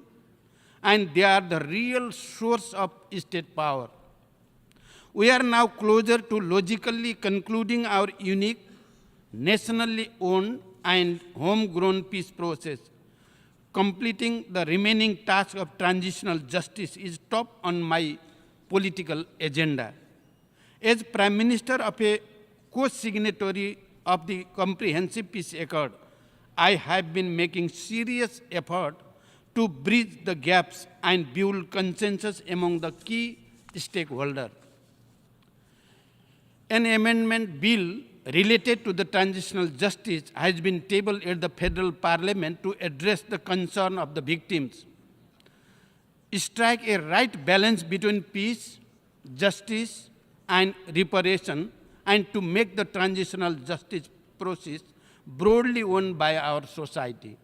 and they are the real source of state power. We are now closer to logically concluding our unique, nationally owned and homegrown peace process. Completing the remaining task of transitional justice is top on my political agenda. As Prime Minister of a co-signatory of the Comprehensive Peace Accord, I have been making serious effort to bridge the gaps and build consensus among the key stakeholders. An amendment bill related to the transitional justice has been tabled at the federal parliament to address the concern of the victims, strike a right balance between peace, justice, and reparation, and to make the transitional justice process broadly owned by our society.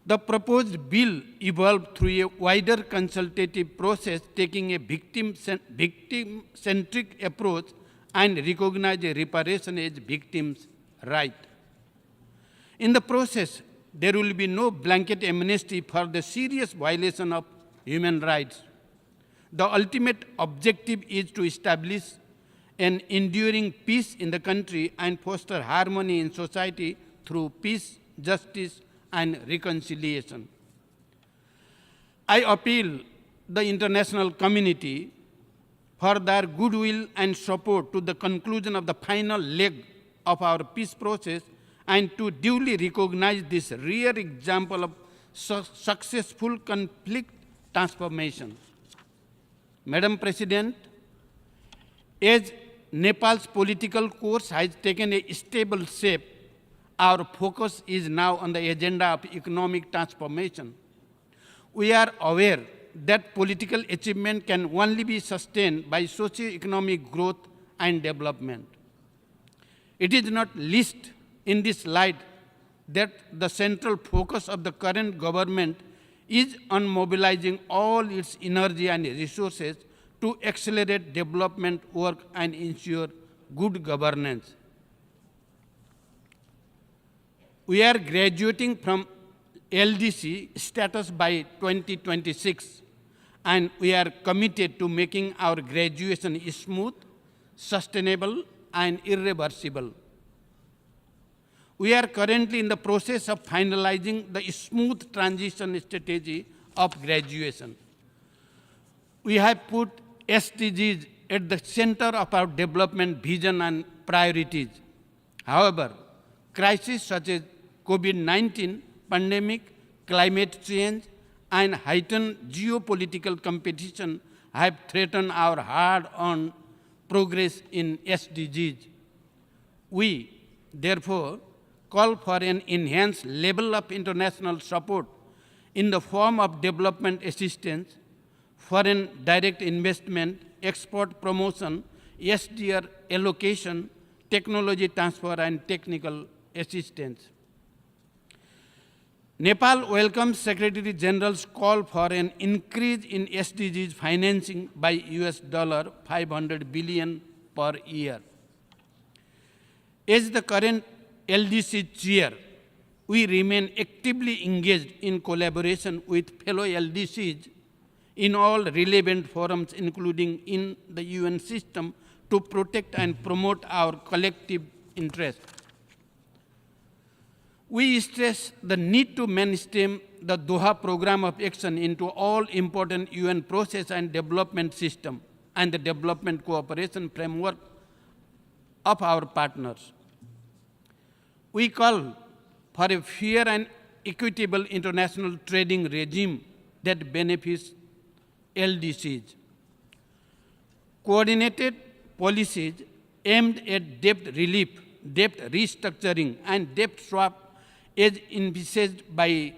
The proposed bill evolved through a wider consultative process, taking a victim-centric approach and recognizing reparation as victims' right. In the process, there will be no blanket amnesty for the serious violation of human rights. The ultimate objective is to establish an enduring peace in the country and foster harmony in society through peace, justice, and reconciliation. I appeal the international community for their goodwill and support to the conclusion of the final leg of our peace process and to duly recognize this rare example of successful conflict transformation. Madam President, as Nepal's political course has taken a stable shape, our focus is now on the agenda of economic transformation. We are aware that political achievement can only be sustained by socio-economic growth and development. It is not least in this light that the central focus of the current government is on mobilizing all its energy and resources to accelerate development work and ensure good governance. We are graduating from LDC status by 2026, and we are committed to making our graduation smooth, sustainable, and irreversible. We are currently in the process of finalizing the smooth transition strategy of graduation. We have put SDGs at the center of our development vision and priorities. However, crises such as COVID-19 pandemic, climate change, and heightened geopolitical competition have threatened our hard-earned progress in SDGs. We, therefore, call for an enhanced level of international support in the form of development assistance, foreign direct investment, export promotion, SDR allocation, technology transfer, and technical assistance. Nepal welcomes Secretary General's call for an increase in SDGs financing by US $500 billion per year. As the current LDC chair, we remain actively engaged in collaboration with fellow LDCs in all relevant forums, including in the UN system, to protect and promote our collective interests. We stress the need to mainstream the Doha Program of Action into all important UN process and development system and the development cooperation framework of our partners. We call for a fair and equitable international trading regime that benefits LDCs. Coordinated policies aimed at debt relief, debt restructuring, and debt swap as envisaged by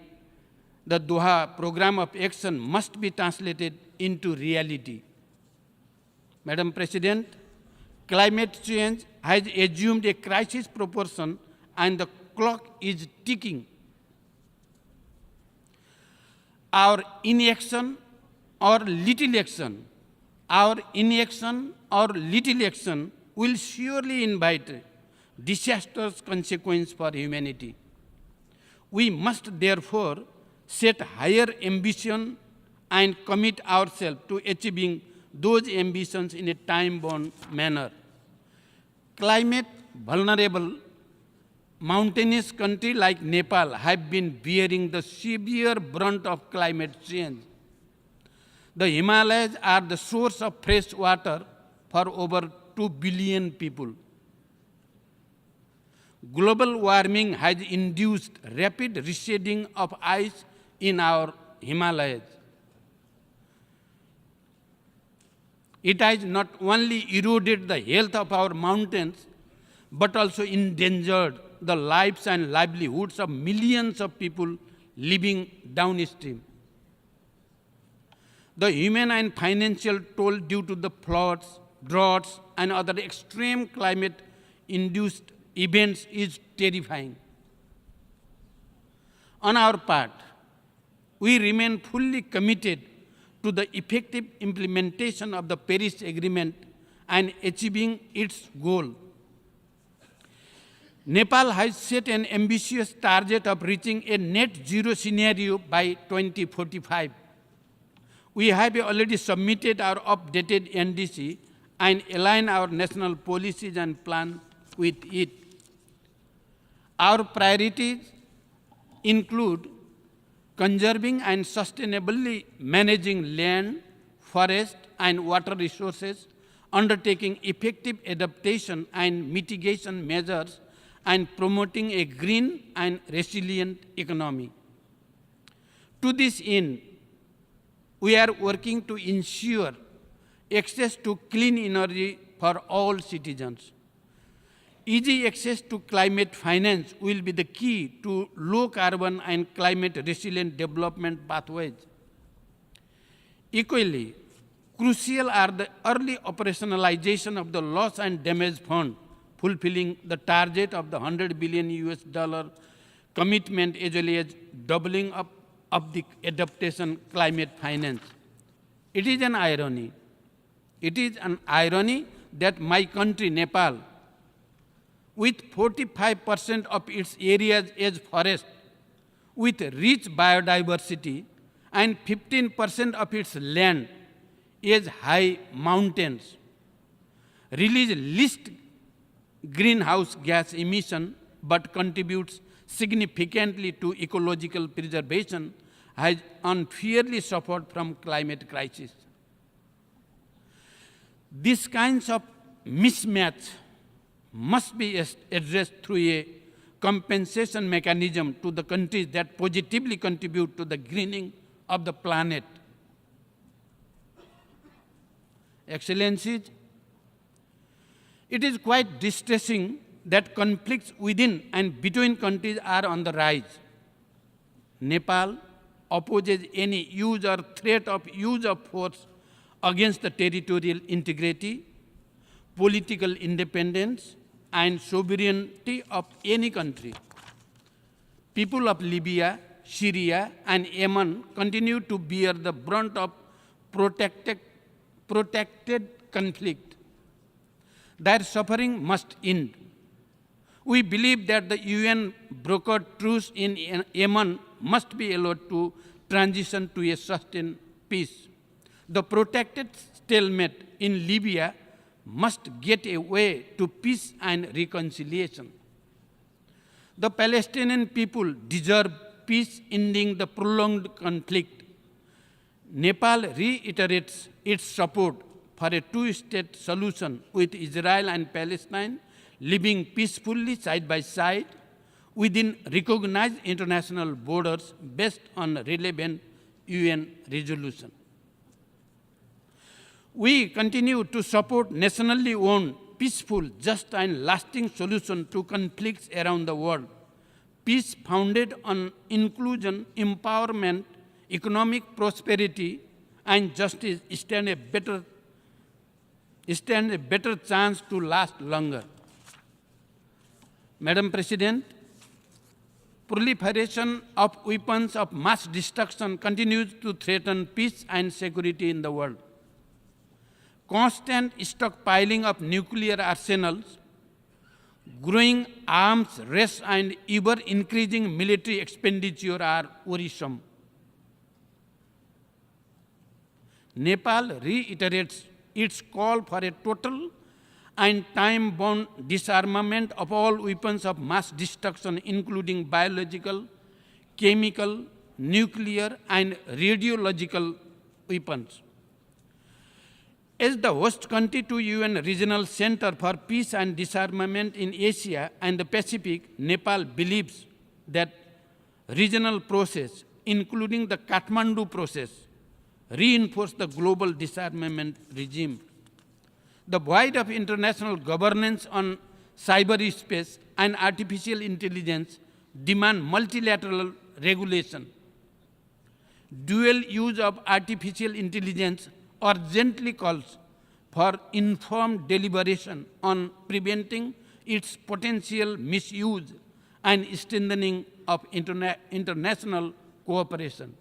the Doha Program of Action must be translated into reality. Madam President, climate change has assumed a crisis proportion and the clock is ticking. Our inaction or little action, will surely invite disastrous consequences for humanity. We must therefore set higher ambition and commit ourselves to achieving those ambitions in a time-bound manner. Climate vulnerable mountainous countries like Nepal have been bearing the severe brunt of climate change. The Himalayas are the source of fresh water for over 2 billion people. Global warming has induced rapid receding of ice in our Himalayas. It has not only eroded the health of our mountains, but also endangered the lives and livelihoods of millions of people living downstream. The human and financial toll due to the floods, droughts, and other extreme climate-induced events is terrifying. On our part, we remain fully committed to the effective implementation of the Paris Agreement and achieving its goal. Nepal has set an ambitious target of reaching a net zero scenario by 2045. We have already submitted our updated NDC and aligned our national policies and plans with it. Our priorities include conserving and sustainably managing land, forest, and water resources, undertaking effective adaptation and mitigation measures, and promoting a green and resilient economy. To this end, we are working to ensure access to clean energy for all citizens. Easy access to climate finance will be the key to low carbon and climate resilient development pathways. Equally, crucial are the early operationalization of the loss and damage fund, fulfilling the target of the $100 billion commitment as well as doubling up of the adaptation climate finance. It is an irony. It is an irony that my country, Nepal, with 45% of its areas as forest, with rich biodiversity, and 15% of its land as high mountains, release least greenhouse gas emission but contributes significantly to ecological preservation, has unfairly suffered from climate crisis. These kinds of mismatch must be addressed through a compensation mechanism to the countries that positively contribute to the greening of the planet. Excellencies, It is quite distressing that conflicts within and between countries are on the rise. Nepal opposes any use or threat of use of force against the territorial integrity, political independence, and sovereignty of any country. People of Libya, Syria, and Yemen continue to bear the brunt of protracted conflict. Their suffering must end. We believe that the UN brokered truce in Yemen must be allowed to transition to a sustained peace. The protracted stalemate in Libya must get a way to peace and reconciliation. The Palestinian people deserve peace ending the prolonged conflict. Nepal reiterates its support for a two-state solution with Israel and Palestine living peacefully side by side within recognized international borders based on relevant UN resolution. We continue to support nationally owned, peaceful, just and lasting solutions to conflicts around the world. Peace founded on inclusion, empowerment, economic prosperity, and justice stand a better chance to last longer. Madam President, proliferation of weapons of mass destruction continues to threaten peace and security in the world. Constant stockpiling of nuclear arsenals, growing arms race, and ever-increasing military expenditure are worrisome. Nepal reiterates its call for a total and time-bound disarmament of all weapons of mass destruction, including biological, chemical, nuclear, and radiological weapons. As the host country to UN Regional Center for Peace and Disarmament in Asia and the Pacific, Nepal believes that regional process, including the Kathmandu process, reinforce the global disarmament regime. The void of international governance on cyberspace and artificial intelligence demand multilateral regulation. Dual use of artificial intelligence urgently calls for informed deliberation on preventing its potential misuse and strengthening of international cooperation.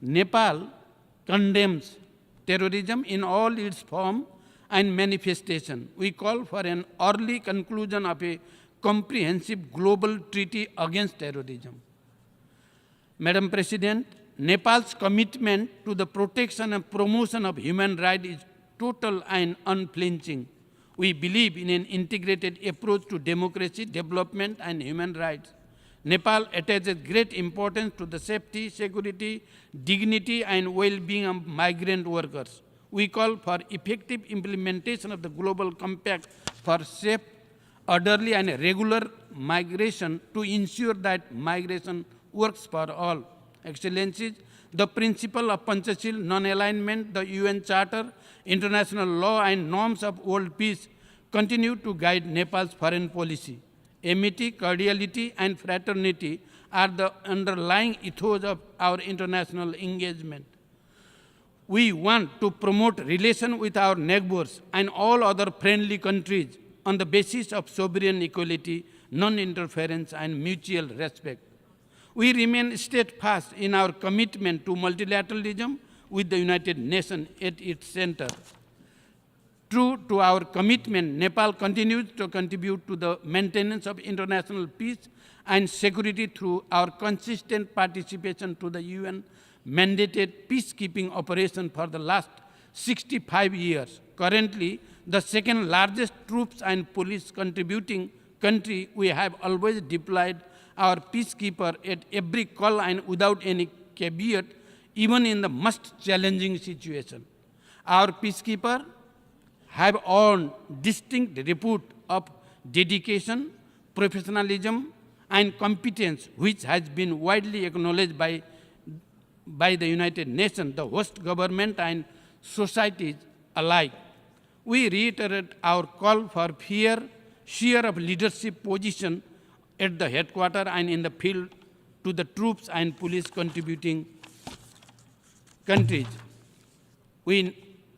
Nepal condemns terrorism in all its forms and manifestation. We call for an early conclusion of a comprehensive global treaty against terrorism. Madam President, Nepal's commitment to the protection and promotion of human rights is total and unflinching. We believe in an integrated approach to democracy, development, and human rights. Nepal attaches great importance to the safety, security, dignity, and well-being of migrant workers. We call for effective implementation of the Global Compact for safe, orderly, and regular migration to ensure that migration works for all. Excellencies, the principle of Panchashil non-alignment, the UN Charter, international law, and norms of world peace continue to guide Nepal's foreign policy. Amity, cordiality, and fraternity are the underlying ethos of our international engagement. We want to promote relations with our neighbors and all other friendly countries on the basis of sovereign equality, non-interference, and mutual respect. We remain steadfast in our commitment to multilateralism with the United Nations at its center. True to our commitment, Nepal continues to contribute to the maintenance of international peace and security through our consistent participation to the UN-mandated peacekeeping operation for the last 65 years. Currently, the second largest troops and police contributing country, we have always deployed our peacekeeper at every call and without any caveat, even in the most challenging situation. Our peacekeeper have earned distinct repute of dedication, professionalism, and competence, which has been widely acknowledged by the United Nations, the host government, and societies alike. We reiterate our call for share of leadership position at the headquarters and in the field to the troops and police contributing countries. We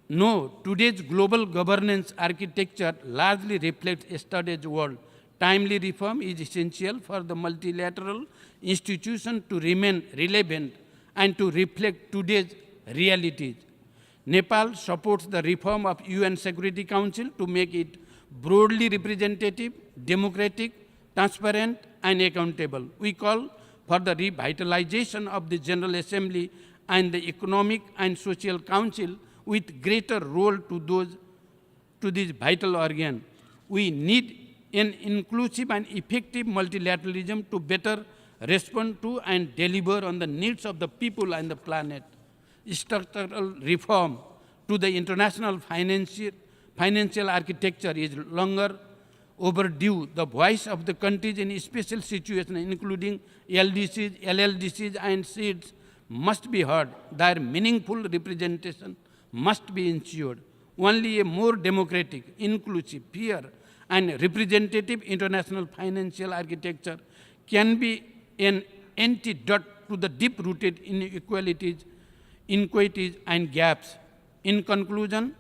know today's global governance architecture largely reflects yesterday's world. Timely reform is essential for the multilateral institution to remain relevant and to reflect today's realities. Nepal supports the reform of UN Security Council to make it broadly representative, democratic, transparent, and accountable. We call for the revitalization of the General Assembly and the Economic and Social Council with greater role to this vital organ. We need an inclusive and effective multilateralism to better respond to and deliver on the needs of the people and the planet. Structural reform to the international financial architecture is longer overdue. The voice of the countries in special situations, including LDCs, LLDCs, and SEEDs, must be heard. Their meaningful representation must be ensured. Only a more democratic, inclusive, fair, and representative international financial architecture can be an antidote to the deep-rooted inequalities, inequities, and gaps. In conclusion,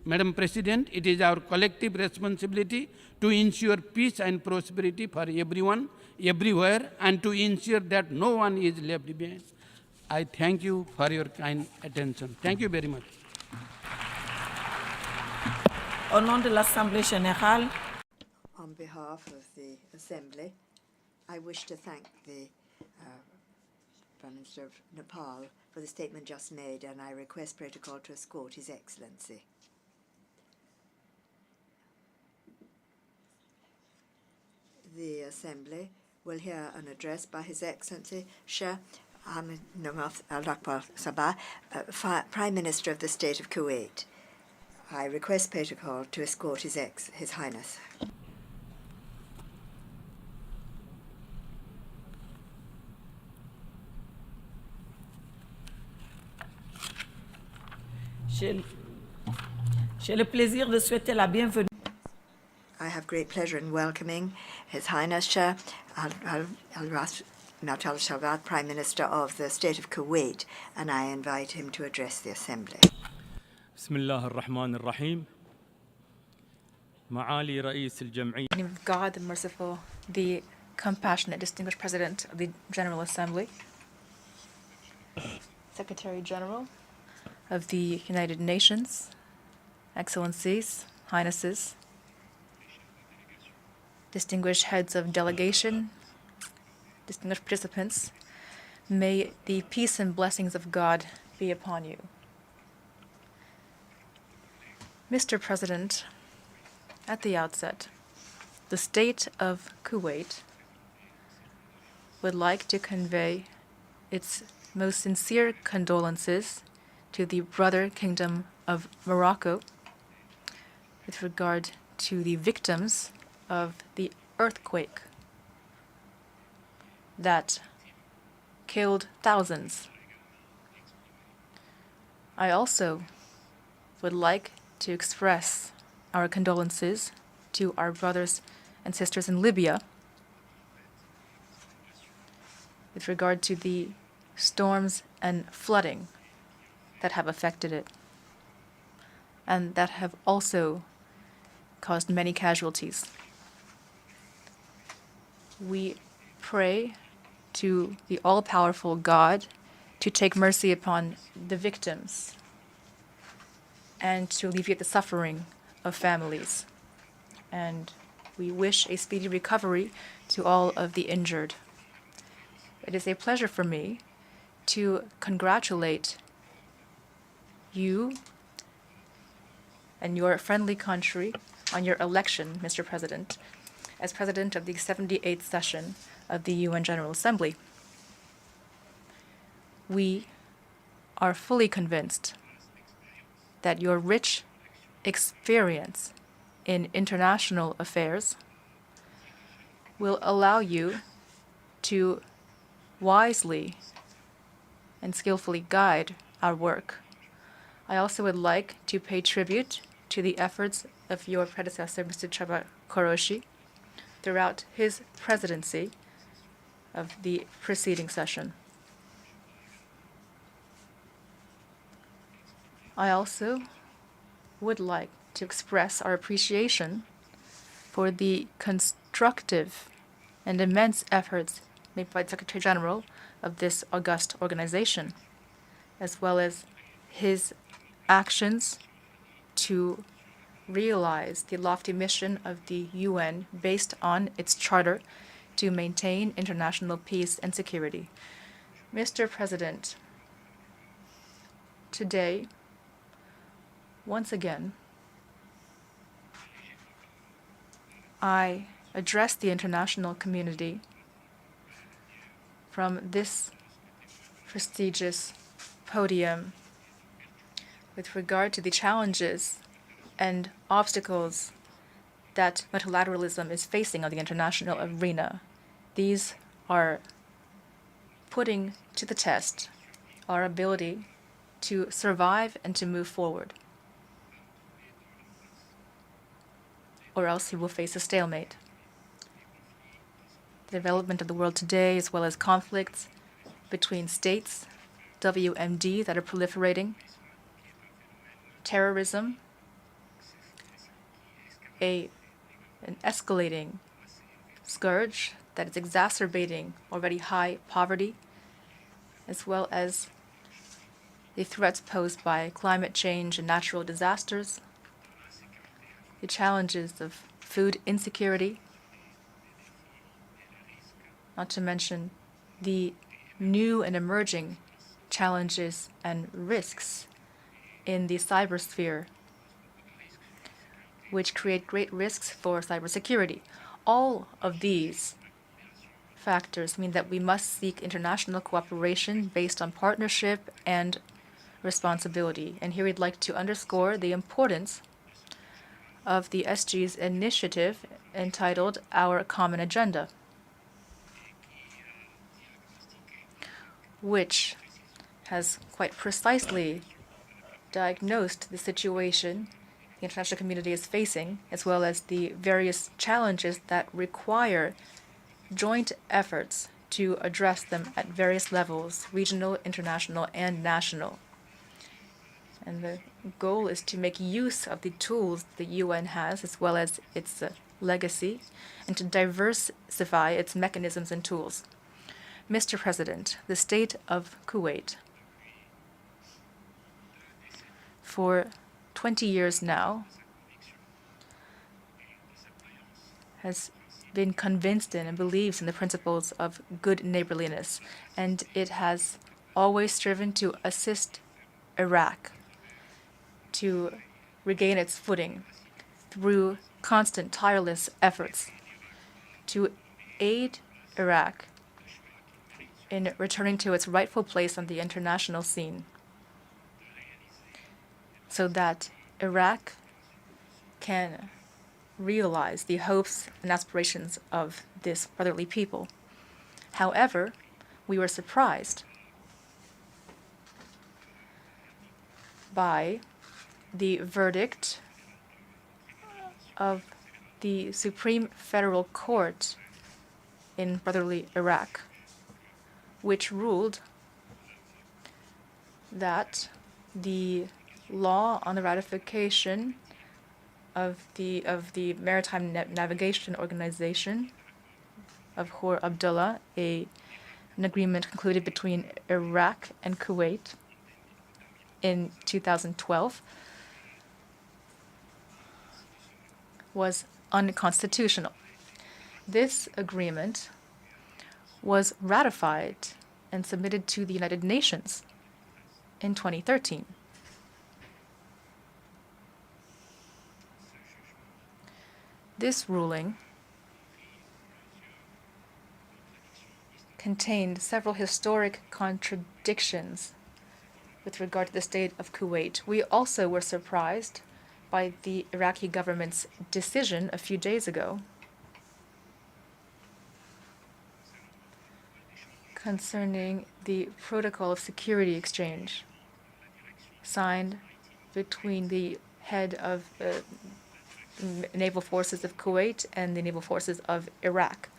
Madam President, it is our collective responsibility to ensure peace and prosperity for everyone, everywhere, and to ensure that no one is left behind. I thank you for your kind attention. Thank you very much. Au nom de l'Assemblée générale, on behalf of the Assembly, I wish to thank the Prime Minister of Nepal for the statement just made, and I request protocol to escort His Excellency. The Assembly will hear an address by His Excellency Shah Ahmed Al-Rakbar Sabah, Prime Minister of the State of Kuwait. I request protocol to escort His Highness. j'ai le plaisir de souhaiter la bienvenue. I have great pleasure in welcoming His Highness Shah Al-Ras Natal Shabbat, Prime Minister of the State of Kuwait, and I invite him to address the Assembly. Bismillah ar-Rahman ar-Rahim. Ma'ali Ra'is al-Jam'iyya. In the name of God, the Merciful, the Compassionate, Distinguished President of the General Assembly, Secretary General of the United Nations, Excellencies, Highnesses, distinguished heads of delegation, distinguished participants, may the peace and blessings of God be upon you. Mr. President, at the outset, the state of Kuwait would like to convey its most sincere condolences to the brother kingdom of Morocco with regard to the victims of the earthquake that killed thousands. I also would like to express our condolences to our brothers and sisters in Libya with regard to the storms and flooding that have affected it and that have also caused many casualties. We pray to the all-powerful God to take mercy upon the victims and to alleviate the suffering of families. And we wish a speedy recovery to all of the injured. It is a pleasure for me to congratulate you and your friendly country on your election, Mr. President, as President of the 78th session of the UN General Assembly. We are fully convinced that your rich experience in international affairs will allow you to wisely and skillfully guide our work. I also would like to pay tribute to the efforts of your predecessor, Mr. Chaba Koroshi, throughout his presidency of the preceding session. I also would like to express our appreciation for the constructive and immense efforts made by the Secretary General of this august organization, as well as his actions to realize the lofty mission of the UN based on its charter to maintain international peace and security. Mr. President, today, once again, I address the international community from this prestigious podium with regard to the challenges and obstacles that multilateralism is facing on the international arena. These are putting to the test our ability to survive and to move forward, or else we will face a stalemate. The development of the world today, as well as conflicts between states, WMD that are proliferating, terrorism, an escalating scourge that is exacerbating already high poverty, as well as the threats posed by climate change and natural disasters, the challenges of food insecurity, not to mention the new and emerging challenges and risks in the cybersphere, which create great risks for cybersecurity. All of these factors mean that we must seek international cooperation based on partnership and responsibility. And here we'd like to underscore the importance of the SG's initiative entitled Our Common Agenda, which has quite precisely diagnosed the situation the international community is facing, as well as the various challenges that require joint efforts to address them at various levels, regional, international, and national. And the goal is to make use of the tools the UN has, as well as its legacy, and to diversify its mechanisms and tools. Mr. President, the state of Kuwait, for 20 years now, has been convinced in and believes in the principles of good neighborliness, and it has always striven to assist Iraq to regain its footing through constant, tireless efforts to aid Iraq in returning to its rightful place on the international scene, so that Iraq can realize the hopes and aspirations of this brotherly people. However, we were surprised by the verdict of the Supreme Federal Court in brotherly Iraq, which ruled that the law on the ratification of the Maritime Navigation Organization of Khor Abdullah, an agreement concluded between Iraq and Kuwait in 2012, was unconstitutional. This agreement was ratified and submitted to the United Nations in 2013. This ruling contained several historic contradictions with regard to the state of Kuwait. We also were surprised by the Iraqi government's decision a few days ago concerning the Protocol of Security Exchange signed between the head of the naval forces of Kuwait and the naval forces of Iraq.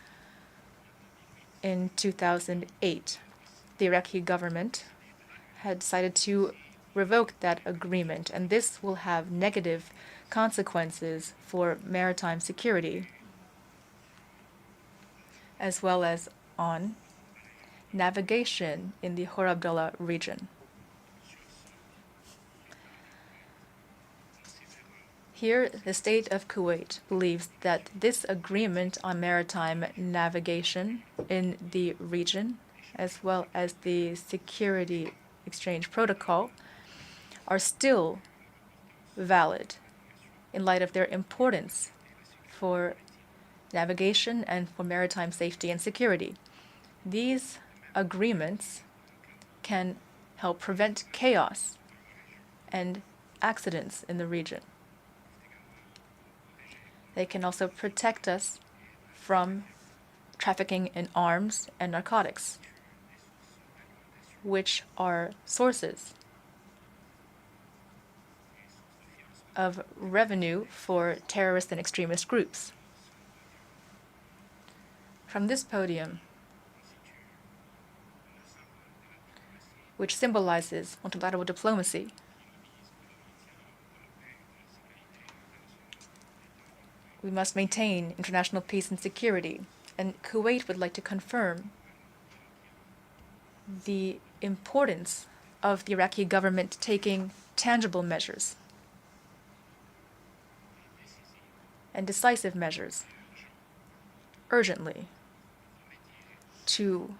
In 2008, the Iraqi government had decided to revoke that agreement, and this will have negative consequences for maritime security, as well as on navigation in the Khor Abdullah region. Here, the state of Kuwait believes that this agreement on maritime navigation in the region, as well as the security exchange protocol, are still valid in light of their importance for navigation and for maritime safety and security. These agreements can help prevent chaos and accidents in the region. They can also protect us from trafficking in arms and narcotics, which are sources of revenue for terrorist and extremist groups. From this podium, which symbolizes multilateral diplomacy, we must maintain international peace and security, and Kuwait would like to confirm the importance of the Iraqi government taking tangible measures and decisive measures urgently to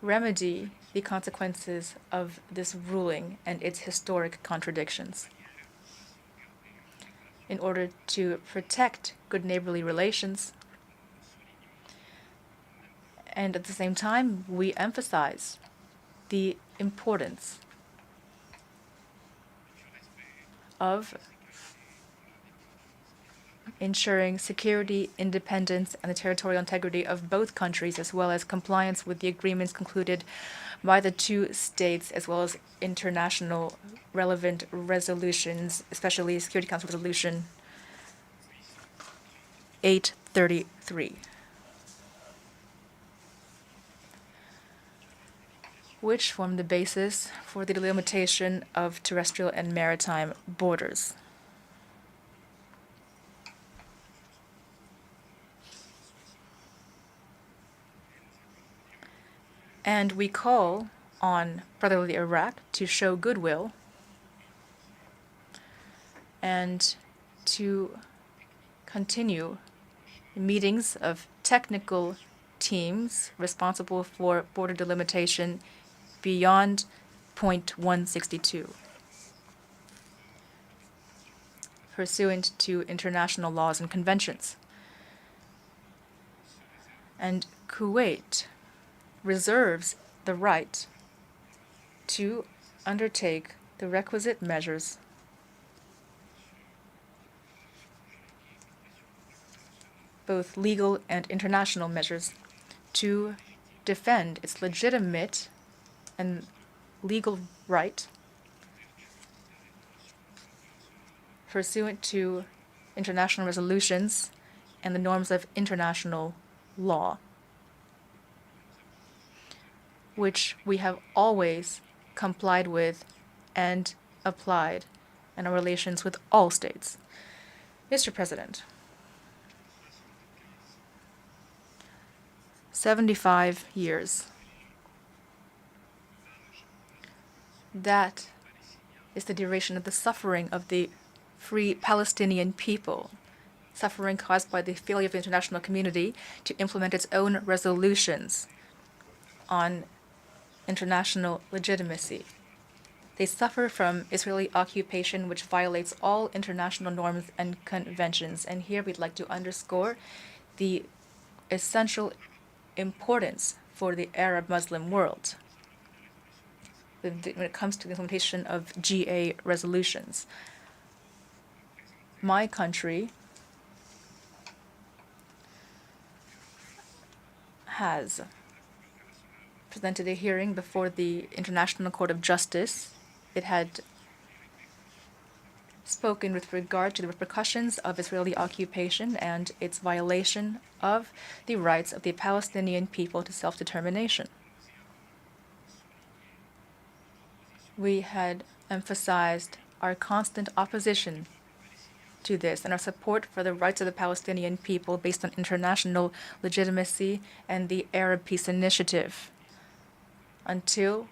remedy the consequences of this ruling and its historic contradictions. In order to protect good neighborly relations, and at the same time, we emphasize the importance of ensuring security, independence, and the territorial integrity of both countries, as well as compliance with the agreements concluded by the two states, as well as international relevant resolutions, especially Security Council Resolution 833, which form the basis for the delimitation of terrestrial and maritime borders. And we call on brotherly Iraq to show goodwill and to continue meetings of technical teams responsible for border delimitation beyond point 162, pursuant to international laws and conventions. And Kuwait reserves the right to undertake the requisite measures both legal and international measures to defend its legitimate and legal right pursuant to international resolutions and the norms of international law, which we have always complied with and applied in our relations with all states. Mr. President, 75 years. That is the duration of the suffering of the free Palestinian people, suffering caused by the failure of the international community to implement its own resolutions on international legitimacy. They suffer from Israeli occupation, which violates all international norms and conventions. And here we'd like to underscore the essential importance for the Arab Muslim world when it comes to the implementation of GA resolutions. My country has presented a hearing before the International Court of Justice. It had spoken with regard to the repercussions of Israeli occupation and its violation of the rights of the Palestinian people to self-determination. We had emphasized our constant opposition to this and our support for the rights of the Palestinian people based on international legitimacy and the Arab Peace Initiative until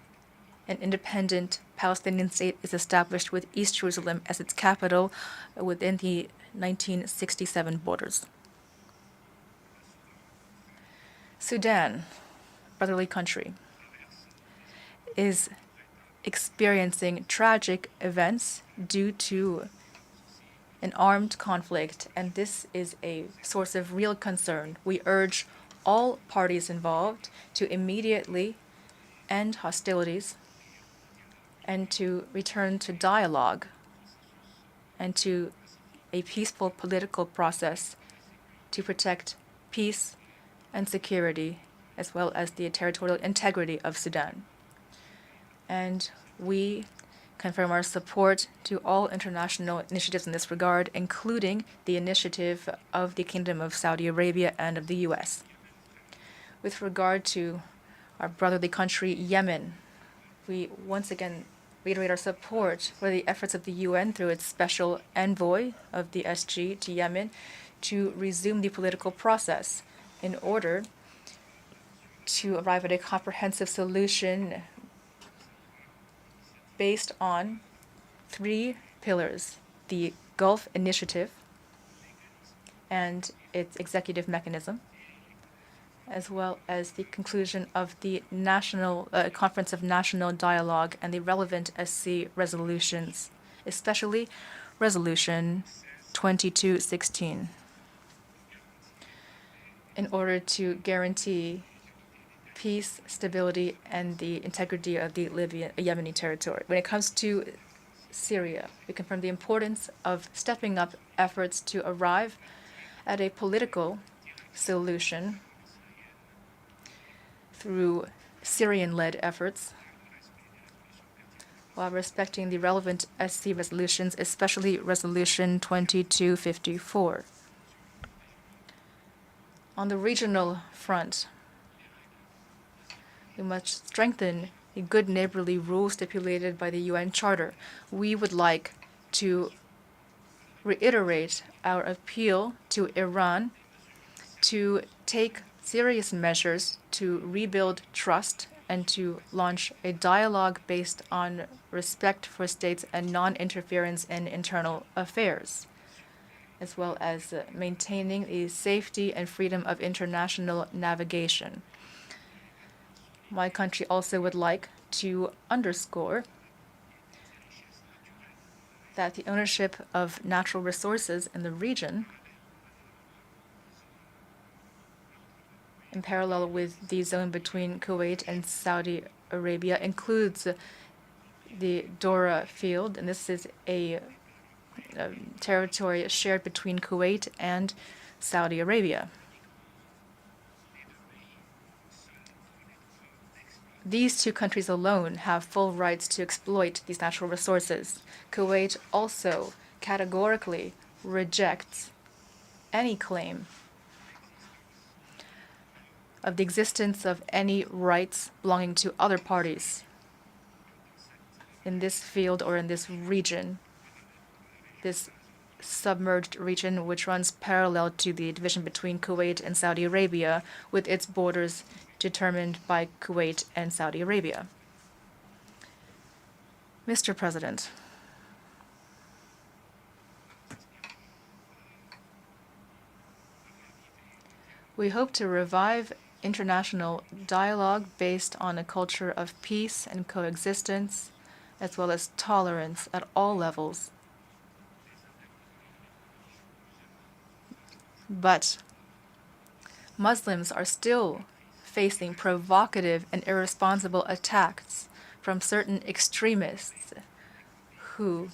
an independent Palestinian state is established with East Jerusalem as its capital within the 1967 borders. Sudan, brotherly country, is experiencing tragic events due to an armed conflict, and this is a source of real concern. We urge all parties involved to immediately end hostilities and to return to dialogue and to a peaceful political process to protect peace and security, as well as the territorial integrity of Sudan. And we confirm our support to all international initiatives in this regard, including the initiative of the Kingdom of Saudi Arabia and of the U.S. With regard to our brotherly country, Yemen, we once again reiterate our support for the efforts of the UN through its special envoy of the SG to Yemen to resume the political process in order to arrive at a comprehensive solution based on 3 pillars: the Gulf Initiative and its executive mechanism, as well as the conclusion of the National Conference of National Dialogue and the relevant SC resolutions, especially Resolution 2216, in order to guarantee peace, stability, and the integrity of the Yemeni territory. When it comes to Syria, we confirm the importance of stepping up efforts to arrive at a political solution through Syrian-led efforts, while respecting the relevant SC resolutions, especially Resolution 2254. On the regional front, we must strengthen the good neighborly rules stipulated by the UN Charter. We would like to reiterate our appeal to Iran to take serious measures to rebuild trust and to launch a dialogue based on respect for states and non-interference in internal affairs, as well as maintaining the safety and freedom of international navigation. My country also would like to underscore that the ownership of natural resources in the region, in parallel with the zone between Kuwait and Saudi Arabia, includes the Dora field, and this is a territory shared between Kuwait and Saudi Arabia. These 2 countries alone have full rights to exploit these natural resources. Kuwait also categorically rejects any claim of the existence of any rights belonging to other parties in this field or in this region, this submerged region which runs parallel to the division between Kuwait and Saudi Arabia, with its borders determined by Kuwait and Saudi Arabia. Mr. President, we hope to revive international dialogue based on a culture of peace and coexistence, as well as tolerance at all levels. But Muslims are still facing provocative and irresponsible attacks from certain extremists who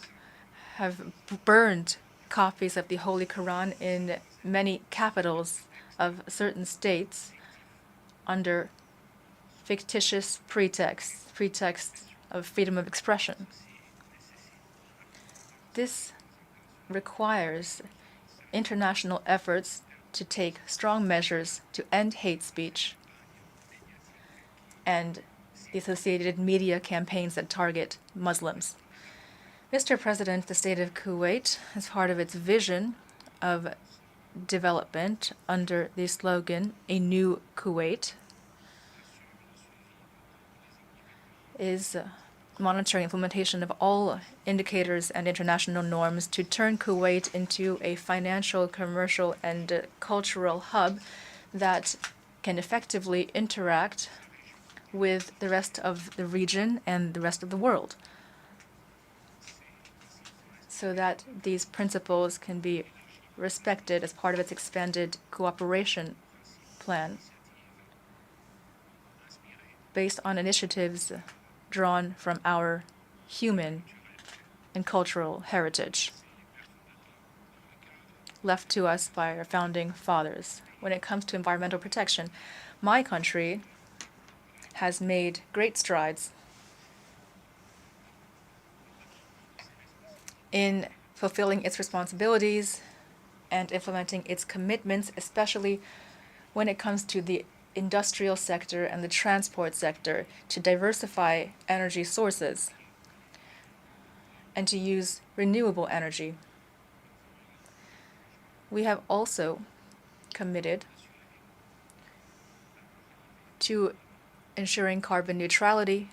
have burned copies of the Holy Quran in many capitals of certain states under fictitious pretexts of freedom of expression. This requires international efforts to take strong measures to end hate speech and the associated media campaigns that target Muslims. Mr. President, the state of Kuwait, as part of its vision of development under the slogan, "A New Kuwait," is monitoring implementation of all indicators and international norms to turn Kuwait into a financial, commercial, and cultural hub that can effectively interact with the rest of the region and the rest of the world, so that these principles can be respected as part of its expanded cooperation plan based on initiatives drawn from our human and cultural heritage left to us by our founding fathers. When it comes to environmental protection, my country has made great strides in fulfilling its responsibilities and implementing its commitments, especially when it comes to the industrial sector and the transport sector, to diversify energy sources and to use renewable energy. We have also committed to ensuring carbon neutrality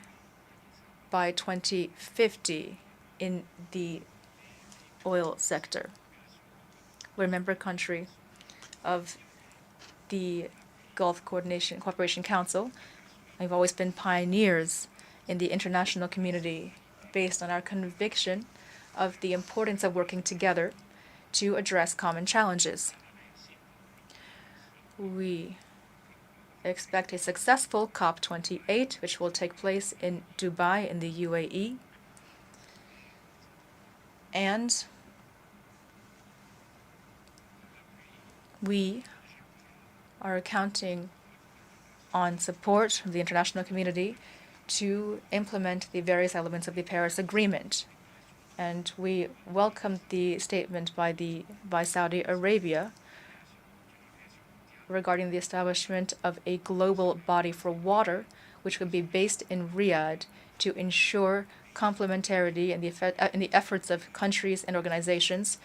by 2050 in the oil sector. We're a member country of the Gulf Cooperation Council. We've always been pioneers in the international community based on our conviction of the importance of working together to address common challenges. We expect a successful COP28, which will take place in Dubai in the UAE. And we are counting on support from the international community to implement the various elements of the Paris Agreement. And we welcomed the statement by Saudi Arabia regarding the establishment of a global body for water, which would be based in Riyadh to ensure complementarity in the efforts of countries and organizations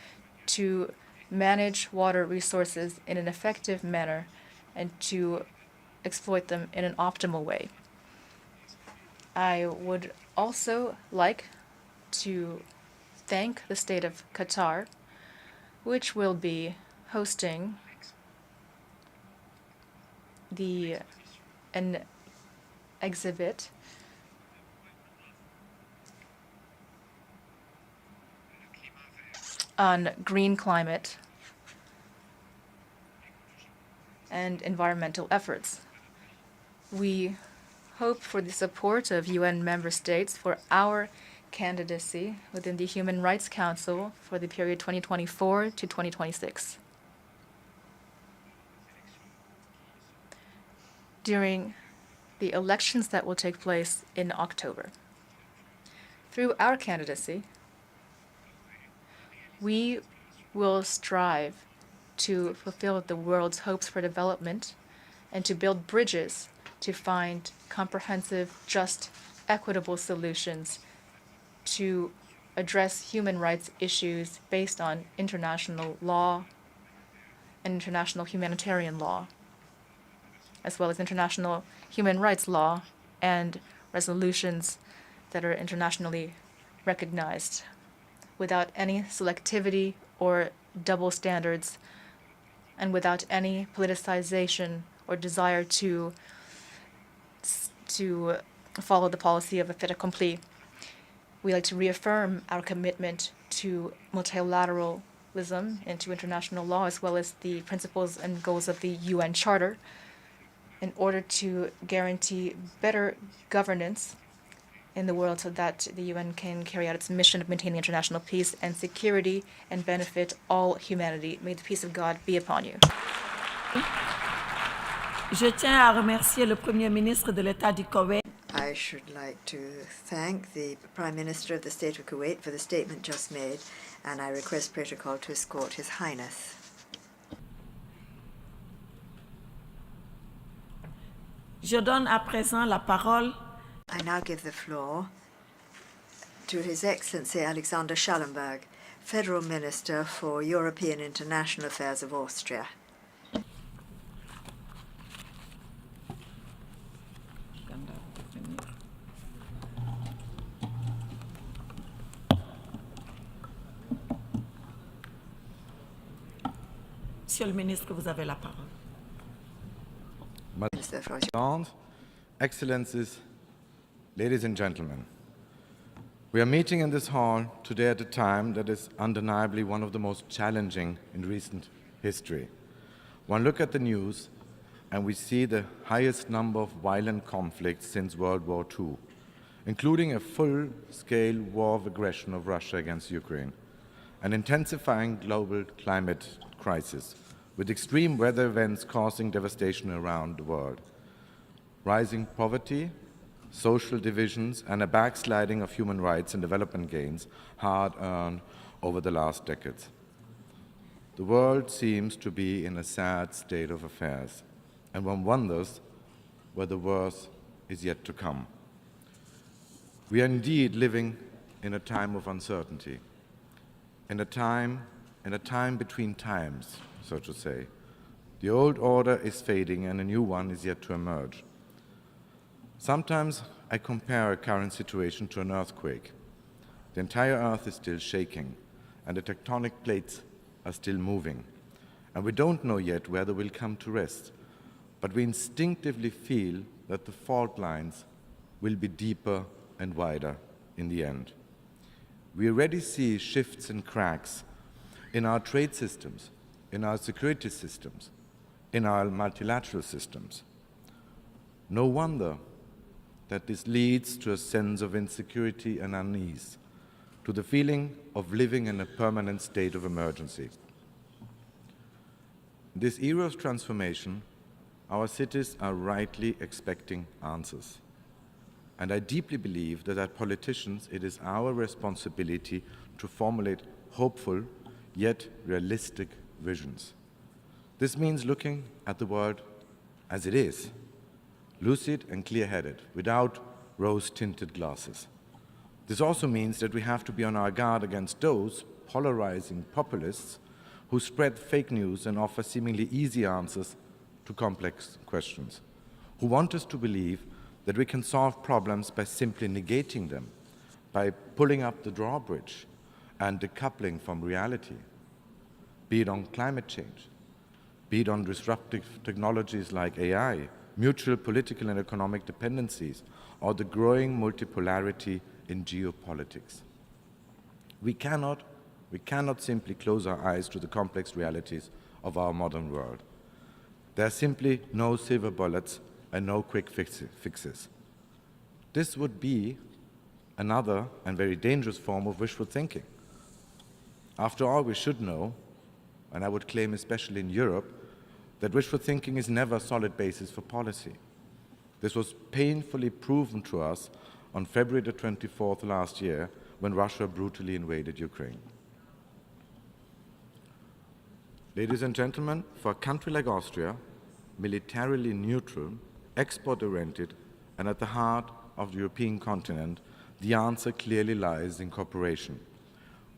to manage water resources in an effective manner and to exploit them in an optimal way. I would also like to thank the state of Qatar, which will be hosting an exhibit on green climate and environmental efforts. We hope for the support of UN member states for our candidacy within the Human Rights Council for the period 2024 to 2026. During the elections that will take place in October. Through our candidacy, we will strive to fulfill the world's hopes for development and to build bridges to find comprehensive, just, equitable solutions to address human rights issues based on international law and international humanitarian law, as well as international human rights law and resolutions that are internationally recognized, without any selectivity or double standards, and without any politicization or desire to follow the policy of a fait accompli. We like to reaffirm our commitment to multilateralism and to international law, as well as the principles and goals of the UN Charter, in order to guarantee better governance in the world so that the UN can carry out its mission of maintaining international peace and security and benefit all humanity. May the peace of God be upon you. Je tiens à remercier le Premier ministre de l'État du Koweït. I should like to thank the Prime Minister of the State of Kuwait for the statement just made, and I request protocol to escort His Highness. Je donne à présent la parole. I now give the floor to His Excellency Alexander Schallenberg, Federal Minister for European International Affairs of Austria. Monsieur le ministre, vous avez la parole. Madam President, Excellencies, ladies and gentlemen, we are meeting in this hall today at a time that is undeniably one of the most challenging in recent history. One look at the news and we see the highest number of violent conflicts since World War II, including a full-scale war of aggression of Russia against Ukraine, an intensifying global climate crisis, with extreme weather events causing devastation around the world, rising poverty, social divisions, and a backsliding of human rights and development gains hard-earned over the last decades. The world seems to be in a sad state of affairs, and one wonders where the worst is yet to come. We are indeed living in a time of uncertainty, in a time between times, so to say. The old order is fading and a new one is yet to emerge. Sometimes I compare our current situation to an earthquake. The entire earth is still shaking and the tectonic plates are still moving. And we don't know yet where they will come to rest, but we instinctively feel that the fault lines will be deeper and wider in the end. We already see shifts and cracks in our trade systems, in our security systems, in our multilateral systems. No wonder that this leads to a sense of insecurity and unease, to the feeling of living in a permanent state of emergency. In this era of transformation, our cities are rightly expecting answers. And I deeply believe that as politicians, it is our responsibility to formulate hopeful yet realistic visions. This means looking at the world as it is, lucid and clear-headed, without rose-tinted glasses. This also means that we have to be on our guard against those polarizing populists who spread fake news and offer seemingly easy answers to complex questions, who want us to believe that we can solve problems by simply negating them, by pulling up the drawbridge and decoupling from reality, be it on climate change, be it on disruptive technologies like AI, mutual political and economic dependencies, or the growing multipolarity in geopolitics. We cannot simply close our eyes to the complex realities of our modern world. There are simply no silver bullets and no quick fixes. This would be another and very dangerous form of wishful thinking. After all, we should know, and I would claim especially in Europe, that wishful thinking is never a solid basis for policy. This was painfully proven to us on February the 24th last year when Russia brutally invaded Ukraine. Ladies and gentlemen, for a country like Austria, militarily neutral, export-oriented, and at the heart of the European continent, the answer clearly lies in cooperation.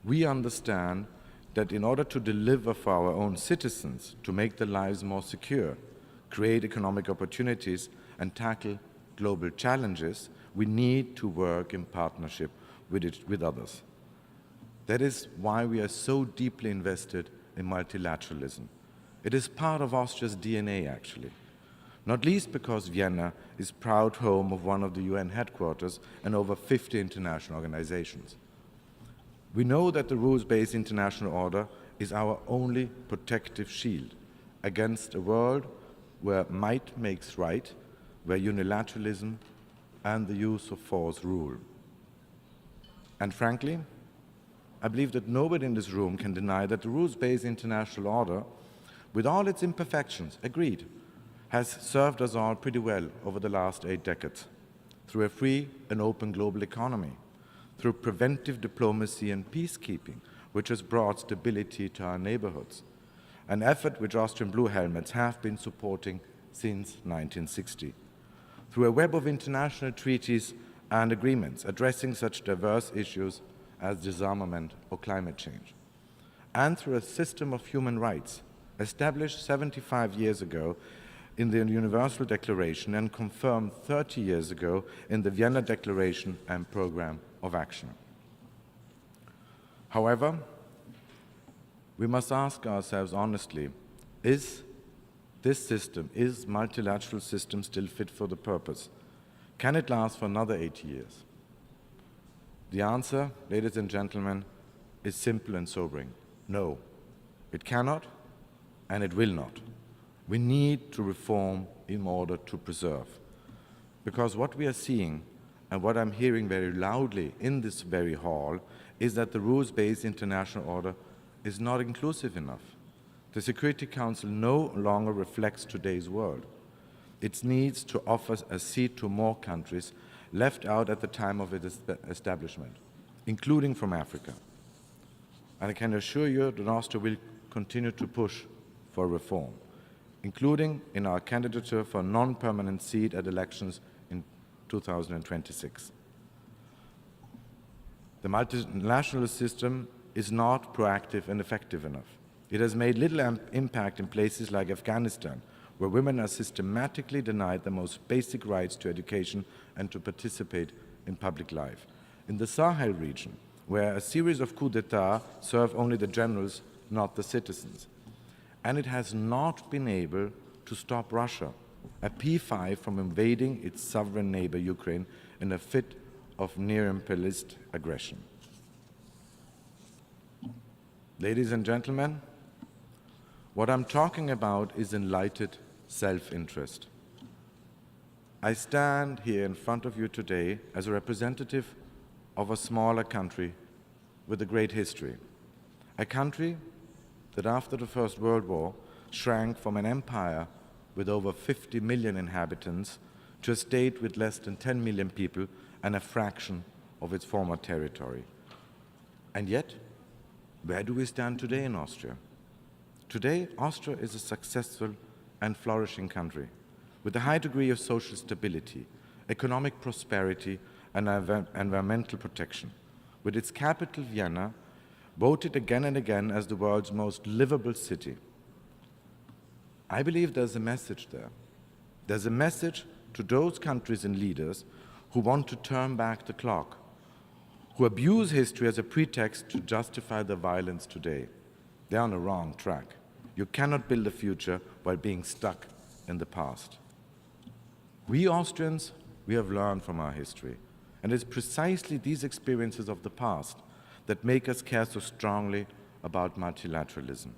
We understand that in order to deliver for our own citizens, to make their lives more secure, create economic opportunities, and tackle global challenges, we need to work in partnership with others. That is why we are so deeply invested in multilateralism. It is part of Austria's DNA, actually, not least because Vienna is proud home of one of the UN headquarters and over 50 international organizations. We know that the rules-based international order is our only protective shield against a world where might makes right, where unilateralism and the use of force rule. And frankly, I believe that nobody in this room can deny that the rules-based international order, with all its imperfections, agreed, has served us all pretty well over the last 8 decades. through a free and open global economy, through preventive diplomacy and peacekeeping, which has brought stability to our neighborhoods, an effort which Austrian Blue Helmets have been supporting since 1960, through a web of international treaties and agreements addressing such diverse issues as disarmament or climate change, and through a system of human rights established 75 years ago in the Universal Declaration and confirmed 30 years ago in the Vienna Declaration and Programme of Action. However, we must ask ourselves honestly, is multilateral system still fit for the purpose? Can it last for another 80 years? The answer, ladies and gentlemen, is simple and sobering. No, it cannot and it will not. We need to reform in order to preserve. Because what we are seeing and what I'm hearing very loudly in this very hall is that the rules-based international order is not inclusive enough. The Security Council no longer reflects today's world. It needs to offer a seat to more countries left out at the time of its establishment, including from Africa. And I can assure you that Austria will continue to push for reform, including in our candidature for a non-permanent seat at elections in 2026. The multinational system is not proactive and effective enough. It has made little impact in places like Afghanistan, where women are systematically denied the most basic rights to education and to participate in public life. In the Sahel region, where a series of coups d'etat serve only the generals, not the citizens. And it has not been able to stop Russia, a P5, from invading its sovereign neighbor Ukraine in a fit of near-imperialist aggression. Ladies and gentlemen, what I'm talking about is enlightened self-interest. I stand here in front of you today as a representative of a smaller country with a great history, a country that after the First World War shrank from an empire with over 50 million inhabitants to a state with less than 10 million people and a fraction of its former territory. And yet, where do we stand today in Austria? Today, Austria is a successful and flourishing country with a high degree of social stability, economic prosperity, and environmental protection, with its capital, Vienna, voted again and again as the world's most livable city. I believe there's a message there. There's a message to those countries and leaders who want to turn back the clock, who abuse history as a pretext to justify the violence today. They're on the wrong track. You cannot build a future while being stuck in the past. We Austrians, we have learned from our history. And it's precisely these experiences of the past that make us care so strongly about multilateralism.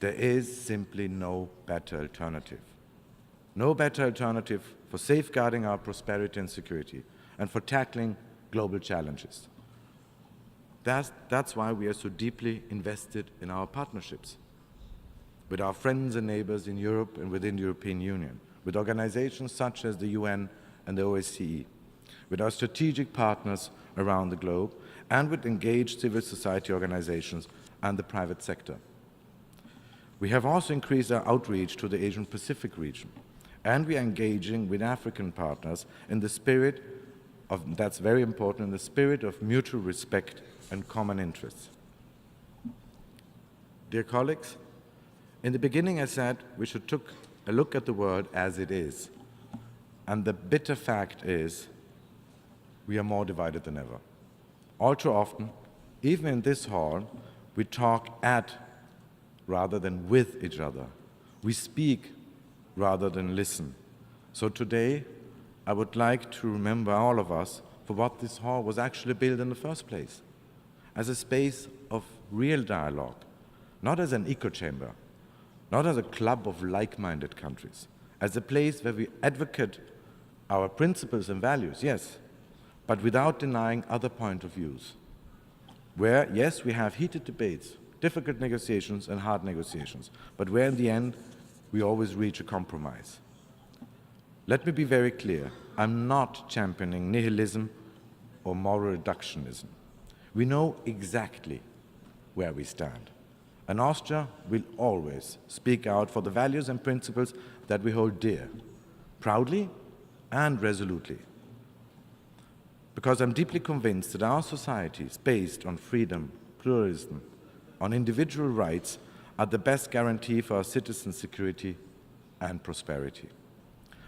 There is simply no better alternative. No better alternative for safeguarding our prosperity and security and for tackling global challenges. That's why we are so deeply invested in our partnerships with our friends and neighbors in Europe and within the European Union, with organizations such as the UN and the OSCE, with our strategic partners around the globe, and with engaged civil society organizations and the private sector. We have also increased our outreach to the Asian-Pacific region, and we are engaging with African partners in the spirit of, that's very important, in the spirit of mutual respect and common interests. Dear colleagues, in the beginning I said we should take a look at the world as it is. And the bitter fact is we are more divided than ever. All too often, even in this hall, we talk at rather than with each other. We speak rather than listen. So today, I would like to remember all of us for what this hall was actually built in the first place, as a space of real dialogue, not as an echo chamber, not as a club of like-minded countries, as a place where we advocate our principles and values, yes, but without denying other point of views. Where, yes, we have heated debates, difficult negotiations and hard negotiations, but where in the end we always reach a compromise. Let me be very clear. I'm not championing nihilism or moral reductionism. We know exactly where we stand. And Austria will always speak out for the values and principles that we hold dear, proudly and resolutely. Because I'm deeply convinced that our societies, based on freedom, pluralism, on individual rights, are the best guarantee for our citizens' security and prosperity.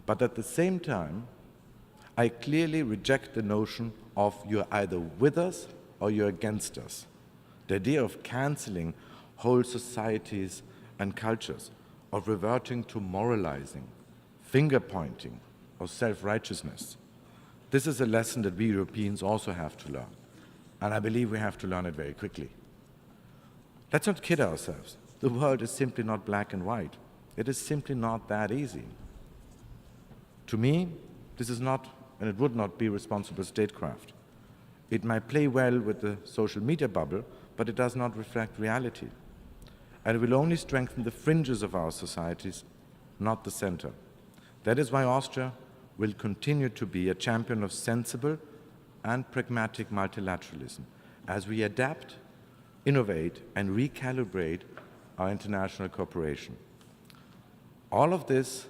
But at the same time, I clearly reject the notion of you're either with us or you're against us. The idea of canceling whole societies and cultures, of reverting to moralizing, finger-pointing, or self-righteousness. This is a lesson that we Europeans also have to learn, and I believe we have to learn it very quickly. Let's not kid ourselves. The world is simply not black and white. It is simply not that easy. To me, this is not, and it would not be, responsible statecraft. It might play well with the social media bubble, but it does not reflect reality. And it will only strengthen the fringes of our societies, not the center. That is why Austria will continue to be a champion of sensible and pragmatic multilateralism as we adapt, innovate, and recalibrate our international cooperation. All of this,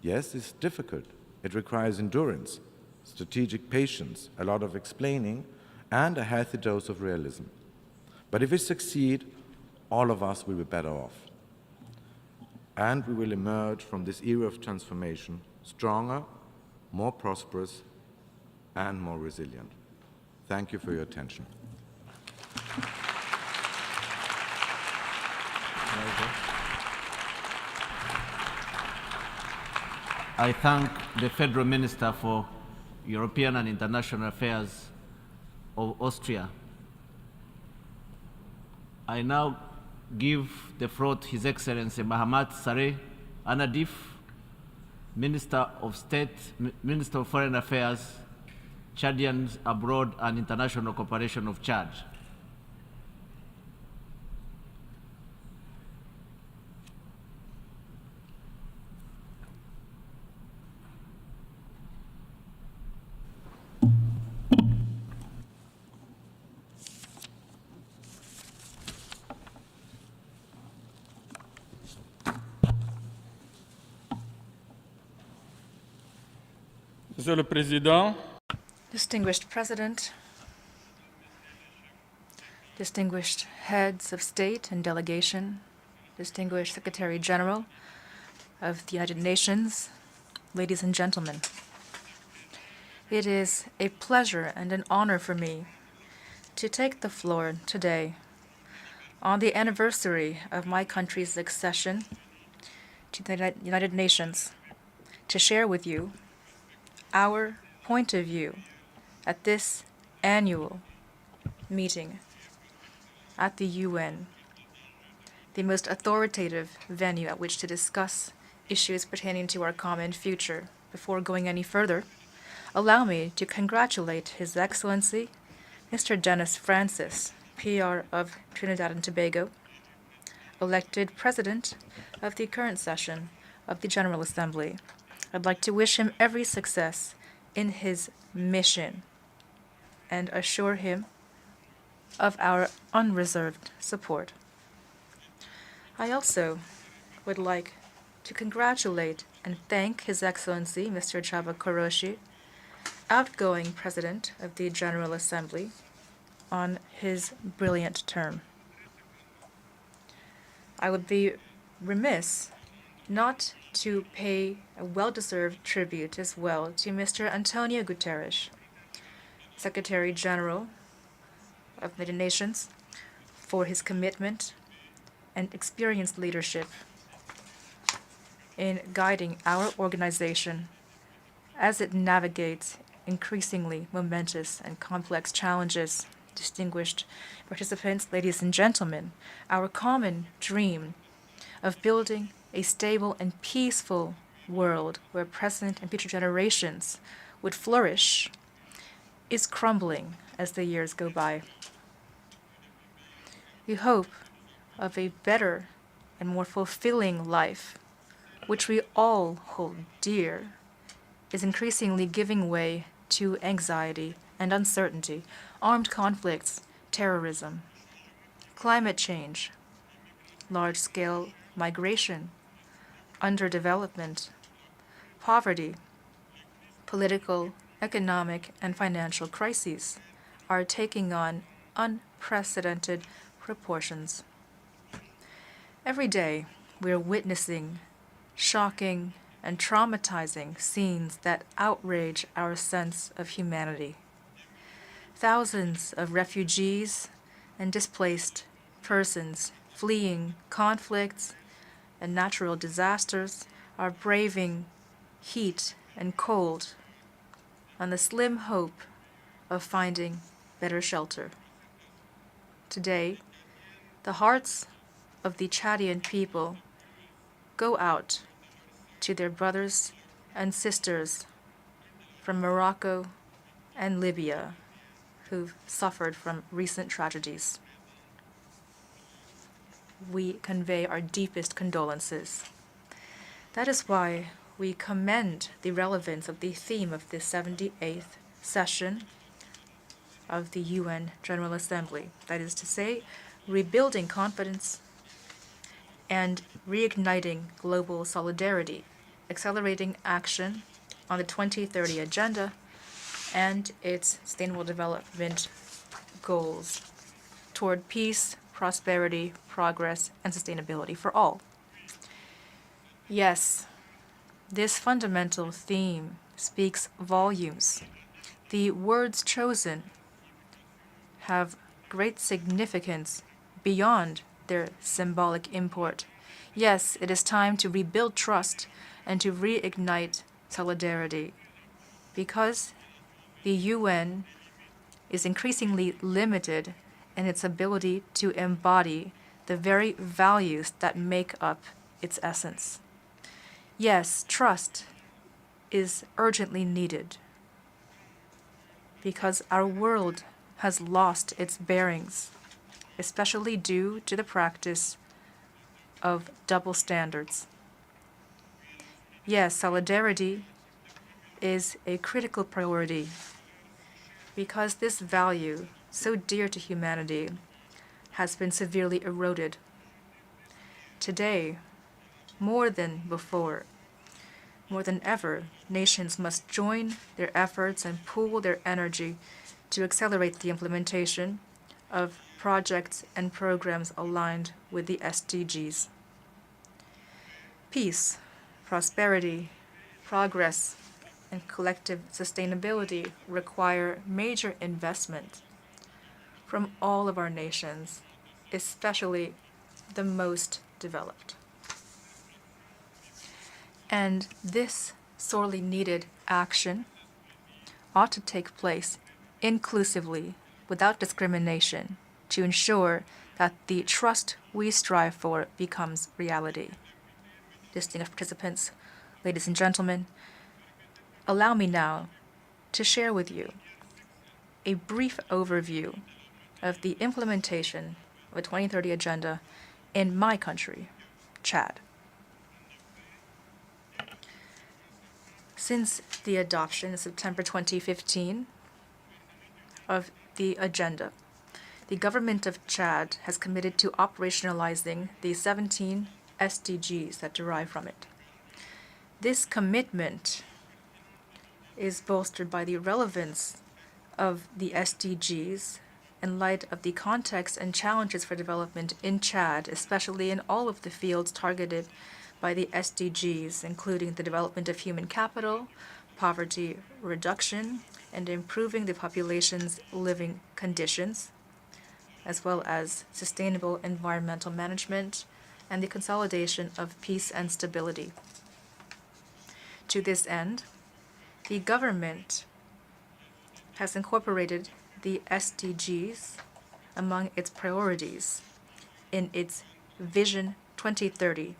yes, is difficult. It requires endurance, strategic patience, a lot of explaining, and a healthy dose of realism. But if we succeed, all of us will be better off. And we will emerge from this era of transformation stronger, more prosperous, and more resilient. Thank you for your attention. I thank the Federal Minister for European and International Affairs of Austria. I now give the floor to His Excellency Mahamat Sareh Anadif, Minister of State, Minister of Foreign Affairs, Chadians Abroad and International Cooperation of Chad. Monsieur le Président, Distinguished President, distinguished heads of state and delegation, distinguished Secretary General of the United Nations, ladies and gentlemen. It is a pleasure and an honor for me to take the floor today on the anniversary of my country's accession to the United Nations to share with you our point of view at this annual meeting at the UN, the most authoritative venue at which to discuss issues pertaining to our common future. Before going any further, allow me to congratulate His Excellency, Mr. Dennis Francis, PR of Trinidad and Tobago, elected President of the current session of the General Assembly. I'd like to wish him every success in his mission and assure him of our unreserved support. I also would like to congratulate and thank His Excellency Mr. Chava Koroshi, outgoing President of the General Assembly, on his brilliant term. I would be remiss not to pay a well-deserved tribute as well to Mr. Antonio Guterres, Secretary General of the United Nations, for his commitment and experienced leadership in guiding our organization as it navigates increasingly momentous and complex challenges. Distinguished participants, ladies and gentlemen, our common dream of building a stable and peaceful world where present and future generations would flourish is crumbling as the years go by. We hope of a better and more fulfilling life, which we all hold dear, is increasingly giving way to anxiety and uncertainty, armed conflicts, terrorism, climate change, large-scale migration, underdevelopment, poverty, political, economic, and financial crises are taking on unprecedented proportions. Every day, we are witnessing shocking and traumatizing scenes that outrage our sense of humanity. Thousands of refugees and displaced persons fleeing conflicts and natural disasters are braving heat and cold on the slim hope of finding better shelter. Today, the hearts of the Chadian people go out to their brothers and sisters from Morocco and Libya who've suffered from recent tragedies. We convey our deepest condolences. That is why we commend the relevance of the theme of the 78th session of the UN General Assembly, that is to say, rebuilding confidence and reigniting global solidarity, accelerating action on the 2030 Agenda and its Sustainable Development Goals toward peace, prosperity, progress, and sustainability for all. Yes, this fundamental theme speaks volumes. The words chosen have great significance beyond their symbolic import. Yes, it is time to rebuild trust and to reignite solidarity, because the UN is increasingly limited in its ability to embody the very values that make up its essence. Yes, trust is urgently needed because our world has lost its bearings, especially due to the practice of double standards. Yes, solidarity is a critical priority because this value, so dear to humanity, has been severely eroded. Today, more than before, more than ever, nations must join their efforts and pool their energy to accelerate the implementation of projects and programs aligned with the SDGs. Peace, prosperity, progress, and collective sustainability require major investment from all of our nations, especially the most developed. And this sorely needed action ought to take place inclusively, without discrimination, to ensure that the trust we strive for becomes reality. Distinguished participants, ladies and gentlemen, allow me now to share with you a brief overview of the implementation of the 2030 Agenda in my country, Chad. Since the adoption in September 2015 of the Agenda, the government of Chad has committed to operationalizing the 17 SDGs that derive from it. This commitment is bolstered by the relevance of the SDGs in light of the context and challenges for development in Chad, especially in all of the fields targeted by the SDGs, including the development of human capital, poverty reduction, and improving the population's living conditions, as well as sustainable environmental management and the consolidation of peace and stability. To this end, the government has incorporated the SDGs among its priorities in its Vision 2030,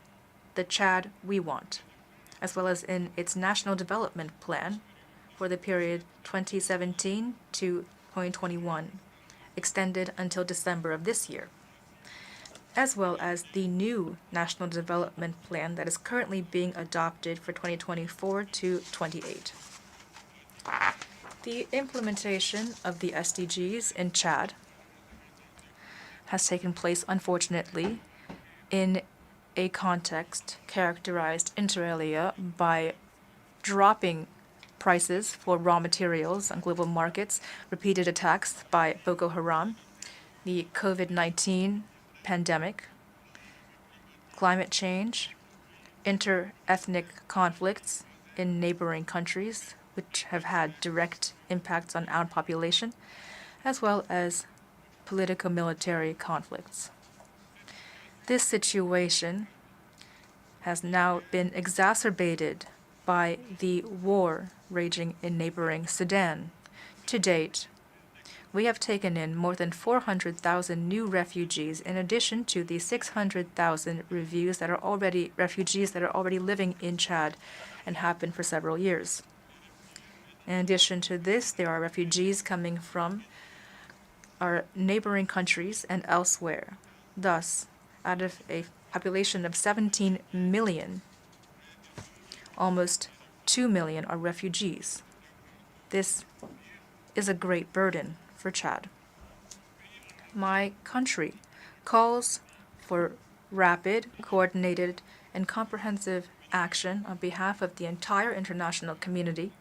the Chad we want, as well as in its National Development Plan for the period 2017 to 2021, extended until December of this year. as well as the new National Development Plan that is currently being adopted for 2024 to 28. The implementation of the SDGs in Chad has taken place, unfortunately, in a context characterized inter alia by dropping prices for raw materials on global markets, repeated attacks by Boko Haram, the COVID-19 pandemic, climate change, inter-ethnic conflicts in neighboring countries, which have had direct impacts on our population, as well as politico-military conflicts. This situation has now been exacerbated by the war raging in neighboring Sudan. To date, we have taken in more than 400,000 new refugees, in addition to the 600,000 refugees that are already living in Chad and have been for several years. In addition to this, there are refugees coming from our neighboring countries and elsewhere. Thus, out of a population of 17 million, almost 2 million are refugees. This is a great burden for Chad. My country calls for rapid, coordinated, and comprehensive action on behalf of the entire international community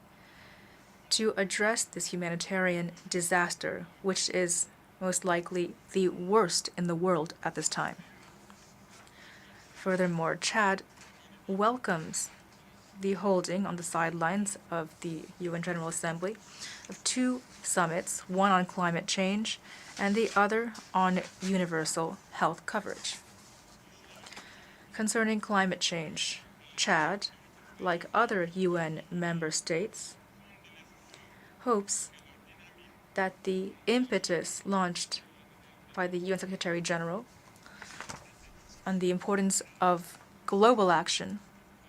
to address this humanitarian disaster, which is most likely the worst in the world at this time. Furthermore, Chad welcomes the holding on the sidelines of the UN General Assembly of two summits, one on climate change and the other on universal health coverage. Concerning climate change, Chad, like other UN member states, hopes that the impetus launched by the UN Secretary General on the importance of global action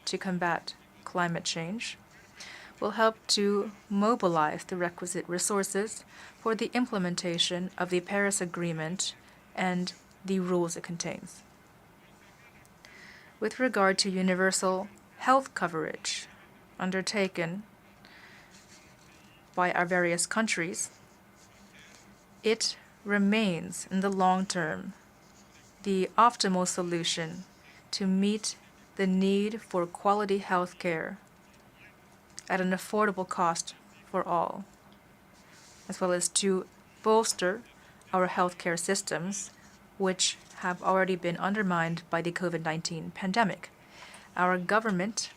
to combat climate change will help to mobilize the requisite resources for the implementation of the Paris Agreement and the rules it contains. With regard to universal health coverage undertaken by our various countries, it remains in the long term the optimal solution to meet the need for quality health care at an affordable cost for all, as well as to bolster our healthcare systems, which have already been undermined by the COVID-19 pandemic. Our government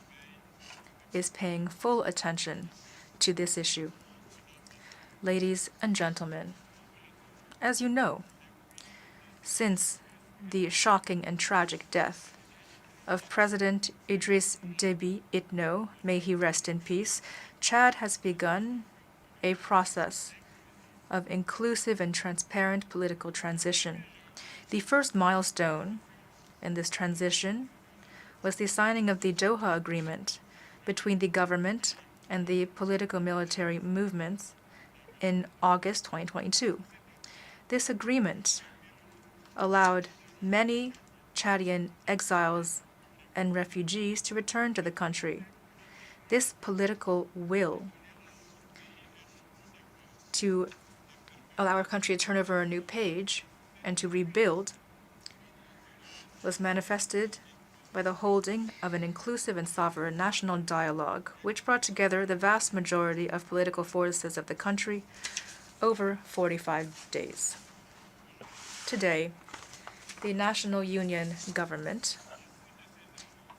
is paying full attention to this issue. Ladies and gentlemen, as you know, since the shocking and tragic death of President Idriss Déby Itno, may he rest in peace, Chad has begun a process of inclusive and transparent political transition. The first milestone in this transition was the signing of the Doha Agreement between the government and the politico-military movements in August 2022. This agreement allowed many Chadian exiles and refugees to return to the country. This political will to allow our country to turn over a new page and to rebuild was manifested by the holding of an inclusive and sovereign national dialogue, which brought together the vast majority of political forces of the country over 45 days. Today, the National Union government,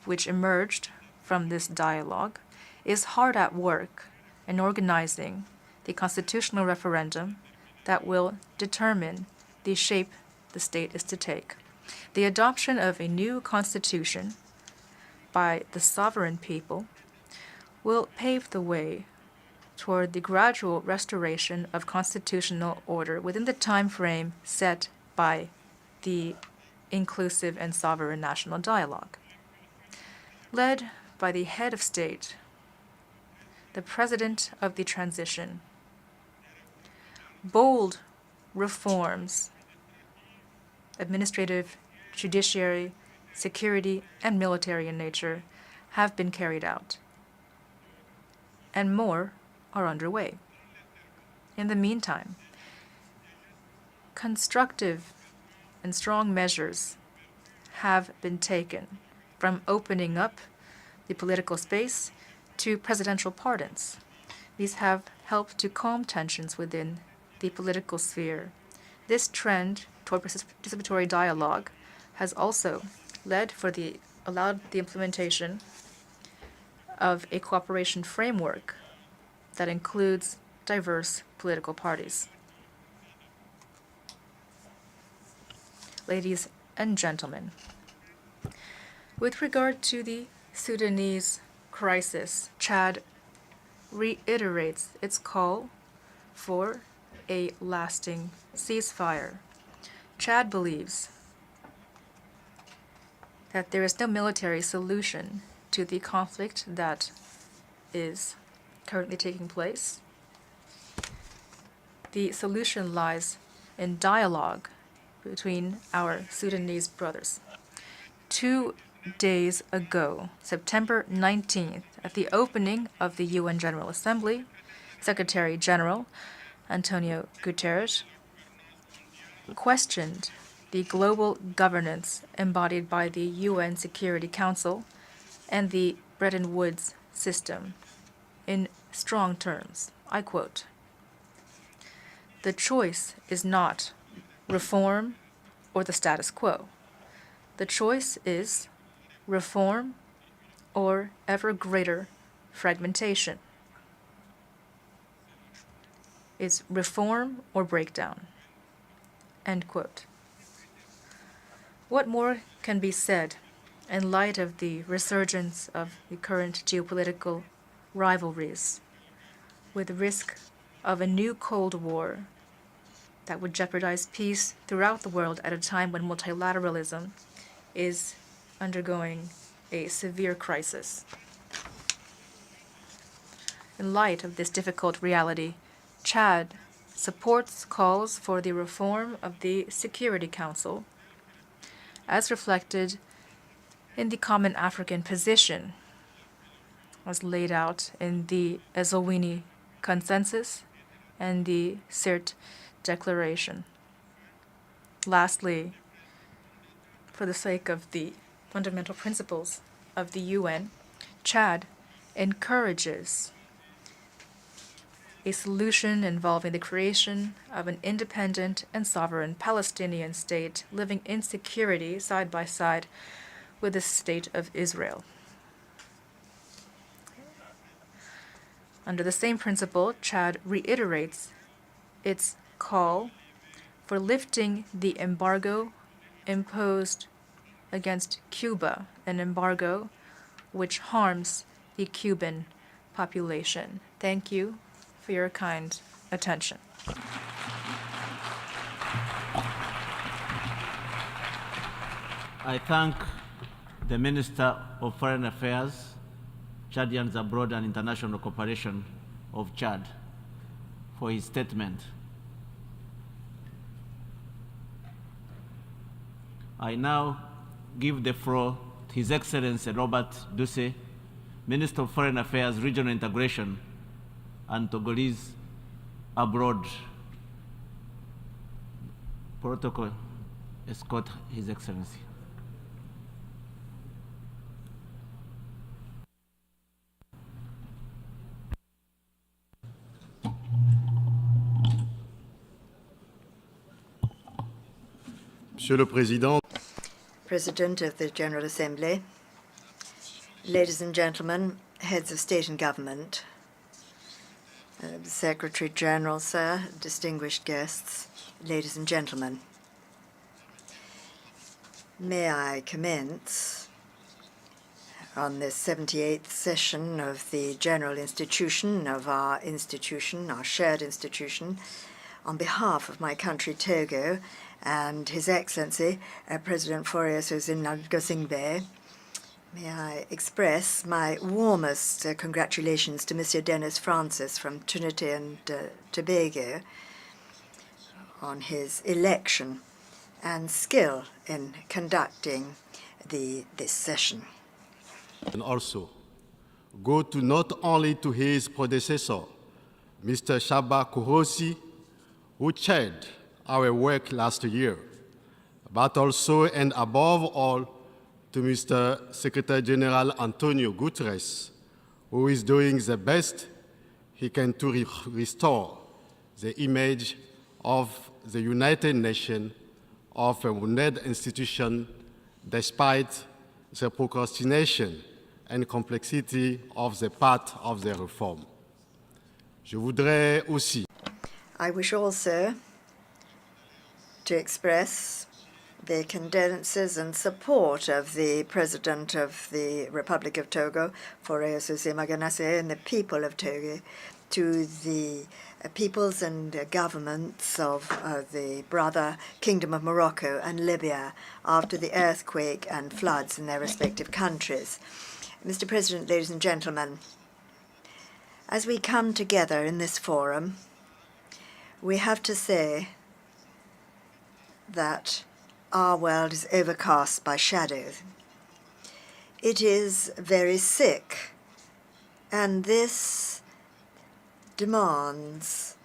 which emerged from this dialogue, is hard at work in organizing the constitutional referendum that will determine the shape the state is to take. The adoption of a new constitution by the sovereign people will pave the way toward the gradual restoration of constitutional order within the time frame set by the inclusive and sovereign national dialogue. Led by the head of state, the president of the transition, bold reforms, administrative judiciary, security, and military in nature have been carried out, and more are underway. In the meantime, constructive and strong measures have been taken, from opening up the political space to presidential pardons. These have helped to calm tensions within the political sphere. This trend toward participatory dialogue has also allowed the implementation of a cooperation framework that includes diverse political parties. Ladies and gentlemen, with regard to the Sudanese crisis, Chad reiterates its call for a lasting ceasefire. Chad believes that there is no military solution to the conflict that is currently taking place. The solution lies in dialogue between our Sudanese brothers. 2 days ago, September 19th, at the opening of the UN General Assembly, Secretary General Antonio Guterres questioned the global governance embodied by the UN Security Council and the Bretton Woods system in strong terms. I quote, "The choice is not reform or the status quo. The choice is reform or ever greater fragmentation. It's reform or breakdown." End quote. What more can be said in light of the resurgence of the current geopolitical rivalries, with the risk of a new Cold War that would jeopardize peace throughout the world at a time when multilateralism is undergoing a severe crisis? In light of this difficult reality, Chad supports calls for the reform of the Security Council, as reflected in the Common African Position, as laid out in the Eswatini Consensus and the CERT Declaration. Lastly, for the sake of the fundamental principles of the UN, Chad encourages a solution involving the creation of an independent and sovereign Palestinian state living in security side by side with the State of Israel. Under the same principle, Chad reiterates its call for lifting the embargo imposed against Cuba, an embargo which harms the Cuban population. Thank you for your kind attention. I thank the Minister of Foreign Affairs, Chadians Abroad and International Cooperation of Chad for his statement. I now give the floor to His Excellency Robert Duce, Minister of Foreign Affairs, Regional Integration, and Togolese Abroad. Protocol, escort His Excellency. Monsieur le Président, President of the General Assembly, ladies and gentlemen, heads of state and government, Secretary General, sir, distinguished guests, ladies and gentlemen. May I commence on this 78th session of the General Institution of our institution, our shared institution, on behalf of my country, Togo, and His Excellency, President Faure Sosé-Nguesingbe. May I express my warmest congratulations to Monsieur Dennis Francis from Trinity and Tobago on his election and skill in conducting this session. And also go to not only to his predecessor, Mr. Shaba Kurosi, who chaired our work last year, but also and above all to Mr. Secretary General Antonio Guterres, who is doing the best he can to restore the image of the United Nations of a wounded institution despite the procrastination and complexity of the path of the reform. Je voudrais aussi I wish also to express the condolences and support of the President of the Republic of Togo, Faure Maganase, and the people of Togo, to the peoples and governments of the brother Kingdom of Morocco and Libya after the earthquake and floods in their respective countries. Mr. President, ladies and gentlemen, as we come together in this forum, we have to say that our world is overcast by shadows. It is very sick, and this demands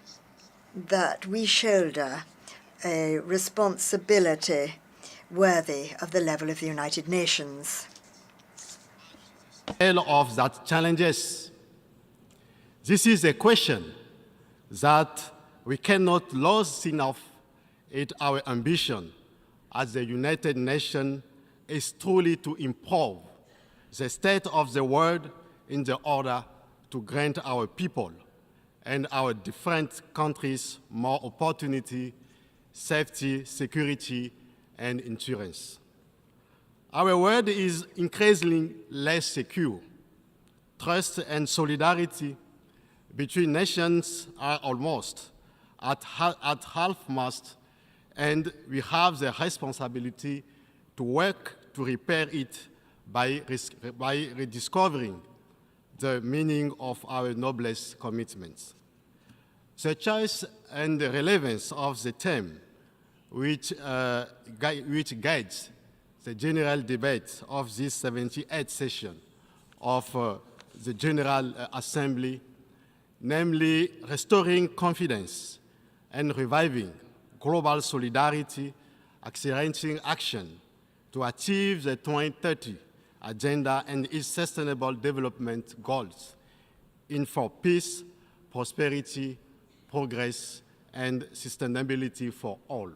that we shoulder a responsibility worthy of the level of the United Nations. All of that challenges. This is a question that we cannot lose enough in our ambition as the United Nations is truly to improve the state of the world in the order to grant our people and our different countries more opportunity, safety, security, and insurance. Our world is increasingly less secure. Trust and solidarity between nations are almost at half-mast, and we have the responsibility to work to repair it by rediscovering the meaning of our noblest commitments. The choice and the relevance of the theme which guides the general debate of this 78th session of the General Assembly, namely restoring confidence and reviving global solidarity, accelerating action to achieve the 2030 Agenda and its sustainable development goals in for peace, prosperity, progress, and sustainability for all.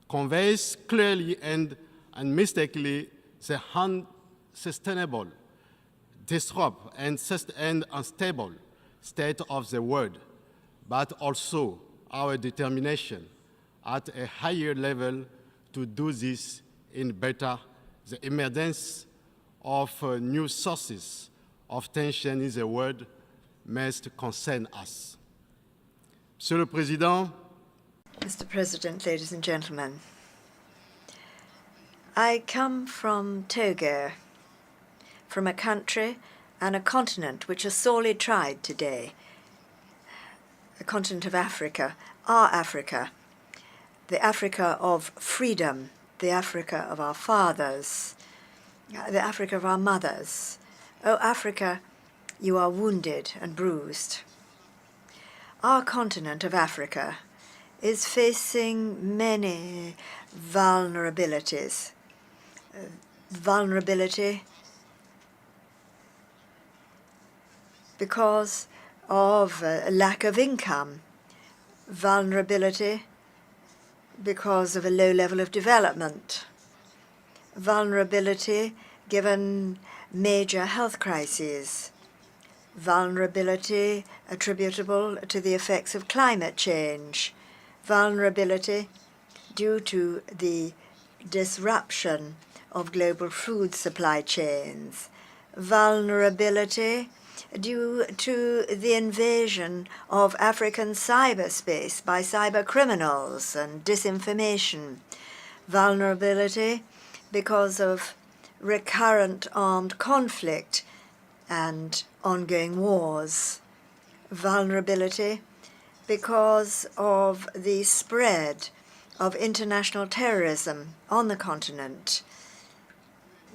Conveys clearly and unmistakably the unsustainable, disrupt, and unstable state of the world, but also our determination at a higher level to do this in better, the emergence of new sources of tension in the world must concern us. Monsieur le Président, Mr. President, ladies and gentlemen, I come from Togo, from a country and a continent which are sorely tried today, the continent of Africa, our Africa, the Africa of freedom, the Africa of our fathers, the Africa of our mothers. Oh, Africa, you are wounded and bruised. Our continent of Africa is facing many vulnerabilities. Vulnerability because of a lack of income. Vulnerability because of a low level of development. Vulnerability given major health crises. Vulnerability attributable to the effects of climate change. Vulnerability due to the disruption of global food supply chains. Vulnerability due to the invasion of African cyberspace by cyber criminals and disinformation. Vulnerability because of recurrent armed conflict and ongoing wars. Vulnerability because of the spread of international terrorism on the continent,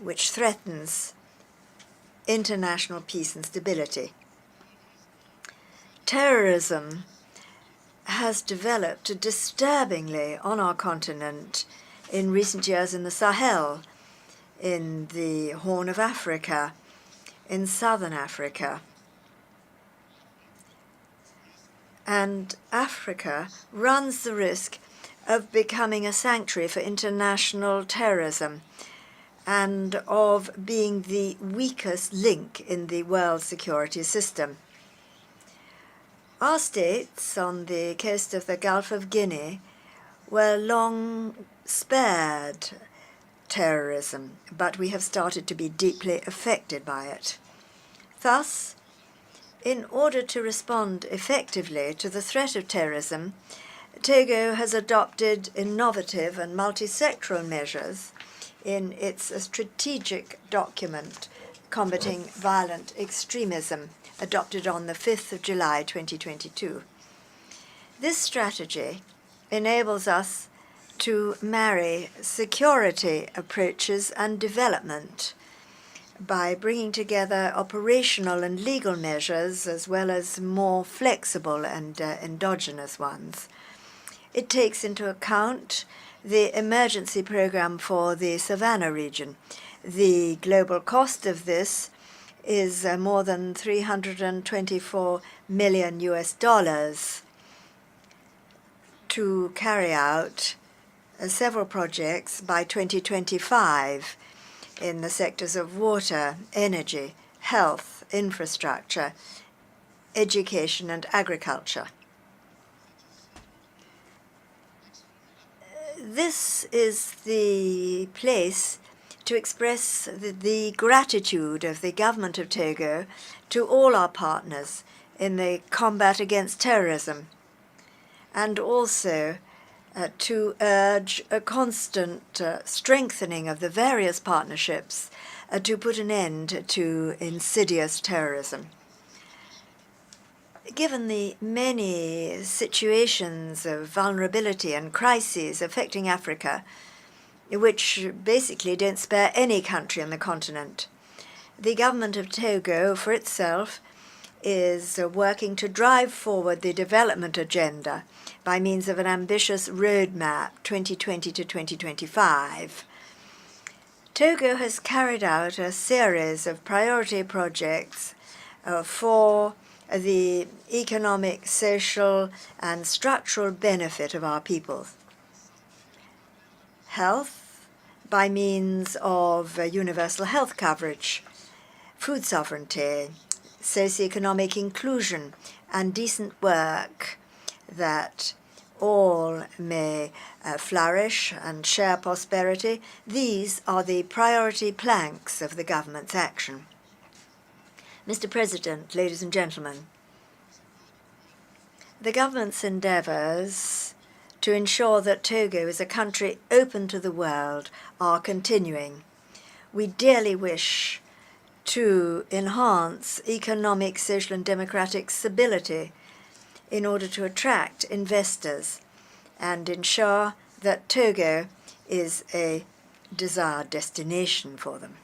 which threatens international peace and stability. Terrorism has developed disturbingly on our continent in recent years in the Sahel, in the Horn of Africa, in southern Africa. And Africa runs the risk of becoming a sanctuary for international terrorism and of being the weakest link in the world security system. Our states on the coast of the Gulf of Guinea were long spared terrorism, but we have started to be deeply affected by it. Thus, in order to respond effectively to the threat of terrorism, Togo has adopted innovative and multi-sectoral measures in its strategic document, Combating Violent Extremism, adopted on the 5th of July 2022. This strategy enables us to marry security approaches and development by bringing together operational and legal measures as well as more flexible and endogenous ones. It takes into account the emergency program for the Savannah region. The global cost of this is more than $324 million to carry out several projects by 2025 in the sectors of water, energy, health, infrastructure, education, and agriculture. This is the place to express the gratitude of the government of Togo to all our partners in the combat against terrorism, and also to urge a constant strengthening of the various partnerships to put an end to insidious terrorism. Given the many situations of vulnerability and crises affecting Africa, which basically don't spare any country on the continent, the government of Togo, for itself, is working to drive forward the development agenda by means of an ambitious roadmap 2020 to 2025. Togo has carried out a series of priority projects for the economic, social, and structural benefit of our peoples. Health, by means of universal health coverage, food sovereignty, socioeconomic inclusion, and decent work, that all may flourish and share prosperity. These are the priority planks of the government's action. Mr. President, ladies and gentlemen, the government's endeavors to ensure that Togo is a country open to the world are continuing. We dearly wish to enhance economic, social, and democratic stability in order to attract investors and ensure that Togo is a desired destination for them.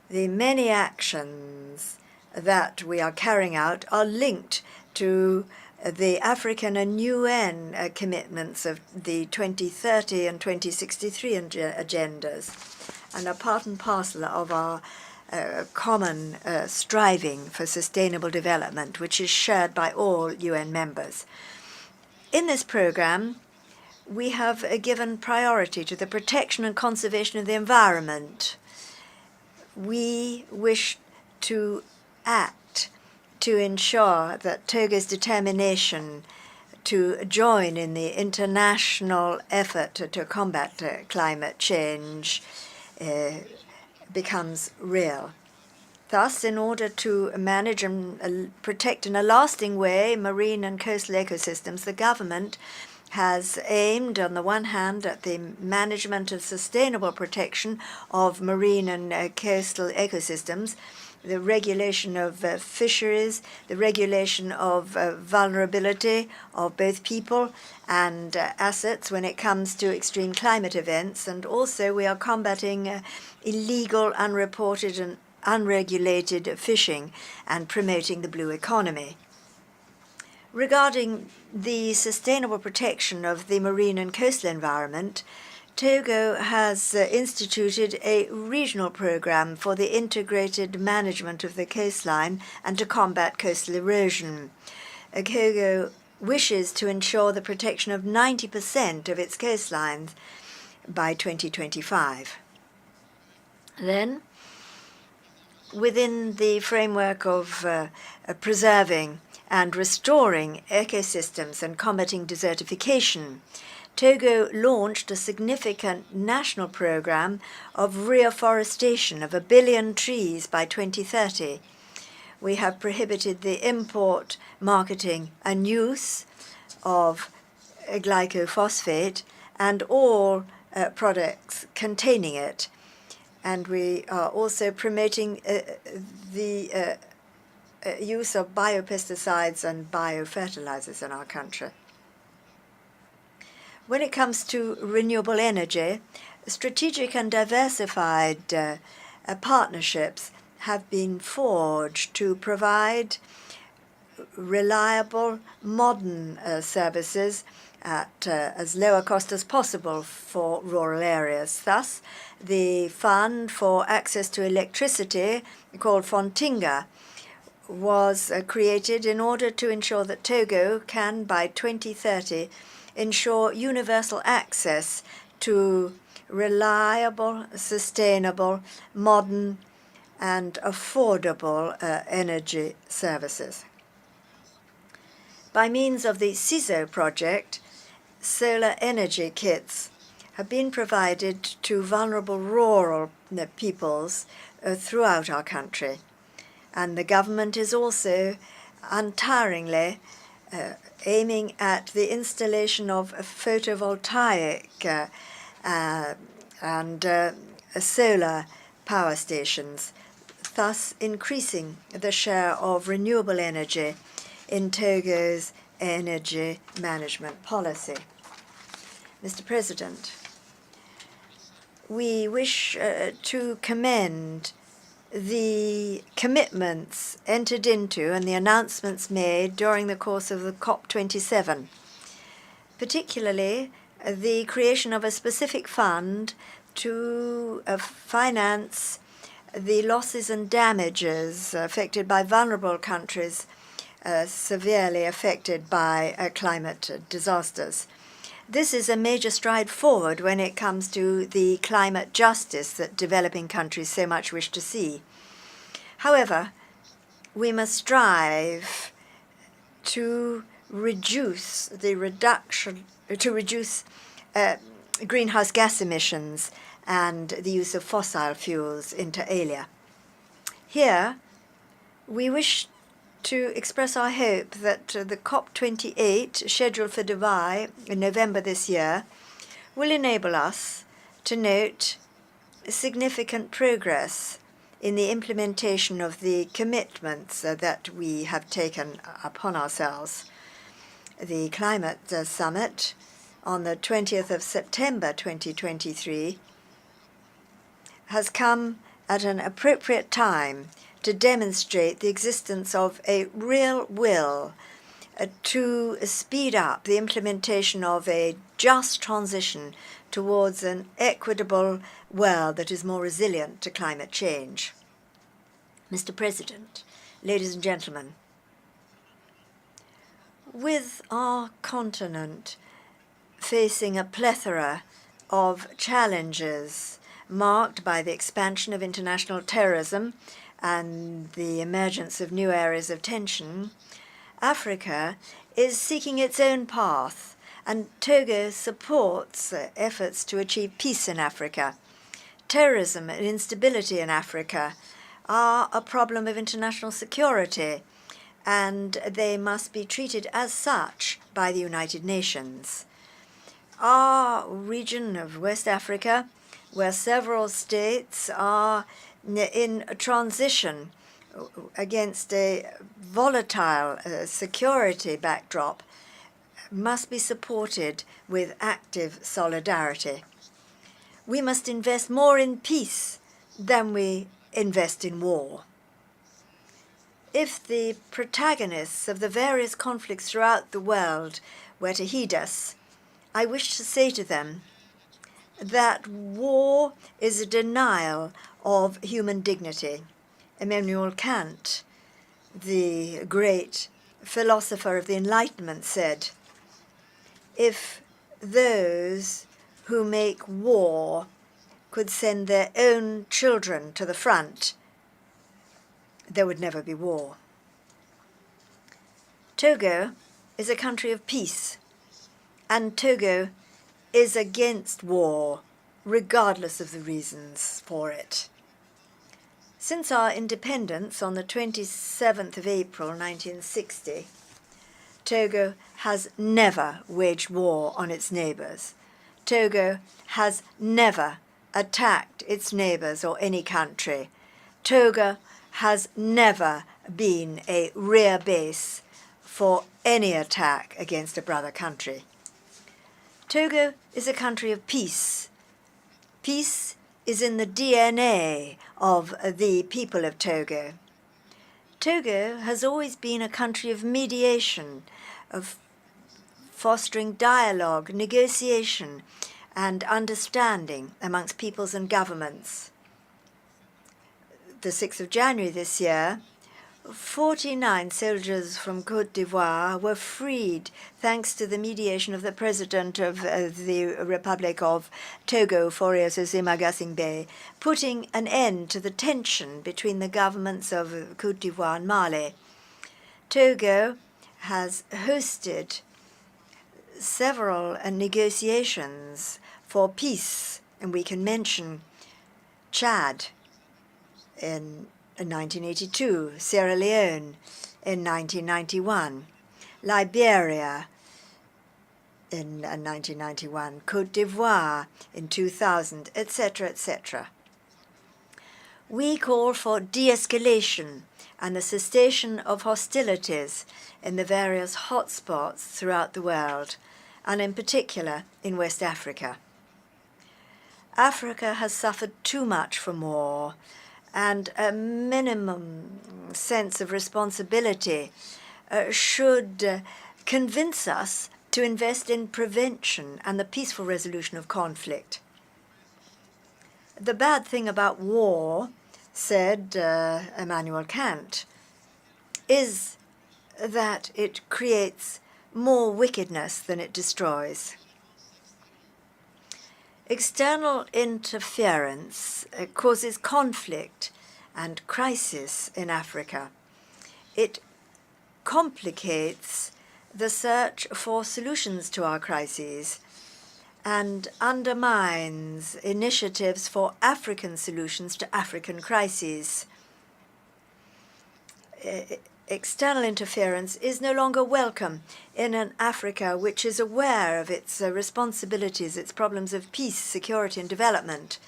The many actions that we are carrying out are linked to the African and UN commitments of the 2030 and 2063 agendas, and are part and parcel of our common striving for sustainable development, which is shared by all UN members. In this program, we have given priority to the protection and conservation of the environment. We wish to act to ensure that Togo's determination to join in the international effort to combat climate change becomes real. Thus, in order to manage and protect in a lasting way marine and coastal ecosystems, the government has aimed, on the one hand, at the management of sustainable protection of marine and coastal ecosystems, the regulation of fisheries, the regulation of vulnerability of both people and assets when it comes to extreme climate events. And also we are combating illegal, unreported and unregulated fishing and promoting the blue economy. Regarding the sustainable protection of the marine and coastal environment, Togo has instituted a regional program for the integrated management of the coastline and to combat coastal erosion. Togo wishes to ensure the protection of 90% of its coastlines by 2025. Then, within the framework of preserving and restoring ecosystems and combating desertification, Togo launched a significant national program of reforestation of 1 billion trees by 2030. We have prohibited the import, marketing, and use of glyphosate and all products containing it. And we are also promoting the use of biopesticides and biofertilizers in our country. When it comes to renewable energy, strategic and diversified partnerships have been forged to provide reliable, modern services at as low a cost as possible for rural areas. Thus, the Fund for Access to Electricity, called Fontinga, was created in order to ensure that Togo can, by 2030, ensure universal access to reliable, sustainable, modern, and affordable energy services. By means of the CISO project, solar energy kits have been provided to vulnerable rural peoples throughout our country. And the government is also untiringly aiming at the installation of photovoltaic and solar power stations, thus increasing the share of renewable energy in Togo's energy management policy. Mr. President, we wish to commend the commitments entered into and the announcements made during the course of the COP27, particularly the creation of a specific fund to finance the losses and damages affected by vulnerable countries severely affected by climate disasters. This is a major stride forward when it comes to the climate justice that developing countries so much wish to see. However, we must strive to reduce greenhouse gas emissions and the use of fossil fuels inter alia. Here, we wish to express our hope that the COP28, scheduled for Dubai in November this year, will enable us to note significant progress in the implementation of the commitments that we have taken upon ourselves. The Climate Summit on the 20th of September 2023 has come at an appropriate time to demonstrate the existence of a real will to speed up the implementation of a just transition towards an equitable world that is more resilient to climate change. Mr. President, ladies and gentlemen, with our continent facing a plethora of challenges marked by the expansion of international terrorism and the emergence of new areas of tension, Africa is seeking its own path, and Togo supports efforts to achieve peace in Africa. Terrorism and instability in Africa are a problem of international security, and they must be treated as such by the United Nations. Our region of West Africa, where several states are in transition against a volatile security backdrop must be supported with active solidarity. We must invest more in peace than we invest in war. If the protagonists of the various conflicts throughout the world were to heed us, I wish to say to them that war is a denial of human dignity. Immanuel Kant, the great philosopher of the Enlightenment, said, "If those who make war could send their own children to the front, there would never be war." Togo is a country of peace, and Togo is against war, regardless of the reasons for it. Since our independence on the 27th of April 1960, Togo has never waged war on its neighbors. Togo has never attacked its neighbors or any country. Togo has never been a rear base for any attack against a brother country. Togo is a country of peace. Peace is in the DNA of the people of Togo. Togo has always been a country of mediation, of fostering dialogue, negotiation, and understanding amongst peoples and governments. The 6th of January this year, 49 soldiers from Côte d'Ivoire were freed thanks to the mediation of the president of the Republic of Togo, Faure Sese-Magasingbe, putting an end to the tension between the governments of Côte d'Ivoire and Mali. Togo has hosted several negotiations for peace, and we can mention Chad in 1982, Sierra Leone in 1991, Liberia in 1991, Côte d'Ivoire in 2000, etc., etc. We call for de-escalation and the cessation of hostilities in the various hotspots throughout the world, and in particular in West Africa. Africa has suffered too much from war, and a minimum sense of responsibility should convince us to invest in prevention and the peaceful resolution of conflict. The bad thing about war, said Immanuel Kant, is that it creates more wickedness than it destroys. External interference causes conflict and crisis in Africa. It complicates the search for solutions to our crises and undermines initiatives for African solutions to African crises. External interference is no longer welcome in an Africa which is aware of its responsibilities, its problems of peace, security, and development.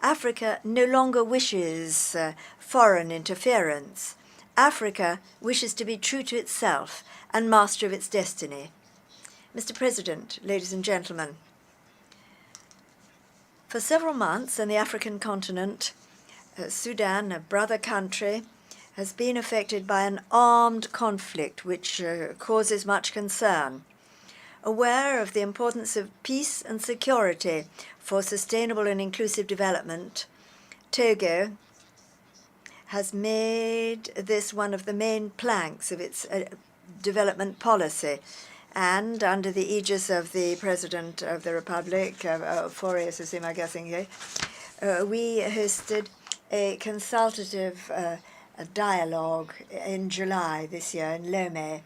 Africa no longer wishes foreign interference. Africa wishes to be true to itself and master of its destiny. Mr. President, ladies and gentlemen, for several months on the African continent, Sudan, a brother country, has been affected by an armed conflict which causes much concern. Aware of the importance of peace and security for sustainable and inclusive development, Togo has made this one of the main planks of its development policy. And under the aegis of the President of the Republic, Faure Sese-Magasingbe, we hosted a consultative a dialogue in July this year in Lomé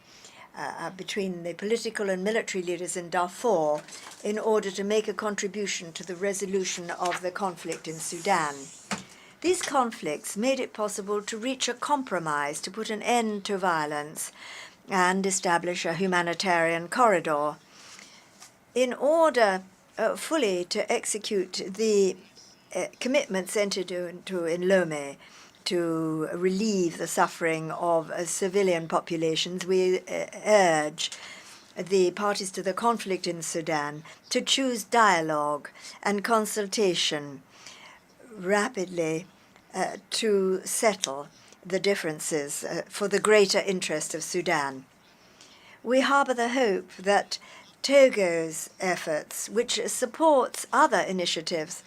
between the political and military leaders in Darfur in order to make a contribution to the resolution of the conflict in Sudan. These conflicts made it possible to reach a compromise to put an end to violence and establish a humanitarian corridor. In order fully to execute the commitments entered into in Lomé, to relieve the suffering of civilian populations, we urge the parties to the conflict in Sudan to choose dialogue and consultation rapidly to settle the differences for the greater interest of Sudan. We harbor the hope that Togo's efforts, which supports other initiatives,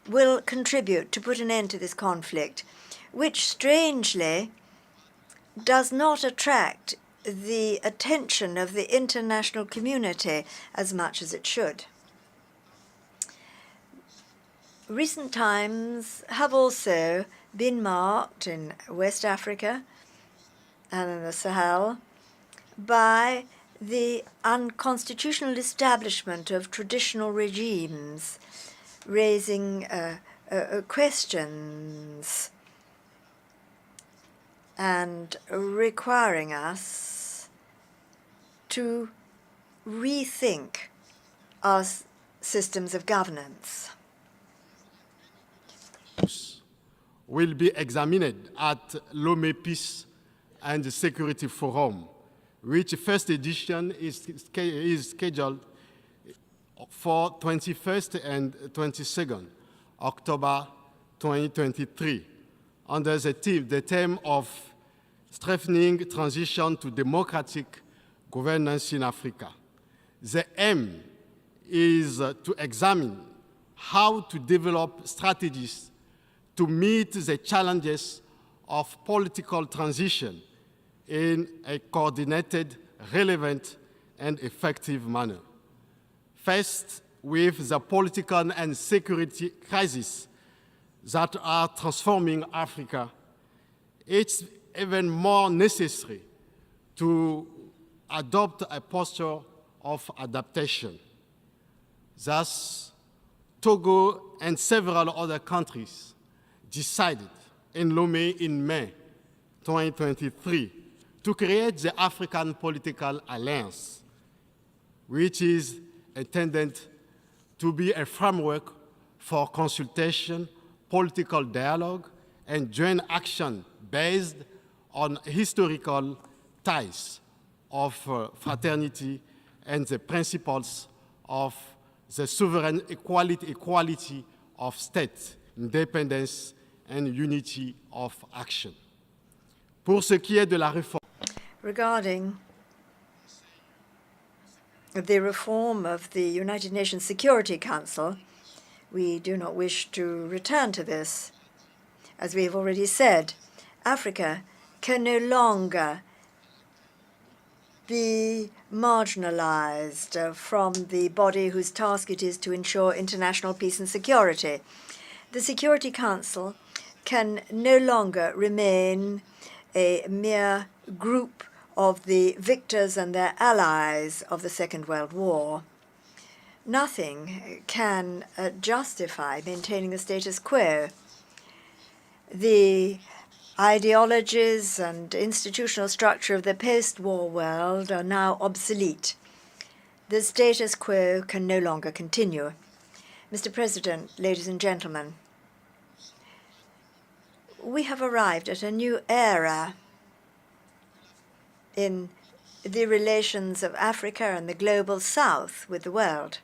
will contribute to put an end to this conflict, which strangely does not attract the attention of the international community as much as it should. Recent times have also been marked in West Africa and in the Sahel by the unconstitutional establishment of traditional regimes, raising questions and requiring us to rethink our systems of governance. Will be examined at Lomé Peace and Security Forum, which first edition is scheduled for 21st and 22nd October 2023, under the theme of strengthening transition to democratic governance in Africa. The aim is to examine how to develop strategies to meet the challenges of political transition in a coordinated, relevant, and effective manner. Faced with the political and security crises that are transforming Africa, it's even more necessary to adopt a posture of adaptation. Thus, Togo and several other countries decided in Lomé in May 2023 to create the African Political Alliance, which is intended to be a framework for consultation, political dialogue, and joint action based on historical ties of fraternity and the principles of the sovereign equality of states, independence, and unity of action. Pour ce qui est de la réforme, regarding the reform of the United Nations Security Council, we do not wish to return to this. As we have already said, Africa can no longer be marginalized from the body whose task it is to ensure international peace and security. The Security Council can no longer remain a mere group of the victors and their allies of the Second World War. Nothing can justify maintaining the status quo. The ideologies and institutional structure of the post-war world are now obsolete. The status quo can no longer continue. Mr. President, ladies and gentlemen, we have arrived at a new era in the relations of Africa and the global south with the world.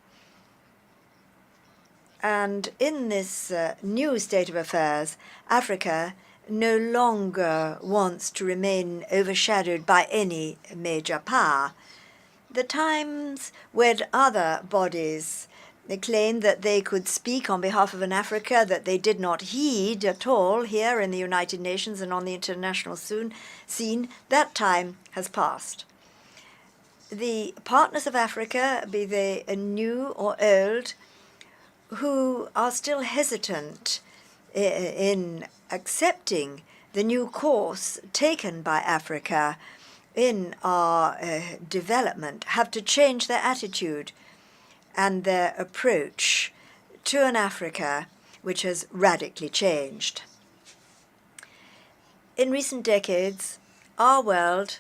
And in this new state of affairs, Africa no longer wants to remain overshadowed by any major power. The times when other bodies claimed that they could speak on behalf of an Africa that they did not heed at all here in the United Nations and on the international scene, that time has passed. The partners of Africa, be they new or old, who are still hesitant in accepting the new course taken by Africa in our development, have to change their attitude and their approach to an Africa which has radically changed. In recent decades, our world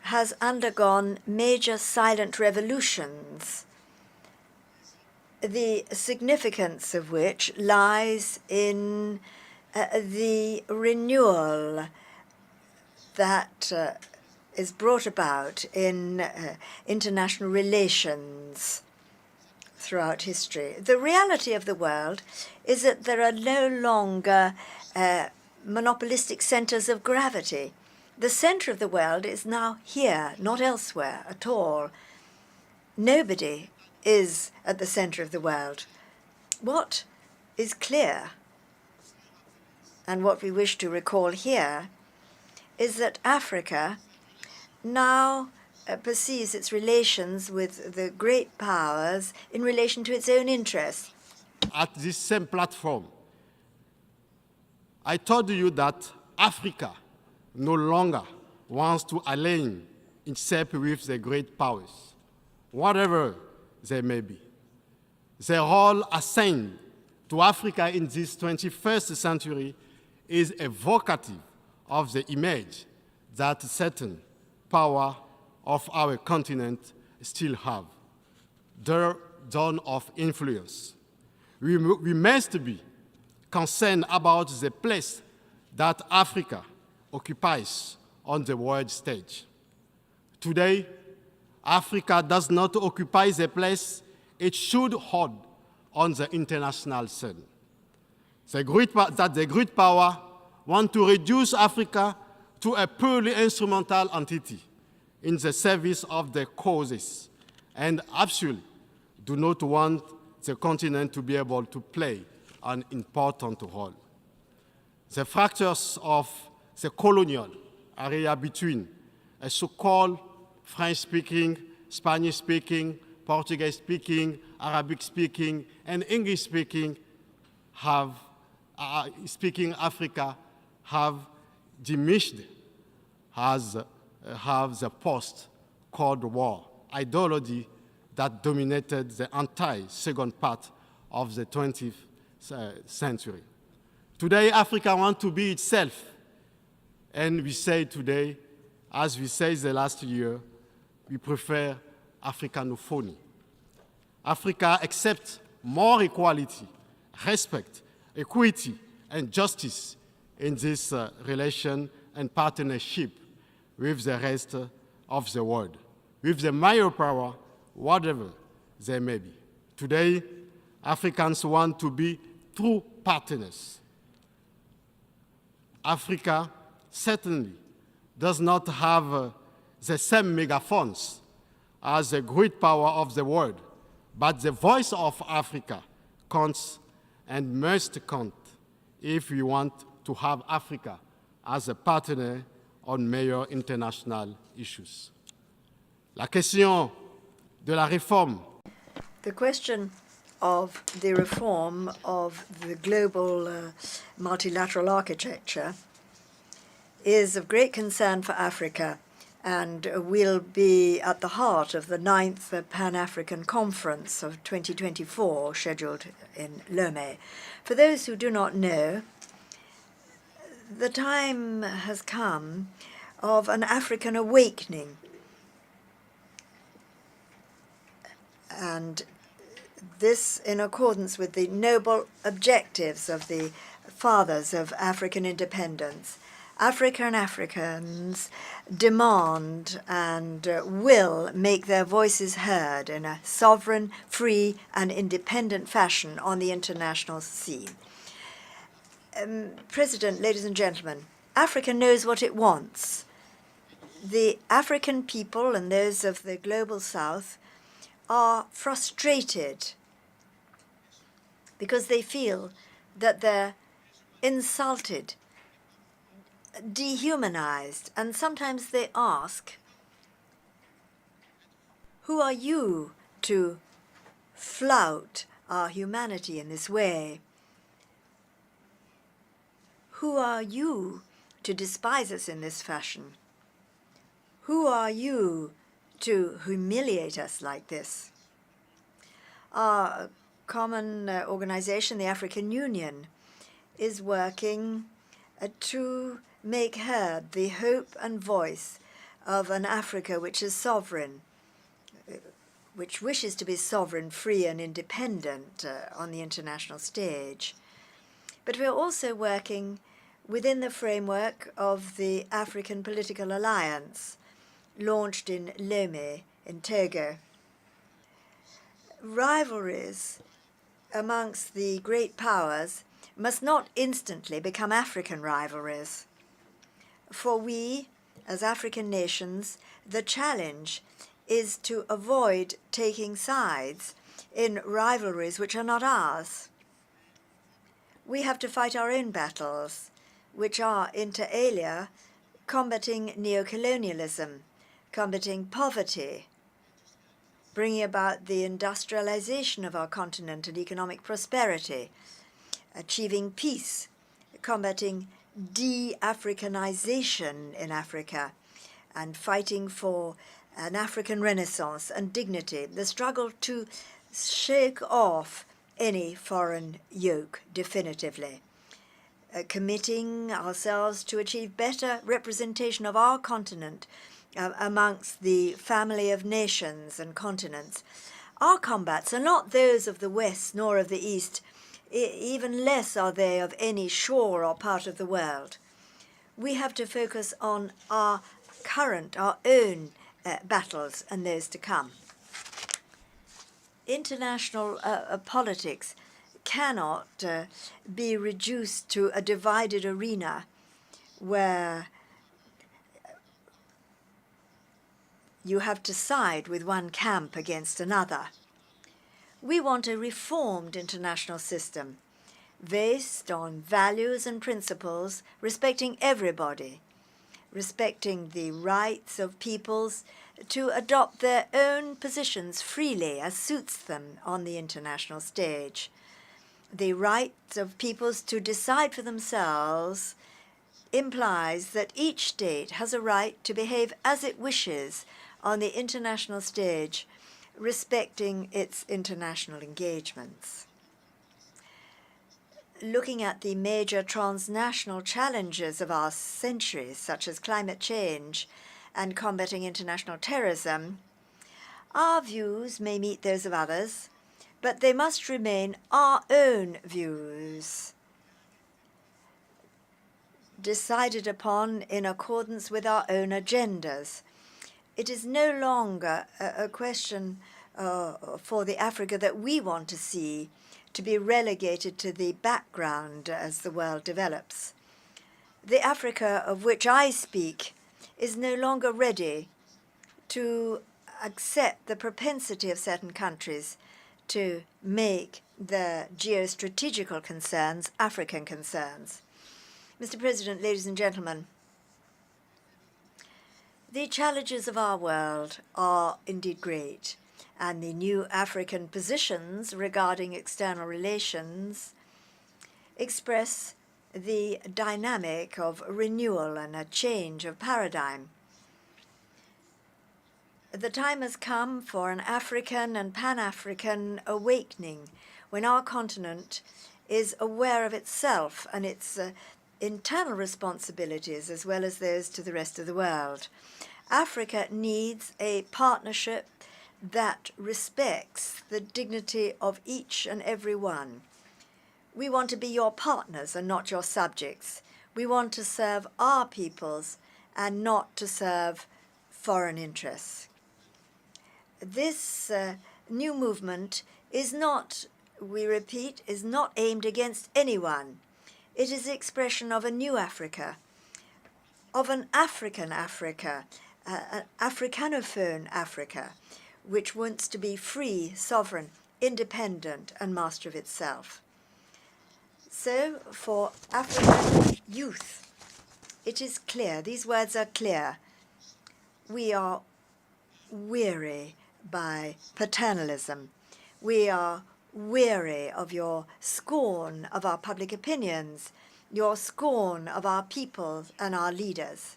has undergone major silent revolutions, the significance of which lies in the renewal that is brought about in international relations throughout history. The reality of the world is that there are no longer monopolistic centers of gravity. The center of the world is now here, not elsewhere at all. Nobody is at the center of the world. What is clear, and what we wish to recall here, is that Africa now perceives its relations with the great powers in relation to its own interests. At this same platform, I told you that Africa no longer wants to align itself with the great powers, whatever they may be. The role assigned to Africa in this 21st century is evocative of the image that certain power of our continent still have, their zone of influence. We must be concerned about the place that Africa occupies on the world stage. Today, Africa does not occupy the place it should hold on the international scene. The great power want to reduce Africa to a purely instrumental entity in the service of their causes, and absolutely do not want the continent to be able to play an important role. The fractures of the colonial area between a so-called French-speaking, Spanish-speaking, Portuguese-speaking, Arabic-speaking, and English-speaking speaking Africa have diminished as have the post-Cold War ideology that dominated the entire second part of the 20th century. Today, Africa wants to be itself, and we say today, as we said the last year, we prefer Africanophonie. Africa accepts more equality, respect, equity, and justice in this relation and partnership with the rest of the world, with the major power, whatever they may be. Today, Africans want to be true partners. Africa certainly does not have the same megaphones as the great power of the world, but the voice of Africa counts and must count if we want to have Africa as a partner on major international issues. La question de la réforme. The question of the reform of the global multilateral architecture is of great concern for Africa and will be at the heart of the 9th Pan-African Conference of 2024 scheduled in Lomé. For those who do not know, the time has come of an African awakening, and this in accordance with the noble objectives of the fathers of African independence. Africa and Africans demand and will make their voices heard in a sovereign, free, and independent fashion on the international scene. President, ladies and gentlemen, Africa knows what it wants. The African people and those of the global south are frustrated because they feel that they're insulted, dehumanized, and sometimes they ask, who are you to flout our humanity in this way? Who are you to despise us in this fashion? Who are you to humiliate us like this? Our common organization, the African Union, is working to make heard the hope and voice of an Africa which is sovereign, which wishes to be sovereign, free, and independent on the international stage. But we're also working within the framework of the African Political Alliance, launched in Lomé in Togo. Rivalries amongst the great powers must not instantly become African rivalries. For we, as African nations, the challenge is to avoid taking sides in rivalries which are not ours. We have to fight our own battles, which are, inter alia, combating neocolonialism, combating poverty, bringing about the industrialization of our continent and economic prosperity, achieving peace, combating de-Africanization in Africa, and fighting for an African renaissance and dignity, the struggle to shake off any foreign yoke definitively, committing ourselves to achieve better representation of our continent amongst the family of nations and continents. Our combats are not those of the West nor of the East, even less are they of any shore or part of the world. We have to focus on our current, our own battles and those to come. International politics cannot be reduced to a divided arena where you have to side with one camp against another. We want a reformed international system based on values and principles, respecting everybody, respecting the rights of peoples to adopt their own positions freely as suits them on the international stage. The rights of peoples to decide for themselves implies that each state has a right to behave as it wishes on the international stage, respecting its international engagements. Looking at the major transnational challenges of our century, such as climate change and combating international terrorism, our views may meet those of others, but they must remain our own views, decided upon in accordance with our own agendas. It is no longer a question for the Africa that we want to see to be relegated to the background as the world develops. The Africa of which I speak is no longer ready to accept the propensity of certain countries to make their geostrategical concerns African concerns. Mr. President, ladies and gentlemen, the challenges of our world are indeed great, and the new African positions regarding external relations express the dynamic of renewal and a change of paradigm. The time has come for an African and Pan-African awakening when our continent is aware of itself and its internal responsibilities as well as those to the rest of the world. Africa needs a partnership that respects the dignity of each and every one. We want to be your partners and not your subjects. We want to serve our peoples and not to serve foreign interests. This new movement is not, we repeat, is not aimed against anyone. It is the expression of a new Africa, of an African Africa, an Africanophone Africa, which wants to be free, sovereign, independent, and master of itself. So, for African youth, it is clear, these words are clear. We are weary by paternalism. We are weary of your scorn of our public opinions, your scorn of our people and our leaders.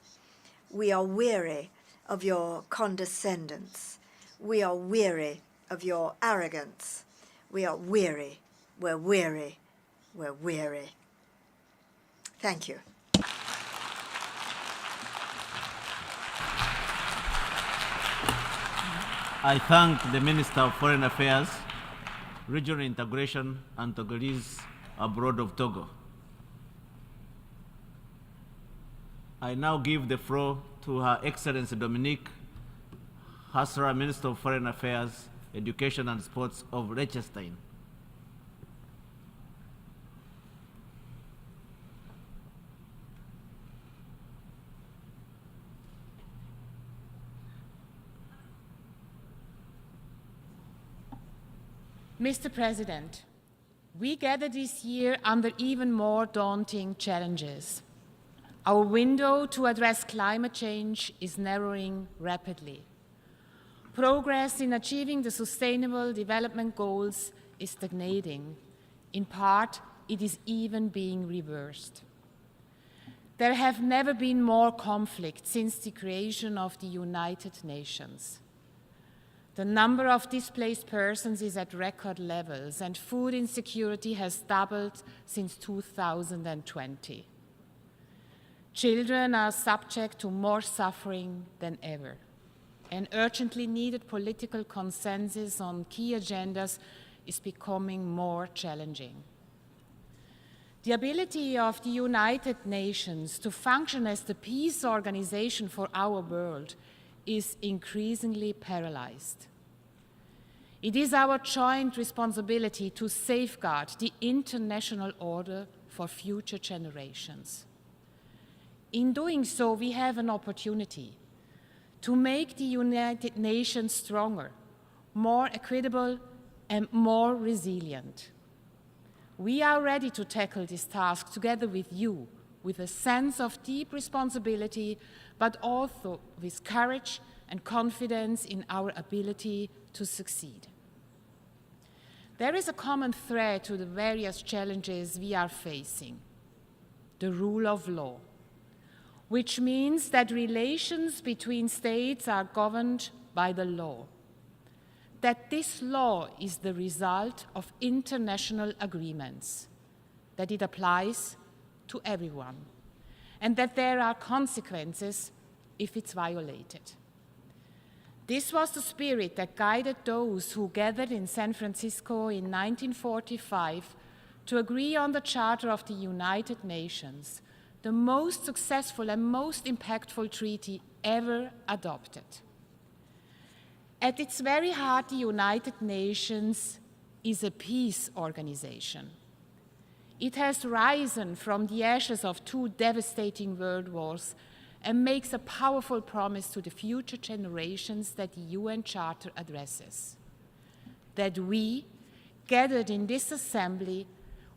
We are weary of your condescendence. We are weary of your arrogance. We are weary. We're weary. We're weary. Thank you. I thank the Minister of Foreign Affairs, Regional Integration and Togolese abroad of Togo. I now give the floor to Her Excellency Dominique Hasra, Minister of Foreign Affairs, Education and Sports of Liechtenstein. Mr. President, we gather this year under even more daunting challenges. Our window to address climate change is narrowing rapidly. Progress in achieving the Sustainable Development Goals is stagnating. In part, it is even being reversed. There have never been more conflict since the creation of the United Nations. The number of displaced persons is at record levels, and food insecurity has doubled since 2020. Children are subject to more suffering than ever. An urgently needed political consensus on key agendas is becoming more challenging. The ability of the United Nations to function as the peace organization for our world is increasingly paralyzed. It is our joint responsibility to safeguard the international order for future generations. In doing so, we have an opportunity to make the United Nations stronger, more equitable, and more resilient. We are ready to tackle this task together with you, with a sense of deep responsibility, but also with courage and confidence in our ability to succeed. There is a common thread to the various challenges we are facing: the rule of law, which means that relations between states are governed by the law, that this law is the result of international agreements, that it applies to everyone, and that there are consequences if it's violated. This was the spirit that guided those who gathered in San Francisco in 1945 to agree on the Charter of the United Nations, the most successful and most impactful treaty ever adopted. At its very heart, the United Nations is a peace organization. It has risen from the ashes of two devastating world wars and makes a powerful promise to the future generations that the UN Charter addresses. That we, gathered in this assembly,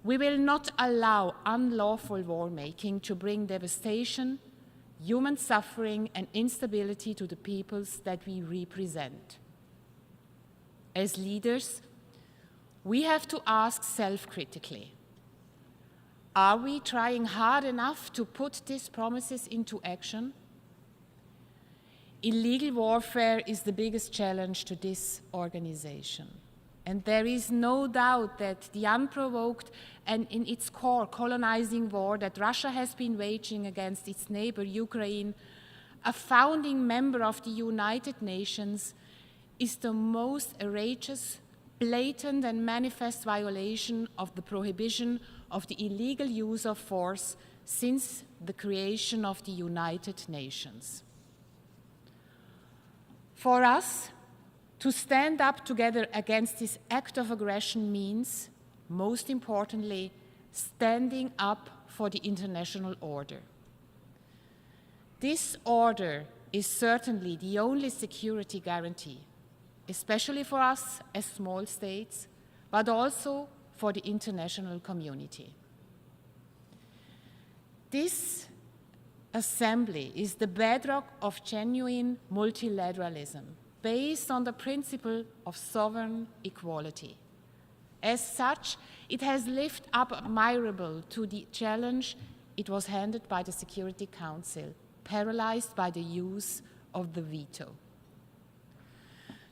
we will not allow unlawful war-making to bring devastation, human suffering, and instability to the peoples that we represent. As leaders, we have to ask self-critically, are we trying hard enough to put these promises into action? Illegal warfare is the biggest challenge to this organization. And there is no doubt that the unprovoked and in its core colonizing war that Russia has been waging against its neighbor Ukraine, a founding member of the United Nations, is the most outrageous, blatant and manifest violation of the prohibition of the illegal use of force since the creation of the United Nations. For us, to stand up together against this act of aggression means, most importantly, standing up for the international order. This order is certainly the only security guarantee, especially for us as small states, but also for the international community. This assembly is the bedrock of genuine multilateralism, based on the principle of sovereign equality. As such, it has lived up admirably to the challenge it was handed by the Security Council, paralyzed by the use of the veto.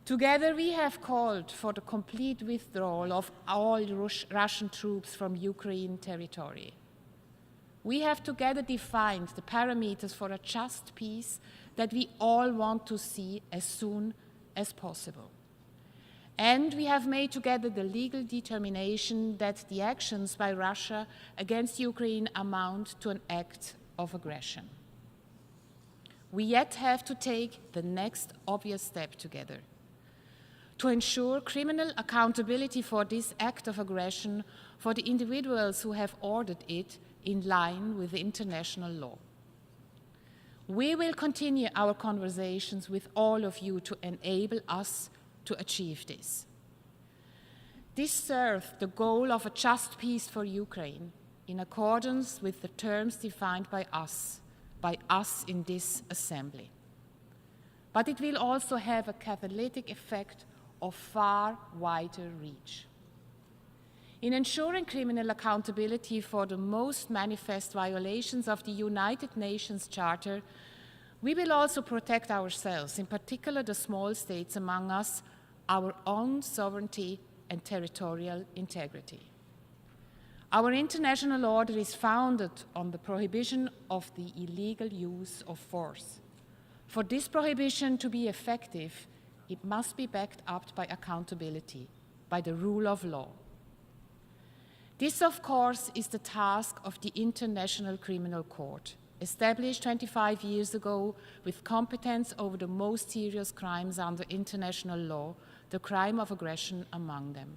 Together, we have called for the complete withdrawal of all Russian troops from Ukraine territory. We have together defined the parameters for a just peace that we all want to see as soon as possible. And we have made together the legal determination that the actions by Russia against Ukraine amount to an act of aggression. we yet have to take the next obvious step together to ensure criminal accountability for this act of aggression for the individuals who have ordered it in line with international law. We will continue our conversations with all of you to enable us to achieve this. This serves the goal of a just peace for Ukraine in accordance with the terms defined by us in this assembly. But it will also have a catalytic effect of far wider reach. In ensuring criminal accountability for the most manifest violations of the United Nations Charter, we will also protect ourselves, in particular the small states among us, our own sovereignty and territorial integrity. Our international order is founded on the prohibition of the illegal use of force. For this prohibition to be effective, it must be backed up by accountability, by the rule of law. This, of course, is the task of the International Criminal Court, established 25 years ago with competence over the most serious crimes under international law, the crime of aggression among them.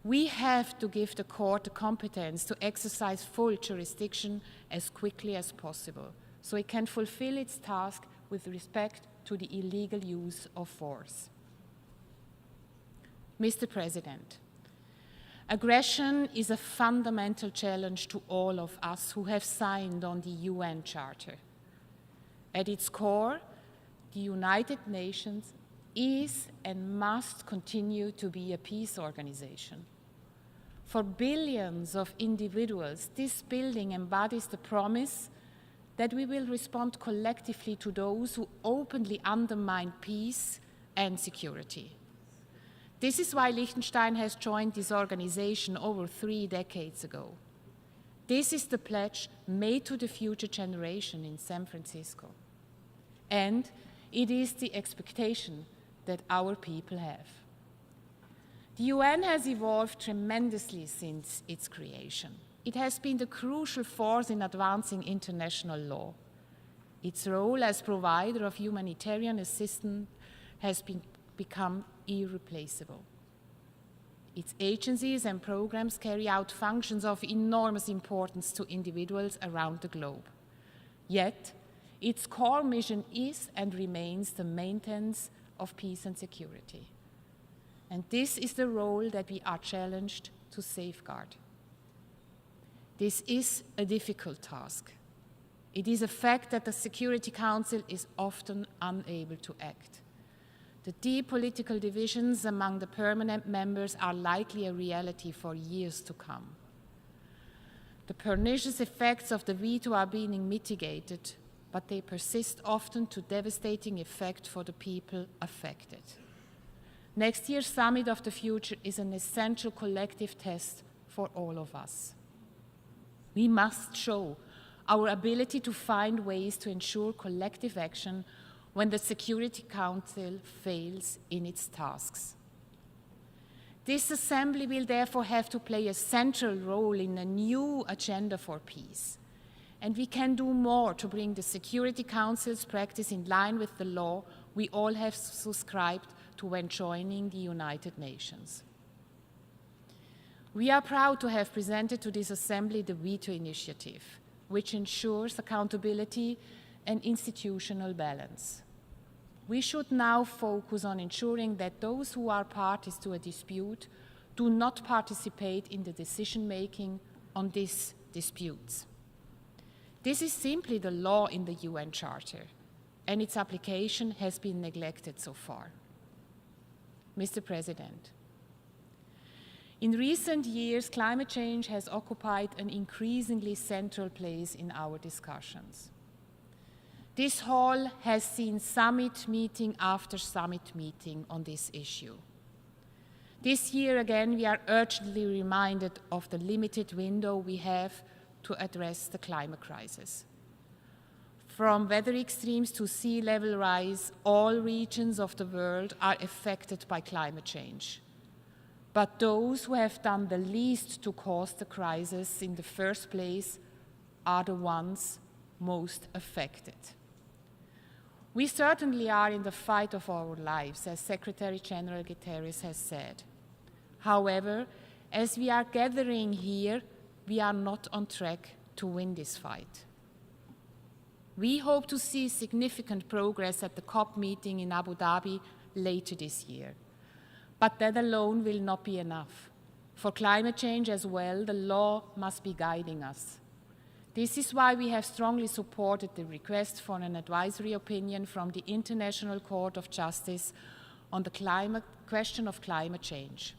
We have to give the court the competence to exercise full jurisdiction as quickly as possible, so it can fulfill its task with respect to the illegal use of force. Mr. President, aggression is a fundamental challenge to all of us who have signed on the UN Charter. At its core, the United Nations is and must continue to be a peace organization. For billions of individuals, this building embodies the promise that we will respond collectively to those who openly undermine peace and security. This is why Liechtenstein has joined this organization over 3 decades ago. This is the pledge made to the future generation in San Francisco. And it is the expectation that our people have. The UN has evolved tremendously since its creation. It has been the crucial force in advancing international law. Its role as provider of humanitarian assistance has become irreplaceable. Its agencies and programs carry out functions of enormous importance to individuals around the globe. Yet, its core mission is and remains the maintenance of peace and security. And this is the role that we are challenged to safeguard. This is a difficult task. It is a fact that the Security Council is often unable to act. The deep political divisions among the permanent members are likely a reality for years to come. The pernicious effects of the veto are being mitigated, but they persist often to devastating effect for the people affected. Next year's Summit of the Future is an essential collective test for all of us. We must show our ability to find ways to ensure collective action when the Security Council fails in its tasks. This assembly will therefore have to play a central role in a new agenda for peace. And we can do more to bring the Security Council's practice in line with the law we all have subscribed to when joining the United Nations. We are proud to have presented to this assembly the veto initiative, which ensures accountability and institutional balance. We should now focus on ensuring that those who are parties to a dispute do not participate in the decision-making on these disputes. This is simply the law in the UN Charter, and its application has been neglected so far. Mr. President, in recent years, climate change has occupied an increasingly central place in our discussions. This hall has seen summit meeting after summit meeting on this issue. This year again, we are urgently reminded of the limited window we have to address the climate crisis. From weather extremes to sea level rise, all regions of the world are affected by climate change. But those who have done the least to cause the crisis in the first place are the ones most affected. We certainly are in the fight of our lives, as Secretary General Guterres has said. However, as we are gathering here, we are not on track to win this fight. We hope to see significant progress at the COP meeting in Abu Dhabi later this year. But that alone will not be enough. For climate change as well, the law must be guiding us. This is why we have strongly supported the request for an advisory opinion from the International Court of Justice on the question of climate change.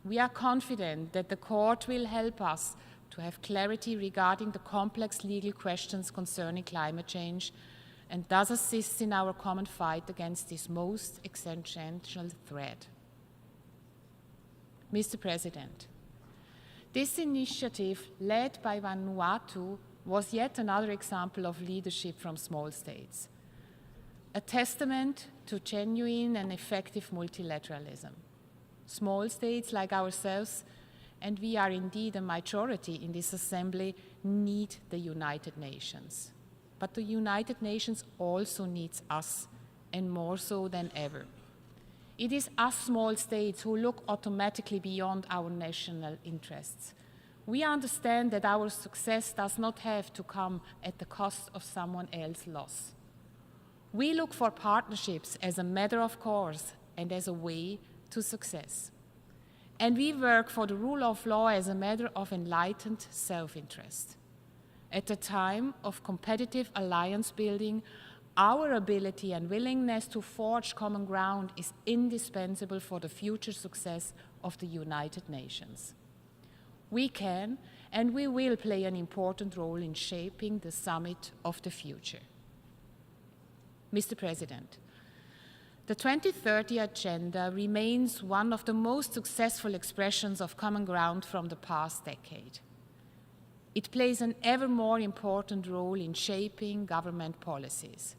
We are confident that the court will help us to have clarity regarding the complex legal questions concerning climate change and thus assist in our common fight against this most existential threat. Mr. President, this initiative, led by Vanuatu, was yet another example of leadership from small states, a testament to genuine and effective multilateralism. Small states like ourselves, and we are indeed a majority in this assembly, need the United Nations. But the United Nations also needs us, and more so than ever. It is us small states who look automatically beyond our national interests. We understand that our success does not have to come at the cost of someone else's loss. We look for partnerships as a matter of course and as a way to success. And we work for the rule of law as a matter of enlightened self-interest. At a time of competitive alliance building, our ability and willingness to forge common ground is indispensable for the future success of the United Nations. We can and we will play an important role in shaping the summit of the future. Mr. President, the 2030 Agenda remains one of the most successful expressions of common ground from the past decade. It plays an ever more important role in shaping government policies.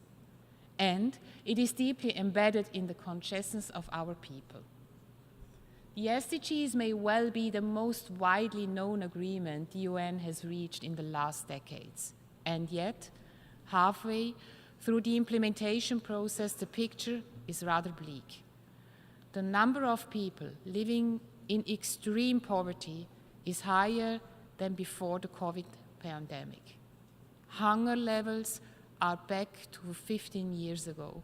And it is deeply embedded in the consciousness of our people. The SDGs may well be the most widely known agreement the UN has reached in the last decades. And yet, halfway through the implementation process, the picture is rather bleak. The number of people living in extreme poverty is higher than before the COVID pandemic. Hunger levels are back to 15 years ago.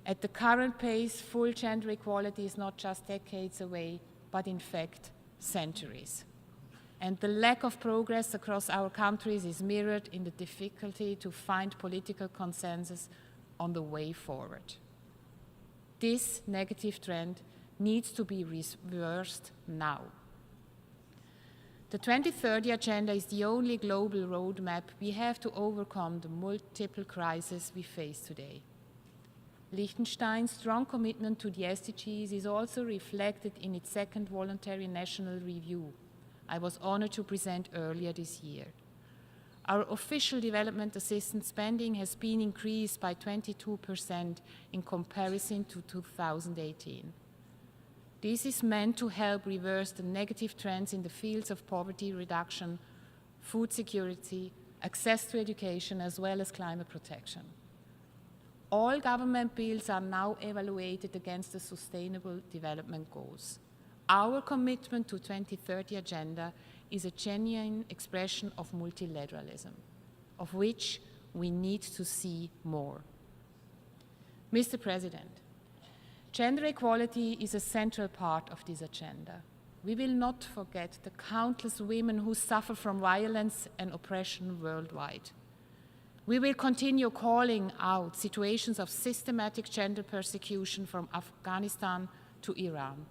At the current pace, full gender equality is not just decades away, but in fact, centuries. And the lack of progress across our countries is mirrored in the difficulty to find political consensus on the way forward. This negative trend needs to be reversed now. The 2030 Agenda is the only global roadmap we have to overcome the multiple crises we face today. Liechtenstein's strong commitment to the SDGs is also reflected in its second voluntary national review I was honored to present earlier this year. Our official development assistance spending has been increased by 22% in comparison to 2018. This is meant to help reverse the negative trends in the fields of poverty reduction, food security, access to education, as well as climate protection. All government bills are now evaluated against the Sustainable Development Goals. Our commitment to 2030 Agenda is a genuine expression of multilateralism, of which we need to see more. Mr. President, gender equality is a central part of this agenda. We will not forget the countless women who suffer from violence and oppression worldwide. We will continue calling out situations of systematic gender persecution from Afghanistan to Iran.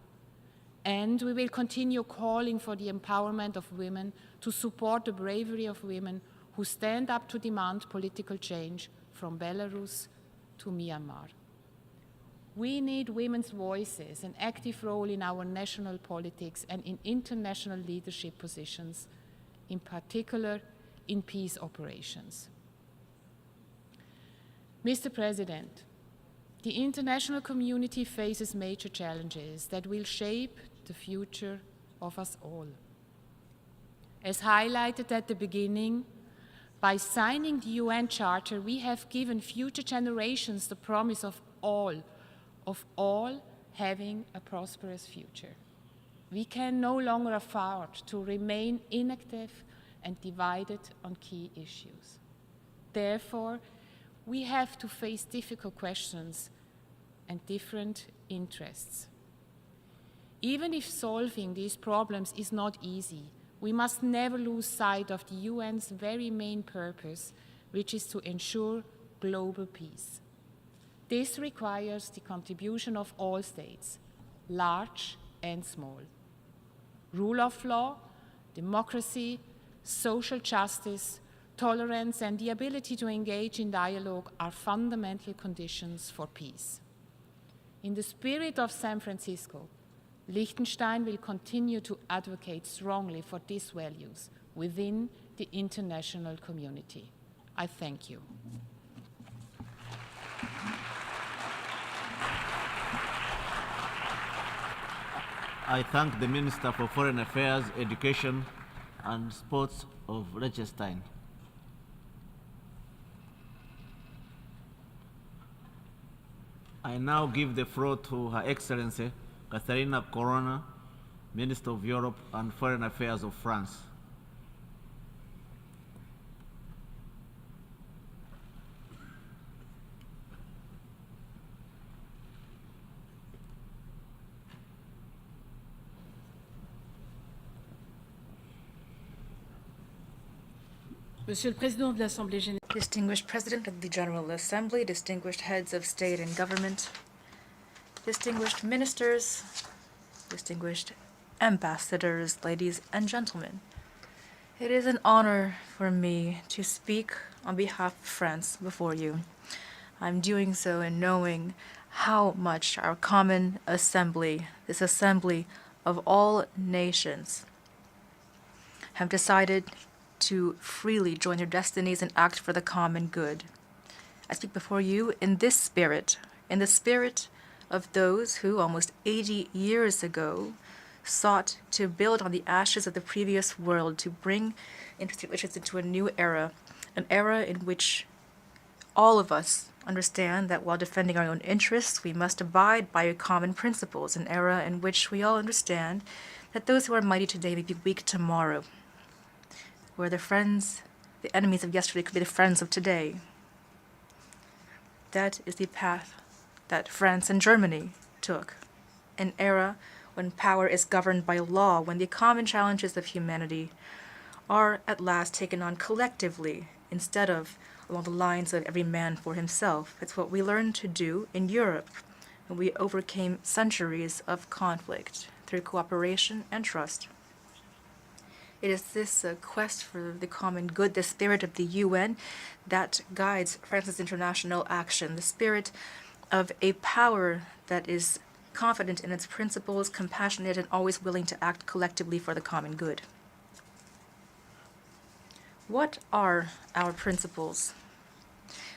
And we will continue calling for the empowerment of women to support the bravery of women who stand up to demand political change from Belarus to Myanmar. We need women's voices, an active role in our national politics and in international leadership positions, in particular in peace operations. Mr. President, the international community faces major challenges that will shape the future of us all. As highlighted at the beginning, By signing the UN Charter, we have given future generations the promise of all having a prosperous future. We can no longer afford to remain inactive and divided on key issues. Therefore, we have to face difficult questions and different interests. Even if solving these problems is not easy, we must never lose sight of the UN's very main purpose, which is to ensure global peace. This requires the contribution of all states, large and small. Rule of law, democracy, social justice, tolerance, and the ability to engage in dialogue are fundamental conditions for peace. In the spirit of San Francisco, Liechtenstein will continue to advocate strongly for these values within the international community. I thank you. I thank the Minister for Foreign Affairs, Education and Sports of Liechtenstein. I now give the floor to Her Excellency Catharina Corona, Minister of Europe and Foreign Affairs of France. Monsieur le Président de l'Assemblée Générale, Distinguished President of the General Assembly, distinguished heads of state and government, distinguished ministers, distinguished ambassadors, ladies and gentlemen. It is an honor for me to speak on behalf of France before you. I'm doing so in knowing how much our common assembly, this assembly of all nations, have decided to freely join their destinies and act for the common good. I speak before you in this spirit, in the spirit of those who almost 80 years ago sought to build on the ashes of the previous world to bring interstate relations into a new era, an era in which all of us understand that while defending our own interests, we must abide by common principles, an era in which we all understand that those who are mighty today may be weak tomorrow, where the enemies of yesterday could be the friends of today. That is the path that France and Germany took, an era when power is governed by law, when the common challenges of humanity are at last taken on collectively instead of along the lines of every man for himself. It's what we learned to do in Europe when we overcame centuries of conflict through cooperation and trust. It is this quest for the common good, the spirit of the UN, that guides France's international action, the spirit of a power that is confident in its principles, compassionate, and always willing to act collectively for the common good. What are our principles?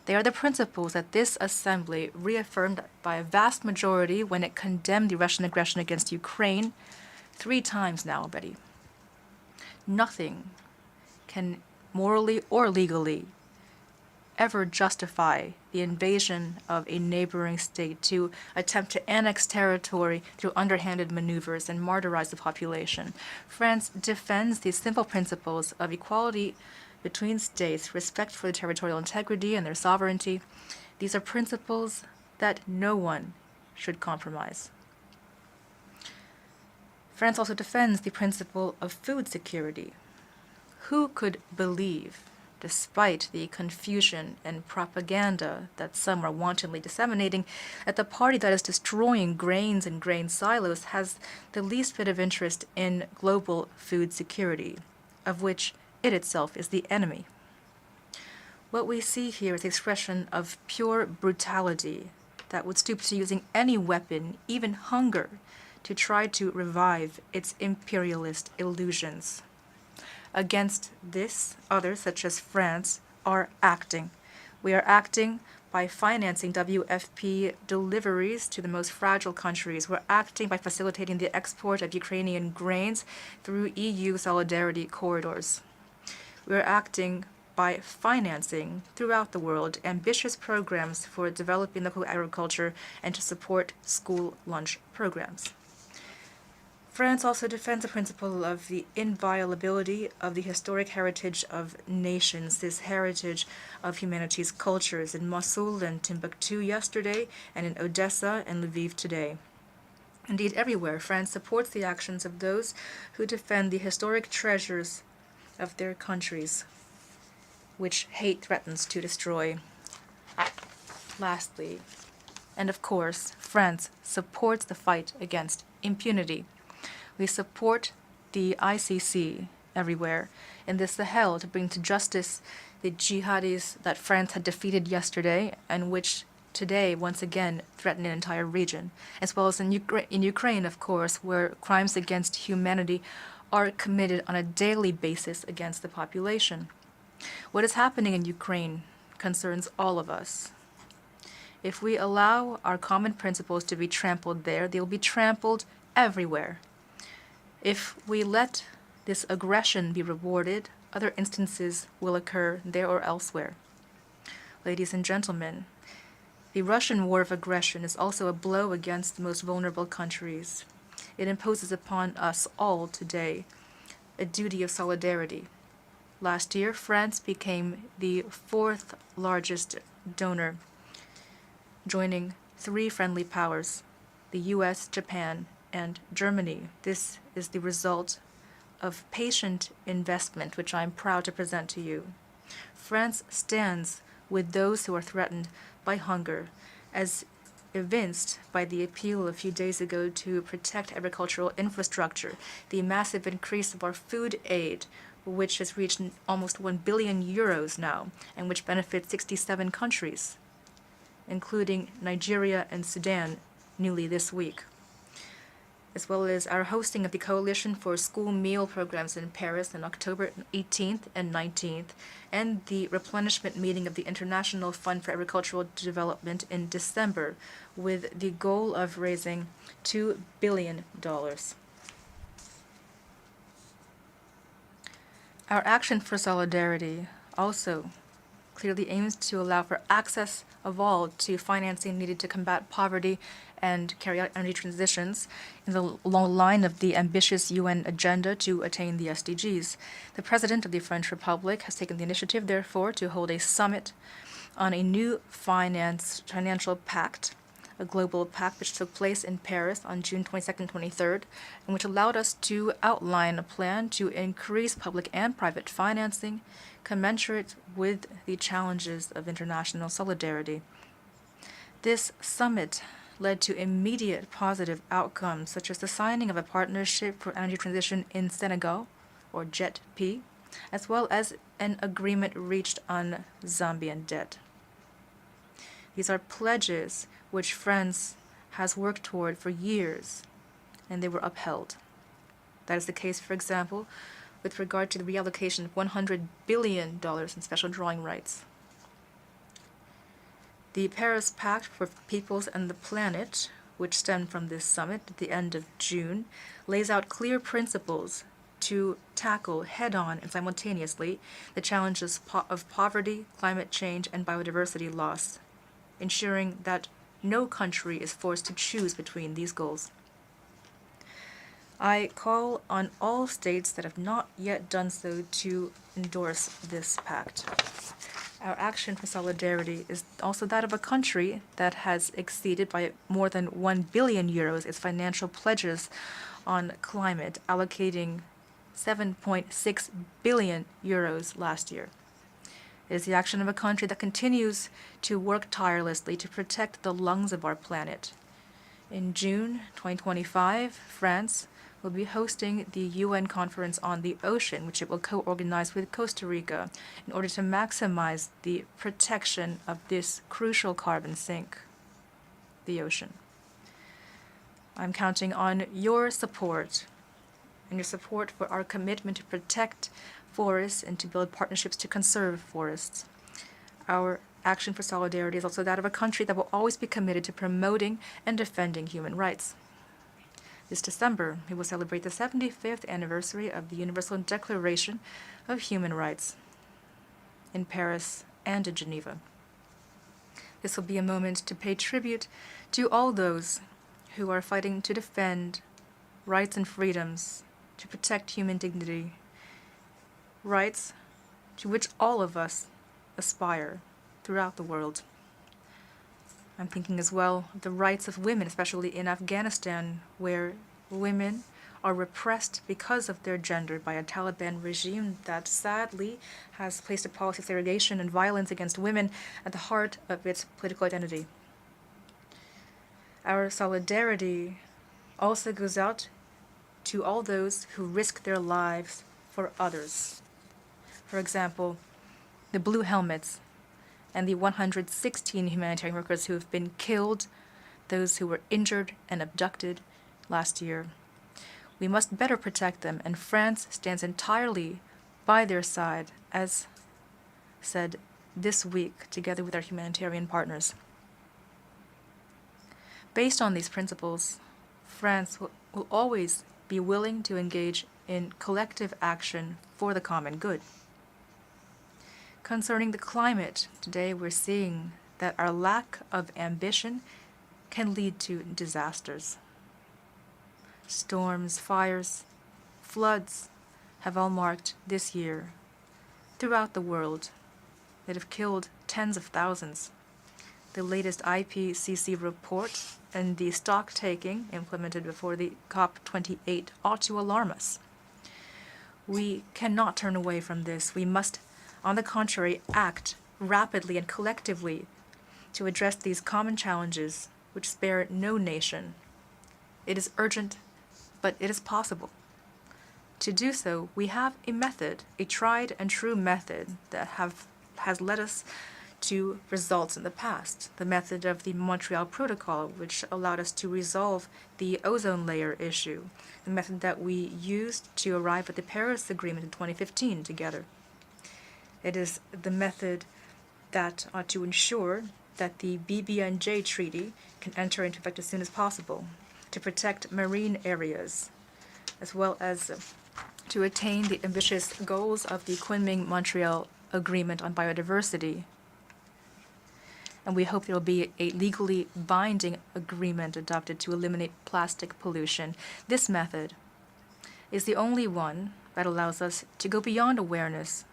They are the principles that this assembly reaffirmed by a vast majority when it condemned the Russian aggression against Ukraine 3 times now already. Nothing can morally or legally ever justify the invasion of a neighboring state, to attempt to annex territory through underhanded maneuvers and martyrize the population. France defends these simple principles of equality between states, respect for the territorial integrity and their sovereignty. These are principles that no one should compromise. France also defends the principle of food security. Who could believe, despite the confusion and propaganda that some are wantonly disseminating, that the party that is destroying grains and grain silos has the least bit of interest in global food security, of which it itself is the enemy? What we see here is the expression of pure brutality that would stoop to using any weapon, even hunger, to try to revive its imperialist illusions. Against this, others, such as France, are acting. We are acting by financing WFP deliveries to the most fragile countries. We're acting by facilitating the export of Ukrainian grains through EU solidarity corridors. We're acting by financing throughout the world ambitious programs for developing local agriculture and to support school lunch programs. France also defends the principle of the inviolability of the historic heritage of nations, this heritage of humanity's cultures in Mosul and Timbuktu yesterday, and in Odessa and Lviv today. Indeed, everywhere, France supports the actions of those who defend the historic treasures of their countries, which hate threatens to destroy. Lastly, and of course, France supports the fight against impunity. We support the ICC everywhere in the Sahel to bring to justice the jihadis that France had defeated yesterday and which today once again threaten an entire region, as well as in Ukraine, of course, where crimes against humanity are committed on a daily basis against the population. What is happening in Ukraine concerns all of us. If we allow our common principles to be trampled there, they will be trampled everywhere. If we let this aggression be rewarded, other instances will occur there or elsewhere. Ladies and gentlemen, the Russian war of aggression is also a blow against the most vulnerable countries. It imposes upon us all today a duty of solidarity. Last year, France became the fourth largest donor, joining three friendly powers, the US, Japan, and Germany. This is the result of patient investment, which I am proud to present to you. France stands with those who are threatened by hunger, as evinced by the appeal a few days ago to protect agricultural infrastructure, the massive increase of our food aid, which has reached almost 1 billion euros now, and which benefits 67 countries, including Nigeria and Sudan newly this week, as well as our hosting of the Coalition for School Meal Programs in Paris on October 18th and 19th, and the replenishment meeting of the International Fund for Agricultural Development in December, with the goal of raising $2 billion. Our action for solidarity also clearly aims to allow for access of all to financing needed to combat poverty and carry out energy transitions in the long line of the ambitious UN agenda to attain the SDGs. The President of the French Republic has taken the initiative, therefore, to hold a summit on a new financial pact, a global pact which took place in Paris on June 22nd, 23rd, and which allowed us to outline a plan to increase public and private financing commensurate with the challenges of international solidarity. This summit led to immediate positive outcomes, such as the signing of a partnership for energy transition in Senegal, or JET-P, as well as an agreement reached on Zambian debt. These are pledges which France has worked toward for years, and they were upheld. That is the case, for example, with regard to the reallocation of $100 billion in special drawing rights. The Paris Pact for Peoples and the Planet, which stemmed from this summit at the end of June, lays out clear principles to tackle head-on and simultaneously the challenges of poverty, climate change, and biodiversity loss, ensuring that no country is forced to choose between these goals. I call on all states that have not yet done so to endorse this pact. Our action for solidarity is also that of a country that has exceeded by more than 1 billion euros its financial pledges on climate, allocating 7.6 billion euros last year. It is the action of a country that continues to work tirelessly to protect the lungs of our planet. In June 2025, France will be hosting the UN Conference on the Ocean, which it will co-organize with Costa Rica in order to maximize the protection of this crucial carbon sink, the ocean. I'm counting on your support and your support for our commitment to protect forests and to build partnerships to conserve forests. Our action for solidarity is also that of a country that will always be committed to promoting and defending human rights. This December, we will celebrate the 75th anniversary of the Universal Declaration of Human Rights. in Paris and in Geneva. This will be a moment to pay tribute to all those who are fighting to defend rights and freedoms, to protect human dignity, rights to which all of us aspire throughout the world. I'm thinking as well of the rights of women, especially in Afghanistan, where women are repressed because of their gender by a Taliban regime that sadly has placed a policy of segregation and violence against women at the heart of its political identity. Our solidarity also goes out to all those who risk their lives for others. For example, the Blue Helmets and the 116 humanitarian workers who have been killed, those who were injured and abducted last year. We must better protect them, and France stands entirely by their side, as said this week, together with our humanitarian partners. Based on these principles, France will always be willing to engage in collective action for the common good. Concerning the climate, today we're seeing that our lack of ambition can lead to disasters. Storms, fires, floods have all marked this year throughout the world that have killed tens of thousands. The latest IPCC report and the stock taking implemented before the COP28 ought to alarm us. We cannot turn away from this. We must, on the contrary, act rapidly and collectively to address these common challenges which spare no nation. It is urgent, but it is possible. To do so, we have a method, a tried and true method that has led us to results in the past. The method of the Montreal Protocol, which allowed us to resolve the ozone layer issue. The method that we used to arrive at the Paris Agreement in 2015 together. It is the method that ought to ensure that the BBNJ Treaty can enter into effect as soon as possible, to protect marine areas, as well as to attain the ambitious goals of the Kunming-Montreal Agreement on Biodiversity. And we hope there will be a legally binding agreement adopted to eliminate plastic pollution. This method is the only one that allows us to go beyond awareness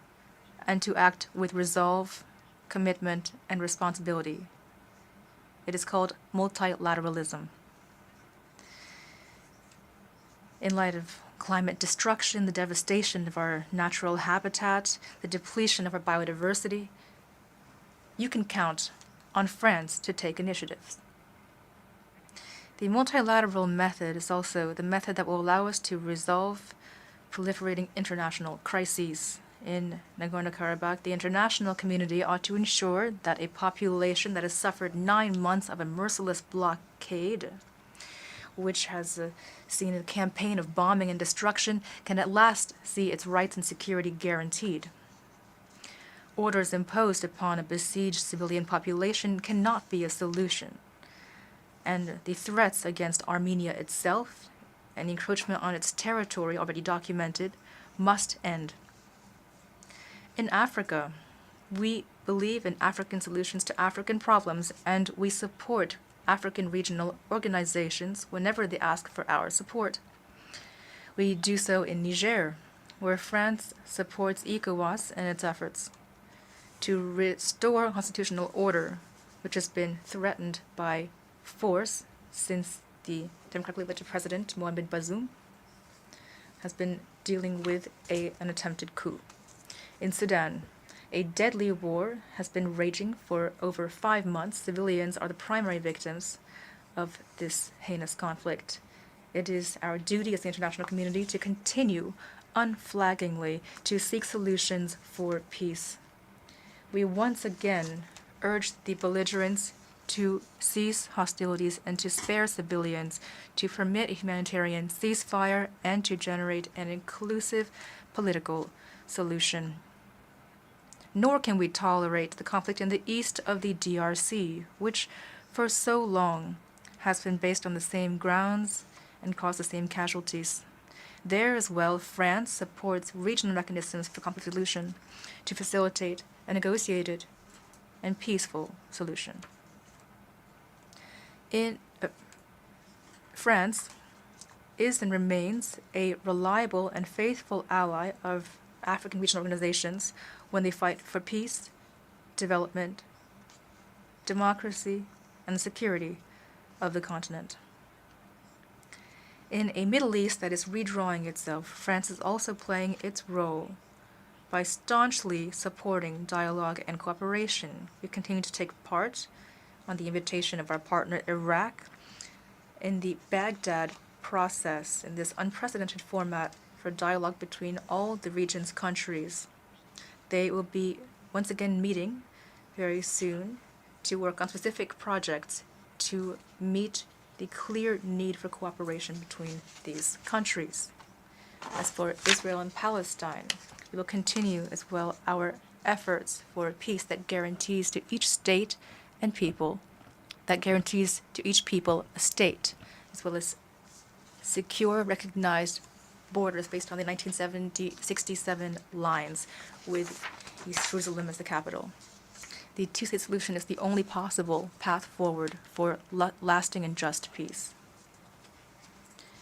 and to act with resolve, commitment, and responsibility. It is called multilateralism. In light of climate destruction, the devastation of our natural habitat, the depletion of our biodiversity, you can count on France to take initiatives. The multilateral method is also the method that will allow us to resolve proliferating international crises. In Nagorno-Karabakh, the international community ought to ensure that a population that has suffered 9 months of a merciless blockade, which has seen a campaign of bombing and destruction, can at last see its rights and security guaranteed. Orders imposed upon a besieged civilian population cannot be a solution, and the threats against Armenia itself and encroachment on its territory already documented must end. In Africa, we believe in African solutions to African problems, and we support African regional organizations whenever they ask for our support. We do so in Niger, where France supports ECOWAS in its efforts to restore constitutional order, which has been threatened by force since the democratically elected president, Mohamed Bazoum, has been dealing with an attempted coup. In Sudan, a deadly war has been raging for over 5 months. Civilians are the primary victims of this heinous conflict. It is our duty as the international community to continue unflaggingly to seek solutions for peace. We once again urge the belligerents to cease hostilities and to spare civilians, to permit a humanitarian ceasefire, and to generate an inclusive political solution. Nor can we tolerate the conflict in the east of the DRC, which for so long has been based on the same grounds and caused the same casualties. There as well, France supports regional mechanisms for conflict resolution to facilitate a negotiated and peaceful solution. France is and remains a reliable and faithful ally of African regional organizations when they fight for peace, development, democracy, and the security of the continent. In a Middle East that is redrawing itself, France is also playing its role by staunchly supporting dialogue and cooperation. We continue to take part, on the invitation of our partner Iraq, in the Baghdad process, in this unprecedented format for dialogue between all the region's countries. They will be once again meeting very soon to work on specific projects to meet the clear need for cooperation between these countries. As for Israel and Palestine, we will continue as well our efforts for peace that guarantees to each state and people, that guarantees to each people a state, as well as secure, recognized borders based on the 1967 lines with East Jerusalem as the capital. The two-state solution is the only possible path forward for lasting and just peace.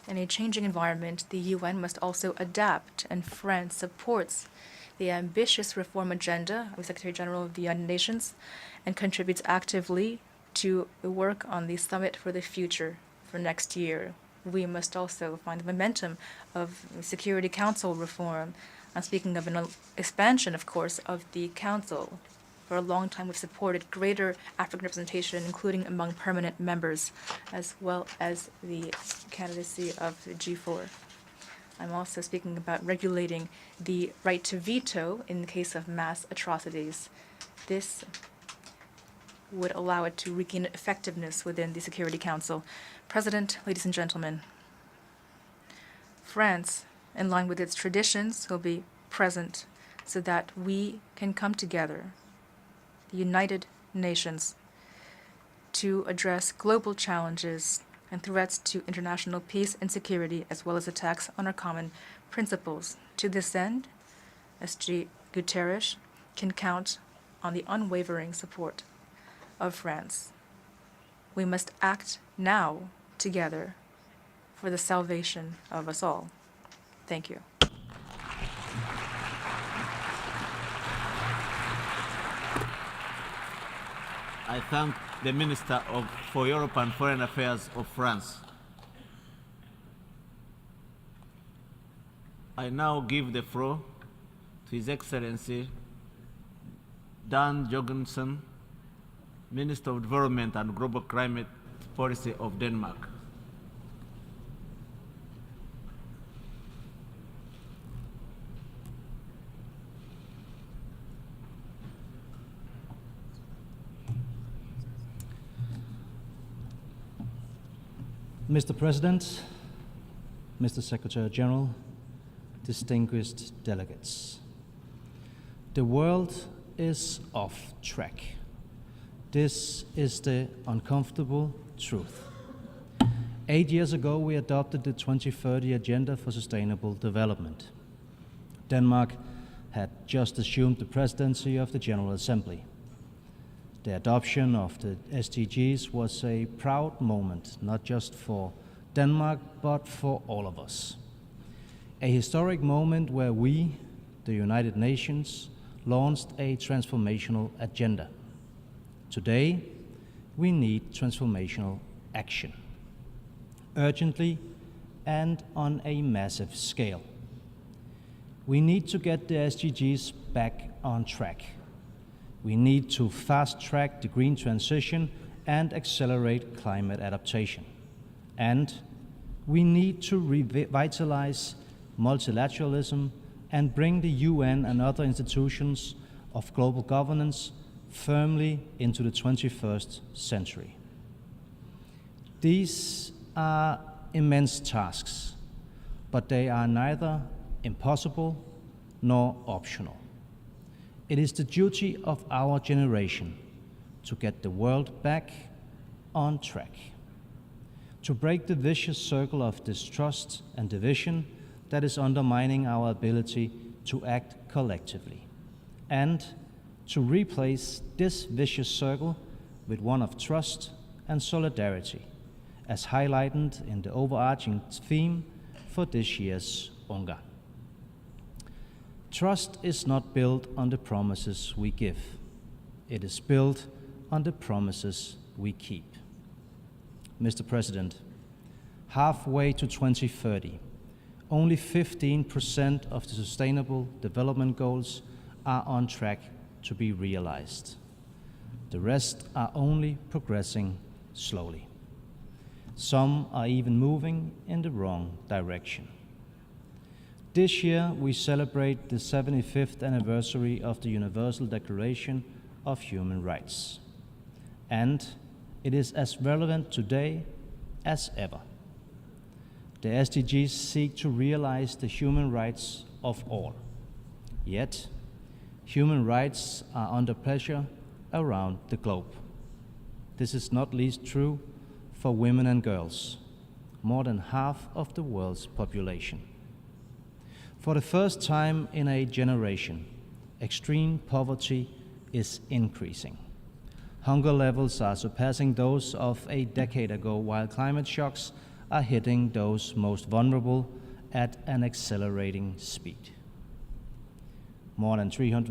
In a changing environment, the UN must also adapt, and France supports the ambitious reform agenda of the Secretary General of the United Nations and contributes actively to the work on the Summit for the Future for next year. We must also find the momentum of Security Council reform. I'm speaking of an expansion, of course, of the Council. For a long time, we've supported greater African representation, including among permanent members, as well as the candidacy of the G4. I'm also speaking about regulating the right to veto in the case of mass atrocities. This would allow it to regain effectiveness within the Security Council. President, ladies and gentlemen, France, in line with its traditions, will be present so that we can come together, the United Nations, to address global challenges and threats to international peace and security, as well as attacks on our common principles. To this end, SG Guterres can count on the unwavering support of France. We must act now together for the salvation of us all. Thank you. I thank the Minister for Europe and Foreign Affairs of France. I now give the floor to His Excellency Dan Jorgensen, Minister of Development and Global Climate Policy of Denmark. Mr. President, Mr. Secretary General, distinguished delegates. The world is off track. This is the uncomfortable truth. 8 years ago, we adopted the 2030 Agenda for Sustainable Development. Denmark had just assumed the presidency of the General Assembly. The adoption of the SDGs was a proud moment, not just for Denmark, but for all of us. A historic moment where we, the United Nations, launched a transformational agenda. Today, we need transformational action, urgently and on a massive scale. We need to get the SDGs back on track. We need to fast-track the green transition and accelerate climate adaptation. And we need to revitalize multilateralism and bring the UN and other institutions of global governance firmly into the 21st century. These are immense tasks, but they are neither impossible nor optional. It is the duty of our generation to get the world back on track, to break the vicious circle of distrust and division that is undermining our ability to act collectively, and to replace this vicious circle with one of trust and solidarity, as highlighted in the overarching theme for this year's UNGA. Trust is not built on the promises we give. It is built on the promises we keep. Mr. President, halfway to 2030, only 15% of the Sustainable Development Goals are on track to be realized. The rest are only progressing slowly. Some are even moving in the wrong direction. This year, we celebrate the 75th anniversary of the Universal Declaration of Human Rights. And it is as relevant today as ever. The SDGs seek to realize the human rights of all. Yet, human rights are under pressure around the globe. This is not least true for women and girls, more than half of the world's population. For the first time in a generation, extreme poverty is increasing. Hunger levels are surpassing those of a decade ago, while climate shocks are hitting those most vulnerable at an accelerating speed. More than 300